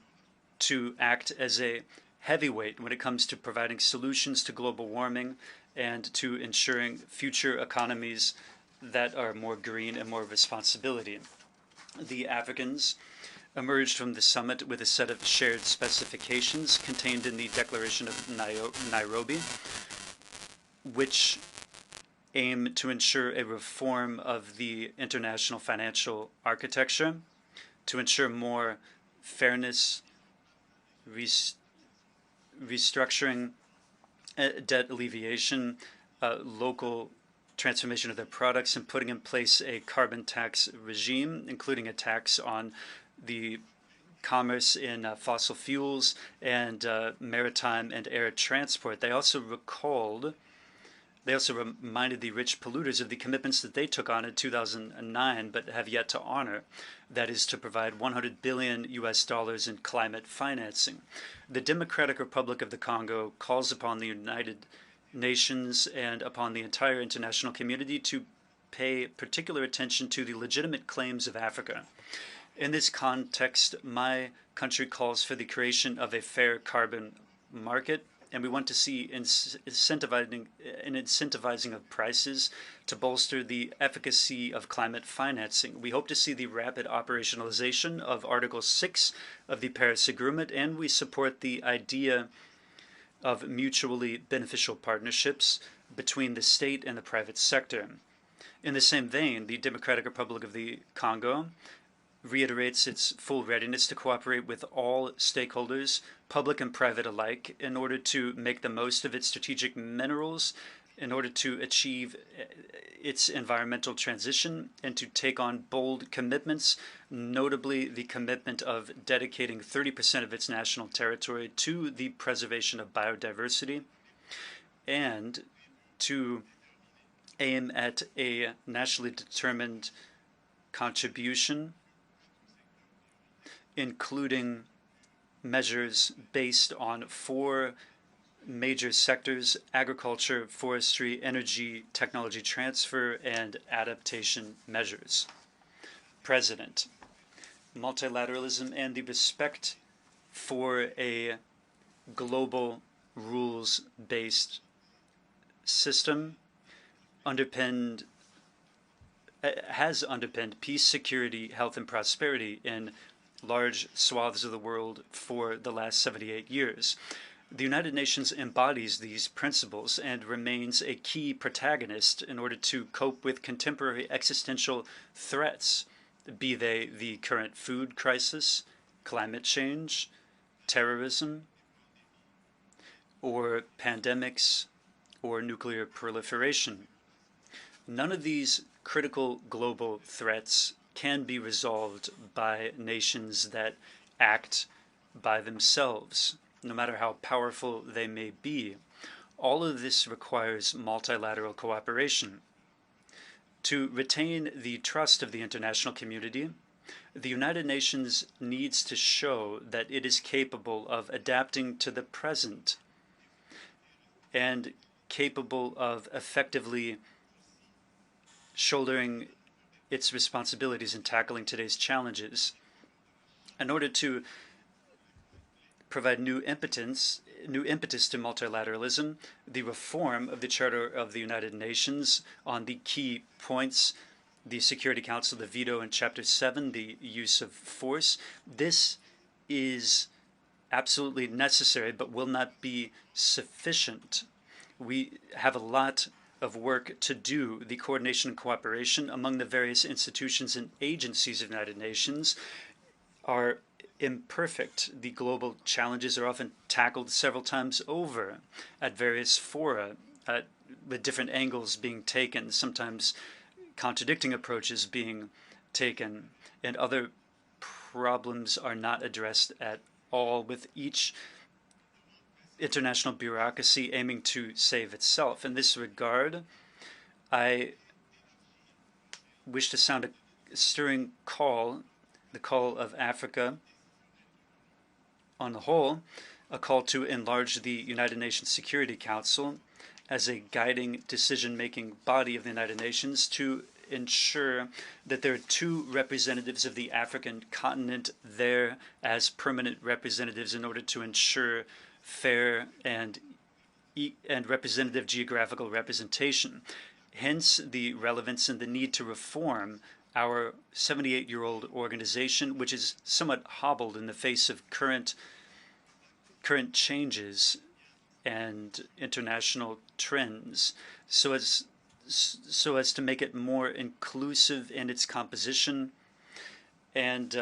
to act as a heavyweight when it comes to providing solutions to global warming and to ensuring future economies that are more green and more responsibility. The Africans emerged from the summit with a set of shared specifications contained in the Declaration of Nairobi, which aim to ensure a reform of the international financial architecture, to ensure more fairness, restructuring, debt alleviation, local transformation of their products, and putting in place a carbon tax regime, including a tax on the commerce in fossil fuels and maritime and air transport. They also reminded the rich polluters of the commitments that they took on in 2009 but have yet to honor. That is to provide $100 billion in climate financing. The Democratic Republic of the Congo calls upon the United Nations and upon the entire international community to pay particular attention to the legitimate claims of Africa. In this context, my country calls for the creation of a fair carbon market, and we want to see an incentivizing of prices to bolster the efficacy of climate financing. We hope to see the rapid operationalization of Article 6 of the Paris Agreement, and we support the idea of mutually beneficial partnerships between the state and the private sector. In the same vein, the Democratic Republic of the Congo reiterates its full readiness to cooperate with all stakeholders, public and private alike, in order to make the most of its strategic minerals, in order to achieve its environmental transition, and to take on bold commitments, notably the commitment of dedicating 30% of its national territory to the preservation of biodiversity, and to aim at a nationally determined contribution, including measures based on 4 major sectors: agriculture, forestry, energy, technology transfer, and adaptation measures. President, multilateralism and the respect for a global rules-based system has underpinned peace, security, health, and prosperity in large swaths of the world for the last 78 years. The United Nations embodies these principles and remains a key protagonist in order to cope with contemporary existential threats, be they the current food crisis, climate change, terrorism, or pandemics, or nuclear proliferation. None of these critical global threats can be resolved by nations that act by themselves, no matter how powerful they may be. All of this requires multilateral cooperation. To retain the trust of the international community, the United Nations needs to show that it is capable of adapting to the present and capable of effectively shouldering its responsibilities in tackling today's challenges. In order to provide new impetus to multilateralism, the reform of the Charter of the United Nations on the key points, the Security Council, the veto in Chapter 7, the use of force, this is absolutely necessary but will not be sufficient. We have a lot of work to do. The coordination and cooperation among the various institutions and agencies of the United Nations are imperfect. The global challenges are often tackled several times over at various fora, with different angles being taken, sometimes contradicting approaches being taken, and other problems are not addressed at all, with each international bureaucracy aiming to save itself. In this regard, I wish to sound a stirring call, the call of Africa on the whole, a call to enlarge the United Nations Security Council as a guiding decision-making body of the United Nations to ensure that there are 2 representatives of the African continent there as permanent representatives in order to ensure fair and representative geographical representation. Hence, the relevance and the need to reform our 78-year-old organization, which is somewhat hobbled in the face of current changes and international trends, so as to make it more inclusive in its composition and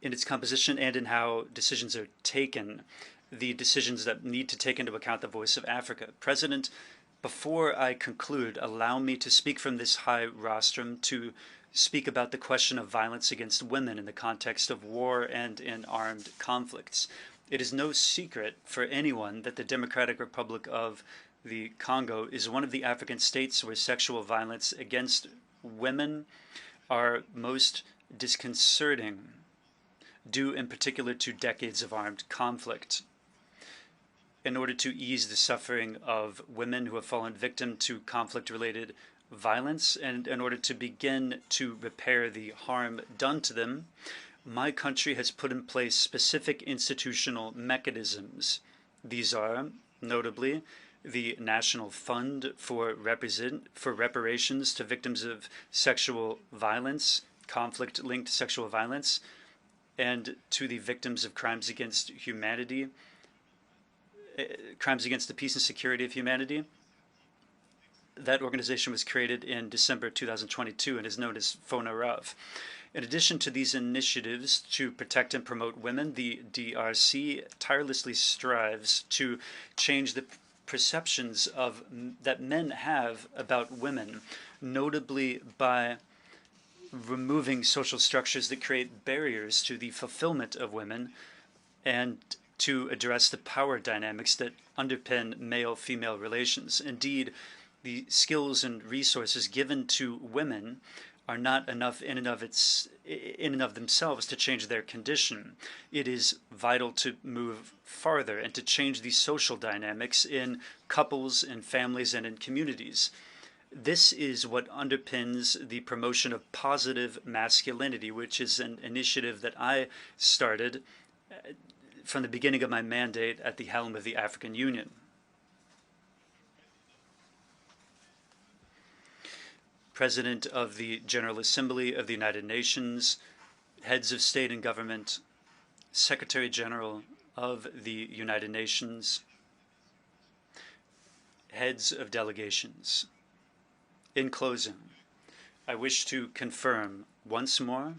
in how decisions are taken, the decisions that need to take into account the voice of Africa. President, before I conclude, allow me to speak from this high rostrum to speak about the question of violence against women in the context of war and in armed conflicts. It is no secret for anyone that the Democratic Republic of the Congo is one of the African states where sexual violence against women are most disconcerting, due in particular to decades of armed conflict. In order to ease the suffering of women who have fallen victim to conflict-related violence and in order to begin to repair the harm done to them, my country has put in place specific institutional mechanisms. These are, notably, the National Fund for Reparations to Victims of Sexual Violence, conflict-linked sexual violence, and to the victims of crimes against humanity, crimes against the peace and security of humanity. That organization was created in December 2022 and is known as FONARAV. In addition to these initiatives to protect and promote women, the DRC tirelessly strives to change the perceptions that men have about women, notably by removing social structures that create barriers to the fulfillment of women and to address the power dynamics that underpin male-female relations. Indeed, the skills and resources given to women are not enough in and of themselves to change their condition. It is vital to move farther and to change the social dynamics in couples, in families, and in communities. This is what underpins the promotion of positive masculinity, which is an initiative that I started from the beginning of my mandate at the helm of the African Union. President of the General Assembly of the United Nations, heads of state and government, Secretary General of the United Nations, heads of delegations. In closing, I wish to confirm once more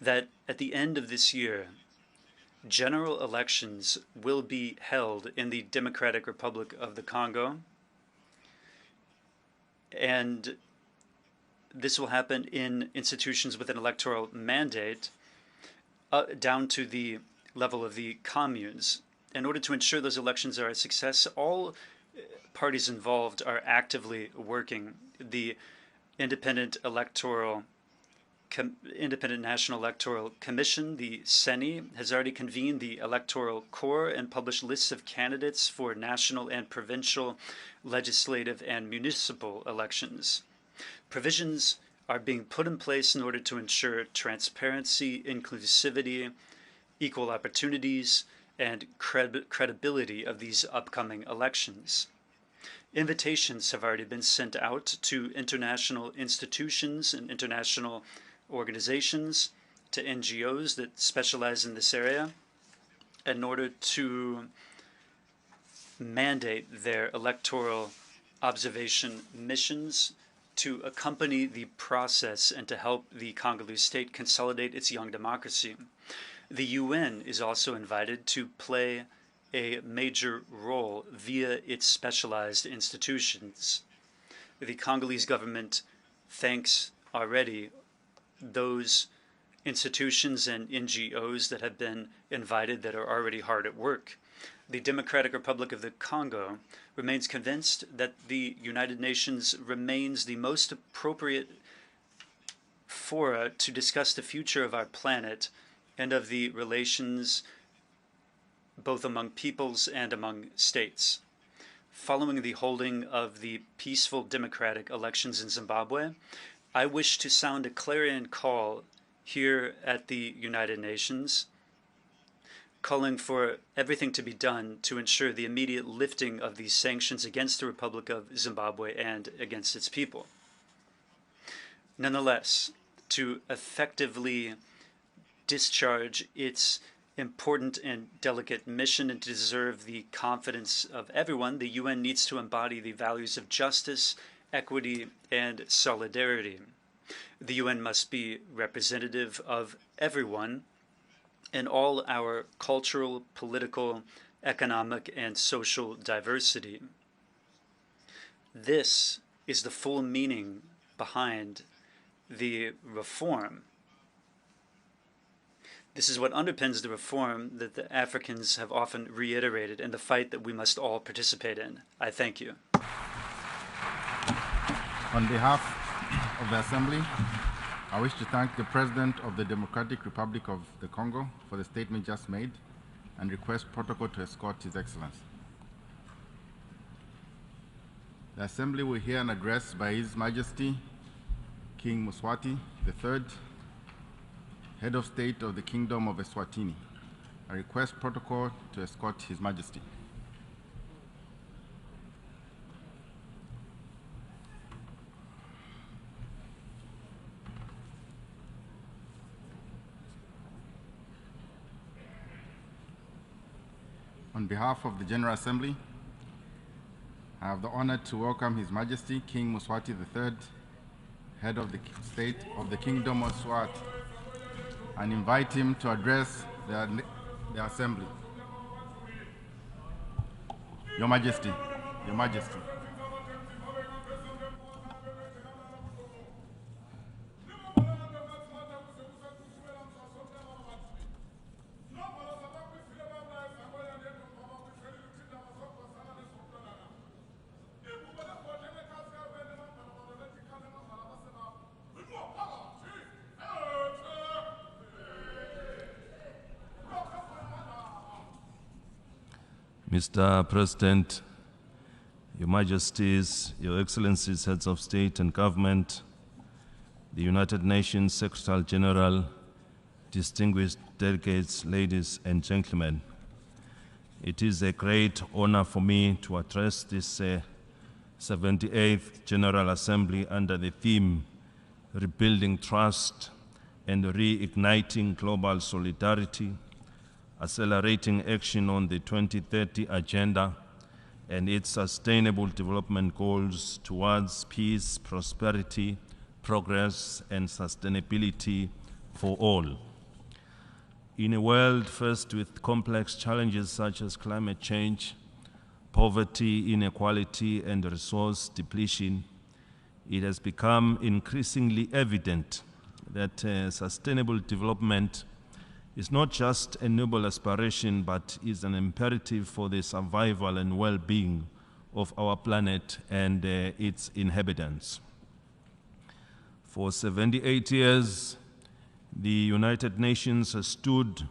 that at the end of this year, general elections will be held in the Democratic Republic of the Congo, and this will happen in institutions with an electoral mandate down to the level of the communes. In order to ensure those elections are a success, all parties involved are actively working. The Independent National Electoral Commission, the CENI, has already convened the Electoral Corps and published lists of candidates for national and provincial, legislative, and municipal elections. Provisions are being put in place in order to ensure transparency, inclusivity, equal opportunities, and credibility of these upcoming elections. Invitations have already been sent out to international institutions and international organizations, to NGOs that specialize in this area, in order to mandate their electoral observation missions to accompany the process and to help the Congolese state consolidate its young democracy. The UN is also invited to play a major role via its specialized institutions. The Congolese government thanks already those institutions and NGOs that have been invited that are already hard at work. The Democratic Republic of the Congo remains convinced that the United Nations remains the most appropriate fora to discuss the future of our planet and of the relations both among peoples and among states. Following the holding of the peaceful democratic elections in Zimbabwe, I wish to sound a clarion call here at the United Nations, calling for everything to be done to ensure the immediate lifting of these sanctions against the Republic of Zimbabwe and against its people. Nonetheless, to effectively discharge its important and delicate mission and to deserve the confidence of everyone, the UN needs to embody the values of justice, equity, and solidarity. The UN must be representative of everyone in all our cultural, political, economic, and social diversity. This is the full meaning behind the reform. This is what underpins the reform that the Africans have often reiterated in the fight that we must all participate in. I thank you. On behalf of the Assembly, I wish to thank the President of the Democratic Republic of the Congo for the statement just made and request protocol to escort His Excellency. The Assembly will hear an address by His Majesty King Mswati III, Head of State of the Kingdom of Eswatini. I request protocol to escort His Majesty. On behalf of the General Assembly, I have the honor to welcome His Majesty King Mswati III, Head of the State of the Kingdom of Swat, and invite him to address the Assembly. Your Majesty, Your Majesty. Mr. President, Your Majesties, Your Excellencies, Heads of State and Government, the United Nations Secretary General, distinguished delegates, ladies and gentlemen, it is a great honor for me to address this 78th General Assembly under the theme Rebuilding Trust and Reigniting Global Solidarity, accelerating action on the 2030 Agenda and its sustainable development goals towards peace, prosperity, progress, and sustainability for all. In a world faced with complex challenges such as climate change, poverty, inequality, and resource depletion, it has become increasingly evident that sustainable development is not just a noble aspiration, but is an imperative for the survival and well-being of our planet and its inhabitants. For 78 years, the United Nations has stood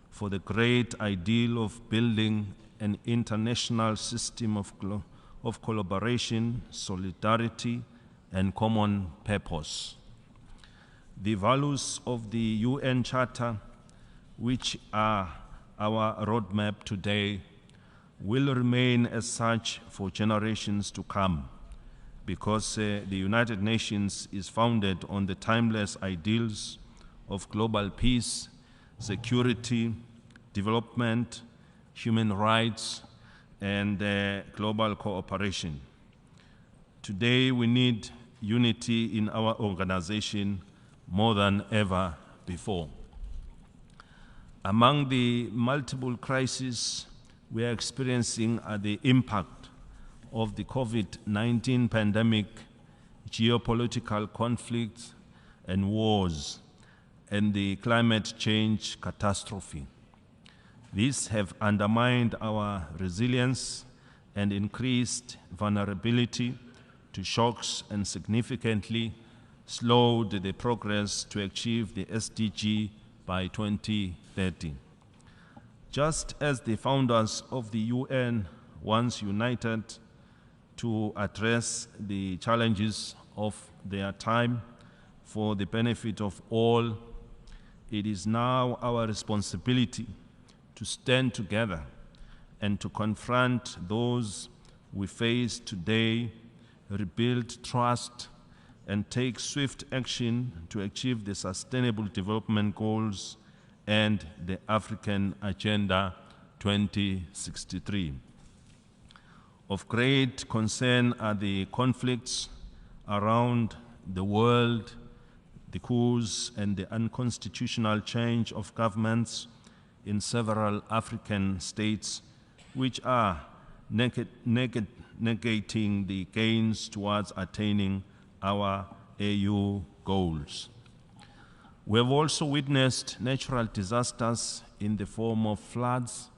for the great ideal of building an international system of collaboration, solidarity, and common purpose. The values of the UN Charter, which are our roadmap today, will remain as such for generations to come, because the United Nations is founded on the timeless ideals of global peace, security, development, human rights, and global cooperation. Today, we need unity in our organization more than ever before. Among the multiple crises we are experiencing are the impact of the COVID-19 pandemic, geopolitical conflicts and wars, and the climate change catastrophe. These have undermined our resilience and increased vulnerability to shocks and significantly slowed the progress to achieve the SDG by 2030. Just as the founders of the UN once united to address the challenges of their time for the benefit of all, it is now our responsibility to stand together and to confront those we face today, rebuild trust, and take swift action to achieve the Sustainable Development Goals and the African Agenda 2063. Of great concern are the conflicts around the world, the coups and the unconstitutional change of governments in several African states, which are negating the gains towards attaining our AU goals. We have also witnessed natural disasters in the form of floods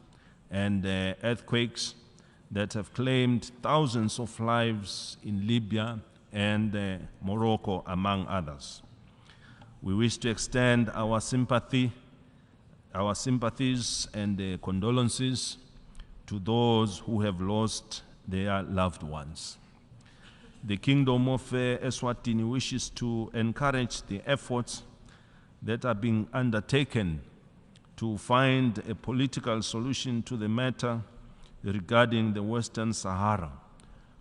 and earthquakes that have claimed thousands of lives in Libya and Morocco, among others. We wish to extend our sympathies and condolences to those who have lost their loved ones. The Kingdom of Eswatini wishes to encourage the efforts that are being undertaken to find a political solution to the matter regarding the Western Sahara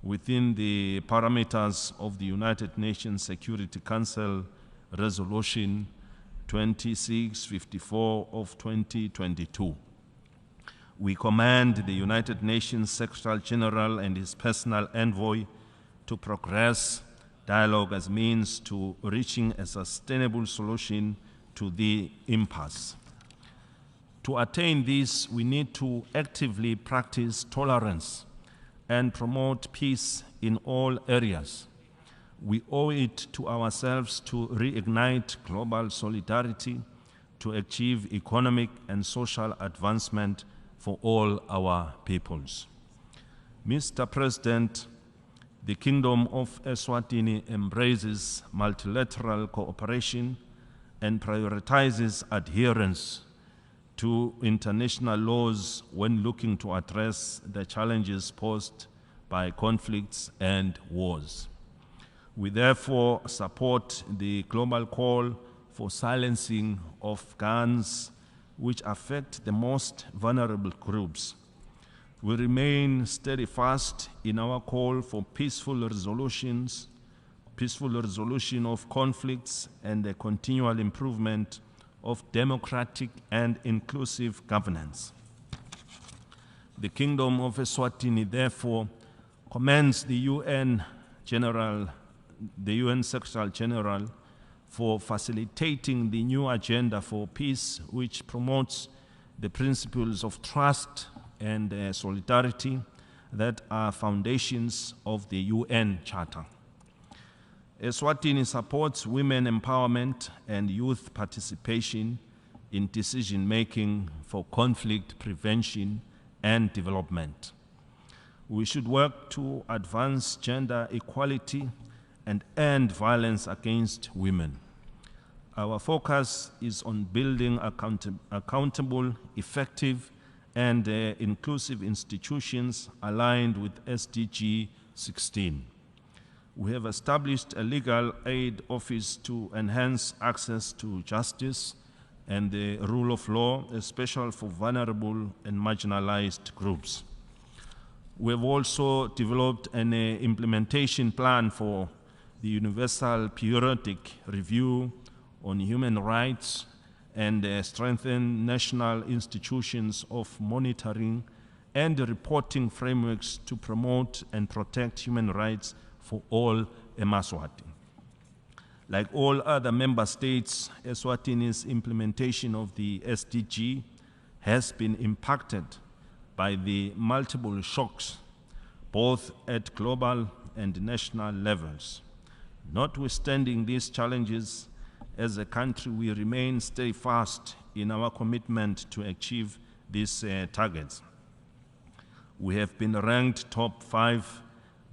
within the parameters of the United Nations Security Council Resolution 2654 of 2022. We command the United Nations Secretary General and his personal envoy to progress dialogue as means to reaching a sustainable solution to the impasse. To attain this, we need to actively practice tolerance and promote peace in all areas. We owe it to ourselves to reignite global solidarity to achieve economic and social advancement for all our peoples. Mr. President, the Kingdom of Eswatini embraces multilateral cooperation and prioritizes adherence to international laws when looking to address the challenges posed by conflicts and wars. We therefore support the global call for silencing of guns which affect the most vulnerable groups. We remain steadfast in our call for peaceful resolution of conflicts and the continual improvement of democratic and inclusive governance. The Kingdom of Eswatini therefore commends the UN Secretary General for facilitating the new agenda for peace, which promotes the principles of trust and solidarity that are foundations of the UN Charter. Eswatini supports women empowerment and youth participation in decision-making for conflict prevention and development. We should work to advance gender equality and end violence against women. Our focus is on building accountable, effective, and inclusive institutions aligned with SDG 16. We have established a legal aid office to enhance access to justice and the rule of law, especially for vulnerable and marginalized groups. We have also developed an implementation plan for the Universal Periodic Review on Human Rights and strengthen national institutions of monitoring and reporting frameworks to promote and protect human rights for all Emaswati. Like all other member states, Eswatini's implementation of the SDG has been impacted by the multiple shocks, both at global and national levels. Notwithstanding these challenges, as a country, we remain steadfast in our commitment to achieve these targets. We have been ranked top 5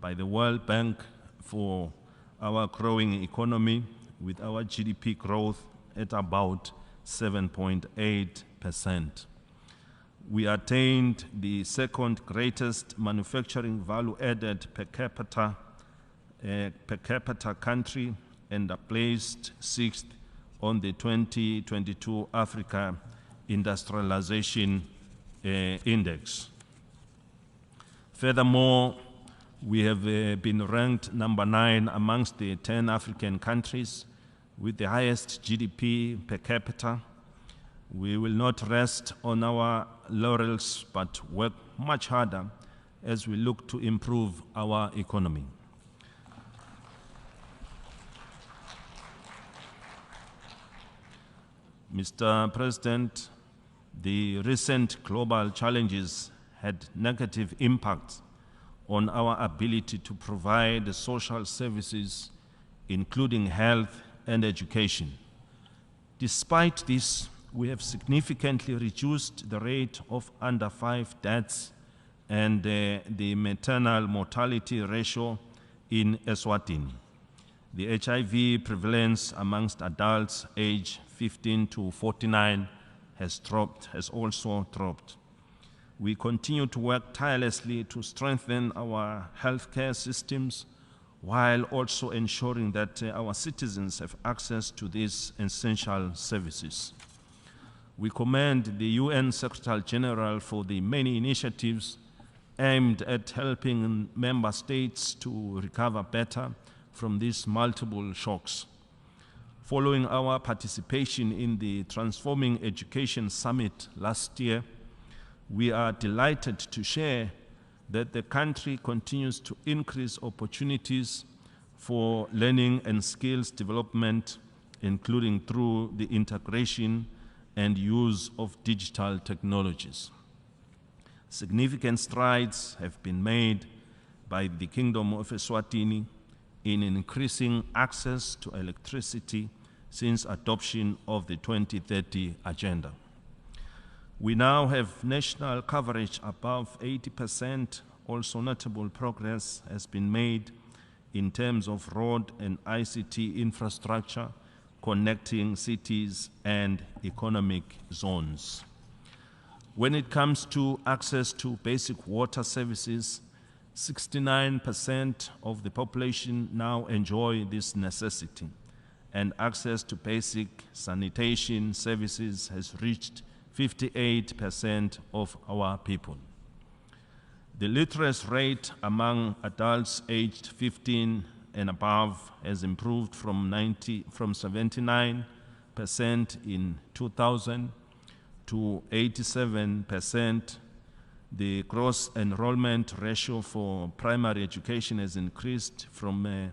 by the World Bank for our growing economy, with our GDP growth at about 7.8%. We attained the second greatest manufacturing value added per capita country and are placed 6th on the 2022 Africa Industrialization Index. Furthermore, we have been ranked number 9 amongst the 10 African countries with the highest GDP per capita. We will not rest on our laurels, but work much harder as we look to improve our economy. Mr. President, the recent global challenges had negative impacts on our ability to provide social services, including health and education. Despite this, we have significantly reduced the rate of under 5 deaths and the maternal mortality ratio in Eswatini. The HIV prevalence amongst adults aged 15 to 49 has also dropped. We continue to work tirelessly to strengthen our healthcare systems while also ensuring that our citizens have access to these essential services. We commend the UN Secretary General for the many initiatives aimed at helping member states to recover better from these multiple shocks. Following our participation in the Transforming Education Summit last year, we are delighted to share that the country continues to increase opportunities for learning and skills development, including through the integration and use of digital technologies. Significant strides have been made by the Kingdom of Eswatini in increasing access to electricity since adoption of the 2030 agenda. We now have national coverage above 80%. Also notable progress has been made in terms of road and ICT infrastructure connecting cities and economic zones. When it comes to access to basic water services, 69% of the population now enjoy this necessity, and access to basic sanitation services has reached 58% of our people. The literacy rate among adults aged 15 and above has improved from 79% in 2000 to 87%. The gross enrollment ratio for primary education has increased from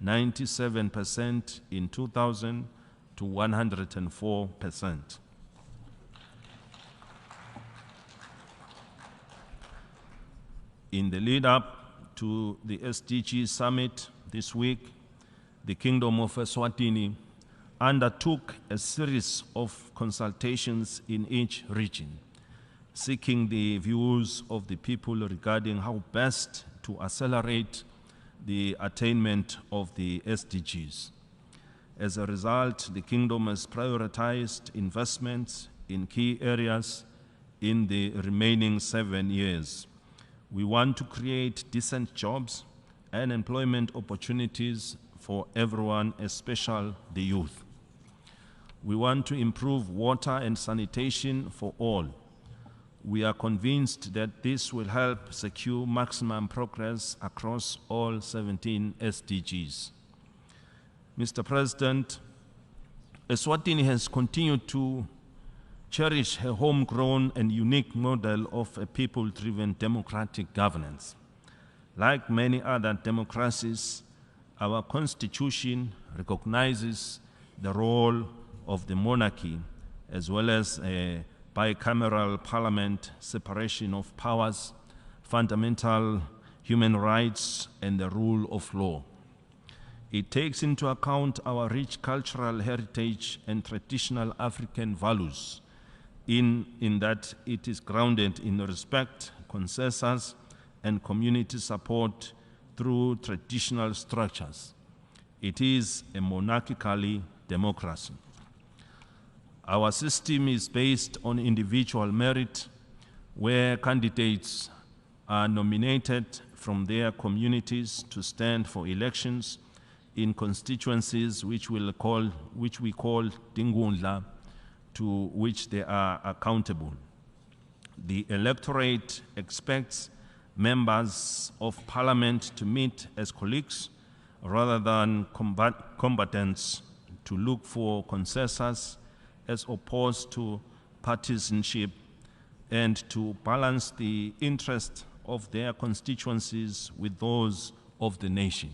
97% in 2000 to 104%. In the lead up to the SDG Summit this week, the Kingdom of Eswatini undertook a series of consultations in each region, seeking the views of the people regarding how best to accelerate the attainment of the SDGs. As a result, the Kingdom has prioritized investments in key areas in the remaining 7 years. We want to create decent jobs and employment opportunities for everyone, especially the youth. We want to improve water and sanitation for all. We are convinced that this will help secure maximum progress across all 17 SDGs. Mr. President, Eswatini has continued to cherish a homegrown and unique model of a people-driven democratic governance. Like many other democracies, our constitution recognizes the role of the monarchy as well as a bicameral parliament, separation of powers, fundamental human rights, and the rule of law. It takes into account our rich cultural heritage and traditional African values in that it is grounded in respect, consensus, and community support through traditional structures. It is a monarchical democracy. Our system is based on individual merit, where candidates are nominated from their communities to stand for elections in constituencies which we call Tingundla, to which they are accountable. The electorate expects members of parliament to meet as colleagues rather than combatants, to look for consensus as opposed to partisanship, and to balance the interests of their constituencies with those of the nation.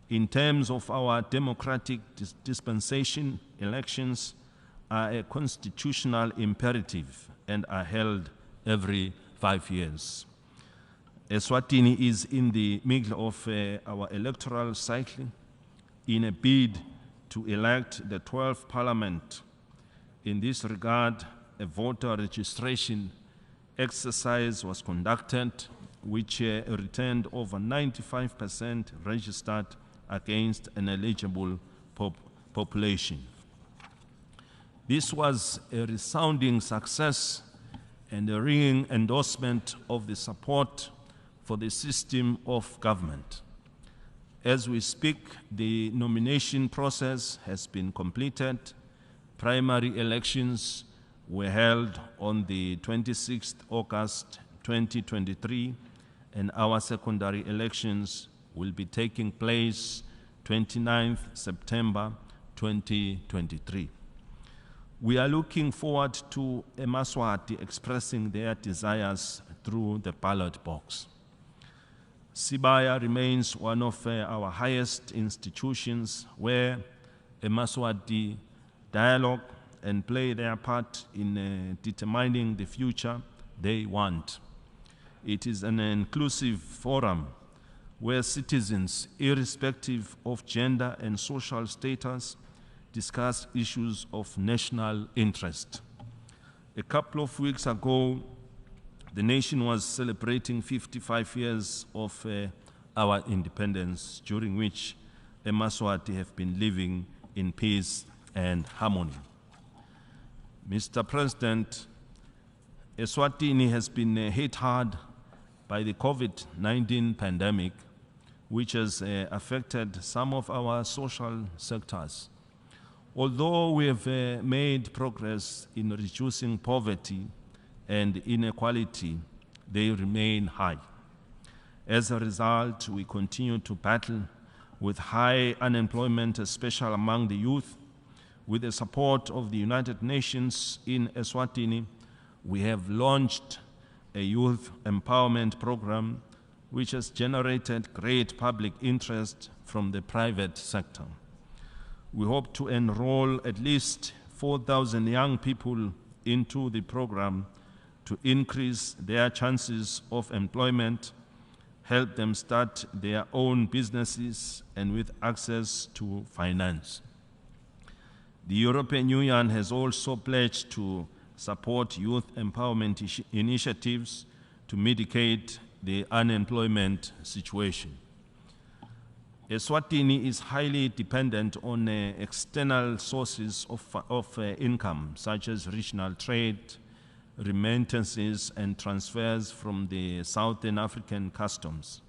In terms of our democratic dispensation, elections are a constitutional imperative and are held every 5 years. Eswatini is in the middle of our electoral cycle in a bid to elect the 12th parliament. In this regard, a voter registration exercise was conducted, which returned over 95% registered against an eligible population. This was a resounding success and a ringing endorsement of the support for the system of government. As we speak, the nomination process has been completed. Primary elections were held on the 26th August 2023, and our secondary elections will be taking place 29th September 2023. We are looking forward to eMaswati expressing their desires through the ballot box. Sibaya remains one of our highest institutions where eMaswati dialogue and play their part in determining the future they want. It is an inclusive forum where citizens, irrespective of gender and social status, discuss issues of national interest. A couple of weeks ago, the nation was celebrating 55 years of our independence, during which eMaswati have been living in peace and harmony. Mr. President, Eswatini has been hit hard by the COVID-19 pandemic, which has affected some of our social sectors. Although we have made progress in reducing poverty and inequality, they remain high. As a result, we continue to battle with high unemployment, especially among the youth. With the support of the United Nations in Eswatini, we have launched a youth empowerment program which has generated great public interest from the private sector. We hope to enroll at least 4,000 young people into the program to increase their chances of employment, help them start their own businesses, and with access to finance. The European Union has also pledged to support youth empowerment initiatives to mitigate the unemployment situation. Eswatini is highly dependent on external sources of income, such as regional trade, remittances, and transfers from the Southern African Customs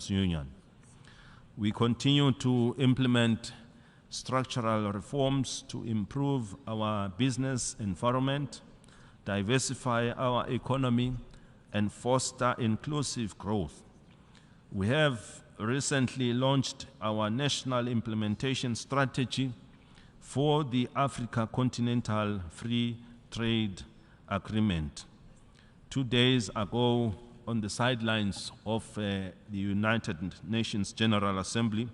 Union. We continue to implement structural reforms to improve our business environment, diversify our economy, and foster inclusive growth. We have recently launched our national implementation strategy for the Africa Continental Free Trade Agreement. 2 days ago, on the sidelines of the United Nations General Assembly,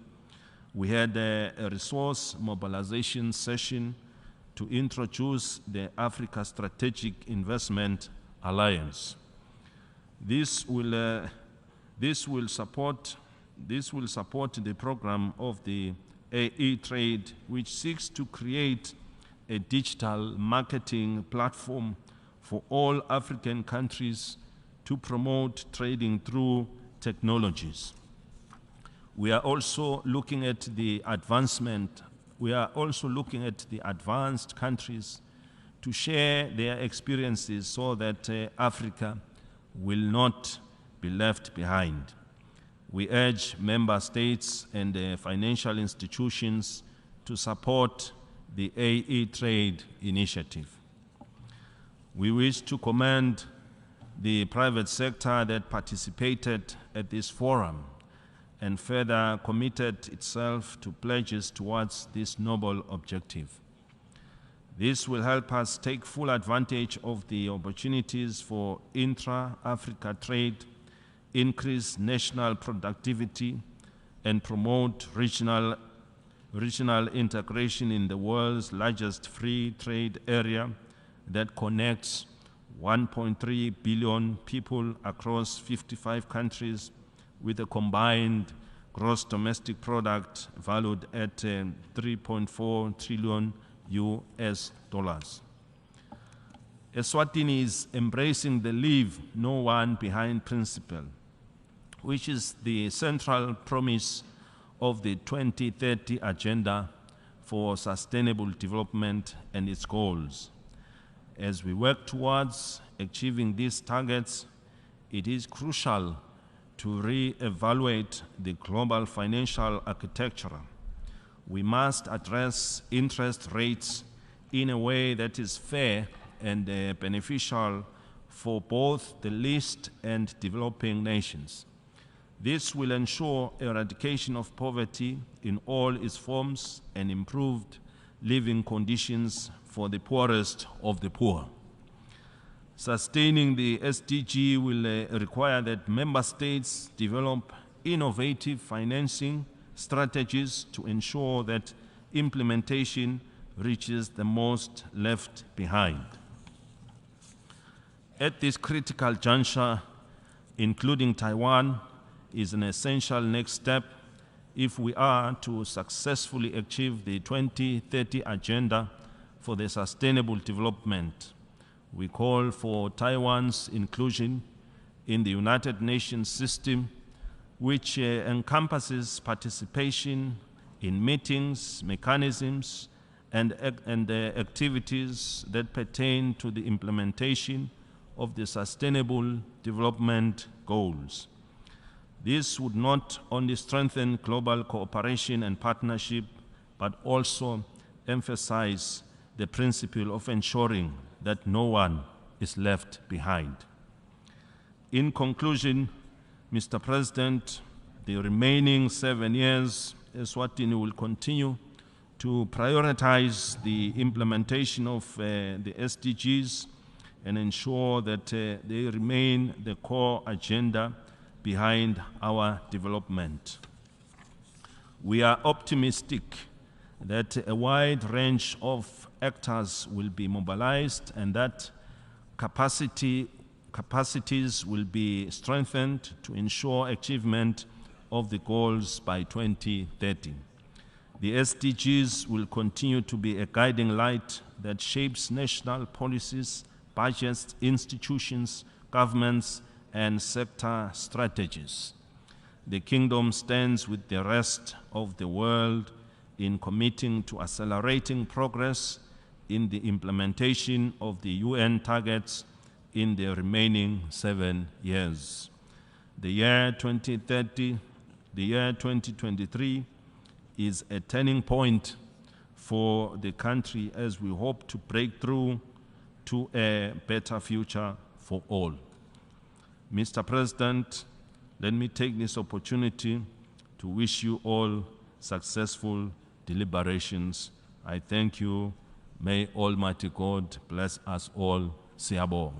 we had a resource mobilization session to introduce the Africa Strategic Investment Alliance. This will support This will support the program of the AE-Trade, which seeks to create a digital marketing platform for all African countries to promote trading through technologies. We are also looking at the advancement. We are also looking at the advanced countries to share their experiences so that Africa will not be left behind. We urge member states and financial institutions to support the AE-Trade initiative. We wish to commend the private sector that participated at this forum and further committed itself to pledges towards this noble objective. This will help us take full advantage of the opportunities for intra-Africa trade, increase national productivity, and promote regional integration in the world's largest free trade area that connects 1.3 billion people across 55 countries with a combined gross domestic product valued at 3.4 trillion US dollars. Eswatini is embracing the leave no one behind principle, which is the central promise of the 2030 Agenda for Sustainable Development and its goals. As we work towards achieving these targets, it is crucial to re-evaluate the global financial architecture. We must address interest rates in a way that is fair and beneficial for both the least and developing nations. This will ensure eradication of poverty in all its forms and improved living conditions for the poorest of the poor. Sustaining the SDG will require that member states develop innovative financing strategies to ensure that implementation reaches the most left behind. At this critical juncture, including Taiwan is an essential next step if we are to successfully achieve the 2030 Agenda for the Sustainable Development. We call for Taiwan's inclusion in the United Nations system, which encompasses participation in meetings, mechanisms, and activities that pertain to the implementation of the Sustainable Development Goals. This would not only strengthen global cooperation and partnership, but also emphasize the principle of ensuring that no one is left behind. In conclusion, Mr. President, the remaining 7 years, Eswatini will continue to prioritize the implementation of the SDGs and ensure that they remain the core agenda behind our development. We are optimistic that a wide range of actors will be mobilized and that capacities will be strengthened to ensure achievement of the goals by 2030. The SDGs will continue to be a guiding light that shapes national policies, budgets, institutions, governments, and sector strategies. The Kingdom stands with the rest of the world in committing to accelerating progress in the implementation of the UN targets in the remaining 7 years. The year 2030, the year 2023 is a turning point for the country as we hope to break through to a better future for all. Mr. President, let me take this opportunity to wish you all successful deliberations. I thank you. May Almighty God bless us all. Siyabonga.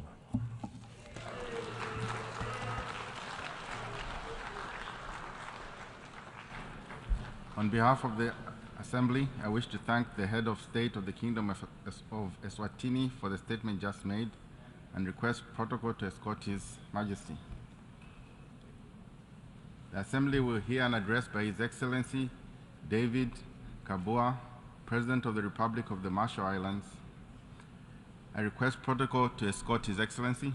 On behalf of the Assembly, I wish to thank the Head of State of the Kingdom of Eswatini for the statement just made and request protocol to escort His Majesty. The Assembly will hear an address by His Excellency David Kabua, President of the Republic of the Marshall Islands. I request protocol to escort His Excellency.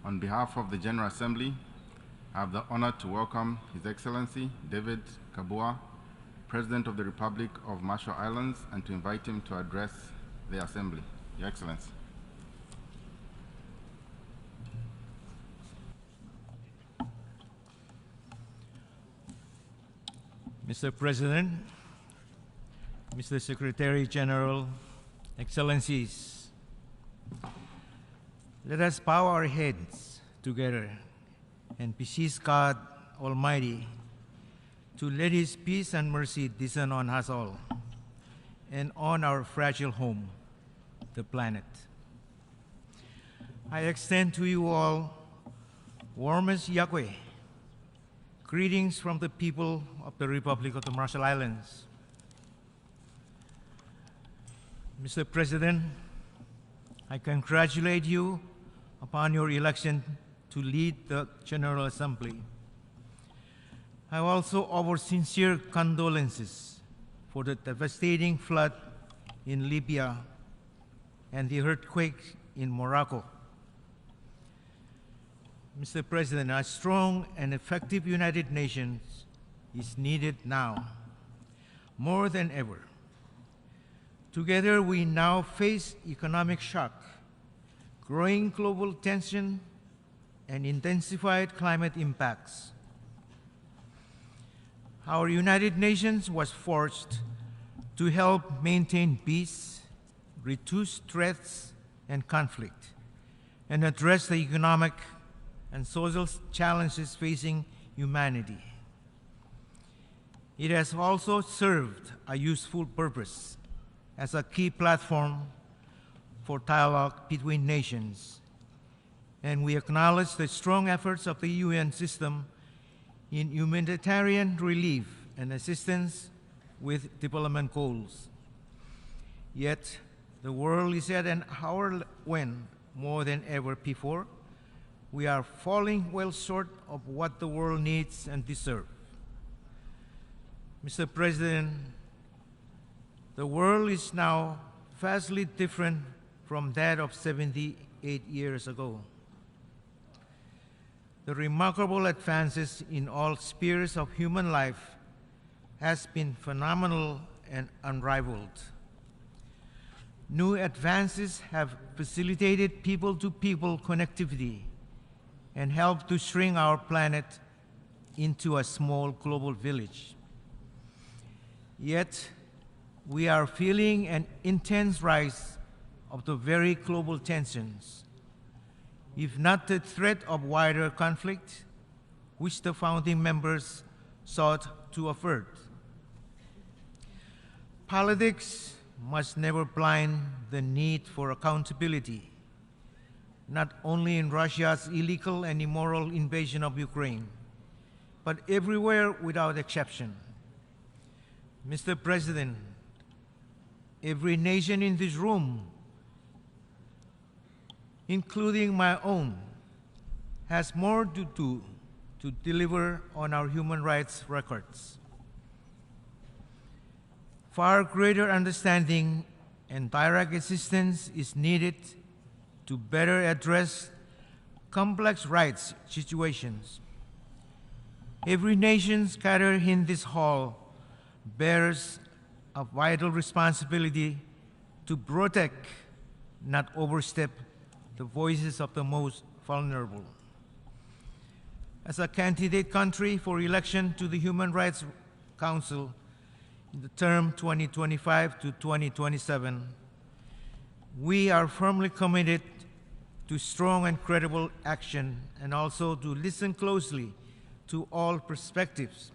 On behalf of the General Assembly, I have the honor to welcome His Excellency David Kabua, President of the Republic of Marshall Islands, and to invite him to address the Assembly. Your Excellency. Mr. President, Mr. Secretary General, Excellencies, let us bow our heads together and beseech God Almighty to let His peace and mercy descend on us all and on our fragile home, the planet. I extend to you all warmest Yahweh greetings from the people of the Republic of the Marshall Islands. Mr. President, I congratulate you upon your election to lead the General Assembly. I also offer sincere condolences for the devastating flood in Libya and the earthquake in Morocco. Mr. President, a strong and effective United Nations is needed now, more than ever. Together, we now face economic shock, growing global tension, and intensified climate impacts. Our United Nations was forged to help maintain peace, reduce threats and conflict, and address the economic and social challenges facing humanity. It has also served a useful purpose as a key platform for dialogue between nations, and we acknowledge the strong efforts of the UN system in humanitarian relief and assistance with development goals. Yet, the world is at an hour when, more than ever before, we are falling well short of what the world needs and deserves. Mr. President, the world is now vastly different from that of 78 years ago. The remarkable advances in all spheres of human life has been phenomenal and unrivaled. New advances have facilitated people-to-people connectivity and helped to shrink our planet into a small global village. Yet, we are feeling an intense rise of the very global tensions, if not the threat of wider conflict, which the founding members sought to avert. Politics must never blind the need for accountability, not only in Russia's illegal and immoral invasion of Ukraine, but everywhere without exception. Mr. President, every nation in this room, including my own, has more to do to deliver on our human rights records. Far greater understanding and direct assistance is needed to better address complex rights situations. Every nation gathered in this hall bears a vital responsibility to protect, not overstep, the voices of the most vulnerable. As a candidate country for election to the Human Rights Council in the term 2025 to 2027, we are firmly committed to strong and credible action and also to listen closely to all perspectives.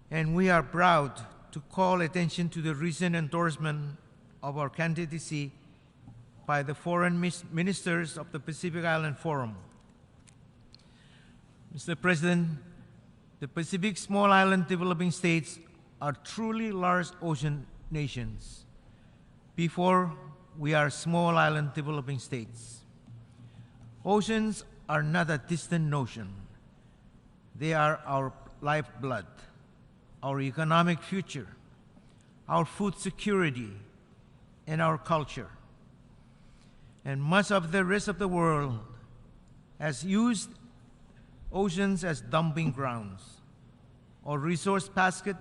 And we are proud to call attention to the recent endorsement of our candidacy by the foreign ministers of the Pacific Island Forum. Mr. President, the Pacific Small Island Developing States are truly large ocean nations. Before we are small island developing states. Oceans are not a distant notion. They are our lifeblood, our economic future, our food security, and our culture. And much of the rest of the world has used oceans as dumping grounds or resource basket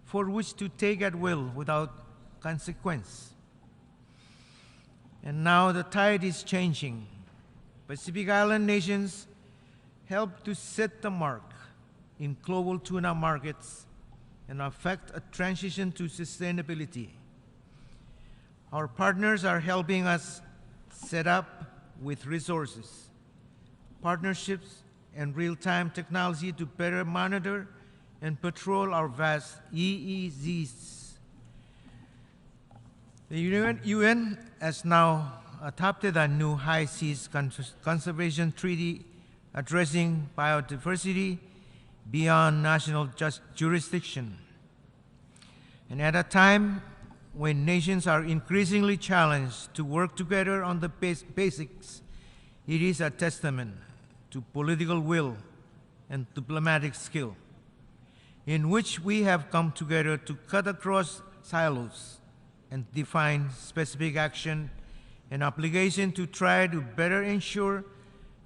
for which to take at will without consequence. And now the tide is changing. Pacific Island nations help to set the mark in global tuna markets and affect a transition to sustainability. Our partners are helping us set up with resources, partnerships, and real-time technology to better monitor and patrol our vast EEZs. The UN has now adopted a new high seas conservation treaty addressing biodiversity beyond national jurisdiction. And at a time when nations are increasingly challenged to work together on the basics, it is a testament to political will and diplomatic skill, in which we have come together to cut across silos and define specific action and obligation to try to better ensure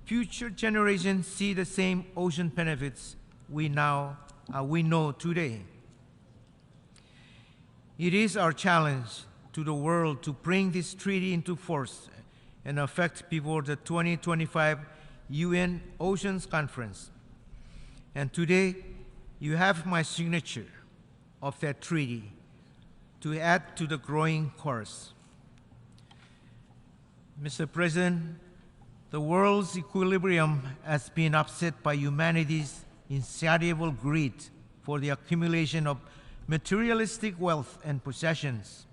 future generations see the same ocean benefits we know today. It is our challenge to the world to bring this treaty into force and effect before the 2025 UN Oceans Conference. And today, you have my signature of that treaty to add to the growing chorus. Mr. President, the world's equilibrium has been upset by humanity's insatiable greed for the accumulation of materialistic wealth and possessions.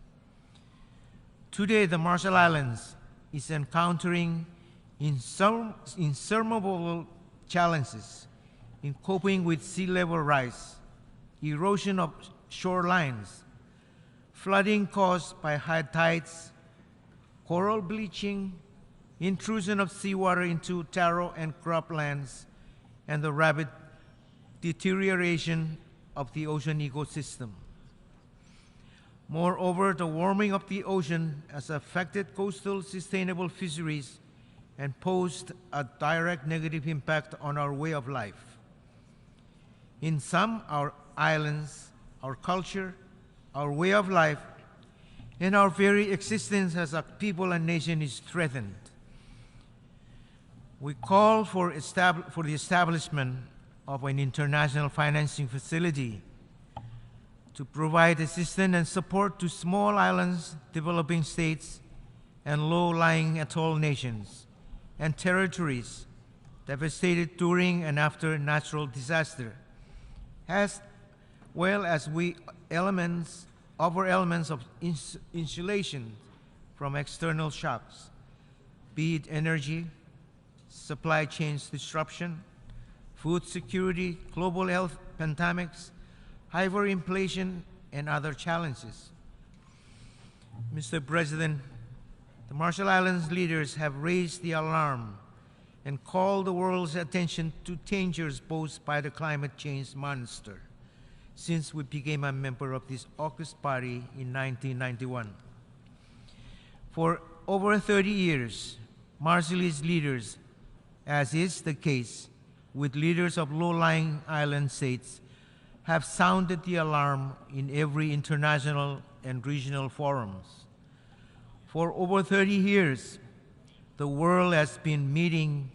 Today, the Marshall Islands is encountering insurmountable challenges in coping with sea level rise, erosion of shorelines, flooding caused by high tides, coral bleaching, intrusion of seawater into taro and croplands, and the rapid deterioration of the ocean ecosystem. Moreover, the warming of the ocean has affected coastal sustainable fisheries and posed a direct negative impact on our way of life. In some, our islands, our culture, our way of life, and our very existence as a people and nation is threatened. We call for the establishment of an international financing facility to provide assistance and support to small islands, developing states, and low-lying atoll nations and territories devastated during and after natural disaster, as well as elements of insulation from external shocks, be it energy, supply chains disruption, food security, global health pandemics, hyperinflation, and other challenges. Mr. President, the Marshall Islands leaders have raised the alarm and called the world's attention to dangers posed by the climate change monster since we became a member of this august body in 1991. For over 30 years, Marshallese leaders, as is the case with leaders of low-lying island states, have sounded the alarm in every international and regional forums. For over 30 years, the world has been meeting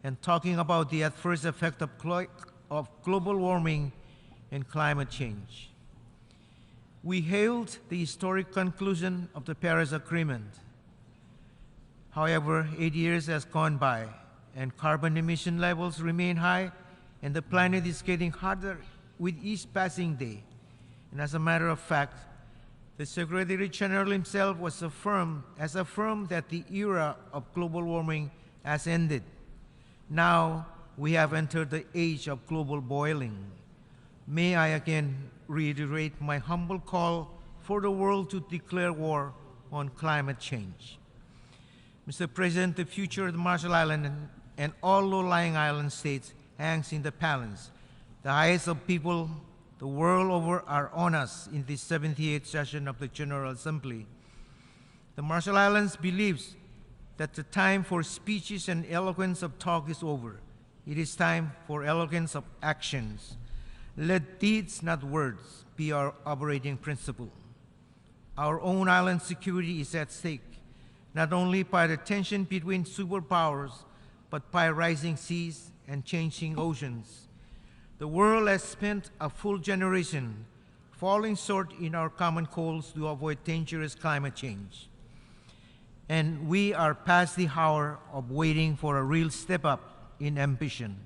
and talking about the adverse effect of global warming and climate change. We hailed the historic conclusion of the Paris Agreement. However, 8 years has gone by, and carbon emission levels remain high, and the planet is getting hotter with each passing day. And as a matter of fact, the Secretary General himself has affirmed that the era of global warming has ended. Now we have entered the age of global boiling. May I again reiterate my humble call for the world to declare war on climate change. Mr. President, the future of the Marshall Islands and all low-lying island states hangs in the balance. The eyes of people the world over are on us in this 78th session of the General Assembly. The Marshall Islands believes that the time for speeches and eloquence of talk is over. It is time for eloquence of actions. Let deeds, not words, be our operating principle. Our own island security is at stake, not only by the tension between superpowers, but by rising seas and changing oceans. The world has spent a full generation falling short in our common goals to avoid dangerous climate change. And we are past the hour of waiting for a real step up in ambition.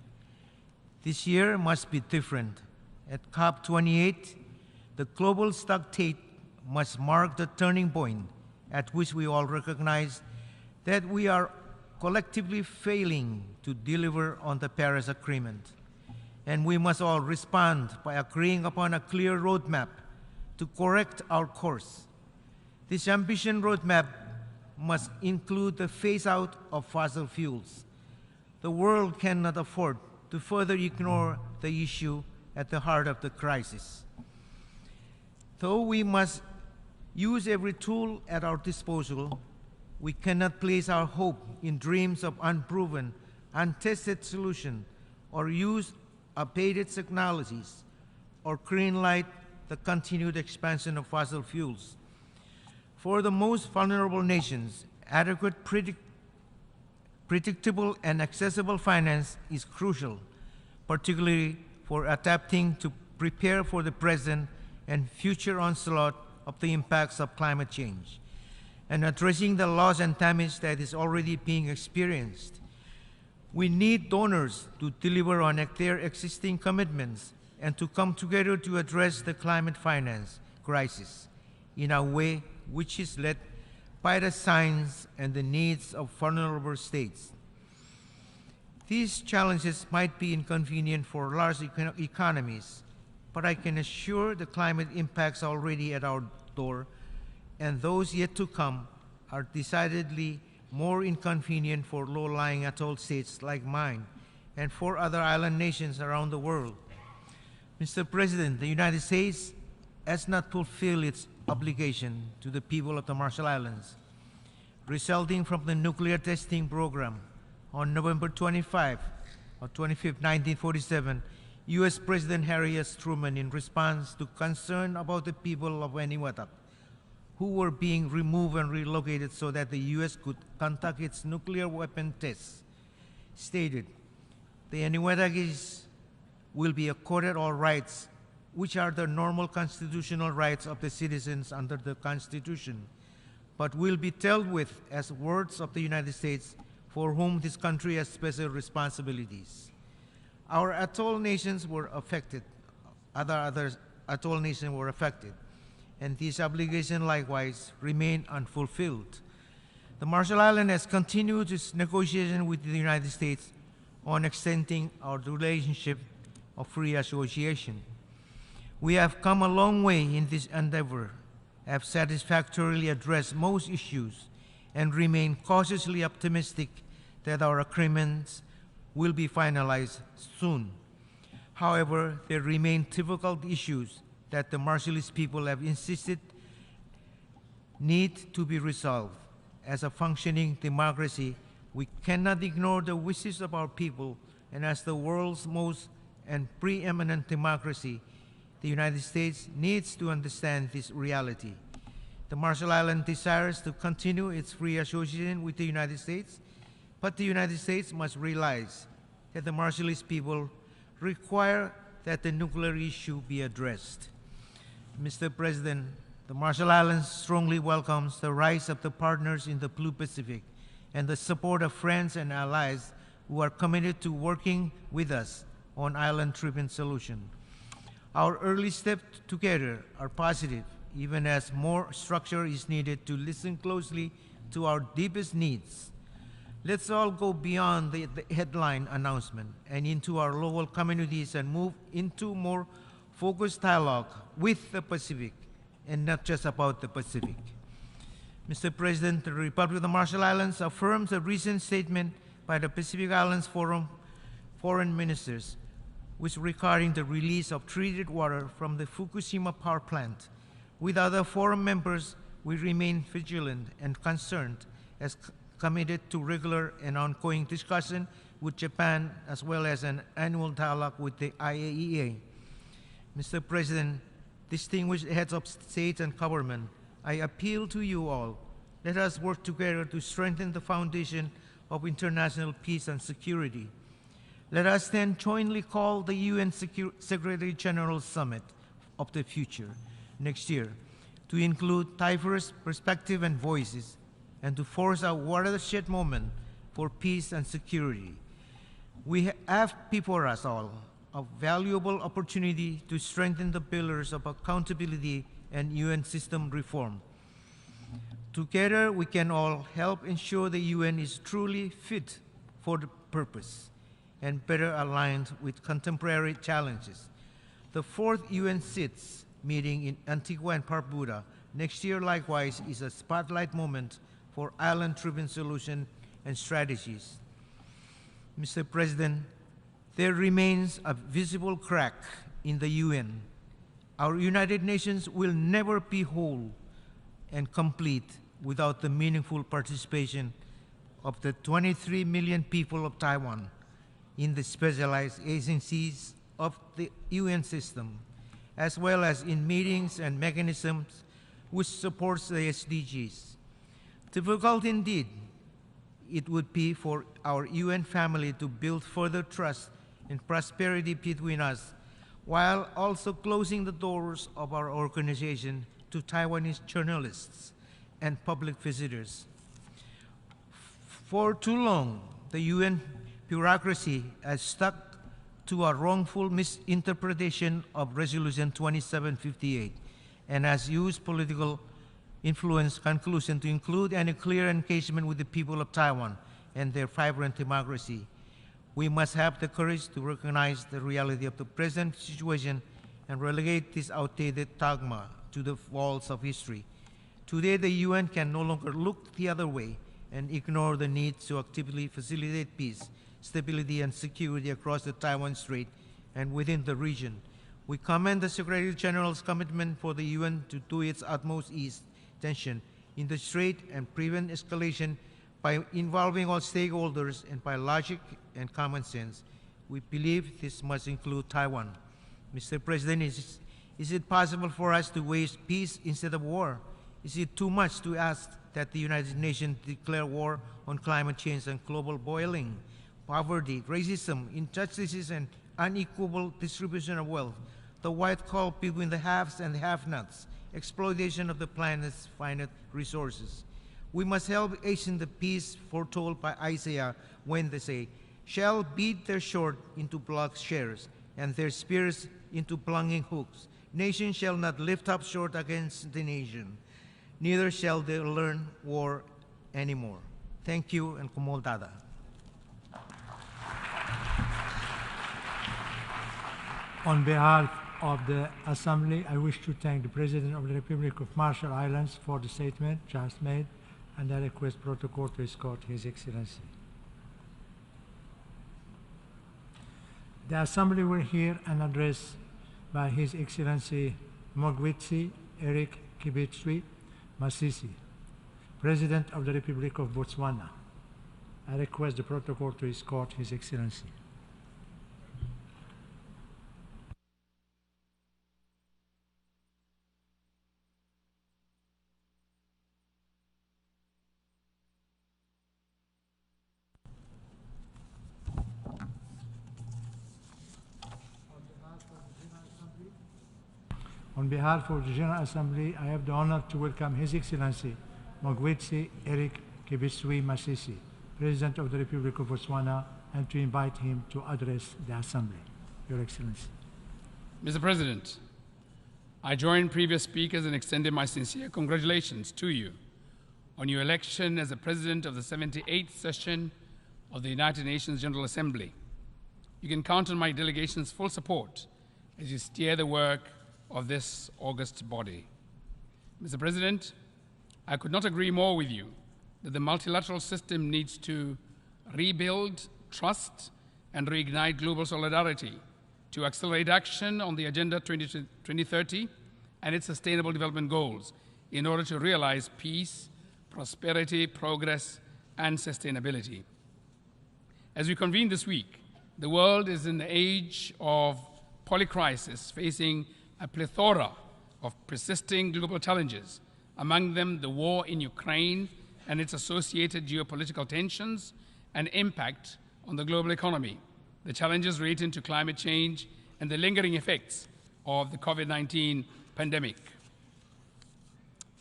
This year must be different. At COP28, the global stockade must mark the turning point at which we all recognize that we are collectively failing to deliver on the Paris Agreement. And we must all respond by agreeing upon a clear roadmap to correct our course. This ambition roadmap must include the phase-out of fossil fuels. The world cannot afford to further ignore the issue at the heart of the crisis. Though we must use every tool at our disposal, we cannot place our hope in dreams of unproven, untested solutions, or use updated technologies, or greenlight the continued expansion of fossil fuels. For the most vulnerable nations, adequate, predictable, and accessible finance is crucial, particularly for adapting to prepare for the present and future onslaught of the impacts of climate change, and addressing the loss and damage that is already being experienced. We need donors to deliver on their existing commitments and to come together to address the climate finance crisis in a way which is led by the science and the needs of vulnerable states. These challenges might be inconvenient for large economies, but I can assure the climate impacts already at our door and those yet to come are decidedly more inconvenient for low-lying atoll states like mine and for other island nations around the world. Mr. President, the United States has not fulfilled its obligation to the people of the Marshall Islands, resulting from the nuclear testing program. On November 25 or 25, 1947, U.S. President Harry S. Truman, in response to concern about the people of Eniwetok, who were being removed and relocated so that the U.S. could conduct its nuclear weapon tests, stated, the Eniwetokis will be accorded all rights which are the normal constitutional rights of the citizens under the Constitution, but will be dealt with as wards of the United States for whom this country has special responsibilities. Our atoll nations were affected, other atoll nations were affected, and these obligations likewise remain unfulfilled. The Marshall Islands has continued its negotiation with the United States on extending our relationship of free association. We have come a long way in this endeavor, have satisfactorily addressed most issues, and remain cautiously optimistic that our agreements will be finalized soon. However, there remain difficult issues that the Marshallese people have insisted need to be resolved. As a functioning democracy, we cannot ignore the wishes of our people, and as the world's most and preeminent democracy, the United States needs to understand this reality. The Marshall Islands desires to continue its free association with the United States, but the United States must realize that the Marshallese people require that the nuclear issue be addressed. Mr. President, the Marshall Islands strongly welcomes the rise of the partners in the Blue Pacific and the support of friends and allies who are committed to working with us on island-driven solution. Our early steps together are positive, even as more structure is needed to listen closely to our deepest needs. Let's all go beyond the headline announcement and into our local communities and move into more focused dialogue with the Pacific and not just about the Pacific. Mr. President, the Republic of the Marshall Islands affirms a recent statement by the Pacific Islands Forum foreign ministers, which regarding the release of treated water from the Fukushima power plant. With other forum members, we remain vigilant and concerned as committed to regular and ongoing discussion with Japan, as well as an annual dialogue with the IAEA. Mr. President, distinguished heads of state and government, I appeal to you all, let us work together to strengthen the foundation of international peace and security. Let us then jointly call the UN Secretary General Summit of the future next year to include diverse perspectives and voices and to force a watershed moment for peace and security. We have before us all a valuable opportunity to strengthen the pillars of accountability and UN system reform. Together, we can all help ensure the UN is truly fit for the purpose and better aligned with contemporary challenges. The fourth UN SIDS meeting in Antigua and Barbuda next year likewise is a spotlight moment for island-driven solutions and strategies. Mr. President, there remains a visible crack in the UN. Our United Nations will never be whole and complete without the meaningful participation of the 23 million people of Taiwan in the specialized agencies of the UN system, as well as in meetings and mechanisms which supports the SDGs. Difficult indeed it would be for our UN family to build further trust and prosperity between us, while also closing the doors of our organization to Taiwanese journalists and public visitors. For too long, the UN bureaucracy has stuck to a wrongful misinterpretation of Resolution 2758 and has used political influence conclusion to include any clear engagement with the people of Taiwan and their vibrant democracy. We must have the courage to recognize the reality of the present situation and relegate this outdated dogma to the walls of history. Today, the UN can no longer look the other way and ignore the need to actively facilitate peace, stability, and security across the Taiwan Strait and within the region. We commend the Secretary General's commitment for the UN to do its utmost ease tension in the Strait and prevent escalation by involving all stakeholders and by logic and common sense. We believe this must include Taiwan. Mr. President, is it possible for us to wage peace instead of war? Is it too much to ask that the United Nations declare war on climate change and global boiling, poverty, racism, injustices, and unequal distribution of wealth, the wide gulf between the haves and the have-nots, exploitation of the planet's finite resources? We must help hasten the peace foretold by Isaiah when they say, shall beat their sword into plowshares and their spears into plunging hooks. Nation shall not lift up sword against the nation, neither shall they learn war anymore. Thank you, and Komol Dada. On behalf of the Assembly, I wish to thank the President of the Republic of Marshall Islands for the statement just made, and I request protocol to escort His Excellency. The Assembly will hear an address by His Excellency Mogwitsi Eric Kibitswi Masisi, President of the Republic of Botswana. I request the protocol to escort His Excellency. On behalf of the General Assembly, I have the honor to welcome His Excellency Mogwitsi Eric Kibitswi Masisi, President of the Republic of Botswana, and to invite him to address the Assembly. Your Excellency. Mr. President, I join previous speakers in extending my sincere congratulations to you on your election as the President of the 78th session of the United Nations General Assembly. You can count on my delegation's full support as you steer the work of this august body. Mr. President, I could not agree more with you that the multilateral system needs to rebuild trust and reignite global solidarity to accelerate action on the Agenda 2030 and its Sustainable Development Goals in order to realize peace, prosperity, progress, and sustainability. As we convene this week, the world is in the age of polycrisis, facing a plethora of persisting global challenges, among them the war in Ukraine and its associated geopolitical tensions and impact on the global economy, the challenges relating to climate change, and the lingering effects of the COVID-19 pandemic.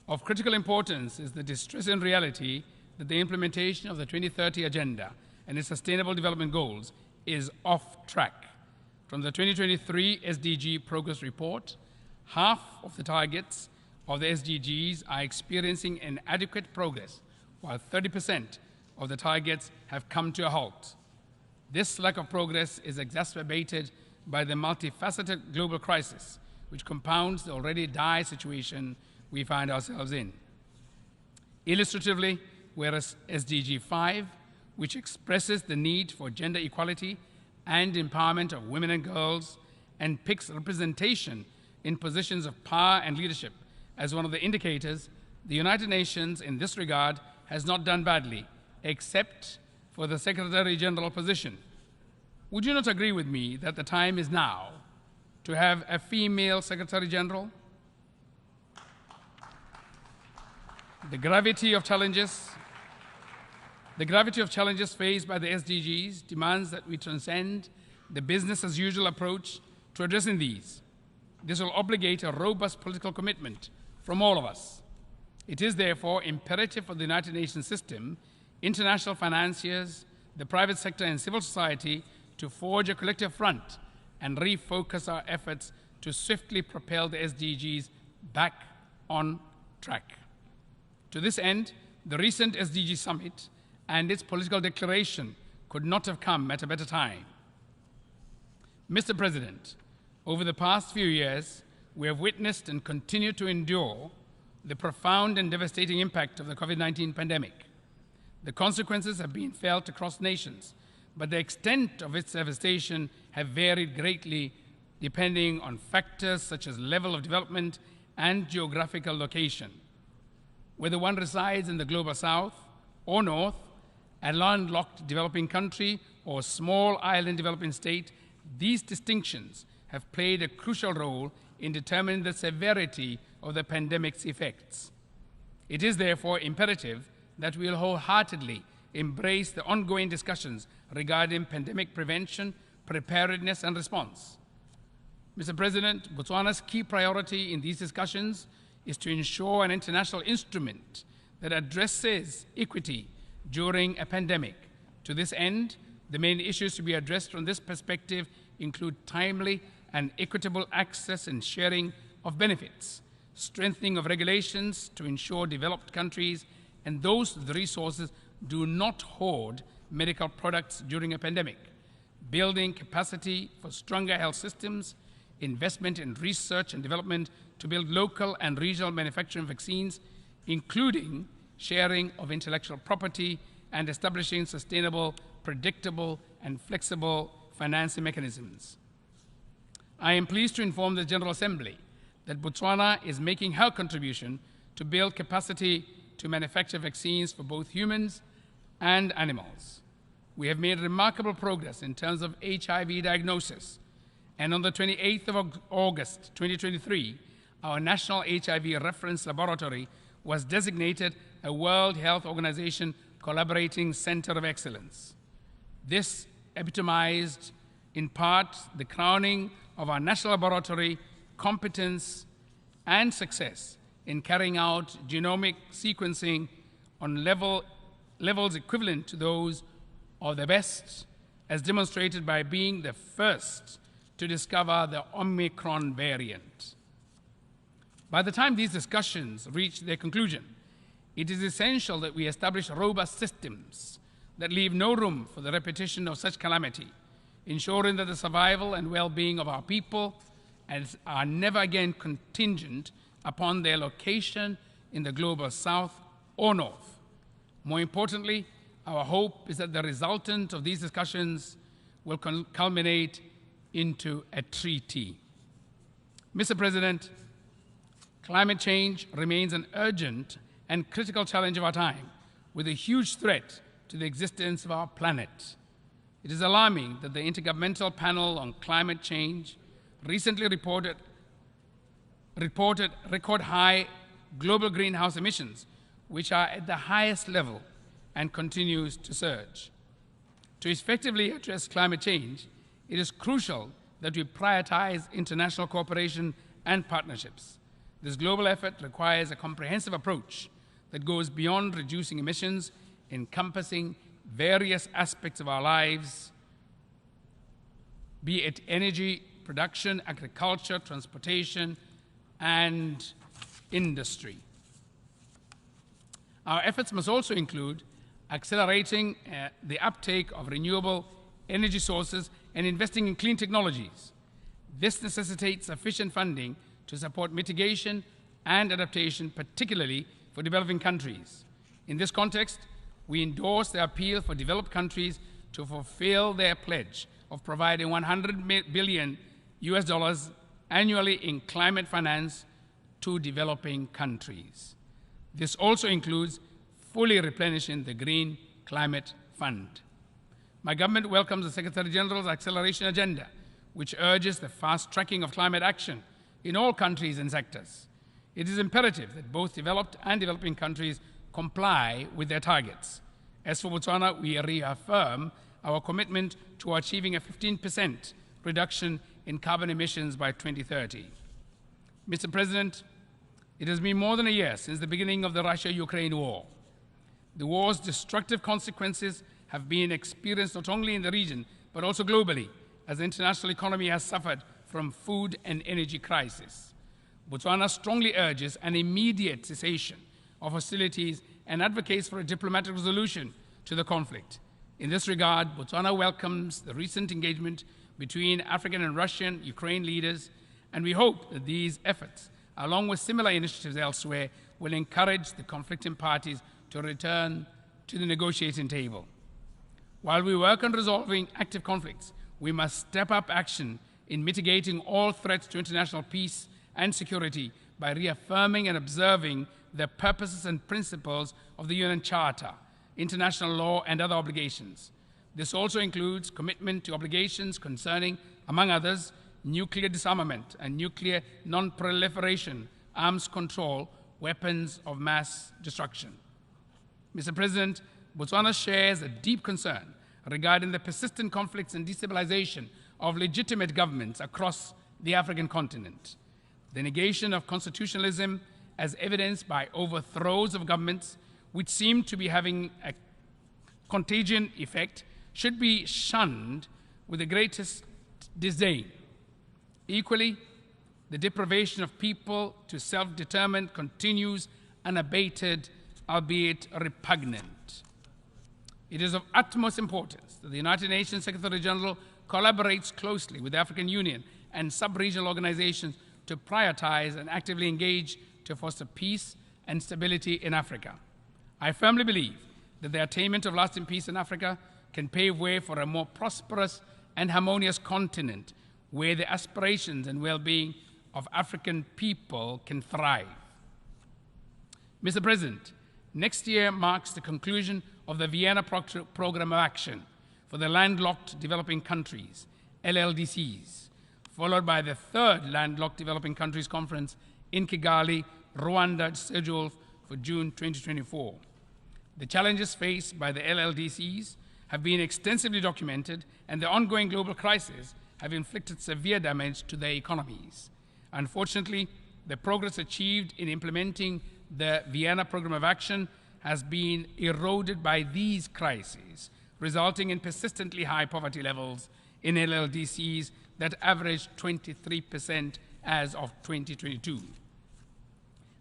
Of critical importance is the distressing reality that the implementation of the 2030 Agenda and its Sustainable Development Goals is off track. From the 2023 SDG Progress Report, half of the targets of the SDGs are experiencing inadequate progress, while 30% of the targets have come to a halt. This lack of progress is exacerbated by the multifaceted global crisis, which compounds the already dire situation we find ourselves in. Illustratively, whereas SDG 5, which expresses the need for gender equality and empowerment of women and girls, and picks representation in positions of power and leadership as one of the indicators, the United Nations in this regard has not done badly, except for the Secretary General position. Would you not agree with me that the time is now to have a female Secretary General? The gravity of challenges faced by the SDGs demands that we transcend the business-as-usual approach to addressing these. This will obligate a robust political commitment from all of us. It is therefore imperative for the United Nations system, international financiers, the private sector, and civil society to forge a collective front and refocus our efforts to swiftly propel the SDGs back on track. To this end, the recent SDG Summit and its political declaration could not have come at a better time. Mr. President, over the past few years, we have witnessed and continue to endure the profound and devastating impact of the COVID-19 pandemic. The consequences have been felt across nations, but the extent of its devastation have varied greatly depending on factors such as level of development and geographical location. Whether one resides in the global south or north, a landlocked developing country or small island developing state, these distinctions have played a crucial role in determining the severity of the pandemic's effects. It is therefore imperative that we will wholeheartedly embrace the ongoing discussions regarding pandemic prevention, preparedness, and response. Mr. President, Botswana's key priority in these discussions is to ensure an international instrument that addresses equity during a pandemic. To this end, the main issues to be addressed from this perspective include timely and equitable access and sharing of benefits, strengthening of regulations to ensure developed countries and those with the resources do not hoard medical products during a pandemic, building capacity for stronger health systems, investment in research and development to build local and regional manufacturing vaccines, including sharing of intellectual property and establishing sustainable, predictable, and flexible financing mechanisms. I am pleased to inform the General Assembly that Botswana is making her contribution to build capacity to manufacture vaccines for both humans and animals. We have made remarkable progress in terms of HIV diagnosis, and on the 28th of August 2023, our National HIV Reference Laboratory was designated a World Health Organization Collaborating Center of Excellence. This epitomized, in part, the crowning of our national laboratory competence and success in carrying out genomic sequencing on levels equivalent to those of the best, as demonstrated by being the first to discover the Omicron variant. By the time these discussions reach their conclusion, it is essential that we establish robust systems that leave no room for the repetition of such calamity, ensuring that the survival and well-being of our people are never again contingent upon their location, in the global south or north. More importantly, our hope is that the resultant of these discussions will culminate into a treaty. Mr. President, climate change remains an urgent and critical challenge of our time, with a huge threat to the existence of our planet. It is alarming that the Intergovernmental Panel on Climate Change recently reported record high global greenhouse emissions, which are at the highest level and continues to surge. To effectively address climate change, it is crucial that we prioritize international cooperation and partnerships. This global effort requires a comprehensive approach that goes beyond reducing emissions, encompassing various aspects of our lives, be it energy production, agriculture, transportation, and industry. Our efforts must also include accelerating the uptake of renewable energy sources and investing in clean technologies. This necessitates sufficient funding to support mitigation and adaptation, particularly for developing countries. In this context, we endorse the appeal for developed countries to fulfill their pledge of providing $100 billion annually in climate finance to developing countries. This also includes fully replenishing the Green Climate Fund. My government welcomes the Secretary General's acceleration agenda, which urges the fast tracking of climate action in all countries and sectors. It is imperative that both developed and developing countries comply with their targets. As for Botswana, we reaffirm our commitment to achieving a 15% reduction in carbon emissions by 2030. Mr. President, it has been more than a year since the beginning of the Russia-Ukraine war. The war's destructive consequences have been experienced not only in the region, but also globally, as the international economy has suffered from food and energy crisis. Botswana strongly urges an immediate cessation of hostilities and advocates for a diplomatic resolution to the conflict. In this regard, Botswana welcomes the recent engagement between African and Russian Ukraine leaders, and we hope that these efforts, along with similar initiatives elsewhere, will encourage the conflicting parties to return to the negotiating table. While we work on resolving active conflicts, we must step up action in mitigating all threats to international peace and security by reaffirming and observing the purposes and principles of the UN Charter, international law, and other obligations. This also includes commitment to obligations concerning, among others, nuclear disarmament and nuclear non-proliferation, arms control, weapons of mass destruction. Mr. President, Botswana shares a deep concern regarding the persistent conflicts and destabilization of legitimate governments across the African continent. The negation of constitutionalism, as evidenced by overthrows of governments, which seem to be having a contagion effect, should be shunned with the greatest disdain. Equally, the deprivation of people to self-determine continues unabated, albeit repugnant. It is of utmost importance that the United Nations Secretary General collaborates closely with the African Union and sub-regional organizations to prioritize and actively engage to foster peace and stability in Africa. I firmly believe that the attainment of lasting peace in Africa can pave way for a more prosperous and harmonious continent where the aspirations and well-being of African people can thrive. Mr. President, next year marks the conclusion of the Vienna Programme of Action for the Landlocked Developing Countries, LLDCs, followed by the third Landlocked Developing Countries Conference in Kigali, Rwanda, scheduled for June 2024. The challenges faced by the LLDCs have been extensively documented, and the ongoing global crisis have inflicted severe damage to their economies. Unfortunately, the progress achieved in implementing the Vienna Programme of Action has been eroded by these crises, resulting in persistently high poverty levels in LLDCs that averaged 23% as of 2022.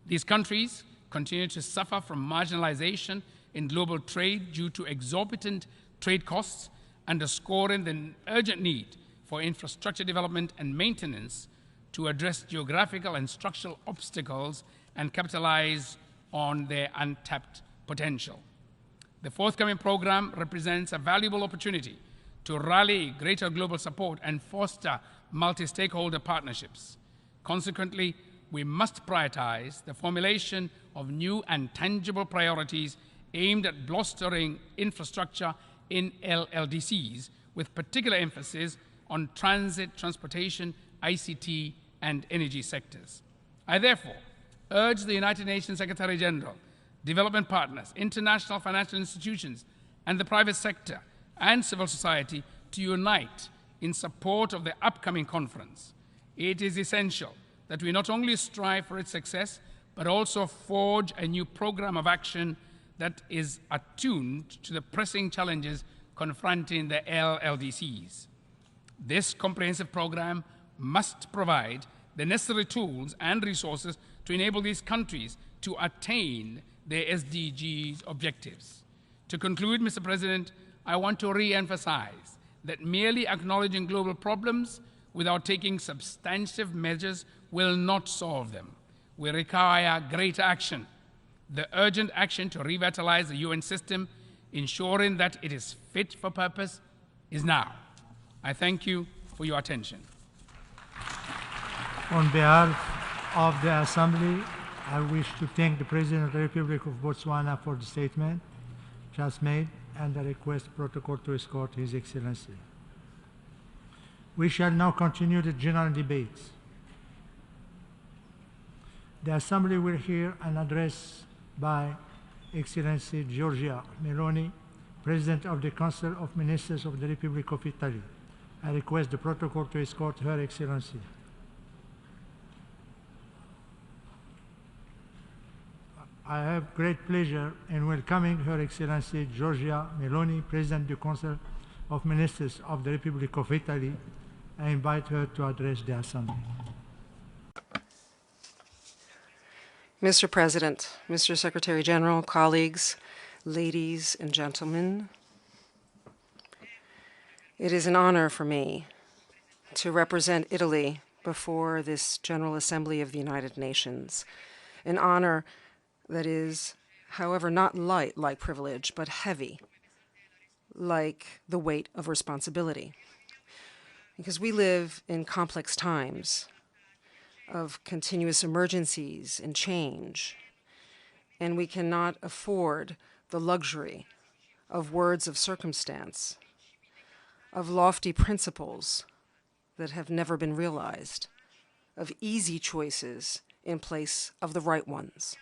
These countries continue to suffer from marginalization in global trade due to exorbitant trade costs, underscoring the urgent need for infrastructure development and maintenance to address geographical and structural obstacles and capitalize on their untapped potential. The forthcoming program represents a valuable opportunity to rally greater global support and foster multi-stakeholder partnerships. Consequently, we must prioritize the formulation of new and tangible priorities aimed at bolstering infrastructure in LLDCs, with particular emphasis on transit, transportation, ICT, and energy sectors. I therefore urge the United Nations Secretary General, development partners, international financial institutions, and the private sector and civil society to unite in support of the upcoming conference. It is essential that we not only strive for its success, but also forge a new program of action that is attuned to the pressing challenges confronting the LLDCs. This comprehensive program must provide the necessary tools and resources to enable these countries to attain their SDGs objectives. To conclude, Mr. President, I want to re-emphasize that merely acknowledging global problems without taking substantive measures will not solve them. We require greater action. The urgent action to revitalize the UN system, ensuring that it is fit for purpose, is now. I thank you for your attention. On behalf of the Assembly, I wish to thank the President of the Republic of Botswana for the statement just made and the request protocol to escort His Excellency. We shall now continue the general debates. The Assembly will hear an address by Excellency Giorgia Meloni, President of the Council of Ministers of the Republic of Italy. I request the protocol to escort Her Excellency. I have great pleasure in welcoming Her Excellency Giorgia Meloni, President of the Council of Ministers of the Republic of Italy. I invite her to address the Assembly. Mr. President, Mr. Secretary General, colleagues, ladies and gentlemen, it is an honor for me to represent Italy before this General Assembly of the United Nations, an honor that is, however, not light like privilege, but heavy, like the weight of responsibility. Because we live in complex times of continuous emergencies and change, and we cannot afford the luxury of words of circumstance, of lofty principles that have never been realized, of easy choices in place of the right ones.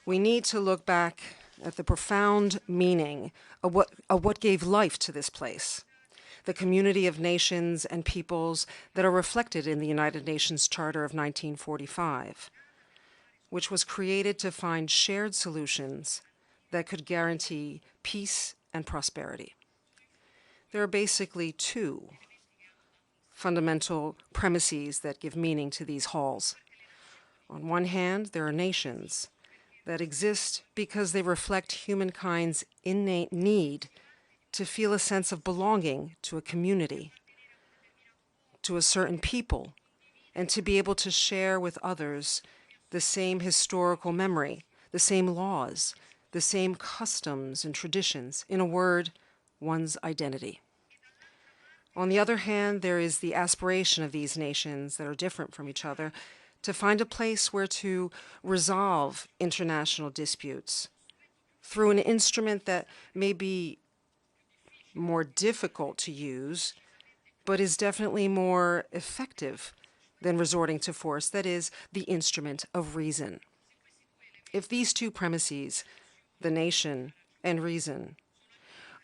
We need to look back at the profound meaning of what gave life to this place, the community of nations and peoples that are reflected in the United Nations Charter of 1945, which was created to find shared solutions that could guarantee peace and prosperity. There are basically two fundamental premises that give meaning to these halls. On one hand, there are nations that exist because they reflect humankind's innate need to feel a sense of belonging to a community, to a certain people, and to be able to share with others the same historical memory, the same laws, the same customs and traditions, in a word, one's identity. On the other hand, there is the aspiration of these nations that are different from each other to find a place where to resolve international disputes through an instrument that may be more difficult to use, but is definitely more effective than resorting to force, that is, the instrument of reason. If these two premises, the nation and reason,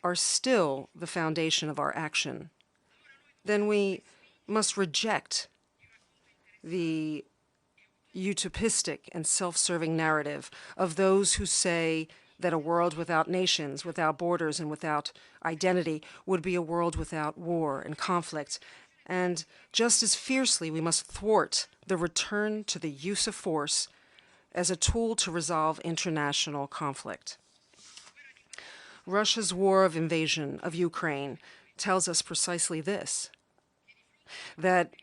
are still the foundation of our action, then we must reject the utopistic and self-serving narrative of those who say that a world without nations, without borders, and without identity would be a world without war and conflict. And just as fiercely, we must thwart the return to the use of force as a tool to resolve international conflict. Russia's war of invasion of Ukraine tells us precisely this, that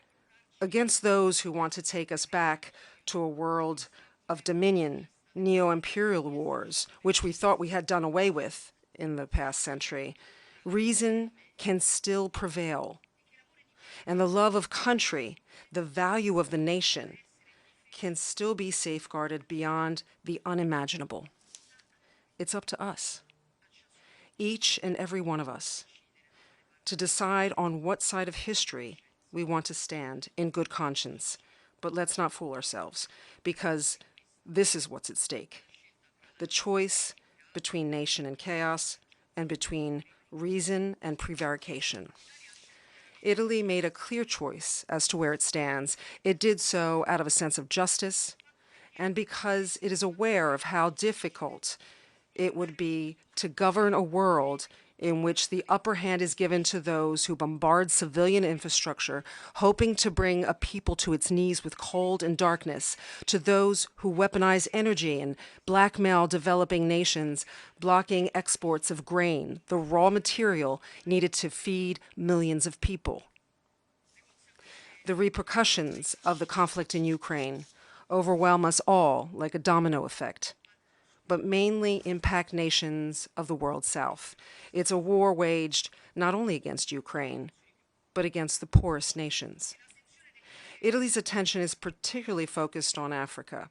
against those who want to take us back to a world of dominion neo-imperial wars, which we thought we had done away with in the past century, reason can still prevail. And the love of country, the value of the nation, can still be safeguarded beyond the unimaginable. It's up to us, each and every one of us, to decide on what side of history we want to stand in good conscience. But let's not fool ourselves, because this is what's at stake: the choice between nation and chaos, and between reason and prevarication. Italy made a clear choice as to where it stands. It did so out of a sense of justice, and because it is aware of how difficult it would be to govern a world in which the upper hand is given to those who bombard civilian infrastructure, hoping to bring a people to its knees with cold and darkness, to those who weaponize energy and blackmail developing nations, blocking exports of grain, the raw material needed to feed millions of people. The repercussions of the conflict in Ukraine overwhelm us all like a domino effect, but mainly impact nations of the world south. It's a war waged not only against Ukraine, but against the poorest nations. Italy's attention is particularly focused on Africa,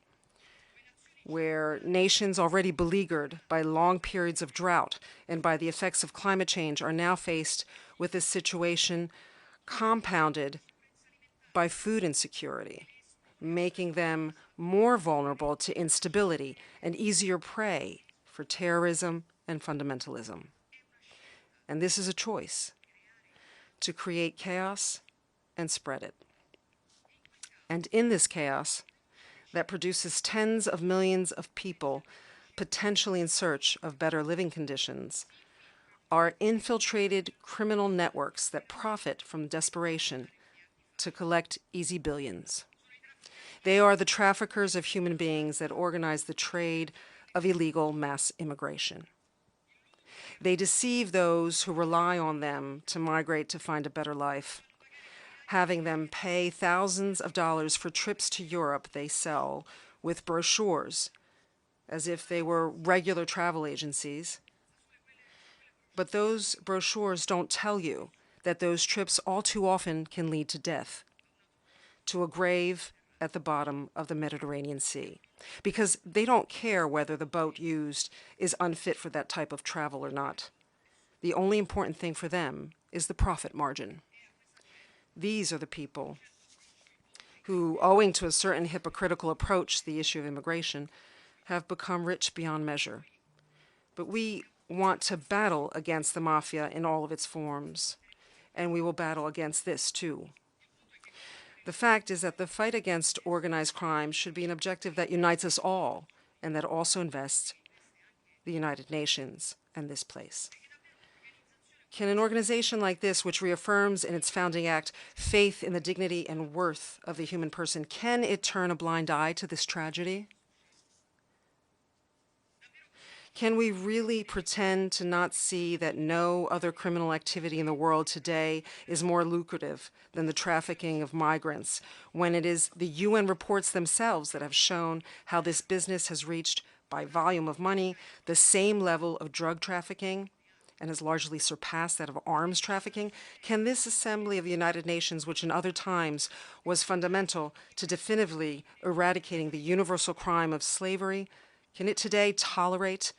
where nations already beleaguered by long periods of drought and by the effects of climate change are now faced with a situation compounded by food insecurity, making them more vulnerable to instability and easier prey for terrorism and fundamentalism. And this is a choice: to create chaos and spread it. And in this chaos that produces tens of millions of people potentially in search of better living conditions, are infiltrated criminal networks that profit from desperation to collect easy billions. They are the traffickers of human beings that organize the trade of illegal mass immigration. They deceive those who rely on them to migrate to find a better life, having them pay thousands of dollars for trips to Europe they sell with brochures, as if they were regular travel agencies. But those brochures don't tell you that those trips all too often can lead to death, to a grave at the bottom of the Mediterranean Sea, because they don't care whether the boat used is unfit for that type of travel or not. The only important thing for them is the profit margin. These are the people who, owing to a certain hypocritical approach to the issue of immigration, have become rich beyond measure. But we want to battle against the mafia in all of its forms, and we will battle against this too. The fact is that the fight against organized crime should be an objective that unites us all, and that also invests the United Nations and this place. Can an organization like this, which reaffirms in its founding act faith in the dignity and worth of the human person, can it turn a blind eye to this tragedy? Can we really pretend to not see that no other criminal activity in the world today is more lucrative than the trafficking of migrants, when it is the UN reports themselves that have shown how this business has reached, by volume of money, the same level of drug trafficking and has largely surpassed that of arms trafficking? Can this assembly of the United Nations, which in other times was fundamental to definitively eradicating the universal crime of slavery, can it today tolerate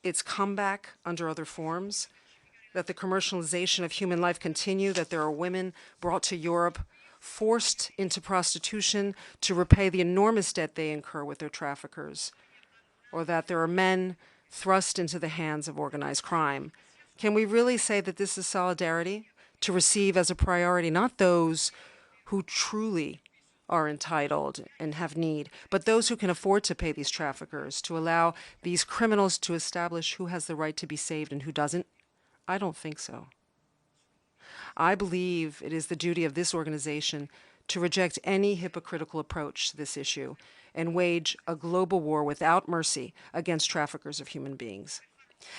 its comeback under other forms, that the commercialization of human life continue, that there are women brought to Europe, forced into prostitution to repay the enormous debt they incur with their traffickers, or that there are men thrust into the hands of organized crime? Can we really say that this is solidarity, to receive as a priority not those who truly are entitled and have need, but those who can afford to pay these traffickers, to allow these criminals to establish who has the right to be saved and who doesn't? I don't think so. I believe it is the duty of this organization to reject any hypocritical approach to this issue and wage a global war without mercy against traffickers of human beings.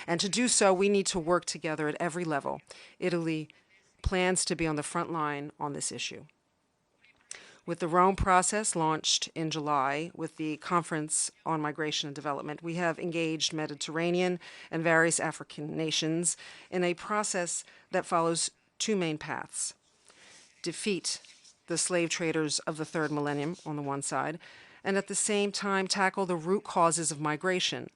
And to do so, we need to work together at every level. Italy plans to be on the front line on this issue. With the Rome process launched in July with the Conference on Migration and Development, we have engaged Mediterranean and various African nations in a process that follows two main paths: defeat the slave traders of the third millennium on the one side, and at the same time tackle the root causes of migration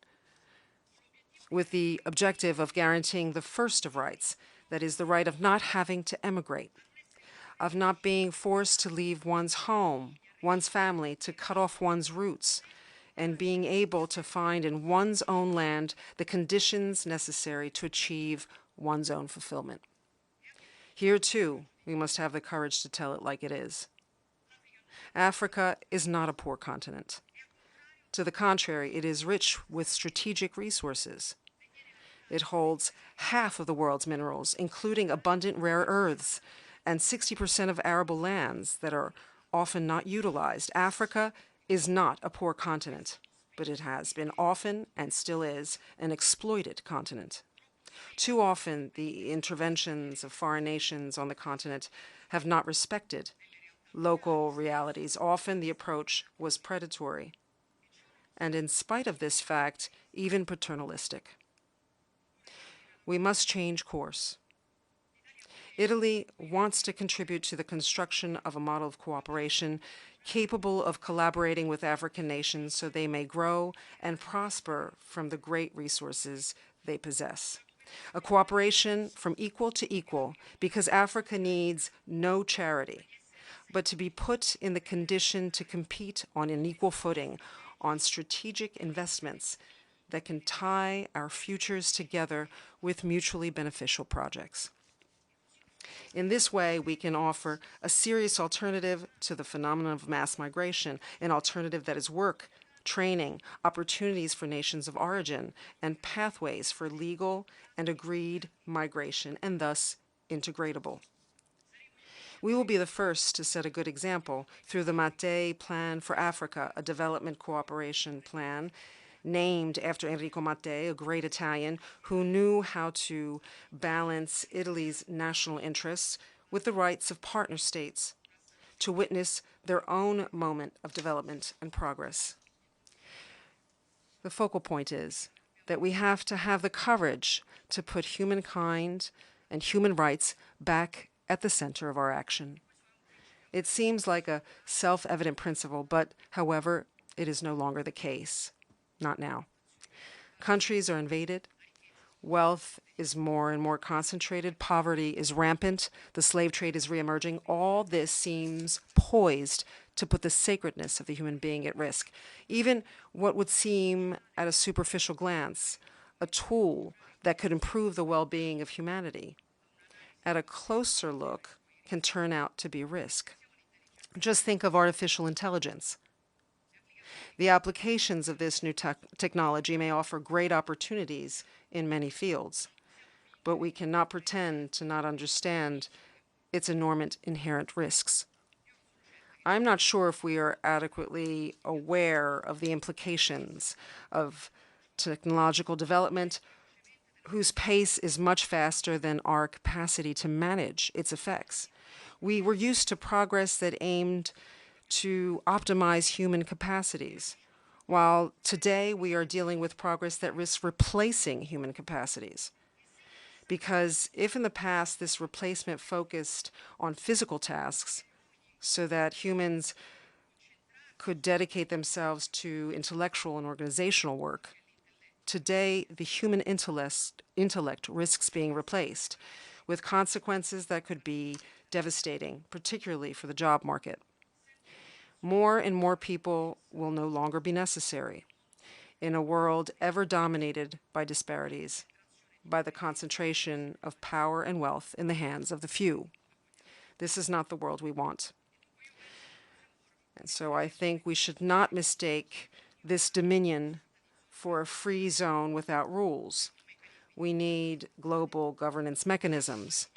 with the objective of guaranteeing the first of rights, that is, the right of not having to emigrate, of not being forced to leave one's home, one's family, to cut off one's roots, and being able to find in one's own land the conditions necessary to achieve one's own fulfillment. Here, too, we must have the courage to tell it like it is. Africa is not a poor continent. To the contrary, it is rich with strategic resources. It holds half of the world's minerals, including abundant rare earths, and 60% of arable lands that are often not utilized. Africa is not a poor continent, but it has been often, and still is, an exploited continent. Too often, the interventions of foreign nations on the continent have not respected local realities. Often, the approach was predatory, and in spite of this fact, even paternalistic. We must change course. Italy wants to contribute to the construction of a model of cooperation capable of collaborating with African nations so they may grow and prosper from the great resources they possess. A cooperation from equal to equal, because Africa needs no charity, but to be put in the condition to compete on an equal footing on strategic investments that can tie our futures together with mutually beneficial projects. In this way, we can offer a serious alternative to the phenomenon of mass migration, an alternative that is work, training, opportunities for nations of origin, and pathways for legal and agreed migration, and thus integratable. We will be the first to set a good example through the Mattei Plan for Africa, a development cooperation plan named after Enrico Mattei, a great Italian who knew how to balance Italy's national interests with the rights of partner states to witness their own moment of development and progress. The focal point is that we have to have the courage to put humankind and human rights back at the center of our action. It seems like a self-evident principle, but, however, it is no longer the case. Not now. Countries are invaded. Wealth is more and more concentrated. Poverty is rampant. The slave trade is reemerging. All this seems poised to put the sacredness of the human being at risk. Even what would seem at a superficial glance a tool that could improve the well-being of humanity, at a closer look, can turn out to be a risk. Just think of artificial intelligence. The applications of this new technology may offer great opportunities in many fields, but we cannot pretend to not understand its enormous inherent risks. I'm not sure if we are adequately aware of the implications of technological development whose pace is much faster than our capacity to manage its effects. We were used to progress that aimed to optimize human capacities, while today we are dealing with progress that risks replacing human capacities. Because if in the past this replacement focused on physical tasks so that humans could dedicate themselves to intellectual and organizational work, today the human intellect risks being replaced with consequences that could be devastating, particularly for the job market. More and more people will no longer be necessary in a world ever dominated by disparities, by the concentration of power and wealth in the hands of the few. This is not the world we want. And so I think we should not mistake this dominion for a free zone without rules. We need global governance mechanisms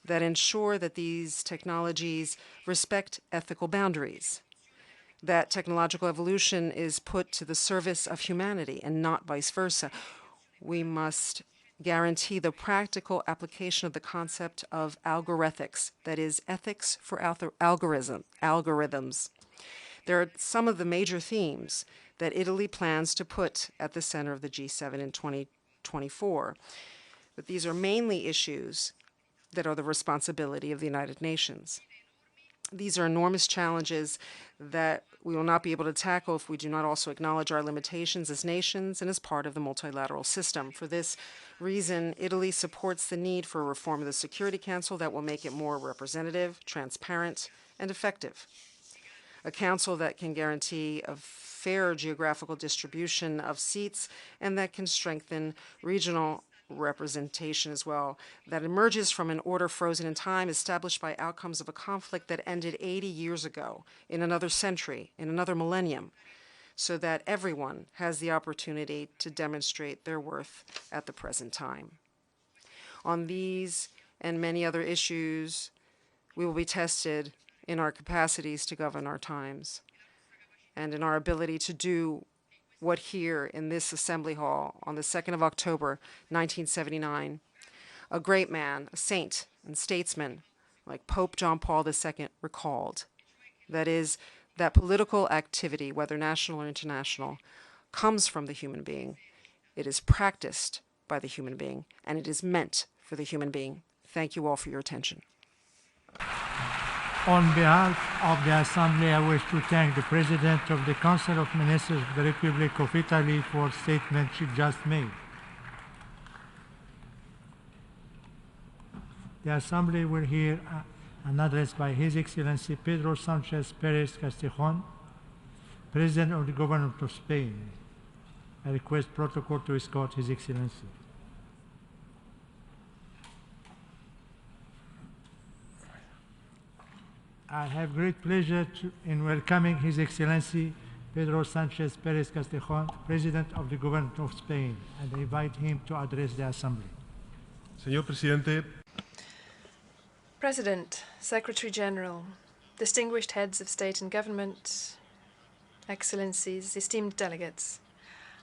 that ensure that these technologies respect ethical boundaries, that technological evolution is put to the service of humanity and not vice versa. We must guarantee the practical application of the concept of algorithmics, that is, ethics for algorithms. There are some of the major themes that Italy plans to put at the center of the G7 in 2024, but these are mainly issues that are the responsibility of the United Nations. These are enormous challenges that we will not be able to tackle if we do not also acknowledge our limitations as nations and as part of the multilateral system. For this reason, Italy supports the need for a reform of the Security Council that will make it more representative, transparent, and effective. A council that can guarantee a fair geographical distribution of seats and that can strengthen regional representation as well, that emerges from an order frozen in time established by outcomes of a conflict that ended 80 years ago, in another century, in another millennium, so that everyone has the opportunity to demonstrate their worth at the present time. On these and many other issues, we will be tested in our capacities to govern our times and in our ability to do what here in this Assembly Hall on the 2nd of October, 1979, a great man, a saint and statesman like Pope John Paul II recalled. That is, that political activity, whether national or international, comes from the human being. It is practiced by the human being, and it is meant for the human being. Thank you all for your attention. On behalf of the Assembly, I wish to thank the President of the Council of Ministers of the Republic of Italy for the statement she just made. The Assembly will hear an address by His Excellency Pedro Sanchez Perez Castejon, President of the Government of Spain. I request protocol to escort His Excellency. I have great pleasure in welcoming His Excellency Pedro Sanchez Perez Castejon, President of the Government of Spain, and I invite him to address the Assembly. Señor Presidente. President, Secretary General, distinguished heads of state and government, Excellencies, esteemed delegates,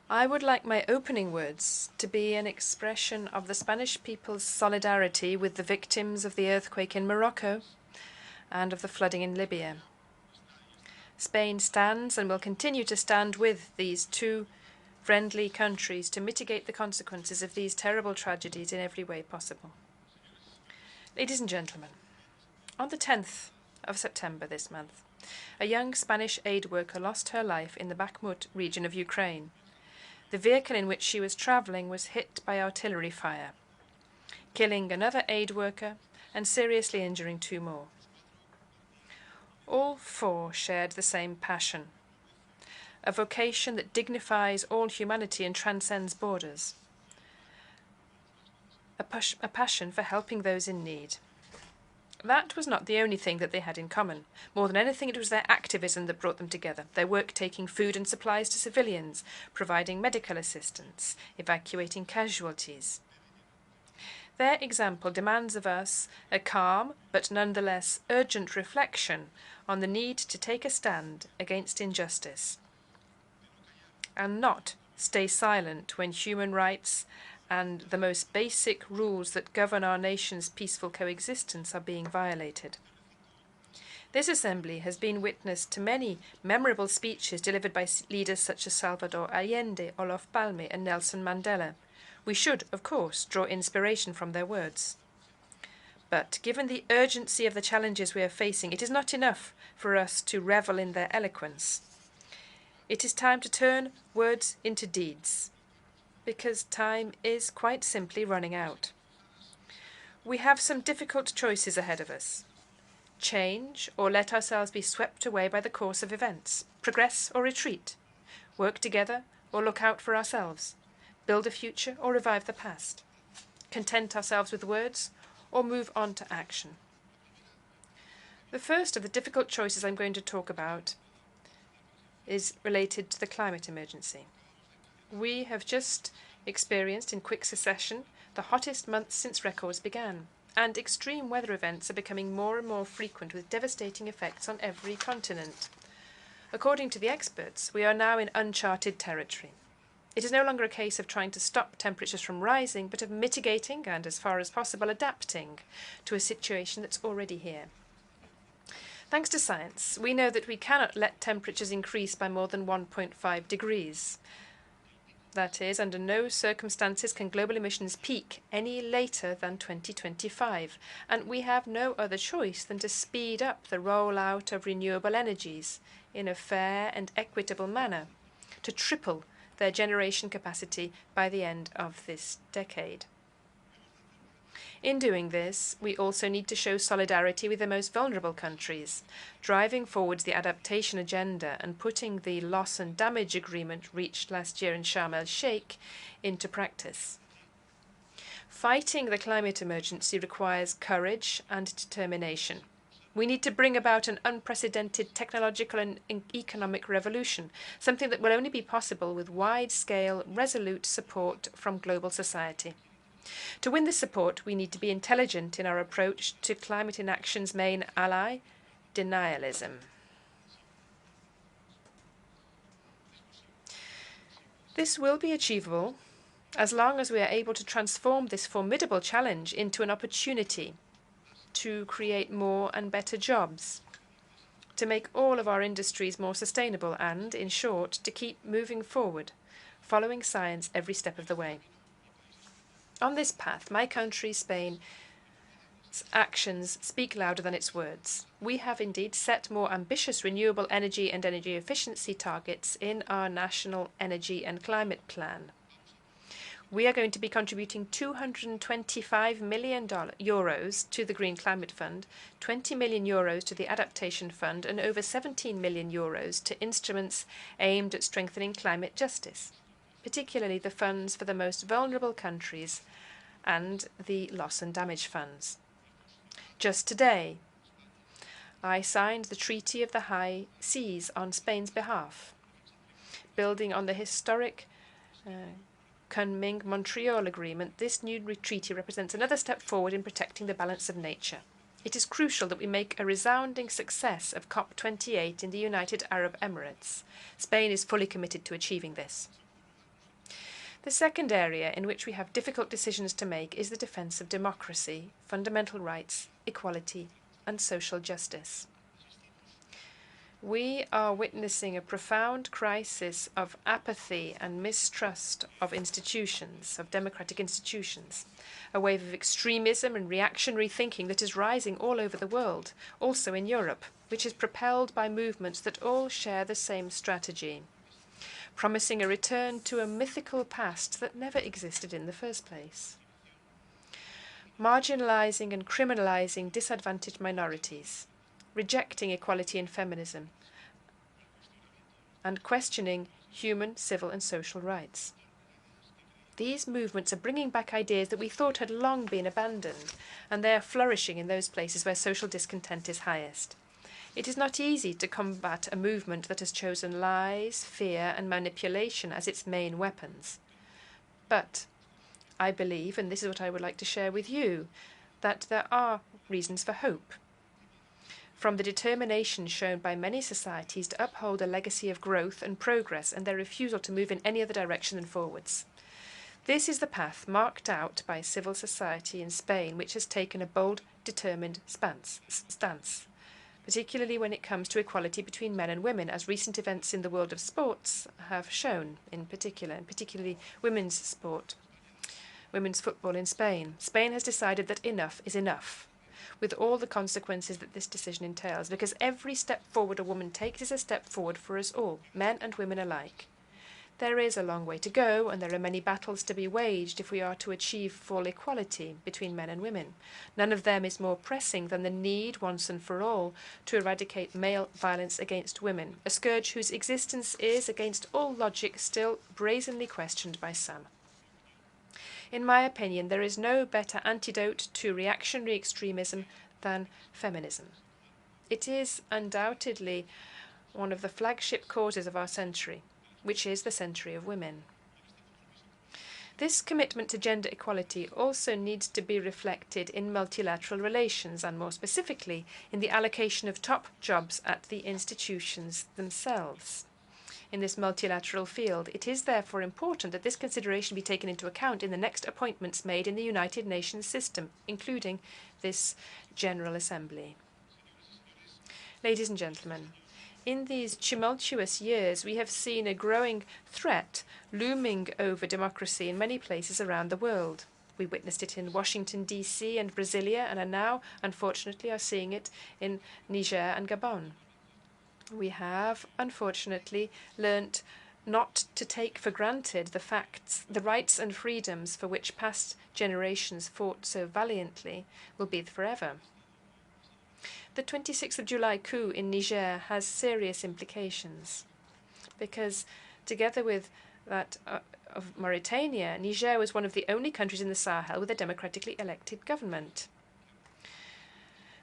I would like my opening words to be an expression of the Spanish people's solidarity with the victims of the earthquake in Morocco and of the flooding in Libya. Spain stands and will continue to stand with these two friendly countries to mitigate the consequences of these terrible tragedies in every way possible. Ladies and gentlemen, on the 10th of September this month, a young Spanish aid worker lost her life in the Bakhmut region of Ukraine. The vehicle in which she was traveling was hit by artillery fire, killing another aid worker and seriously injuring two more. All four shared the same passion, a vocation that dignifies all humanity and transcends borders, a passion for helping those in need. That was not the only thing that they had in common. More than anything, it was their activism that brought them together, their work taking food and supplies to civilians, providing medical assistance, evacuating casualties. Their example demands of us a calm but nonetheless urgent reflection on the need to take a stand against injustice and not stay silent when human rights and the most basic rules that govern our nation's peaceful coexistence are being violated. This Assembly has been witness to many memorable speeches delivered by leaders such as Salvador Allende, Olof Palme, and Nelson Mandela. We should, of course, draw inspiration from their words. But given the urgency of the challenges we are facing, it is not enough for us to revel in their eloquence. It is time to turn words into deeds, because time is quite simply running out. We have some difficult choices ahead of us. Change or let ourselves be swept away by the course of events. Progress or retreat. Work together or look out for ourselves. Build a future or revive the past. Content ourselves with words or move on to action. The first of the difficult choices I'm going to talk about is related to the climate emergency. We have just experienced in quick succession the hottest months since records began, and extreme weather events are becoming more and more frequent with devastating effects on every continent. According to the experts, we are now in uncharted territory. It is no longer a case of trying to stop temperatures from rising, but of mitigating and, as far as possible, adapting to a situation that's already here. Thanks to science, we know that we cannot let temperatures increase by more than 1.5 degrees. That is, under no circumstances can global emissions peak any later than 2025, and we have no other choice than to speed up the rollout of renewable energies in a fair and equitable manner, to triple their generation capacity by the end of this decade. In doing this, we also need to show solidarity with the most vulnerable countries, driving forwards the adaptation agenda and putting the loss and damage agreement reached last year in Sharm el-Sheikh into practice. Fighting the climate emergency requires courage and determination. We need to bring about an unprecedented technological and economic revolution, something that will only be possible with wide-scale, resolute support from global society. To win this support, we need to be intelligent in our approach to climate inaction's main ally, denialism. This will be achievable as long as we are able to transform this formidable challenge into an opportunity to create more and better jobs, to make all of our industries more sustainable and, in short, to keep moving forward, following science every step of the way. On this path, my country, Spain's actions speak louder than its words. We have indeed set more ambitious renewable energy and energy efficiency targets in our National Energy and Climate Plan. We are going to be contributing €225 million to the Green Climate Fund, €20 million to the Adaptation Fund, and over €17 million to instruments aimed at strengthening climate justice, particularly the funds for the most vulnerable countries and the loss and damage funds. Just today, I signed the Treaty of the High Seas on Spain's behalf, building on the historic Kunming-Montreal Agreement. This new treaty represents another step forward in protecting the balance of nature. It is crucial that we make a resounding success of COP28 in the United Arab Emirates. Spain is fully committed to achieving this. The second area in which we have difficult decisions to make is the defence of democracy, fundamental rights, equality, and social justice. We are witnessing a profound crisis of apathy and mistrust of institutions, of democratic institutions, a wave of extremism and reactionary thinking that is rising all over the world, also in Europe, which is propelled by movements that all share the same strategy, promising a return to a mythical past that never existed in the first place. Marginalizing and criminalizing disadvantaged minorities, rejecting equality and feminism, and questioning human, civil, and social rights. These movements are bringing back ideas that we thought had long been abandoned, and they are flourishing in those places where social discontent is highest. It is not easy to combat a movement that has chosen lies, fear, and manipulation as its main weapons. But I believe, and this is what I would like to share with you, that there are reasons for hope. From the determination shown by many societies to uphold a legacy of growth and progress and their refusal to move in any other direction than forwards. This is the path marked out by civil society in Spain, which has taken a bold, determined stance, particularly when it comes to equality between men and women, as recent events in the world of sports have shown, in particular, and particularly women's sport, women's football in Spain. Spain has decided that enough is enough, with all the consequences that this decision entails, because every step forward a woman takes is a step forward for us all, men and women alike. There is a long way to go, and there are many battles to be waged if we are to achieve full equality between men and women. None of them is more pressing than the need, once and for all, to eradicate male violence against women, a scourge whose existence is, against all logic, still brazenly questioned by some. In my opinion, there is no better antidote to reactionary extremism than feminism. It is undoubtedly one of the flagship causes of our century, which is the century of women. This commitment to gender equality also needs to be reflected in multilateral relations, and more specifically in the allocation of top jobs at the institutions themselves. in this multilateral field. It is therefore important that this consideration be taken into account in the next appointments made in the United Nations system, including this General Assembly. Ladies and gentlemen, in these tumultuous years, we have seen a growing threat looming over democracy in many places around the world. We witnessed it in Washington, D.C. and Brasilia, and are now, unfortunately, are seeing it in Niger and Gabon. We have, unfortunately, learnt not to take for granted the facts, the rights and freedoms for which past generations fought so valiantly will be forever. The 26th of July coup in Niger has serious implications because, together with that of Mauritania, Niger was one of the only countries in the Sahel with a democratically elected government.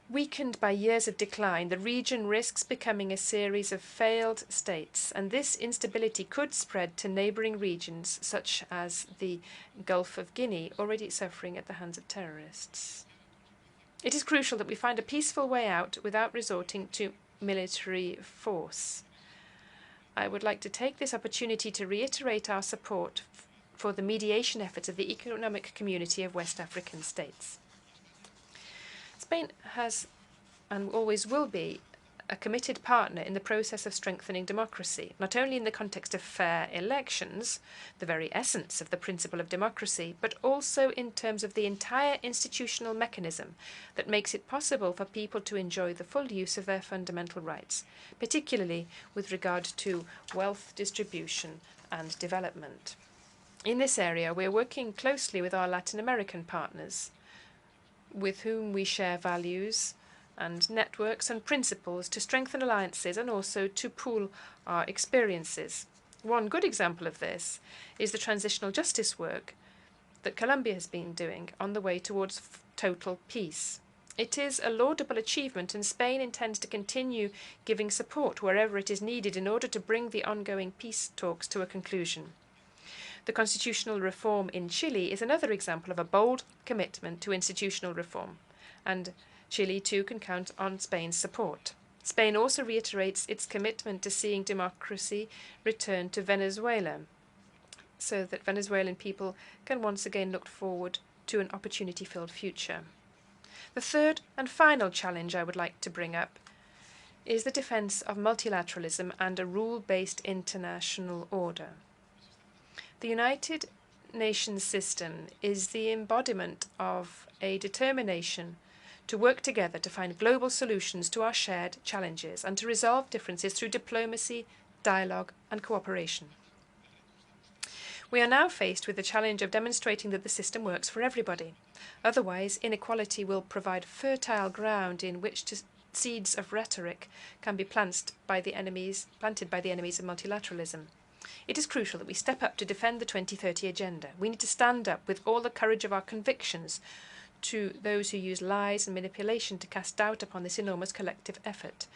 Weakened by years of decline, the region risks becoming a series of failed states, and this instability could spread to neighbouring regions such as the Gulf of Guinea, already suffering at the hands of terrorists. It is crucial that we find a peaceful way out without resorting to military force. I would like to take this opportunity to reiterate our support for the mediation efforts of the Economic Community of West African States. Spain has and always will be a committed partner in the process of strengthening democracy, not only in the context of fair elections, the very essence of the principle of democracy, but also in terms of the entire institutional mechanism that makes it possible for people to enjoy the full use of their fundamental rights, particularly with regard to wealth distribution and development. In this area, we are working closely with our Latin American partners, with whom we share values and networks and principles to strengthen alliances and also to pool our experiences. One good example of this is the transitional justice work that Colombia has been doing on the way towards total peace. It is a laudable achievement, and Spain intends to continue giving support wherever it is needed in order to bring the ongoing peace talks to a conclusion. The constitutional reform in Chile is another example of a bold commitment to institutional reform, and Chile too can count on Spain's support. Spain also reiterates its commitment to seeing democracy return to Venezuela, so that Venezuelan people can once again look forward to an opportunity-filled future. The third and final challenge I would like to bring up is the defense of multilateralism and a rule-based international order. The United Nations system is the embodiment of a determination to work together to find global solutions to our shared challenges and to resolve differences through diplomacy, dialogue, and cooperation. We are now faced with the challenge of demonstrating that the system works for everybody. Otherwise, inequality will provide fertile ground in which seeds of rhetoric can be planted by the enemies of multilateralism. It is crucial that we step up to defend the 2030 agenda. We need to stand up with all the courage of our convictions to those who use lies and manipulation to cast doubt upon this enormous collective effort.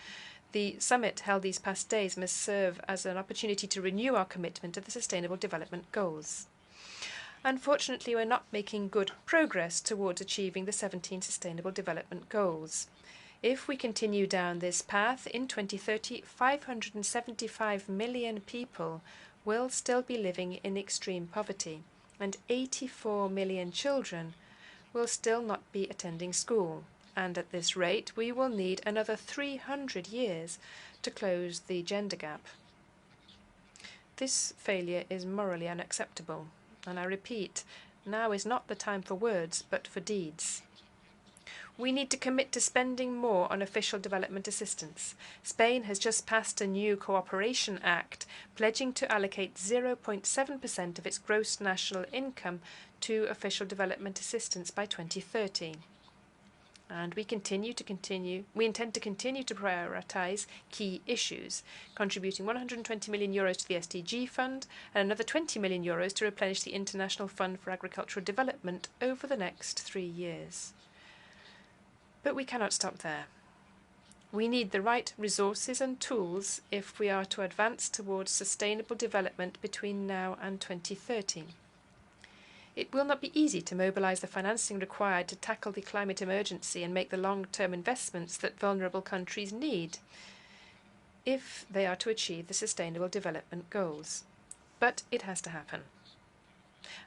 The summit held these past days must serve as an opportunity to renew our commitment to the Sustainable Development Goals. Unfortunately, we're not making good progress towards achieving the 17 Sustainable Development Goals. If we continue down this path, in 2030, 575 million people will still be living in extreme poverty, and 84 million children will still not be attending school. And at this rate, we will need another 300 years to close the gender gap. This failure is morally unacceptable, and I repeat, now is not the time for words, but for deeds. We need to commit to spending more on official development assistance. Spain has just passed a new Cooperation Act, pledging to allocate 0.7% of its gross national income to official development assistance by 2030. And we intend to continue to prioritise key issues, contributing €120 million to the SDG Fund and another €20 million to replenish the International Fund for Agricultural Development over the next 3 years. But we cannot stop there. We need the right resources and tools if we are to advance towards sustainable development between now and 2030. It will not be easy to mobilise the financing required to tackle the climate emergency and make the long-term investments that vulnerable countries need. if they are to achieve the Sustainable Development Goals. But it has to happen,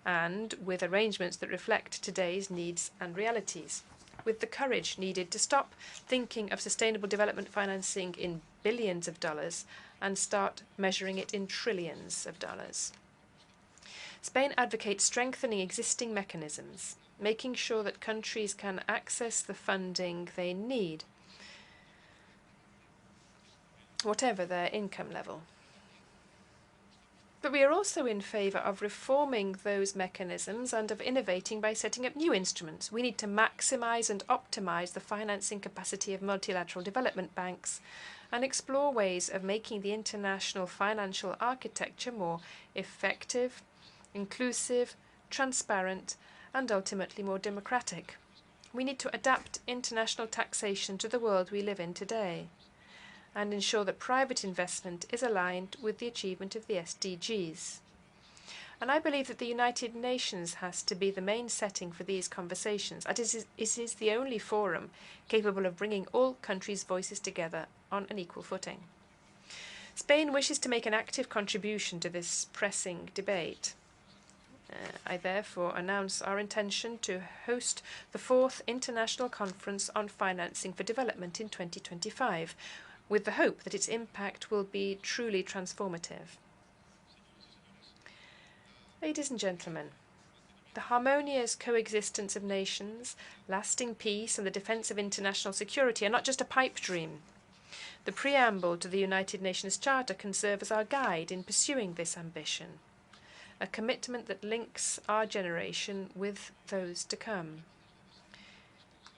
and with arrangements that reflect today's needs and realities, with the courage needed to stop thinking of sustainable development financing in billions of dollars and start measuring it in trillions of dollars. Spain advocates strengthening existing mechanisms, making sure that countries can access the funding they need, whatever their income level. But we are also in favour of reforming those mechanisms and of innovating by setting up new instruments. We need to maximise and optimise the financing capacity of multilateral development banks and explore ways of making the international financial architecture more effective, inclusive, transparent, and ultimately more democratic. We need to adapt international taxation to the world we live in today and ensure that private investment is aligned with the achievement of the SDGs. And I believe that the United Nations has to be the main setting for these conversations, as it is the only forum capable of bringing all countries' voices together on an equal footing. Spain wishes to make an active contribution to this pressing debate. I therefore announce our intention to host the 4th International Conference on Financing for Development in 2025, with the hope that its impact will be truly transformative. Ladies and gentlemen, the harmonious coexistence of nations, lasting peace, and the defence of international security are not just a pipe dream. The preamble to the United Nations Charter can serve as our guide in pursuing this ambition, a commitment that links our generation with those to come.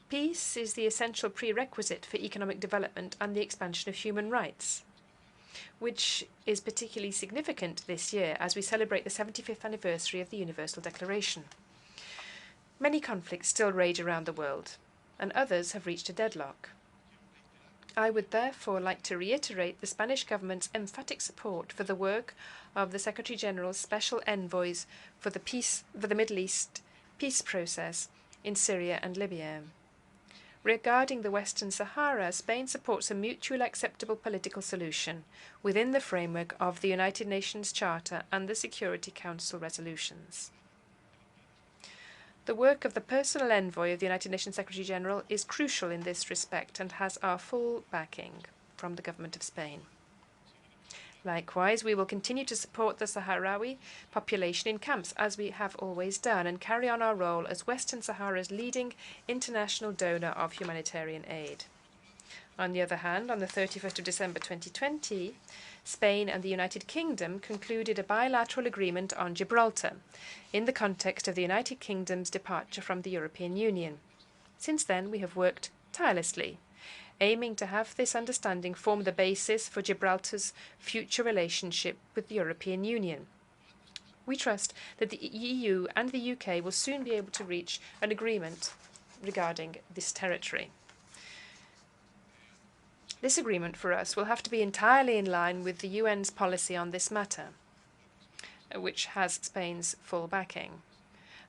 Peace is the essential prerequisite for economic development and the expansion of human rights, which is particularly significant this year as we celebrate the 75th anniversary of the Universal Declaration. Many conflicts still rage around the world, and others have reached a deadlock. I would therefore like to reiterate the Spanish government's emphatic support for the work of the Secretary-General's Special Envoys for the Middle East peace process in Syria and Libya. Regarding the Western Sahara, Spain supports a mutually acceptable political solution within the framework of the United Nations Charter and the Security Council resolutions. The work of the personal envoy of the United Nations Secretary-General is crucial in this respect and has our full backing from the Government of Spain. Likewise, we will continue to support the Sahrawi population in camps, as we have always done, and carry on our role as Western Sahara's leading international donor of humanitarian aid. On the other hand, on the 31st of December 2020, Spain and the United Kingdom concluded a bilateral agreement on Gibraltar in the context of the United Kingdom's departure from the European Union. Since then, we have worked tirelessly, aiming to have this understanding form the basis for Gibraltar's future relationship with the European Union. We trust that the EU and the UK will soon be able to reach an agreement regarding this territory. This agreement for us will have to be entirely in line with the UN's policy on this matter, which has Spain's full backing.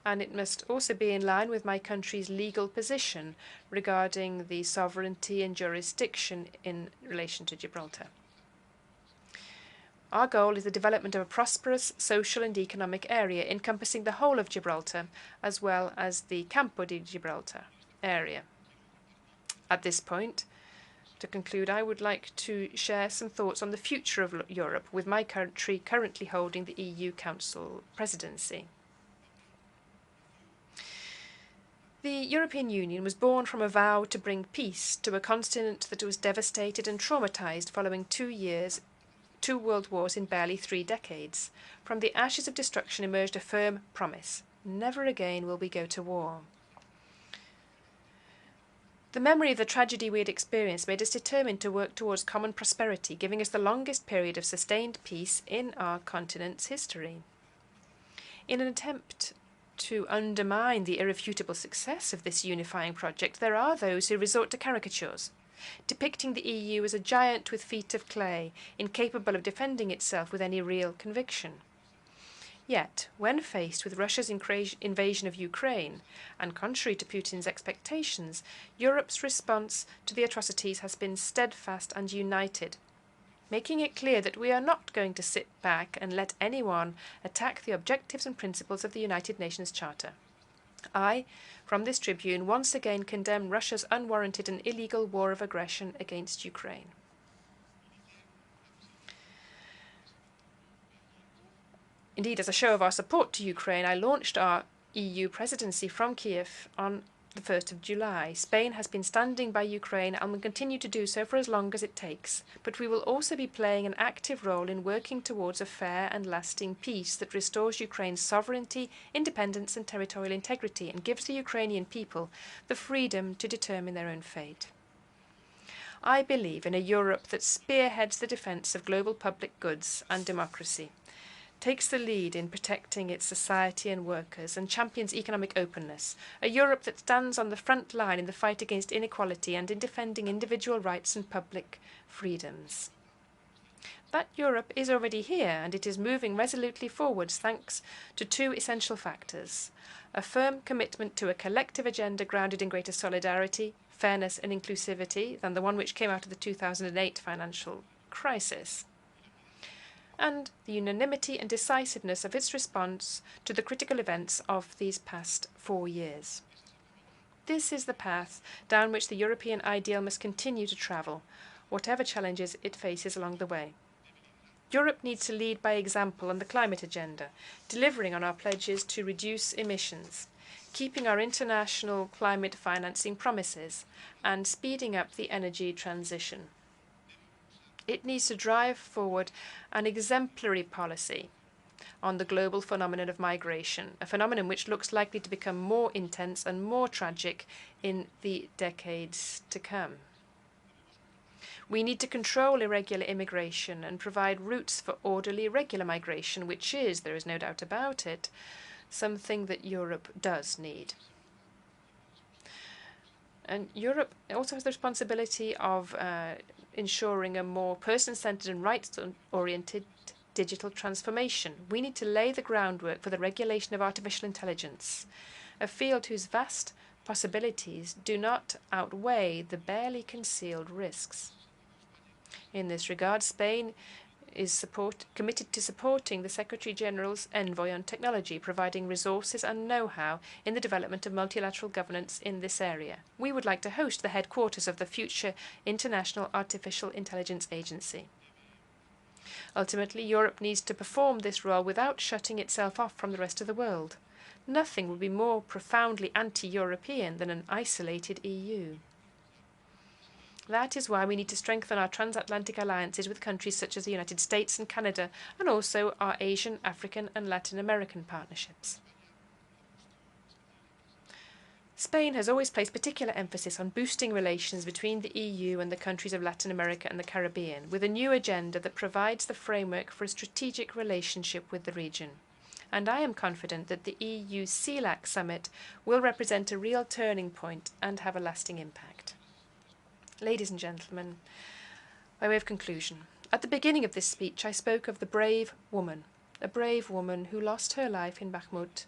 And it must also be in line with my country's legal position regarding the sovereignty and jurisdiction in relation to Gibraltar. Our goal is the development of a prosperous social and economic area encompassing the whole of Gibraltar, as well as the Campo de Gibraltar area. At this point, to conclude, I would like to share some thoughts on the future of Europe with my country currently holding the EU Council presidency. The European Union was born from a vow to bring peace to a continent that was devastated and traumatized following 2 world wars in barely 3 decades. From the ashes of destruction emerged a firm promise: never again will we go to war. The memory of the tragedy we had experienced made us determined to work towards common prosperity, giving us the longest period of sustained peace in our continent's history. In an attempt to undermine the irrefutable success of this unifying project, there are those who resort to caricatures, depicting the EU as a giant with feet of clay, incapable of defending itself with any real conviction. Yet, when faced with Russia's invasion of Ukraine, and contrary to Putin's expectations, Europe's response to the atrocities has been steadfast and united. making it clear that we are not going to sit back and let anyone attack the objectives and principles of the United Nations Charter. I, from this tribune, once again condemn Russia's unwarranted and illegal war of aggression against Ukraine. Indeed, as a show of our support to Ukraine, I launched our EU presidency from Kiev on the 1st of July. Spain has been standing by Ukraine and will continue to do so for as long as it takes. But we will also be playing an active role in working towards a fair and lasting peace that restores Ukraine's sovereignty, independence and territorial integrity and gives the Ukrainian people the freedom to determine their own fate. I believe in a Europe that spearheads the defence of global public goods and democracy, takes the lead in protecting its society and workers, and champions economic openness, a Europe that stands on the front line in the fight against inequality and in defending individual rights and public freedoms. That Europe is already here, and it is moving resolutely forwards thanks to two essential factors: a firm commitment to a collective agenda grounded in greater solidarity, fairness and inclusivity than the one which came out of the 2008 financial crisis, and the unanimity and decisiveness of its response to the critical events of these past 4 years. This is the path down which the European ideal must continue to travel, whatever challenges it faces along the way. Europe needs to lead by example on the climate agenda, delivering on our pledges to reduce emissions, keeping our international climate financing promises, and speeding up the energy transition. It needs to drive forward an exemplary policy on the global phenomenon of migration, a phenomenon which looks likely to become more intense and more tragic in the decades to come. We need to control irregular immigration and provide routes for orderly, regular migration, which is, there is no doubt about it, something that Europe does need. And Europe also has the responsibility of ensuring a more person-centered and rights-oriented digital transformation. We need to lay the groundwork for the regulation of artificial intelligence, a field whose vast possibilities do not outweigh the barely concealed risks. In this regard, Spain is committed to supporting the Secretary-General's envoy on technology, providing resources and know-how in the development of multilateral governance in this area. We would like to host the headquarters of the future International Artificial Intelligence Agency. Ultimately, Europe needs to perform this role without shutting itself off from the rest of the world. Nothing would be more profoundly anti-European than an isolated EU. That is why we need to strengthen our transatlantic alliances with countries such as the United States and Canada, and also our Asian, African and Latin American partnerships. Spain has always placed particular emphasis on boosting relations between the EU and the countries of Latin America and the Caribbean, with a new agenda that provides the framework for a strategic relationship with the region. And I am confident that the EU CELAC summit will represent a real turning point and have a lasting impact. Ladies and gentlemen, by way of conclusion, at the beginning of this speech I spoke of the brave woman, a brave woman who lost her life in Bakhmut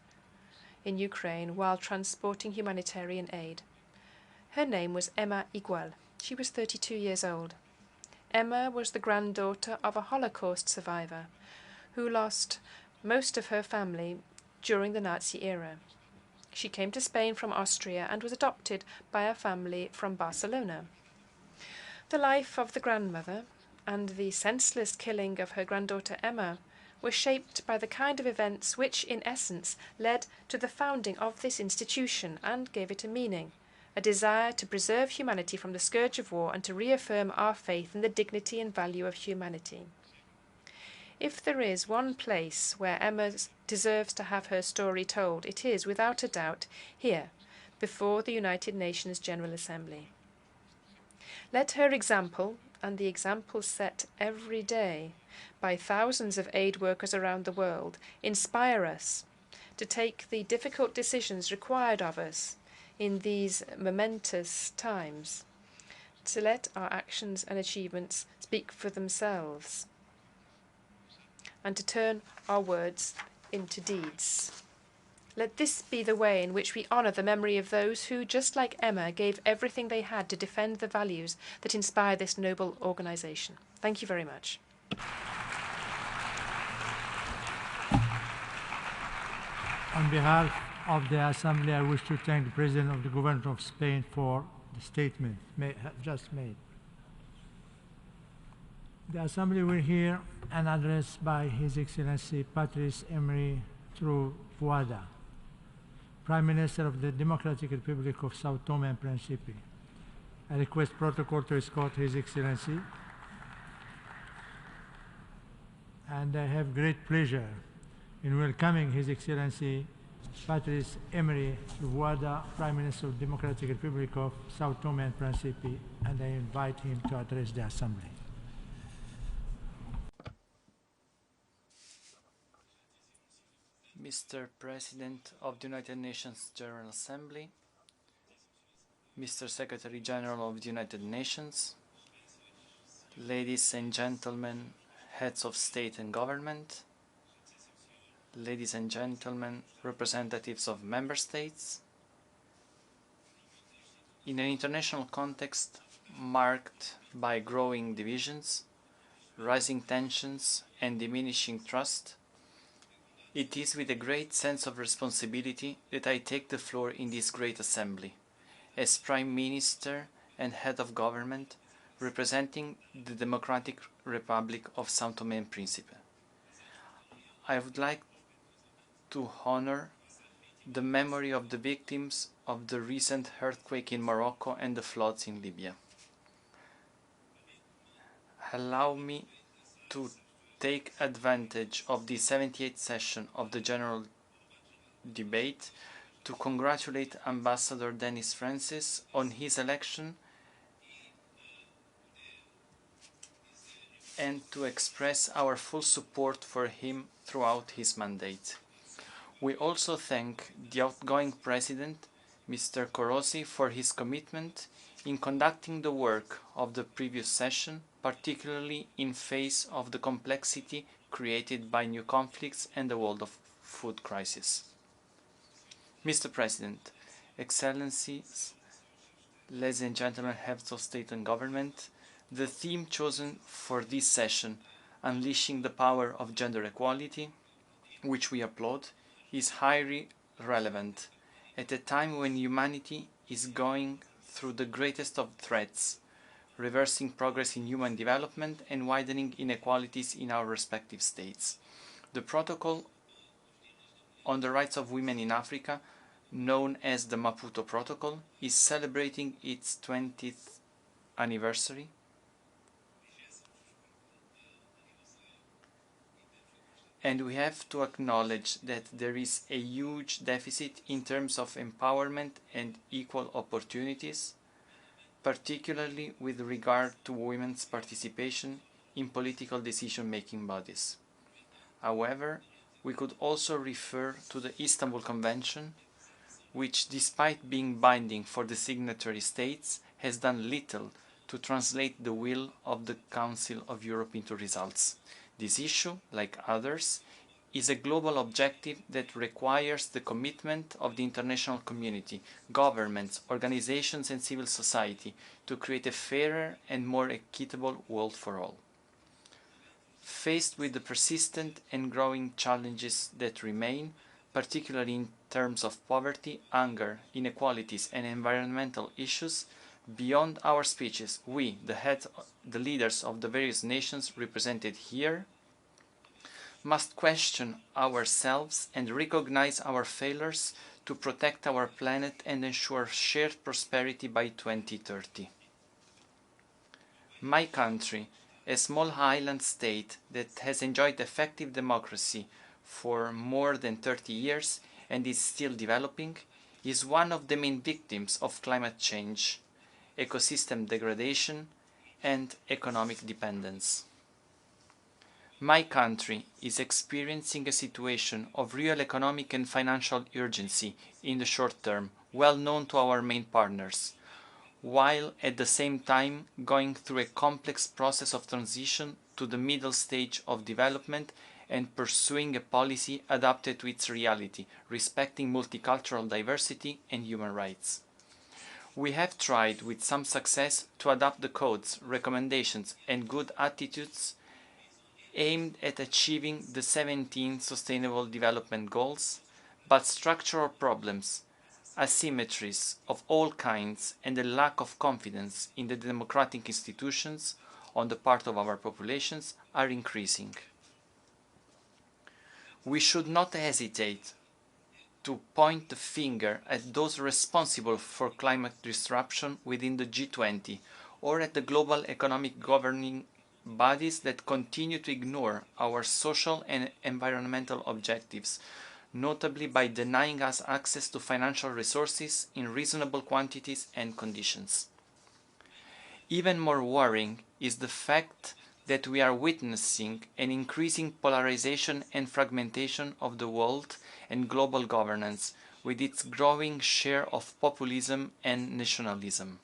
in Ukraine while transporting humanitarian aid. Her name was Emma Igual. She was 32 years old. Emma was the granddaughter of a Holocaust survivor who lost most of her family during the Nazi era. She came to Spain from Austria and was adopted by a family from Barcelona. The life of the grandmother and the senseless killing of her granddaughter Emma were shaped by the kind of events which, in essence, led to the founding of this institution and gave it a meaning, a desire to preserve humanity from the scourge of war and to reaffirm our faith in the dignity and value of humanity. If there is one place where Emma deserves to have her story told, it is, without a doubt, here, before the United Nations General Assembly. Let her example, and the example set every day by thousands of aid workers around the world, inspire us to take the difficult decisions required of us in these momentous times, to let our actions and achievements speak for themselves, and to turn our words into deeds. Let this be the way in which we honour the memory of those who, just like Emma, gave everything they had to defend the values that inspire this noble organisation. Thank you very much. On behalf of the Assembly, I wish to thank the President of the Government of Spain for the statement just made. The Assembly will hear an address by His Excellency Patrice Emery Trovoada, Prime Minister of the Democratic Republic of Sao Tome and Principe. I request protocol to escort His Excellency, and I have great pleasure in welcoming His Excellency Patrice Emery Trovoada, Prime Minister of the Democratic Republic of Sao Tome and Principe, and I invite him to address the Assembly. Mr. President of the United Nations General Assembly, Mr. Secretary General of the United Nations, ladies and gentlemen, heads of state and government, ladies and gentlemen, representatives of member states, in an international context marked by growing divisions, rising tensions, and diminishing trust, it is with a great sense of responsibility that I take the floor in this great assembly, as Prime Minister and Head of Government representing the Democratic Republic of Sao Tome and Principe. I would like to honor the memory of the victims of the recent earthquake in Morocco and the floods in Libya. Allow me to take advantage of the 78th session of the General Debate to congratulate Ambassador Denis Francis on his election and to express our full support for him throughout his mandate. We also thank the outgoing President, Mr. Korosi, for his commitment in conducting the work of the previous session, particularly in face of the complexity created by new conflicts and the world of food crisis. Mr. President, Excellencies, ladies and gentlemen, heads of state and government, the theme chosen for this session, Unleashing the Power of Gender Equality, which we applaud, is highly relevant at a time when humanity is going through the greatest of threats, reversing progress in human development and widening inequalities in our respective states. The Protocol on the Rights of Women in Africa, known as the Maputo Protocol, is celebrating its 20th anniversary. And we have to acknowledge that there is a huge deficit in terms of empowerment and equal opportunities, particularly with regard to women's participation in political decision-making bodies. However, we could also refer to the Istanbul Convention, which, despite being binding for the signatory states, has done little to translate the will of the Council of Europe into results. This issue, like others, is a global objective that requires the commitment of the international community, governments, organizations and civil society to create a fairer and more equitable world for all. Faced with the persistent and growing challenges that remain, particularly in terms of poverty, hunger, inequalities and environmental issues, beyond our speeches, we, the leaders of the various nations represented here, must question ourselves and recognize our failures to protect our planet and ensure shared prosperity by 2030. My country, a small island state that has enjoyed effective democracy for more than 30 years and is still developing, is one of the main victims of climate change, ecosystem degradation, and economic dependence. My country is experiencing a situation of real economic and financial urgency in the short term, well known to our main partners, while at the same time going through a complex process of transition to the middle stage of development and pursuing a policy adapted to its reality, respecting multicultural diversity and human rights. We have tried with some success to adopt the codes, recommendations and good attitudes aimed at achieving the 17 Sustainable Development Goals, but structural problems, asymmetries of all kinds and a lack of confidence in the democratic institutions on the part of our populations are increasing. We should not hesitate to point the finger at those responsible for climate disruption within the G20 or at the global economic governing bodies that continue to ignore our social and environmental objectives, notably by denying us access to financial resources in reasonable quantities and conditions. Even more worrying is the fact that we are witnessing an increasing polarization and fragmentation of the world and global governance, with its growing share of populism and nationalism.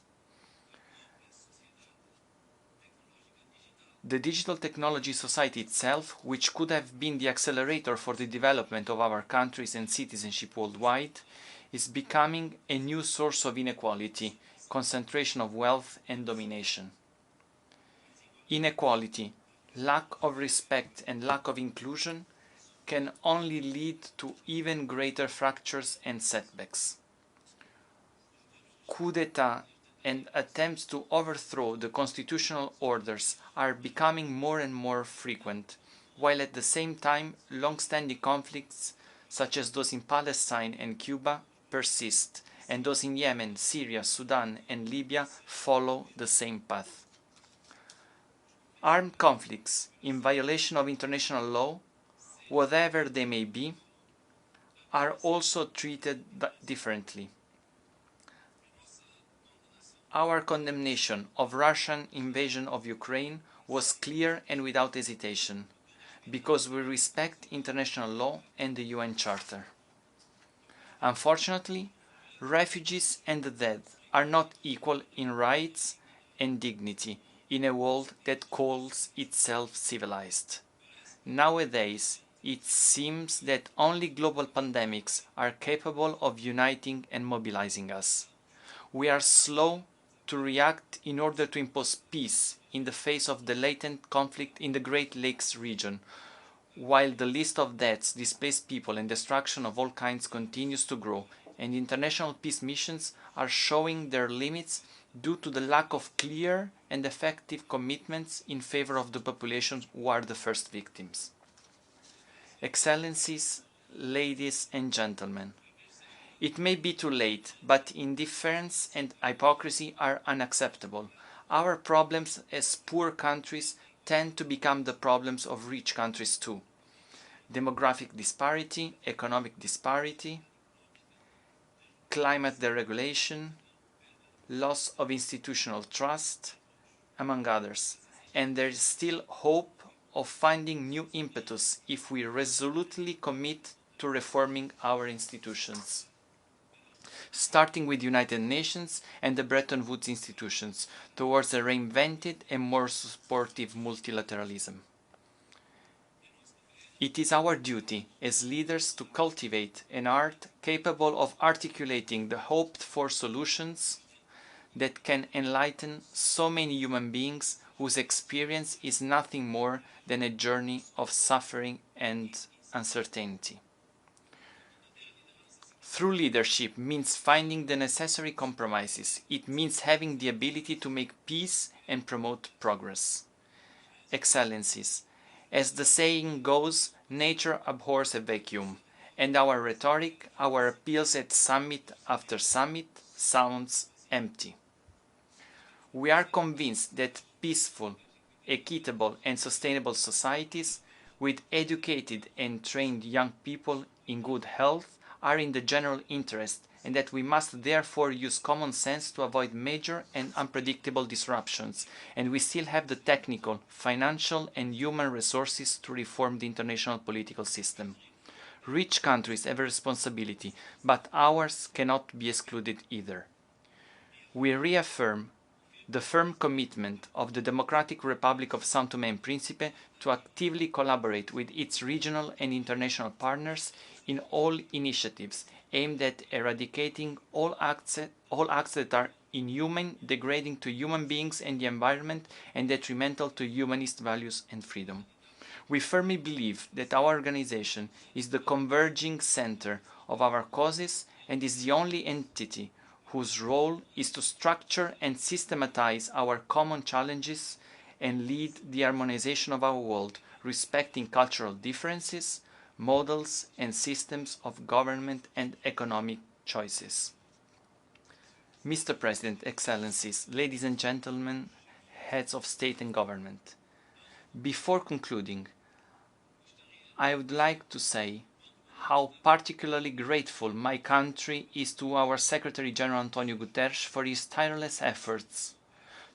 The digital technology society itself, which could have been the accelerator for the development of our countries and citizenship worldwide, is becoming a new source of inequality, concentration of wealth and domination. Inequality, lack of respect and lack of inclusion can only lead to even greater fractures and setbacks. Coup d'etat and attempts to overthrow the constitutional orders are becoming more and more frequent, while at the same time long-standing conflicts such as those in Palestine and Cuba persist, and those in Yemen, Syria, Sudan and Libya follow the same path. Armed conflicts in violation of international law, whatever they may be, are also treated differently. Our condemnation of Russian invasion of Ukraine was clear and without hesitation, because we respect international law and the UN Charter. Unfortunately, refugees and the dead are not equal in rights and dignity in a world that calls itself civilized. Nowadays, it seems that only global pandemics are capable of uniting and mobilizing us. We are slow to react in order to impose peace in the face of the latent conflict in the Great Lakes region, while the list of deaths, displaced people and destruction of all kinds continues to grow, and international peace missions are showing their limits due to the lack of clear and effective commitments in favor of the populations who are the first victims. Excellencies, ladies and gentlemen, it may be too late, but indifference and hypocrisy are unacceptable. Our problems as poor countries tend to become the problems of rich countries too. Demographic disparity, economic disparity, climate deregulation, loss of institutional trust, among others. And there is still hope of finding new impetus if we resolutely commit to reforming our institutions, starting with the United Nations and the Bretton Woods institutions, towards a reinvented and more supportive multilateralism. It is our duty as leaders to cultivate an art capable of articulating the hoped-for solutions that can enlighten so many human beings whose experience is nothing more than a journey of suffering and uncertainty. True leadership means finding the necessary compromises. It means having the ability to make peace and promote progress. Excellencies, as the saying goes, nature abhors a vacuum, and our rhetoric, our appeals at summit after summit, sounds empty. We are convinced that peaceful, equitable and sustainable societies with educated and trained young people in good health are in the general interest, and that we must therefore use common sense to avoid major and unpredictable disruptions, and we still have the technical, financial and human resources to reform the international political system. Rich countries have a responsibility, but ours cannot be excluded either. We reaffirm the firm commitment of the Democratic Republic of São Tomé and Príncipe to actively collaborate with its regional and international partners in all initiatives aimed at eradicating all acts that are inhuman, degrading to human beings and the environment, and detrimental to humanist values and freedom. We firmly believe that our organization is the converging center of our causes and is the only entity whose role is to structure and systematize our common challenges and lead the harmonization of our world, respecting cultural differences, models and systems of government and economic choices. Mr. President, Excellencies, ladies and gentlemen, heads of state and government, before concluding, I would like to say how particularly grateful my country is to our Secretary General Antonio Guterres for his tireless efforts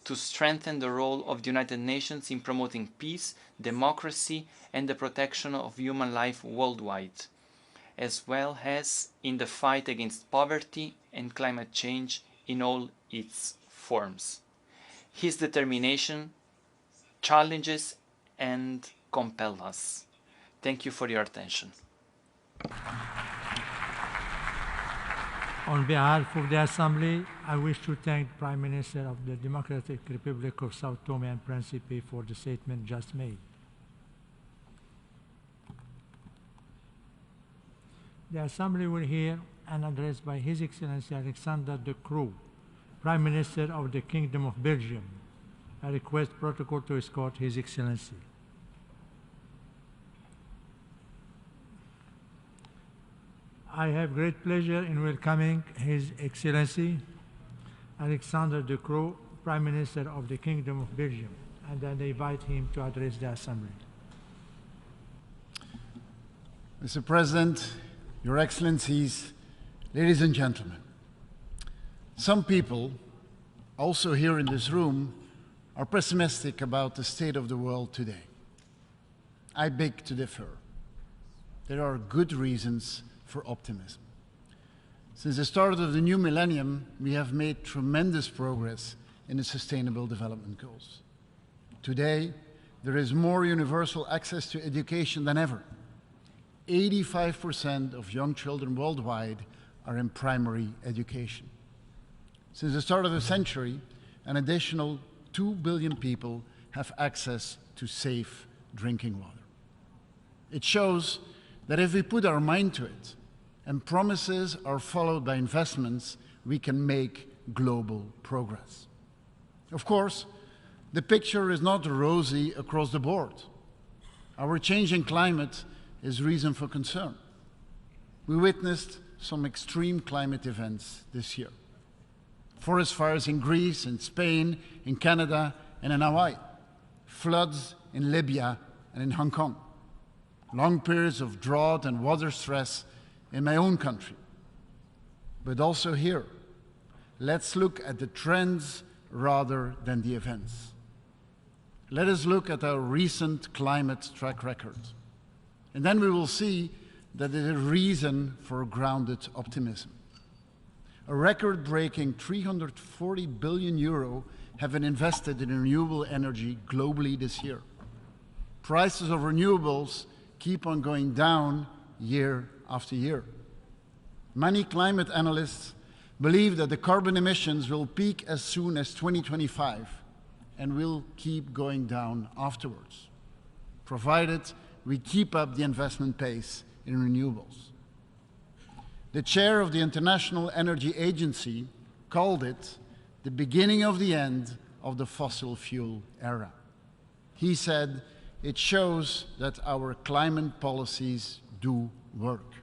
to strengthen the role of the United Nations in promoting peace, democracy, and the protection of human life worldwide, as well as in the fight against poverty and climate change in all its forms. His determination challenges and compels us. Thank you for your attention. On behalf of the Assembly, I wish to thank the Prime Minister of the Democratic Republic of São Tomé and Príncipe for the statement just made. The Assembly will hear an address by His Excellency Alexander De Croo, Prime Minister of the Kingdom of Belgium. I request protocol to escort His Excellency. I have great pleasure in welcoming His Excellency Alexander De Croo, Prime Minister of the Kingdom of Belgium, and I invite him to address the Assembly. Mr. President, Your Excellencies, ladies and gentlemen, some people, also here in this room, are pessimistic about the state of the world today. I beg to differ. There are good reasons for optimism. Since the start of the new millennium, we have made tremendous progress in the Sustainable Development Goals. Today, there is more universal access to education than ever. 85% of young children worldwide are in primary education. Since the start of the century, an additional 2 billion people have access to safe drinking water. It shows that if we put our mind to it, and promises are followed by investments, we can make global progress. Of course, the picture is not rosy across the board. Our changing climate is reason for concern. We witnessed some extreme climate events this year. Forest fires in Greece, in Spain, in Canada, and in Hawaii. Floods in Libya and in Hong Kong. Long periods of drought and water stress in my own country. But also here, let's look at the trends rather than the events. Let us look at our recent climate track record. And then we will see that there is a reason for grounded optimism. A record-breaking 340 billion euro have been invested in renewable energy globally this year. Prices of renewables keep on going down year after year. Many climate analysts believe that the carbon emissions will peak as soon as 2025 and will keep going down afterwards, provided we keep up the investment pace in renewables. The chair of the International Energy Agency called it the beginning of the end of the fossil fuel era. He said it shows that our climate policies do work.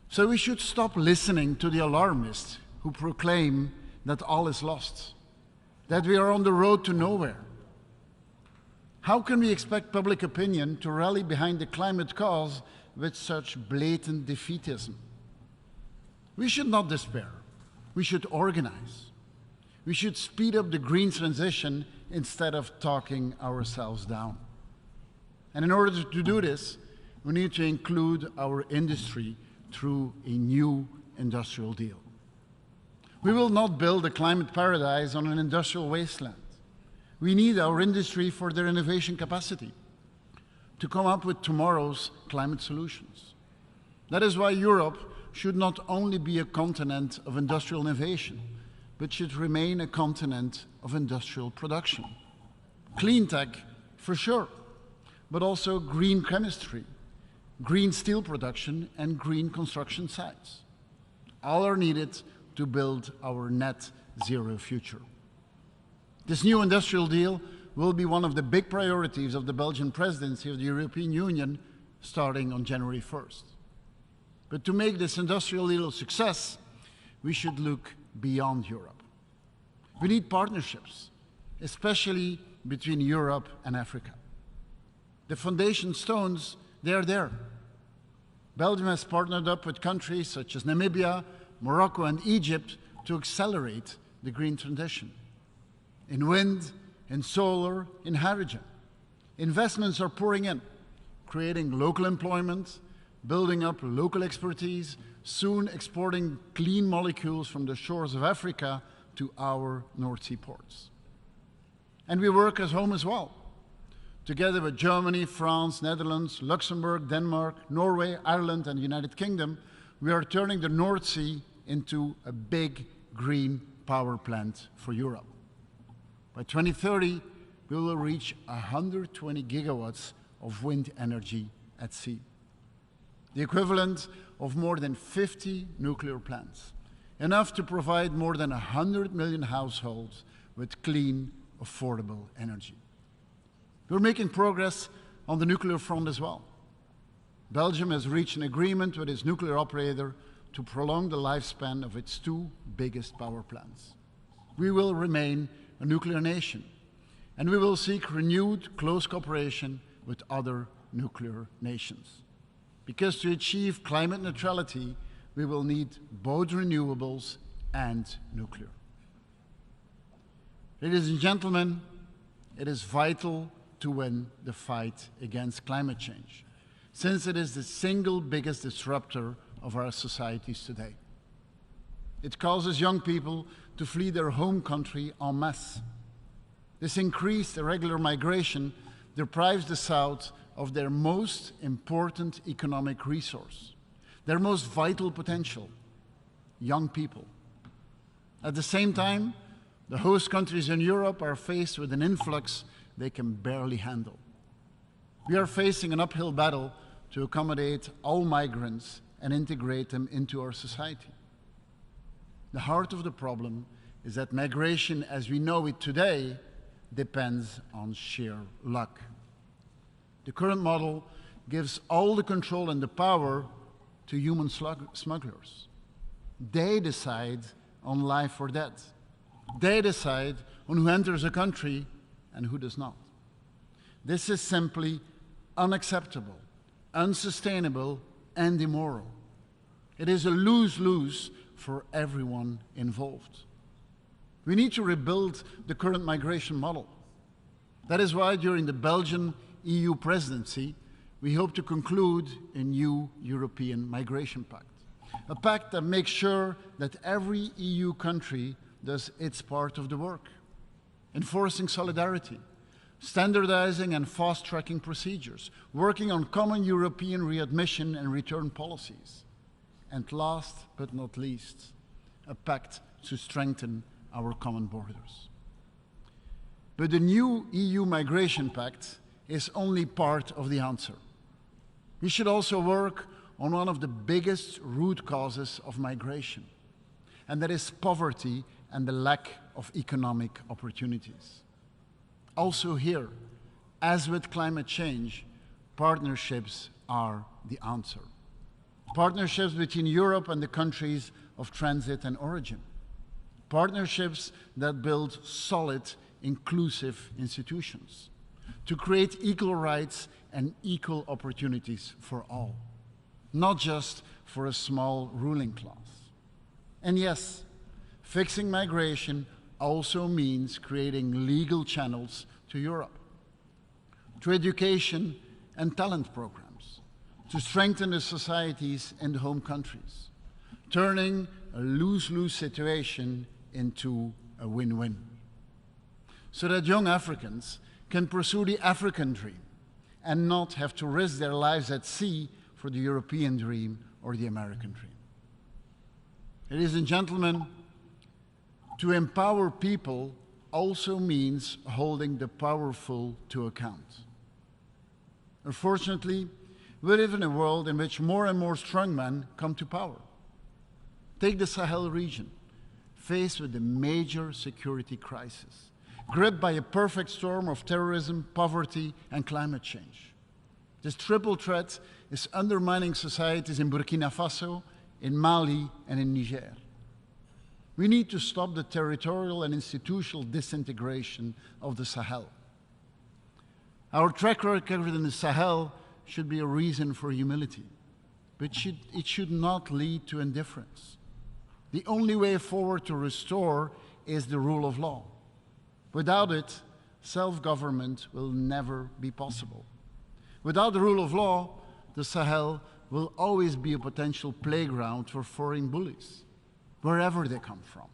So we should stop listening to the alarmists who proclaim that all is lost, that we are on the road to nowhere. How can we expect public opinion to rally behind the climate cause with such blatant defeatism? We should not despair. We should organize. We should speed up the green transition instead of talking ourselves down. And in order to do this, we need to include our industry through a new industrial deal. We will not build a climate paradise on an industrial wasteland. We need our industry for their innovation capacity to come up with tomorrow's climate solutions. That is why Europe should not only be a continent of industrial innovation, but should remain a continent of industrial production. Clean tech, for sure, but also green chemistry, green steel production, and green construction sites. All are needed to build our net zero future. This new industrial deal will be one of the big priorities of the Belgian presidency of the European Union starting on January 1st. But to make this industrial deal a success, we should look beyond Europe. We need partnerships, especially between Europe and Africa. The foundation stones, they are there. Belgium has partnered up with countries such as Namibia, Morocco, and Egypt to accelerate the green transition. In wind, in solar, in hydrogen, investments are pouring in, creating local employment, building up local expertise, soon exporting clean molecules from the shores of Africa to our North Sea ports. And we work at home as well. Together with Germany, France, Netherlands, Luxembourg, Denmark, Norway, Ireland, and the United Kingdom, we are turning the North Sea into a big green power plant for Europe. By 2030, we will reach 120 gigawatts of wind energy at sea, the equivalent of more than 50 nuclear plants, enough to provide more than 100 million households with clean, affordable energy. We're making progress on the nuclear front as well. Belgium has reached an agreement with its nuclear operator to prolong the lifespan of its two biggest power plants. We will remain a nuclear nation, and we will seek renewed close cooperation with other nuclear nations. Because to achieve climate neutrality, we will need both renewables and nuclear. Ladies and gentlemen, it is vital to win the fight against climate change, since it is the single biggest disruptor of our societies today. It causes young people to flee their home country en masse. This increased irregular migration deprives the South of their most important economic resource, their most vital potential, young people. At the same time, the host countries in Europe are faced with an influx they can barely handle. We are facing an uphill battle to accommodate all migrants and integrate them into our society. The heart of the problem is that migration as we know it today depends on sheer luck. The current model gives all the control and the power to human smugglers. They decide on life or death. They decide on who enters a country and who does not. This is simply unacceptable, unsustainable, and immoral. It is a lose-lose for everyone involved. We need to rebuild the current migration model. That is why during the Belgian EU presidency, we hope to conclude a new European Migration Pact. A pact that makes sure that every EU country does its part of the work, enforcing solidarity, standardizing and fast-tracking procedures, working on common European readmission and return policies, and last but not least, a pact to strengthen our common borders. But the new EU Migration Pact is only part of the answer. We should also work on one of the biggest root causes of migration, and that is poverty and the lack of economic opportunities. Also here, as with climate change, partnerships are the answer. Partnerships between Europe and the countries of transit and origin. Partnerships that build solid, inclusive institutions to create equal rights and equal opportunities for all, not just for a small ruling class. And yes, fixing migration also means creating legal channels to Europe, to education and talent programs, to strengthen the societies in the home countries, turning a lose-lose situation into a win-win, so that young Africans can pursue the African dream and not have to risk their lives at sea for the European dream or the American dream. Ladies and gentlemen, to empower people also means holding the powerful to account. Unfortunately, we live in a world in which more and more strongmen come to power. Take the Sahel region, faced with a major security crisis, gripped by a perfect storm of terrorism, poverty, and climate change. This triple threat is undermining societies in Burkina Faso, in Mali, and in Niger. We need to stop the territorial and institutional disintegration of the Sahel. Our track record in the Sahel should be a reason for humility, but it should not lead to indifference. The only way forward to restore is the rule of law. Without it, self-government will never be possible. Without the rule of law, the Sahel will always be a potential playground for foreign bullies, wherever they come from.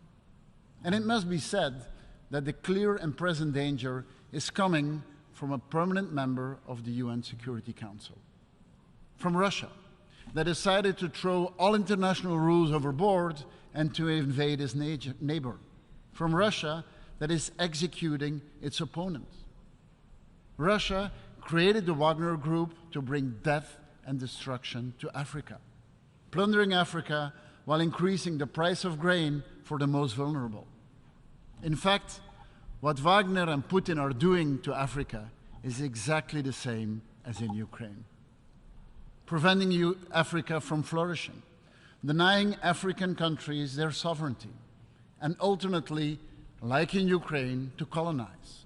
And it must be said that the clear and present danger is coming from a permanent member of the UN Security Council, from Russia, that decided to throw all international rules overboard and to invade its neighbor, from Russia that is executing its opponent. Russia created the Wagner Group to bring death and destruction to Africa, plundering Africa while increasing the price of grain for the most vulnerable. In fact, what Wagner and Putin are doing to Africa is exactly the same as in Ukraine, preventing Africa from flourishing, denying African countries their sovereignty, and ultimately, like in Ukraine, to colonize.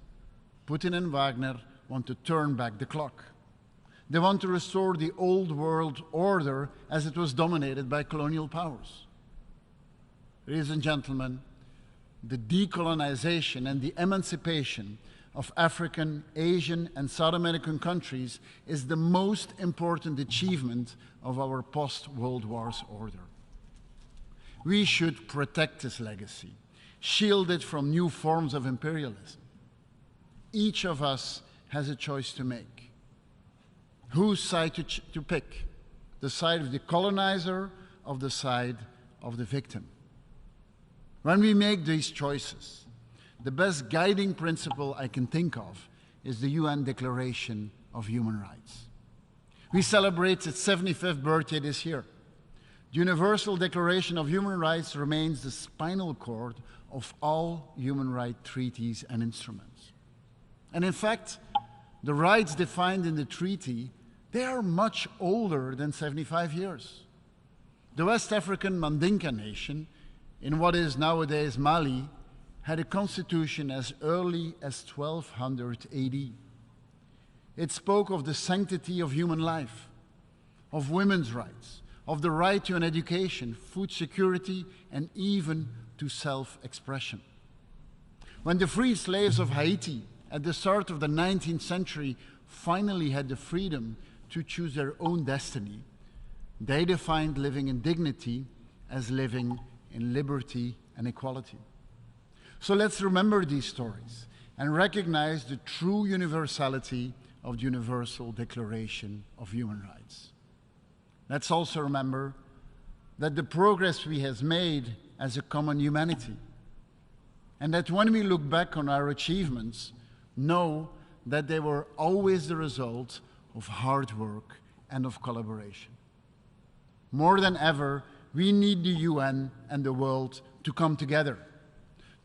Putin and Wagner want to turn back the clock. They want to restore the old world order as it was dominated by colonial powers. Ladies and gentlemen, the decolonization and the emancipation of African, Asian, and South American countries is the most important achievement of our post-World Wars order. We should protect this legacy, shield it from new forms of imperialism. Each of us has a choice to make. Whose side to pick? The side of the colonizer or the side of the victim? When we make these choices, the best guiding principle I can think of is the UN Declaration of Human Rights. We celebrate its 75th birthday this year. The Universal Declaration of Human Rights remains the spinal cord of all human rights treaties and instruments. And in fact, the rights defined in the treaty, they are much older than 75 years. The West African Mandinka nation, in what is nowadays Mali, had a constitution as early as 1200 AD. It spoke of the sanctity of human life, of women's rights, of the right to an education, food security, and even to self-expression. When the freed slaves of Haiti at the start of the 19th century finally had the freedom to choose their own destiny, they defined living in dignity as living in liberty and equality. So let's remember these stories and recognize the true universality of the Universal Declaration of Human Rights. Let's also remember that the progress we have made as a common humanity, and that when we look back on our achievements, know that they were always the result of hard work and of collaboration. More than ever, we need the UN and the world to come together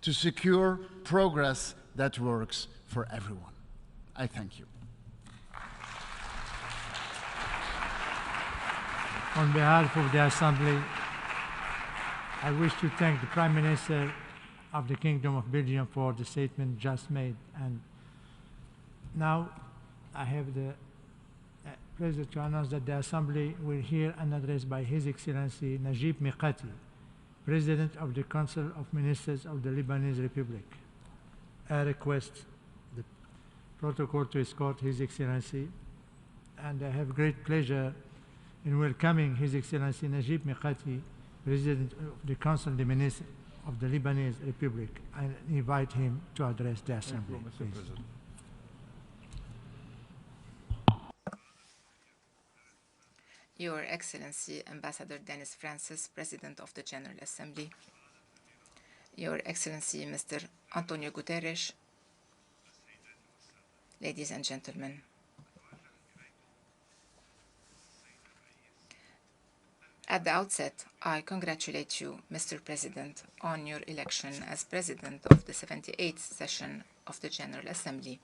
to secure progress that works for everyone. I thank you. On behalf of the Assembly, I wish to thank the Prime Minister of the Kingdom of Belgium for the statement just made. And now I have the pleasure to announce that the Assembly will hear an address by His Excellency Najib Mikati, President of the Council of Ministers of the Lebanese Republic. I request the protocol to escort His Excellency, and I have great pleasure in welcoming His Excellency Najib Mikati President of the Council de Ministres of the Lebanese Republic, and invite him to address the Assembly. Please. Your Excellency, Ambassador Denis Francis, President of the General Assembly, Your Excellency, Mr. Antonio Guterres, ladies and gentlemen, at the outset, I congratulate you, Mr. President, on your election as President of the 78th session of the General Assembly.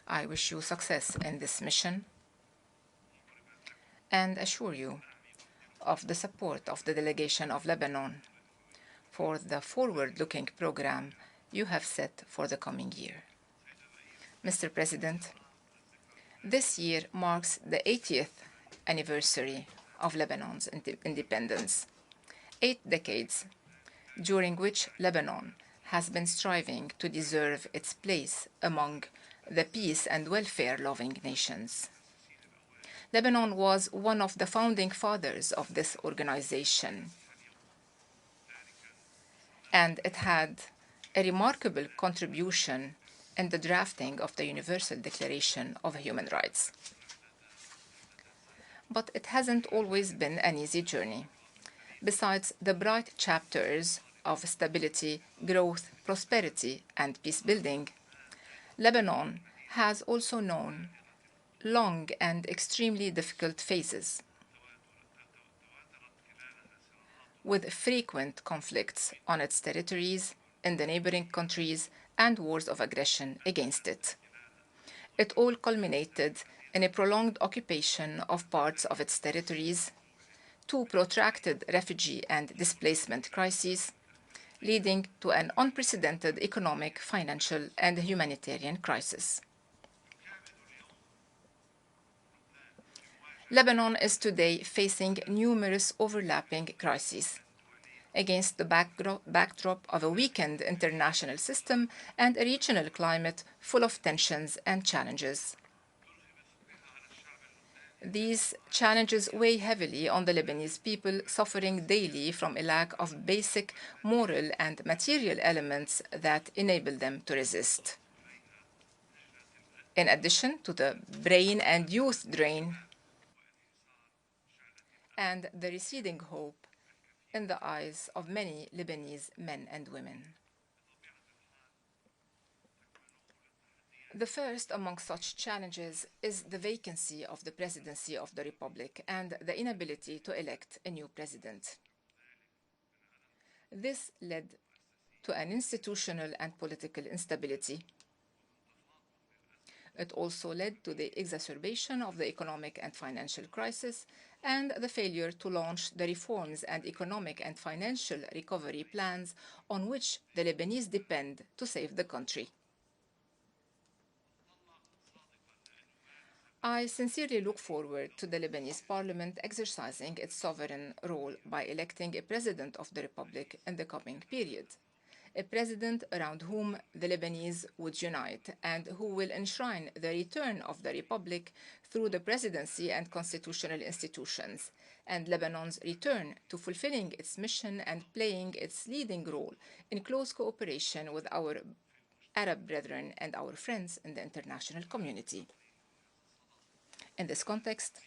I wish you success in this mission and assure you of the support of the delegation of Lebanon for the forward-looking program you have set for the coming year. Mr. President, this year marks the 80th anniversary of Lebanon's independence, 8 decades during which Lebanon has been striving to deserve its place among the peace and welfare-loving nations. Lebanon was one of the founding fathers of this organization, and it had a remarkable contribution in the drafting of the Universal Declaration of Human Rights. But it hasn't always been an easy journey. Besides the bright chapters of stability, growth, prosperity, and peace building, Lebanon has also known long and extremely difficult phases, with frequent conflicts on its territories, in the neighboring countries, and wars of aggression against it. It all culminated in a prolonged occupation of parts of its territories, 2 protracted refugee and displacement crises, leading to an unprecedented economic, financial, and humanitarian crisis. Lebanon is today facing numerous overlapping crises against the backdrop of a weakened international system and a regional climate full of tensions and challenges. These challenges weigh heavily on the Lebanese people, suffering daily from a lack of basic moral and material elements that enable them to resist. In addition to the brain and youth drain and the receding hope in the eyes of many Lebanese men and women. The first among such challenges is the vacancy of the presidency of the Republic and the inability to elect a new president. This led to an institutional and political instability. It also led to the exacerbation of the economic and financial crisis and the failure to launch the reforms and economic and financial recovery plans on which the Lebanese depend to save the country. I sincerely look forward to the Lebanese Parliament exercising its sovereign role by electing a President of the Republic in the coming period, a president around whom the Lebanese would unite and who will enshrine the return of the Republic through the presidency and constitutional institutions, and Lebanon's return to fulfilling its mission and playing its leading role in close cooperation with our Arab brethren and our friends in the international community. In this context,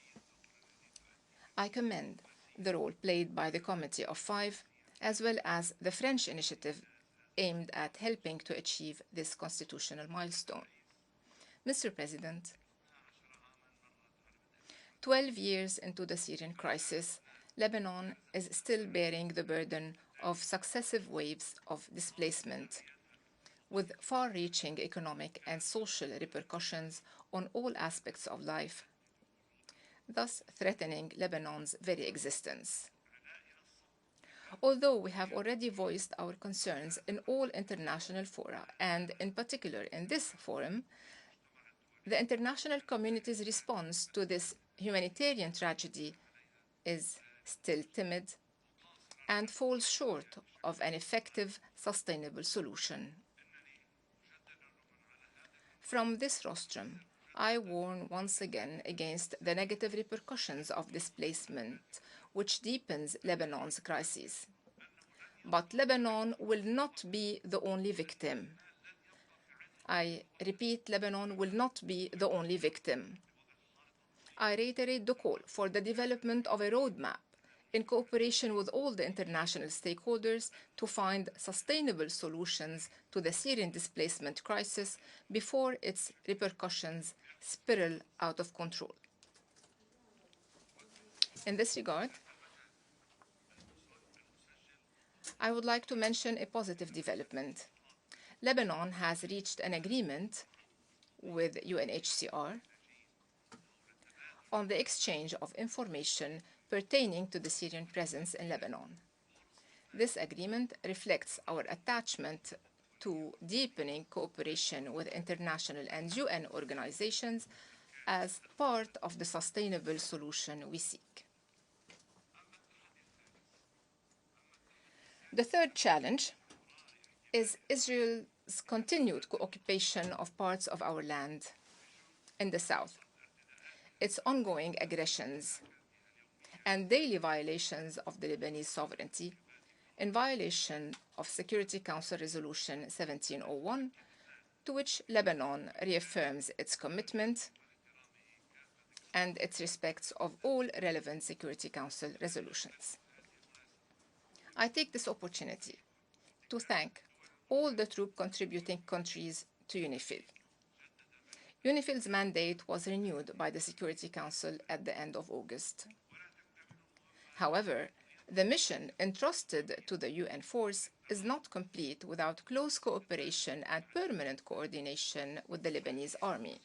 I commend the role played by the Committee of Five, as well as the French initiative aimed at helping to achieve this constitutional milestone. Mr. President, 12 years into the Syrian crisis, Lebanon is still bearing the burden of successive waves of displacement, with far-reaching economic and social repercussions on all aspects of life, thus threatening Lebanon's very existence. Although we have already voiced our concerns in all international fora, and in particular in this forum, the international community's response to this humanitarian tragedy is still timid and falls short of an effective, sustainable solution. From this rostrum, I warn once again against the negative repercussions of displacement, which deepens Lebanon's crisis. But Lebanon will not be the only victim. I repeat, Lebanon will not be the only victim. I reiterate the call for the development of a roadmap in cooperation with all the international stakeholders to find sustainable solutions to the Syrian displacement crisis before its repercussions spiral out of control. In this regard, I would like to mention a positive development. Lebanon has reached an agreement with UNHCR on the exchange of information pertaining to the Syrian presence in Lebanon. This agreement reflects our attachment to deepening cooperation with international and UN organizations as part of the sustainable solution we seek. The third challenge is Israel's continued occupation of parts of our land in the south, its ongoing aggressions, and daily violations of the Lebanese sovereignty in violation of Security Council Resolution 1701, to which Lebanon reaffirms its commitment and its respect of all relevant Security Council resolutions. I take this opportunity to thank all the troop contributing countries to UNIFIL. UNIFIL's mandate was renewed by the Security Council at the end of August. However, the mission entrusted to the UN force is not complete without close cooperation and permanent coordination with the Lebanese army.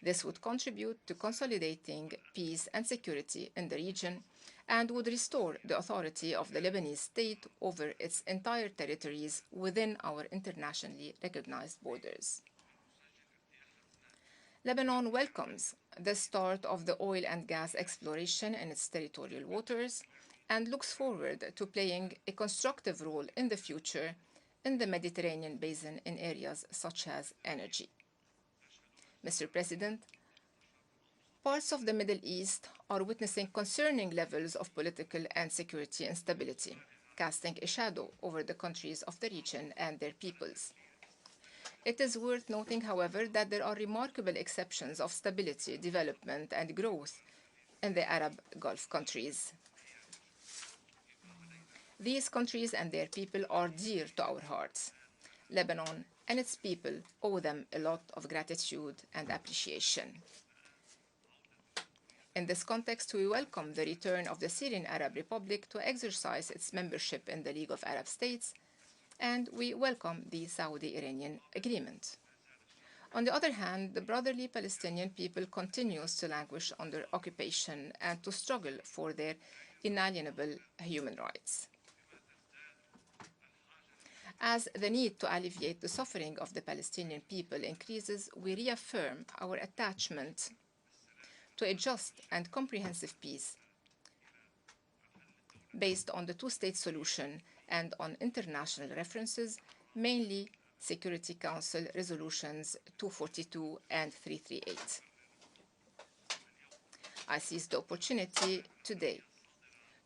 This would contribute to consolidating peace and security in the region and would restore the authority of the Lebanese state over its entire territories within our internationally recognized borders. Lebanon welcomes the start of the oil and gas exploration in its territorial waters and looks forward to playing a constructive role in the future in the Mediterranean basin in areas such as energy. Mr. President, parts of the Middle East are witnessing concerning levels of political and security instability, casting a shadow over the countries of the region and their peoples. It is worth noting, however, that there are remarkable exceptions of stability, development, and growth in the Arab Gulf countries. These countries and their people are dear to our hearts. Lebanon and its people owe them a lot of gratitude and appreciation. In this context, we welcome the return of the Syrian Arab Republic to exercise its membership in the League of Arab States, and we welcome the Saudi-Iranian agreement. On the other hand, the brotherly Palestinian people continues to languish under occupation and to struggle for their inalienable human rights. As the need to alleviate the suffering of the Palestinian people increases, we reaffirm our attachment to a just and comprehensive peace based on the two-state solution and on international references, mainly Security Council Resolutions 242 and 338. I seize the opportunity today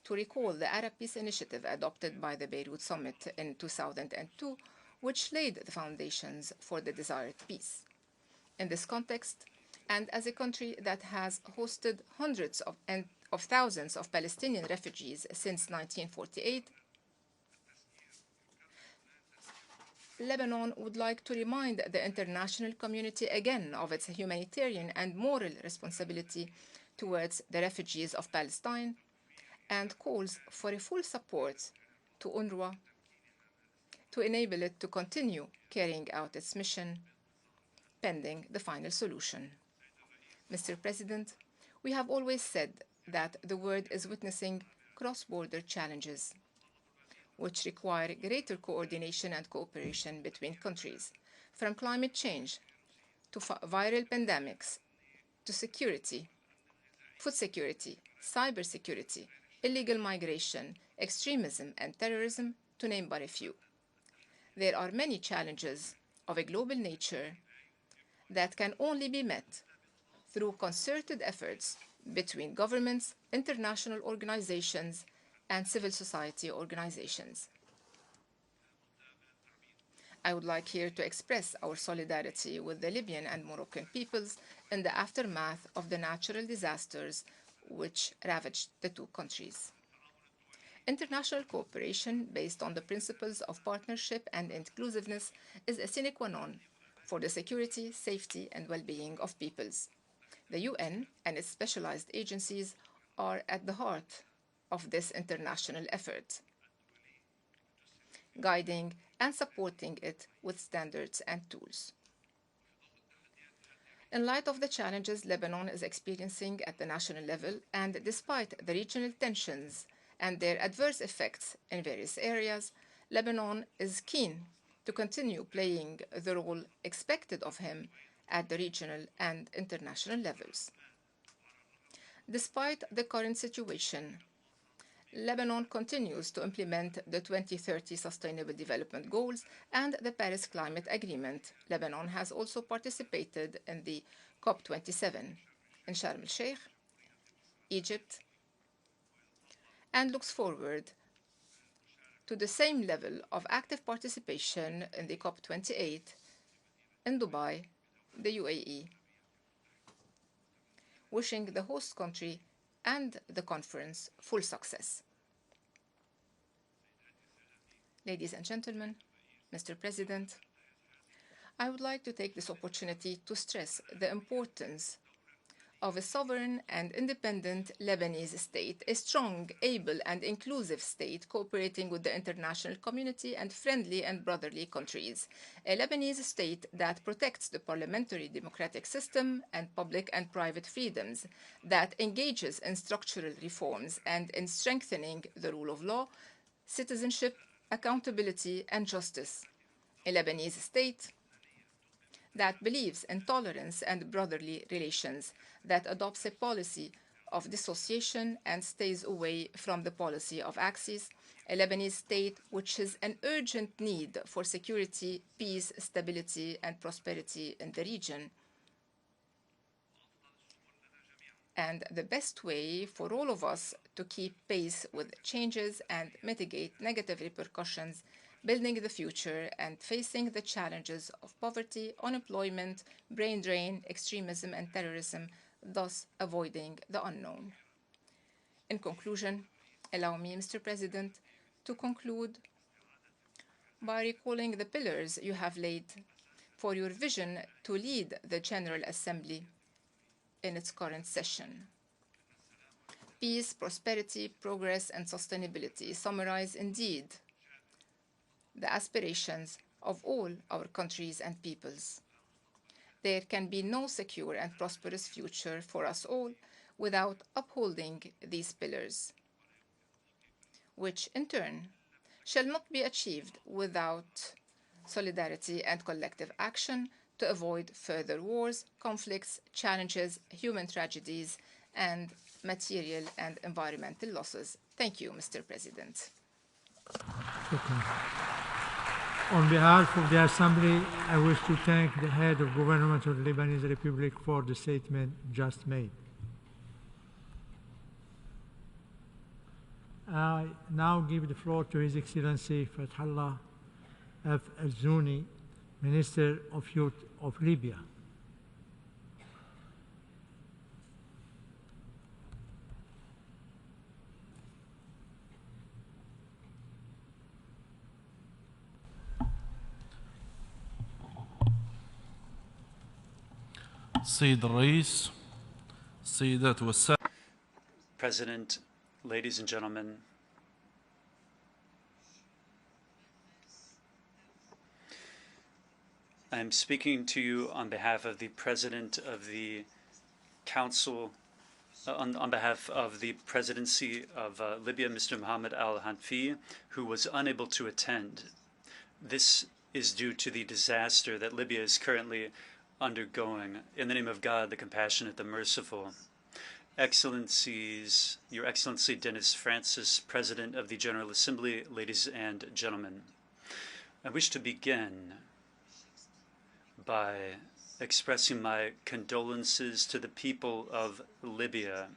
to recall the Arab Peace Initiative adopted by the Beirut Summit in 2002, which laid the foundations for the desired peace. In this context, and as a country that has hosted hundreds of thousands of Palestinian refugees since 1948, Lebanon would like to remind the international community again of its humanitarian and moral responsibility towards the refugees of Palestine and calls for a full support to UNRWA to enable it to continue carrying out its mission pending the final solution. Mr. President, we have always said that the world is witnessing cross-border challenges, which require greater coordination and cooperation between countries, from climate change to viral pandemics to security, food security, cybersecurity, illegal migration, extremism, and terrorism, to name but a few. There are many challenges of a global nature that can only be met through concerted efforts between governments, international organizations, and civil society organizations. I would like here to express our solidarity with the Libyan and Moroccan peoples in the aftermath of the natural disasters which ravaged the two countries. International cooperation based on the principles of partnership and inclusiveness is a sine qua non for the security, safety, and well-being of peoples. The UN and its specialized agencies are at the heart of this international effort, guiding and supporting it with standards and tools. In light of the challenges Lebanon is experiencing at the national level, and despite the regional tensions and their adverse effects in various areas, Lebanon is keen to continue playing the role expected of him at the regional and international levels. Despite the current situation, Lebanon continues to implement the 2030 Sustainable Development Goals and the Paris Climate Agreement. Lebanon has also participated in the COP27 in Sharm el-Sheikh, Egypt, and looks forward to the same level of active participation in the COP28 in Dubai, the UAE, wishing the host country and the conference full success. Ladies and gentlemen, Mr. President, I would like to take this opportunity to stress the importance of a sovereign and independent Lebanese state, a strong, able, and inclusive state cooperating with the international community and friendly and brotherly countries, a Lebanese state that protects the parliamentary democratic system and public and private freedoms, that engages in structural reforms and in strengthening the rule of law, citizenship, accountability, and justice, a Lebanese state that believes in tolerance and brotherly relations, that adopts a policy of dissociation and stays away from the policy of axis, a Lebanese state which has an urgent need for security, peace, stability, and prosperity in the region. And the best way for all of us to keep pace with changes and mitigate negative repercussions, building the future and facing the challenges of poverty, unemployment, brain drain, extremism, and terrorism, thus avoiding the unknown. In conclusion, allow me, Mr. President, to conclude by recalling the pillars you have laid for your vision to lead the General Assembly in its current session. Peace, prosperity, progress, and sustainability summarize indeed the aspirations of all our countries and peoples. There can be no secure and prosperous future for us all without upholding these pillars, which in turn shall not be achieved without solidarity and collective action to avoid further wars, conflicts, challenges, human tragedies, and material and environmental losses. Thank you, Mr. President. On behalf of the Assembly, I wish to thank the head of government of the Lebanese Republic for the statement just made. I now give the floor to His Excellency Fathallah F. Al-Zouni, Minister of Youth of Libya. السيد الرئيس السيدات والسادة President, ladies and gentlemen, I am speaking to you on behalf of the President of the Council, on behalf of the Presidency of Libya, Mr. Mohammed Al-Hanfi, who was unable to attend. This is due to the disaster that Libya is currently undergoing. In the name of God, the compassionate, the merciful. Excellencies, Your Excellency Dennis Francis, President of the General Assembly, ladies and gentlemen, I wish to begin by expressing my condolences to the people of Libya.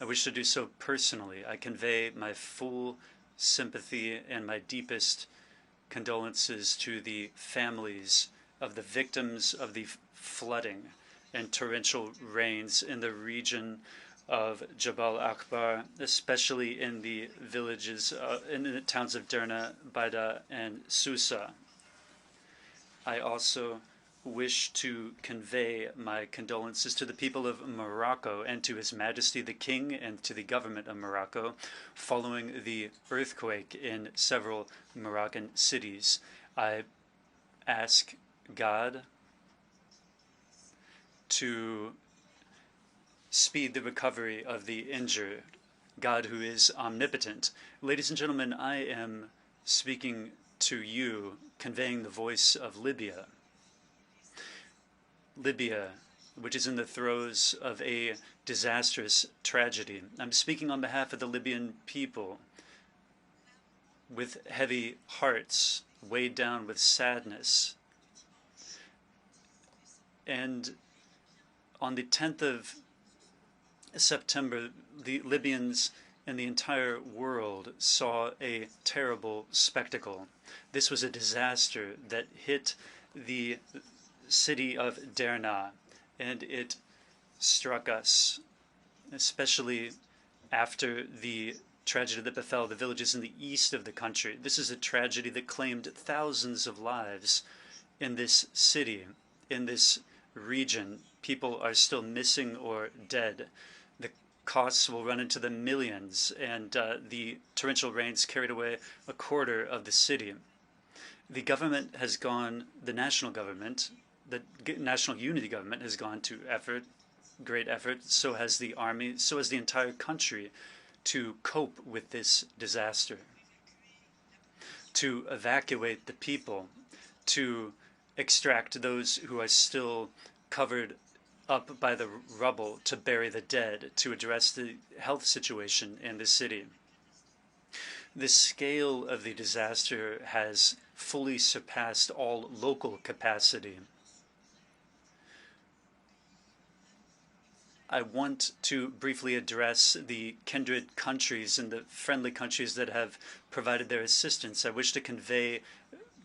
I wish to do so personally. I convey my full sympathy and my deepest condolences to the families of the victims of the flooding and torrential rains in the region of Jabal Akbar, especially in the villages, in the towns of Derna, Baida, and Susa. I also wish to convey my condolences to the people of Morocco and to His Majesty the King and to the government of Morocco following the earthquake in several Moroccan cities. I ask God to speed the recovery of the injured, God who is omnipotent. Ladies and gentlemen, I am speaking to you, conveying the voice of Libya. Libya, which is in the throes of a disastrous tragedy. I'm speaking on behalf of the Libyan people with heavy hearts, weighed down with sadness. And on the 10th of September, the Libyans and the entire world saw a terrible spectacle. This was a disaster that hit the city of Derna, and it struck us, especially after the tragedy that befell the villages in the east of the country. This is a tragedy that claimed thousands of lives in this city, in this region. People are still missing or dead. The costs will run into the millions, and the torrential rains carried away a quarter of the city. The government has gone, the national government, the National Unity Government has gone to great effort, so has the army, so has the entire country, to cope with this disaster, to evacuate the people, to extract those who are still covered up by the rubble, to bury the dead, to address the health situation in the city. The scale of the disaster has fully surpassed all local capacity. I want to briefly address the kindred countries and the friendly countries that have provided their assistance. I wish to convey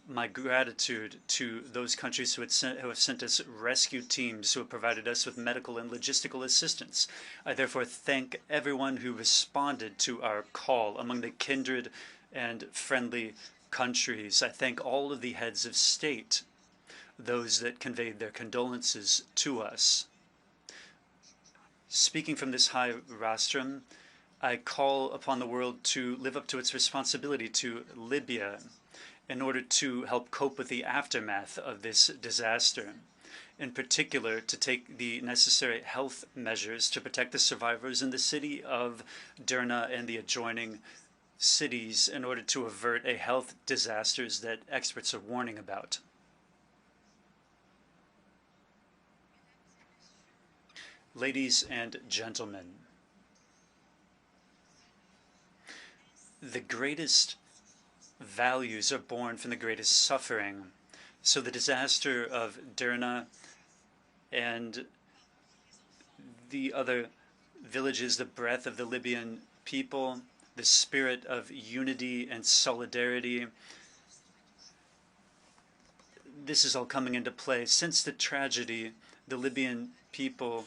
my gratitude to those countries who have sent us rescue teams, who have provided us with medical and logistical assistance. I therefore thank everyone who responded to our call among the kindred and friendly countries. I thank all of the heads of state, those that conveyed their condolences to us. Speaking from this high rostrum, I call upon the world to live up to its responsibility to Libya in order to help cope with the aftermath of this disaster. In particular, to take the necessary health measures to protect the survivors in the city of Derna and the adjoining cities in order to avert a health disasters that experts are warning about. Ladies and gentlemen, the greatest values are born from the greatest suffering. So the disaster of Derna and the other villages, the breath of the Libyan people, the spirit of unity and solidarity, this is all coming into play. Since the tragedy, the Libyan people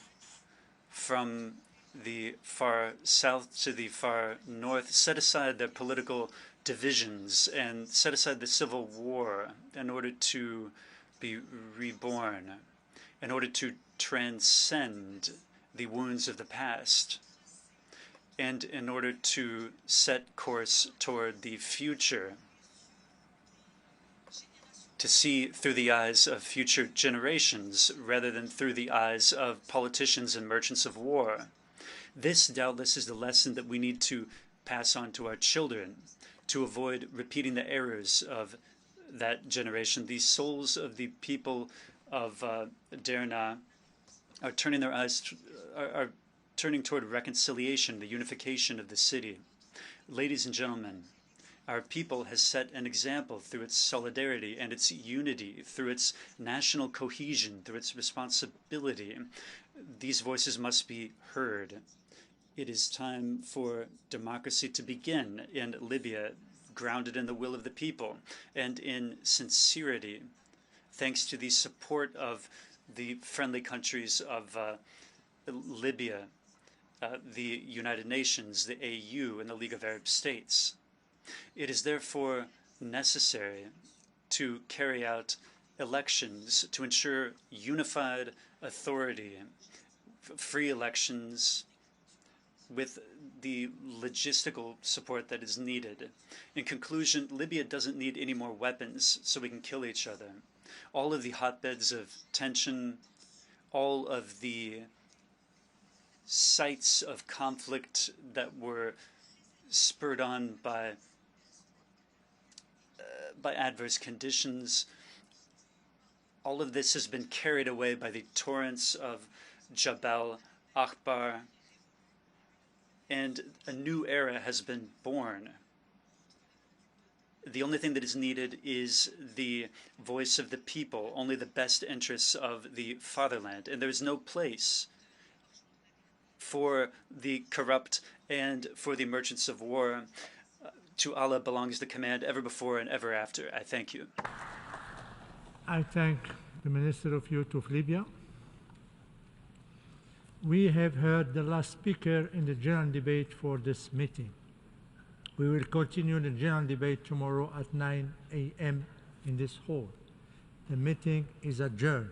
from the far south to the far north set aside their political divisions and set aside the civil war in order to be reborn, in order to transcend the wounds of the past, and in order to set course toward the future, to see through the eyes of future generations rather than through the eyes of politicians and merchants of war. This, doubtless, is the lesson that we need to pass on to our children, to avoid repeating the errors of that generation. The souls of the people of Derna are turning their eyes, are turning toward reconciliation, the unification of the city. Ladies and gentlemen, Our people has set an example through its solidarity and its unity, through its national cohesion, through its responsibility. These voices must be heard. It is time for democracy to begin in Libya, grounded in the will of the people and in sincerity, thanks to the support of the friendly countries of Libya, the United Nations, the AU, and the League of Arab States. It is therefore necessary to carry out elections to ensure unified authority, free elections with the logistical support that is needed. In conclusion, Libya doesn't need any more weapons so we can kill each other. All of the hotbeds of tension, all of the sites of conflict that were spurred on by adverse conditions, all of this has been carried away by the torrents of Jabal Akbar, and a new era has been born. The only thing that is needed is the voice of the people, only the best interests of the fatherland. And there is no place for the corrupt and for the merchants of war. To Allah belongs the command ever before and ever after. I thank you. I thank the Minister of Youth of Libya. We have heard the last speaker in the general debate for this meeting. We will continue the general debate tomorrow at 9 a.m. in this hall. The meeting is adjourned.